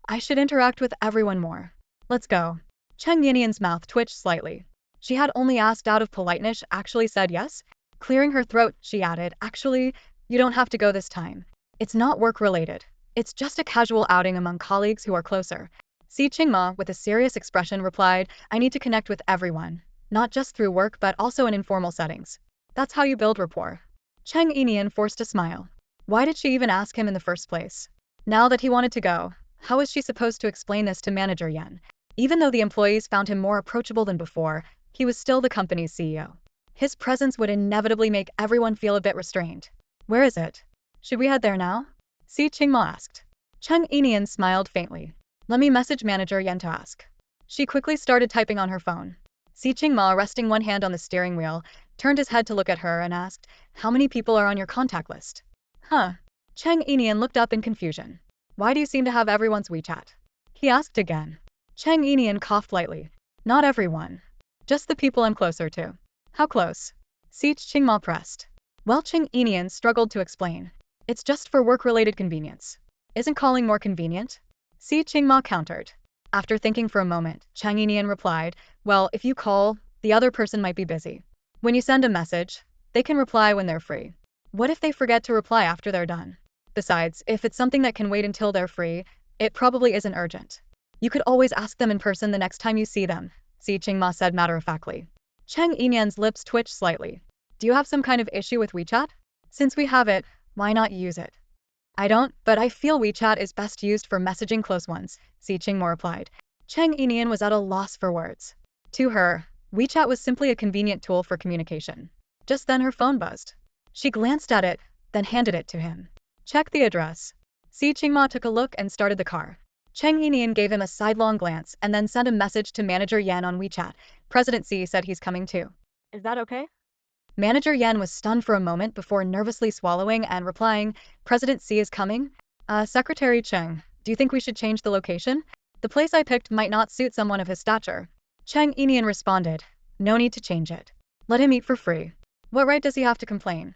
I should interact with everyone more. Let's go." Cheng Yinian's mouth twitched slightly. She had only asked out of politeness, actually said yes. Clearing her throat, she added, "Actually, you don't have to go this time. It's not work-related. It's just a casual outing among colleagues who are closer." Si Qingma, with a serious expression, replied, "I need to connect with everyone. Not just through work but also in informal settings. That's how you build rapport." Cheng Yinian forced a smile. Why did she even ask him in the first place? Now that he wanted to go, how was she supposed to explain this to Manager Yan? Even though the employees found him more approachable than before, he was still the company's CEO. His presence would inevitably make everyone feel a bit restrained. "Where is it? Should we head there now?" Si Qingma asked. Cheng Yinian smiled faintly. "Let me message Manager Yan to ask." She quickly started typing on her phone. Si Qingma, resting one hand on the steering wheel, turned his head to look at her and asked, "How many people are on your contact list?" "Huh?" Cheng Yinian looked up in confusion. "Why do you seem to have everyone's WeChat?" he asked again. Cheng Yinian coughed lightly. "Not everyone. Just the people I'm closer to." "How close?" Si Qingma pressed. Well, Cheng Yinian struggled to explain. "It's just for work-related convenience." "Isn't calling more convenient?" Si Qingma countered. After thinking for a moment, Cheng Yinian replied, "Well, if you call, the other person might be busy. When you send a message, they can reply when they're free. What if they forget to reply after they're done? Besides, if it's something that can wait until they're free, it probably isn't urgent. You could always ask them in person the next time you see them," Si Qingma said matter-of-factly. Cheng Yinian's lips twitched slightly. "Do you have some kind of issue with WeChat? Since we have it, why not use it?" "I don't, but I feel WeChat is best used for messaging close ones," Si Qingma replied. Cheng Yinian was at a loss for words. To her, WeChat was simply a convenient tool for communication. Just then her phone buzzed. She glanced at it, then handed it to him. "Check the address." Si Qingma took a look and started the car. Cheng Yinian gave him a sidelong glance and then sent a message to Manager Yan on WeChat. "President Si said he's coming too. Is that okay?" Manager Yan was stunned for a moment before nervously swallowing and replying, "President Si is coming? Secretary Cheng, do you think we should change the location? The place I picked might not suit someone of his stature." Cheng Yinian responded, "No need to change it. Let him eat for free. What right does he have to complain?"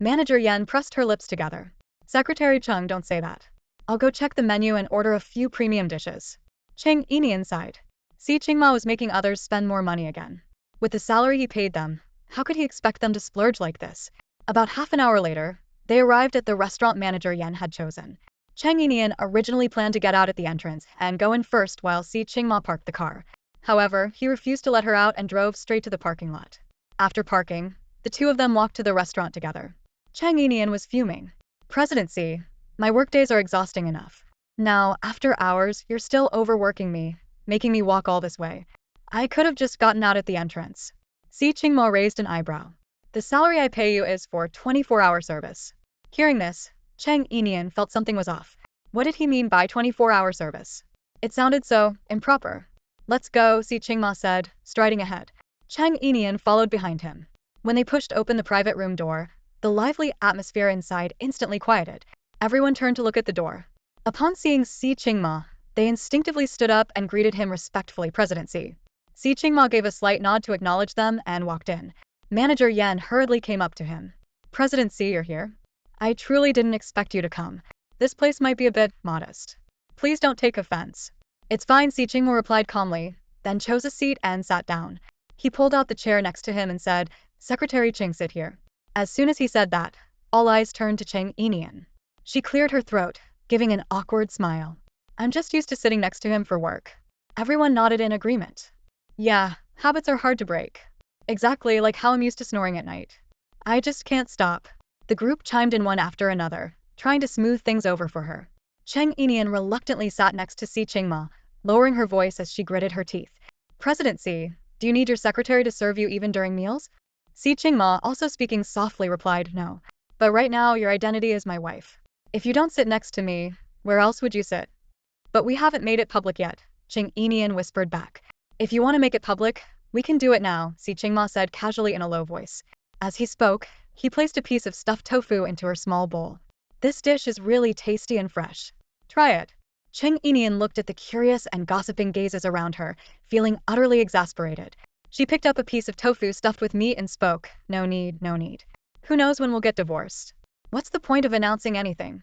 Manager Yan pressed her lips together. Secretary Cheng, don't say that. I'll go check the menu and order a few premium dishes. Cheng Yinian sighed. Si Qingma was making others spend more money again. With the salary he paid them, how could he expect them to splurge like this? About half an hour later, they arrived at the restaurant manager Yan had chosen. Cheng Yinian originally planned to get out at the entrance and go in first while Si Qingma parked the car. However, he refused to let her out and drove straight to the parking lot. After parking, the two of them walked to the restaurant together. Cheng Yinian was fuming. Presidency, my workdays are exhausting enough. Now, after hours, you're still overworking me, making me walk all this way. I could have just gotten out at the entrance. Si Qingma raised an eyebrow. The salary I pay you is for 24-hour service. Hearing this, Cheng Yinian felt something was off. What did he mean by 24-hour service? It sounded so improper. Let's go, Si Qingma said, striding ahead. Cheng Yinian followed behind him. When they pushed open the private room door, the lively atmosphere inside instantly quieted. Everyone turned to look at the door. Upon seeing Si Qingma, they instinctively stood up and greeted him respectfully. Presidency. Si Qingma gave a slight nod to acknowledge them and walked in. Manager Yan hurriedly came up to him. Presidency, you're here? I truly didn't expect you to come. This place might be a bit modest. Please don't take offense. It's fine, Si Qingma replied calmly, then chose a seat and sat down. He pulled out the chair next to him and said, Secretary Cheng, sit here. As soon as he said that, all eyes turned to Cheng Yinian. She cleared her throat, giving an awkward smile. I'm just used to sitting next to him for work. Everyone nodded in agreement. Yeah, habits are hard to break. Exactly like how I'm used to snoring at night. I just can't stop. The group chimed in one after another, trying to smooth things over for her. Cheng Yinian reluctantly sat next to Si Qingma, lowering her voice as she gritted her teeth. Presidency, do you need your secretary to serve you even during meals? Si Qingma, also speaking softly, replied, no. But right now, your identity is my wife. If you don't sit next to me, where else would you sit? But we haven't made it public yet, Cheng Yinian whispered back. If you want to make it public, we can do it now, Si Qingma said casually in a low voice. As he spoke, he placed a piece of stuffed tofu into her small bowl. This dish is really tasty and fresh. Try it. Cheng Yinian looked at the curious and gossiping gazes around her, feeling utterly exasperated. She picked up a piece of tofu stuffed with meat and spoke, no need, no need. Who knows when we'll get divorced? What's the point of announcing anything?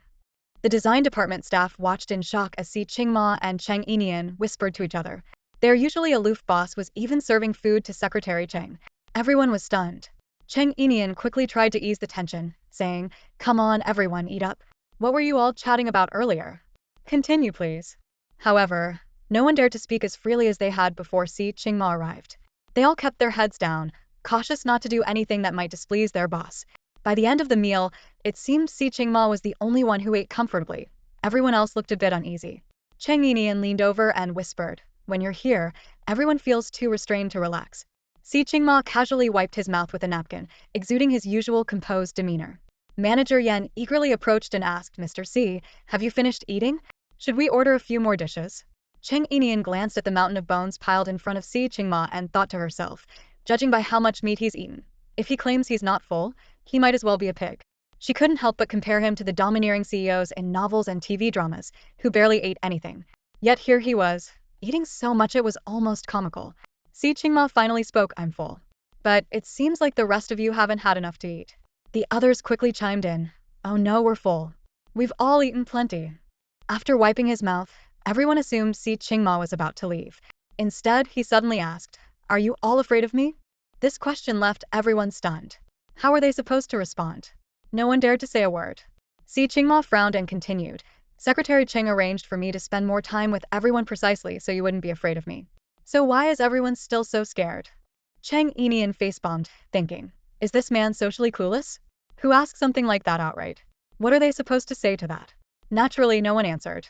The design department staff watched in shock as Si Qingma and Cheng Yinian whispered to each other. Their usually aloof boss was even serving food to Secretary Cheng. Everyone was stunned. Cheng Yinian quickly tried to ease the tension, saying, come on everyone, eat up. What were you all chatting about earlier? Continue please. However, no one dared to speak as freely as they had before Si Qingma arrived. They all kept their heads down, cautious not to do anything that might displease their boss. By the end of the meal, it seemed Si Qingma was the only one who ate comfortably. Everyone else looked a bit uneasy. Cheng Yinian leaned over and whispered, when you're here, everyone feels too restrained to relax. Si Qingma casually wiped his mouth with a napkin, exuding his usual composed demeanor. Manager Yan eagerly approached and asked, Mr. Si, have you finished eating? Should we order a few more dishes? Cheng Yinian glanced at the mountain of bones piled in front of Si Qingma and thought to herself, judging by how much meat he's eaten, if he claims he's not full, he might as well be a pig. She couldn't help but compare him to the domineering CEOs in novels and TV dramas, who barely ate anything. Yet here he was, eating so much it was almost comical. Si Qingma finally spoke, I'm full. But it seems like the rest of you haven't had enough to eat. The others quickly chimed in. Oh no, we're full. We've all eaten plenty. After wiping his mouth, everyone assumed Si Qingma was about to leave. Instead, he suddenly asked, are you all afraid of me? This question left everyone stunned. How were they supposed to respond? No one dared to say a word. Si Qingma frowned and continued. Secretary Cheng arranged for me to spend more time with everyone precisely so you wouldn't be afraid of me. So why is everyone still so scared? Cheng Yinian face-bombed, thinking, is this man socially clueless? Who asks something like that outright? What are they supposed to say to that? Naturally, no one answered.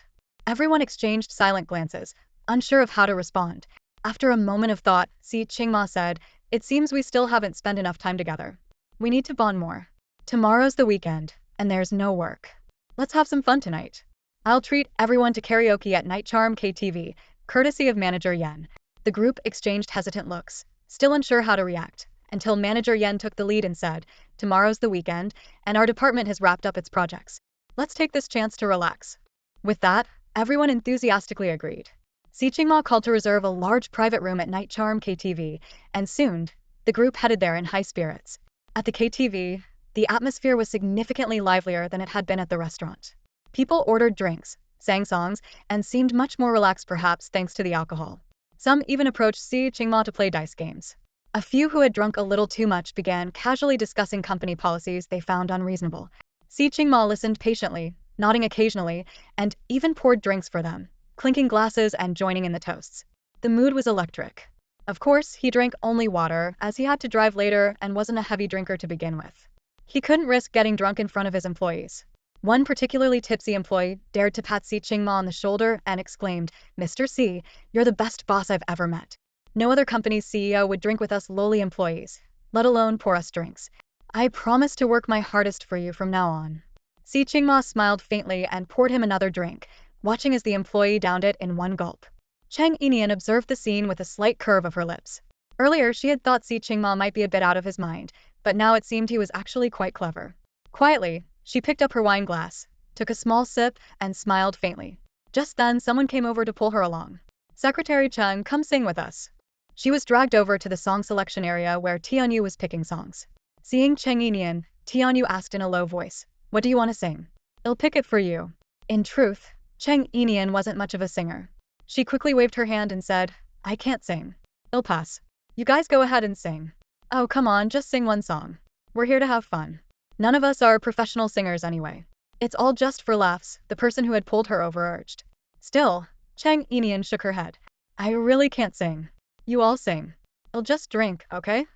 Everyone exchanged silent glances, unsure of how to respond. After a moment of thought, Si Qingma said, it seems we still haven't spent enough time together. We need to bond more. Tomorrow's the weekend, and there's no work. Let's have some fun tonight. I'll treat everyone to karaoke at Night Charm KTV, courtesy of Manager Yan. The group exchanged hesitant looks, still unsure how to react, until Manager Yan took the lead and said, tomorrow's the weekend, and our department has wrapped up its projects. Let's take this chance to relax. With that, everyone enthusiastically agreed. Si Qingma called to reserve a large private room at Night Charm KTV, and soon, the group headed there in high spirits. At the KTV, The atmosphere was significantly livelier than it had been at the restaurant. People ordered drinks, sang songs, and seemed much more relaxed perhaps thanks to the alcohol. Some even approached Si Qingma to play dice games. A few who had drunk a little too much began casually discussing company policies they found unreasonable. Si Qingma listened patiently, nodding occasionally, and even poured drinks for them, clinking glasses and joining in the toasts. The mood was electric. Of course, he drank only water, as he had to drive later and wasn't a heavy drinker to begin with. He couldn't risk getting drunk in front of his employees. One particularly tipsy employee dared to pat Si Qingma on the shoulder and exclaimed, "Mr. Si, you're the best boss I've ever met. No other company's CEO would drink with us lowly employees, let alone pour us drinks. I promise to work my hardest for you from now on." Si Qingma smiled faintly and poured him another drink, watching as the employee downed it in one gulp. Cheng Yinian observed the scene with a slight curve of her lips. Earlier she had thought Si Qingma might be a bit out of his mind, but now it seemed he was actually quite clever. Quietly, she picked up her wine glass, took a small sip, and smiled faintly. Just then someone came over to pull her along. "Secretary Cheng, come sing with us." She was dragged over to the song selection area where Tianyu was picking songs. Seeing Cheng Yinian, Tianyu asked in a low voice, "What do you want to sing? I'll pick it for you." In truth, Cheng Yinian wasn't much of a singer. She quickly waved her hand and said, "I can't sing. I'll pass. You guys go ahead and sing." "Oh, come on, just sing one song. We're here to have fun. None of us are professional singers anyway. It's all just for laughs," the person who had pulled her over urged. Still, Cheng Yinian shook her head. "I really can't sing. You all sing. I'll just drink, okay?"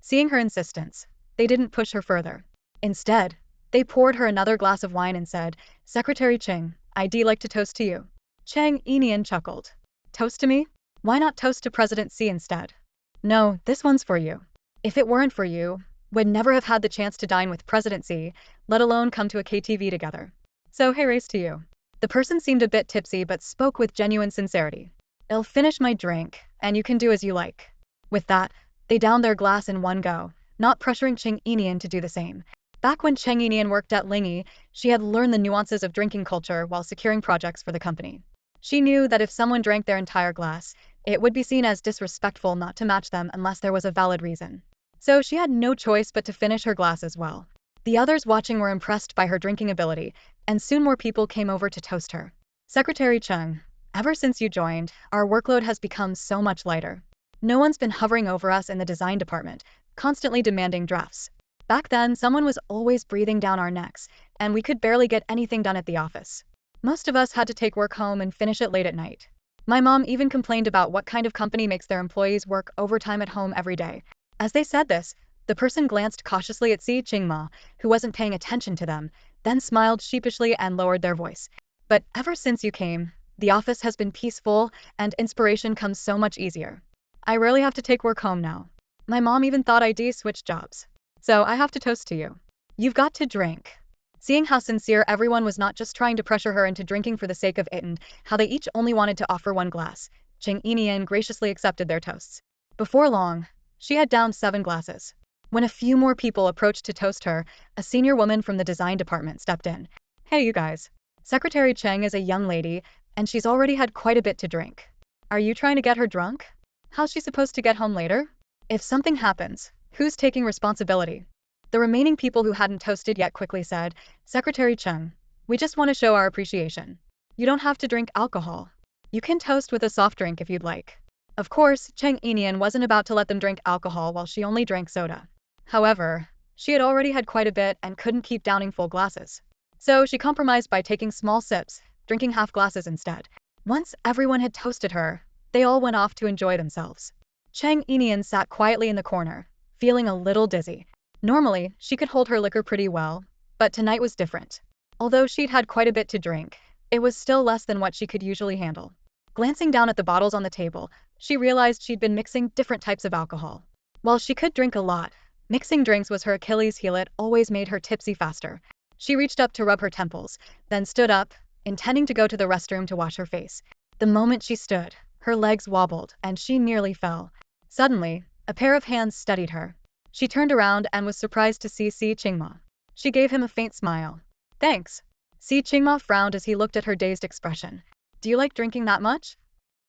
Seeing her insistence, they didn't push her further. Instead, they poured her another glass of wine and said, "Secretary Cheng, I'd like to toast to you." Cheng Yinian chuckled. "Toast to me? Why not toast to President Xi instead?" "No, this one's for you. If it weren't for you, we'd never have had the chance to dine with President Xi, let alone come to a KTV together. So here's to you." The person seemed a bit tipsy but spoke with genuine sincerity. "I'll finish my drink, and you can do as you like." With that, they downed their glass in one go, not pressuring Cheng Yinian to do the same. Back when Cheng Yinian worked at Ling, she had learned the nuances of drinking culture while securing projects for the company. She knew that if someone drank their entire glass, it would be seen as disrespectful not to match them unless there was a valid reason. So she had no choice but to finish her glass as well. The others watching were impressed by her drinking ability, and soon more people came over to toast her. "Secretary Cheng, ever since you joined, our workload has become so much lighter. No one's been hovering over us in the design department, constantly demanding drafts. Back then, someone was always breathing down our necks, and we could barely get anything done at the office. Most of us had to take work home and finish it late at night. My mom even complained about what kind of company makes their employees work overtime at home every day." As they said this, the person glanced cautiously at Si Qingma, who wasn't paying attention to them, then smiled sheepishly and lowered their voice. "But ever since you came, the office has been peaceful, and inspiration comes so much easier. I rarely have to take work home now. My mom even thought I'd switch jobs. So I have to toast to you. You've got to drink." Seeing how sincere everyone was, not just trying to pressure her into drinking for the sake of it and how they each only wanted to offer one glass, Cheng Yinian graciously accepted their toasts. Before long, she had downed 7 glasses. When a few more people approached to toast her, a senior woman from the design department stepped in. "Hey you guys. Secretary Cheng is a young lady, and she's already had quite a bit to drink. Are you trying to get her drunk? How's she supposed to get home later? If something happens, who's taking responsibility?" The remaining people who hadn't toasted yet quickly said, "Secretary Cheng, we just want to show our appreciation. You don't have to drink alcohol. You can toast with a soft drink if you'd like." Of course, Cheng Yinian wasn't about to let them drink alcohol while she only drank soda. However, she had already had quite a bit and couldn't keep downing full glasses. So she compromised by taking small sips, drinking half glasses instead. Once everyone had toasted her, they all went off to enjoy themselves. Cheng Yinian sat quietly in the corner, feeling a little dizzy. Normally, she could hold her liquor pretty well, but tonight was different. Although she'd had quite a bit to drink, it was still less than what she could usually handle. Glancing down at the bottles on the table, she realized she'd been mixing different types of alcohol. While she could drink a lot, mixing drinks was her Achilles heel. It always made her tipsy faster. She reached up to rub her temples, then stood up, intending to go to the restroom to wash her face. The moment she stood, her legs wobbled, and she nearly fell. Suddenly, a pair of hands steadied her. She turned around and was surprised to see Si Qingma. She gave him a faint smile. "Thanks." Si Qingma frowned as he looked at her dazed expression. "Do you like drinking that much?"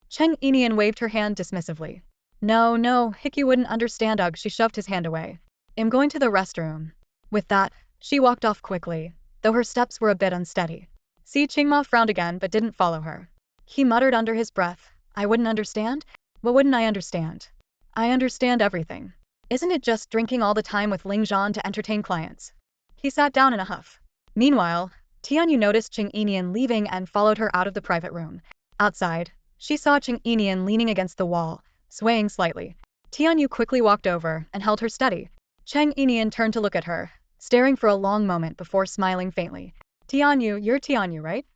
Cheng Yinian waved her hand dismissively. No, Hick, you wouldn't understand. Ugh, she shoved his hand away. "I'm going to the restroom." With that, she walked off quickly, though her steps were a bit unsteady. Si Qingma frowned again but didn't follow her. He muttered under his breath, I wouldn't understand? What wouldn't I understand? I understand everything. Isn't it just drinking all the time with Ling Zhan to entertain clients? He sat down in a huff. Meanwhile, Tianyu noticed Cheng Yinian leaving and followed her out of the private room. Outside, she saw Cheng Yinian leaning against the wall, swaying slightly. Tianyu quickly walked over and held her steady. Cheng Yinian turned to look at her, staring for a long moment before smiling faintly. Tianyu, you're Tianyu, right?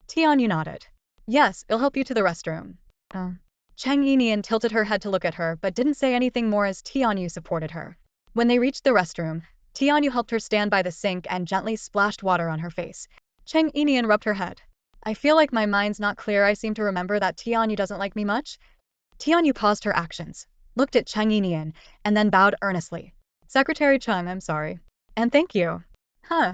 Tianyu nodded. Yes, it'll help you to the restroom. Cheng Yinian tilted her head to look at her but didn't say anything more as Tianyu supported her. When they reached the restroom, Tianyu helped her stand by the sink and gently splashed water on her face. Cheng Yinian rubbed her head. I feel like my mind's not clear. I seem to remember that Tianyu doesn't like me much. Tianyu paused her actions, looked at Cheng Yinian, and then bowed earnestly. Secretary Cheng, I'm sorry. And thank you. Huh.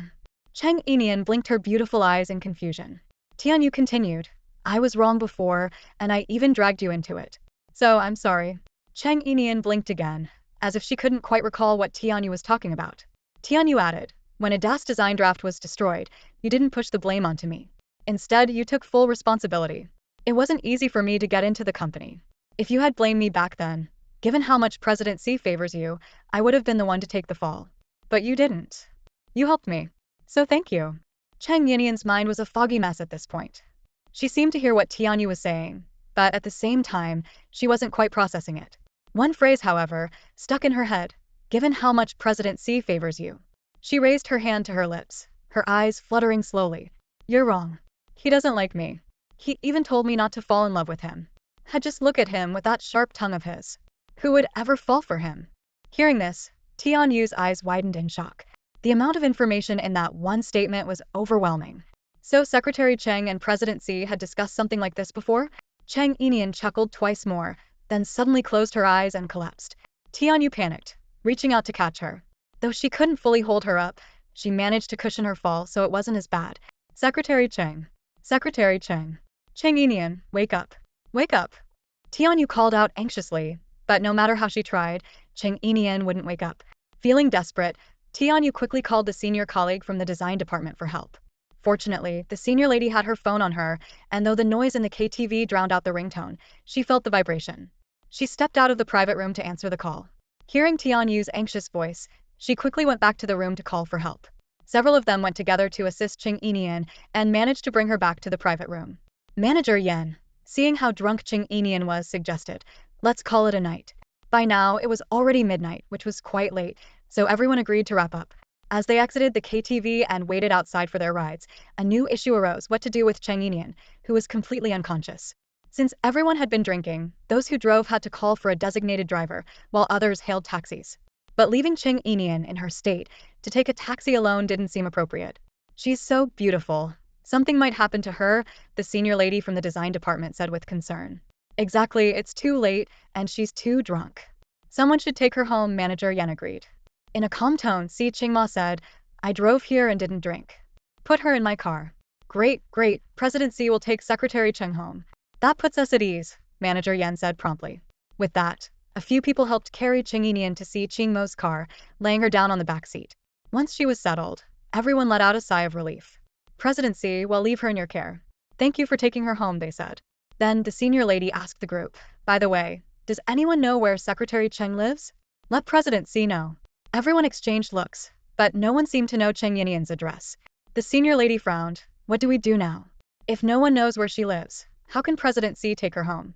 Cheng Yinian blinked her beautiful eyes in confusion. Tianyu continued. I was wrong before, and I even dragged you into it. So, I'm sorry. Cheng Yinian blinked again, as if she couldn't quite recall what Tianyu was talking about. Tianyu added, when a DAS design draft was destroyed, you didn't push the blame onto me. Instead, you took full responsibility. It wasn't easy for me to get into the company. If you had blamed me back then, given how much President Xi favors you, I would have been the one to take the fall. But you didn't. You helped me. So thank you. Cheng Yinian's mind was a foggy mess at this point. She seemed to hear what Tianyu was saying, but at the same time, she wasn't quite processing it. One phrase, however, stuck in her head, given how much President Xi favors you. She raised her hand to her lips, her eyes fluttering slowly. You're wrong. He doesn't like me. He even told me not to fall in love with him. Just look at him with that sharp tongue of his. Who would ever fall for him? Hearing this, Tianyu's eyes widened in shock. The amount of information in that one statement was overwhelming. So Secretary Cheng and President Xi had discussed something like this before? Cheng Yinian chuckled twice more, then suddenly closed her eyes and collapsed. Tianyu panicked, reaching out to catch her. Though she couldn't fully hold her up, she managed to cushion her fall so it wasn't as bad. Secretary Cheng. Secretary Cheng. Cheng Yinian, wake up. Wake up. Tianyu called out anxiously, but no matter how she tried, Cheng Yinian wouldn't wake up. Feeling desperate, Tianyu quickly called the senior colleague from the design department for help. Fortunately, the senior lady had her phone on her, and though the noise in the KTV drowned out the ringtone, she felt the vibration. She stepped out of the private room to answer the call. Hearing Tianyu's anxious voice, she quickly went back to the room to call for help. Several of them went together to assist Cheng Yinian and managed to bring her back to the private room. Manager Yan, seeing how drunk Cheng Yinian was, suggested, let's call it a night. By now, it was already midnight, which was quite late, so everyone agreed to wrap up. As they exited the KTV and waited outside for their rides, a new issue arose: what to do with Cheng Yinian, who was completely unconscious. Since everyone had been drinking, those who drove had to call for a designated driver, while others hailed taxis. But leaving Cheng Yinian in her state to take a taxi alone didn't seem appropriate. She's so beautiful. Something might happen to her, the senior lady from the design department said with concern. Exactly, it's too late, and she's too drunk. Someone should take her home, Manager Yan agreed. In a calm tone, Si Qingma said, I drove here and didn't drink. Put her in my car. Great, great, President Xi will take Secretary Cheng home. That puts us at ease, Manager Yan said promptly. With that, a few people helped carry Cheng Yinian to Si Qingmo's car, laying her down on the back seat. Once she was settled, everyone let out a sigh of relief. President Xi, well, leave her in your care. Thank you for taking her home, they said. Then the senior lady asked the group, by the way, does anyone know where Secretary Cheng lives? Let President Xi know. Everyone exchanged looks, but no one seemed to know Cheng Yinian's address. The senior lady frowned. What do we do now? If no one knows where she lives, how can President Xi take her home?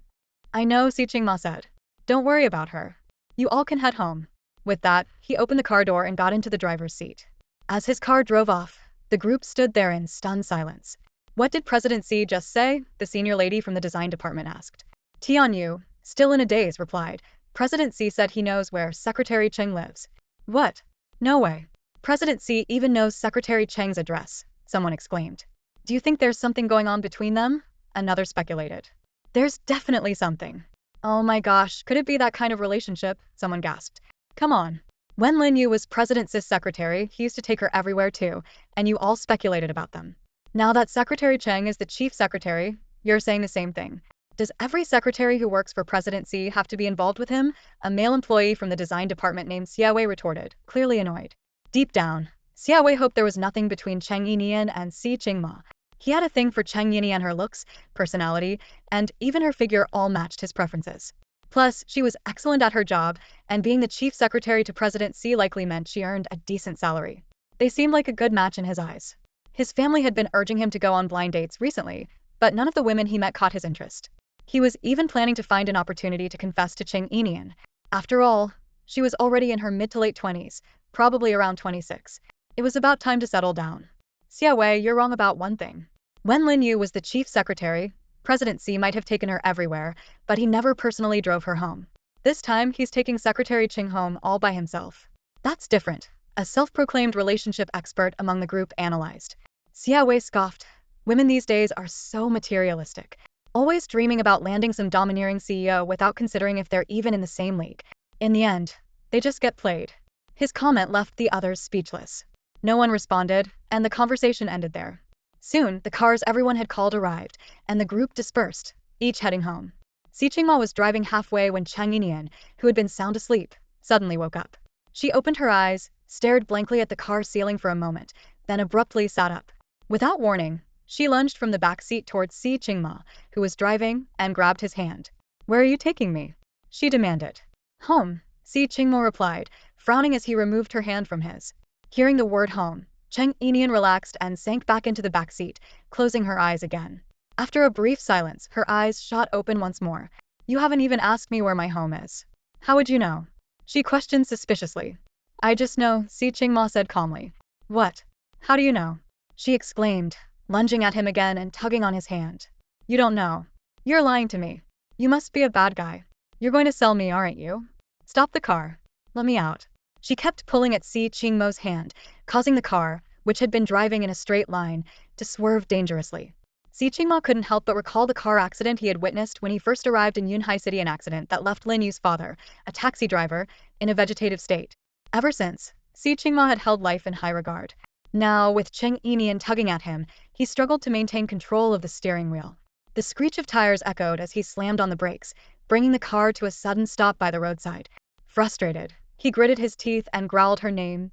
I know, Si Qingma said. Don't worry about her. You all can head home. With that, he opened the car door and got into the driver's seat. As his car drove off, the group stood there in stunned silence. What did President Xi just say? The senior lady from the design department asked. Tianyu, still in a daze, replied. President Xi said he knows where Secretary Cheng lives. What? No way. President Xi even knows Secretary Cheng's address, someone exclaimed. Do you think there's something going on between them? Another speculated. There's definitely something. Oh my gosh, could it be that kind of relationship? Someone gasped. Come on. When Lin Yu was President Xi's secretary, he used to take her everywhere too, and you all speculated about them. Now that Secretary Cheng is the chief secretary, you're saying the same thing. Does every secretary who works for President Xi have to be involved with him? A male employee from the design department named Xinyue retorted, clearly annoyed. Deep down, Xiaowei hoped there was nothing between Cheng Yinian and Si Qingma. He had a thing for Cheng Yinian. Her looks, personality, and even her figure all matched his preferences. Plus, she was excellent at her job, and being the chief secretary to President Xi likely meant she earned a decent salary. They seemed like a good match in his eyes. His family had been urging him to go on blind dates recently, but none of the women he met caught his interest. He was even planning to find an opportunity to confess to Cheng Yinian. After all, she was already in her mid to late 20s, probably around 26. It was about time to settle down. Xiaowei, you're wrong about one thing. When Lin Yu was the chief secretary, President Xi might have taken her everywhere, but he never personally drove her home. This time, he's taking Secretary Cheng home all by himself. That's different, a self-proclaimed relationship expert among the group analyzed. Xiaowei scoffed. Women these days are so materialistic, always dreaming about landing some domineering CEO without considering if they're even in the same league. In the end, they just get played. His comment left the others speechless. No one responded, and the conversation ended there. Soon, the cars everyone had called arrived, and the group dispersed, each heading home. Si Qingma was driving halfway when Cheng Yinian, who had been sound asleep, suddenly woke up. She opened her eyes, stared blankly at the car ceiling for a moment, then abruptly sat up. Without warning, she lunged from the back seat towards Si Qingma, who was driving, and grabbed his hand. "Where are you taking me?" she demanded. "Home," Si Qingma replied, frowning as he removed her hand from his. Hearing the word home, Cheng Yinian relaxed and sank back into the back seat, closing her eyes again. After a brief silence, her eyes shot open once more. "You haven't even asked me where my home is. How would you know?" she questioned suspiciously. "I just know," Si Qingma said calmly. "What? How do you know?" she exclaimed, lunging at him again and tugging on his hand. "You don't know. You're lying to me. You must be a bad guy. You're going to sell me, aren't you? Stop the car. Let me out." She kept pulling at Si Qingmo's hand, causing the car, which had been driving in a straight line, to swerve dangerously. Si Qingmo couldn't help but recall the car accident he had witnessed when he first arrived in Yunhai City, an accident that left Lin Yu's father, a taxi driver, in a vegetative state. Ever since, Si Qingmo had held life in high regard. Now, with Cheng Yinian tugging at him, he struggled to maintain control of the steering wheel. The screech of tires echoed as he slammed on the brakes, bringing the car to a sudden stop by the roadside. Frustrated, he gritted his teeth and growled her name,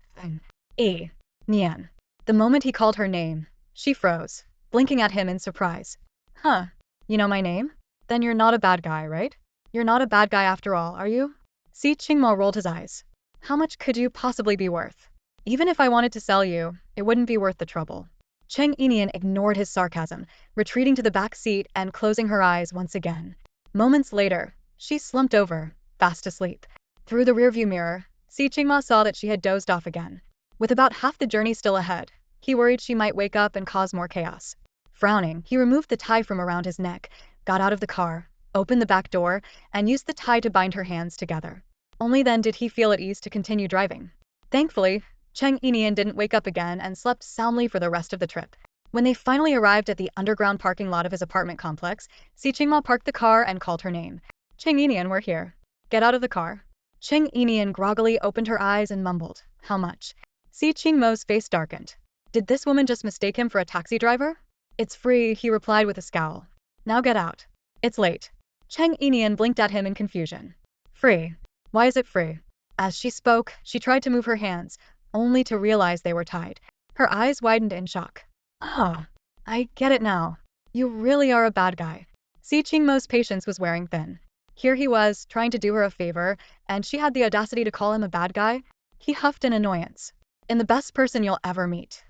Nian. The moment he called her name, she froze, blinking at him in surprise. "Huh, you know my name? Then you're not a bad guy, right? You're not a bad guy after all, are you?" Si Qingmo rolled his eyes. "How much could you possibly be worth? Even if I wanted to sell you, it wouldn't be worth the trouble." Cheng Yinian ignored his sarcasm, retreating to the back seat and closing her eyes once again. Moments later, she slumped over, fast asleep. Through the rearview mirror, Si Qingma saw that she had dozed off again. With about half the journey still ahead, he worried she might wake up and cause more chaos. Frowning, he removed the tie from around his neck, got out of the car, opened the back door, and used the tie to bind her hands together. Only then did he feel at ease to continue driving. Thankfully, Cheng Yinian didn't wake up again and slept soundly for the rest of the trip. When they finally arrived at the underground parking lot of his apartment complex, Si Qingma parked the car and called her name. "Cheng Yinian, we're here. Get out of the car." Cheng Yinian groggily opened her eyes and mumbled, "How much?" Si Qingmo's face darkened. Did this woman just mistake him for a taxi driver? "It's free," he replied with a scowl. "Now get out. It's late." Cheng Yinian blinked at him in confusion. "Free? Why is it free?" As she spoke, she tried to move her hands, only to realize they were tied. Her eyes widened in shock. "Ah, I get it now. You really are a bad guy." Si Qingmo's patience was wearing thin. Here he was, trying to do her a favor, and she had the audacity to call him a bad guy? He huffed in annoyance. "In the best person you'll ever meet."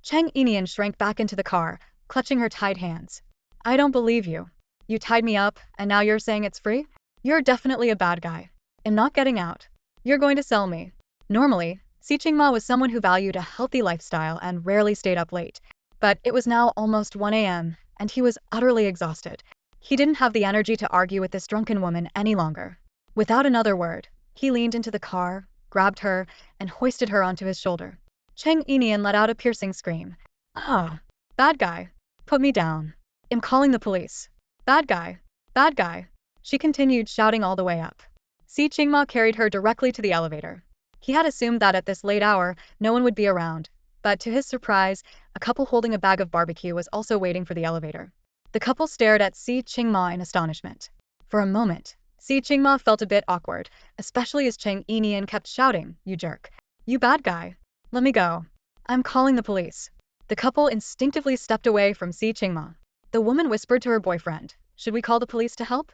Cheng Yinian shrank back into the car, clutching her tied hands. "I don't believe you. You tied me up, and now you're saying it's free? You're definitely a bad guy. I'm not getting out. You're going to sell me." Normally, Si Qingma was someone who valued a healthy lifestyle and rarely stayed up late. But it was now almost 1 a.m., and he was utterly exhausted. He didn't have the energy to argue with this drunken woman any longer. Without another word, he leaned into the car, grabbed her, and hoisted her onto his shoulder. Cheng Yinian let out a piercing scream. "Ah, bad guy. Put me down. I'm calling the police. Bad guy. Bad guy." She continued shouting all the way up. Si Qingma carried her directly to the elevator. He had assumed that at this late hour, no one would be around, but to his surprise, a couple holding a bag of barbecue was also waiting for the elevator. The couple stared at Si Qingma in astonishment. For a moment, Si Qingma felt a bit awkward, especially as Cheng Yinian kept shouting, "You jerk. You bad guy. Let me go. I'm calling the police. The couple instinctively stepped away from Si Qingma. The woman whispered to her boyfriend, should we call the police to help?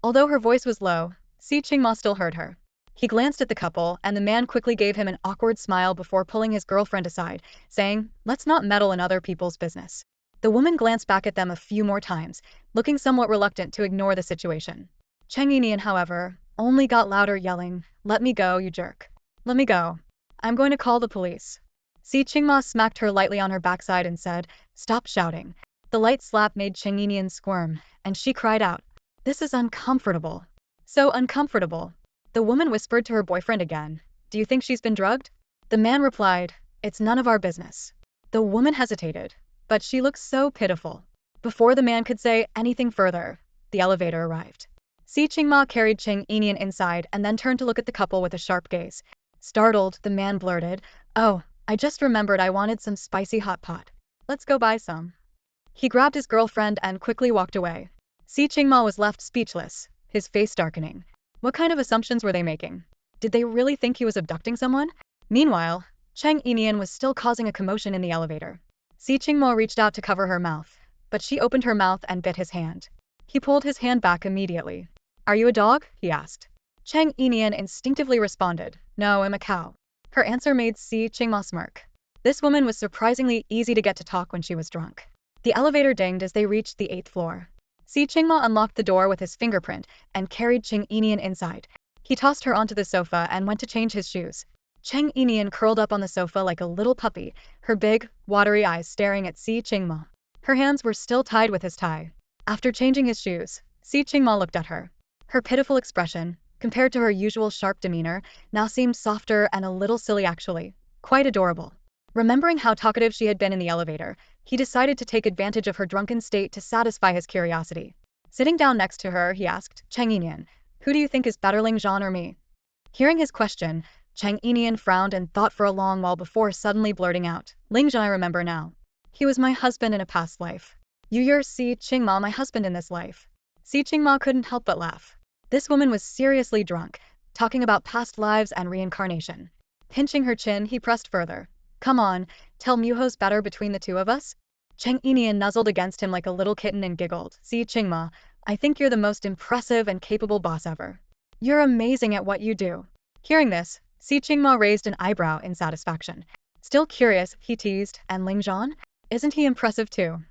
Although her voice was low, Si Qingma still heard her. He glanced at the couple, and the man quickly gave him an awkward smile before pulling his girlfriend aside, saying, let's not meddle in other people's business. The woman glanced back at them a few more times, looking somewhat reluctant to ignore the situation. Cheng Yinian, however, only got louder, yelling, let me go, you jerk. Let me go. I'm going to call the police. Si Qingma smacked her lightly on her backside and said, stop shouting. The light slap made Cheng Yinian squirm, and she cried out, this is uncomfortable. So uncomfortable. The woman whispered to her boyfriend again, do you think she's been drugged? The man replied, it's none of our business. The woman hesitated, but she looked so pitiful. Before the man could say anything further, the elevator arrived. Si Qingma carried Cheng Yinian inside and then turned to look at the couple with a sharp gaze. Startled, the man blurted, oh, I just remembered I wanted some spicy hot pot. Let's go buy some. He grabbed his girlfriend and quickly walked away. Si Qingma was left speechless, his face darkening. What kind of assumptions were they making? Did they really think he was abducting someone? Meanwhile, Cheng Yinian was still causing a commotion in the elevator. Si Qingma reached out to cover her mouth, but she opened her mouth and bit his hand. He pulled his hand back immediately. Are you a dog? He asked. Cheng Yinian instinctively responded, no, I'm a cow. Her answer made Si Qingma smirk. This woman was surprisingly easy to get to talk when she was drunk. The elevator dinged as they reached the 8th floor. Si Qingma unlocked the door with his fingerprint and carried Cheng Yinian inside. He tossed her onto the sofa and went to change his shoes. Cheng Yinian curled up on the sofa like a little puppy, her big, watery eyes staring at Si Qingma. Her hands were still tied with his tie. After changing his shoes, Si Qingma looked at her. Her pitiful expression, compared to her usual sharp demeanor, now seemed softer and a little silly actually. Quite adorable. Remembering how talkative she had been in the elevator, he decided to take advantage of her drunken state to satisfy his curiosity. Sitting down next to her, he asked, Cheng Yinian, who do you think is better, Ling Zhan or me? Hearing his question, Cheng Yinian frowned and thought for a long while before suddenly blurting out, Ling Zhan, I remember now. He was my husband in a past life. You're Si Qingma, my husband in this life. Si Qingma couldn't help but laugh. This woman was seriously drunk, talking about past lives and reincarnation. Pinching her chin, he pressed further. Come on, tell me who's better between the two of us? Cheng Yinian nuzzled against him like a little kitten and giggled. Si Qingma, I think you're the most impressive and capable boss ever. You're amazing at what you do. Hearing this, Si Qingma raised an eyebrow in satisfaction. Still curious, he teased, and Ling Zhan? Isn't he impressive too?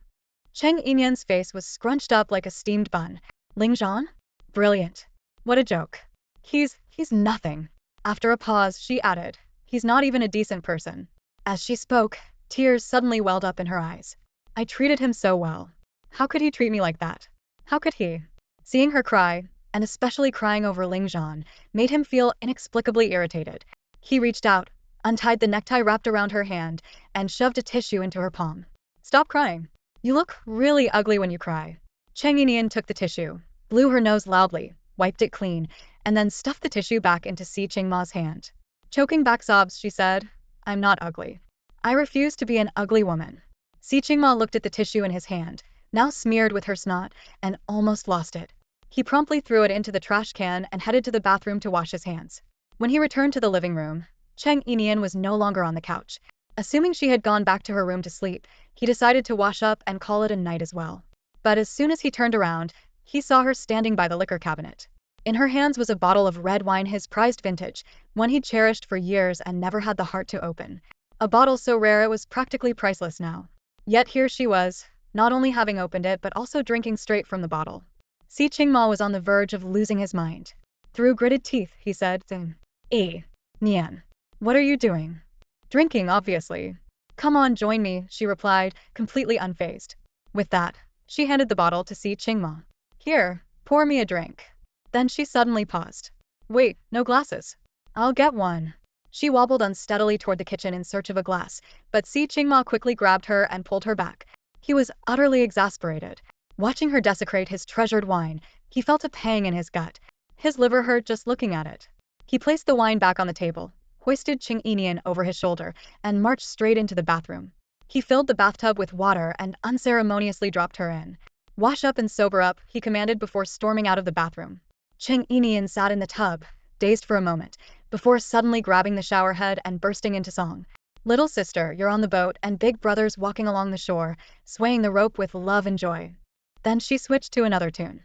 Cheng Yinian's face was scrunched up like a steamed bun. Ling Zhan? Brilliant. What a joke. He's nothing. After a pause, she added, he's not even a decent person. As she spoke, tears suddenly welled up in her eyes. I treated him so well. How could he treat me like that? How could he? Seeing her cry, and especially crying over Ling Zhan, made him feel inexplicably irritated. He reached out, untied the necktie wrapped around her hand, and shoved a tissue into her palm. Stop crying. You look really ugly when you cry. Cheng Yinian took the tissue, blew her nose loudly, wiped it clean, and then stuffed the tissue back into Si Qingma's hand. Choking back sobs, she said, I'm not ugly. I refuse to be an ugly woman. Si Qingma looked at the tissue in his hand, now smeared with her snot, and almost lost it. He promptly threw it into the trash can and headed to the bathroom to wash his hands. When he returned to the living room, Cheng Yinian was no longer on the couch. Assuming she had gone back to her room to sleep, he decided to wash up and call it a night as well. But as soon as he turned around, he saw her standing by the liquor cabinet. In her hands was a bottle of red wine, his prized vintage, one he'd cherished for years and never had the heart to open. A bottle so rare it was practically priceless now. Yet here she was, not only having opened it but also drinking straight from the bottle. Si Qingma was on the verge of losing his mind. Through gritted teeth, he said, Nian, what are you doing? Drinking, obviously. Come on, join me, she replied, completely unfazed. With that, she handed the bottle to Si Qingma. Here, pour me a drink. Then she suddenly paused. Wait, no glasses. I'll get one. She wobbled unsteadily toward the kitchen in search of a glass, but Si Qingma quickly grabbed her and pulled her back. He was utterly exasperated. Watching her desecrate his treasured wine, he felt a pang in his gut. His liver hurt just looking at it. He placed the wine back on the table, hoisted Cheng Yinian over his shoulder, and marched straight into the bathroom. He filled the bathtub with water and unceremoniously dropped her in. Wash up and sober up, he commanded before storming out of the bathroom. Cheng Yinian sat in the tub, dazed for a moment, before suddenly grabbing the shower head and bursting into song. Little sister, you're on the boat, and big brother's walking along the shore, swaying the rope with love and joy. Then she switched to another tune.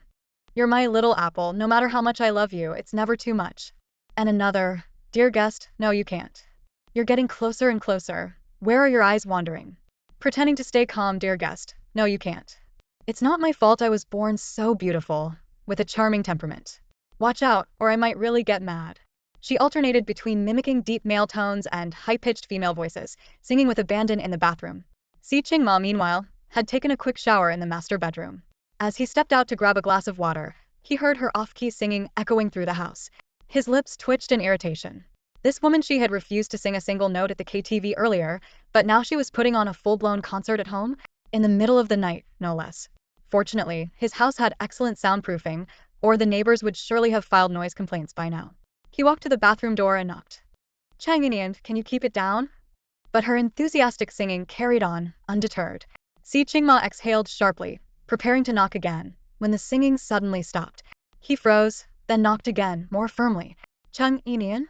You're my little apple, no matter how much I love you, it's never too much. And another, dear guest, no you can't. You're getting closer and closer. Where are your eyes wandering? Pretending to stay calm, dear guest, no you can't. It's not my fault I was born so beautiful, with a charming temperament. Watch out, or I might really get mad. She alternated between mimicking deep male tones and high-pitched female voices, singing with abandon in the bathroom. Si Qingma, meanwhile, had taken a quick shower in the master bedroom. As he stepped out to grab a glass of water, he heard her off-key singing echoing through the house. His lips twitched in irritation. This woman, she had refused to sing a single note at the KTV earlier, but now she was putting on a full-blown concert at home, in the middle of the night, no less. Fortunately, his house had excellent soundproofing, or the neighbors would surely have filed noise complaints by now. He walked to the bathroom door and knocked. Cheng Yinian, can you keep it down? But her enthusiastic singing carried on, undeterred. Si Qingma exhaled sharply, preparing to knock again, when the singing suddenly stopped. He froze, then knocked again, more firmly. Cheng Yinian?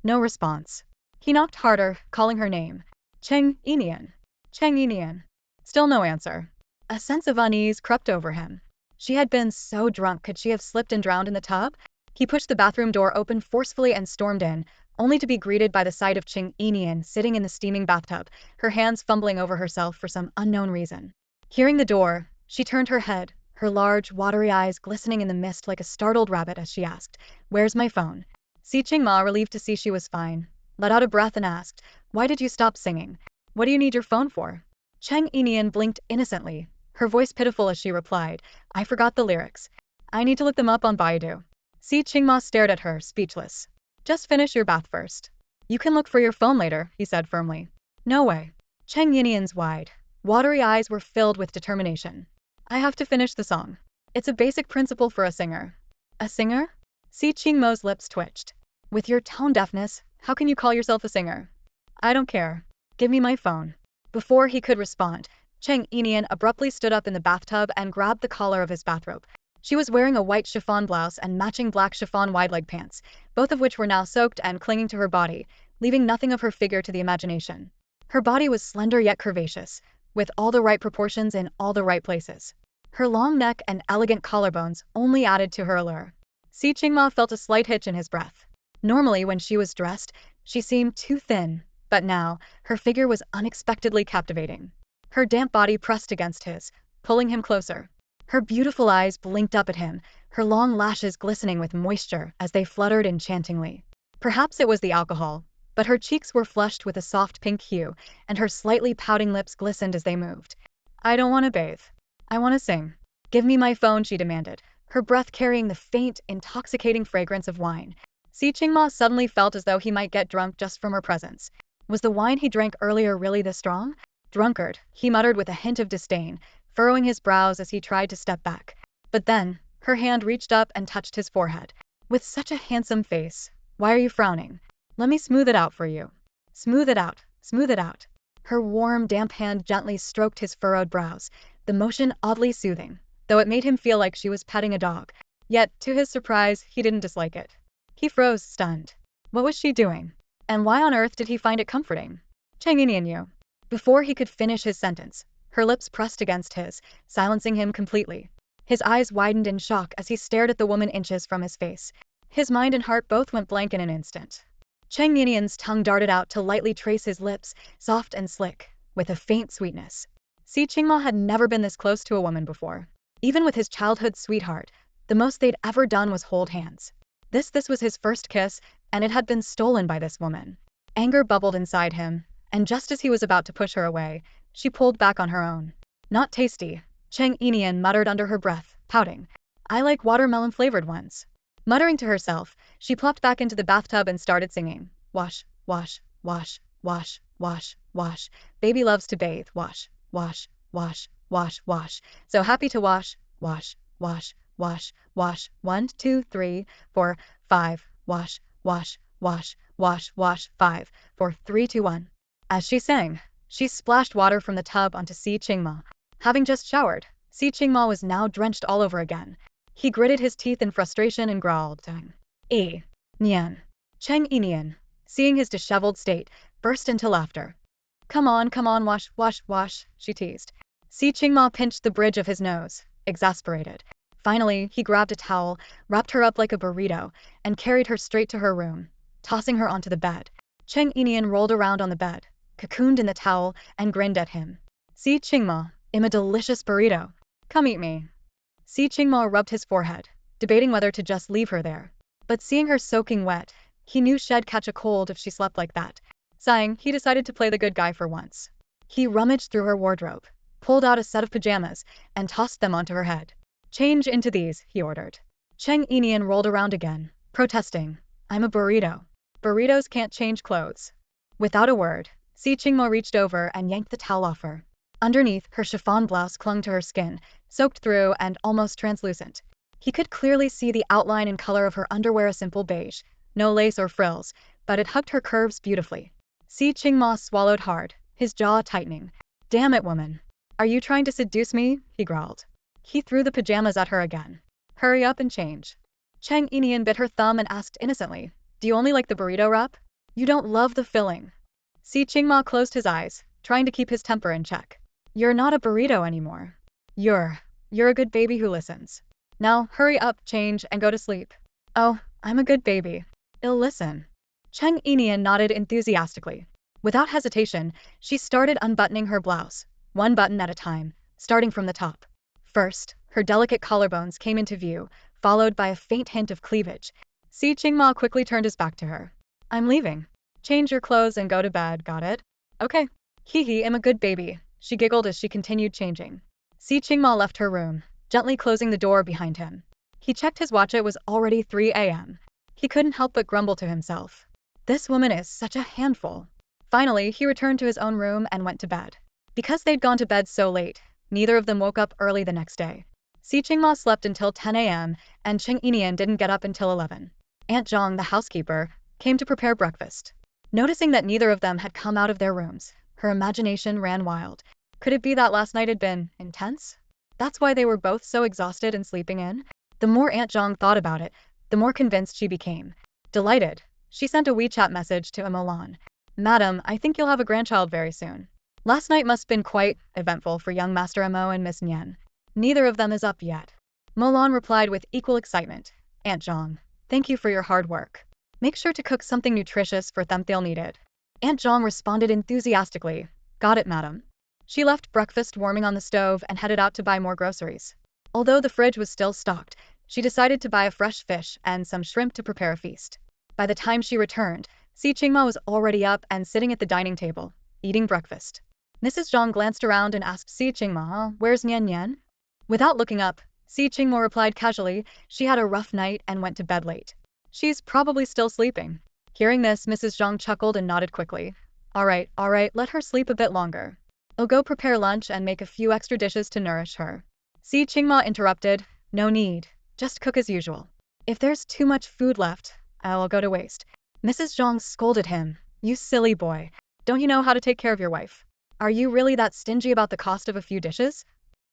No response. He knocked harder, calling her name. Cheng Yinian. Cheng Yinian. Still no answer. A sense of unease crept over him. She had been so drunk, could she have slipped and drowned in the tub? He pushed the bathroom door open forcefully and stormed in, only to be greeted by the sight of Cheng Yinian sitting in the steaming bathtub, her hands fumbling over herself for some unknown reason. Hearing the door, she turned her head, her large, watery eyes glistening in the mist like a startled rabbit as she asked, "Where's my phone?" Si Qingma, relieved to see she was fine, let out a breath and asked, "Why did you stop singing? What do you need your phone for?" Cheng Yinian blinked innocently, her voice pitiful as she replied, "I forgot the lyrics. I need to look them up on Baidu." Si Qingma stared at her, speechless. "Just finish your bath first. You can look for your phone later," he said firmly. "No way." Cheng Yinian's wide, watery eyes were filled with determination. "I have to finish the song. It's a basic principle for a singer." "A singer?" Si Qingmo's lips twitched. "With your tone deafness, how can you call yourself a singer?" "I don't care. Give me my phone." Before he could respond, Cheng Yinian abruptly stood up in the bathtub and grabbed the collar of his bathrobe. She was wearing a white chiffon blouse and matching black chiffon wide-leg pants, both of which were now soaked and clinging to her body, leaving nothing of her figure to the imagination. Her body was slender yet curvaceous, with all the right proportions in all the right places. Her long neck and elegant collarbones only added to her allure. Si Qingma felt a slight hitch in his breath. Normally, when she was dressed, she seemed too thin, but now, her figure was unexpectedly captivating. Her damp body pressed against his, pulling him closer. Her beautiful eyes blinked up at him, her long lashes glistening with moisture as they fluttered enchantingly. Perhaps it was the alcohol, but her cheeks were flushed with a soft pink hue, and her slightly pouting lips glistened as they moved. "I don't want to bathe. I want to sing." "Give me my phone," she demanded, her breath carrying the faint, intoxicating fragrance of wine. Si Qingma suddenly felt as though he might get drunk just from her presence. Was the wine he drank earlier really this strong? "Drunkard," he muttered with a hint of disdain, furrowing his brows as he tried to step back. But then, her hand reached up and touched his forehead. "With such a handsome face, why are you frowning? Let me smooth it out for you." "Smooth it out, smooth it out." Her warm, damp hand gently stroked his furrowed brows, the motion oddly soothing, though it made him feel like she was petting a dog. Yet, to his surprise, he didn't dislike it. He froze, stunned. What was she doing? And why on earth did he find it comforting? "Cheng Yinian." Before he could finish his sentence, her lips pressed against his, silencing him completely. His eyes widened in shock as he stared at the woman inches from his face. His mind and heart both went blank in an instant. Cheng Yinian's tongue darted out to lightly trace his lips, soft and slick, with a faint sweetness. Si Qingma had never been this close to a woman before. Even with his childhood sweetheart, the most they'd ever done was hold hands. This was his first kiss, and it had been stolen by this woman. Anger bubbled inside him, and just as he was about to push her away, she pulled back on her own. "Not tasty," Cheng Yinian muttered under her breath, pouting. "I like watermelon-flavored ones." Muttering to herself, she plopped back into the bathtub and started singing. "Wash, wash, wash, wash, wash, wash. Baby loves to bathe. Wash, wash, wash, wash, wash. So happy to wash, wash, wash, wash, wash. 1, 2, 3, 4, 5. Wash, wash, wash, wash, wash. 5, 4, 3, 2, 1. As she sang, she splashed water from the tub onto Si Qingma. Having just showered, Si Qingma was now drenched all over again. He gritted his teeth in frustration and growled, "Eh, Nian." Cheng Yinian, seeing his disheveled state, burst into laughter. come on, wash, wash, wash, she teased. Si Qingma pinched the bridge of his nose, exasperated. Finally, he grabbed a towel, wrapped her up like a burrito, and carried her straight to her room, tossing her onto the bed. Cheng Yinian rolled around on the bed, cocooned in the towel, and grinned at him. Si Qingma, I'm a delicious burrito. Come eat me. Si Qingma rubbed his forehead, debating whether to just leave her there. But seeing her soaking wet, he knew she'd catch a cold if she slept like that. Sighing, he decided to play the good guy for once. He rummaged through her wardrobe, pulled out a set of pajamas, and tossed them onto her head. Change into these, he ordered. Cheng Yinian rolled around again, protesting. I'm a burrito. Burritos can't change clothes. Without a word, Si Qingmo reached over and yanked the towel off her. Underneath, her chiffon blouse clung to her skin, soaked through and almost translucent. He could clearly see the outline and color of her underwear, a simple beige, no lace or frills, but it hugged her curves beautifully. Si Qingmo swallowed hard, his jaw tightening. Damn it, woman. Are you trying to seduce me? He growled. He threw the pajamas at her again. Hurry up and change. Cheng Yinian bit her thumb and asked innocently, do you only like the burrito wrap? You don't love the filling. Si Qingma closed his eyes, trying to keep his temper in check. You're not a burrito anymore. You're a good baby who listens. Now, hurry up, change, and go to sleep. Oh, I'm a good baby. I'll listen. Cheng Yinian nodded enthusiastically. Without hesitation, she started unbuttoning her blouse, one button at a time, starting from the top. First, her delicate collarbones came into view, followed by a faint hint of cleavage. Si Qingma quickly turned his back to her. I'm leaving. Change your clothes and go to bed, got it? Okay. Hee, I'm a good baby, she giggled as she continued changing. Si Qingma left her room, gently closing the door behind him. He checked his watch. It was already 3 a.m. He couldn't help but grumble to himself. This woman is such a handful. Finally, he returned to his own room and went to bed. Because they'd gone to bed so late, neither of them woke up early the next day. Si Qingma slept until 10 a.m., and Cheng Yinian didn't get up until 11. Aunt Zhang, the housekeeper, came to prepare breakfast. Noticing that neither of them had come out of their rooms, her imagination ran wild. Could it be that last night had been intense? That's why they were both so exhausted and sleeping in? The more Aunt Zhang thought about it, the more convinced she became. Delighted, she sent a WeChat message to Molan. Madam, I think you'll have a grandchild very soon. Last night must have been quite eventful for young Master Mo and Miss Nian. Neither of them is up yet. Molan replied with equal excitement. Aunt Zhang, thank you for your hard work. Make sure to cook something nutritious for them, they'll need it. Aunt Zhang responded enthusiastically. Got it, madam. She left breakfast warming on the stove and headed out to buy more groceries. Although the fridge was still stocked, she decided to buy a fresh fish and some shrimp to prepare a feast. By the time she returned, Si Qingma was already up and sitting at the dining table, eating breakfast. Mrs. Zhang glanced around and asked Si Qingma, where's Nian Nian? Without looking up, Si Qingma replied casually, she had a rough night and went to bed late. She's probably still sleeping. Hearing this, Mrs. Zhang chuckled and nodded quickly. All right, let her sleep a bit longer. I'll go prepare lunch and make a few extra dishes to nourish her. Si Qingma interrupted, no need, just cook as usual. If there's too much food left, I'll go to waste. Mrs. Zhang scolded him. You silly boy. Don't you know how to take care of your wife? Are you really that stingy about the cost of a few dishes?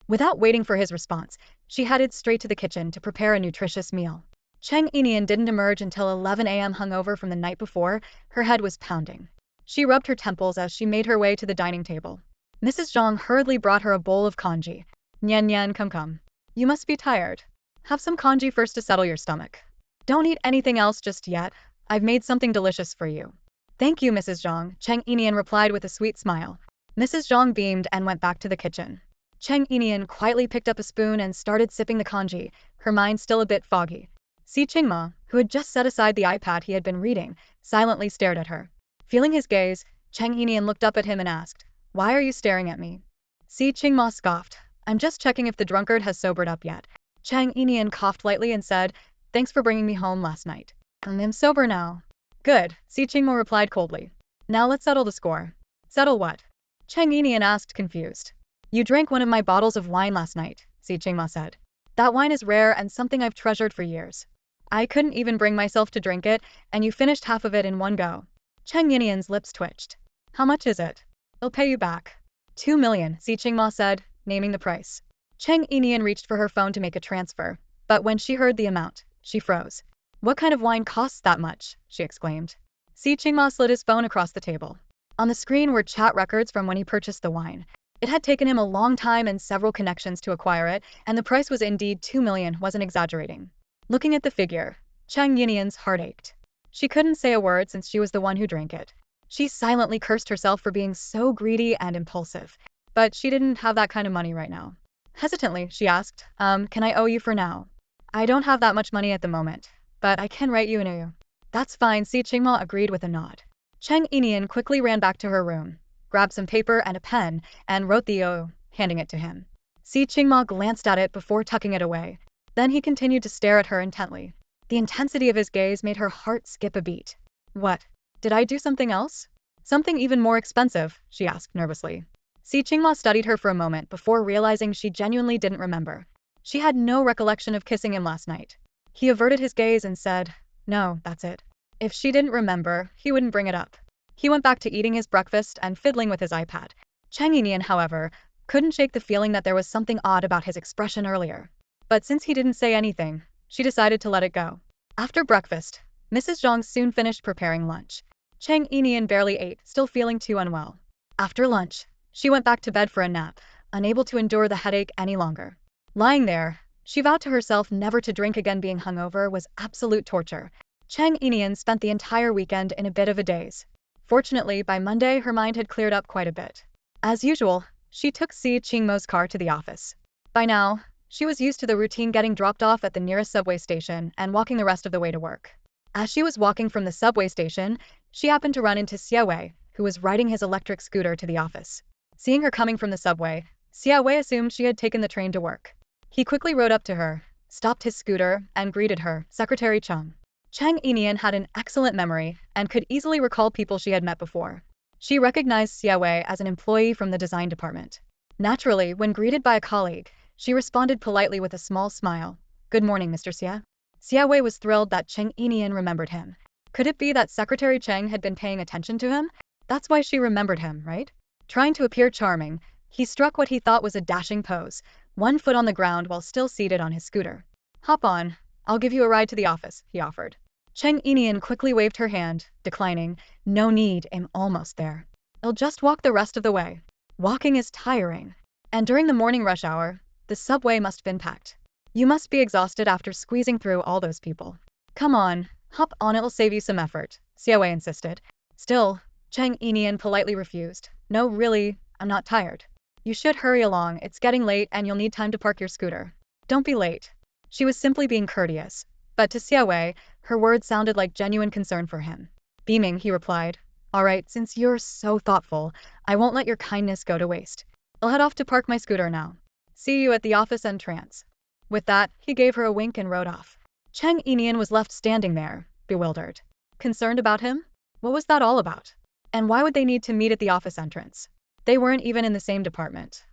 Without waiting for his response, she headed straight to the kitchen to prepare a nutritious meal. Cheng Yinian didn't emerge until 11 a.m. hungover from the night before, her head was pounding. She rubbed her temples as she made her way to the dining table. Mrs. Zhang hurriedly brought her a bowl of congee. Nian Nian, come. You must be tired. Have some congee first to settle your stomach. Don't eat anything else just yet. I've made something delicious for you. Thank you, Mrs. Zhang, Cheng Yinian replied with a sweet smile. Mrs. Zhang beamed and went back to the kitchen. Cheng Yinian quietly picked up a spoon and started sipping the congee, her mind still a bit foggy. Si Qingma, who had just set aside the iPad he had been reading, silently stared at her. Feeling his gaze, Cheng Yinian looked up at him and asked, why are you staring at me? Si Qingma scoffed. I'm just checking if the drunkard has sobered up yet. Cheng Yinian coughed lightly and said, thanks for bringing me home last night. I'm sober now. Good, Si Qingma replied coldly. Now let's settle the score. Settle what? Cheng Yinian asked, confused. You drank one of my bottles of wine last night, Si Qingma said. That wine is rare and something I've treasured for years. I couldn't even bring myself to drink it, and you finished half of it in one go. Cheng Yinian's lips twitched. How much is it? I'll pay you back. 2 million, Si Qingma said, naming the price. Cheng Yinian reached for her phone to make a transfer, but when she heard the amount, she froze. What kind of wine costs that much? She exclaimed. Si Qingma slid his phone across the table. On the screen were chat records from when he purchased the wine. It had taken him a long time and several connections to acquire it, and the price was indeed 2 million, wasn't exaggerating. Looking at the figure, Cheng Yinian's heart ached. She couldn't say a word since she was the one who drank it. She silently cursed herself for being so greedy and impulsive. But she didn't have that kind of money right now. Hesitantly, she asked, can I owe you for now? I don't have that much money at the moment, but I can write you a new. That's fine, Si Qingma agreed with a nod. Cheng Yinian quickly ran back to her room, grabbed some paper and a pen, and wrote the O, handing it to him. Si Qingma glanced at it before tucking it away. Then he continued to stare at her intently. The intensity of his gaze made her heart skip a beat. What? Did I do something else? Something even more expensive? She asked nervously. Si Qingma studied her for a moment before realizing she genuinely didn't remember. She had no recollection of kissing him last night. He averted his gaze and said, no, that's it. If she didn't remember, he wouldn't bring it up. He went back to eating his breakfast and fiddling with his iPad. Cheng Yinian, however, couldn't shake the feeling that there was something odd about his expression earlier. But since he didn't say anything, she decided to let it go. After breakfast, Mrs. Zhang soon finished preparing lunch. Cheng Yinian barely ate, still feeling too unwell. After lunch, she went back to bed for a nap, unable to endure the headache any longer. Lying there, she vowed to herself never to drink again. Being hungover was absolute torture. Cheng Yinian spent the entire weekend in a bit of a daze. Fortunately, by Monday her mind had cleared up quite a bit. As usual, she took Si Qingmo's car to the office. By now, she was used to the routine, getting dropped off at the nearest subway station and walking the rest of the way to work. As she was walking from the subway station, she happened to run into Xinyue, who was riding his electric scooter to the office. Seeing her coming from the subway, Xinyue assumed she had taken the train to work. He quickly rode up to her, stopped his scooter, and greeted her, Secretary Cheng. Cheng Yinian had an excellent memory and could easily recall people she had met before. She recognized Xinyue as an employee from the design department. Naturally, when greeted by a colleague, she responded politely with a small smile. Good morning, Mr. Xia. Xinyue was thrilled that Cheng Yinian remembered him. Could it be that Secretary Cheng had been paying attention to him? That's why she remembered him, right? Trying to appear charming, he struck what he thought was a dashing pose, one foot on the ground while still seated on his scooter. Hop on, I'll give you a ride to the office, he offered. Cheng Yinian quickly waved her hand, declining. No need, I'm almost there. I'll just walk the rest of the way. Walking is tiring. And during the morning rush hour, the subway must have been packed. You must be exhausted after squeezing through all those people. Come on, hop on, it'll save you some effort, Xinyue insisted. Still, Cheng Yinian politely refused. No, really, I'm not tired. You should hurry along, it's getting late and you'll need time to park your scooter. Don't be late. She was simply being courteous. But to Xinyue, her words sounded like genuine concern for him. Beaming, he replied, all right, since you're so thoughtful, I won't let your kindness go to waste. I'll head off to park my scooter now. See you at the office entrance. With that, he gave her a wink and rode off. Cheng Yinian was left standing there, bewildered. Concerned about him? What was that all about? And why would they need to meet at the office entrance? They weren't even in the same department.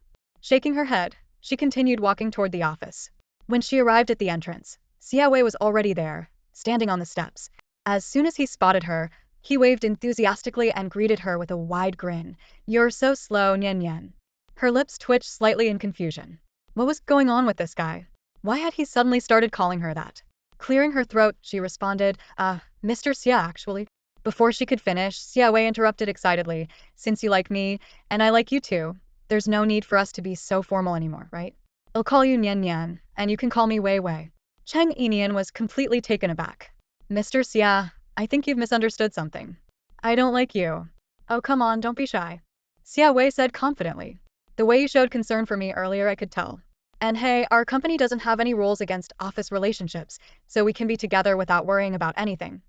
Shaking her head, she continued walking toward the office. When she arrived at the entrance, Xinyue was already there, standing on the steps. As soon as he spotted her, he waved enthusiastically and greeted her with a wide grin. You're so slow, Nian Nian. Her lips twitched slightly in confusion. What was going on with this guy? Why had he suddenly started calling her that? Clearing her throat, she responded, Mr. Xia actually. Before she could finish, Xinyue interrupted excitedly. Since you like me, and I like you too, there's no need for us to be so formal anymore, right? I'll call you Nian Nian, and you can call me Wei Wei. Cheng Yinian was completely taken aback. Mr. Xia, I think you've misunderstood something. I don't like you. Oh, come on, don't be shy. Xinyue said confidently. The way you showed concern for me earlier, I could tell. And hey, our company doesn't have any rules against office relationships, so we can be together without worrying about anything.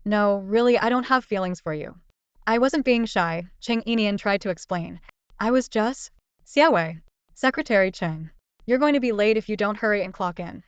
No, really, I don't have feelings for you. I wasn't being shy, Cheng Yinian tried to explain. I was just… Xinyue. Secretary Cheng. You're going to be late if you don't hurry and clock in.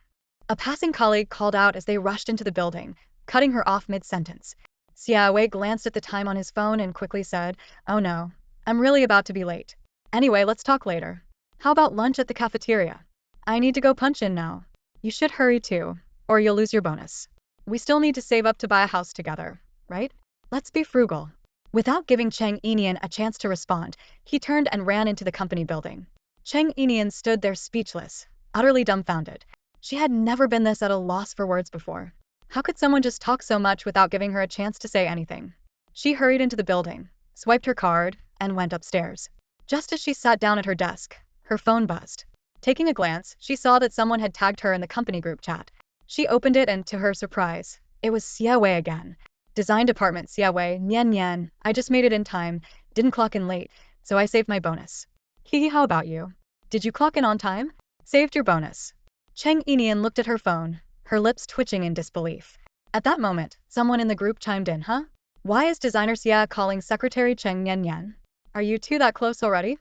A passing colleague called out as they rushed into the building, cutting her off mid-sentence. Xinyue glanced at the time on his phone and quickly said, oh no, I'm really about to be late. Anyway, let's talk later. How about lunch at the cafeteria? I need to go punch in now. You should hurry too, or you'll lose your bonus. We still need to save up to buy a house together, right? Let's be frugal. Without giving Cheng Yinian a chance to respond, he turned and ran into the company building. Cheng Yinian stood there speechless, utterly dumbfounded. She had never been this at a loss for words before. How could someone just talk so much without giving her a chance to say anything? She hurried into the building, swiped her card, and went upstairs. Just as she sat down at her desk, her phone buzzed. Taking a glance, she saw that someone had tagged her in the company group chat. She opened it and, to her surprise, it was Xinyue again. Design department Xinyue, Nian, I just made it in time, didn't clock in late, so I saved my bonus. Hehe, how about you? Did you clock in on time? Saved your bonus. Cheng Yinian looked at her phone, her lips twitching in disbelief. At that moment, someone in the group chimed in, huh? Why is designer Xia calling secretary Cheng Yinian? Are you two that close already?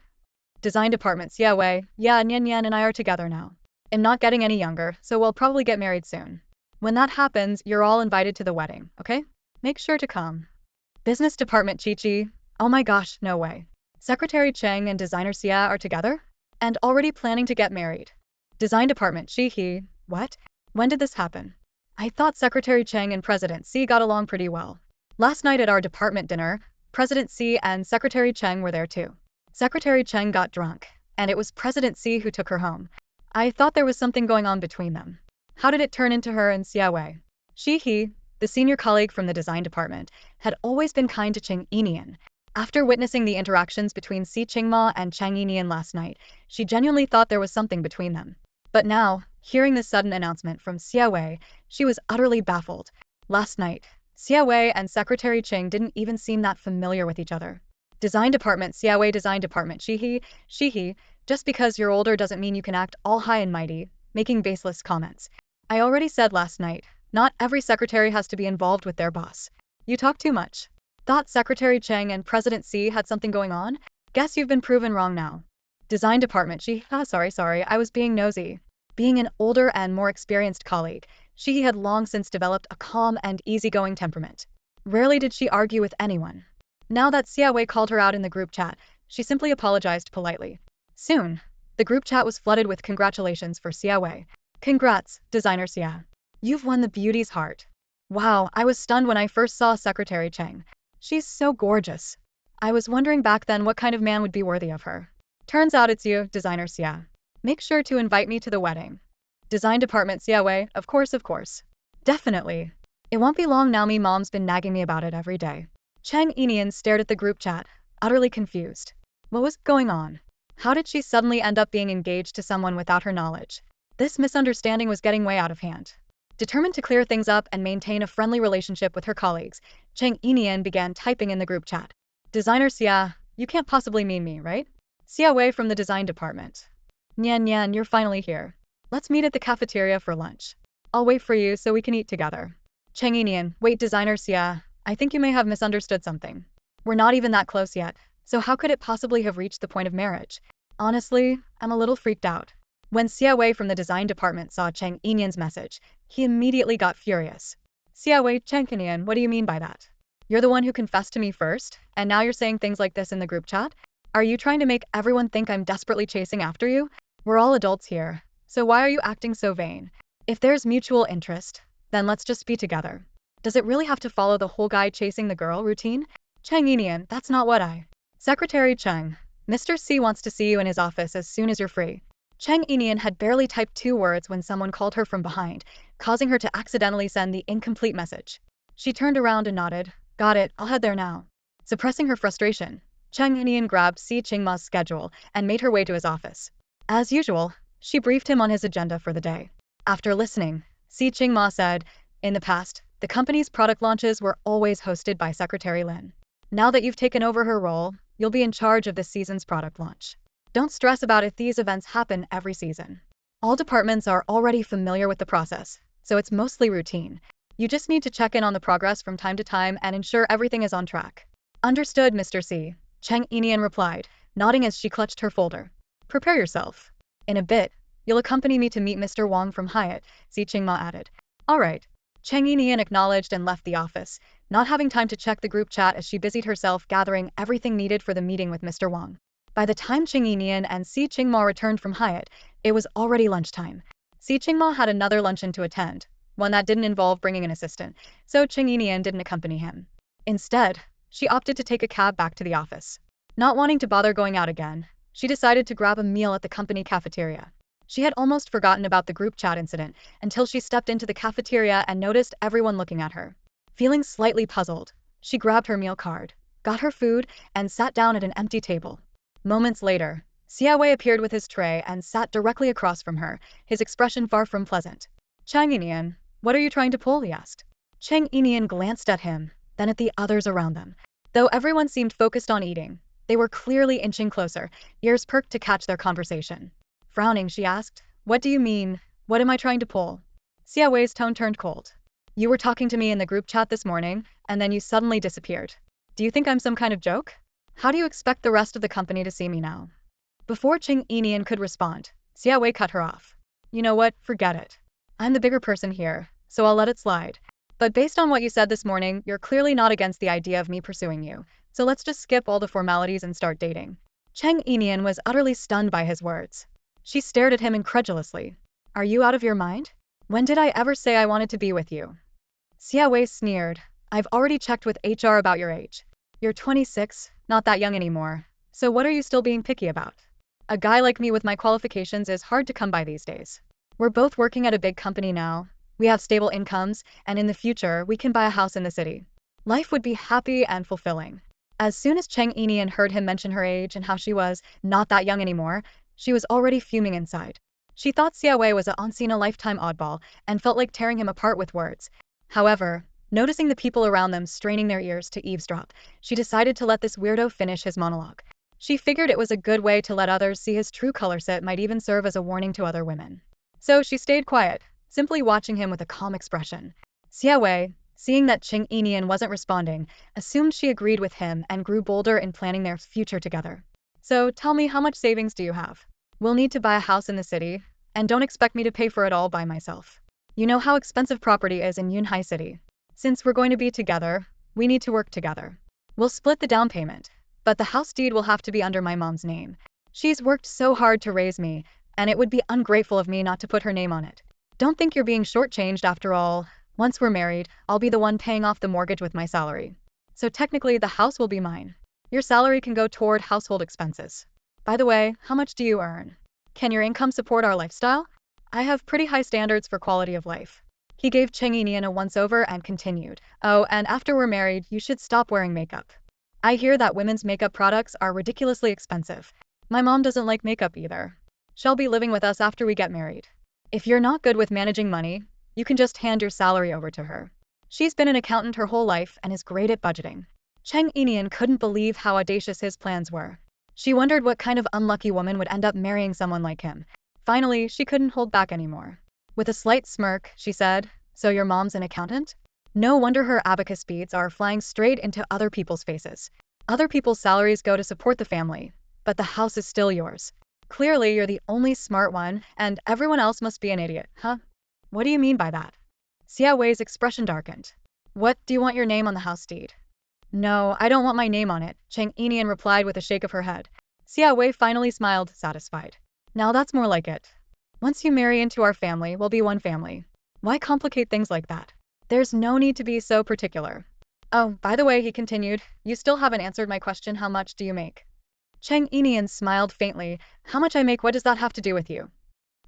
Design department Xinyue, yeah, Nian and I are together now. I'm not getting any younger, so we'll probably get married soon. When that happens, you're all invited to the wedding, okay? Make sure to come. Business department Chi, oh my gosh, no way. Secretary Cheng and designer Xia are together? And already planning to get married. Design department He, what? When did this happen? I thought Secretary Cheng and President C got along pretty well. Last night at our department dinner, President C and Secretary Cheng were there too. Secretary Cheng got drunk, and it was President C who took her home. I thought there was something going on between them. How did it turn into her and Xinyue? He, the senior colleague from the design department, had always been kind to Cheng Yinian. After witnessing the interactions between Si Qingma and Cheng Yinian last night, she genuinely thought there was something between them. But now, hearing this sudden announcement from Xinyue, she was utterly baffled. Last night, Xinyue and Secretary Cheng didn't even seem that familiar with each other. Design department Xinyue, design department Shihi, just because you're older doesn't mean you can act all high and mighty, making baseless comments. I already said last night, not every secretary has to be involved with their boss. You talk too much. Thought Secretary Cheng and President C had something going on? Guess you've been proven wrong now. Design department sorry, I was being nosy. Being an older and more experienced colleague, she had long since developed a calm and easygoing temperament. Rarely did she argue with anyone. Now that Xinyue called her out in the group chat, she simply apologized politely. Soon, the group chat was flooded with congratulations for Xinyue. Congrats, designer Xia. You've won the beauty's heart. Wow, I was stunned when I first saw Secretary Cheng. She's so gorgeous. I was wondering back then what kind of man would be worthy of her. Turns out it's you, designer Xia. Make sure to invite me to the wedding. Design department Xinyue, of course. Definitely. It won't be long now, me mom's been nagging me about it every day. Cheng Yinian stared at the group chat, utterly confused. What was going on? How did she suddenly end up being engaged to someone without her knowledge? This misunderstanding was getting way out of hand. Determined to clear things up and maintain a friendly relationship with her colleagues, Cheng Yinian began typing in the group chat. Designer Xia, you can't possibly mean me, right? Xinyue from the design department. Nian, you're finally here. Let's meet at the cafeteria for lunch. I'll wait for you so we can eat together. Cheng Yinian, wait, designer Xia, I think you may have misunderstood something. We're not even that close yet, so how could it possibly have reached the point of marriage? Honestly, I'm a little freaked out. When Xinyue from the design department saw Cheng Yinian's message, he immediately got furious. Xinyue, Cheng Yinian, what do you mean by that? You're the one who confessed to me first, and now you're saying things like this in the group chat? Are you trying to make everyone think I'm desperately chasing after you? We're all adults here, so why are you acting so vain? If there's mutual interest, then let's just be together. Does it really have to follow the whole guy chasing the girl routine? Cheng Yinian, that's not what I... Secretary Cheng, Mr. C wants to see you in his office as soon as you're free. Cheng Yinian had barely typed 2 words when someone called her from behind, causing her to accidentally send the incomplete message. She turned around and nodded. Got it, I'll head there now. Suppressing her frustration, Cheng Yinian grabbed Si Qingma's schedule and made her way to his office. As usual, she briefed him on his agenda for the day. After listening, Si Qingma said, in the past, the company's product launches were always hosted by Secretary Lin. Now that you've taken over her role, you'll be in charge of this season's product launch. Don't stress about it, these events happen every season. All departments are already familiar with the process, so it's mostly routine. You just need to check in on the progress from time to time and ensure everything is on track. Understood, Mr. C, Cheng Yinian replied, nodding as she clutched her folder. Prepare yourself. In a bit, you'll accompany me to meet Mr. Wang from Hyatt, Si Qingma added. All right. Cheng Yinian acknowledged and left the office, not having time to check the group chat as she busied herself gathering everything needed for the meeting with Mr. Wang. By the time Cheng Yinian and Si Qingma returned from Hyatt, it was already lunchtime. Si Qingma had another luncheon to attend, one that didn't involve bringing an assistant, so Cheng Yinian didn't accompany him. Instead, she opted to take a cab back to the office. Not wanting to bother going out again, she decided to grab a meal at the company cafeteria. She had almost forgotten about the group chat incident until she stepped into the cafeteria and noticed everyone looking at her. Feeling slightly puzzled, she grabbed her meal card. got her food, and sat down at an empty table. Moments later, Xiaowei appeared with his tray and sat directly across from her, his expression far from pleasant. Cheng Yinian, what are you trying to pull? He asked. Cheng Yinian glanced at him, then at the others around them. Though everyone seemed focused on eating, they were clearly inching closer, ears perked to catch their conversation. Frowning, she asked, what do you mean? What am I trying to pull? Xiaowei's tone turned cold. You were talking to me in the group chat this morning, and then you suddenly disappeared. Do you think I'm some kind of joke? How do you expect the rest of the company to see me now? Before Cheng Yinian could respond, Xiaowei cut her off. You know what, forget it. I'm the bigger person here, so I'll let it slide. But based on what you said this morning, you're clearly not against the idea of me pursuing you, so let's just skip all the formalities and start dating. Cheng Yinian was utterly stunned by his words. She stared at him incredulously. Are you out of your mind? When did I ever say I wanted to be with you? Xiaowei sneered. I've already checked with HR about your age. You're 26, not that young anymore. So what are you still being picky about? A guy like me with my qualifications is hard to come by these days. We're both working at a big company now. We have stable incomes, and in the future, we can buy a house in the city. Life would be happy and fulfilling. As soon as Cheng Yinian heard him mention her age and how she was not that young anymore, she was already fuming inside. She thought Xiaowei was a once-in-a-lifetime oddball and felt like tearing him apart with words. However, noticing the people around them straining their ears to eavesdrop, she decided to let this weirdo finish his monologue. She figured it was a good way to let others see his true color set might even serve as a warning to other women. So she stayed quiet, simply watching him with a calm expression. Xiaowei, seeing that Cheng Yinian wasn't responding, assumed she agreed with him and grew bolder in planning their future together. So tell me, how much savings do you have? We'll need to buy a house in the city, and don't expect me to pay for it all by myself. You know how expensive property is in Yunhai City. Since we're going to be together, we need to work together. We'll split the down payment, but the house deed will have to be under my mom's name. She's worked so hard to raise me, and it would be ungrateful of me not to put her name on it. Don't think you're being shortchanged after all. Once we're married, I'll be the one paying off the mortgage with my salary. So technically the house will be mine. Your salary can go toward household expenses. By the way, how much do you earn? Can your income support our lifestyle? I have pretty high standards for quality of life. He gave Cheng Yinian a once-over and continued. Oh, and after we're married, you should stop wearing makeup. I hear that women's makeup products are ridiculously expensive. My mom doesn't like makeup either. She'll be living with us after we get married. If you're not good with managing money, you can just hand your salary over to her. She's been an accountant her whole life and is great at budgeting. Cheng Yinian couldn't believe how audacious his plans were. She wondered what kind of unlucky woman would end up marrying someone like him. Finally, she couldn't hold back anymore. With a slight smirk, she said, so your mom's an accountant? No wonder her abacus beads are flying straight into other people's faces. Other people's salaries go to support the family, but the house is still yours. Clearly, you're the only smart one, and everyone else must be an idiot, huh? What do you mean by that? Xiaowei's expression darkened. What, do you want your name on the house deed? No, I don't want my name on it, Cheng Yinian replied with a shake of her head. Xiaowei finally smiled, satisfied. Now that's more like it. Once you marry into our family, we'll be one family. Why complicate things like that? There's no need to be so particular. Oh, by the way, he continued, you still haven't answered my question, how much do you make? Cheng Yinian smiled faintly. How much I make, what does that have to do with you?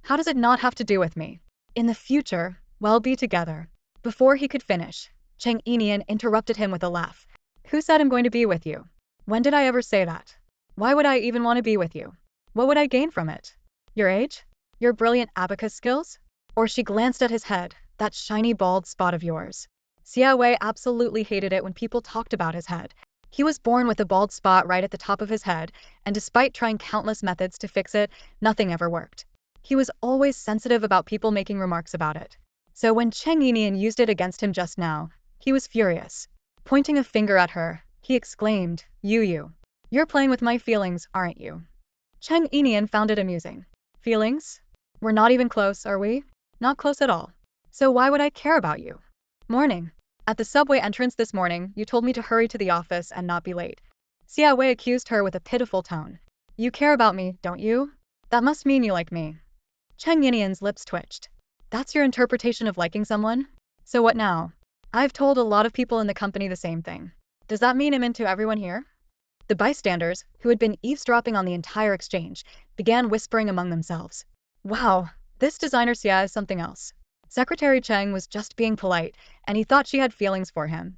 How does it not have to do with me? In the future, we'll be together. Before he could finish, Cheng Yinian interrupted him with a laugh. Who said I'm going to be with you? When did I ever say that? Why would I even want to be with you? What would I gain from it? Your age? Your brilliant abacus skills? Or she glanced at his head, that shiny bald spot of yours. Xiaowei absolutely hated it when people talked about his head. He was born with a bald spot right at the top of his head, and despite trying countless methods to fix it, nothing ever worked. He was always sensitive about people making remarks about it. So when Cheng Yinian used it against him just now, he was furious. Pointing a finger at her, he exclaimed, You. You're playing with my feelings, aren't you? Cheng Yinian found it amusing. Feelings? We're not even close, are we? Not close at all. So why would I care about you? Morning. At the subway entrance this morning, you told me to hurry to the office and not be late. Xiaowei accused her with a pitiful tone. You care about me, don't you? That must mean you like me. Cheng Yinian's lips twitched. That's your interpretation of liking someone? So what now? I've told a lot of people in the company the same thing. Does that mean I'm into everyone here? The bystanders, who had been eavesdropping on the entire exchange, began whispering among themselves. Wow, this designer Xia is something else. Secretary Cheng was just being polite, and he thought she had feelings for him.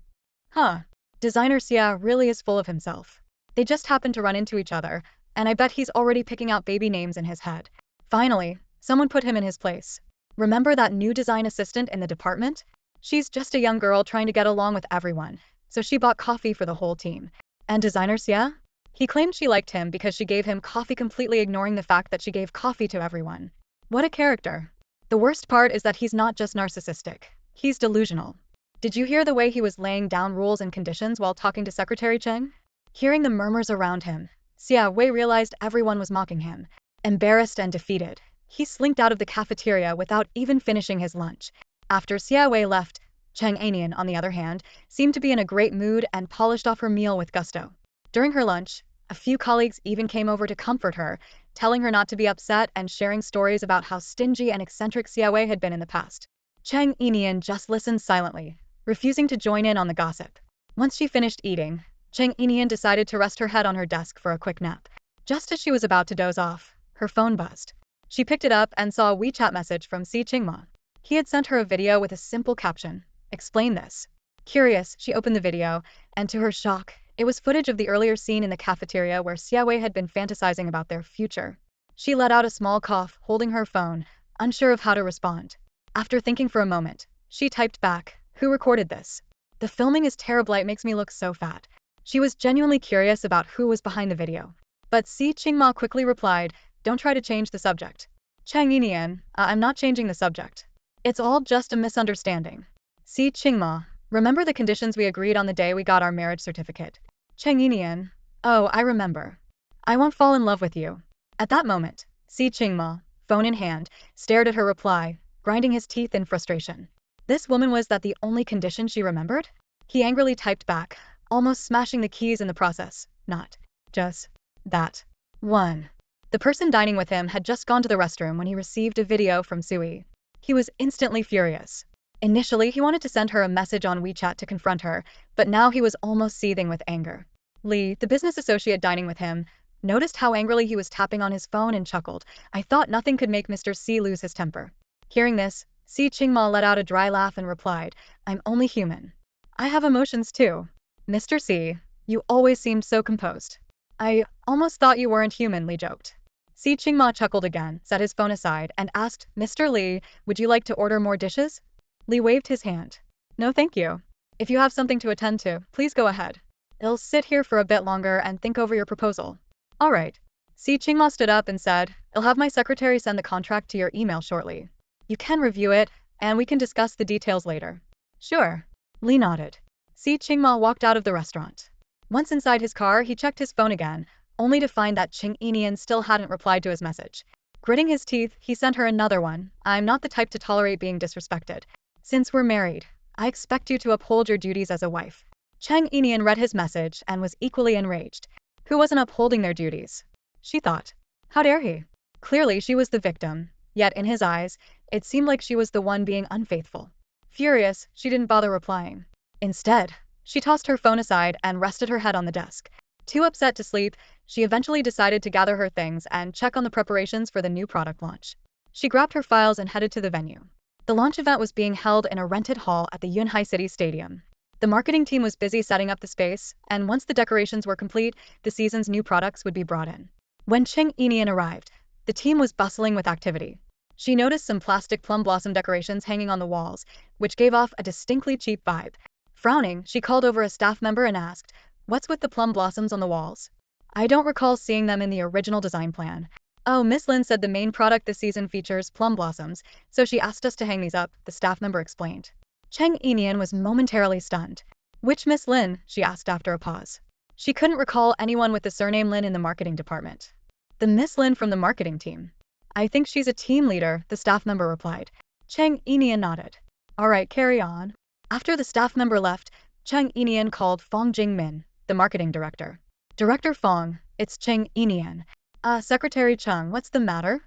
Huh. Designer Xia really is full of himself. They just happened to run into each other, and I bet he's already picking out baby names in his head. Finally, someone put him in his place. Remember that new design assistant in the department? She's just a young girl trying to get along with everyone, so she bought coffee for the whole team. And designer Xia? He claimed she liked him because she gave him coffee, completely ignoring the fact that she gave coffee to everyone. What a character. The worst part is that he's not just narcissistic. He's delusional. Did you hear the way he was laying down rules and conditions while talking to Secretary Cheng? Hearing the murmurs around him, Xia Wei realized everyone was mocking him. Embarrassed and defeated, he slinked out of the cafeteria without even finishing his lunch. After Xia Wei left, Cheng Yinian, on the other hand, seemed to be in a great mood and polished off her meal with gusto. During her lunch, a few colleagues even came over to comfort her, telling her not to be upset and sharing stories about how stingy and eccentric Xia Wei had been in the past. Cheng Yinian just listened silently, refusing to join in on the gossip. Once she finished eating, Cheng Yinian decided to rest her head on her desk for a quick nap. Just as she was about to doze off, her phone buzzed. She picked it up and saw a WeChat message from Si Qingma. He had sent her a video with a simple caption, "Explain this." Curious, she opened the video, and to her shock, it was footage of the earlier scene in the cafeteria where Xia Wei had been fantasizing about their future. She let out a small cough, holding her phone, unsure of how to respond. After thinking for a moment, she typed back, "Who recorded this? The filming is terrible, it makes me look so fat." She was genuinely curious about who was behind the video. But Si Qingma quickly replied, "Don't try to change the subject." Cheng Yinian, I'm not changing the subject. It's all just a misunderstanding. Si Qingma, remember the conditions we agreed on the day we got our marriage certificate? Cheng Yinian, oh, I remember. I won't fall in love with you. At that moment, Si Qingma, phone in hand, stared at her reply, grinding his teeth in frustration. This woman, was that the only condition she remembered? He angrily typed back, almost smashing the keys in the process, "Not just that one." The person dining with him had just gone to the restroom when he received a video from Sui. He was instantly furious. Initially, he wanted to send her a message on WeChat to confront her, but now he was almost seething with anger. Li, the business associate dining with him, noticed how angrily he was tapping on his phone and chuckled. "I thought nothing could make Mr. C lose his temper." Hearing this, Si Qingma let out a dry laugh and replied, "I'm only human. I have emotions too." "Mr. C, you always seemed so composed." "I almost thought you weren't human," Li joked. Si Qingma chuckled again, set his phone aside, and asked, "Mr. Li, would you like to order more dishes?" Li waved his hand. "No thank you. If you have something to attend to, please go ahead. I'll sit here for a bit longer and think over your proposal." "All right." Si Qingma stood up and said, "I'll have my secretary send the contract to your email shortly. You can review it, and we can discuss the details later." "Sure." Li nodded. Si Qingma walked out of the restaurant. Once inside his car, he checked his phone again, only to find that Cheng Yinian still hadn't replied to his message. Gritting his teeth, he sent her another one. "I'm not the type to tolerate being disrespected. Since we're married, I expect you to uphold your duties as a wife." Cheng Yinian read his message and was equally enraged. Who wasn't upholding their duties? She thought. How dare he? Clearly she was the victim, yet in his eyes, it seemed like she was the one being unfaithful. Furious, she didn't bother replying. Instead, she tossed her phone aside and rested her head on the desk. Too upset to sleep, she eventually decided to gather her things and check on the preparations for the new product launch. She grabbed her files and headed to the venue. The launch event was being held in a rented hall at the Yunhai City Stadium. The marketing team was busy setting up the space, and once the decorations were complete, the season's new products would be brought in. When Cheng Yinian arrived, the team was bustling with activity. She noticed some plastic plum blossom decorations hanging on the walls, which gave off a distinctly cheap vibe. Frowning, she called over a staff member and asked, "What's with the plum blossoms on the walls? I don't recall seeing them in the original design plan." "Oh, Miss Lin said the main product this season features plum blossoms, so she asked us to hang these up," the staff member explained. Cheng Yinian was momentarily stunned. "Which Miss Lin?" she asked after a pause. She couldn't recall anyone with the surname Lin in the marketing department. "The Miss Lin from the marketing team. I think she's a team leader," the staff member replied. Cheng Yinian nodded. "All right, carry on." After the staff member left, Cheng Yinian called Fong Jingmin, the marketing director. "Director Fong, it's Cheng Yinian." Secretary Cheng, what's the matter?"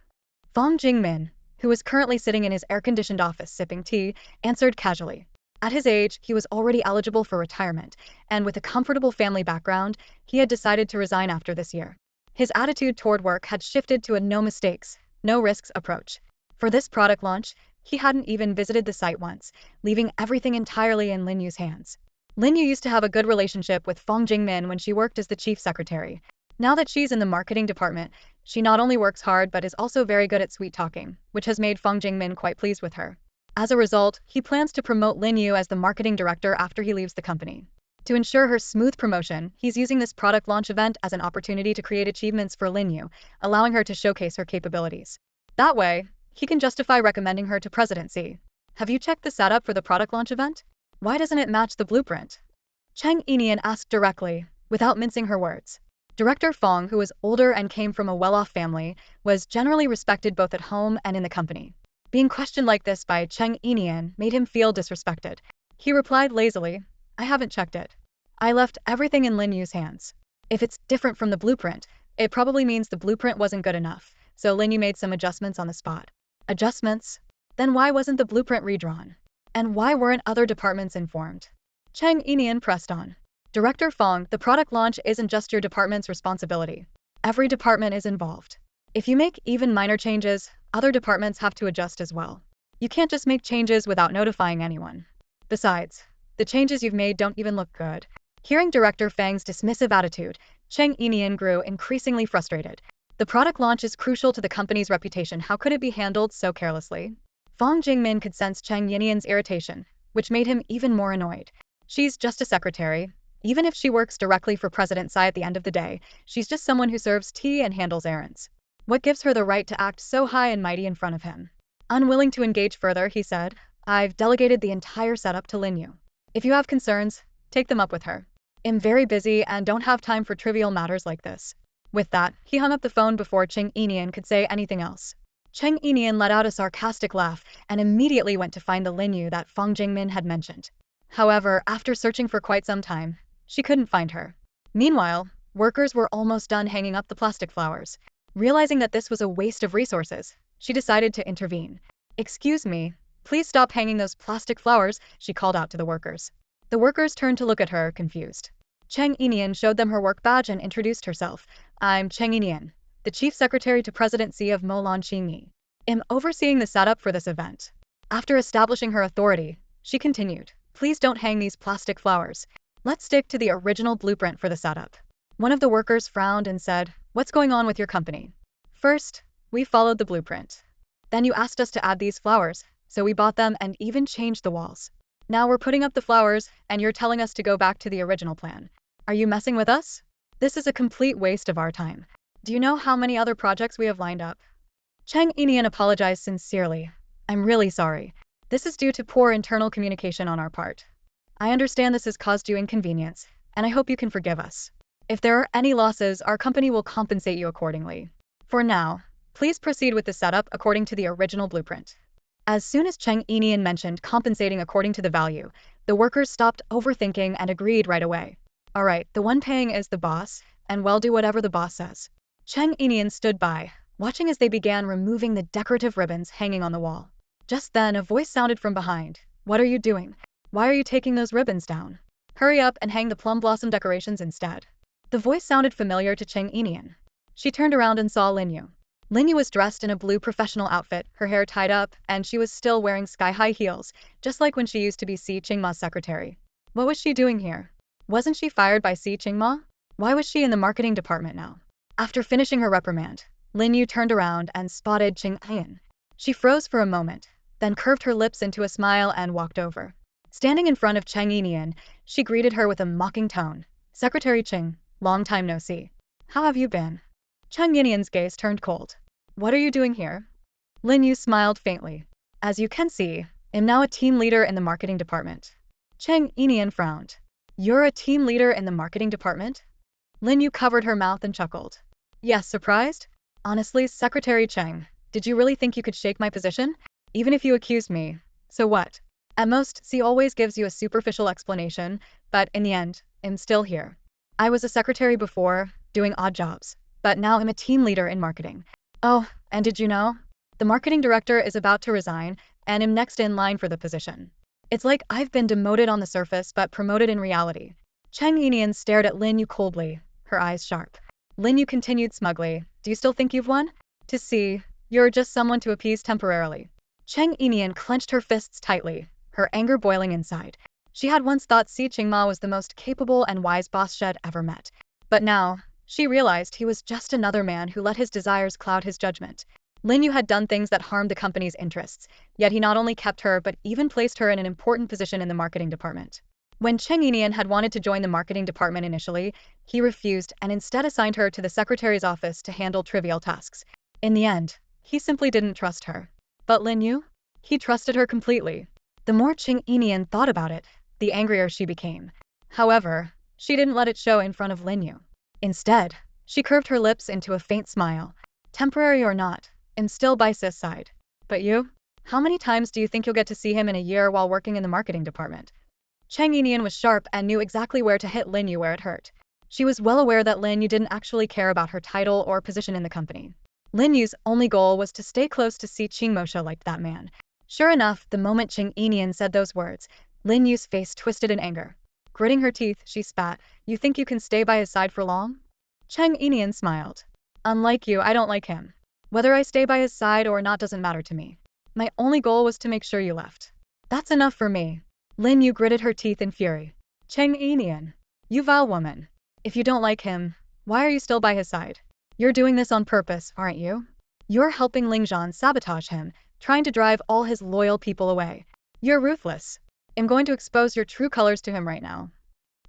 Fong Jingmin, who was currently sitting in his air-conditioned office sipping tea, answered casually. At his age, he was already eligible for retirement, and with a comfortable family background, he had decided to resign after this year. His attitude toward work had shifted to a no mistakes, no risks approach. For this product launch, he hadn't even visited the site once, leaving everything entirely in Lin Yu's hands. Lin Yu used to have a good relationship with Fong Jingmin when she worked as the chief secretary. Now that she's in the marketing department, she not only works hard but is also very good at sweet-talking, which has made Fong Jingmin quite pleased with her. As a result, he plans to promote Lin Yu as the marketing director after he leaves the company. To ensure her smooth promotion, he's using this product launch event as an opportunity to create achievements for Lin Yu, allowing her to showcase her capabilities. That way, he can justify recommending her to presidency. Have you checked the setup for the product launch event? Why doesn't it match the blueprint? Cheng Yinian asked directly, without mincing her words. Director Fong, who was older and came from a well-off family, was generally respected both at home and in the company. Being questioned like this by Cheng Yinian made him feel disrespected. He replied lazily, I haven't checked it. I left everything in Lin Yu's hands. If it's different from the blueprint, it probably means the blueprint wasn't good enough, so Lin Yu made some adjustments on the spot. Adjustments? Then why wasn't the blueprint redrawn? And why weren't other departments informed? Cheng Yinian pressed on. Director Fong, the product launch isn't just your department's responsibility. Every department is involved. If you make even minor changes, other departments have to adjust as well. You can't just make changes without notifying anyone. Besides, the changes you've made don't even look good. Hearing Director Fang's dismissive attitude, Cheng Yinian grew increasingly frustrated. The product launch is crucial to the company's reputation. How could it be handled so carelessly? Fong Jingmin could sense Cheng Yinian's irritation, which made him even more annoyed. She's just a secretary. Even if she works directly for President Tsai at the end of the day, she's just someone who serves tea and handles errands. What gives her the right to act so high and mighty in front of him? Unwilling to engage further, he said, I've delegated the entire setup to Lin Yu. If you have concerns, take them up with her. I'm very busy and don't have time for trivial matters like this. With that, he hung up the phone before Cheng Yinian could say anything else. Cheng Yinian let out a sarcastic laugh and immediately went to find the Lin Yu that Fong Jingmin had mentioned. However, after searching for quite some time, she couldn't find her. Meanwhile, workers were almost done hanging up the plastic flowers. Realizing that this was a waste of resources, she decided to intervene. Excuse me, please stop hanging those plastic flowers, she called out to the workers. The workers turned to look at her, confused. Cheng Yinian showed them her work badge and introduced herself. I'm Cheng Yinian, the Chief Secretary to Presidency of Molan Xingyi. I'm overseeing the setup for this event. After establishing her authority, she continued, please don't hang these plastic flowers. Let's stick to the original blueprint for the setup. One of the workers frowned and said, what's going on with your company? First, we followed the blueprint. Then you asked us to add these flowers, so we bought them and even changed the walls. Now we're putting up the flowers, and you're telling us to go back to the original plan. Are you messing with us? This is a complete waste of our time. Do you know how many other projects we have lined up? Cheng Yinian apologized sincerely. I'm really sorry. This is due to poor internal communication on our part. I understand this has caused you inconvenience, and I hope you can forgive us. If there are any losses, our company will compensate you accordingly. For now, please proceed with the setup according to the original blueprint. As soon as Cheng Yinian mentioned compensating according to the value, the workers stopped overthinking and agreed right away. Alright, the one paying is the boss, and we'll do whatever the boss says. Cheng Yinian stood by, watching as they began removing the decorative ribbons hanging on the wall. Just then, a voice sounded from behind. What are you doing? Why are you taking those ribbons down? Hurry up and hang the plum blossom decorations instead. The voice sounded familiar to Cheng Yinian. She turned around and saw Lin Yu. Lin Yu was dressed in a blue professional outfit, her hair tied up, and she was still wearing sky-high heels, just like when she used to be Si Qingma's secretary. What was she doing here? Wasn't she fired by Si Qingma? Why was she in the marketing department now? After finishing her reprimand, Lin Yu turned around and spotted Cheng Yinian. She froze for a moment, then curved her lips into a smile and walked over. Standing in front of Cheng Yinian, she greeted her with a mocking tone. Secretary Cheng, long time no see. How have you been? Cheng Yinian's gaze turned cold. What are you doing here? Lin Yu smiled faintly. As you can see, I'm now a team leader in the marketing department. Cheng Yinian frowned. You're a team leader in the marketing department? Lin Yu covered her mouth and chuckled. Yes, surprised? Honestly, Secretary Cheng, did you really think you could shake my position? Even if you accused me. So what? At most, C always gives you a superficial explanation, but in the end, I'm still here. I was a secretary before, doing odd jobs, but now I'm a team leader in marketing. Oh, and did you know? The marketing director is about to resign, and I'm next in line for the position. It's like I've been demoted on the surface but promoted in reality. Cheng Yinian stared at Lin Yu coldly, her eyes sharp. Lin Yu continued smugly, do you still think you've won? To see, you're just someone to appease temporarily. Cheng Yinian clenched her fists tightly, her anger boiling inside. She had once thought Si Qingma was the most capable and wise boss she'd ever met. But now, she realized he was just another man who let his desires cloud his judgment. Lin Yu had done things that harmed the company's interests, yet he not only kept her but even placed her in an important position in the marketing department. When Cheng Yinian had wanted to join the marketing department initially, he refused and instead assigned her to the secretary's office to handle trivial tasks. In the end, he simply didn't trust her. But Lin Yu? He trusted her completely. The more Cheng Yinian thought about it, the angrier she became. However, she didn't let it show in front of Lin Yu. Instead, she curved her lips into a faint smile. Temporary or not, I'm still by Sis' side. But you? How many times do you think you'll get to see him in a year while working in the marketing department? Cheng Yinian was sharp and knew exactly where to hit Lin Yu where it hurt. She was well aware that Lin Yu didn't actually care about her title or position in the company. Lin Yu's only goal was to stay close to Si Qingmo like that man. Sure enough, the moment Cheng Yinian said those words, Lin Yu's face twisted in anger. Gritting her teeth, she spat, "You think you can stay by his side for long?" Cheng Yinian smiled. "Unlike you, I don't like him. Whether I stay by his side or not doesn't matter to me. My only goal was to make sure you left. That's enough for me." Lin Yu gritted her teeth in fury. "Cheng Yinian, you vile woman. If you don't like him, why are you still by his side? You're doing this on purpose, aren't you? You're helping Ling Zhan sabotage him, trying to drive all his loyal people away. You're ruthless. I'm going to expose your true colors to him right now."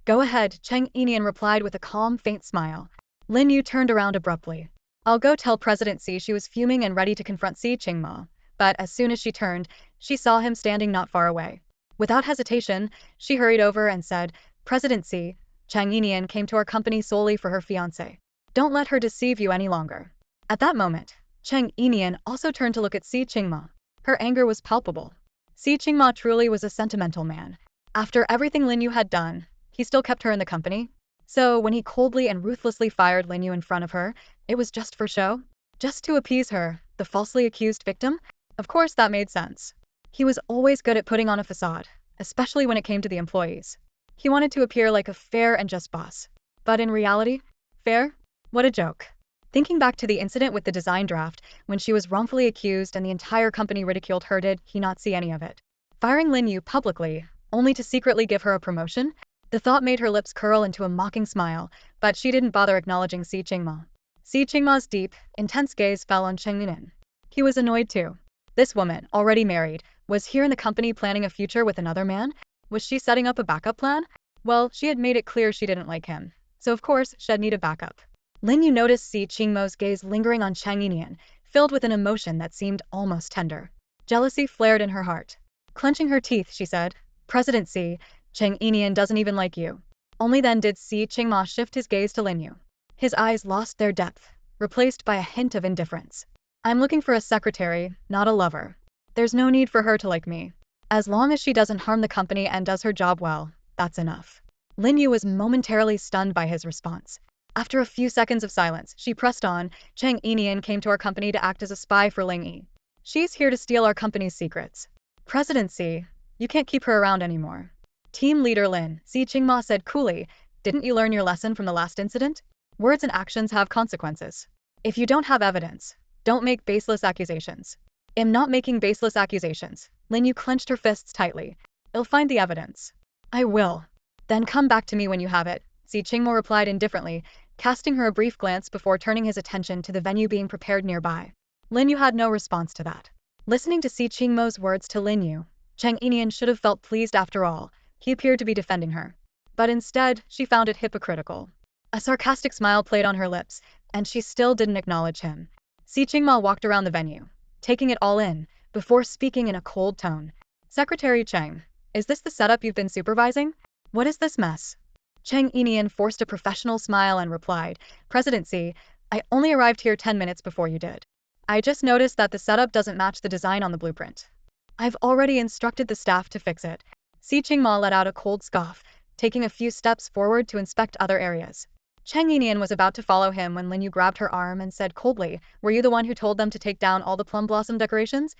"Go ahead," Cheng Yinian replied with a calm, faint smile. Lin Yu turned around abruptly. "I'll go tell President Si." She was fuming and ready to confront Si Qingma, but as soon as she turned, she saw him standing not far away. Without hesitation, she hurried over and said, "President Si, Cheng Yinian came to our company solely for her fiancé. Don't let her deceive you any longer." At that moment, Cheng Yinian also turned to look at Si Qingma. Her anger was palpable. Si Qingma truly was a sentimental man. After everything Lin Yu had done, he still kept her in the company. So when he coldly and ruthlessly fired Lin Yu in front of her, it was just for show? Just to appease her, the falsely accused victim? Of course that made sense. He was always good at putting on a facade, especially when it came to the employees. He wanted to appear like a fair and just boss. But in reality, fair? What a joke. Thinking back to the incident with the design draft, when she was wrongfully accused and the entire company ridiculed her, did he not see any of it? Firing Lin Yu publicly, only to secretly give her a promotion? The thought made her lips curl into a mocking smile, but she didn't bother acknowledging Si Qingma. Si Qingma's deep, intense gaze fell on Cheng Yinian. He was annoyed too. This woman, already married, was here in the company planning a future with another man? Was she setting up a backup plan? Well, she had made it clear she didn't like him. So of course, she'd need a backup. Lin Yu noticed Si Qingmo's gaze lingering on Cheng Yinian, filled with an emotion that seemed almost tender. Jealousy flared in her heart. Clenching her teeth, she said, "President Si, Cheng Yinian doesn't even like you." Only then did Si Qingma shift his gaze to Lin Yu. His eyes lost their depth, replaced by a hint of indifference. "I'm looking for a secretary, not a lover. There's no need for her to like me. As long as she doesn't harm the company and does her job well, that's enough." Lin Yu was momentarily stunned by his response. After a few seconds of silence, she pressed on, "Cheng Yinian came to our company to act as a spy for Ling Yi. She's here to steal our company's secrets. President Si, you can't keep her around anymore." "Team leader Lin," Si Qingma said coolly, "didn't you learn your lesson from the last incident? Words and actions have consequences. If you don't have evidence, don't make baseless accusations." "I'm not making baseless accusations." Lin Yu clenched her fists tightly. "I'll find the evidence." "I will. Then come back to me when you have it," Si Qingmo replied indifferently, casting her a brief glance before turning his attention to the venue being prepared nearby. Lin Yu had no response to that. Listening to Si Qingmo's words to Lin Yu, Cheng Yinian should have felt pleased after all. He appeared to be defending her. But instead, she found it hypocritical. A sarcastic smile played on her lips, and she still didn't acknowledge him. Si Qingma walked around the venue, taking it all in, before speaking in a cold tone. "Secretary Cheng, is this the setup you've been supervising? What is this mess?" Cheng Yinian forced a professional smile and replied, "President Si, I only arrived here 10 minutes before you did. I just noticed that the setup doesn't match the design on the blueprint. I've already instructed the staff to fix it." Si Qingma let out a cold scoff, taking a few steps forward to inspect other areas. Cheng Yinian was about to follow him when Lin Yu grabbed her arm and said coldly, "Were you the one who told them to take down all the plum blossom decorations?"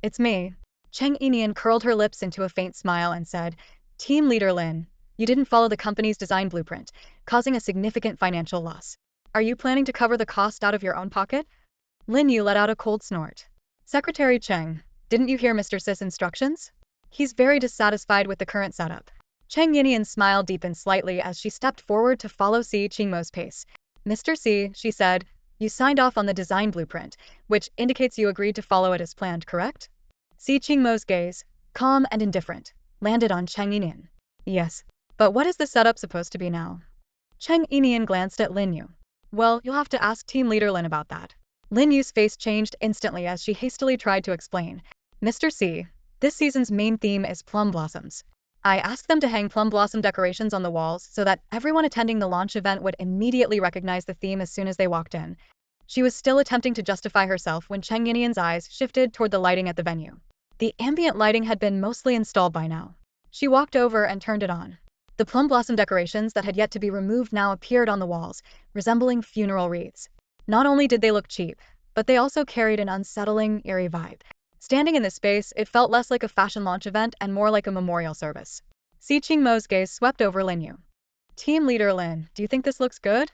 "It's me." Cheng Yinian curled her lips into a faint smile and said, "Team leader Lin, you didn't follow the company's design blueprint, causing a significant financial loss. Are you planning to cover the cost out of your own pocket?" Lin Yu let out a cold snort. "Secretary Cheng, didn't you hear Mr. Si's instructions? He's very dissatisfied with the current setup. Cheng Yinian's smile deepened slightly as she stepped forward to follow Si Qingmo's pace. Mr. Si, she said, you signed off on the design blueprint, which indicates you agreed to follow it as planned, correct? Si Qingmo's gaze, calm and indifferent, landed on Cheng Yinian. Yes. But what is the setup supposed to be now? Cheng Yinian glanced at Lin Yu. Well, you'll have to ask team leader Lin about that. Lin Yu's face changed instantly as she hastily tried to explain. Mr. Si, this season's main theme is plum blossoms. I asked them to hang plum blossom decorations on the walls so that everyone attending the launch event would immediately recognize the theme as soon as they walked in. She was still attempting to justify herself when Cheng Yinian's eyes shifted toward the lighting at the venue. The ambient lighting had been mostly installed by now. She walked over and turned it on. The plum blossom decorations that had yet to be removed now appeared on the walls, resembling funeral wreaths. Not only did they look cheap, but they also carried an unsettling, eerie vibe. Standing in this space, it felt less like a fashion launch event and more like a memorial service. Si Qingmo's gaze swept over Lin Yu. Team leader Lin, do you think this looks good?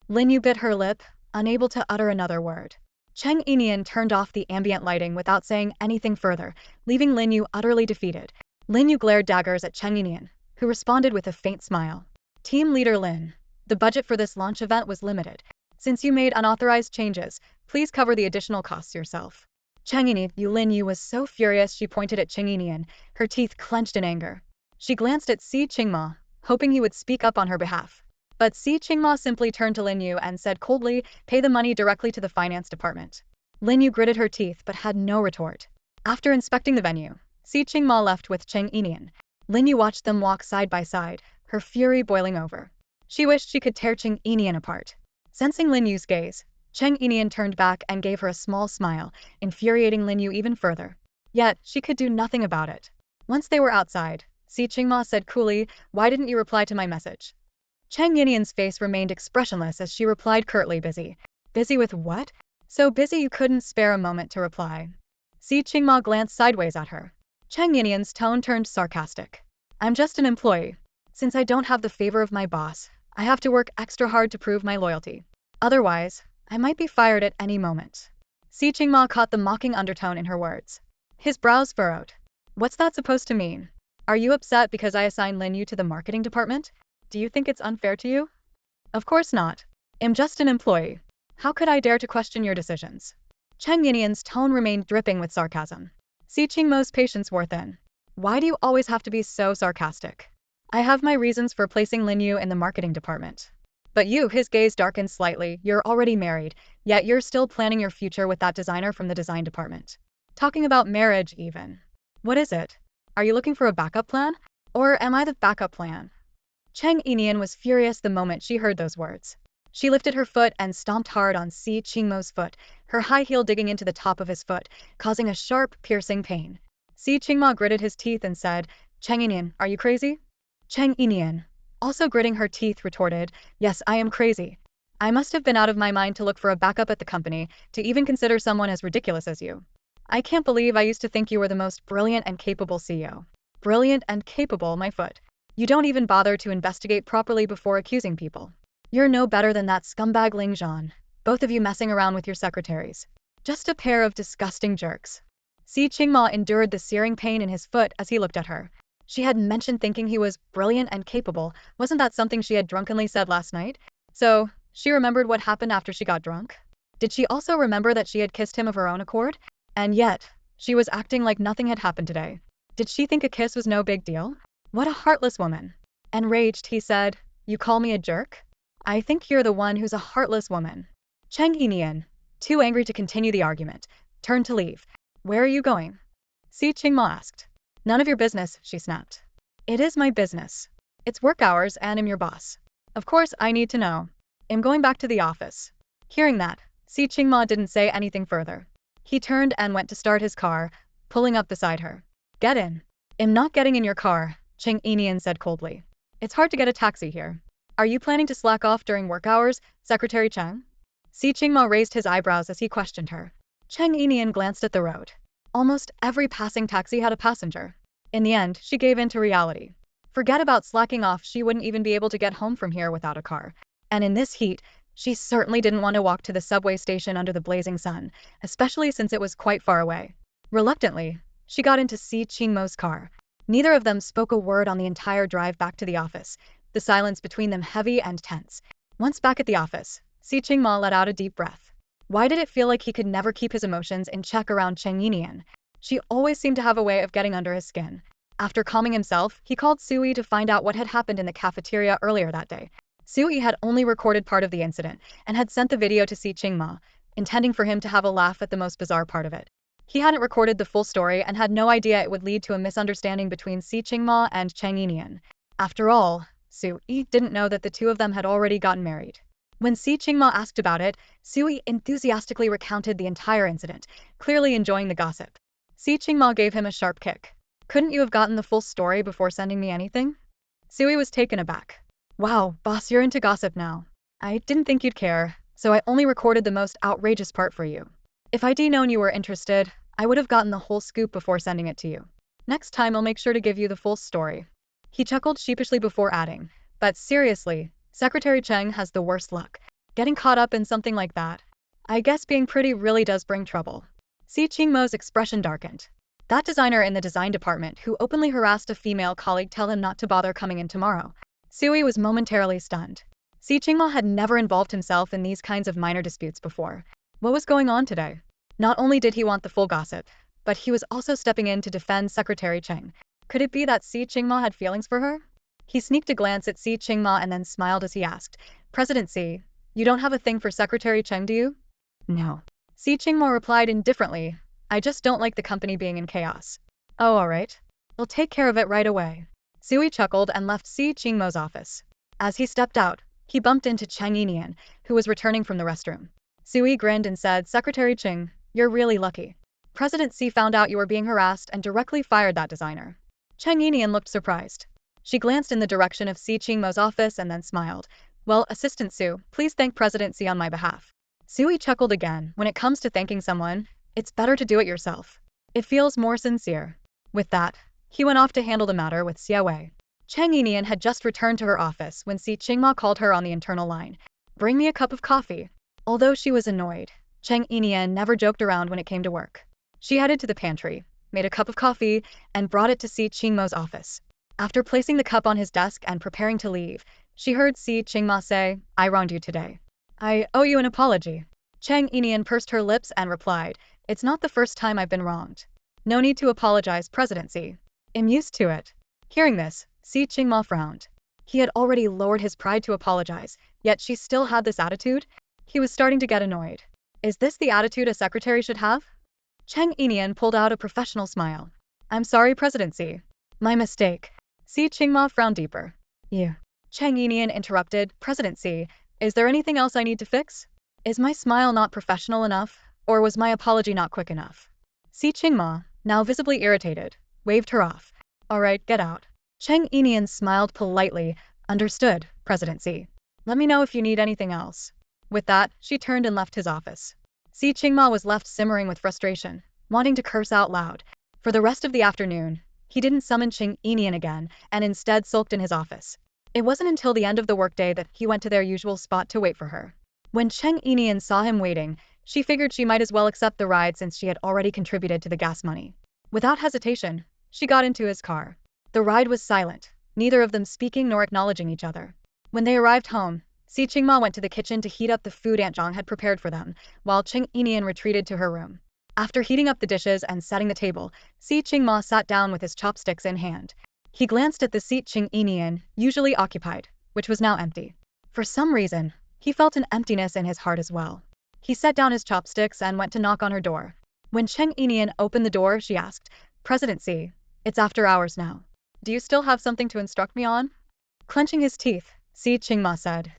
Lin Yu bit her lip, unable to utter another word. Cheng Yinian turned off the ambient lighting without saying anything further, leaving Lin Yu utterly defeated. Lin Yu glared daggers at Cheng Yinian, who responded with a faint smile. Team leader Lin, the budget for this launch event was limited. Since you made unauthorized changes, please cover the additional costs yourself. Cheng Yinian, Lin Yu was so furious she pointed at Cheng Yinian, her teeth clenched in anger. She glanced at Si Qingma, hoping he would speak up on her behalf. But Si Qingma simply turned to Lin Yu and said coldly, pay the money directly to the finance department. Lin Yu gritted her teeth but had no retort. After inspecting the venue, Si Qingma left with Cheng Yinian. Lin Yu watched them walk side by side, her fury boiling over. She wished she could tear Cheng Yinian apart. Sensing Lin Yu's gaze, Cheng Yinian turned back and gave her a small smile, infuriating Lin Yu even further. Yet, she could do nothing about it. Once they were outside, Si Qingma said coolly, why didn't you reply to my message? Cheng Yinian's face remained expressionless as she replied curtly, busy. Busy with what? So busy you couldn't spare a moment to reply. Si Qingma glanced sideways at her. Cheng Yinian's tone turned sarcastic. I'm just an employee. Since I don't have the favor of my boss, I have to work extra hard to prove my loyalty. Otherwise, I might be fired at any moment. Si Qingma caught the mocking undertone in her words. His brows furrowed. What's that supposed to mean? Are you upset because I assigned Lin Yu to the marketing department? Do you think it's unfair to you? Of course not. I'm just an employee. How could I dare to question your decisions? Cheng Yinian's tone remained dripping with sarcasm. Si Qingmo's patience wore thin. Why do you always have to be so sarcastic? I have my reasons for placing Lin Yu in the marketing department. But you, his gaze darkened slightly, you're already married, yet you're still planning your future with that designer from the design department. Talking about marriage, even. What is it? Are you looking for a backup plan? Or am I the backup plan? Cheng Yinian was furious the moment she heard those words. She lifted her foot and stomped hard on Si Qingmo's foot, her high heel digging into the top of his foot, causing a sharp, piercing pain. Si Qingma gritted his teeth and said, Cheng Yinian, are you crazy? Cheng Yinian, also gritting her teeth, retorted, yes, I am crazy. I must have been out of my mind to look for a backup at the company, to even consider someone as ridiculous as you. I can't believe I used to think you were the most brilliant and capable CEO. Brilliant and capable, my foot. You don't even bother to investigate properly before accusing people. You're no better than that scumbag Ling Zhan, both of you messing around with your secretaries. Just a pair of disgusting jerks. Si Qingma endured the searing pain in his foot as he looked at her. She had mentioned thinking he was brilliant and capable. Wasn't that something she had drunkenly said last night? So, she remembered what happened after she got drunk? Did she also remember that she had kissed him of her own accord? And yet, she was acting like nothing had happened today. Did she think a kiss was no big deal? What a heartless woman. Enraged, he said, you call me a jerk? I think you're the one who's a heartless woman. Cheng Yinian, too angry to continue the argument, turned to leave. Where are you going? Si Qingma asked. None of your business, she snapped. It is my business. It's work hours and I'm your boss. Of course I need to know. I'm going back to the office. Hearing that, Si Qingma didn't say anything further. He turned and went to start his car, pulling up beside her. Get in. I'm not getting in your car, Cheng Yinian said coldly. It's hard to get a taxi here. Are you planning to slack off during work hours, Secretary Cheng? Si Qingma raised his eyebrows as he questioned her. Cheng Yinian glanced at the road. Almost every passing taxi had a passenger. In the end, she gave in to reality. Forget about slacking off, she wouldn't even be able to get home from here without a car. And in this heat, she certainly didn't want to walk to the subway station under the blazing sun, especially since it was quite far away. Reluctantly, she got into Si Qingmo's car. Neither of them spoke a word on the entire drive back to the office, the silence between them heavy and tense. Once back at the office, Si Qingma let out a deep breath. Why did it feel like he could never keep his emotions in check around Cheng Yinian? She always seemed to have a way of getting under his skin. After calming himself, he called Sui to find out what had happened in the cafeteria earlier that day. Sui had only recorded part of the incident and had sent the video to Si Qingma, intending for him to have a laugh at the most bizarre part of it. He hadn't recorded the full story and had no idea it would lead to a misunderstanding between Si Qingma and Cheng Yinian. After all, Sui didn't know that the two of them had already gotten married. When Si Qingma asked about it, Sui enthusiastically recounted the entire incident, clearly enjoying the gossip. Si Qingma gave him a sharp kick. Couldn't you have gotten the full story before sending me anything? Sui was taken aback. Wow, boss, you're into gossip now. I didn't think you'd care, so I only recorded the most outrageous part for you. If I'd known you were interested, I would have gotten the whole scoop before sending it to you. Next time I'll make sure to give you the full story. He chuckled sheepishly before adding, but seriously, Secretary Cheng has the worst luck. Getting caught up in something like that. I guess being pretty really does bring trouble. Si Qingmo's expression darkened. That designer in the design department who openly harassed a female colleague tell him not to bother coming in tomorrow. Sui was momentarily stunned. Si Qingmo had never involved himself in these kinds of minor disputes before. What was going on today? Not only did he want the full gossip, but he was also stepping in to defend Secretary Cheng. Could it be that Si Qingmo had feelings for her? He sneaked a glance at Si Qingma and then smiled as he asked, President Si, you don't have a thing for Secretary Cheng, do you? No. Si Qingma replied indifferently, I just don't like the company being in chaos. Oh, alright. We'll take care of it right away. Sui chuckled and left Si Qingmo's office. As he stepped out, he bumped into Cheng Yinian, who was returning from the restroom. Sui grinned and said, Secretary Cheng, you're really lucky. President Si found out you were being harassed and directly fired that designer. Cheng Yinian looked surprised. She glanced in the direction of Si Qingmo's office and then smiled. Well, Assistant Su, please thank President Si on my behalf. Sui chuckled again. When it comes to thanking someone, it's better to do it yourself. It feels more sincere. With that, he went off to handle the matter with Xiaowei. Cheng Yinian had just returned to her office when Si Qingma called her on the internal line. Bring me a cup of coffee. Although she was annoyed, Cheng Yinian never joked around when it came to work. She headed to the pantry, made a cup of coffee, and brought it to Si Qingmo's office. After placing the cup on his desk and preparing to leave, she heard Si Qingma say, I wronged you today. I owe you an apology. Cheng Yinian pursed her lips and replied, It's not the first time I've been wronged. No need to apologize, President Si. I'm used to it. Hearing this, Si Qingma frowned. He had already lowered his pride to apologize, yet she still had this attitude? He was starting to get annoyed. Is this the attitude a secretary should have? Cheng Yinian pulled out a professional smile. I'm sorry, President Si. My mistake. Si Qingma frowned deeper. You. Cheng Yinian interrupted, President Si, is there anything else I need to fix? Is my smile not professional enough, or was my apology not quick enough? Si Qingma, now visibly irritated, waved her off. Alright, get out. Cheng Yinian smiled politely. Understood, President Si. Let me know if you need anything else. With that, she turned and left his office. Si Qingma was left simmering with frustration, wanting to curse out loud. For the rest of the afternoon, he didn't summon Cheng Yinian again, and instead sulked in his office. It wasn't until the end of the workday that he went to their usual spot to wait for her. When Cheng Yinian saw him waiting, she figured she might as well accept the ride since she had already contributed to the gas money. Without hesitation, she got into his car. The ride was silent, neither of them speaking nor acknowledging each other. When they arrived home, Si Qingma went to the kitchen to heat up the food Aunt Zhang had prepared for them, while Cheng Yinian retreated to her room. After heating up the dishes and setting the table, Si Qingma sat down with his chopsticks in hand. He glanced at the seat Cheng Yinian usually occupied, which was now empty. For some reason, he felt an emptiness in his heart as well. He set down his chopsticks and went to knock on her door. When Cheng Yinian opened the door, she asked, President Si, it's after hours now. Do you still have something to instruct me on? Clenching his teeth, Si Qingma said,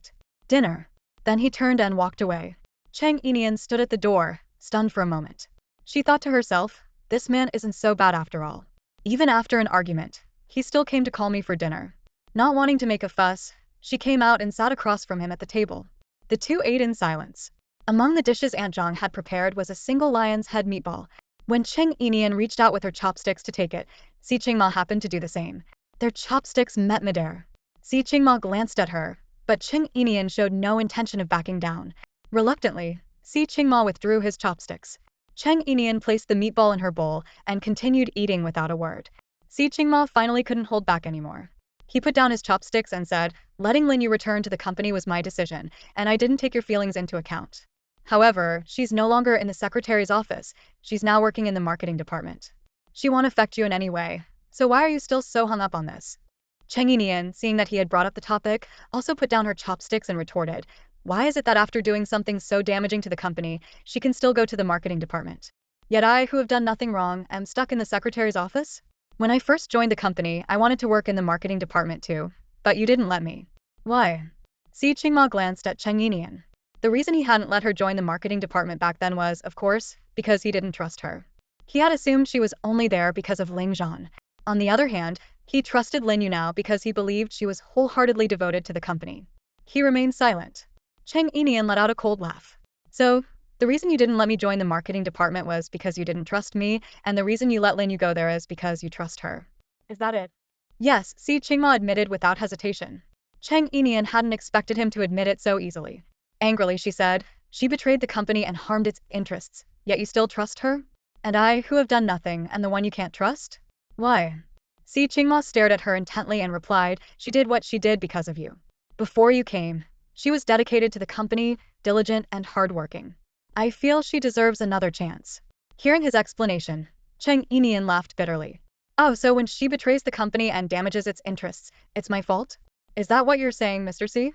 Dinner. Then he turned and walked away. Cheng Yinian stood at the door, stunned for a moment. She thought to herself, this man isn't so bad after all. Even after an argument, he still came to call me for dinner. Not wanting to make a fuss, she came out and sat across from him at the table. The two ate in silence. Among the dishes Aunt Zhang had prepared was a single lion's head meatball. When Cheng Yinian reached out with her chopsticks to take it, Si Qingma happened to do the same. Their chopsticks met midair. Si Qingma glanced at her, but Cheng Yinian showed no intention of backing down. Reluctantly, Si Qingma withdrew his chopsticks. Cheng Yinian placed the meatball in her bowl and continued eating without a word. Si Qingma finally couldn't hold back anymore. He put down his chopsticks and said, letting Lin Yu return to the company was my decision, and I didn't take your feelings into account. However, she's no longer in the secretary's office, she's now working in the marketing department. She won't affect you in any way, so why are you still so hung up on this? Cheng Yinian, seeing that he had brought up the topic, also put down her chopsticks and retorted, why is it that after doing something so damaging to the company, she can still go to the marketing department? Yet I, who have done nothing wrong, am stuck in the secretary's office? When I first joined the company, I wanted to work in the marketing department too, but you didn't let me. Why? Si Qingma glanced at Cheng Yinian. The reason he hadn't let her join the marketing department back then was, of course, because he didn't trust her. He had assumed she was only there because of Ling Zhan. On the other hand, he trusted Lin Yu now because he believed she was wholeheartedly devoted to the company. He remained silent. Cheng Yinian let out a cold laugh. So, the reason you didn't let me join the marketing department was because you didn't trust me, and the reason you let Lin Yu go there is because you trust her. Is that it? Yes, Si Qingma admitted without hesitation. Cheng Yinian hadn't expected him to admit it so easily. Angrily, she said, she betrayed the company and harmed its interests, yet you still trust her? And I, who have done nothing, am the one you can't trust? Why? Si Qingma stared at her intently and replied, she did what she did because of you. Before you came, she was dedicated to the company, diligent and hardworking. I feel she deserves another chance. Hearing his explanation, Cheng Yinian laughed bitterly. Oh, so when she betrays the company and damages its interests, it's my fault? Is that what you're saying, Mr. Si?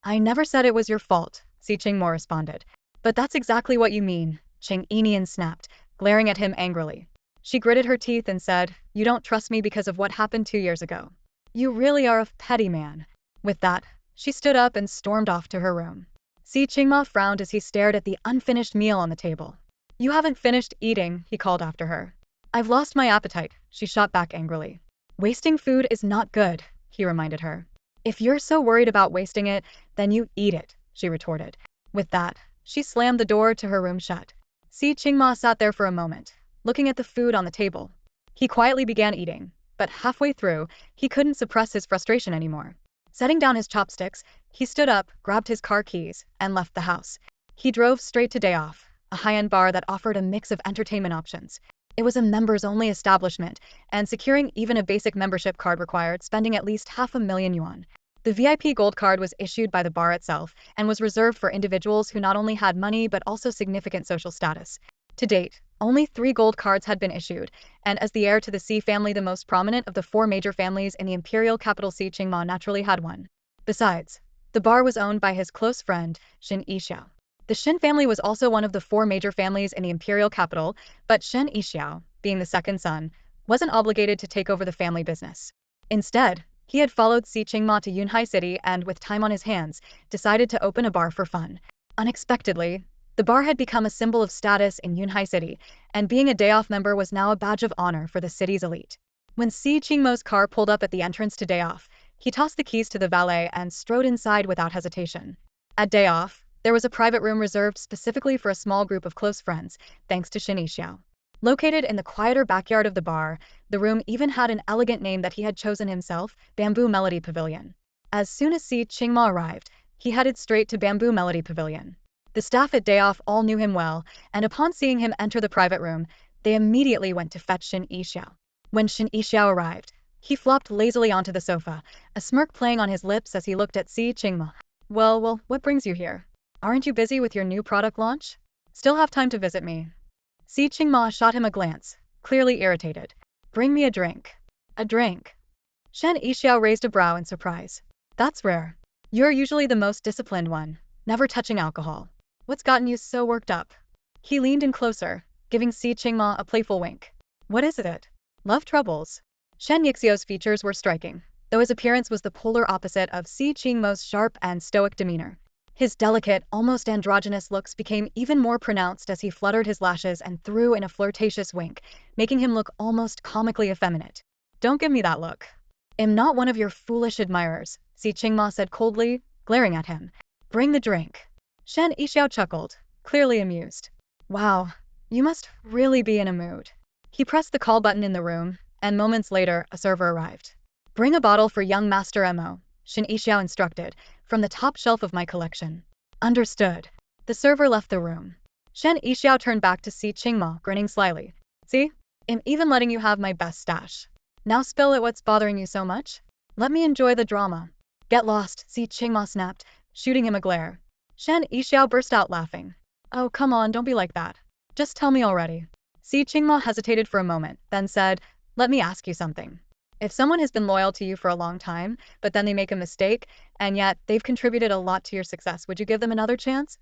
I never said it was your fault, Si Qingma responded. But that's exactly what you mean, Cheng Yinian snapped, glaring at him angrily. She gritted her teeth and said, you don't trust me because of what happened 2 years ago. You really are a petty man. With that, she stood up and stormed off to her room. Si Qingma frowned as he stared at the unfinished meal on the table. You haven't finished eating, he called after her. I've lost my appetite, she shot back angrily. Wasting food is not good, he reminded her. If you're so worried about wasting it, then you eat it, she retorted. With that, she slammed the door to her room shut. Si Qingma sat there for a moment, looking at the food on the table. He quietly began eating, but halfway through, he couldn't suppress his frustration anymore. Setting down his chopsticks, he stood up, grabbed his car keys, and left the house. He drove straight to Day Off, a high-end bar that offered a mix of entertainment options. It was a members-only establishment, and securing even a basic membership card required spending at least $500,000 yuan. The VIP Gold card was issued by the bar itself and was reserved for individuals who not only had money but also significant social status. To date, only 3 gold cards had been issued, and as the heir to the Si family, the most prominent of the 4 major families in the imperial capital, Si Qingma naturally had one. Besides, the bar was owned by his close friend, Shen Xinyue. The Shen family was also one of the 4 major families in the imperial capital, but Shen Xinyue, being the second son, wasn't obligated to take over the family business. Instead, he had followed Si Qingma to Yunhai City and, with time on his hands, decided to open a bar for fun. Unexpectedly, the bar had become a symbol of status in Yunhai City, and being a day-off member was now a badge of honor for the city's elite. When Si Qingmo's car pulled up at the entrance to Day Off, he tossed the keys to the valet and strode inside without hesitation. At Day Off, there was a private room reserved specifically for a small group of close friends, thanks to Shen Xinyue. Located in the quieter backyard of the bar, the room even had an elegant name that he had chosen himself, Bamboo Melody Pavilion. As soon as Si Qingma arrived, he headed straight to Bamboo Melody Pavilion. The staff at Day Off all knew him well, and upon seeing him enter the private room, they immediately went to fetch Shen Xinyue. When Shen Xinyue arrived, he flopped lazily onto the sofa, a smirk playing on his lips as he looked at Si Qingma. Well, what brings you here? Aren't you busy with your new product launch? Still have time to visit me. Si Qingma shot him a glance, clearly irritated. Bring me a drink. A drink? Shen Xinyue raised a brow in surprise. That's rare. You're usually the most disciplined one, never touching alcohol. What's gotten you so worked up? He leaned in closer, giving Si Qingma a playful wink. What is it? Love troubles? Shen Xinyue's features were striking, though his appearance was the polar opposite of Si Qingmo's sharp and stoic demeanor. His delicate, almost androgynous looks became even more pronounced as he fluttered his lashes and threw in a flirtatious wink, making him look almost comically effeminate. Don't give me that look. I'm not one of your foolish admirers, Si Qingma said coldly, glaring at him. Bring the drink. Shen Xinyue chuckled, clearly amused. Wow, you must really be in a mood. He pressed the call button in the room, and moments later, a server arrived. Bring a bottle for young Master Mo, Shen Xinyue instructed, from the top shelf of my collection. Understood. The server left the room. Shen Xinyue turned back to Si Qingma, grinning slyly. See? I'm even letting you have my best stash. Now spill it, what's bothering you so much? Let me enjoy the drama. Get lost, Si Qingma snapped, shooting him a glare. Shen Yixiao burst out laughing. Oh, come on, don't be like that. Just tell me already. Si Qingma hesitated for a moment, then said, let me ask you something. If someone has been loyal to you for a long time, but then they make a mistake, and yet they've contributed a lot to your success, would you give them another chance?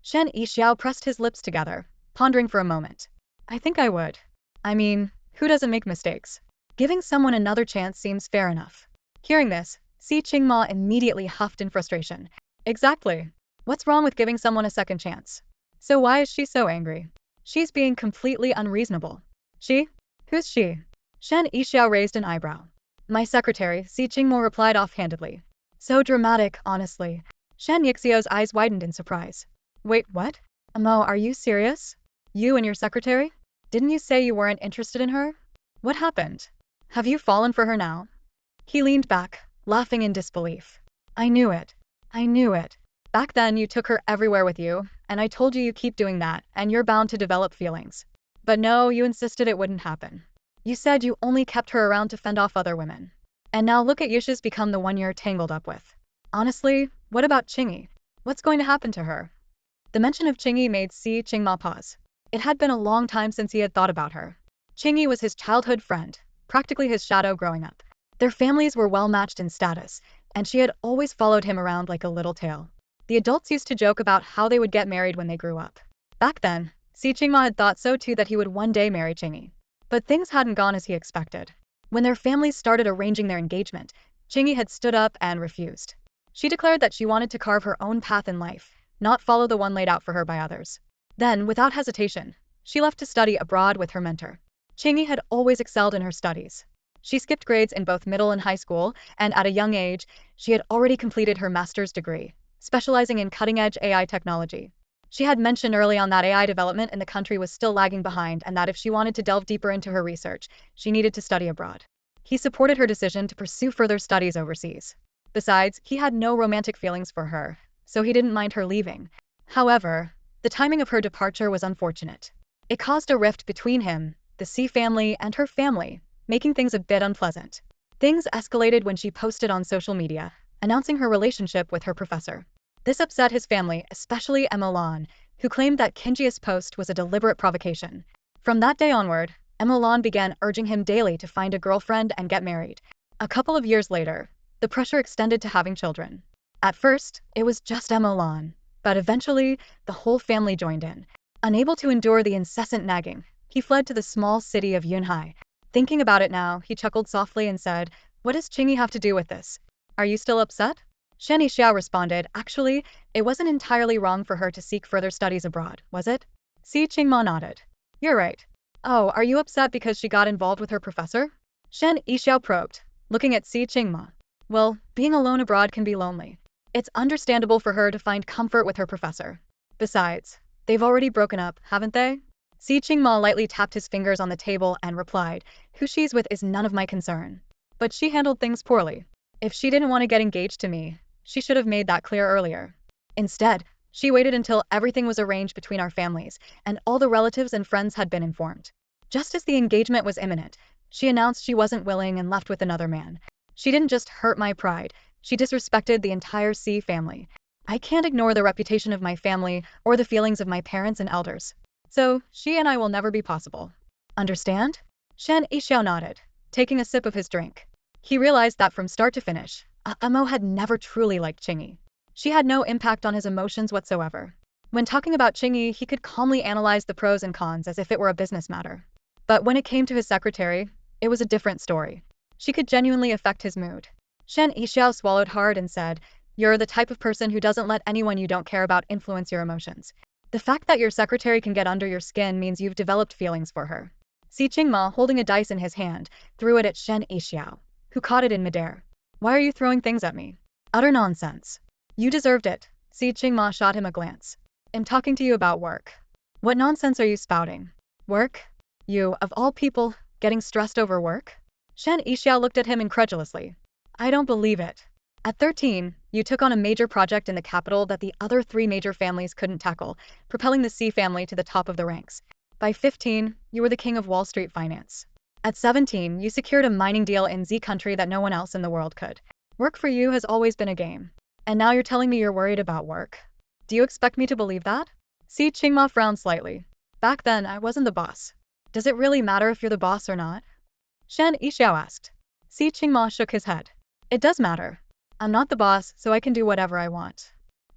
Shen Yixiao pressed his lips together, pondering for a moment. I think I would. I mean, who doesn't make mistakes? Giving someone another chance seems fair enough. Hearing this, Si Qingma immediately huffed in frustration. Exactly. What's wrong with giving someone a second chance? So why is she so angry? She's being completely unreasonable. She? Who's she? Shen Yixiao raised an eyebrow. My secretary, Si Qingmo replied offhandedly. So dramatic, honestly. Shen Yixiao's eyes widened in surprise. Wait, what? Amo, are you serious? You and your secretary? Didn't you say you weren't interested in her? What happened? Have you fallen for her now? He leaned back, laughing in disbelief. I knew it. I knew it. Back then you took her everywhere with you, and I told you keep doing that, and you're bound to develop feelings. But no, you insisted it wouldn't happen. You said you only kept her around to fend off other women. And now look at Yusha's become the one you're tangled up with. Honestly, what about Qingyi? What's going to happen to her? The mention of Qingyi made Si Qingma pause. It had been a long time since he had thought about her. Qingyi was his childhood friend, practically his shadow growing up. Their families were well matched in status, and she had always followed him around like a little tail. The adults used to joke about how they would get married when they grew up. Back then, Si Qingma had thought so too, that he would one day marry Qingyi. But things hadn't gone as he expected. When their families started arranging their engagement, Qingyi had stood up and refused. She declared that she wanted to carve her own path in life, not follow the one laid out for her by others. Then, without hesitation, she left to study abroad with her mentor. Qingyi had always excelled in her studies. She skipped grades in both middle and high school, and at a young age, she had already completed her master's degree, specializing in cutting-edge AI technology. She had mentioned early on that AI development in the country was still lagging behind, and that if she wanted to delve deeper into her research, she needed to study abroad. He supported her decision to pursue further studies overseas. Besides, he had no romantic feelings for her, so he didn't mind her leaving. However, the timing of her departure was unfortunate. It caused a rift between him, the C family, and her family, making things a bit unpleasant. Things escalated when she posted on social media, announcing her relationship with her professor. This upset his family, especially Emma Lan, who claimed that Kinji's post was a deliberate provocation. From that day onward, Emma Lan began urging him daily to find a girlfriend and get married. A couple of years later, the pressure extended to having children. At first, it was just Emma Lan, but eventually, the whole family joined in. Unable to endure the incessant nagging, he fled to the small city of Yunhai. Thinking about it now, he chuckled softly and said, what does Qingyi have to do with this? Are you still upset? Shen Yixiao responded, actually, it wasn't entirely wrong for her to seek further studies abroad, was it? Si Qingma nodded. You're right. Oh, are you upset because she got involved with her professor? Shen Yixiao probed, looking at Si Qingma. Well, being alone abroad can be lonely. It's understandable for her to find comfort with her professor. Besides, they've already broken up, haven't they? Si Qingma lightly tapped his fingers on the table and replied, who she's with is none of my concern. But she handled things poorly. If she didn't want to get engaged to me, she should have made that clear earlier. Instead, she waited until everything was arranged between our families, and all the relatives and friends had been informed. Just as the engagement was imminent, she announced she wasn't willing and left with another man. She didn't just hurt my pride, she disrespected the entire C family. I can't ignore the reputation of my family or the feelings of my parents and elders. So, she and I will never be possible. Understand? Shen Yixiao nodded, taking a sip of his drink. He realized that from start to finish, Amo had never truly liked Qingyi. She had no impact on his emotions whatsoever. When talking about Qingyi, he could calmly analyze the pros and cons as if it were a business matter. But when it came to his secretary, it was a different story. She could genuinely affect his mood. Shen Yixiao swallowed hard and said, you're the type of person who doesn't let anyone you don't care about influence your emotions. The fact that your secretary can get under your skin means you've developed feelings for her. Si Qingma, holding a dice in his hand, threw it at Shen Yixiao, who caught it in midair. Why are you throwing things at me? Utter nonsense. You deserved it. Si Qingma shot him a glance. I'm talking to you about work. What nonsense are you spouting? Work? You, of all people, getting stressed over work? Shen Yixiao looked at him incredulously. I don't believe it. At 13, you took on a major project in the capital that the other 3 major families couldn't tackle, propelling the C family to the top of the ranks. By 15, you were the king of Wall Street finance. At 17, you secured a mining deal in Z country that no one else in the world could. Work for you has always been a game. And now you're telling me you're worried about work? Do you expect me to believe that? Si Qingma frowned slightly. Back then, I wasn't the boss. Does it really matter if you're the boss or not? Shen Xiao asked. Si Qingma shook his head. It does matter. I'm not the boss, so I can do whatever I want.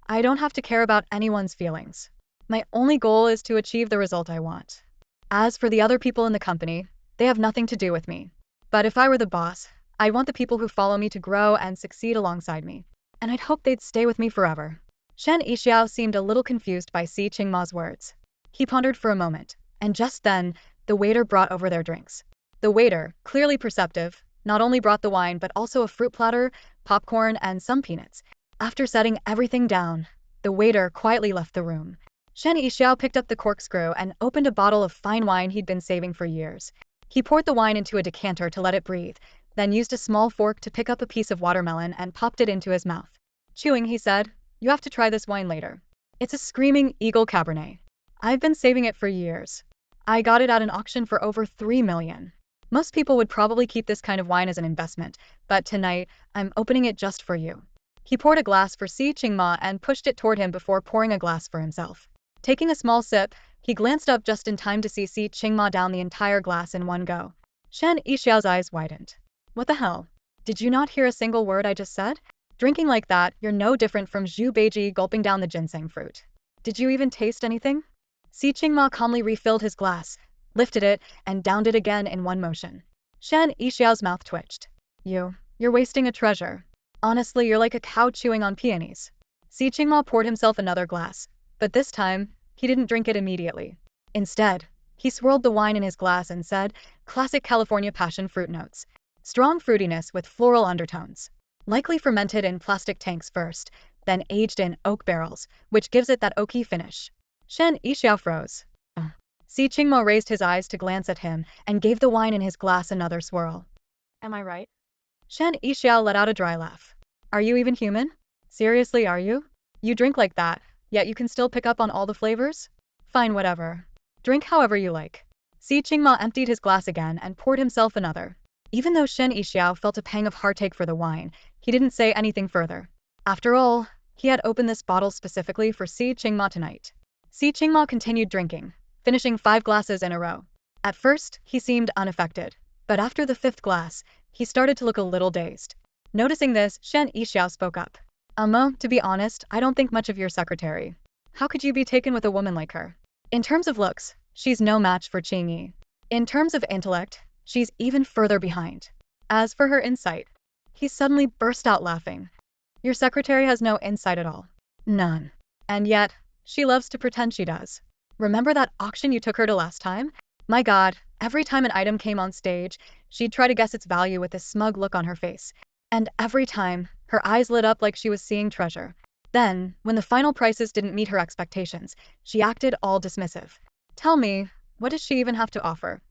I don't have to care about anyone's feelings. My only goal is to achieve the result I want. As for the other people in the company, they have nothing to do with me. But if I were the boss, I want the people who follow me to grow and succeed alongside me. And I'd hope they'd stay with me forever. Shen Xiao seemed a little confused by Si Qingma's words. He pondered for a moment, and just then, the waiter brought over their drinks. The waiter, clearly perceptive, not only brought the wine but also a fruit platter, popcorn, and some peanuts. After setting everything down, the waiter quietly left the room. Shen Xiao picked up the corkscrew and opened a bottle of fine wine he'd been saving for years. He poured the wine into a decanter to let it breathe, then used a small fork to pick up a piece of watermelon and popped it into his mouth. Chewing, he said, "You have to try this wine later. It's a screaming Eagle Cabernet. I've been saving it for years. I got it at an auction for over 3 million. Most people would probably keep this kind of wine as an investment, but tonight, I'm opening it just for you." He poured a glass for Si Qingma and pushed it toward him before pouring a glass for himself. Taking a small sip, he glanced up just in time to see Si Qingma down the entire glass in one go. Shen Yixiao's eyes widened. What the hell? Did you not hear a single word I just said? Drinking like that, you're no different from Zhu Beiji gulping down the ginseng fruit. Did you even taste anything? Si Qingma calmly refilled his glass, lifted it, and downed it again in one motion. Shen Yixiao's mouth twitched. You're wasting a treasure. Honestly, you're like a cow chewing on peonies. Si Qingma poured himself another glass, but this time, he didn't drink it immediately. Instead, he swirled the wine in his glass and said, "Classic California passion fruit notes. Strong fruitiness with floral undertones. Likely fermented in plastic tanks first, then aged in oak barrels, which gives it that oaky finish." Shen Yixiao froze. Si Qingma raised his eyes to glance at him and gave the wine in his glass another swirl. Am I right? Shen Yixiao let out a dry laugh. Are you even human? Seriously, are you? You drink like that, yet you can still pick up on all the flavors? Fine, whatever. Drink however you like. Si Qingma emptied his glass again and poured himself another. Even though Shen Yixiao felt a pang of heartache for the wine, he didn't say anything further. After all, he had opened this bottle specifically for Si Qingma tonight. Si Qingma continued drinking, finishing 5 glasses in a row. At first, he seemed unaffected, but after the 5th glass, he started to look a little dazed. Noticing this, Shen Yixiao spoke up. To be honest, I don't think much of your secretary. How could you be taken with a woman like her? In terms of looks, she's no match for Qingyi. In terms of intellect, she's even further behind. As for her insight, he suddenly burst out laughing. Your secretary has no insight at all. None. And yet, she loves to pretend she does. Remember that auction you took her to last time? My God, every time an item came on stage, she'd try to guess its value with this smug look on her face. And every time, her eyes lit up like she was seeing treasure. Then, when the final prices didn't meet her expectations, she acted all dismissive. Tell me, what does she even have to offer?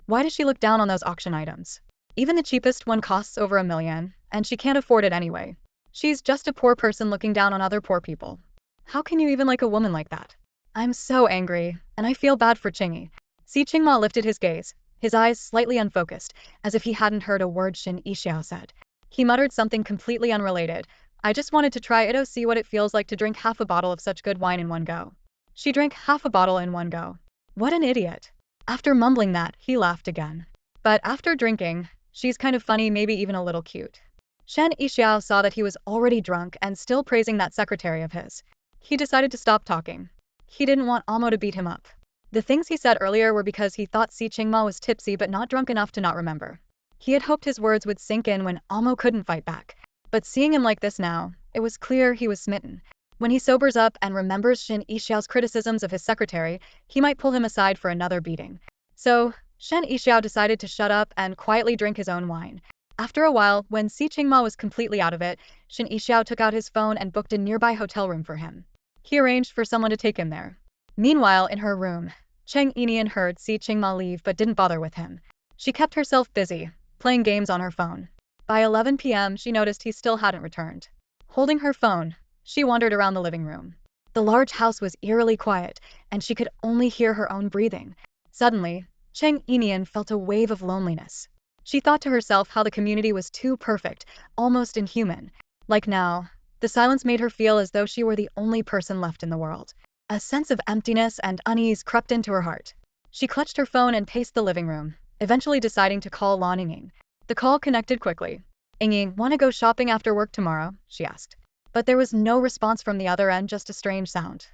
Why does she look down on those auction items? Even the cheapest one costs over 1 million, and she can't afford it anyway. She's just a poor person looking down on other poor people. How can you even like a woman like that? I'm so angry, and I feel bad for Qingyi. Si Qingma lifted his gaze, his eyes slightly unfocused, as if he hadn't heard a word Shen Yixiao said. He muttered something completely unrelated. I just wanted to try it to see what it feels like to drink half a bottle of such good wine in one go. She drank half a bottle in one go. What an idiot. After mumbling that, he laughed again. But after drinking, she's kind of funny, maybe even a little cute. Shen Yixiao saw that he was already drunk and still praising that secretary of his. He decided to stop talking. He didn't want Amo to beat him up. The things he said earlier were because he thought Si Qingma was tipsy but not drunk enough to not remember. He had hoped his words would sink in when Amo couldn't fight back. But seeing him like this now, it was clear he was smitten. When he sobers up and remembers Shen Yixiao's criticisms of his secretary, he might pull him aside for another beating. So, Shen Yixiao decided to shut up and quietly drink his own wine. After a while, when Si Qingma was completely out of it, Shen Yixiao took out his phone and booked a nearby hotel room for him. He arranged for someone to take him there. Meanwhile, in her room, Cheng Yinian heard Si Qingma leave but didn't bother with him. She kept herself busy, playing games on her phone. By 11 p.m., she noticed he still hadn't returned. Holding her phone, she wandered around the living room. The large house was eerily quiet, and she could only hear her own breathing. Suddenly, Cheng Yinian felt a wave of loneliness. She thought to herself how the community was too perfect, almost inhuman. Like now, the silence made her feel as though she were the only person left in the world. A sense of emptiness and unease crept into her heart. She clutched her phone and paced the living room, eventually deciding to call Lan Ying. The call connected quickly. Ying, wanna go shopping after work tomorrow? She asked. But there was no response from the other end, just a strange sound.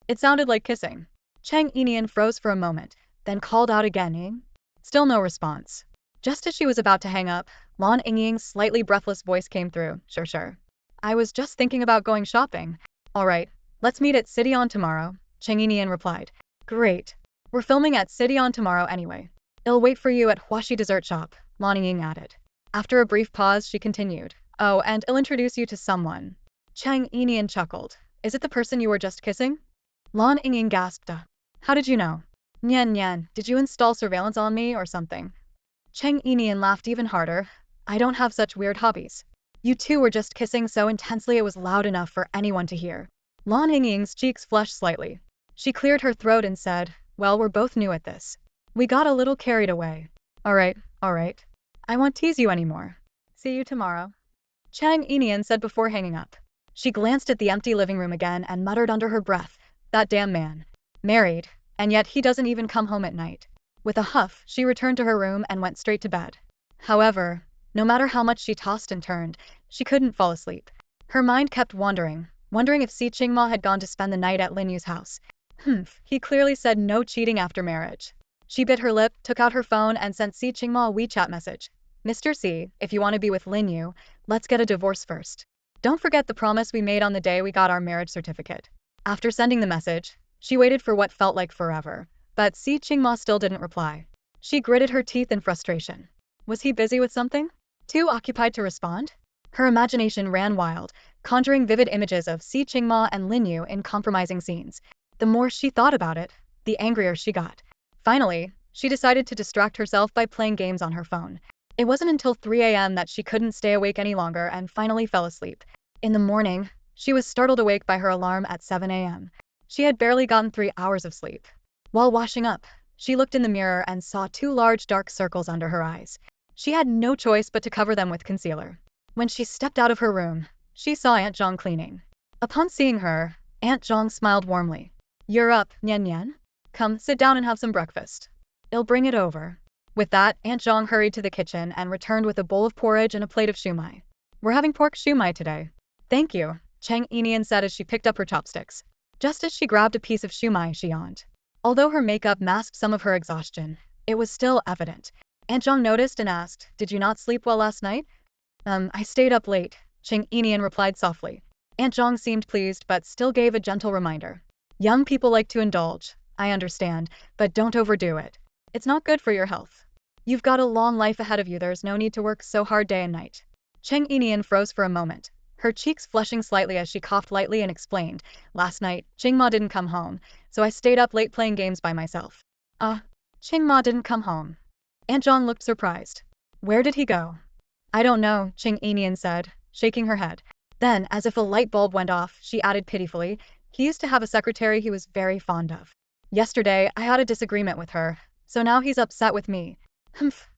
It sounded like kissing. Cheng Yinian froze for a moment, then called out again, Ying? Still no response. Just as she was about to hang up, Lan Ying's slightly breathless voice came through. Sure. I was just thinking about going shopping. Alright, let's meet at City On tomorrow, Cheng Yinian replied. Great. We're filming at City On tomorrow anyway. I'll wait for you at Huaxi Dessert Shop, Lan Ying added. After a brief pause, she continued. Oh, and I'll introduce you to someone. Cheng Yinian chuckled. Is it the person you were just kissing? Lan Ying gasped. How did you know? Nian, did you install surveillance on me or something? Cheng Yinian laughed even harder. I don't have such weird hobbies. You two were just kissing so intensely it was loud enough for anyone to hear. Lan Ying's cheeks flushed slightly. She cleared her throat and said, well, we're both new at this. We got a little carried away. Alright. I won't tease you anymore. See you tomorrow. Cheng Yinian said before hanging up. She glanced at the empty living room again and muttered under her breath, that damn man. Married, and yet he doesn't even come home at night. With a huff, she returned to her room and went straight to bed. However, no matter how much she tossed and turned, she couldn't fall asleep. Her mind kept wondering if Si Qingma had gone to spend the night at Lin Yu's house. He clearly said no cheating after marriage. She bit her lip, took out her phone and sent Si Qingma a WeChat message. Mr. Si, if you want to be with Lin Yu, let's get a divorce first. Don't forget the promise we made on the day we got our marriage certificate. After sending the message, she waited for what felt like forever, but Si Qingma still didn't reply. She gritted her teeth in frustration. Was he busy with something? Too occupied to respond? Her imagination ran wild, conjuring vivid images of Si Qingma and Lin Yu in compromising scenes. The more she thought about it, the angrier she got. Finally, she decided to distract herself by playing games on her phone. It wasn't until 3 a.m. that she couldn't stay awake any longer and finally fell asleep. In the morning, she was startled awake by her alarm at 7 a.m. She had barely gotten 3 hours of sleep. While washing up, she looked in the mirror and saw 2 large dark circles under her eyes. She had no choice but to cover them with concealer. When she stepped out of her room, she saw Aunt Zhang cleaning. Upon seeing her, Aunt Zhang smiled warmly. You're up, Nian. Come, sit down and have some breakfast. I'll bring it over. With that, Aunt Zhang hurried to the kitchen and returned with a bowl of porridge and a plate of shumai. We're having pork shumai today. Thank you, Cheng Yinian said as she picked up her chopsticks. Just as she grabbed a piece of shumai, she yawned. Although her makeup masked some of her exhaustion, it was still evident. Aunt Zhang noticed and asked, did you not sleep well last night? I stayed up late, Cheng Yinian replied softly. Aunt Zhang seemed pleased but still gave a gentle reminder. Young people like to indulge, I understand, but don't overdo it. It's not good for your health. You've got a long life ahead of you, there's no need to work so hard day and night. Cheng Yinian froze for a moment, her cheeks flushing slightly as she coughed lightly and explained, last night, Qingma didn't come home, so I stayed up late playing games by myself. Qingma didn't come home. Aunt Zhang looked surprised. Where did he go? I don't know, Cheng Yinian said, shaking her head. Then, as if a light bulb went off, she added pitifully, he used to have a secretary he was very fond of. Yesterday, I had a disagreement with her, so now he's upset with me.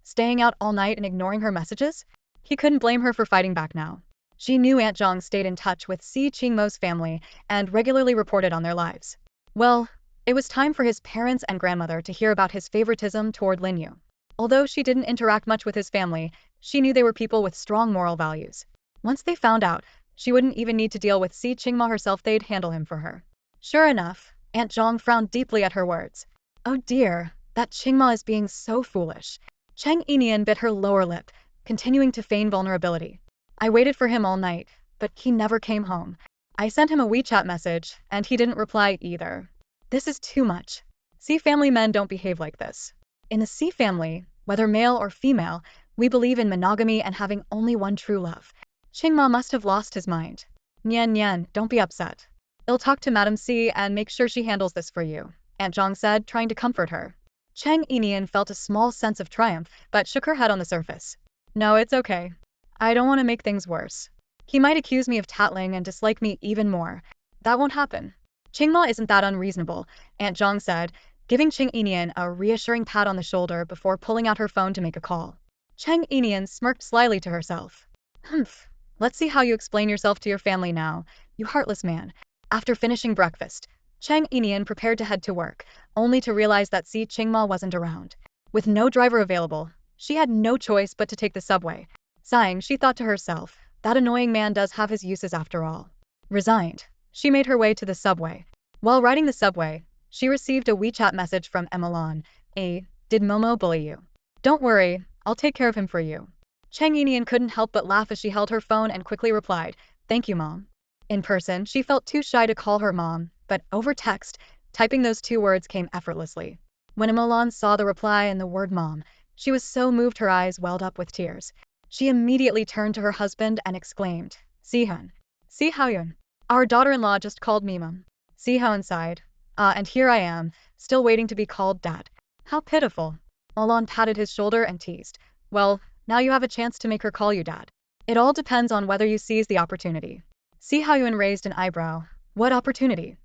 Staying out all night and ignoring her messages? He couldn't blame her for fighting back now. She knew Aunt Zhang stayed in touch with Si Qingmo's family and regularly reported on their lives. Well, it was time for his parents and grandmother to hear about his favoritism toward Lin Yu. Although she didn't interact much with his family, she knew they were people with strong moral values. Once they found out, she wouldn't even need to deal with Si Qingma herself, they'd handle him for her. Sure enough, Aunt Zhang frowned deeply at her words. Oh dear, that Qingma is being so foolish. Cheng Yinian bit her lower lip, continuing to feign vulnerability. I waited for him all night, but he never came home. I sent him a WeChat message, and he didn't reply either. This is too much. Si family men don't behave like this. In the Si family, whether male or female, we believe in monogamy and having only one true love. Qingma must have lost his mind. Nian, don't be upset. I'll talk to Madame Si and make sure she handles this for you, Aunt Zhang said, trying to comfort her. Cheng Yinian felt a small sense of triumph, but shook her head on the surface. No, it's okay. I don't want to make things worse. He might accuse me of tattling and dislike me even more. That won't happen. Qingma isn't that unreasonable, Aunt Zhang said, giving Cheng Yinian a reassuring pat on the shoulder before pulling out her phone to make a call. Cheng Yinian smirked slyly to herself. Humph. Let's see how you explain yourself to your family now, you heartless man. After finishing breakfast, Cheng Yinian prepared to head to work, only to realize that Si Qingma wasn't around. With no driver available, she had no choice but to take the subway. Sighing, she thought to herself, that annoying man does have his uses after all. Resigned, she made her way to the subway. While riding the subway, she received a WeChat message from Emilan. Did Momo bully you? Don't worry, I'll take care of him for you. Cheng Yinian couldn't help but laugh as she held her phone and quickly replied, thank you, Mom. In person, she felt too shy to call her mom, but over text, typing those two words came effortlessly. When Emilan saw the reply and the word mom, she was so moved her eyes welled up with tears. She immediately turned to her husband and exclaimed, Sihun. Sihun. Our daughter-in-law just called me Mom. Sihun sighed. And here I am, still waiting to be called Dad. How pitiful. Emilan patted his shoulder and teased. Well, now you have a chance to make her call you Dad. It all depends on whether you seize the opportunity. Sihun raised an eyebrow. What opportunity?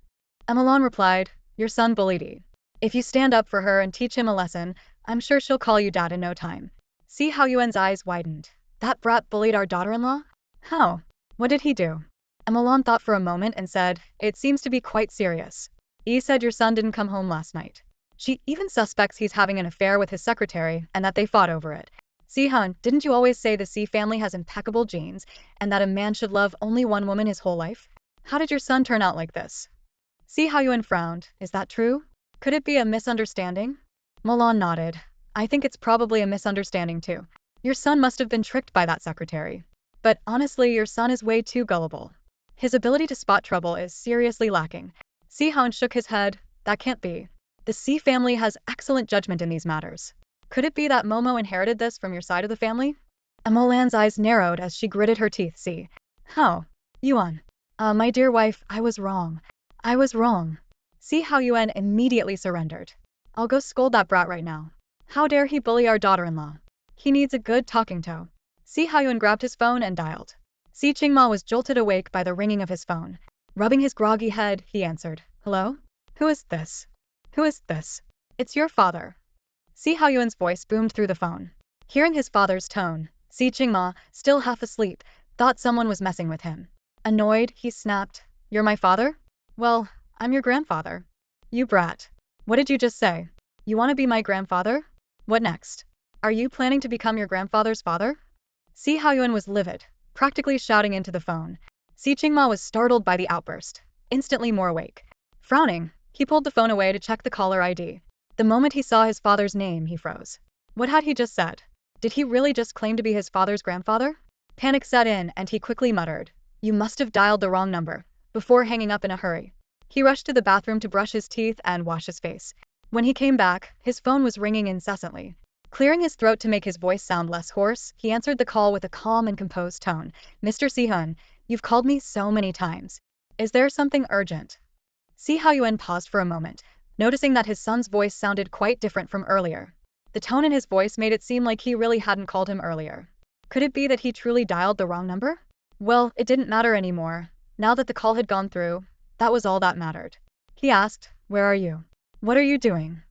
Emilan replied, your son bullied you. If you stand up for her and teach him a lesson, I'm sure she'll call you Dad in no time. Sihun's eyes widened. That brat bullied our daughter-in-law? How? What did he do? Emilan thought for a moment and said, it seems to be quite serious. Yi said your son didn't come home last night. She even suspects he's having an affair with his secretary and that they fought over it. Sihun, didn't you always say the Si family has impeccable genes and that a man should love only one woman his whole life? How did your son turn out like this? Sihun frowned. Is that true? Could it be a misunderstanding? Emilan nodded. I think it's probably a misunderstanding too. Your son must have been tricked by that secretary. But honestly, your son is way too gullible. His ability to spot trouble is seriously lacking. Sihun shook his head. That can't be. The Si family has excellent judgment in these matters. Could it be that Momo inherited this from your side of the family? Emilan's eyes narrowed as she gritted her teeth. See. How? Yuan. My dear wife, I was wrong. I was wrong. Sihun immediately surrendered. I'll go scold that brat right now. How dare he bully our daughter-in-law? He needs a good talking to. Sihun grabbed his phone and dialed. Si Qingma was jolted awake by the ringing of his phone. Rubbing his groggy head, he answered. Hello? Who is this? Who is this? It's your father. Sihun's voice boomed through the phone. Hearing his father's tone, Si Qingma, still half asleep, thought someone was messing with him. Annoyed, he snapped. You're my father? Well, I'm your grandfather. You brat. What did you just say? You want to be my grandfather? What next? Are you planning to become your grandfather's father? Sihun was livid, practically shouting into the phone. Si Qingma was startled by the outburst, instantly more awake. Frowning, he pulled the phone away to check the caller ID. The moment he saw his father's name, he froze. What had he just said? Did he really just claim to be his father's grandfather? Panic set in and he quickly muttered, you must have dialed the wrong number, before hanging up in a hurry. He rushed to the bathroom to brush his teeth and wash his face. When he came back, his phone was ringing incessantly. Clearing his throat to make his voice sound less hoarse, he answered the call with a calm and composed tone. Mr. Sihun, you've called me so many times. Is there something urgent? Sihun paused for a moment, noticing that his son's voice sounded quite different from earlier. The tone in his voice made it seem like he really hadn't called him earlier. Could it be that he truly dialed the wrong number? Well, it didn't matter anymore. Now that the call had gone through, that was all that mattered. He asked, where are you? What are you doing?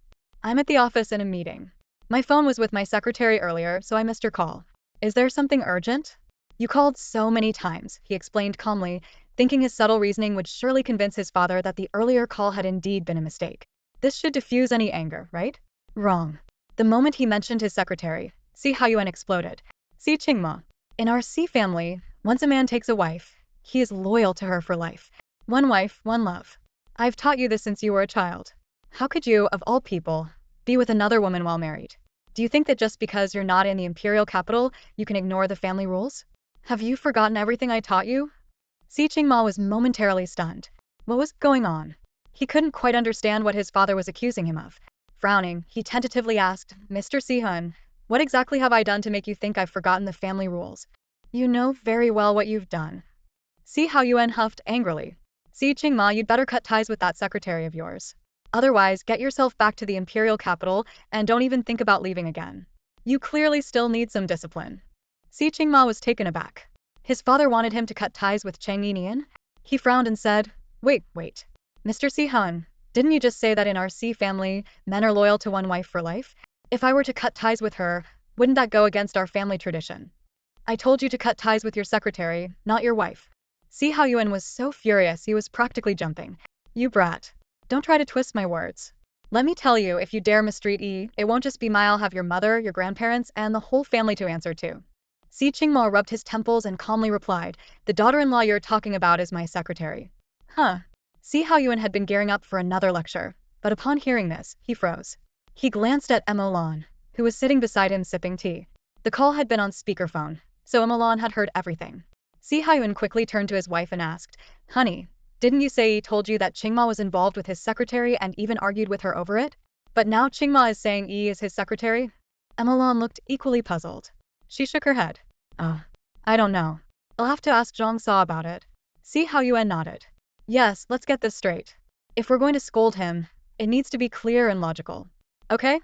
I'm at the office in a meeting. My phone was with my secretary earlier, so I missed your call. Is there something urgent? You called so many times, he explained calmly, thinking his subtle reasoning would surely convince his father that the earlier call had indeed been a mistake. This should diffuse any anger, right? Wrong. The moment he mentioned his secretary, Sihun exploded. Si Qingma. In our Si family, once a man takes a wife, he is loyal to her for life. One wife, one love. I've taught you this since you were a child. How could you, of all people, be with another woman while married? Do you think that just because you're not in the imperial capital, you can ignore the family rules? Have you forgotten everything I taught you? Si Qingma was momentarily stunned. What was going on? He couldn't quite understand what his father was accusing him of. Frowning, he tentatively asked, Mr. Sihun, what exactly have I done to make you think I've forgotten the family rules? You know very well what you've done. Sihun huffed angrily. Si Qingma, you'd better cut ties with that secretary of yours. Otherwise, get yourself back to the imperial capital and don't even think about leaving again. You clearly still need some discipline. Si Qingma was taken aback. His father wanted him to cut ties with Cheng Yinian? He frowned and said, wait. Mr. Sihun, Didn't you just say that in our C family, men are loyal to one wife for life? If I were to cut ties with her, wouldn't that go against our family tradition? I told you to cut ties with your secretary, not your wife. See how Yuan was so furious he was practically jumping. You brat. Don't try to twist my words. Let me tell you, if you dare mistreat E, it won't just be me, I'll have your mother, your grandparents, and the whole family to answer to. Si Qingma rubbed his temples and calmly replied, the daughter-in-law you're talking about is my secretary. Huh. See how Yuan had been gearing up for another lecture, but upon hearing this, he froze. He glanced at Emolan, who was sitting beside him sipping tea. The call had been on speakerphone, so Emolan had heard everything. Si Haiyuan quickly turned to his wife and asked, Honey, didn't you say he told you that Qingma was involved with his secretary and even argued with her over it? But now Qingma is saying Yi is his secretary? Emolan looked equally puzzled. She shook her head. Oh, I don't know. I'll have to ask Zhang Sa about it. Si Haiyuan nodded. Yes, let's get this straight. If we're going to scold him, it needs to be clear and logical. Okay,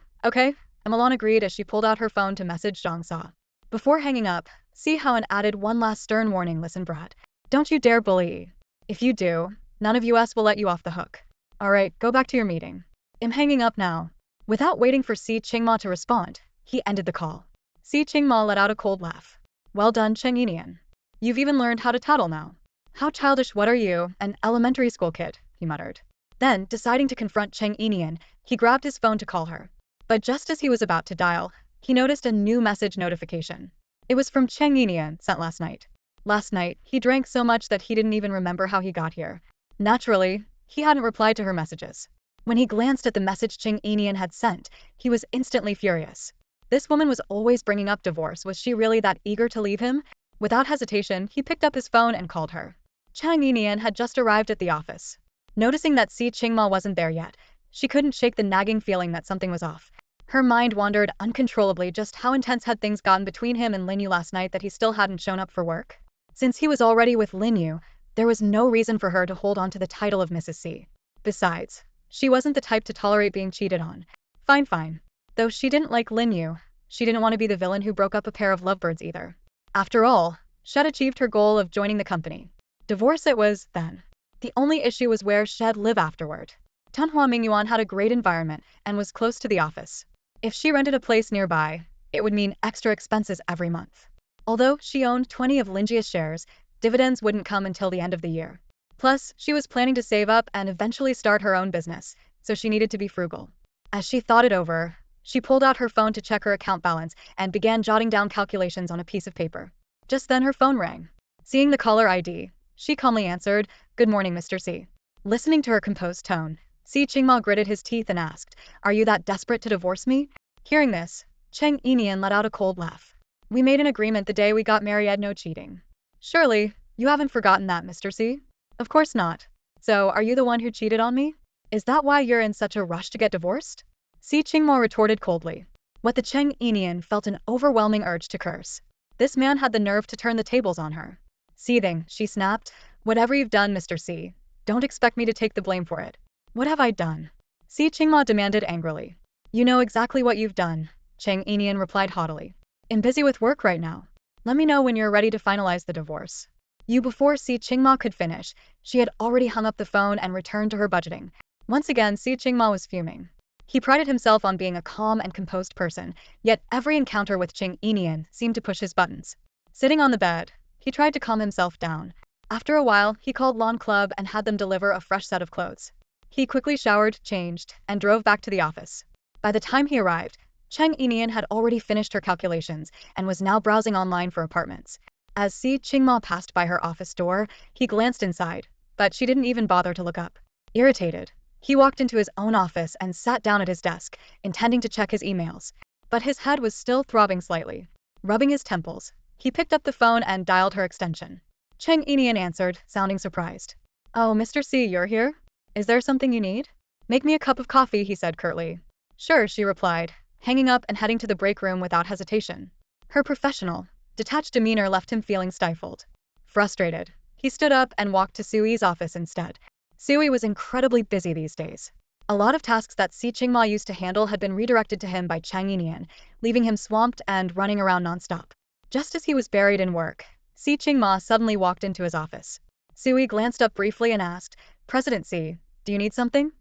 Emolan agreed as she pulled out her phone to message Zhang Sa. Before hanging up, Si Haiyuan added one last stern warning. Listen, brat. Don't you dare bully. If you do, none of us will let you off the hook. Alright, go back to your meeting. I'm hanging up now. Without waiting for Si Qingma to respond, he ended the call. Si Qingma let out a cold laugh. Well done, Cheng Yinian. You've even learned how to tattle now. How childish, what are you, an elementary school kid, he muttered. Then, deciding to confront Cheng Yinian, he grabbed his phone to call her. But just as he was about to dial, he noticed a new message notification. It was from Cheng Yinian, sent last night. Last night, he drank so much that he didn't even remember how he got here. Naturally, he hadn't replied to her messages. When he glanced at the message Cheng Yinian had sent, he was instantly furious. This woman was always bringing up divorce. Was she really that eager to leave him? Without hesitation, he picked up his phone and called her. Cheng Yinian had just arrived at the office. Noticing that Si Qingma wasn't there yet, she couldn't shake the nagging feeling that something was off. Her mind wandered uncontrollably. Just how intense had things gotten between him and Lin Yu last night that he still hadn't shown up for work? Since he was already with Lin Yu, there was no reason for her to hold on to the title of Mrs. C. Besides, she wasn't the type to tolerate being cheated on. Fine. Though she didn't like Lin Yu, she didn't want to be the villain who broke up a pair of lovebirds either. After all, Shed achieved her goal of joining the company. Divorce it was, then. The only issue was where Shed lived afterward. Tunhua Mingyuan had a great environment and was close to the office. If she rented a place nearby, it would mean extra expenses every month. Although she owned 20 of Linjia's shares, dividends wouldn't come until the end of the year. Plus, she was planning to save up and eventually start her own business, so she needed to be frugal. As she thought it over, she pulled out her phone to check her account balance and began jotting down calculations on a piece of paper. Just then her phone rang. Seeing the caller ID, she calmly answered, Good morning, Mr. C. Listening to her composed tone, Si Qingma gritted his teeth and asked, Are you that desperate to divorce me? Hearing this, Cheng Yinian let out a cold laugh. We made an agreement the day we got married, no cheating. Surely, you haven't forgotten that, Mr. C? Of course not. So, are you the one who cheated on me? Is that why you're in such a rush to get divorced? Si Qingma retorted coldly. What the Cheng Yinian felt an overwhelming urge to curse. This man had the nerve to turn the tables on her. Seething, she snapped, Whatever you've done, Mr. C, don't expect me to take the blame for it. What have I done? Si Qingma demanded angrily. You know exactly what you've done, Cheng Yinian replied haughtily. I'm busy with work right now. Let me know when you're ready to finalize the divorce. Before Si Qingma could finish, she had already hung up the phone and returned to her budgeting. Once again, Si Qingma was fuming. He prided himself on being a calm and composed person, yet every encounter with Cheng Yinian seemed to push his buttons. Sitting on the bed, he tried to calm himself down. After a while, he called Lawn Club and had them deliver a fresh set of clothes. He quickly showered, changed, and drove back to the office. By the time he arrived, Cheng Yinian had already finished her calculations and was now browsing online for apartments. As Si Qingma passed by her office door, he glanced inside, but she didn't even bother to look up. Irritated, he walked into his own office and sat down at his desk, intending to check his emails. But his head was still throbbing slightly. Rubbing his temples, he picked up the phone and dialed her extension. Cheng Yinian answered, sounding surprised. Oh, Mr. C, you're here? Is there something you need? Make me a cup of coffee, he said curtly. Sure, she replied, hanging up and heading to the break room without hesitation. Her professional, detached demeanor left him feeling stifled. Frustrated, he stood up and walked to Sui's office instead. Sui was incredibly busy these days. A lot of tasks that Si Qingma used to handle had been redirected to him by Cheng Yinian, leaving him swamped and running around nonstop. Just as he was buried in work, Si Qingma suddenly walked into his office. Sui glanced up briefly and asked, President Si, do you need something?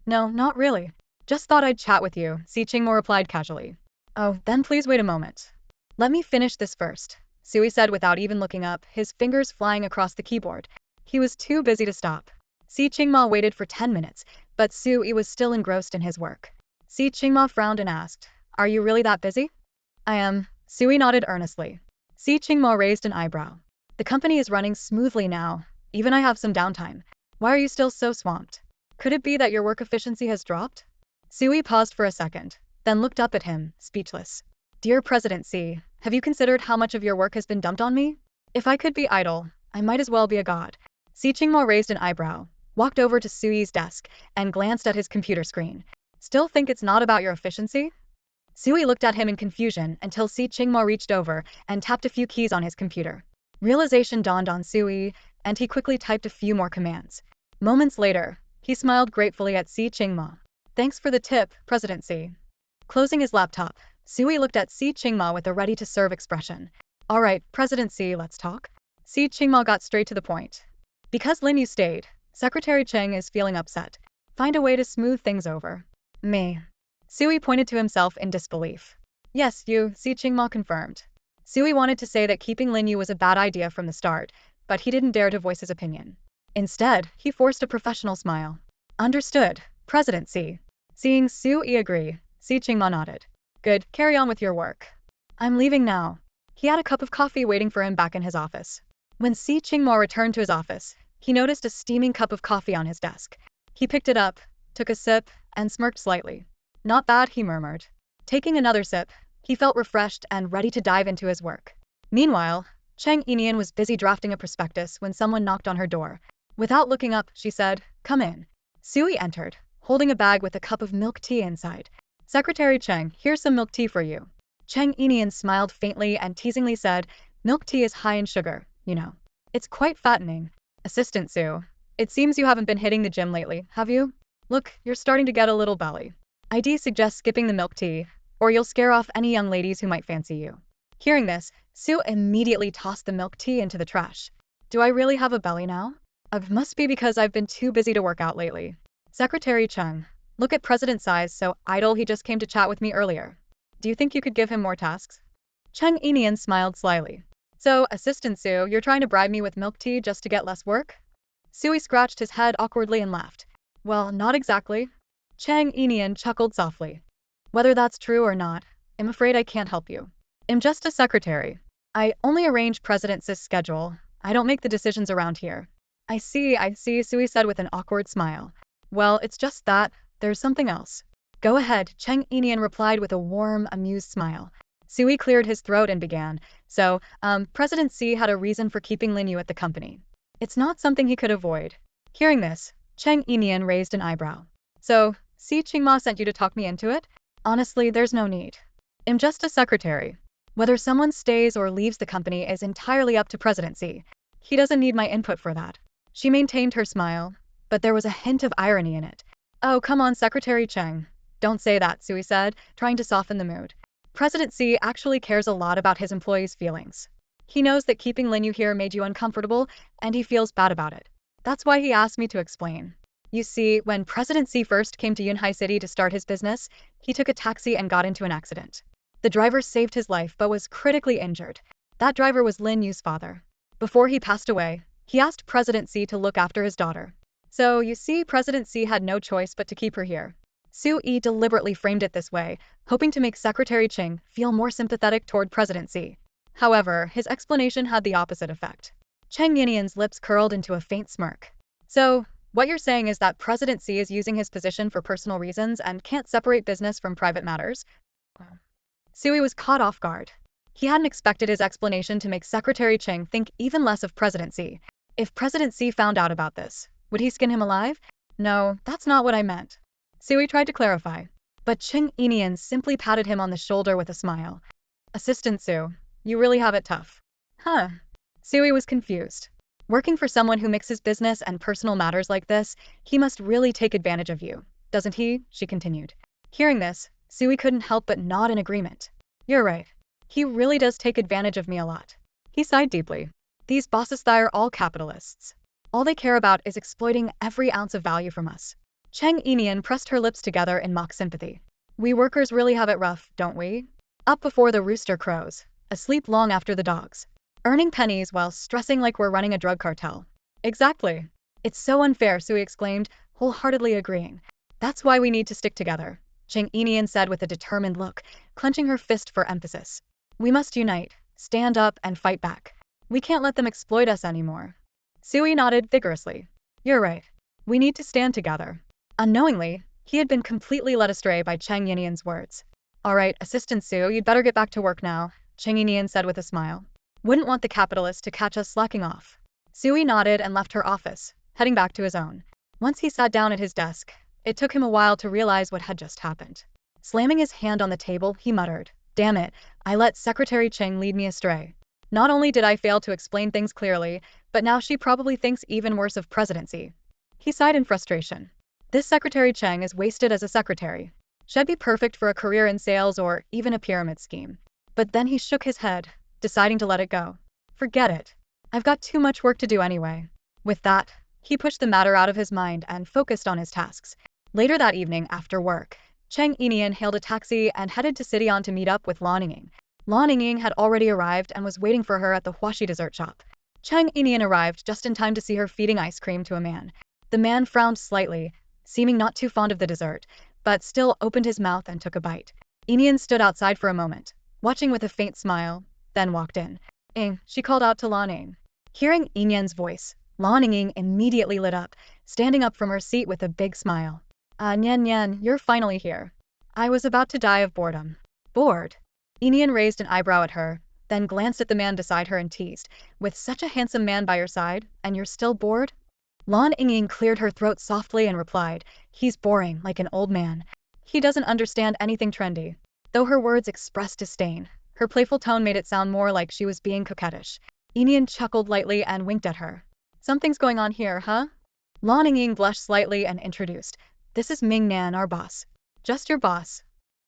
No, not really. Just thought I'd chat with you, Si Qingmo replied casually. Oh, then please wait a moment. Let me finish this first, Sui said without even looking up, his fingers flying across the keyboard. He was too busy to stop. Si Qingmo waited for 10 minutes, but Sui was still engrossed in his work. Si Qingmo frowned and asked, Are you really that busy? I am. Sui nodded earnestly. Si Qingmo raised an eyebrow. The company is running smoothly now. Even I have some downtime. Why are you still so swamped? Could it be that your work efficiency has dropped? Sui paused for a second, then looked up at him, speechless. Dear President Si, have you considered how much of your work has been dumped on me? If I could be idle, I might as well be a god. Si Qingmo raised an eyebrow, walked over to Sui's desk, and glanced at his computer screen. Still think it's not about your efficiency? Sui looked at him in confusion until Si Qingmo reached over and tapped a few keys on his computer. Realization dawned on Sui, and he quickly typed a few more commands. Moments later, he smiled gratefully at Si Qingmo. Thanks for the tip, President Si. Closing his laptop, Sui looked at Si Qingmo with a ready-to-serve expression. All right, President Si, let's talk. Si Qingmo got straight to the point. Because Lin Yu stayed, Secretary Cheng is feeling upset. Find a way to smooth things over. Me. Sui pointed to himself in disbelief. Yes, you, Si Qingmo confirmed. Sui wanted to say that keeping Lin Yu was a bad idea from the start, but he didn't dare to voice his opinion. Instead, he forced a professional smile. Understood, President Si. Seeing Sui agree, Si Qingmo nodded. Good, carry on with your work. I'm leaving now. He had a cup of coffee waiting for him back in his office. When Si Qingmo returned to his office, he noticed a steaming cup of coffee on his desk. He picked it up, took a sip, and smirked slightly. Not bad, he murmured. Taking another sip, he felt refreshed and ready to dive into his work. Meanwhile, Cheng Yinian was busy drafting a prospectus when someone knocked on her door. Without looking up, she said, Come in. Sui entered, holding a bag with a cup of milk tea inside. Secretary Cheng, here's some milk tea for you. Cheng Yinian smiled faintly and teasingly said, Milk tea is high in sugar, you know. It's quite fattening. Assistant Sue, it seems you haven't been hitting the gym lately, have you? Look, you're starting to get a little belly. I'd suggest skipping the milk tea, or you'll scare off any young ladies who might fancy you. Hearing this, Sue immediately tossed the milk tea into the trash. Do I really have a belly now? Must be because I've been too busy to work out lately. Secretary Cheng, look at President Si's so idle he just came to chat with me earlier. Do you think you could give him more tasks? Cheng Yinian smiled slyly. So, Assistant Sue, you're trying to bribe me with milk tea just to get less work? Sui scratched his head awkwardly and laughed. Well, not exactly. Cheng Yinian chuckled softly. Whether that's true or not, I'm afraid I can't help you. I'm just a secretary. I only arrange President Si's schedule. I don't make the decisions around here. I see, Sui said with an awkward smile. Well, it's just that, there's something else. Go ahead, Cheng Yinian replied with a warm, amused smile. Sui cleared his throat and began. So, President Si had a reason for keeping Lin Yu at the company. It's not something he could avoid. Hearing this, Cheng Yinian raised an eyebrow. So, Si Qingmo sent you to talk me into it? Honestly, there's no need. I'm just a secretary. Whether someone stays or leaves the company is entirely up to President Si. He doesn't need my input for that. She maintained her smile, but there was a hint of irony in it. Oh, come on, Secretary Cheng. Don't say that, Sui said, trying to soften the mood. President Si actually cares a lot about his employees' feelings. He knows that keeping Lin Yu here made you uncomfortable, and he feels bad about it. That's why he asked me to explain. You see, when President Si first came to Yunhai City to start his business, he took a taxi and got into an accident. The driver saved his life but was critically injured. That driver was Lin Yu's father. Before he passed away, he asked President Si to look after his daughter. So, you see, President Si had no choice but to keep her here. Sui deliberately framed it this way, hoping to make Secretary Cheng feel more sympathetic toward President Si. However, his explanation had the opposite effect. Cheng Yinian's lips curled into a faint smirk. So, what you're saying is that President Si is using his position for personal reasons and can't separate business from private matters? Sui was caught off guard. He hadn't expected his explanation to make Secretary Cheng think even less of President Si. If President Si found out about this, would he skin him alive? No, that's not what I meant. Sui tried to clarify, but Cheng Yinian simply patted him on the shoulder with a smile. Assistant Sue, you really have it tough. Huh. Sui was confused. Working for someone who mixes business and personal matters like this, he must really take advantage of you, doesn't he? She continued. Hearing this, Sui couldn't help but nod in agreement. You're right. He really does take advantage of me a lot. He sighed deeply. These bosses are all capitalists. All they care about is exploiting every ounce of value from us. Cheng Yinian pressed her lips together in mock sympathy. We workers really have it rough, don't we? Up before the rooster crows, asleep long after the dogs. Earning pennies while stressing like we're running a drug cartel. Exactly. It's so unfair, Sui exclaimed, wholeheartedly agreeing. That's why we need to stick together, Cheng Yinian said with a determined look, clenching her fist for emphasis. We must unite, stand up, and fight back. We can't let them exploit us anymore. Sui nodded vigorously. You're right. We need to stand together. Unknowingly, he had been completely led astray by Cheng Yinian's words. All right, Assistant Sue, you'd better get back to work now, Cheng Yinian said with a smile. Wouldn't want the capitalists to catch us slacking off. Sui nodded and left her office, heading back to his own. Once he sat down at his desk, it took him a while to realize what had just happened. Slamming his hand on the table, he muttered, Damn it, I let Secretary Cheng lead me astray. Not only did I fail to explain things clearly, but now she probably thinks even worse of presidency. He sighed in frustration. This Secretary Cheng is wasted as a secretary. She'd be perfect for a career in sales or even a pyramid scheme. But then he shook his head, deciding to let it go. Forget it. I've got too much work to do anyway. With that, he pushed the matter out of his mind and focused on his tasks. Later that evening, after work, Cheng Yinian hailed a taxi and headed to Cityon to meet up with Lan Ying. Lan Ying had already arrived and was waiting for her at the Huaxi dessert shop. Cheng Yinian arrived just in time to see her feeding ice cream to a man. The man frowned slightly, seeming not too fond of the dessert, but still opened his mouth and took a bite. Yinian stood outside for a moment, watching with a faint smile, then walked in. Ing, she called out to Lan Ying. Hearing Yinian's voice, Lan Ying immediately lit up, standing up from her seat with a big smile. Nian Nian, you're finally here. I was about to die of boredom. Bored? Yinian raised an eyebrow at her, then glanced at the man beside her and teased, with such a handsome man by your side, and you're still bored? Lan Ying cleared her throat softly and replied, He's boring, like an old man. He doesn't understand anything trendy. Though her words expressed disdain, her playful tone made it sound more like she was being coquettish. Yinian chuckled lightly and winked at her. Something's going on here, huh? Lan Ying blushed slightly and introduced. This is Ming Nan, our boss. Just your boss?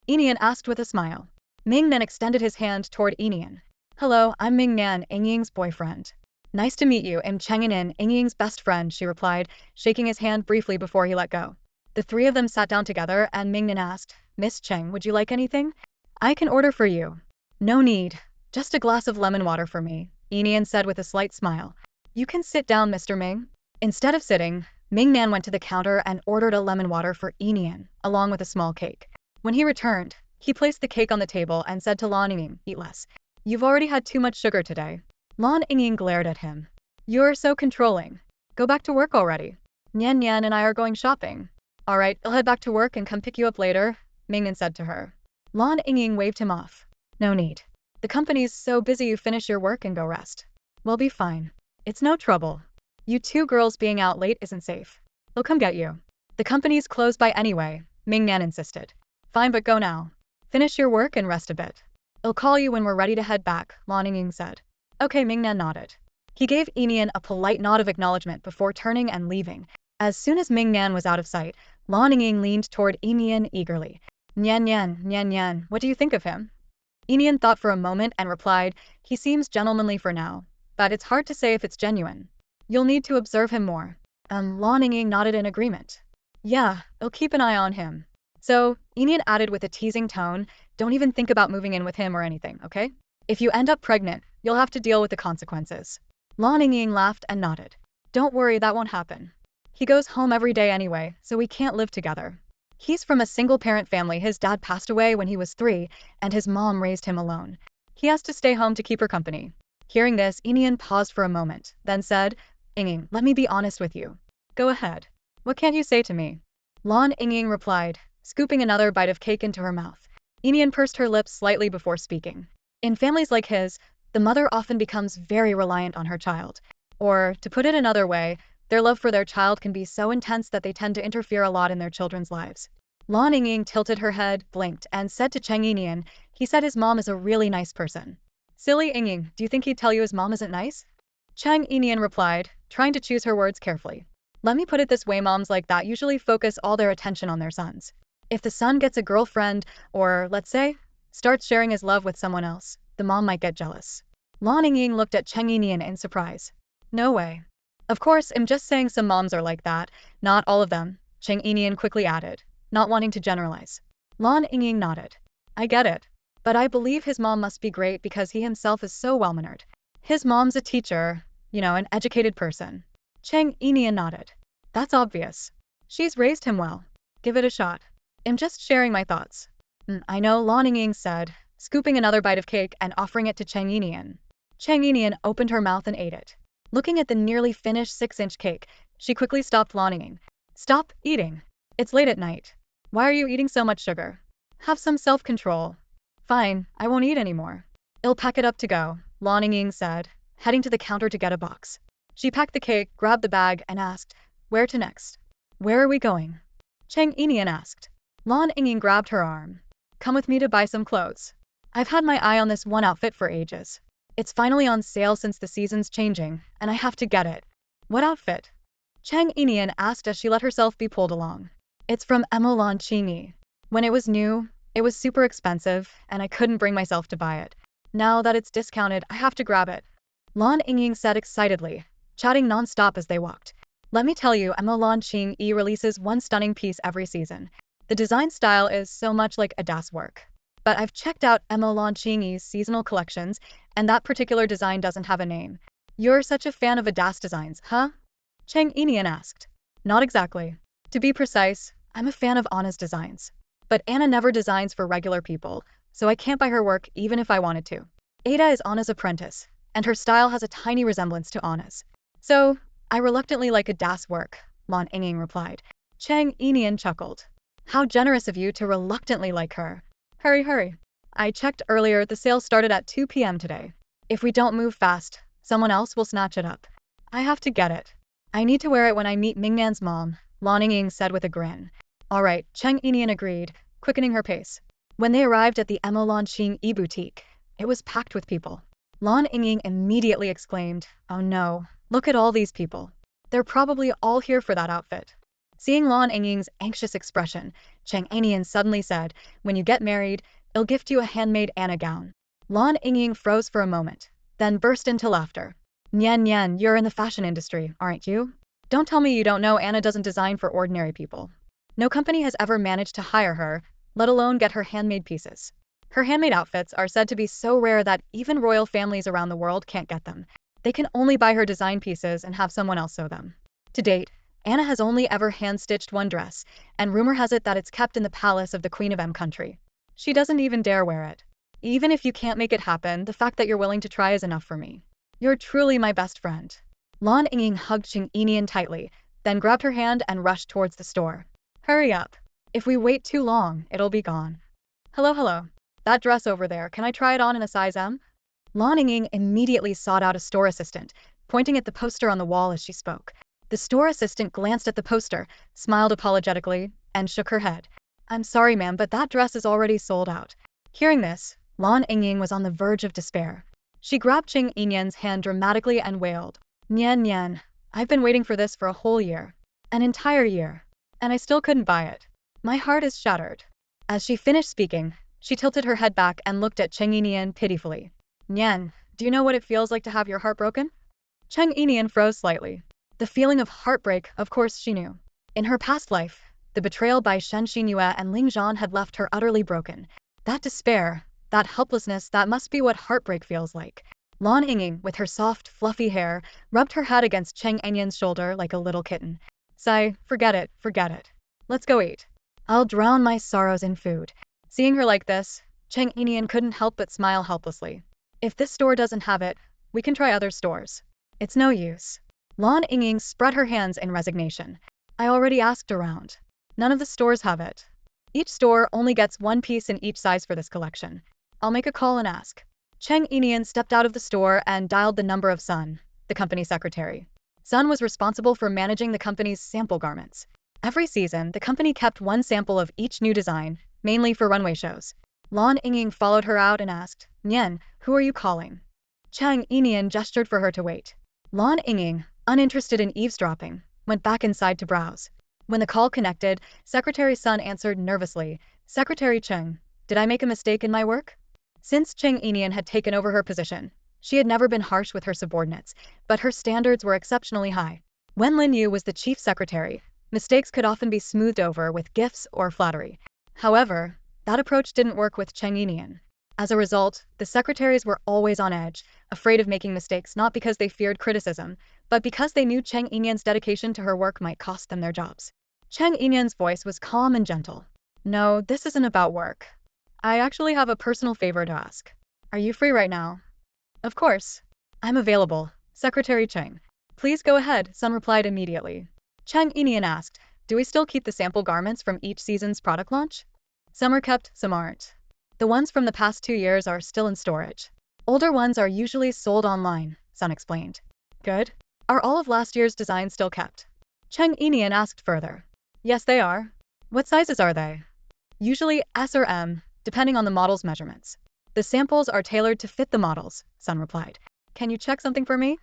Yinian asked with a smile. Ming Nan extended his hand toward Yinian. Hello, I'm Ming Nan, Ying's boyfriend. Nice to meet you, I'm Cheng Yinian, Ying's best friend, she replied, shaking his hand briefly before he let go. The three of them sat down together and Ming Nan asked, Miss Cheng, would you like anything? I can order for you. No need. Just a glass of lemon water for me, Yinian said with a slight smile. You can sit down, Mr. Ming. Instead of sitting, Ming Nan went to the counter and ordered a lemon water for Yinian, along with a small cake. When he returned, he placed the cake on the table and said to Lan Ying, Eat less. You've already had too much sugar today. Lan Ying glared at him. You're so controlling. Go back to work already. Nian Nian and I are going shopping. All right, I'll head back to work and come pick you up later, Ming Nan said to her. Lan Ying waved him off. No need. The company's so busy you finish your work and go rest. We'll be fine. It's no trouble. You two girls being out late isn't safe. They'll come get you. The company's closed by anyway, Ming Nan insisted. Fine, but go now. Finish your work and rest a bit. I'll call you when we're ready to head back, Lan Ying said. Okay, Ming Nan nodded. He gave Yinian a polite nod of acknowledgement before turning and leaving. As soon as Ming Nan was out of sight, Lan Ying leaned toward Yinian eagerly. Nian Nian, what do you think of him? Yinian thought for a moment and replied, He seems gentlemanly for now, but it's hard to say if it's genuine. You'll need to observe him more. Lan Ying nodded in agreement. Yeah, I'll keep an eye on him. So, Yinian added with a teasing tone, don't even think about moving in with him or anything, okay? If you end up pregnant, you'll have to deal with the consequences. Lan Ying laughed and nodded. Don't worry, that won't happen. He goes home every day anyway, so we can't live together. He's from a single-parent family. His dad passed away when he was 3, and his mom raised him alone. He has to stay home to keep her company. Hearing this, Yinian paused for a moment, then said, Ying, let me be honest with you. Go ahead. What can't you say to me? Lan Ying replied, scooping another bite of cake into her mouth. Yinian pursed her lips slightly before speaking. In families like his, the mother often becomes very reliant on her child. Or, to put it another way, their love for their child can be so intense that they tend to interfere a lot in their children's lives. Lan Ying tilted her head, blinked, and said to Cheng Yinian, he said his mom is a really nice person. Silly Ying, do you think he'd tell you his mom isn't nice? Cheng Yinian replied, trying to choose her words carefully. Let me put it this way, moms like that usually focus all their attention on their sons. If the son gets a girlfriend, or, let's say, starts sharing his love with someone else, the mom might get jealous. Lan Ying looked at Cheng Yinian in surprise. No way. Of course, I'm just saying some moms are like that, not all of them, Cheng Yinian quickly added, not wanting to generalize. Lan Yingying nodded. I get it. But I believe his mom must be great because he himself is so well-mannered. His mom's a teacher, an educated person. Cheng Yinian nodded. That's obvious. She's raised him well. Give it a shot. I'm just sharing my thoughts. I know, Lan Yingying said, scooping another bite of cake and offering it to Cheng Yinian. Cheng Yinian opened her mouth and ate it. Looking at the nearly finished 6-inch cake, she quickly stopped Lan Yingying. Stop eating. It's late at night. Why are you eating so much sugar? Have some self-control. Fine, I won't eat anymore. I'll pack it up to go, Lan Yingying said, heading to the counter to get a box. She packed the cake, grabbed the bag, and asked, where to next? Where are we going? Cheng Yinian asked. Lan Yingying grabbed her arm. Come with me to buy some clothes. I've had my eye on this one outfit for ages. It's finally on sale since the season's changing, and I have to get it. What outfit? Cheng Yinian asked as she let herself be pulled along. It's from Lan Qingyi. When it was new, it was super expensive, and I couldn't bring myself to buy it. Now that it's discounted, I have to grab it. Lan Yingying said excitedly, chatting non-stop as they walked. Let me tell you, Lan Qingyi releases one stunning piece every season. The design style is so much like Ada's work. But I've checked out Lan Qingyi's seasonal collections, and that particular design doesn't have a name. You're such a fan of Ada's designs, huh? Cheng Yinian asked. Not exactly. To be precise, I'm a fan of Anna's designs. But Anna never designs for regular people, so I can't buy her work even if I wanted to. Ada is Anna's apprentice, and her style has a tiny resemblance to Anna's. So, I reluctantly like Ada's work, Lan Yingying replied. Cheng Yinian chuckled. How generous of you to reluctantly like her. Hurry, hurry. I checked earlier, the sale started at 2 p.m. today. If we don't move fast, someone else will snatch it up. I have to get it. I need to wear it when I meet Mingman's mom, Lan Yingying said with a grin. All right, Cheng Yinian agreed, quickening her pace. When they arrived at the Lan Qingyi boutique, it was packed with people. Lan Yingying immediately exclaimed, oh no, look at all these people. They're probably all here for that outfit. Seeing Lan Yingying's anxious expression, Cheng Yinian suddenly said, when you get married, I'll gift you a handmade Anna gown. Lan Yingying froze for a moment, then burst into laughter. Nian, you're in the fashion industry, aren't you? Don't tell me you don't know Anna doesn't design for ordinary people. No company has ever managed to hire her, let alone get her handmade pieces. Her handmade outfits are said to be so rare that even royal families around the world can't get them. They can only buy her design pieces and have someone else sew them. To date, Anna has only ever hand-stitched one dress, and rumor has it that it's kept in the palace of the Queen of M country. She doesn't even dare wear it. Even if you can't make it happen, the fact that you're willing to try is enough for me. You're truly my best friend. Lan Yingying hugged Cheng Yinian tightly, then grabbed her hand and rushed towards the store. Hurry up. If we wait too long, it'll be gone. Hello. That dress over there, can I try it on in a size M? Lan Yingying immediately sought out a store assistant, pointing at the poster on the wall as she spoke. The store assistant glanced at the poster, smiled apologetically, and shook her head. I'm sorry, ma'am, but that dress is already sold out. Hearing this, Lan Yingying was on the verge of despair. She grabbed Cheng Yinian's hand dramatically and wailed. Nian, I've been waiting for this for a whole year. An entire year. And I still couldn't buy it. My heart is shattered. As she finished speaking, she tilted her head back and looked at Cheng Yinian pitifully. Nian, do you know what it feels like to have your heart broken? Cheng Yinian froze slightly. The feeling of heartbreak, of course she knew. In her past life, the betrayal by Shen Xinyue and Ling Zhan had left her utterly broken. That despair, that helplessness, that must be what heartbreak feels like. Lan Yingying, with her soft, fluffy hair, rubbed her head against Cheng Yinian's shoulder like a little kitten. Sigh, forget it. Let's go eat. I'll drown my sorrows in food. Seeing her like this, Cheng Yinian couldn't help but smile helplessly. If this store doesn't have it, we can try other stores. It's no use. Lan Yingying spread her hands in resignation. I already asked around. None of the stores have it. Each store only gets one piece in each size for this collection. I'll make a call and ask. Cheng Yinian stepped out of the store and dialed the number of Sun, the company secretary. Sun was responsible for managing the company's sample garments. Every season, the company kept one sample of each new design, mainly for runway shows. Lan Yingying followed her out and asked, Nian, who are you calling? Cheng Yinian gestured for her to wait. Lan Yingying, uninterested in eavesdropping, went back inside to browse. When the call connected, Secretary Sun answered nervously, Secretary Cheng, did I make a mistake in my work? Since Cheng Yinian had taken over her position, she had never been harsh with her subordinates, but her standards were exceptionally high. When Lin Yu was the chief secretary, Mistakes could often be smoothed over with gifts or flattery. However, that approach didn't work with Cheng Yinian. As a result, the secretaries were always on edge, afraid of making mistakes not because they feared criticism, but because they knew Cheng Yinian's dedication to her work might cost them their jobs. Cheng Yinian's voice was calm and gentle. No, this isn't about work. I actually have a personal favor to ask. Are you free right now? Of course. I'm available, Secretary Cheng. Please go ahead, Sun replied immediately. Cheng Yinian asked, do we still keep the sample garments from each season's product launch? Some are kept, some aren't. The ones from the past 2 years are still in storage. Older ones are usually sold online, Sun explained. Good. Are all of last year's designs still kept? Cheng Yinian asked further. Yes, they are. What sizes are they? Usually S or M, depending on the model's measurements. The samples are tailored to fit the models, Sun replied. Can you check something for me?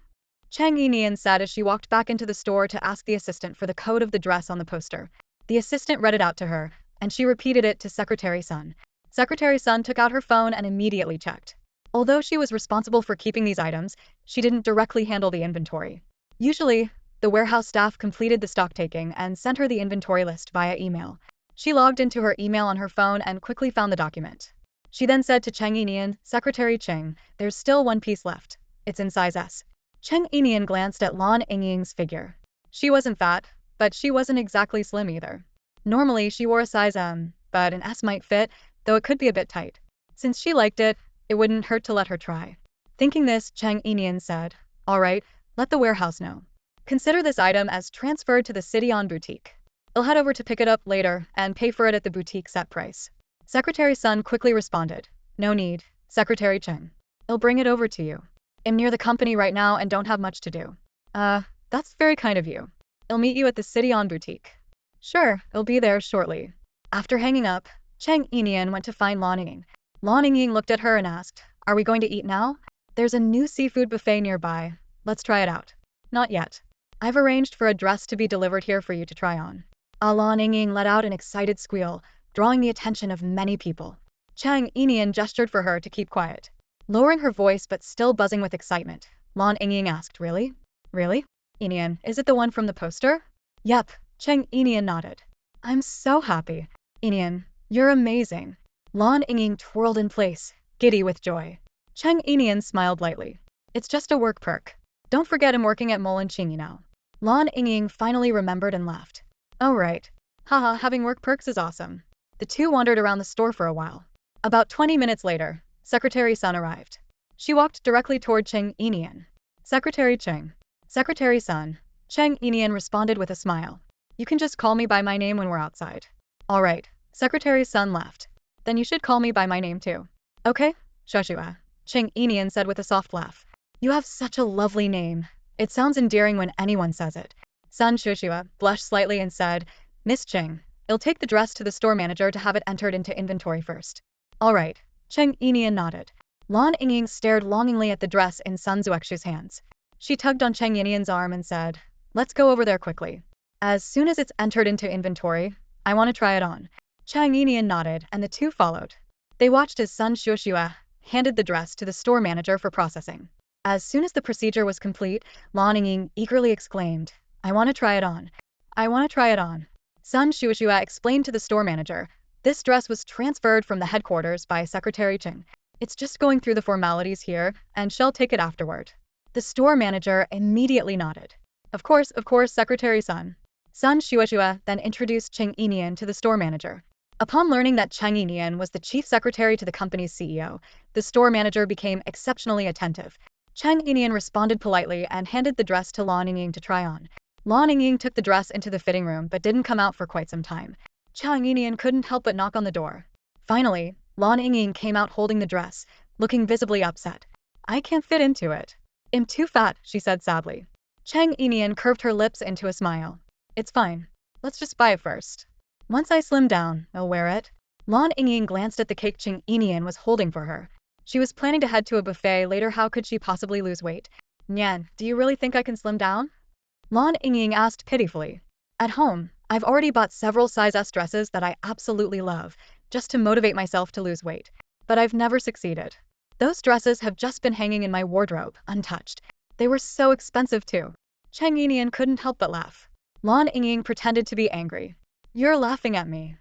Cheng Yinian said as she walked back into the store to ask the assistant for the code of the dress on the poster. The assistant read it out to her, and she repeated it to Secretary Sun. Secretary Sun took out her phone and immediately checked. Although she was responsible for keeping these items, she didn't directly handle the inventory. Usually, the warehouse staff completed the stock taking and sent her the inventory list via email. She logged into her email on her phone and quickly found the document. She then said to Cheng Yinian, Secretary Cheng, there's still one piece left. It's in size S. Cheng Yinian glanced at Lan Yingying's figure. She wasn't fat, but she wasn't exactly slim either. Normally, she wore a size M, but an S might fit, though it could be a bit tight. Since she liked it, it wouldn't hurt to let her try. Thinking this, Cheng Yinian said, all right, let the warehouse know. Consider this item as transferred to the City-on boutique. I'll head over to pick it up later and pay for it at the boutique set price. Secretary Sun quickly responded, no need, Secretary Cheng. I'll bring it over to you. I'm near the company right now and don't have much to do. That's very kind of you. I'll meet you at the City-on boutique. Sure, I'll be there shortly. After hanging up, Cheng Yinian went to find Lan Yingying. Lan Yingying looked at her and asked, are we going to eat now? There's a new seafood buffet nearby. Let's try it out. Not yet. I've arranged for a dress to be delivered here for you to try on. Lan Yingying let out an excited squeal, drawing the attention of many people. Cheng Yinian gestured for her to keep quiet. Lowering her voice but still buzzing with excitement, Lan Yingying asked, really? Really? Yinian, is it the one from the poster? Yep, Cheng Yinian nodded. I'm so happy. Yinian, you're amazing. Lan Yingying twirled in place, giddy with joy. Cheng Yinian smiled lightly. It's just a work perk. Don't forget I'm working at Mulin Qingyi now. Lan Yingying finally remembered and laughed. Oh right. Haha, having work perks is awesome. The two wandered around the store for a while. About 20 minutes later, Secretary Sun arrived. She walked directly toward Cheng Yinian. Secretary Cheng. Secretary Sun. Cheng Yinian responded with a smile. You can just call me by my name when we're outside. All right. Secretary Sun laughed. Then you should call me by my name too. Okay, Xinyue. Cheng Yinian said with a soft laugh. You have such a lovely name. It sounds endearing when anyone says it. Sun Xinyue blushed slightly and said, Miss Cheng, I'll take the dress to the store manager to have it entered into inventory first. All right. Cheng Yinian nodded. Lan Yingying stared longingly at the dress in Sun Zuexu's hands. She tugged on Cheng Yinian's arm and said, let's go over there quickly. As soon as it's entered into inventory, I want to try it on. Cheng Yinian nodded and the two followed. They watched as Sun Xinyue handed the dress to the store manager for processing. As soon as the procedure was complete, Lan Yingying eagerly exclaimed, I want to try it on. I want to try it on. Sun Xinyue explained to the store manager, this dress was transferred from the headquarters by Secretary Cheng. It's just going through the formalities here, and she'll take it afterward. The store manager immediately nodded. Of course, Secretary Sun. Sun Xinyue then introduced Cheng Yinian to the store manager. Upon learning that Cheng Yinian was the chief secretary to the company's CEO, the store manager became exceptionally attentive. Cheng Yinian responded politely and handed the dress to Lan Yingying to try on. Lan Yingying took the dress into the fitting room but didn't come out for quite some time. Cheng Yinian couldn't help but knock on the door. Finally, Lan Yingying came out holding the dress, looking visibly upset. I can't fit into it. I'm too fat, she said sadly. Cheng Yinian curved her lips into a smile. It's fine. Let's just buy it first. Once I slim down, I'll wear it. Lan Yingying glanced at the cake Cheng Yinian was holding for her. She was planning to head to a buffet later. How could she possibly lose weight? Nyan, do you really think I can slim down? Lan Yingying asked pitifully. At home, I've already bought several size S dresses that I absolutely love, just to motivate myself to lose weight. But I've never succeeded. Those dresses have just been hanging in my wardrobe, untouched. They were so expensive too. Cheng Yinian couldn't help but laugh. Lan Yingying pretended to be angry. You're laughing at me.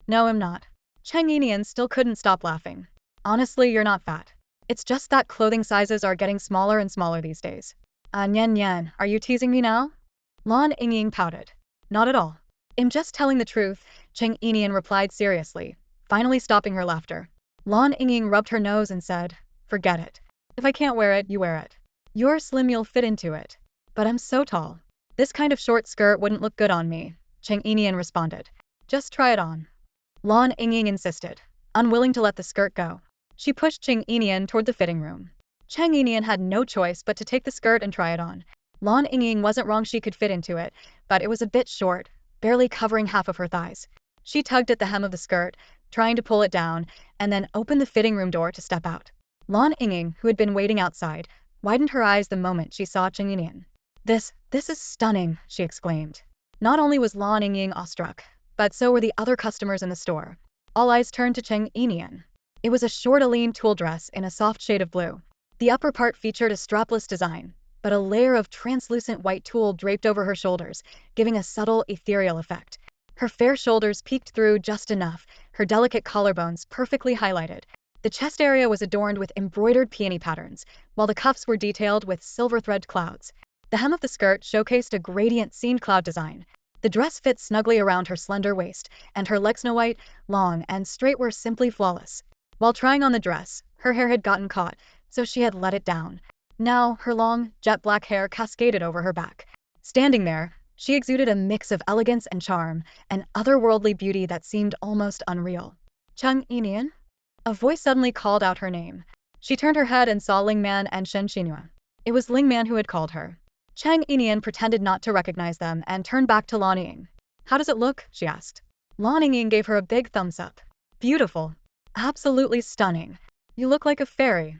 No, I'm not. Cheng Yinian still couldn't stop laughing. Honestly, you're not fat. It's just that clothing sizes are getting smaller and smaller these days. Nian Nian, are you teasing me now? Lan Yingying pouted. Not at all. I'm just telling the truth, Cheng Yinian replied seriously, finally stopping her laughter. Lan Yingying rubbed her nose and said, forget it. If I can't wear it, you wear it. You're slim, you'll fit into it. But I'm so tall. This kind of short skirt wouldn't look good on me, Cheng Yinian responded. Just try it on. Lan Yingying insisted, unwilling to let the skirt go. She pushed Cheng Yinian toward the fitting room. Cheng Yinian had no choice but to take the skirt and try it on. Lan Yingying wasn't wrong, she could fit into it, but it was a bit short, barely covering half of her thighs. She tugged at the hem of the skirt, trying to pull it down, and then opened the fitting room door to step out. Lan Yingying, who had been waiting outside, widened her eyes the moment she saw Cheng Yinian. This is stunning, she exclaimed. Not only was Lan Yingying awestruck, but so were the other customers in the store. All eyes turned to Cheng Yinian. It was a short Aline tulle dress in a soft shade of blue. The upper part featured a strapless design, but a layer of translucent white tulle draped over her shoulders, giving a subtle, ethereal effect. Her fair shoulders peeked through just enough, her delicate collarbones perfectly highlighted. The chest area was adorned with embroidered peony patterns, while the cuffs were detailed with silver thread clouds. The hem of the skirt showcased a gradient seamed cloud design. The dress fit snugly around her slender waist, and her legs, snow white, long, and straight, were simply flawless. While trying on the dress, her hair had gotten caught, so she had let it down. Now, her long, jet black hair cascaded over her back. Standing there, she exuded a mix of elegance and charm, an otherworldly beauty that seemed almost unreal. Cheng Yinian? A voice suddenly called out her name. She turned her head and saw Ling Man and Shen Xinyue. It was Ling Man who had called her. Cheng Yinian pretended not to recognize them and turned back to Lan Yingying. How does it look? She asked. Lan Yingying gave her a big thumbs up. Beautiful. Absolutely stunning. You look like a fairy.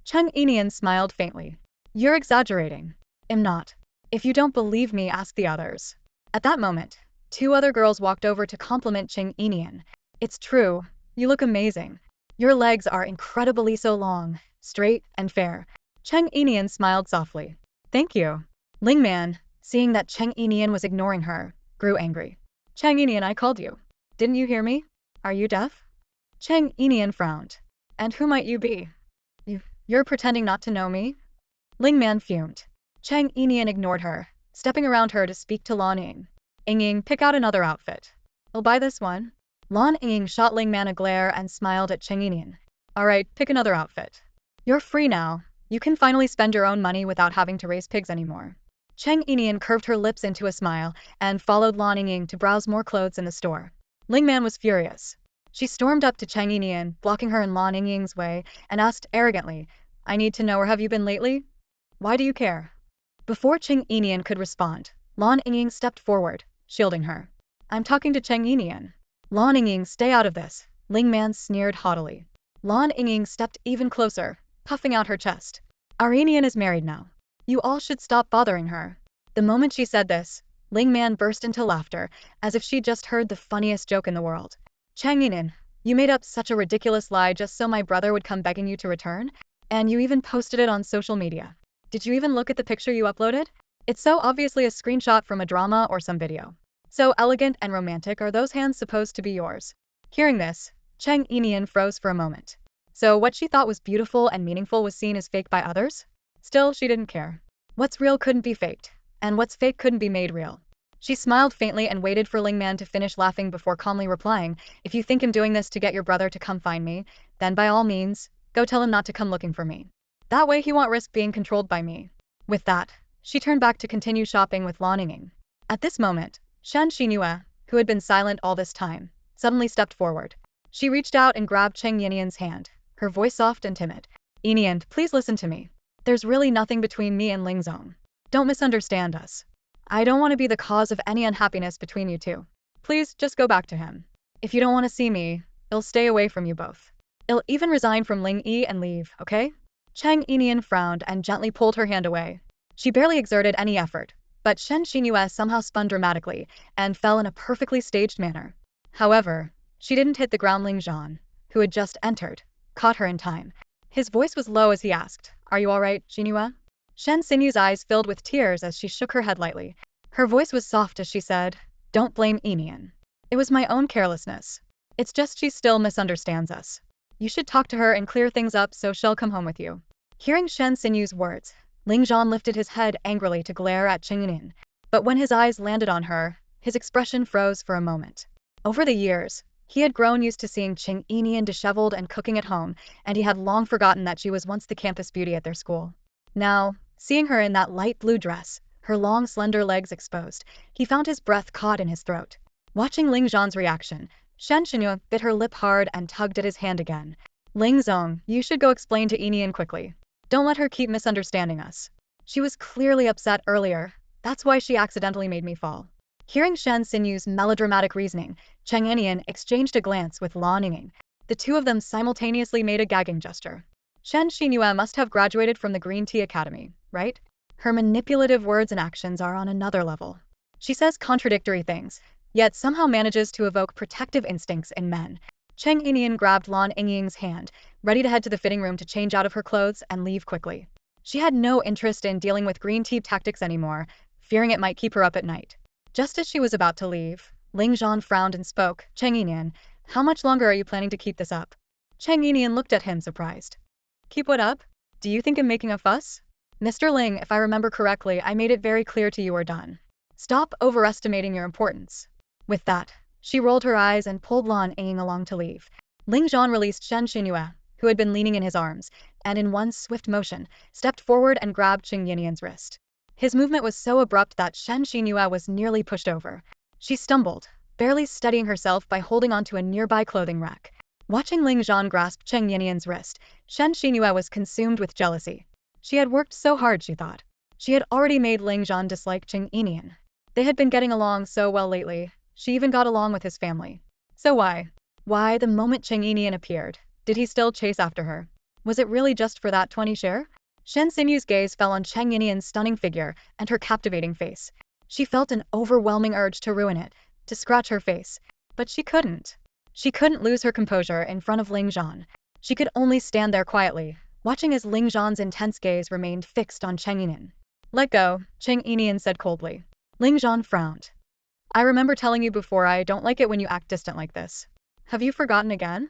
Cheng Yinian smiled faintly. You're exaggerating. I'm not. If you don't believe me, ask the others. At that moment, two other girls walked over to compliment Cheng Yinian. It's true. You look amazing. Your legs are incredibly so long, straight, and fair. Cheng Yinian smiled softly. Thank you. Ling Man, seeing that Cheng Yinian was ignoring her, grew angry. Cheng Yinian, I called you. Didn't you hear me? Are you deaf? Cheng Yinian frowned. And who might you be? You're pretending not to know me? Ling Man fumed. Cheng Yinian ignored her, stepping around her to speak to Lan Yingying. Yingying, pick out another outfit. I'll buy this one. Lan Yingying shot Ling Man a glare and smiled at Cheng Yinian. Alright, pick another outfit. You're free now. You can finally spend your own money without having to raise pigs anymore. Cheng Yinian curved her lips into a smile and followed Lan Yingying to browse more clothes in the store. Ling Man was furious. She stormed up to Cheng Yinian, blocking her in Lan Yingying's way, and asked arrogantly, I need to know, where have you been lately? Why do you care? Before Cheng Yinian could respond, Lan Yingying stepped forward, shielding her. I'm talking to Cheng Yinian. Lan Yingying, stay out of this, Ling Man sneered haughtily. Lan Yingying stepped even closer, puffing out her chest. Our Yinian is married now. You all should stop bothering her. The moment she said this, Ling Man burst into laughter, as if she'd just heard the funniest joke in the world. Cheng Yinian, you made up such a ridiculous lie just so my brother would come begging you to return? And you even posted it on social media. Did you even look at the picture you uploaded? It's so obviously a screenshot from a drama or some video. So elegant and romantic, are those hands supposed to be yours? Hearing this, Cheng Yinian froze for a moment. So what she thought was beautiful and meaningful was seen as fake by others? Still, she didn't care. What's real couldn't be faked, and what's fake couldn't be made real. She smiled faintly and waited for Ling Man to finish laughing before calmly replying, if you think I'm doing this to get your brother to come find me, then by all means, go tell him not to come looking for me. That way he won't risk being controlled by me. With that, she turned back to continue shopping with Lan Yingying. At this moment, Shen Xinyue, who had been silent all this time, suddenly stepped forward. She reached out and grabbed Cheng Yinian's hand, her voice soft and timid. Yinian, please listen to me. There's really nothing between me and Ling Zhan. Don't misunderstand us. I don't want to be the cause of any unhappiness between you two. Please, just go back to him. If you don't want to see me, I'll stay away from you both. I'll even resign from Ling Yi and leave, okay? Cheng Yinian frowned and gently pulled her hand away. She barely exerted any effort, but Shen Xinyue somehow spun dramatically and fell in a perfectly staged manner. However, she didn't hit the ground. Ling Zhan, who had just entered, caught her in time. His voice was low as he asked, Are you alright, Xinyue? Shen Xinyue's eyes filled with tears as she shook her head lightly. Her voice was soft as she said, "Don't blame Yinian. It was my own carelessness. It's just she still misunderstands us. You should talk to her and clear things up so she'll come home with you." Hearing Shen Xinyue's words, Ling Zhan lifted his head angrily to glare at Cheng Yinian, but when his eyes landed on her, his expression froze for a moment. Over the years, he had grown used to seeing Cheng Yinian disheveled and cooking at home, and he had long forgotten that she was once the campus beauty at their school. Now, seeing her in that light blue dress, her long slender legs exposed, he found his breath caught in his throat. Watching Ling Zhan's reaction, Shen Xinyue bit her lip hard and tugged at his hand again. "Ling Zong, you should go explain to Yinian quickly. Don't let her keep misunderstanding us. She was clearly upset earlier, that's why she accidentally made me fall." Hearing Shen Xinyue's melodramatic reasoning, Cheng Yinian exchanged a glance with Lan Yinging. The two of them simultaneously made a gagging gesture. Shen Xinyue must have graduated from the Green Tea Academy, right? Her manipulative words and actions are on another level. She says contradictory things, yet somehow manages to evoke protective instincts in men. Cheng Yinian grabbed Lan Yingying's hand, ready to head to the fitting room to change out of her clothes and leave quickly. She had no interest in dealing with green tea tactics anymore, fearing it might keep her up at night. Just as she was about to leave, Ling Zhan frowned and spoke, "Cheng Yinian, how much longer are you planning to keep this up?" Cheng Yinian looked at him surprised. "Keep what up? Do you think I'm making a fuss? Mr. Ling, if I remember correctly, I made it very clear to you we're done. Stop overestimating your importance." With that, she rolled her eyes and pulled Lan Ying along to leave. Ling Zhan released Shen Xinyue, who had been leaning in his arms, and in one swift motion, stepped forward and grabbed Cheng Yinian's wrist. His movement was so abrupt that Shen Xinyue was nearly pushed over. She stumbled, barely steadying herself by holding onto a nearby clothing rack. Watching Ling Zhan grasp Cheng Yinian's wrist, Shen Xinyue was consumed with jealousy. She had worked so hard, she thought. She had already made Ling Zhan dislike Cheng Yinian. They had been getting along so well lately, she even got along with his family. So why, the moment Cheng Yinian appeared, did he still chase after her? Was it really just for that 20 share? Shen Xinyue's gaze fell on Cheng Yinian's stunning figure and her captivating face. She felt an overwhelming urge to ruin it, to scratch her face. But she couldn't. She couldn't lose her composure in front of Ling Zhan. She could only stand there quietly, watching as Ling Zhan's intense gaze remained fixed on Cheng Yinian. "Let go," Cheng Yinian said coldly. Ling Zhan frowned. "I remember telling you before I don't like it when you act distant like this. Have you forgotten again?"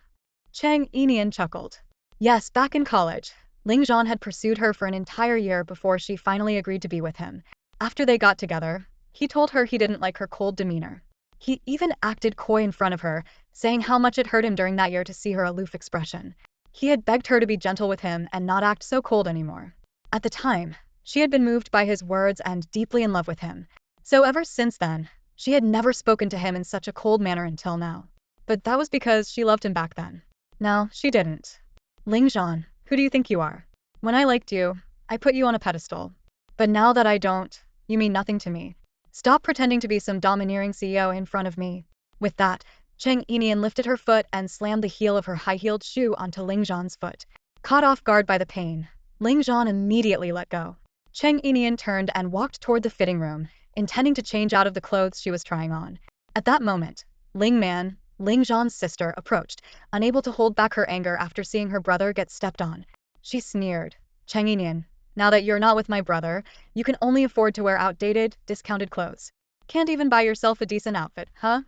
Cheng Yinian chuckled. Yes, back in college, Ling Zhan had pursued her for an entire year before she finally agreed to be with him. After they got together, he told her he didn't like her cold demeanor. He even acted coy in front of her, saying how much it hurt him during that year to see her aloof expression. He had begged her to be gentle with him and not act so cold anymore. At the time, she had been moved by his words and deeply in love with him. So ever since then, she had never spoken to him in such a cold manner until now. But that was because she loved him back then. Now, she didn't. "Ling Zhan, who do you think you are? When I liked you, I put you on a pedestal. But now that I don't, you mean nothing to me. Stop pretending to be some domineering CEO in front of me." With that, Cheng Yinian lifted her foot and slammed the heel of her high-heeled shoe onto Ling Zhan's foot. Caught off guard by the pain, Ling Zhan immediately let go. Cheng Yinian turned and walked toward the fitting room, intending to change out of the clothes she was trying on. At that moment, Ling Man, Ling Zhan's sister, approached, unable to hold back her anger after seeing her brother get stepped on. She sneered, "Cheng Yinian, now that you're not with my brother, you can only afford to wear outdated, discounted clothes. Can't even buy yourself a decent outfit, huh?"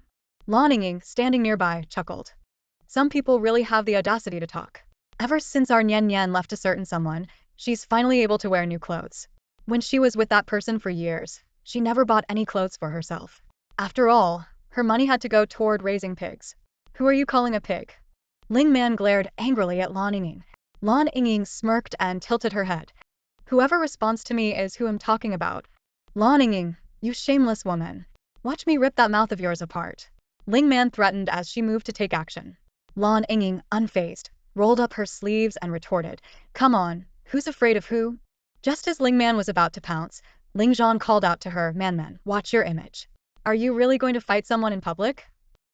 Lan Yinging, standing nearby, chuckled. Some people really have the audacity to talk. Ever since our Nian Nian left a certain someone, she's finally able to wear new clothes. When she was with that person for years, she never bought any clothes for herself. After all, her money had to go toward raising pigs. "Who are you calling a pig?" Ling Man glared angrily at Lan Yinging. Lan Yinging smirked and tilted her head. "Whoever responds to me is who I'm talking about." "Lan Yinging, you shameless woman. Watch me rip that mouth of yours apart." Ling Man threatened as she moved to take action. Lan Yinging, unfazed, rolled up her sleeves and retorted, "Come on, who's afraid of who?" Just as Ling Man was about to pounce, Ling Zhan called out to her, Man, watch your image. Are you really going to fight someone in public?"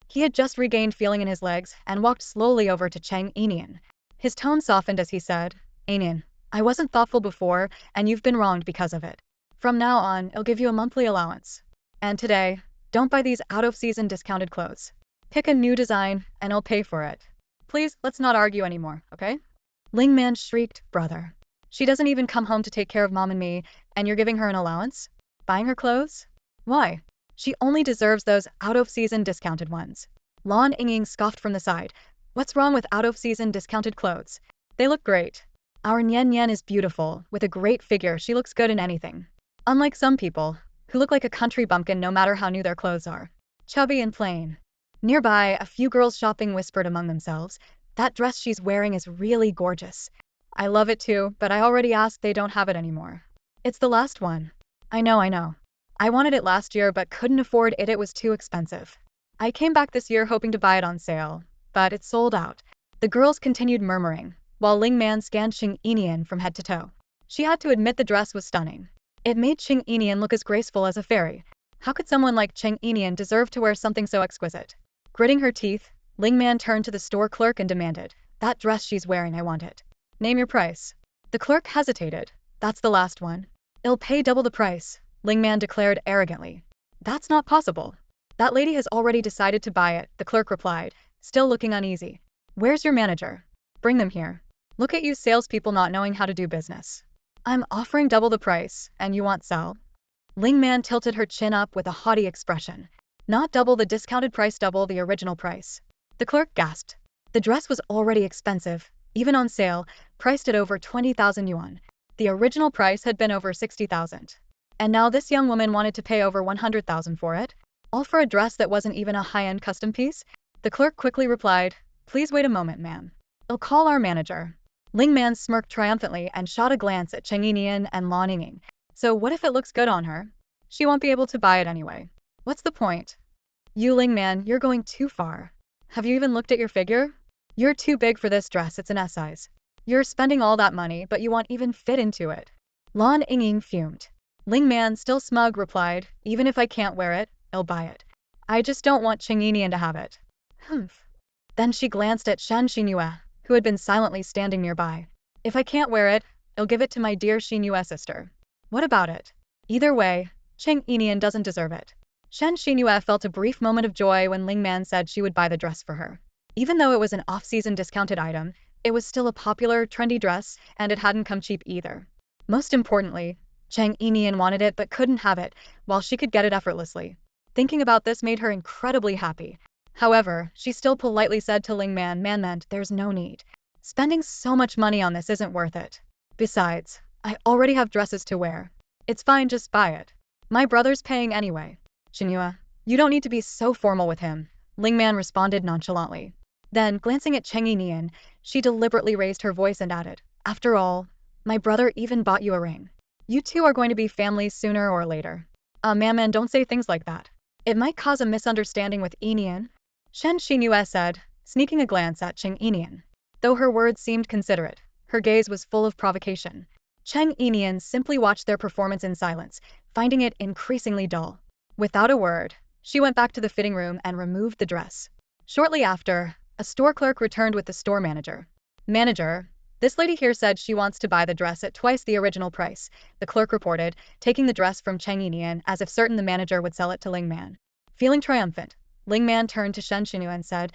He had just regained feeling in his legs and walked slowly over to Cheng Yinian. His tone softened as he said, "Yinian, I wasn't thoughtful before, and you've been wronged because of it. From now on, I'll give you a monthly allowance. And today, don't buy these out-of-season discounted clothes. Pick a new design, and I'll pay for it. Please, let's not argue anymore, okay?" Ling Man shrieked, "Brother. She doesn't even come home to take care of Mom and me, and you're giving her an allowance? Buying her clothes?" Why? She only deserves those out-of-season discounted ones. Lan Yinging scoffed from the side. What's wrong with out-of-season discounted clothes? They look great. Our Nian Nian is beautiful, with a great figure. She looks good in anything. Unlike some people, who look like a country bumpkin no matter how new their clothes are. Chubby and plain. Nearby, a few girls shopping whispered among themselves, that dress she's wearing is really gorgeous. I love it too, but I already asked, they don't have it anymore. It's the last one. I know. I wanted it last year but couldn't afford it, it was too expensive. I came back this year hoping to buy it on sale, but it's sold out. The girls continued murmuring, while Ling Man scanned Cheng Yinian from head to toe. She had to admit the dress was stunning. It made Cheng Yinian look as graceful as a fairy. How could someone like Cheng Yinian deserve to wear something so exquisite? Gritting her teeth, Ling Man turned to the store clerk and demanded, that dress she's wearing, I want it. Name your price. The clerk hesitated. That's the last one. I'll pay double the price, Ling Man declared arrogantly. That's not possible. That lady has already decided to buy it, the clerk replied, still looking uneasy. Where's your manager? Bring them here. Look at you salespeople not knowing how to do business. I'm offering double the price, and you want sell? Ling Man tilted her chin up with a haughty expression. Not double the discounted price, double the original price. The clerk gasped. The dress was already expensive, even on sale, priced at over 20,000 yuan. The original price had been over 60,000. And now this young woman wanted to pay over 100,000 for it? All for a dress that wasn't even a high-end custom piece? The clerk quickly replied, please wait a moment, ma'am. I'll call our manager. Ling Man smirked triumphantly and shot a glance at Cheng Yinian and Lan Yinging. So what if it looks good on her? She won't be able to buy it anyway. What's the point? You Ling Man, you're going too far. Have you even looked at your figure? You're too big for this dress, it's an S size. You're spending all that money, but you won't even fit into it. Lan Yinging fumed. Ling Man, still smug, replied, even if I can't wear it, I'll buy it. I just don't want Cheng Yinian to have it. Humph. Then she glanced at Shen Xinyue, who had been silently standing nearby. If I can't wear it, I'll give it to my dear Xinyue sister. What about it? Either way, Cheng Yinian doesn't deserve it. Shen Xinyue felt a brief moment of joy when Ling Man said she would buy the dress for her. Even though it was an off-season discounted item, it was still a popular, trendy dress, and it hadn't come cheap either. Most importantly, Cheng Yinian wanted it but couldn't have it, while she could get it effortlessly. Thinking about this made her incredibly happy. However, she still politely said to Ling Man, meant there's no need. Spending so much money on this isn't worth it. Besides, I already have dresses to wear. It's fine, just buy it. My brother's paying anyway. Xinyue, you don't need to be so formal with him, Ling Man responded nonchalantly. Then, glancing at Cheng Yinian, she deliberately raised her voice and added, after all, my brother even bought you a ring. You two are going to be family sooner or later. Man, don't say things like that. It might cause a misunderstanding with Yinian. Shen Xinyue said, sneaking a glance at Cheng Yinian. Though her words seemed considerate, her gaze was full of provocation. Cheng Yinian simply watched their performance in silence, finding it increasingly dull. Without a word, she went back to the fitting room and removed the dress. Shortly after, a store clerk returned with the store manager. Manager, this lady here said she wants to buy the dress at twice the original price, the clerk reported, taking the dress from Cheng Yinian as if certain the manager would sell it to Ling Man. Feeling triumphant, Ling Man turned to Shen Xinyue and said,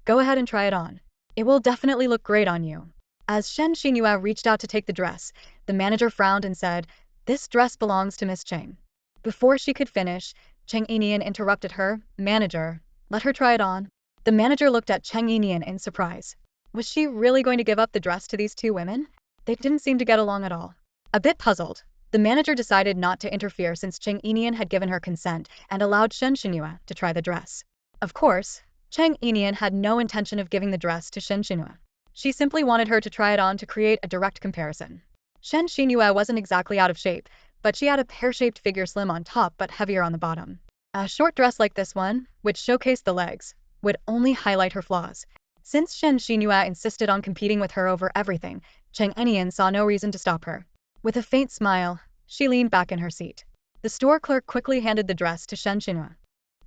go ahead and try it on. It will definitely look great on you. As Shen Xinyue reached out to take the dress, the manager frowned and said, this dress belongs to Miss Cheng. Before she could finish, Cheng Yinian interrupted her, manager, let her try it on. The manager looked at Cheng Yinian in surprise. Was she really going to give up the dress to these two women? They didn't seem to get along at all. A bit puzzled, the manager decided not to interfere since Cheng Yinian had given her consent and allowed Shen Xinyue to try the dress. Of course, Cheng Yinian had no intention of giving the dress to Shen Xinyue. She simply wanted her to try it on to create a direct comparison. Shen Xinyue wasn't exactly out of shape, but she had a pear-shaped figure, slim on top but heavier on the bottom. A short dress like this one, which showcased the legs, would only highlight her flaws. Since Shen Xinyue insisted on competing with her over everything, Cheng Yinian saw no reason to stop her. With a faint smile, she leaned back in her seat. The store clerk quickly handed the dress to Shen Xinyue.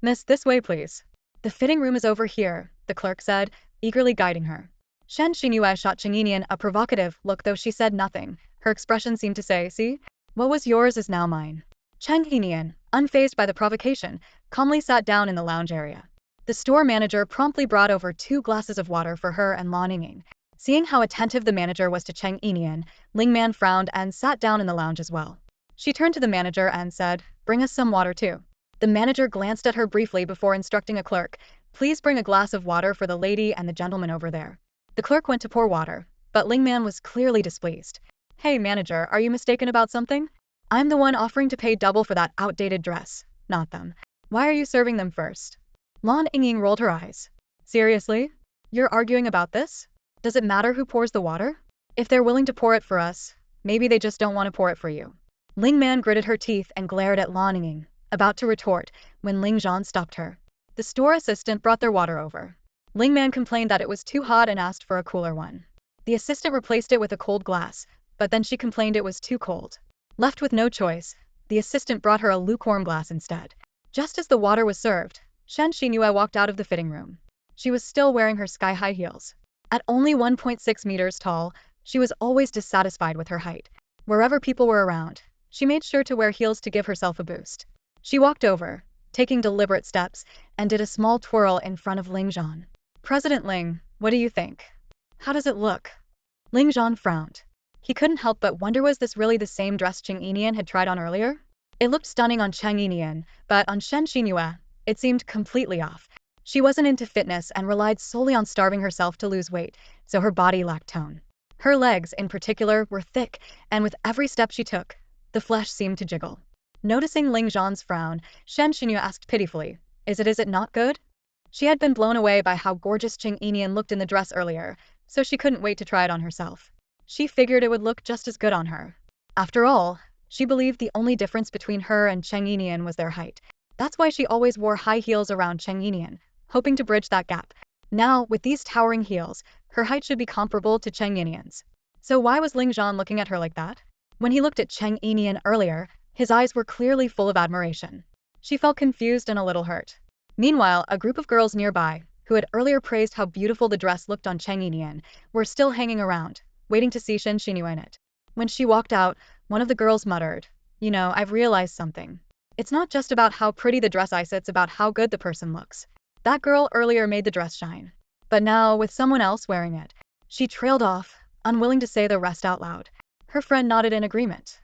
Miss, this way please. The fitting room is over here, the clerk said, eagerly guiding her. Shen Xinyue shot Cheng Yinian a provocative look, though she said nothing. Her expression seemed to say, see? What was yours is now mine. Cheng Yinian, unfazed by the provocation, calmly sat down in the lounge area. The store manager promptly brought over 2 glasses of water for her and Lan Yinging. Seeing how attentive the manager was to Cheng Yinian, Ling Man frowned and sat down in the lounge as well. She turned to the manager and said, Bring us some water too. The manager glanced at her briefly before instructing a clerk. Please bring a glass of water for the lady and the gentleman over there. The clerk went to pour water, but Ling Man was clearly displeased. Hey manager, are you mistaken about something? I'm the one offering to pay double for that outdated dress, not them. Why are you serving them first? Lan Yingying rolled her eyes. Seriously? You're arguing about this? Does it matter who pours the water? If they're willing to pour it for us, maybe they just don't want to pour it for you. Ling Man gritted her teeth and glared at Lan Yingying, about to retort, when Ling Zhan stopped her. The store assistant brought their water over. Ling Man complained that it was too hot and asked for a cooler one. The assistant replaced it with a cold glass, but then she complained it was too cold. Left with no choice, the assistant brought her a lukewarm glass instead. Just as the water was served, Shen Xinyue walked out of the fitting room. She was still wearing her sky-high heels. At only 1.6 meters tall, she was always dissatisfied with her height. Wherever people were around, she made sure to wear heels to give herself a boost. She walked over, taking deliberate steps, and did a small twirl in front of Ling Zhan. President Ling, what do you think? How does it look? Ling Zhan frowned. He couldn't help but wonder, was this really the same dress Cheng Yinian had tried on earlier? It looked stunning on Cheng Yinian, but on Shen Xinyue, it seemed completely off. She wasn't into fitness and relied solely on starving herself to lose weight, so her body lacked tone. Her legs, in particular, were thick, and with every step she took, the flesh seemed to jiggle. Noticing Ling Zhan's frown, Shen Xinyue asked pitifully, Is it not good? She had been blown away by how gorgeous Cheng Yinian looked in the dress earlier, so she couldn't wait to try it on herself. She figured it would look just as good on her. After all, she believed the only difference between her and Cheng Yinian was their height. That's why she always wore high heels around Cheng Yinian, hoping to bridge that gap. Now, with these towering heels, her height should be comparable to Cheng Yinian's. So why was Ling Zhan looking at her like that? When he looked at Cheng Yinian earlier, his eyes were clearly full of admiration. She felt confused and a little hurt. Meanwhile, a group of girls nearby, who had earlier praised how beautiful the dress looked on Cheng Yinian, were still hanging around, waiting to see Shen Xinyue in it. When she walked out, one of the girls muttered, You know, I've realized something. It's not just about how pretty the dress is, it's about how good the person looks. That girl earlier made the dress shine. But now, with someone else wearing it, she trailed off, unwilling to say the rest out loud. Her friend nodded in agreement.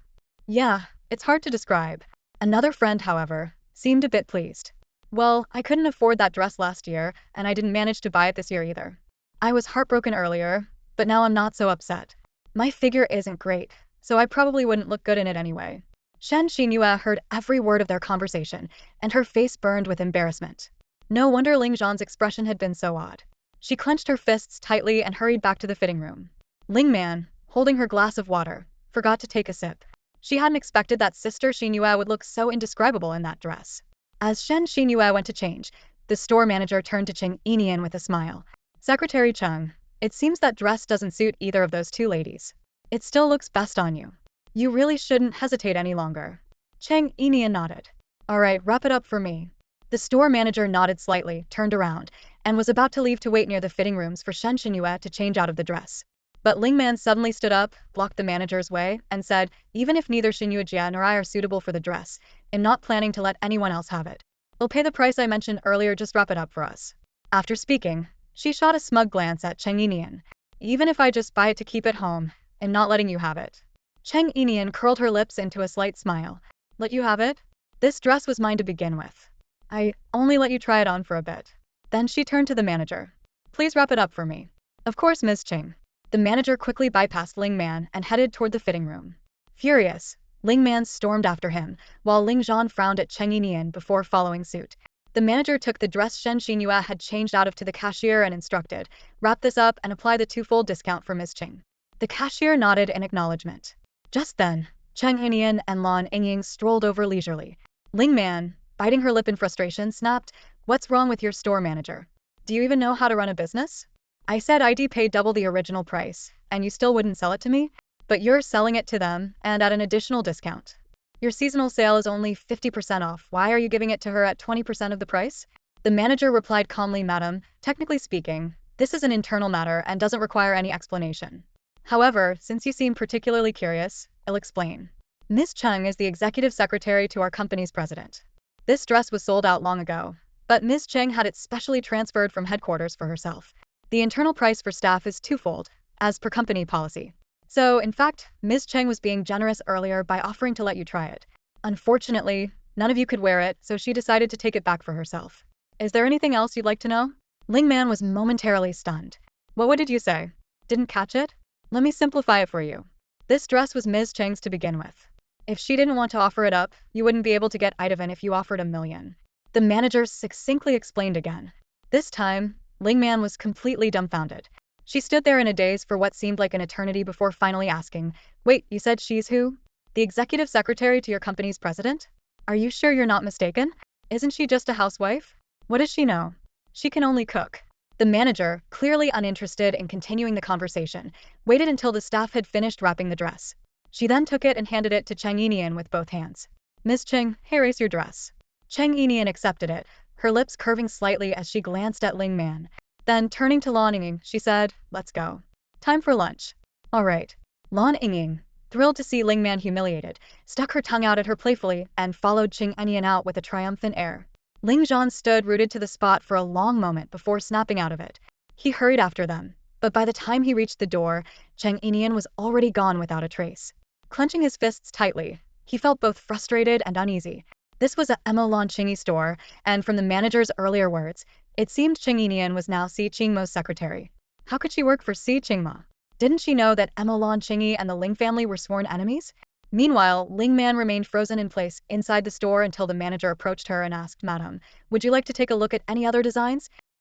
Yeah, it's hard to describe. Another friend, however, seemed a bit pleased. Well, I couldn't afford that dress last year, and I didn't manage to buy it this year either. I was heartbroken earlier, but now I'm not so upset. My figure isn't great, so I probably wouldn't look good in it anyway. Shen Xinyue heard every word of their conversation, and her face burned with embarrassment. No wonder Ling Zhan's expression had been so odd. She clenched her fists tightly and hurried back to the fitting room. Ling Man, holding her glass of water, forgot to take a sip. She hadn't expected that Sister Xinyue would look so indescribable in that dress. As Shen Xinyue went to change, the store manager turned to Cheng Yinian with a smile. Secretary Cheng, it seems that dress doesn't suit either of those two ladies. It still looks best on you. You really shouldn't hesitate any longer. Cheng Yinian nodded. All right, wrap it up for me. The store manager nodded slightly, turned around, and was about to leave to wait near the fitting rooms for Shen Xinyue to change out of the dress. But Ling Man suddenly stood up, blocked the manager's way, and said, Even if neither Xinyue nor I are suitable for the dress, I'm not planning to let anyone else have it. We'll pay the price I mentioned earlier, just wrap it up for us. After speaking, she shot a smug glance at Cheng Yinian. Even if I just buy it to keep at home, I'm not letting you have it. Cheng Yinian curled her lips into a slight smile. Let you have it? This dress was mine to begin with. I only let you try it on for a bit. Then she turned to the manager. Please wrap it up for me. Of course, Ms. Cheng. The manager quickly bypassed Ling Man and headed toward the fitting room. Furious, Ling Man stormed after him, while Ling Zhan frowned at Cheng Yinian before following suit. The manager took the dress Shen Xinyue had changed out of to the cashier and instructed, Wrap this up and apply the twofold discount for Ms. Cheng. The cashier nodded in acknowledgement. Just then, Cheng Yinian and Lan Yingying strolled over leisurely. Ling Man, biting her lip in frustration, snapped, What's wrong with your store manager? Do you even know how to run a business? I said I'd pay double the original price, and you still wouldn't sell it to me? But you're selling it to them, and at an additional discount. Your seasonal sale is only 50% off. Why are you giving it to her at 20% of the price? The manager replied calmly, Madam, technically speaking, this is an internal matter and doesn't require any explanation. However, since you seem particularly curious, I'll explain. Ms. Cheng is the executive secretary to our company's president. This dress was sold out long ago, but Ms. Cheng had it specially transferred from headquarters for herself. The internal price for staff is twofold, as per company policy. So, in fact, Ms. Cheng was being generous earlier by offering to let you try it. Unfortunately, None of you could wear it, so she decided to take it back for herself. Is there anything else you'd like to know? Ling Man was momentarily stunned. What did you say? Didn't catch it? Let me simplify it for you. This dress was Ms. Cheng's to begin with. If she didn't want to offer it up, you wouldn't be able to get even if you offered $1 million. The manager succinctly explained again. This time, Ling Man was completely dumbfounded. She stood there in a daze for what seemed like an eternity before finally asking, "Wait, you said she's who? The executive secretary to your company's president? Are you sure you're not mistaken? Isn't she just a housewife? What does she know? She can only cook." The manager, clearly uninterested in continuing the conversation, waited until the staff had finished wrapping the dress. She then took it and handed it to Cheng Yinian with both hands. "Miss Cheng, here is your dress." Cheng Yinian accepted it, her lips curving slightly as she glanced at Ling Man. Then, turning to Lan Yinging, she said, "Let's go. Time for lunch." "All right." Lan Yinging, thrilled to see Ling Man humiliated, stuck her tongue out at her playfully and followed Cheng Yinian out with a triumphant air. Ling Zhan stood rooted to the spot for a long moment before snapping out of it. He hurried after them, but by the time he reached the door, Cheng Yinian was already gone without a trace. Clenching his fists tightly, he felt both frustrated and uneasy. This was a Emo Lan Chingy store, and from the manager's earlier words, it seemed Cheng Yinian was now Si Qingmo's secretary. How could she work for Si Qingmo? Didn't she know that Emo Lan Chingy and the Ling family were sworn enemies? Meanwhile, Ling Man remained frozen in place inside the store until the manager approached her and asked, "Madam, would you like to take a look at any other designs?"